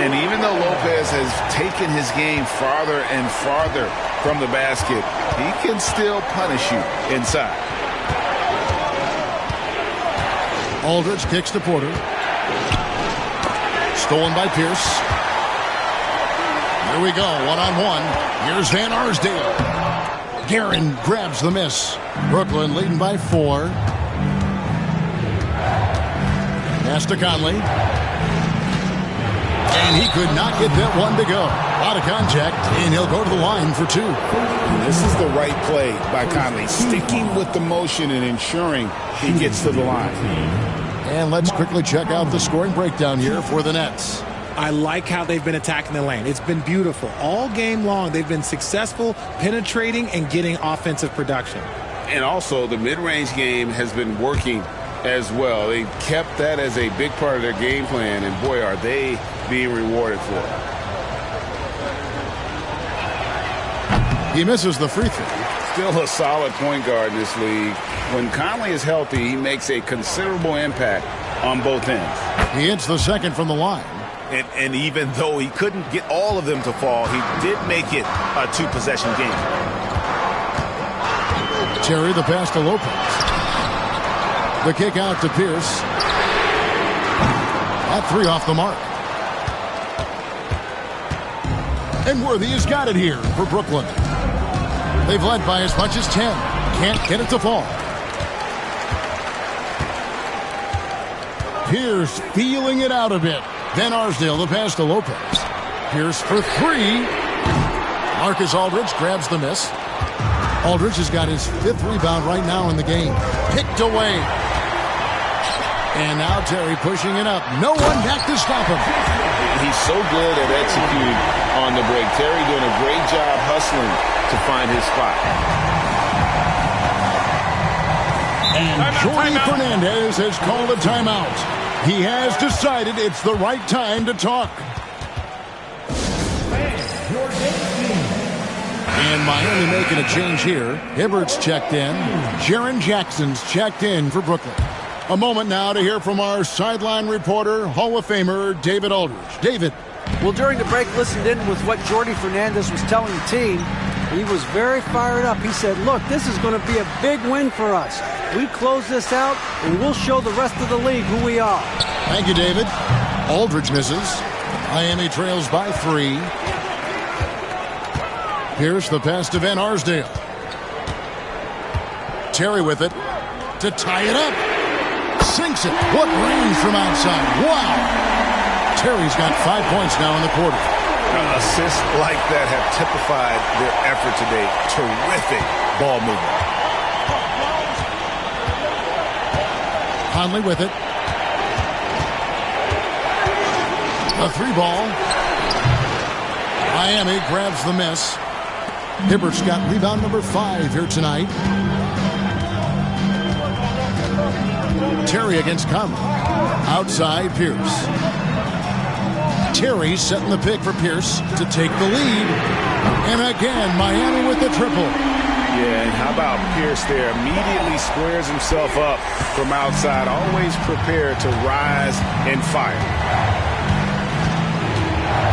And even though Lopez has taken his game farther and farther from the basket, he can still punish you inside. Aldridge kicks to Porter. Stolen by Pierce. Here we go, one-on-one. Here's Van Arsdale. Guerin grabs the miss. Brooklyn leading by 4. Pass to Conley. And he could not get that one to go. Out of contact, and he'll go to the line for 2. This is the right play by Conley, sticking with the motion and ensuring he gets to the line. And let's quickly check out the scoring breakdown here for the Nets. I like how they've been attacking the lane. It's been beautiful. All game long, they've been successful penetrating and getting offensive production. And also, the mid-range game has been working as well. They kept that as a big part of their game plan, and boy, are they being rewarded for it. He misses the free throw. Still a solid point guard in this league. When Conley is healthy, he makes a considerable impact on both ends. He hits the second from the line. And even though he couldn't get all of them to fall, he did make it a 2-possession game. Terry, the pass to Lopez. The kick out to Pierce. That 3 off the mark. And Worthy has got it here for Brooklyn. They've led by as much as 10. Can't get it to fall. Pierce feeling it out a bit. Van Arsdale, the pass to Lopez. Pierce for three. Marcus Aldridge grabs the miss. Aldridge has got his 5th rebound right now in the game. Picked away. And now Terry pushing it up. No one back to stop him. He's so good at executing on the break. Terry doing a great job hustling to find his spot. And Jordi Fernandez has called a timeout. He has decided it's the right time to talk. And Miami making a change here. Hibbert's checked in. Jaren Jackson's checked in for Brooklyn. A moment now to hear from our sideline reporter, Hall of Famer David Aldridge. David. Well, during the break, listened in with what Jordi Fernandez was telling the team. He was very fired up. He said, look, this is going to be a big win for us. We close this out, and we'll show the rest of the league who we are. Thank you, David. Aldridge misses. Miami trails by 3. Pierce the pass to Van Arsdale. Terry with it to tie it up. Sinks it. What range from outside. Wow. Terry's got 5 points now in the quarter. Assists like that have typified their effort today. Terrific ball movement. Conley with it. A 3-ball. Miami grabs the miss. Hibbert's got rebound number 5 here tonight. Terry against Conley. Outside Pierce. Terry setting the pick for Pierce to take the lead. And again, Miami with the triple. Yeah, and how about Pierce there? Immediately squares himself up from outside. Always prepared to rise and fire.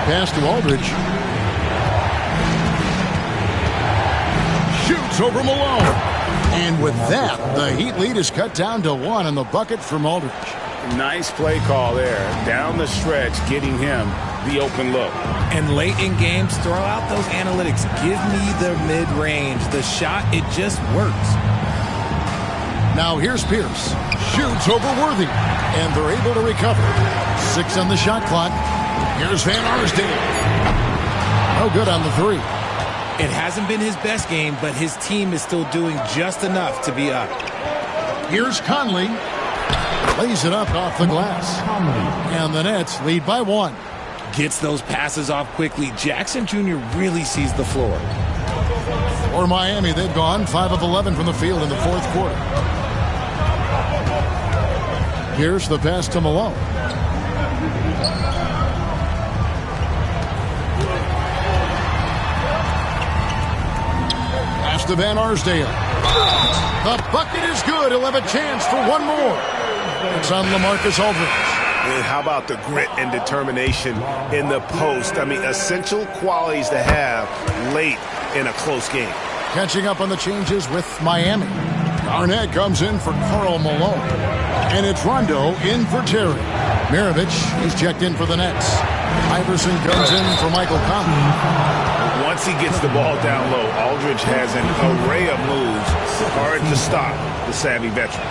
Pass to Aldridge. Shoots over Malone. And with that, the Heat lead is cut down to 1 on the bucket from Aldridge. Nice play call there. Down the stretch, getting him the open look. And late in games, throw out those analytics. Give me the mid-range. The shot, it just works. Now here's Pierce. Shoots over Worthy. And they're able to recover. 6 on the shot clock. Here's Van Arsdale. No good on the 3. It hasn't been his best game, but his team is still doing just enough to be up. Here's Conley. Lays it up off the glass. And the Nets lead by 1. Gets those passes off quickly. Jackson Jr. really sees the floor. For Miami, they've gone 5 of 11 from the field in the 4th quarter. Here's the pass to Malone. Pass to Van Arsdale. The bucket is good. He'll have a chance for one more. It's on LaMarcus Aldridge. And how about the grit and determination in the post? I mean, essential qualities to have late in a close game. Catching up on the changes with Miami. Garnett comes in for Karl Malone. And it's Rondo in for Terry. Mirovic, he's checked in for the Nets. Iverson comes in for Michael Conley. Once he gets the ball down low, Aldridge has an array of moves. Hard to stop the savvy veteran.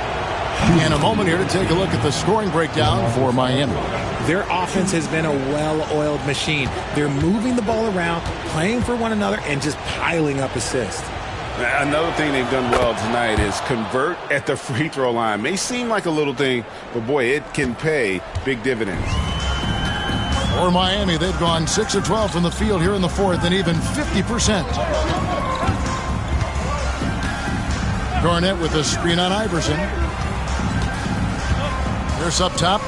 And a moment here to take a look at the scoring breakdown for Miami. Their offense has been a well-oiled machine. They're moving the ball around, playing for one another, and just piling up assists. Another thing they've done well tonight is convert at the free throw line. May seem like a little thing, but boy, it can pay big dividends. For Miami, they've gone 6 of 12 from the field here in the 4th and even 50%. Garnett with a screen on Iverson. Pierce up top.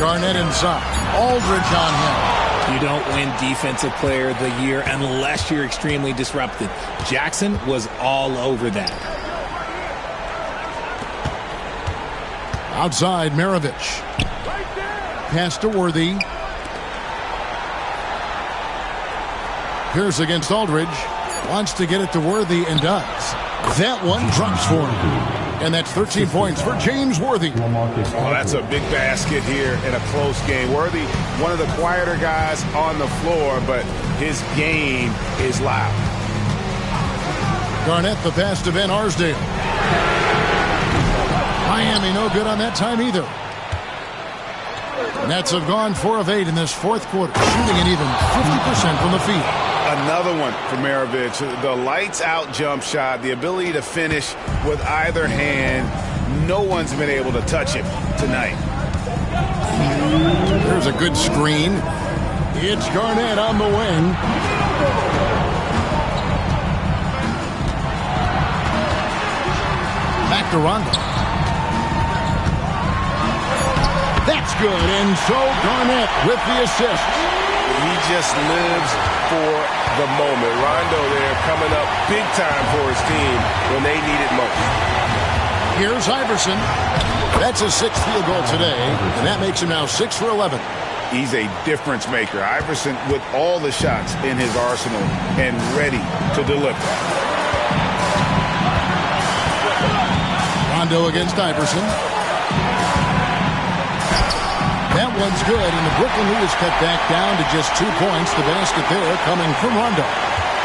Garnett inside. Aldridge on him. You don't win Defensive Player of the Year unless you're extremely disruptive. Jackson was all over that. Outside, Mirovic. Pass to Worthy. Pierce against Aldridge. Wants to get it to Worthy and does. That one drops for him. And that's 13 points for James Worthy. Oh, that's a big basket here in a close game. Worthy, one of the quieter guys on the floor, but his game is loud. Garnett the pass to Van Arsdale. Miami no good on that time either. Nets have gone 4 of 8 in this fourth quarter, shooting an even 50% from the field. Another one for Maravich. The lights out jump shot, the ability to finish with either hand. No one's been able to touch him tonight. There's a good screen. It's Garnett on the wing. Back to Rondo. That's good, and so Garnett with the assist. He just lives for the moment. Rondo there coming up big time for his team when they need it most. Here's Iverson. That's his 6th field goal today, and that makes him now 6 for 11. He's a difference maker. Iverson with all the shots in his arsenal and ready to deliver. Rondo against Iverson. That one's good, and the Brooklyn lead is cut back down to just 2 points. The basket there coming from Rondo.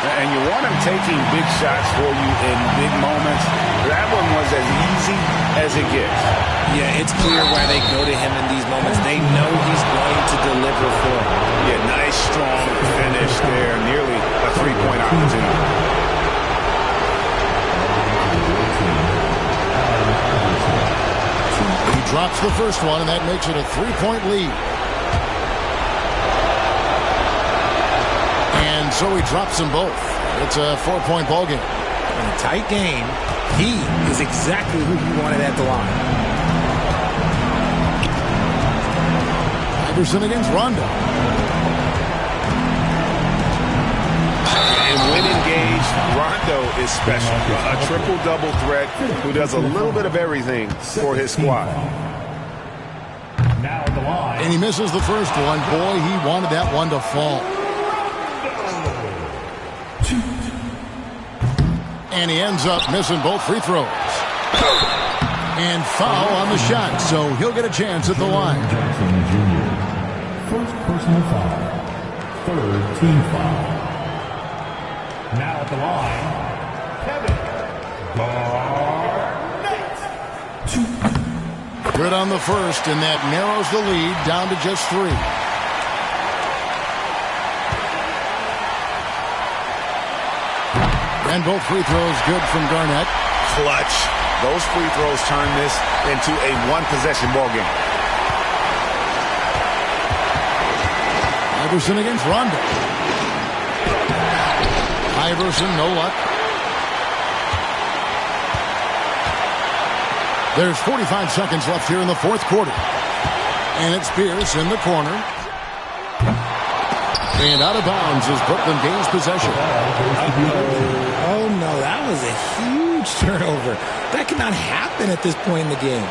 And you want him taking big shots for you in big moments. That one was as easy as it gets. Yeah, it's clear why they go to him in these moments. They know he's going to deliver for them. Yeah, nice, strong finish there. Nearly a three-point opportunity. He drops the first one, and that makes it a 3-point lead. And so he drops them both. It's a 4-point ball game. In a tight game, he is exactly who you wanted at the line. Iverson against Rondo. And when engaged, Rondo is special. A triple-double threat who does a little bit of everything for his squad. And he misses the first one. Boy, he wanted that one to fall. And he ends up missing both free throws. And foul on the shot, so he'll get a chance at the line. First personal foul. Third team foul. Now at the line, Kevin Garnett. Good on the first, and that narrows the lead down to just 3. And both free throws good from Garnett. Clutch. Those free throws turn this into a one-possession ball game. Iverson against Rondo. Iverson, no luck. There's 45 seconds left here in the fourth quarter. And it's Pierce in the corner. And out of bounds as Brooklyn gains possession. Oh, no, that was a huge turnover. That cannot happen at this point in the game.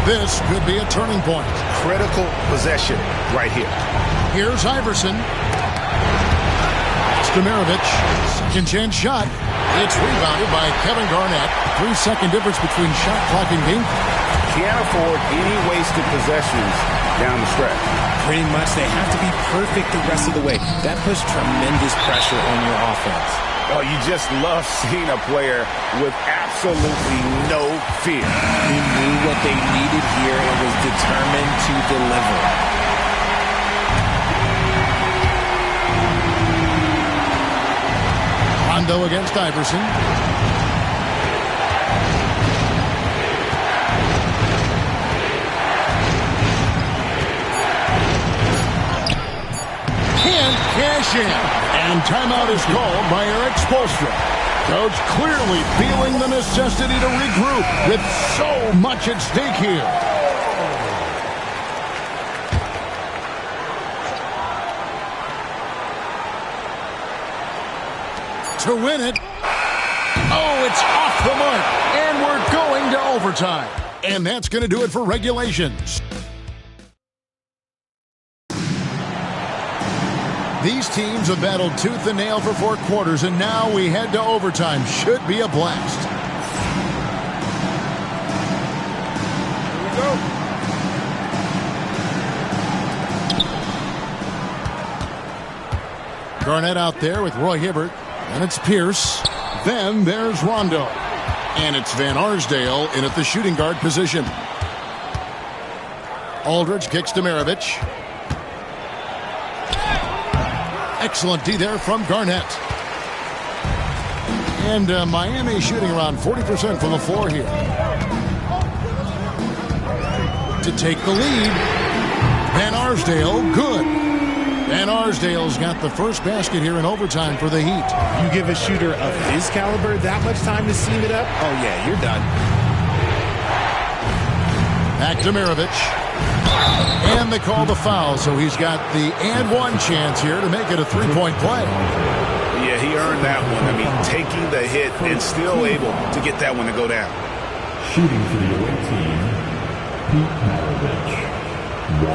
This could be a turning point. Critical possession right here. Here's Iverson. Stamarovich. Second chance shot. It's rebounded by Kevin Garnett. 3-second difference between shot clock and game. Can't afford any wasted possessions down the stretch. Pretty much they have to be perfect the rest of the way. That puts tremendous pressure on your offense. Oh, you just love seeing a player with absolutely no fear. He knew what they needed here and was determined to deliver. Rondo against Iverson. Can't cash in. And timeout is called by Eric Spoelstra. Coach clearly feeling the necessity to regroup with so much at stake here. To win it. Oh, it's off the mark. And we're going to overtime. And that's going to do it for regulations. These teams have battled tooth and nail for 4 quarters, and now we head to overtime. Should be a blast. Here we go. Garnett out there with Roy Hibbert, and it's Pierce. Then there's Rondo. And it's Van Arsdale in at the shooting guard position. Aldridge kicks to Maravich. Excellent D there from Garnett. And Miami shooting around 40% from the floor here. To take the lead. Van Arsdale, good. Van Arsdale's got the first basket here in overtime for the Heat. You give a shooter of his caliber that much time to seam it up? Oh, yeah, you're done. Back to Maravich. And they call the foul, so he's got the and one chance here to make it a three-point play. Yeah, he earned that one. I mean, taking the hit and still able to get that one to go down. Shooting for the away team, Pete Maravich. 1.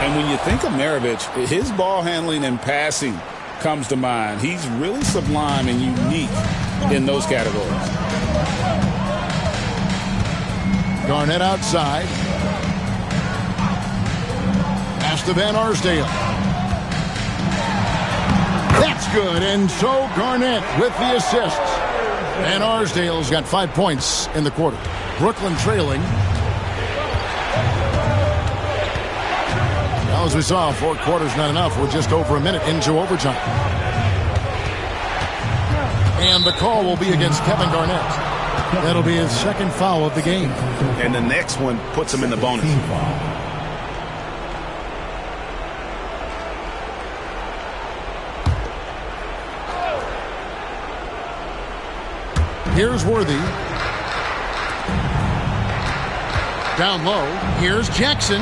And when you think of Maravich, his ball handling and passing comes to mind. He's really sublime and unique in those categories. Garnett outside. Pass to Van Arsdale. That's good, and so Garnett with the assist. Van Arsdale's got 5 points in the quarter. Brooklyn trailing. Well, as we saw, 4 quarters not enough. We're just over a minute into overtime. And the call will be against Kevin Garnett. That'll be his second foul of the game. And the next one puts him in the bonus. Here's Worthy. Down low. Here's Jackson.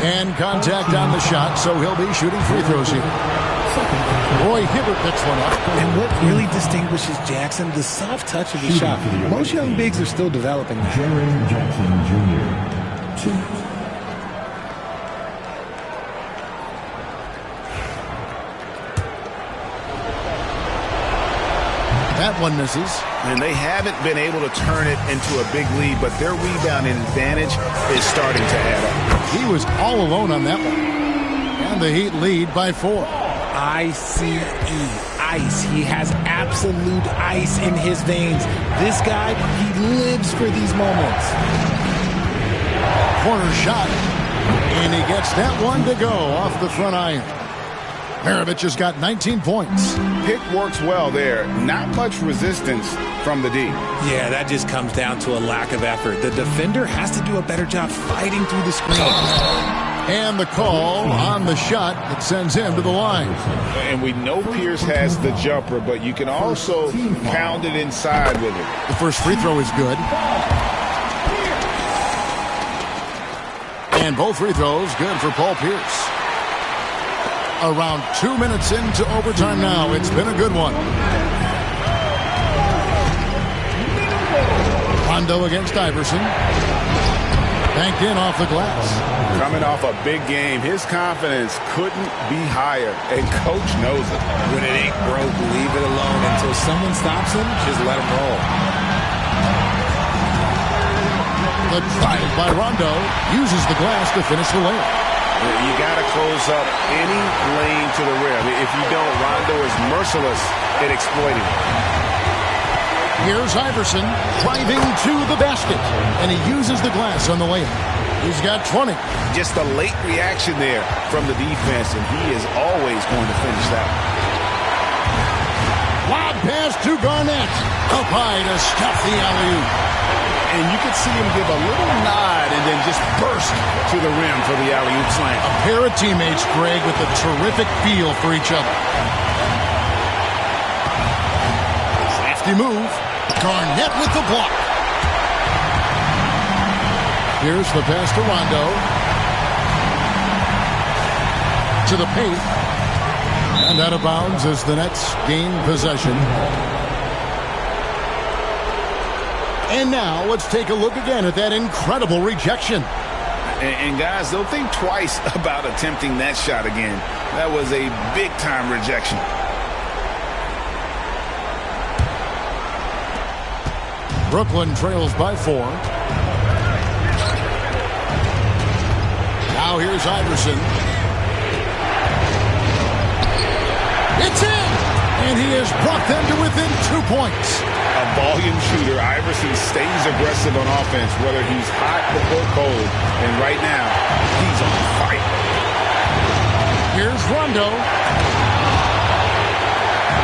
And contact on the shot, so he'll be shooting free throws here. Roy Hibbert picks one up. And what really distinguishes Jackson, the soft touch of his shot. Most young bigs are still developing that. Jaren Jackson Jr. 2. That one misses. And they haven't been able to turn it into a big lead, but their rebounding advantage is starting to add up. He was all alone on that one. And the Heat lead by 4. ICE, ice. He has absolute ice in his veins. This guy, he lives for these moments. Corner shot. And he gets that one to go off the front iron. Maravich has got 19 points. Pick works well there. Not much resistance from the D. Yeah, that just comes down to a lack of effort. The defender has to do a better job fighting through the screen. And the call on the shot that sends him to the line. And we know Pierce has the jumper, but you can also pound it inside with it. The first free throw is good. And both free throws good for Paul Pierce. Around 2 minutes into overtime now. It's been a good one. Rondo against Iverson. Banked in off the glass. Coming off a big game, his confidence couldn't be higher, and Coach knows it. When it ain't broke, leave it alone. Until someone stops him, just let him roll. The drive by Rondo uses the glass to finish the layup. You got to close up any lane to the rim. If you don't, Rondo is merciless at exploiting it. Here's Iverson driving to the basket, and he uses the glass on the layup. He's got 20. Just a late reaction there from the defense, and he is always going to finish that one. Lob pass to Garnett. Up high to stuff the alley-oop. And you could see him give a little nod and then just burst to the rim for the alley-oop slam. A pair of teammates, Greg, with a terrific feel for each other. Safety move. Garnett with the block. Here's the pass to Rondo. To the paint. And out of bounds as the Nets gain possession. And now let's take a look again at that incredible rejection. And guys, they'll think twice about attempting that shot again. That was a big-time rejection. Brooklyn trails by 4. Now here's Iverson. It's in! And he has brought them to within 2 points. A volume shooter, Iverson stays aggressive on offense, whether he's hot or cold. And right now, he's on fire. Here's Rondo.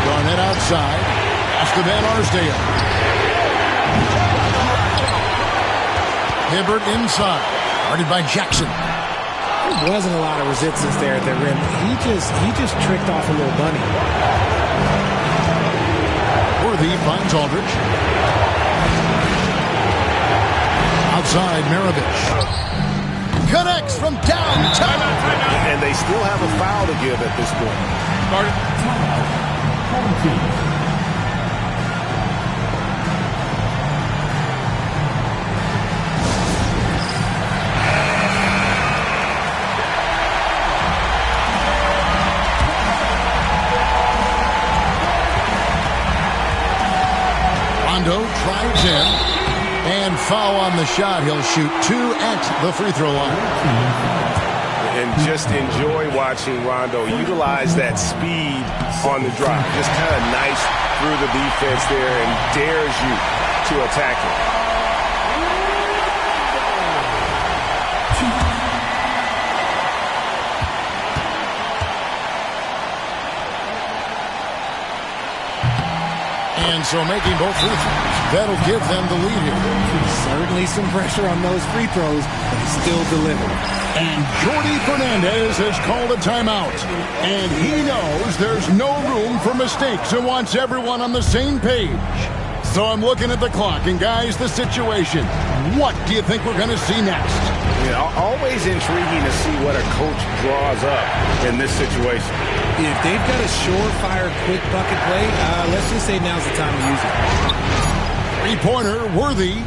Garnett outside. Pass to Van Arsdale. Hibbert inside. Guarded by Jackson. There wasn't a lot of resistance there at the rim. He just tricked off a little bunny. Worthy finds Aldridge. Outside, Maravich. Connects from downtown. And they still have a foul to give at this point. Drives in and foul on the shot. He'll shoot 2 at the free throw line. And just enjoy watching Rondo utilize that speed on the drive. Just kind of nice through the defense there and dares you to attack it. And so making both free throws, that'll give them the lead here. Certainly some pressure on those free throws, but he still delivered. And Jordi Fernandez has called a timeout. And he knows there's no room for mistakes and wants everyone on the same page. So I'm looking at the clock, and guys, the situation. What do you think we're going to see next? Yeah, always intriguing to see what a coach draws up in this situation. If they've got a surefire, quick bucket play, let's just say now's the time to use it. Three-pointer, Worthy.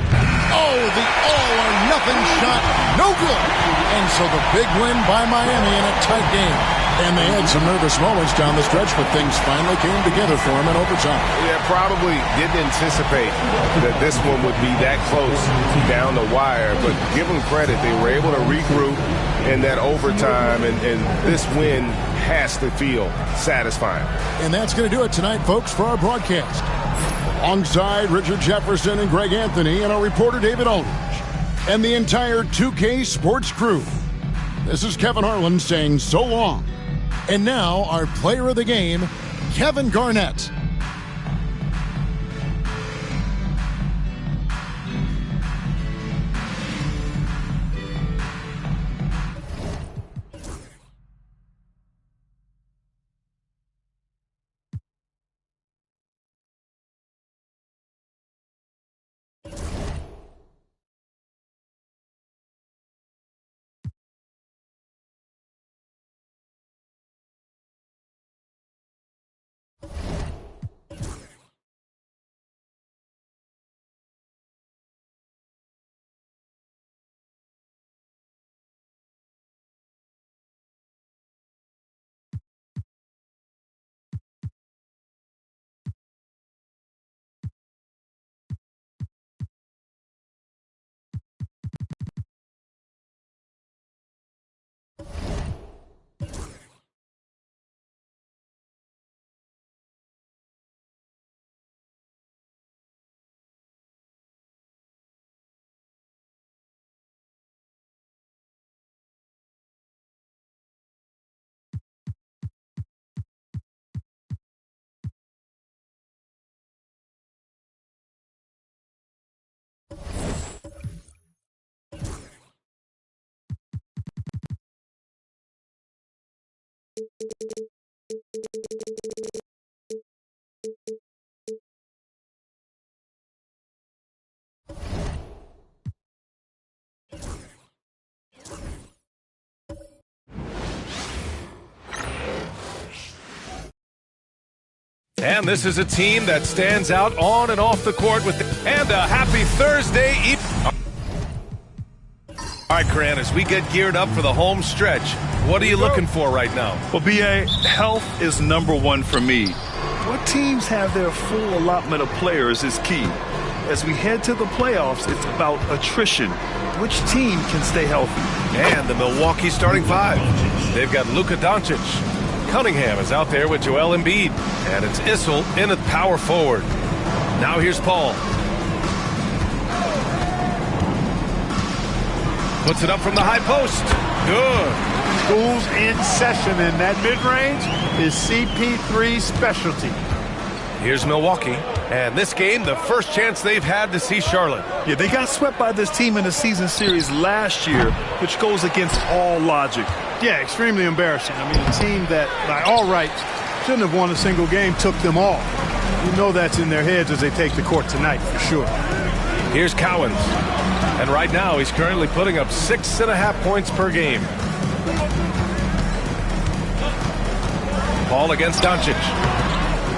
Oh, the all-or-nothing shot, no good. And so the big win by Miami in a tight game. And they had some nervous moments down the stretch, but things finally came together for them in overtime. Yeah, probably didn't anticipate that this one would be that close down the wire, but give them credit. They were able to regroup in that overtime, and this win has to feel satisfying. And that's going to do it tonight, folks, for our broadcast. Alongside Richard Jefferson and Greg Anthony and our reporter David Aldridge and the entire 2K Sports crew. This is Kevin Harlan saying so long. And now our player of the game, Kevin Garnett. And this is a team that stands out on and off the court with and a happy Thursday evening. All right, Grant, as we get geared up for the home stretch, what are you looking for right now? Well, BA, health is #1 for me. What teams have their full allotment of players is key. As we head to the playoffs, it's about attrition. Which team can stay healthy? And the Milwaukee starting five. They've got Luka Doncic. Cunningham is out there with Joel Embiid. And it's Issel in at power forward. Now here's Paul. Puts it up from the high post. Good. School's in session, and that mid-range is CP3's specialty. Here's Milwaukee. And this game, the first chance they've had to see Charlotte. Yeah, they got swept by this team in the season series last year, which goes against all logic. Yeah, extremely embarrassing. I mean, a team that, by all rights, shouldn't have won a single game, took them all. You know that's in their heads as they take the court tonight, for sure. Here's Cowens. And right now, he's currently putting up 6.5 points per game. Paul against Doncic.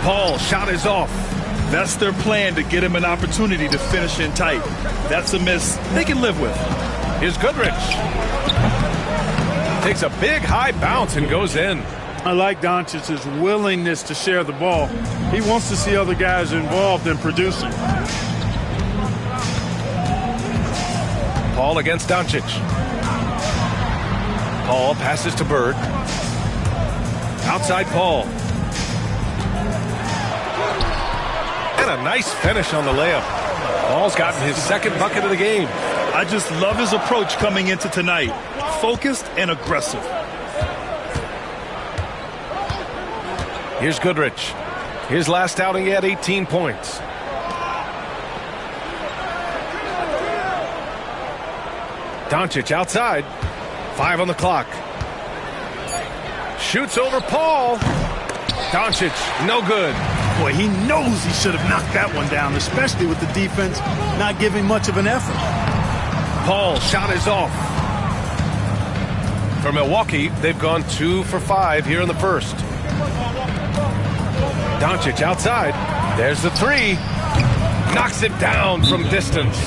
Paul, shot is off. That's their plan, to get him an opportunity to finish in tight. That's a miss they can live with. Here's Goodrich. Takes a big high bounce and goes in. I like Doncic's willingness to share the ball. He wants to see other guys involved in producing. Paul against Doncic. Paul passes to Bird. Outside Paul. And a nice finish on the layup. Paul's gotten his second bucket of the game. I just love his approach coming into tonight. Focused and aggressive. Here's Goodrich. His last outing, he had 18 points. Doncic outside. 5 on the clock. Shoots over Paul. Doncic, no good. Boy, he knows he should have knocked that one down, especially with the defense not giving much of an effort. Paul, shot is off. For Milwaukee, they've gone 2 for 5 here in the first. Doncic outside. There's the three. Knocks it down from distance.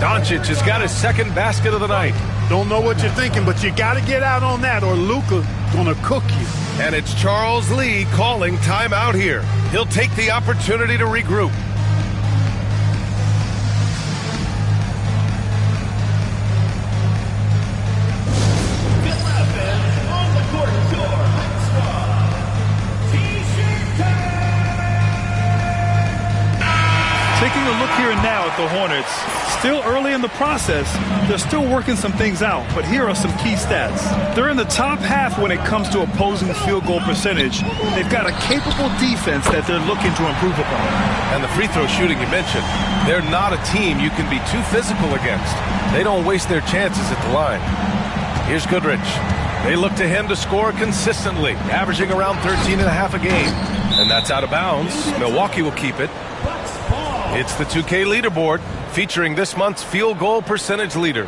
Doncic has got his second basket of the night. Don't know what you're thinking, but you got to get out on that or Luka's going to cook you. And it's Charles Lee calling timeout here. He'll take the opportunity to regroup. Taking a look here and now at the Hornets. Still early in the process, they're still working some things out, but here are some key stats. They're in the top half when it comes to opposing field goal percentage. They've got a capable defense that they're looking to improve upon. And the free throw shooting you mentioned, they're not a team you can be too physical against. They don't waste their chances at the line. Here's Goodrich. They look to him to score consistently, averaging around 13.5 a game. And that's out of bounds. Milwaukee will keep it. It's the 2K leaderboard featuring this month's field goal percentage leaders.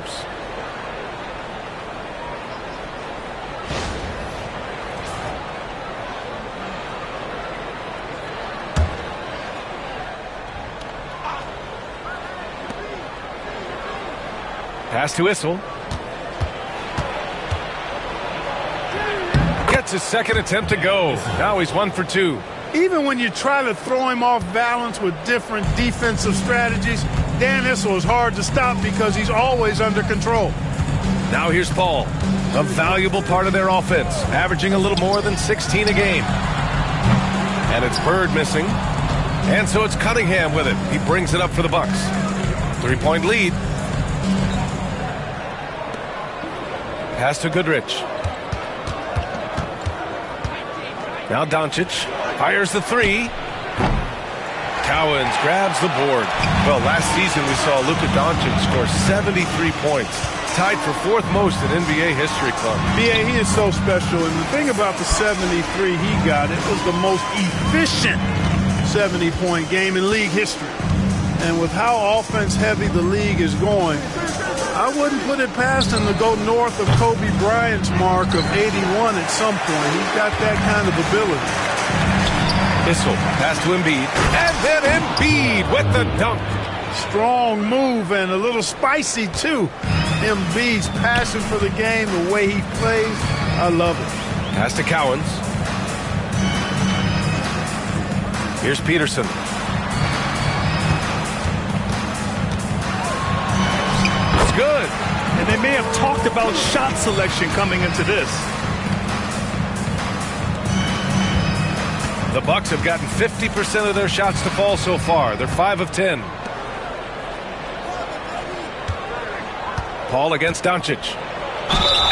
Pass to Issel. Gets his second attempt to go. Now he's 1 for 2. Even when you try to throw him off balance with different defensive strategies, Dan Issel is hard to stop because he's always under control. Now here's Paul, a valuable part of their offense, averaging a little more than 16 a game. And it's Bird missing. And so it's Cunningham with it. He brings it up for the Bucks. 3-point lead. Pass to Goodrich. Now Doncic fires the three. Cowens grabs the board. Well, last season we saw Luka Doncic score 73 points. Tied for 4th most in NBA history, Club. Yeah, he is so special. And the thing about the 73 he got, it was the most efficient 70-point game in league history. And with how offense-heavy the league is going, I wouldn't put it past him to go north of Kobe Bryant's mark of 81 at some point. He's got that kind of ability. Issel, pass to Embiid. And then Embiid with the dunk. Strong move and a little spicy, too. Embiid's passion for the game, the way he plays, I love it. Pass to Cowens. Here's Peterson. It's good. And they may have talked about shot selection coming into this. The Bucks have gotten 50% of their shots to fall so far. They're 5 of 10. Paul against Doncic.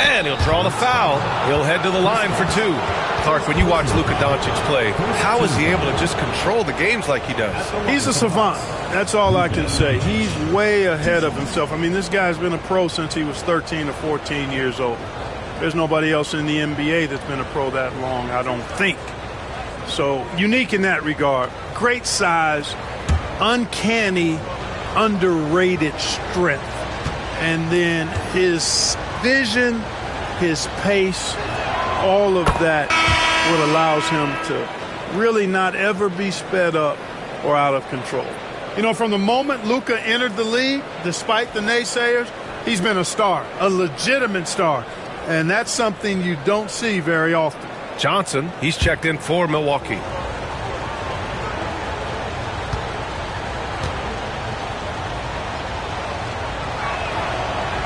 And he'll draw the foul. He'll head to the line for 2. Clark, when you watch Luka Doncic play, how is he able to just control the games like he does? He's a savant. That's all I can say. He's way ahead of himself. I mean, this guy's been a pro since he was 13 or 14 years old. There's nobody else in the NBA that's been a pro that long, I don't think. So, unique in that regard. Great size, uncanny, underrated strength. And then his vision, his pace, all of that what allows him to really not ever be sped up or out of control. You know, from the moment Luka entered the league, despite the naysayers, he's been a star, a legitimate star. And that's something you don't see very often. Johnson, he's checked in for Milwaukee.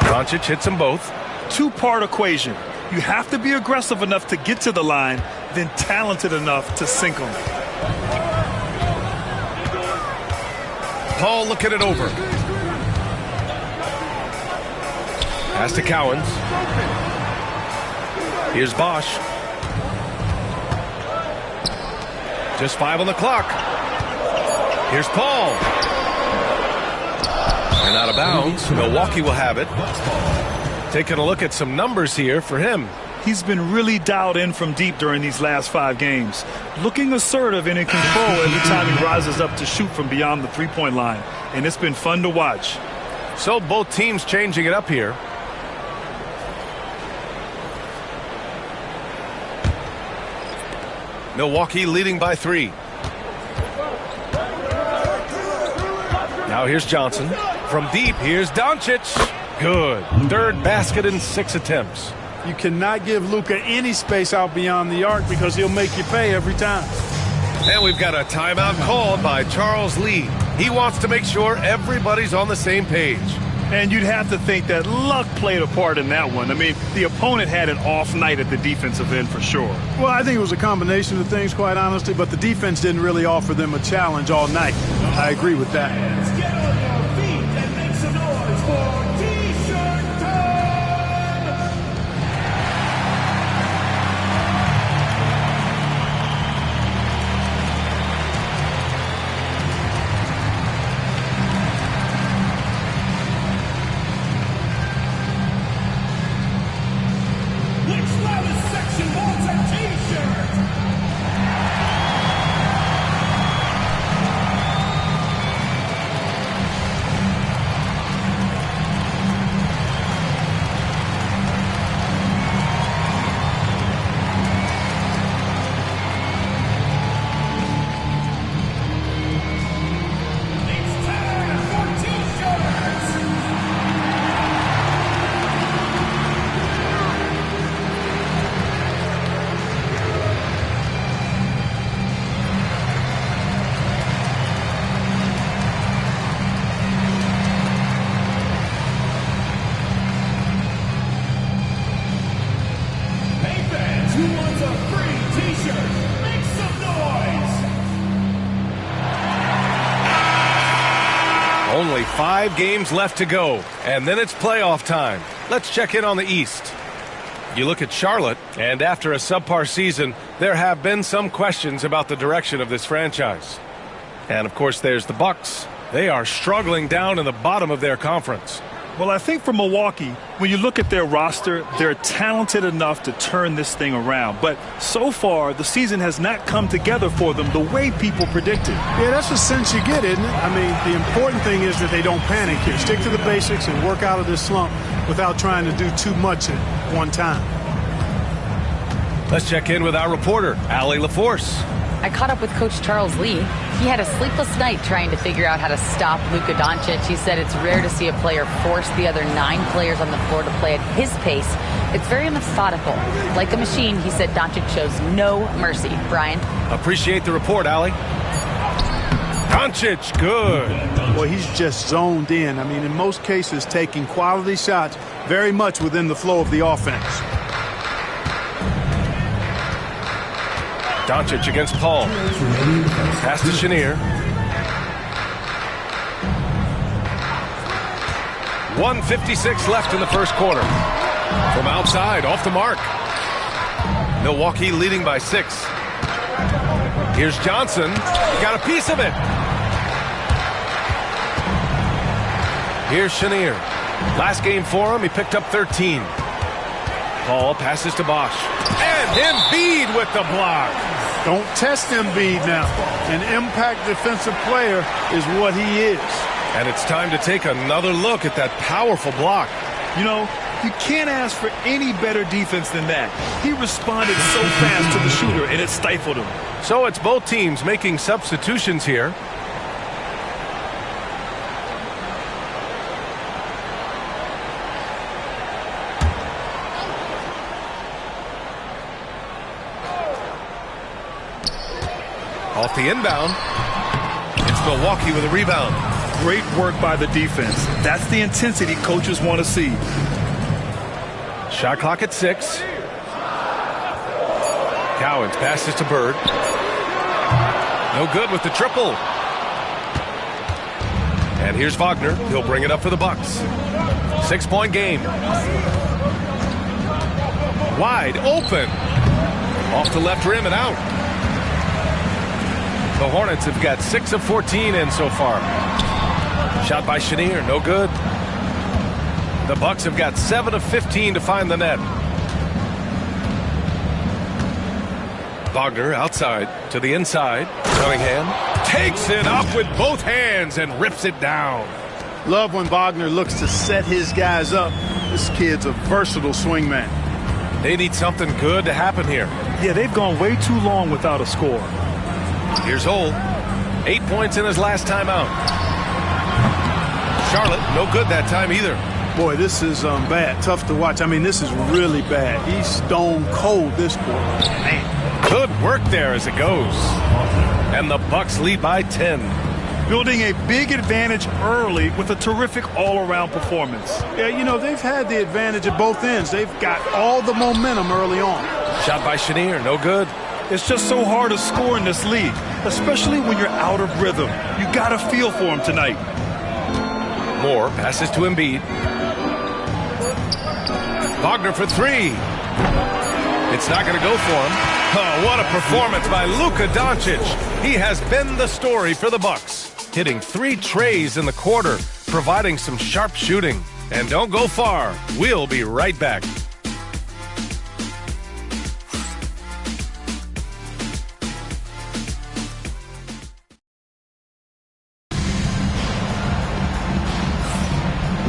Doncic hits them both. Two-part equation. You have to be aggressive enough to get to the line, then talented enough to sink them. Paul looking it over. Pass to Cowens. Here's Bosch. Just 5 on the clock. Here's Paul. And out of bounds. Milwaukee will have it. Taking a look at some numbers here for him. He's been really dialed in from deep during these last 5 games. Looking assertive and in control every time he rises up to shoot from beyond the three-point line. And it's been fun to watch. So both teams changing it up here. Milwaukee leading by 3. Now here's Johnson. From deep, here's Doncic. Good. 3rd basket in 6 attempts. You cannot give Luka any space out beyond the arc because he'll make you pay every time. And we've got a timeout called by Charles Lee. He wants to make sure everybody's on the same page. And you'd have to think that luck played a part in that one. I mean, the opponent had an off night at the defensive end for sure. Well, I think it was a combination of things, quite honestly, but the defense didn't really offer them a challenge all night. I agree with that. Let's get on your feet and make some noise for T-shirt time! Which loudest section wants a T-shirt? It's time for T-shirts! Hey fans, who wants a free T-shirt? Make some noise! Only 5 games left to go, and then it's playoff time. Let's check in on the East. You look at Charlotte, and after a subpar season, there have been some questions about the direction of this franchise. And of course, there's the Bucks. They are struggling down in the bottom of their conference. Well, I think for Milwaukee, when you look at their roster, they're talented enough to turn this thing around. But so far, the season has not come together for them the way people predicted. Yeah, that's the sense you get, isn't it? I mean, the important thing is that they don't panic here. Stick to the basics and work out of this slump without trying to do too much at one time. Let's check in with our reporter, Allie LaForce. I caught up with Coach Charles Lee. He had a sleepless night trying to figure out how to stop Luka Doncic. He said it's rare to see a player force the other 9 players on the floor to play at his pace. It's very methodical. Like a machine, he said Doncic shows no mercy. Brian? Appreciate the report, Allie. Doncic, good. Well, he's just zoned in. I mean, in most cases, taking quality shots very much within the flow of the offense. Doncic against Paul. Pass to Chenier. 1:56 left in the first quarter. From outside, off the mark. Milwaukee leading by 6. Here's Johnson. Got a piece of it. Here's Chenier. Last game for him, he picked up 13. Paul passes to Bosch. And Embiid with the block. Don't test Embiid now. An impact defensive player is what he is. And it's time to take another look at that powerful block. You know, you can't ask for any better defense than that. He responded so fast to the shooter, and it stifled him. So it's both teams making substitutions here. Off the inbound. It's Milwaukee with a rebound. Great work by the defense. That's the intensity coaches want to see. Shot clock at 6. Cowens passes to Bird. No good with the triple. And here's Wagner. He'll bring it up for the Bucks. 6-point game. Wide open. Off the left rim and out. The Hornets have got 6 of 14 in so far. Shot by Chenier, no good. The Bucks have got 7 of 15 to find the net. Wagner outside to the inside. Cunningham takes it up with both hands and rips it down. Love when Wagner looks to set his guys up. This kid's a versatile swingman. They need something good to happen here. Yeah, they've gone way too long without a score. Here's Hole. 8 points in his last time out. Charlotte, no good that time either. Boy, this is bad. Tough to watch. I mean, this is really bad. He's stone cold this quarter. Man. Good work there as it goes. And the Bucks lead by 10. Building a big advantage early with a terrific all-around performance. Yeah, you know, they've had the advantage at both ends. They've got all the momentum early on. Shot by Chenier, no good. It's just so hard to score in this league, especially when you're out of rhythm. You got to feel for him tonight. Moore passes to Embiid. Wagner for 3. It's not going to go for him. Oh, what a performance by Luka Doncic. He has been the story for the Bucks, hitting 3 trays in the quarter, providing some sharp shooting. And don't go far. We'll be right back.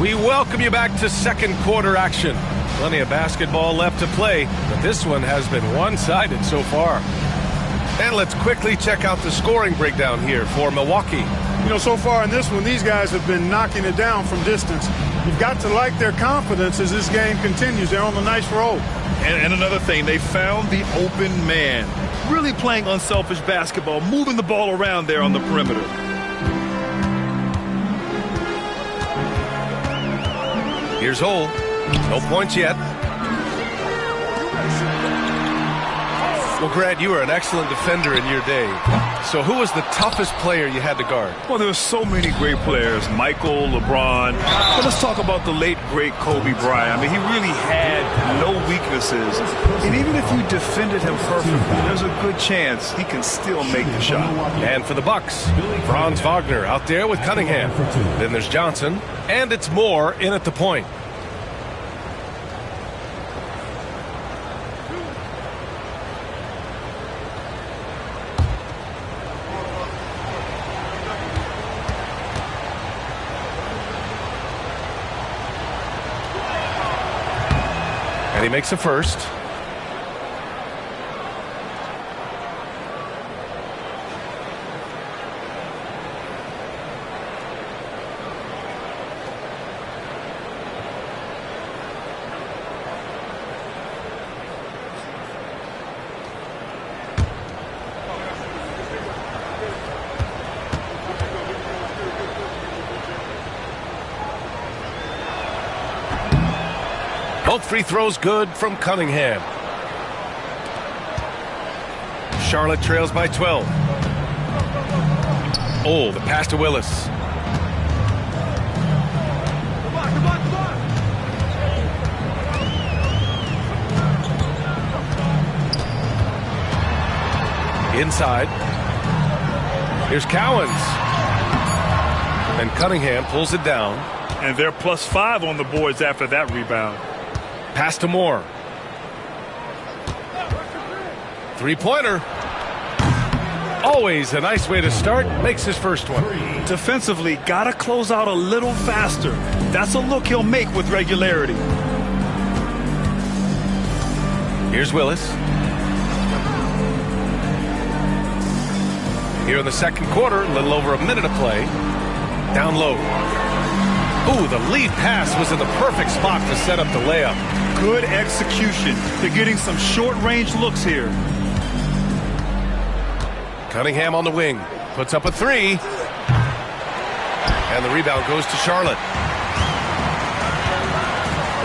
We welcome you back to second quarter action. Plenty of basketball left to play, but this one has been one-sided so far. And let's quickly check out the scoring breakdown here for Milwaukee. You know, so far in this one, these guys have been knocking it down from distance. You've got to like their confidence as this game continues. They're on a nice roll. And another thing, they found the open man. Really playing unselfish basketball, moving the ball around there on the perimeter. Here's Hole. No points yet. Well, Grant, you were an excellent defender in your day. So who was the toughest player you had to guard? Well, there were so many great players. Michael, LeBron. But let's talk about the late, great Kobe Bryant. I mean, he really had no weaknesses. And even if you defended him perfectly, there's a good chance he can still make the shot. And for the Bucks, Franz Wagner out there with Cunningham. Then there's Johnson. And it's Moore in at the point. And he makes a first. Both free throws good from Cunningham. Charlotte trails by 12. Oh, the pass to Willis. Inside. Here's Cowens. And Cunningham pulls it down. And they're +5 on the boards after that rebound. Pass to Moore. Three-pointer. Always a nice way to start. Makes his first one. Defensively, got to close out a little faster. That's a look he'll make with regularity. Here's Willis. Here in the second quarter, a little over a minute of play. Down low. Ooh, the lead pass was in the perfect spot to set up the layup. Good execution. They're getting some short-range looks here. Cunningham on the wing. Puts up a three. And the rebound goes to Charlotte.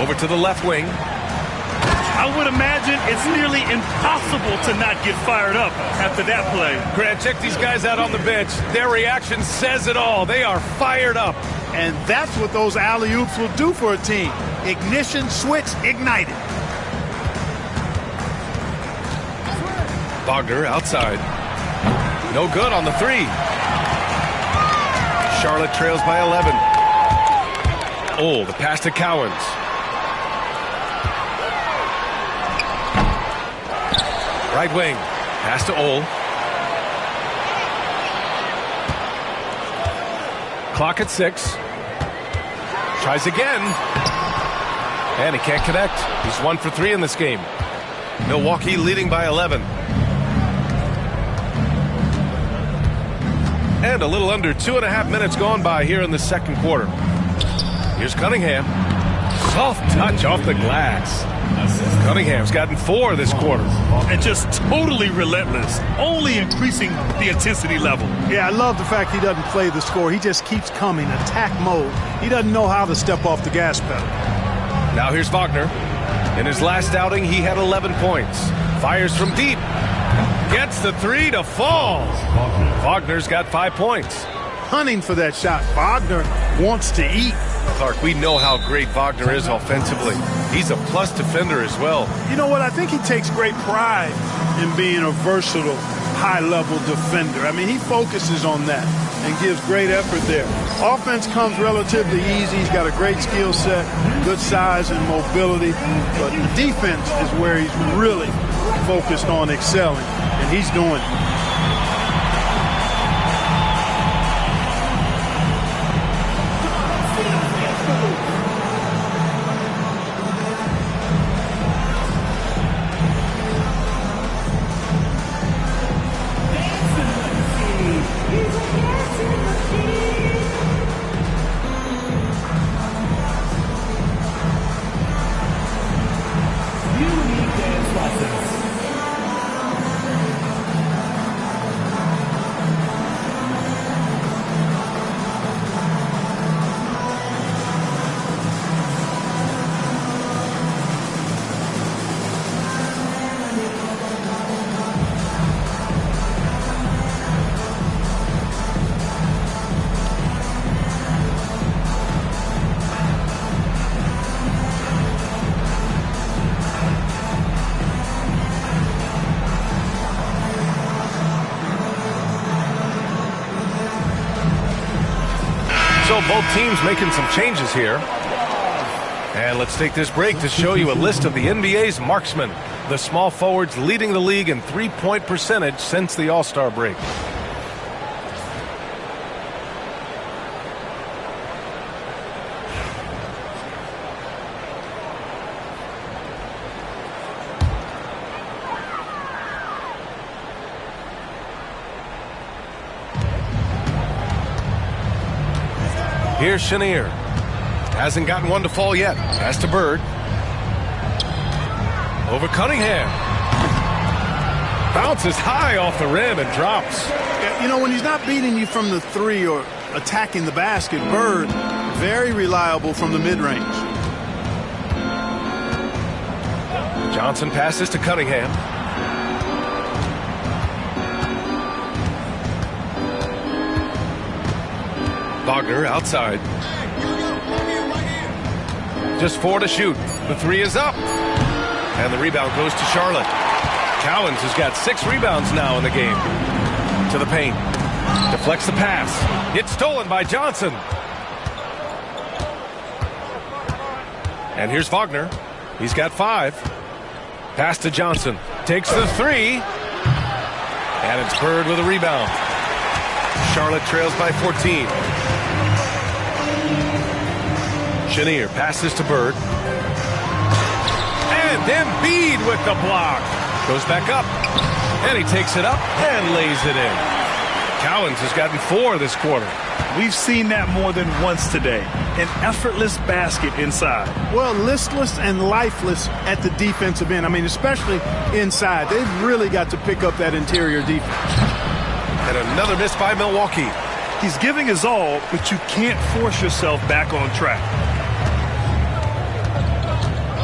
Over to the left wing. I would imagine it's nearly impossible to not get fired up after that play. Grant, check these guys out on the bench. Their reaction says it all. They are fired up. And that's what those alley-oops will do for a team. Ignition, switch, ignited. Wagner outside. No good on the three. Charlotte trails by 11. Oh, the pass to Cowens. Right wing. Pass to Ole. Clock at 6. Tries again. And he can't connect. He's 1 for 3 in this game. Milwaukee leading by 11. And a little under 2.5 minutes gone by here in the second quarter. Here's Cunningham. Soft touch off the glass. Cunningham's gotten 4 this quarter. And just totally relentless, only increasing the intensity level. Yeah, I love the fact he doesn't play the score. He just keeps coming, attack mode. He doesn't know how to step off the gas pedal. Now here's Wagner. In his last outing, he had 11 points. Fires from deep. Gets the three to fall. Wagner's got 5 points. Hunting for that shot. Wagner wants to eat. Clark, we know how great Wagner is offensively. He's a plus defender as well. You know what? I think he takes great pride in being a versatile, high-level defender. I mean, he focuses on that and gives great effort there. Offense comes relatively easy. He's got a great skill set, good size and mobility. But the defense is where he's really focused on excelling, and he's doing it. So both teams making some changes here. And let's take this break to show you a list of the NBA's marksmen, the small forwards leading the league in three-point percentage since the All-Star break. Here's Chenier. Hasn't gotten one to fall yet. Pass to Bird. Over Cunningham. Bounces high off the rim and drops. Yeah, you know, when he's not beating you from the three or attacking the basket, Bird, very reliable from the mid-range. Johnson passes to Cunningham. Wagner outside. Just 4 to shoot. The 3 is up. And the rebound goes to Charlotte. Cowens has got 6 rebounds now in the game. To the paint. Deflects the pass. It's stolen by Johnson. And here's Wagner. He's got 5. Pass to Johnson. Takes the 3. And it's Bird with a rebound. Charlotte trails by 14. Chenier passes to Bird. And Embiid with the block. Goes back up. And he takes it up and lays it in. Cowens has gotten 4 this quarter. We've seen that more than once today. An effortless basket inside. Well, listless and lifeless at the defensive end. I mean, especially inside. They've really got to pick up that interior defense. And another miss by Milwaukee. He's giving his all, but you can't force yourself back on track.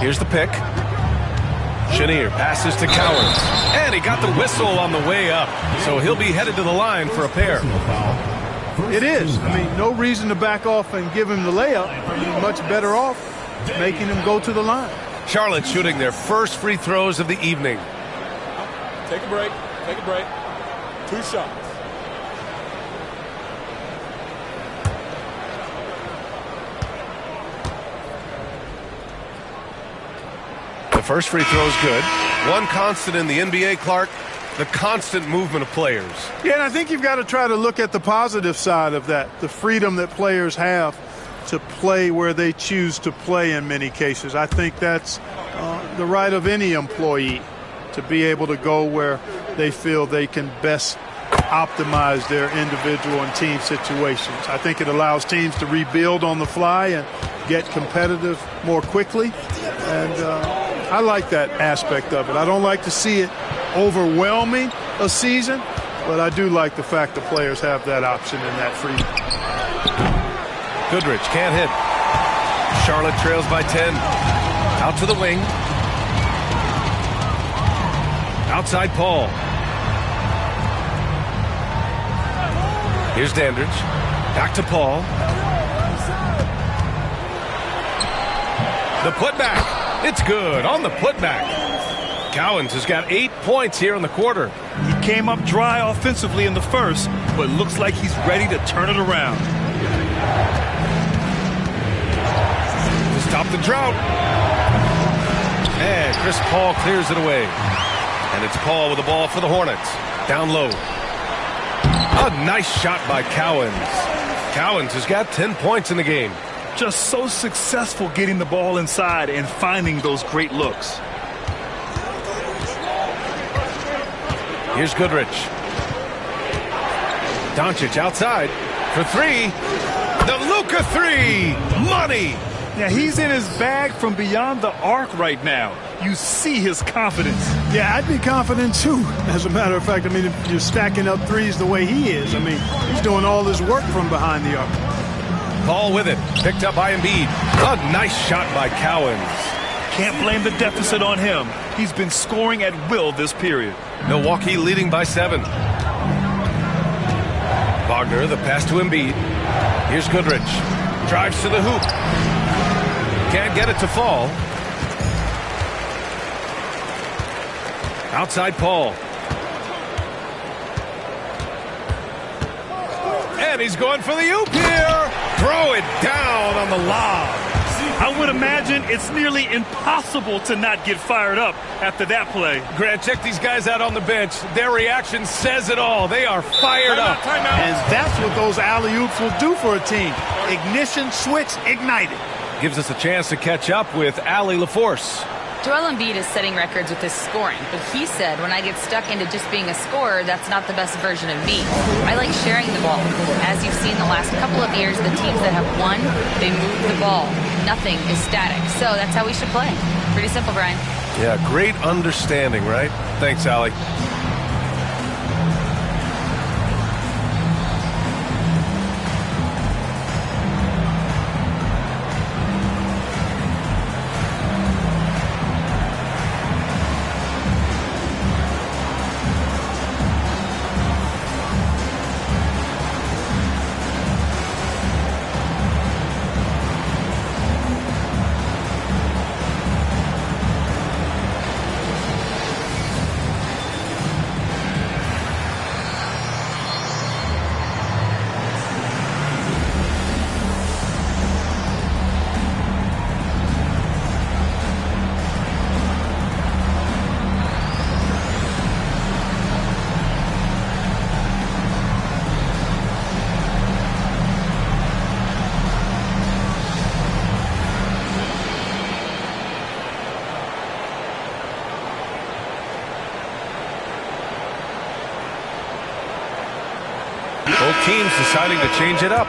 Here's the pick. Chenier passes to Cowens. And he got the whistle on the way up. So he'll be headed to the line for a pair. It is. I mean, no reason to back off and give him the layup. I mean, much better off making him go to the line. Charlotte shooting their first free throws of the evening. Take a break. Take a break. 2 shots. The first free throw is good. One constant in the NBA, Clark, the constant movement of players. Yeah, and I think you've got to try to look at the positive side of that, the freedom that players have to play where they choose to play in many cases. I think that's the right of any employee to be able to go where they feel they can best optimize their individual and team situations. I think it allows teams to rebuild on the fly and get competitive more quickly. And I like that aspect of it. I don't like to see it overwhelming a season, but I do like the fact the players have that option and that freedom. Goodrich can't hit. Charlotte trails by 10. Out to the wing. Outside Paul. Here's Dandridge. Back to Paul. The putback. It's good on the putback. Cowens has got 8 points here in the quarter. He came up dry offensively in the first, but looks like he's ready to turn it around. To stop the drought. And Chris Paul clears it away. And it's Paul with the ball for the Hornets. Down low. A nice shot by Cowens. Cowens has got 10 points in the game. Just so successful getting the ball inside and finding those great looks. Here's Goodrich. Doncic outside for 3. The Luka 3. Money. Yeah, he's in his bag from beyond the arc right now. You see his confidence. Yeah, I'd be confident too. As a matter of fact, I mean, if you're stacking up threes the way he is, I mean, he's doing all his work from behind the arc. Paul with it. Picked up by Embiid. A nice shot by Cowens. Can't blame the deficit on him. He's been scoring at will this period. Milwaukee leading by 7. Wagner, the pass to Embiid. Here's Goodrich. Drives to the hoop. Can't get it to fall. Outside Paul. And he's going for the oop here. Throw it down on the lob. I would imagine it's nearly impossible to not get fired up after that play. Grant, check these guys out on the bench. Their reaction says it all. They are fired up. Timeout. And that's what those alley-oops will do for a team. Ignition, switch, ignited. Gives us a chance to catch up with Allie LaForce. Joel Embiid is setting records with his scoring, but he said, when I get stuck into just being a scorer, that's not the best version of me. I like sharing the ball. As you've seen the last couple of years, the teams that have won, they move the ball. Nothing is static. So that's how we should play. Pretty simple, Brian. Yeah, great understanding, right? Thanks, Allie. Both teams deciding to change it up.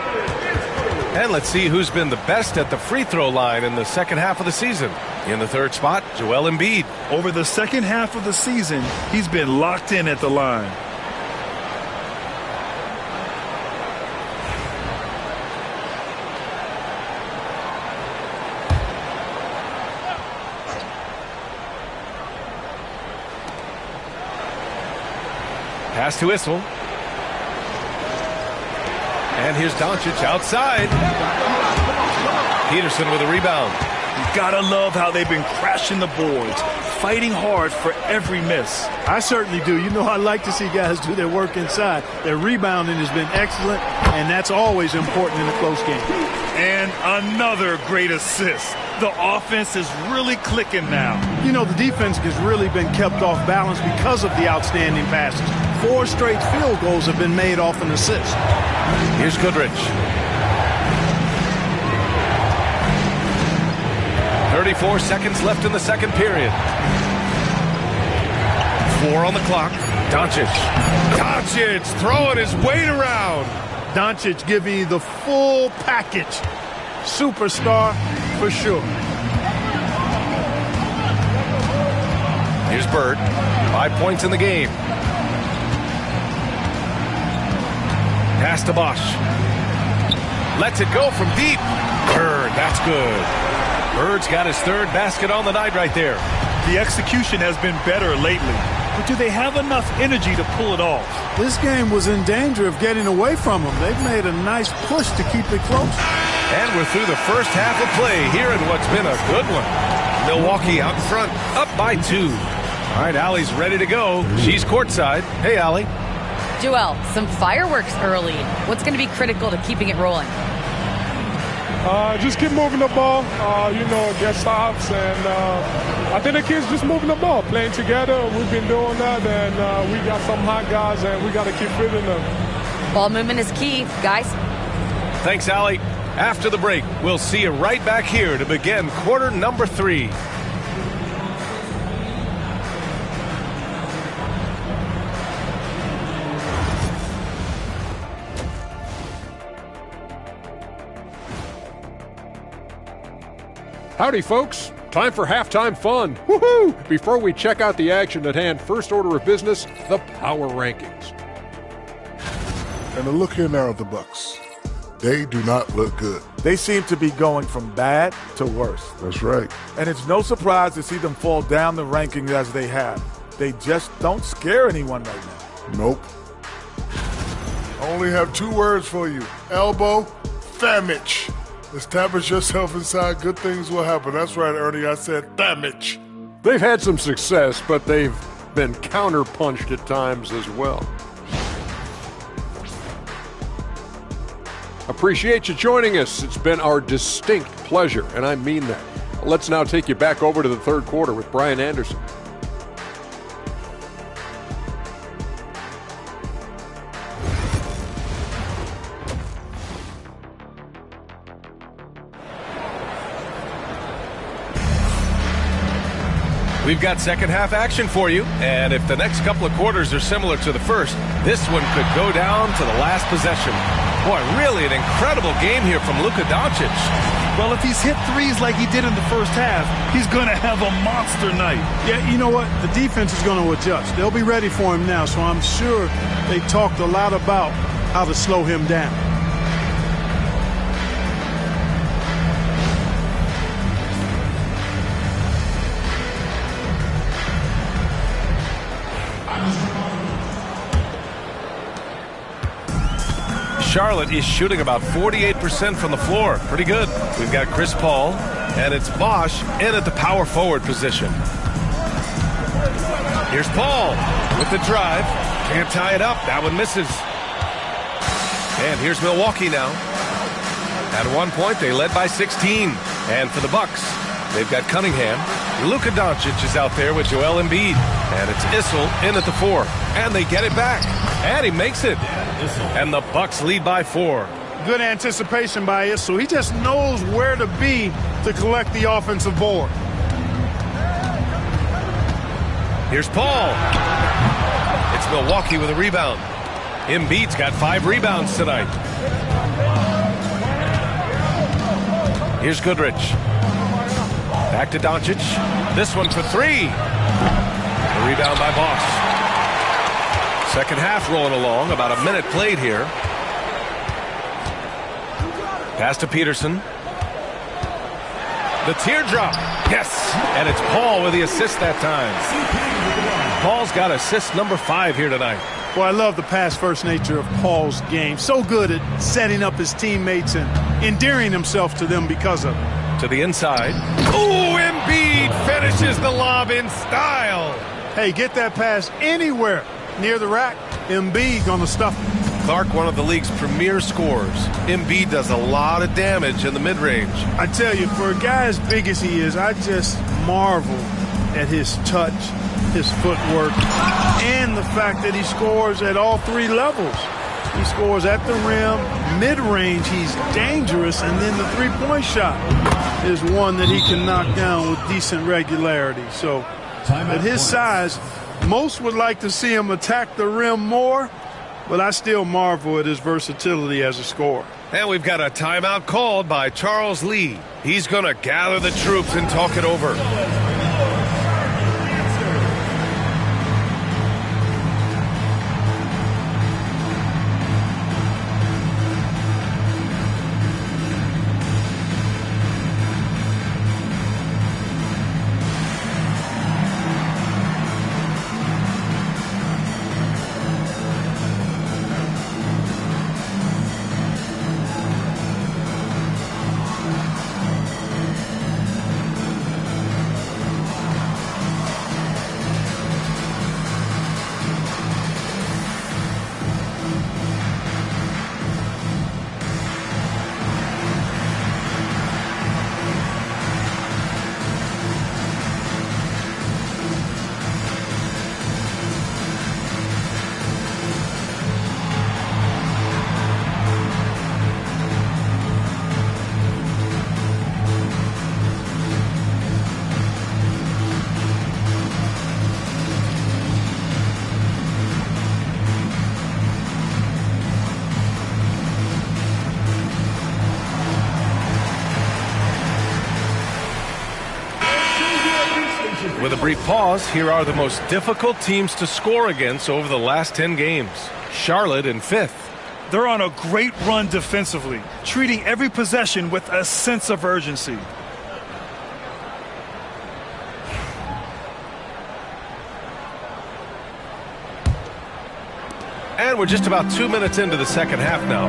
And let's see who's been the best at the free throw line in the second half of the season. In the third spot, Joel Embiid. Over the second half of the season, he's been locked in at the line. Pass to Issel. And here's Doncic outside. Peterson with a rebound. You gotta love how they've been crashing the boards, fighting hard for every miss. I certainly do. You know, I like to see guys do their work inside. Their rebounding has been excellent, and that's always important in a close game. And another great assist. The offense is really clicking now. You know, the defense has really been kept off balance because of the outstanding passes. 4 straight field goals have been made off an assist. Here's Goodrich. 34 seconds left in the second period. 4 on the clock. Doncic. Doncic throwing his weight around. Doncic giving you the full package. Superstar for sure. Here's Bird. 5 points in the game. Pass to Bosch. Lets it go from deep. Bird, that's good. Bird's got his third basket on the night right there. The execution has been better lately, but do they have enough energy to pull it off? This game was in danger of getting away from them. They've made a nice push to keep it close. And we're through the first half of play here in what's been a good one. Milwaukee out in front, up by 2. All right, Allie's ready to go. She's courtside. Hey, Allie. Joel, some fireworks early. What's going to be critical to keeping it rolling? Just keep moving the ball, get stops, and I think the kids just moving the ball, playing together. We've been doing that, and we got some hot guys, and we got to keep fitting them. Ball movement is key, guys. Thanks, Allie. After the break, we'll see you right back here to begin quarter number 3. Howdy, folks. Time for halftime fun. Woohoo! Before we check out the action at hand, first order of business, the power rankings. And a look here now at the Bucks. They do not look good. They seem to be going from bad to worse. That's right. And it's no surprise to see them fall down the rankings as they have. They just don't scare anyone right now. Nope. I only have 2 words for you. Elbow, damage. Establish yourself inside, good things will happen. That's right, Ernie, I said damage. They've had some success, but they've been counterpunched at times as well. Appreciate you joining us. It's been our distinct pleasure, and I mean that. Let's now take you back over to the third quarter with Brian Anderson. We've got second half action for you, and if the next couple of quarters are similar to the first, this one could go down to the last possession. Boy, really an incredible game here from Luka Doncic. Well, if he's hit threes like he did in the first half, he's going to have a monster night. Yeah, you know what? The defense is going to adjust. They'll be ready for him now, so I'm sure they talked a lot about how to slow him down. Charlotte is shooting about 48% from the floor. Pretty good. We've got Chris Paul, and it's Bosch in at the power forward position. Here's Paul with the drive. Can't tie it up. That one misses. And here's Milwaukee now. At one point, they led by 16. And for the Bucks, they've got Cunningham. Luka Doncic is out there with Joel Embiid. And it's Issel in at the 4. And they get it back. And he makes it. And the Bucks lead by 4. Good anticipation by Issel. He just knows where to be to collect the offensive board. Here's Paul. It's Milwaukee with a rebound. Embiid's got 5 rebounds tonight. Here's Goodrich. Back to Doncic. This one for 3. A rebound by Boss. Second half rolling along. About a minute played here. Pass to Peterson. The teardrop. Yes. And it's Paul with the assist that time. Paul's got assist number 5 here tonight. Well, I love the pass-first nature of Paul's game. So good at setting up his teammates and endearing himself to them because of it. To the inside. Ooh, Embiid finishes the lob in style. Hey, get that pass anywhere near the rack. Embiid gonna stuff it. Clark, one of the league's premier scorers. Embiid does a lot of damage in the mid-range. I tell you, for a guy as big as he is, I just marvel at his touch, his footwork, and the fact that he scores at all 3 levels. He scores at the rim, mid-range, he's dangerous, and then the three-point shot is one that he can knock down with decent regularity. So at his size, most would like to see him attack the rim more, but I still marvel at his versatility as a scorer. And we've got a timeout called by Charles Lee. He's going to gather the troops and talk it over. With a brief pause, here are the most difficult teams to score against over the last 10 games. Charlotte in 5th. They're on a great run defensively, treating every possession with a sense of urgency. And we're just about 2 minutes into the second half now.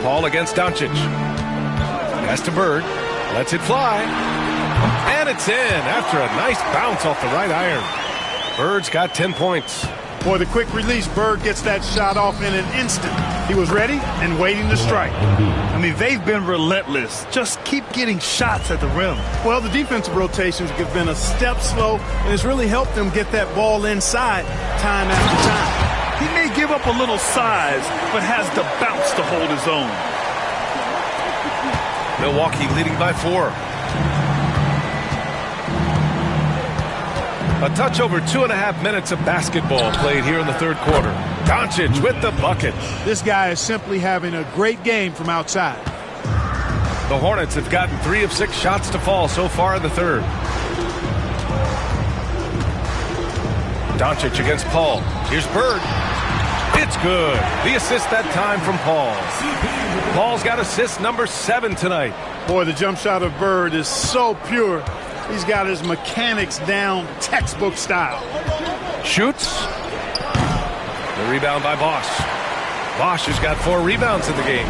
Paul against Doncic. Pass to Bird. Lets it fly. And it's in after a nice bounce off the right iron. Bird's got 10 points. Boy, the quick release, Bird gets that shot off in an instant. He was ready and waiting to strike. I mean, they've been relentless. Just keep getting shots at the rim. Well, the defensive rotations have been a step slow, and it's really helped them get that ball inside time after time. He may give up a little size, but has the bounce to hold his own. Milwaukee leading by 4. A touch over 2.5 minutes of basketball played here in the third quarter. Doncic with the bucket. This guy is simply having a great game from outside. The Hornets have gotten 3 of 6 shots to fall so far in the third. Doncic against Paul. Here's Bird. It's good. The assist that time from Paul. Paul's got assist number 7 tonight. Boy, the jump shot of Bird is so pure. He's got his mechanics down textbook style. Shoots. The rebound by Bosch. Bosch has got 4 rebounds in the game.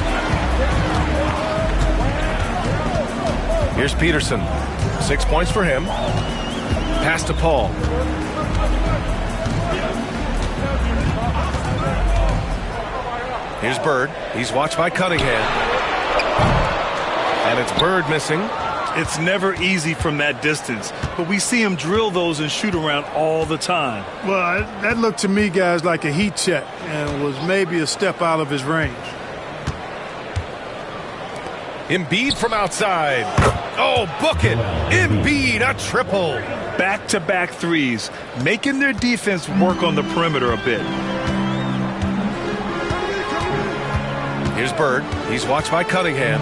Here's Peterson. 6 points for him. Pass to Paul. Here's Bird. He's watched by Cunningham. And it's Bird missing. It's never easy from that distance, but we see him drill those and shoot around all the time. Well, that looked to me, guys, like a heat check and was maybe a step out of his range. Embiid from outside. Oh, book it. Embiid, a triple. Back-to-back threes, making their defense work on the perimeter a bit. Here's Bird. He's watched by Cunningham.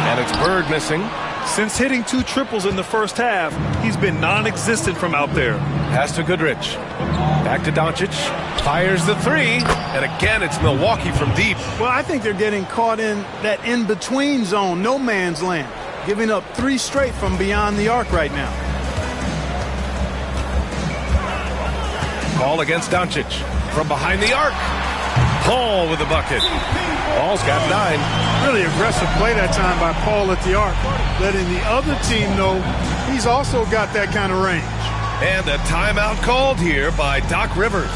And it's Bird missing. Since hitting 2 triples in the first half, he's been non-existent from out there. Pass to Goodrich. Back to Doncic. Fires the 3. And again, it's Milwaukee from deep. Well, I think they're getting caught in that in-between zone, no man's land. Giving up 3 straight from beyond the arc right now. Ball against Doncic. From behind the arc. Paul with the bucket. Paul's got 9. Really aggressive play that time by Paul at the arc, letting the other team know he's also got that kind of range. And a timeout called here by Doc Rivers.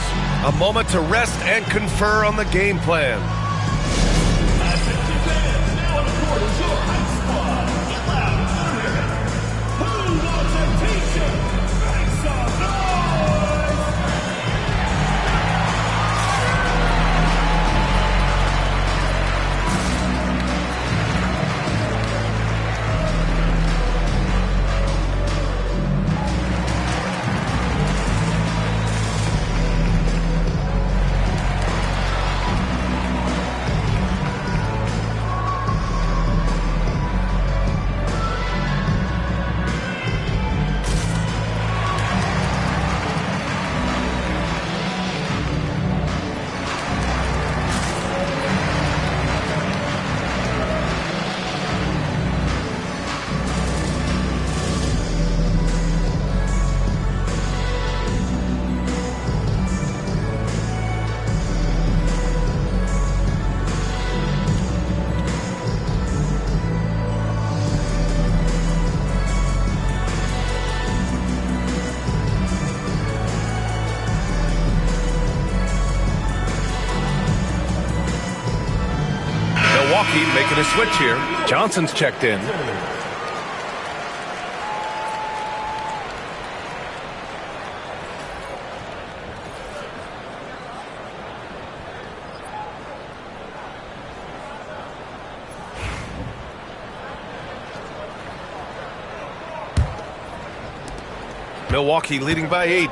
A moment to rest and confer on the game plan. Making a switch here. Johnson's checked in. Milwaukee leading by 8.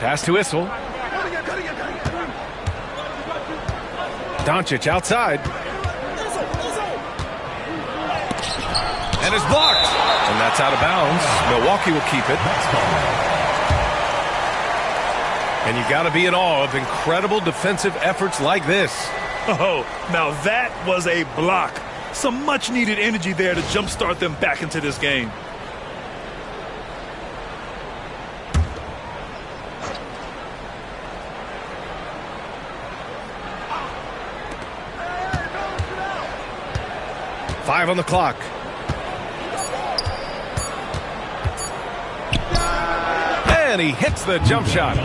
Pass to Issel. Doncic outside. And is blocked. And that's out of bounds. Milwaukee will keep it. And you got to be in awe of incredible defensive efforts like this. Oh, now that was a block. Some much-needed energy there to jumpstart them back into this game. Five on the clock. And he hits the jump shot.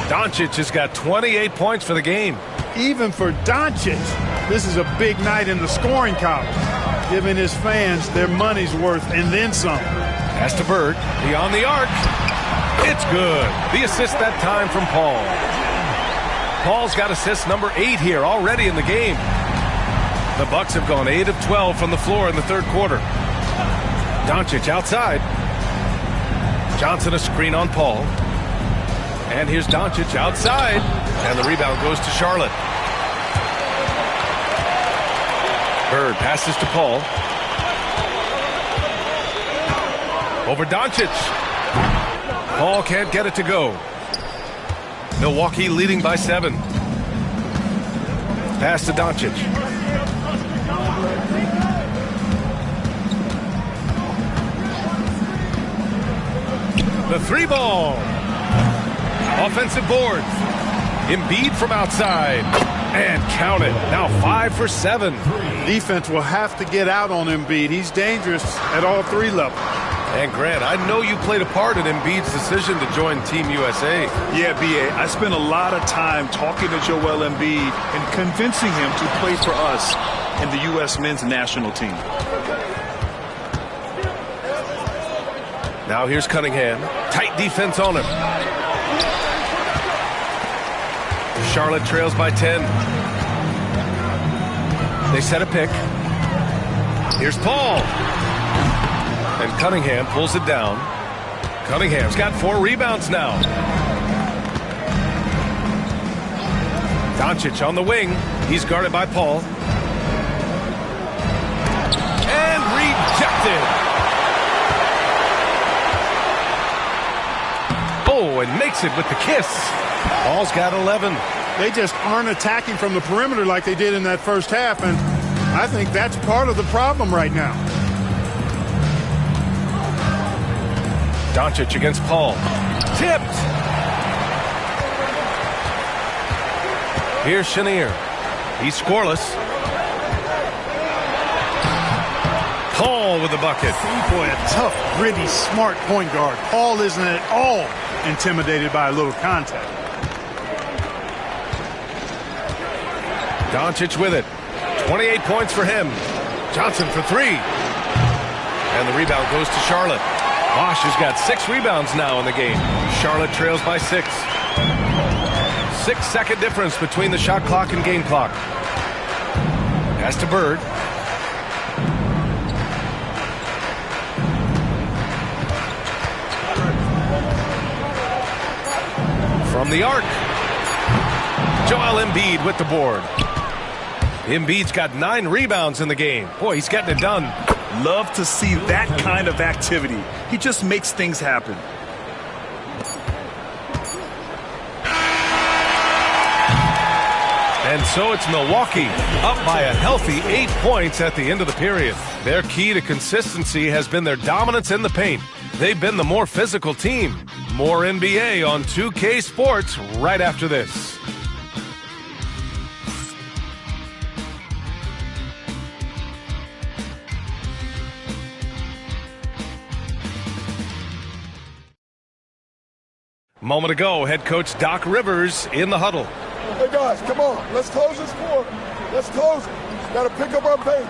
Doncic has got 28 points for the game. Even for Doncic, this is a big night in the scoring column, giving his fans their money's worth and then some. Pass to Bird. Beyond the arc. It's good. The assist that time from Paul. Paul's got assist number 8 here already in the game. The Bucks have gone 8 of 12 from the floor in the third quarter. Doncic outside. Johnson a screen on Paul. And here's Doncic outside. And the rebound goes to Charlotte. Bird passes to Paul. Over Doncic. Paul can't get it to go. Milwaukee leading by 7. Pass to Doncic. The 3 ball. Offensive boards. Embiid from outside. And count it. Now 5 for 7. Defense will have to get out on Embiid. He's dangerous at all 3 levels. And Grant, I know you played a part in Embiid's decision to join Team USA. Yeah, B.A., I spent a lot of time talking to Joel Embiid and convincing him to play for us in the U.S. men's national team. Now here's Cunningham. Tight defense on him. Charlotte trails by 10. They set a pick. Here's Paul. And Cunningham pulls it down. Cunningham's got 4 rebounds now. Doncic on the wing. He's guarded by Paul. And rejected. Oh, and makes it with the kiss. Paul's got 11. They just aren't attacking from the perimeter like they did in that first half, and I think that's part of the problem right now. Doncic against Paul. Tipped. Here's Chenier. He's scoreless. Paul with the bucket. Boy, a tough, gritty, smart point guard. Paul isn't at all intimidated by a little contact. Doncic with it. 28 points for him. Johnson for 3. And the rebound goes to Charlotte. Bosch has got 6 rebounds now in the game. Charlotte trails by 6. 6-second difference between the shot clock and game clock. Pass to Bird. From the arc. Joel Embiid with the board. Embiid's got 9 rebounds in the game. Boy, he's getting it done. Love to see that kind of activity. He just makes things happen. And so it's Milwaukee up by a healthy 8 points at the end of the period. Their key to consistency has been their dominance in the paint. They've been the more physical team. More NBA on 2K Sports right after this. Moment ago, head coach Doc Rivers in the huddle. Hey guys, come on. Let's close this quarter. Let's close it. Got to pick up our pace.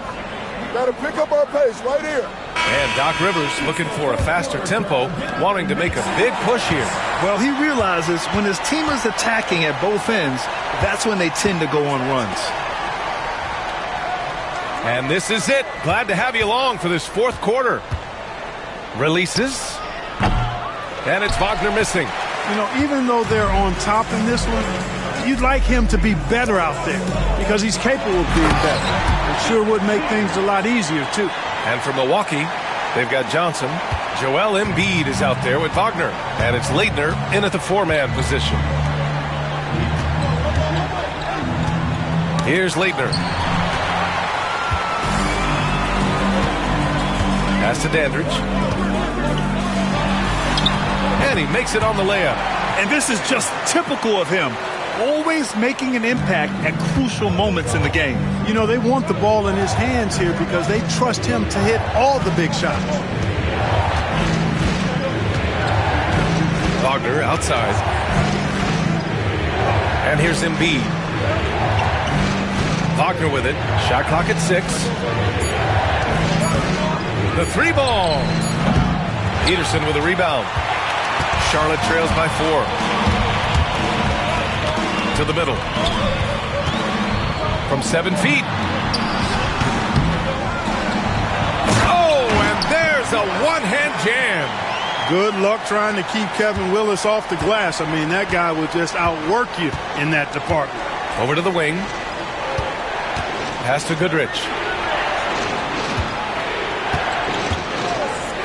Got to pick up our pace right here. And Doc Rivers looking for a faster tempo, wanting to make a big push here. Well, he realizes when his team is attacking at both ends, that's when they tend to go on runs. And this is it. Glad to have you along for this 4th quarter. Releases. And it's Wagner missing. You know, even though they're on top in this one, you'd like him to be better out there because he's capable of being better. It sure would make things a lot easier, too. And for Milwaukee, they've got Johnson. Joel Embiid is out there with Wagner. And it's Leitner in at the 4-man position. Here's Leitner. Pass to Dandridge. And he makes it on the layup. And this is just typical of him. Always making an impact at crucial moments in the game. You know, they want the ball in his hands here because they trust him to hit all the big shots. Wagner outside. And here's Embiid. Wagner with it. Shot clock at 6. The 3-ball. Peterson with a rebound. Charlotte trails by 4. To the middle. From 7 feet. Oh, and there's a one-hand jam. Good luck trying to keep Kevin Willis off the glass. I mean, that guy would just outwork you in that department. Over to the wing. Pass to Goodrich.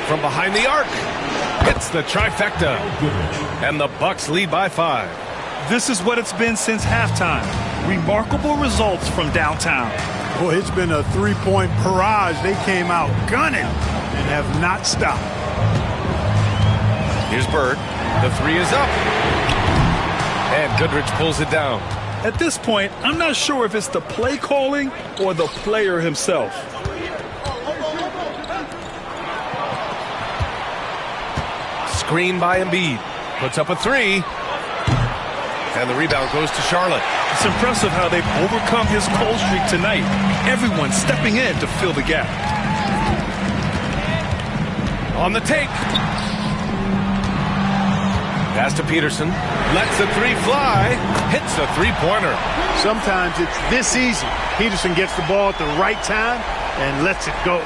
From behind the arc. Hits the trifecta. And the Bucks lead by 5. This is what it's been since halftime. Remarkable results from downtown. Boy, it's been a 3-point barrage. They came out gunning and have not stopped. Here's Bird. The 3 is up. And Goodrich pulls it down. At this point, I'm not sure if it's the play calling or the player himself. Screen by Embiid. Puts up a 3. And the rebound goes to Charlotte. It's impressive how they've overcome his cold streak tonight. Everyone stepping in to fill the gap. On the take. Pass to Peterson. Lets the three fly. Hits a three-pointer. Sometimes it's this easy. Peterson gets the ball at the right time and lets it go.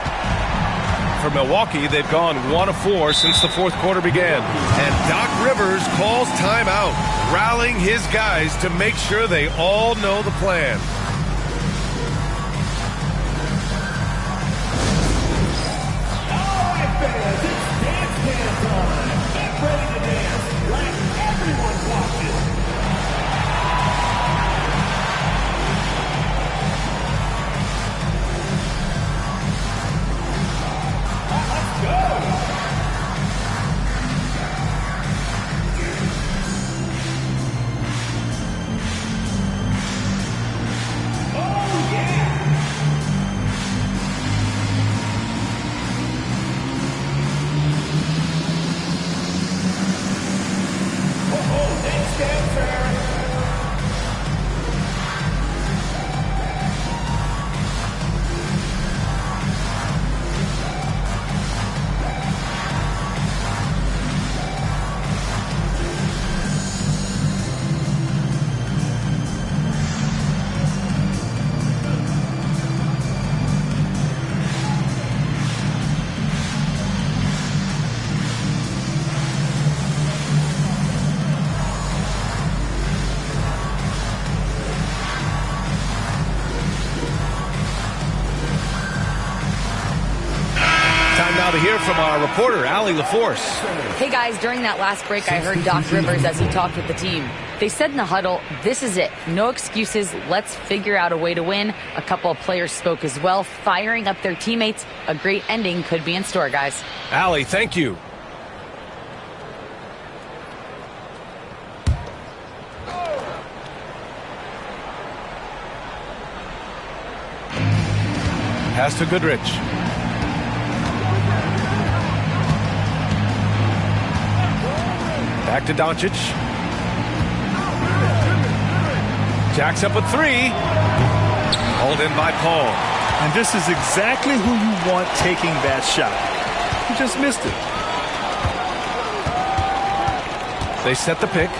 For Milwaukee, they've gone 1 of 4 since the fourth quarter began. And Doc Rivers calls timeout, rallying his guys to make sure they all know the plan. Now to hear from our reporter, Allie LaForce. Hey guys, during that last break, I heard Doc Rivers as he talked with the team. They said in the huddle, this is it. No excuses. Let's figure out a way to win. A couple of players spoke as well, firing up their teammates. A great ending could be in store, guys. Allie, thank you. Pass to Goodrich. Back to Doncic. Jacks up a three. Hauled in by Paul. And this is exactly who you want taking that shot. He just missed it. They set the pick.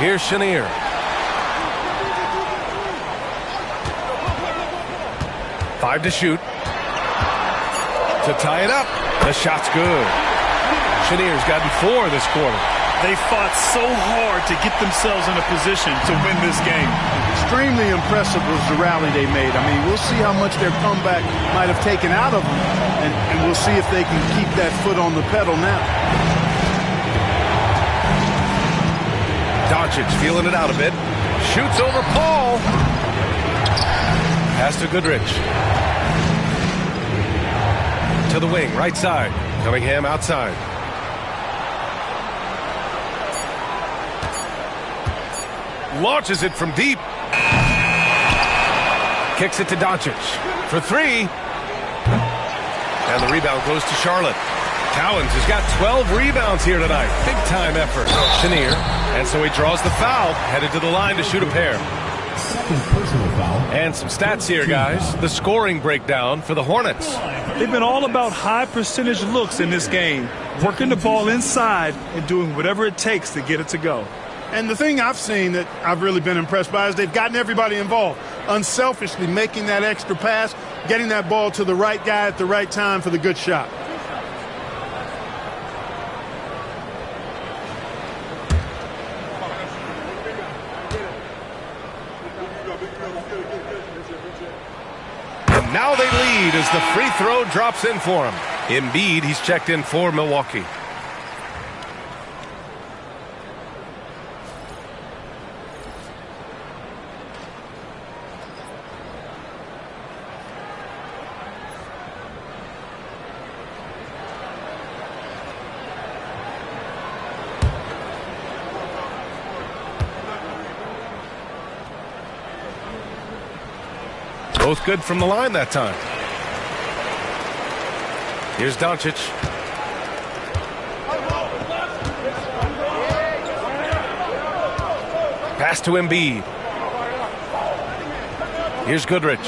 Here's Chenier. Five to shoot. To tie it up. The shot's good. Chenier's gotten 4 this quarter. They fought so hard to get themselves in a position to win this game. Extremely impressive was the rally they made. I mean, we'll see how much their comeback might have taken out of them, and we'll see if they can keep that foot on the pedal now. Doncic feeling it out a bit. Shoots over Paul. Pass to Goodrich. To the wing, right side. Cunningham outside. Launches it from deep. Kicks it to Doncic for 3. And the rebound goes to Charlotte. Cowens has got 12 rebounds here tonight. Big time effort. Chenier. And so he draws the foul. Headed to the line to shoot a pair. Second personal foul. And some stats here, guys. The scoring breakdown for the Hornets. They've been all about high percentage looks in this game. Working the ball inside and doing whatever it takes to get it to go. And the thing I've seen that I've really been impressed by is they've gotten everybody involved. Unselfishly making that extra pass, getting that ball to the right guy at the right time for the good shot. And now they lead as the free throw drops in for him. Embiid, he's checked in for Milwaukee. Both good from the line that time. Here's Doncic. Pass to Embiid. Here's Goodrich.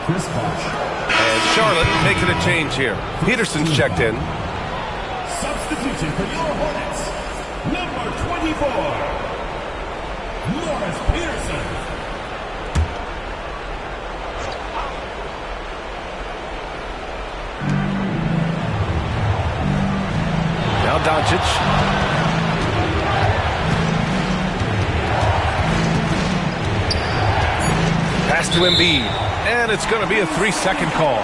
Chris Bosh. And And Charlotte making a change here. Peterson's checked in. Substitution for your Hornets, number 24, Morris Peterson. Now Doncic. Pass to Embiid. And it's going to be a 3-second call.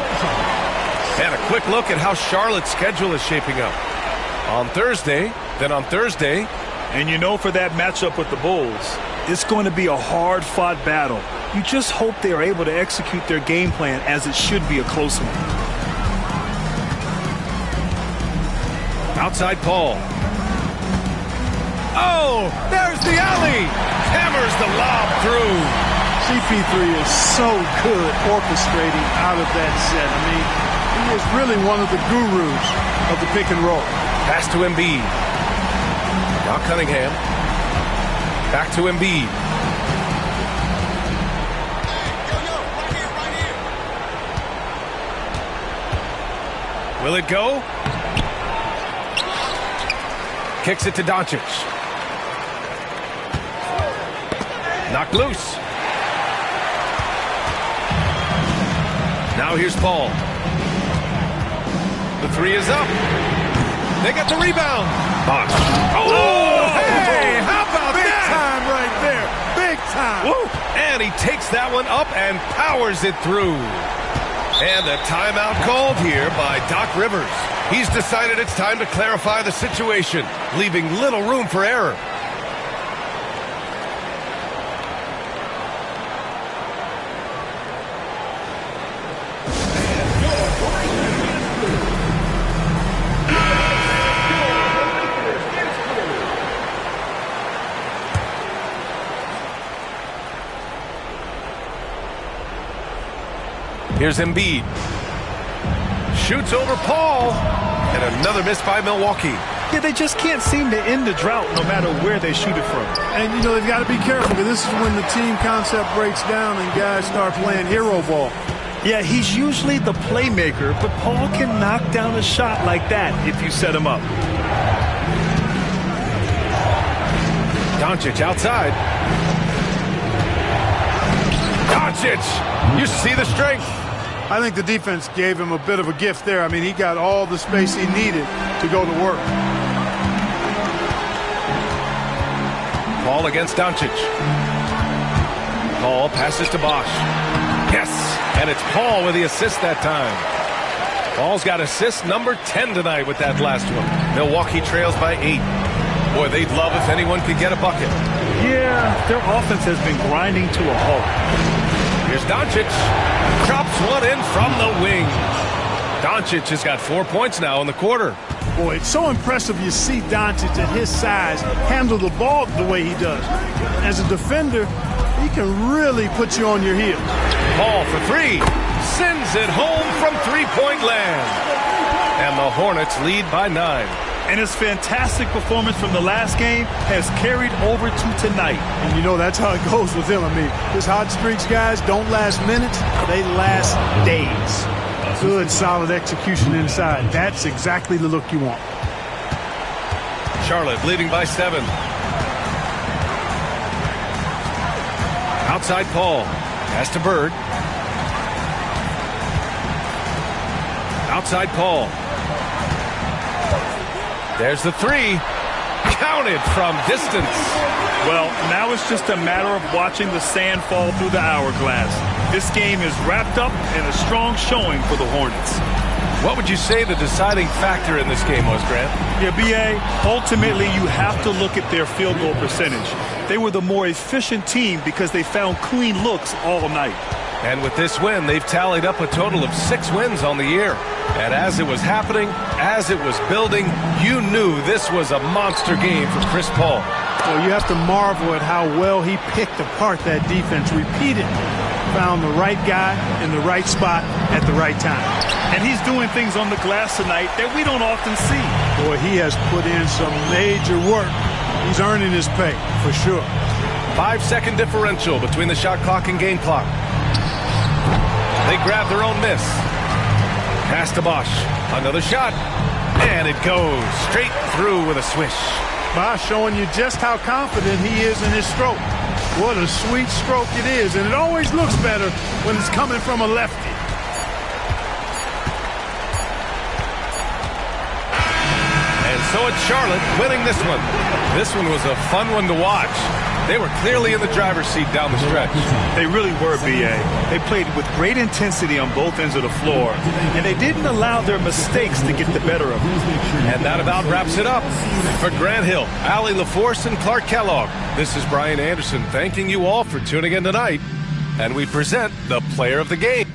And a quick look at how Charlotte's schedule is shaping up. On Thursday, then on Thursday. And you know, for that matchup with the Bulls, it's going to be a hard-fought battle. You just hope they are able to execute their game plan as it should be a close one. Outside Paul. Oh, there's the alley. Hammers the lob through. CP3 is so good orchestrating out of that set. I mean, he is really one of the gurus of the pick and roll. Pass to Embiid. Now Cunningham. Back to Embiid. Will it go? Kicks it to Doncic. Knocked loose. Now here's Paul. The three is up. They get the rebound. Bosh. Oh, hey, how about big that? Time right there. Big time. Woo. And he takes that one up and powers it through. And a timeout called here by Doc Rivers. He's decided it's time to clarify the situation, leaving little room for error. Here's Embiid. Shoots over Paul. And another miss by Milwaukee. Yeah, they just can't seem to end the drought no matter where they shoot it from. And, you know, they've got to be careful because this is when the team concept breaks down and guys start playing hero ball. Yeah, he's usually the playmaker, but Paul can knock down a shot like that if you set him up. Doncic outside. Doncic! You see the strength. I think the defense gave him a bit of a gift there. I mean, he got all the space he needed to go to work. Paul against Doncic. Paul passes to Bosh. Yes! And it's Paul with the assist that time. Paul's got assist number 10 tonight with that last one. Milwaukee trails by 8. Boy, they'd love if anyone could get a bucket. Yeah, their offense has been grinding to a halt. Here's Doncic. Drops one in from the wing. Doncic has got 4 points now in the quarter. Boy, it's so impressive you see Doncic at his size handle the ball the way he does. As a defender, he can really put you on your heels. Paul for three. Sends it home from three-point land. And the Hornets lead by 9. And his fantastic performance from the last game has carried over to tonight. And you know that's how it goes with him. I mean, his hot streaks guys don't last minutes, they last days. Good, solid execution inside. That's exactly the look you want. Charlotte leading by 7. Outside Paul. Pass to Bird. Outside Paul. There's the three. Counted from distance. Well, now it's just a matter of watching the sand fall through the hourglass. This game is wrapped up in a strong showing for the Hornets. What would you say the deciding factor in this game was, Grant? Yeah, B.A., ultimately you have to look at their field goal percentage. They were the more efficient team because they found clean looks all night. And with this win, they've tallied up a total of 6 wins on the year. And as it was happening, as it was building, you knew this was a monster game for Chris Paul. Well, you have to marvel at how well he picked apart that defense repeatedly. Found the right guy in the right spot at the right time. And he's doing things on the glass tonight that we don't often see. Boy, he has put in some major work. He's earning his pay, for sure. 5-second differential between the shot clock and game clock. They grab their own miss. Pass to Bosch. Another shot. And it goes straight through with a swish. Bosch showing you just how confident he is in his stroke. What a sweet stroke it is. And it always looks better when it's coming from a lefty. And so it's Charlotte winning this one. This one was a fun one to watch. They were clearly in the driver's seat down the stretch. They really were, B.A. They played with great intensity on both ends of the floor, and they didn't allow their mistakes to get the better of them. And that about wraps it up. For Grant Hill, Allie LaForce, and Clark Kellogg, this is Brian Anderson thanking you all for tuning in tonight. And we present the player of the game.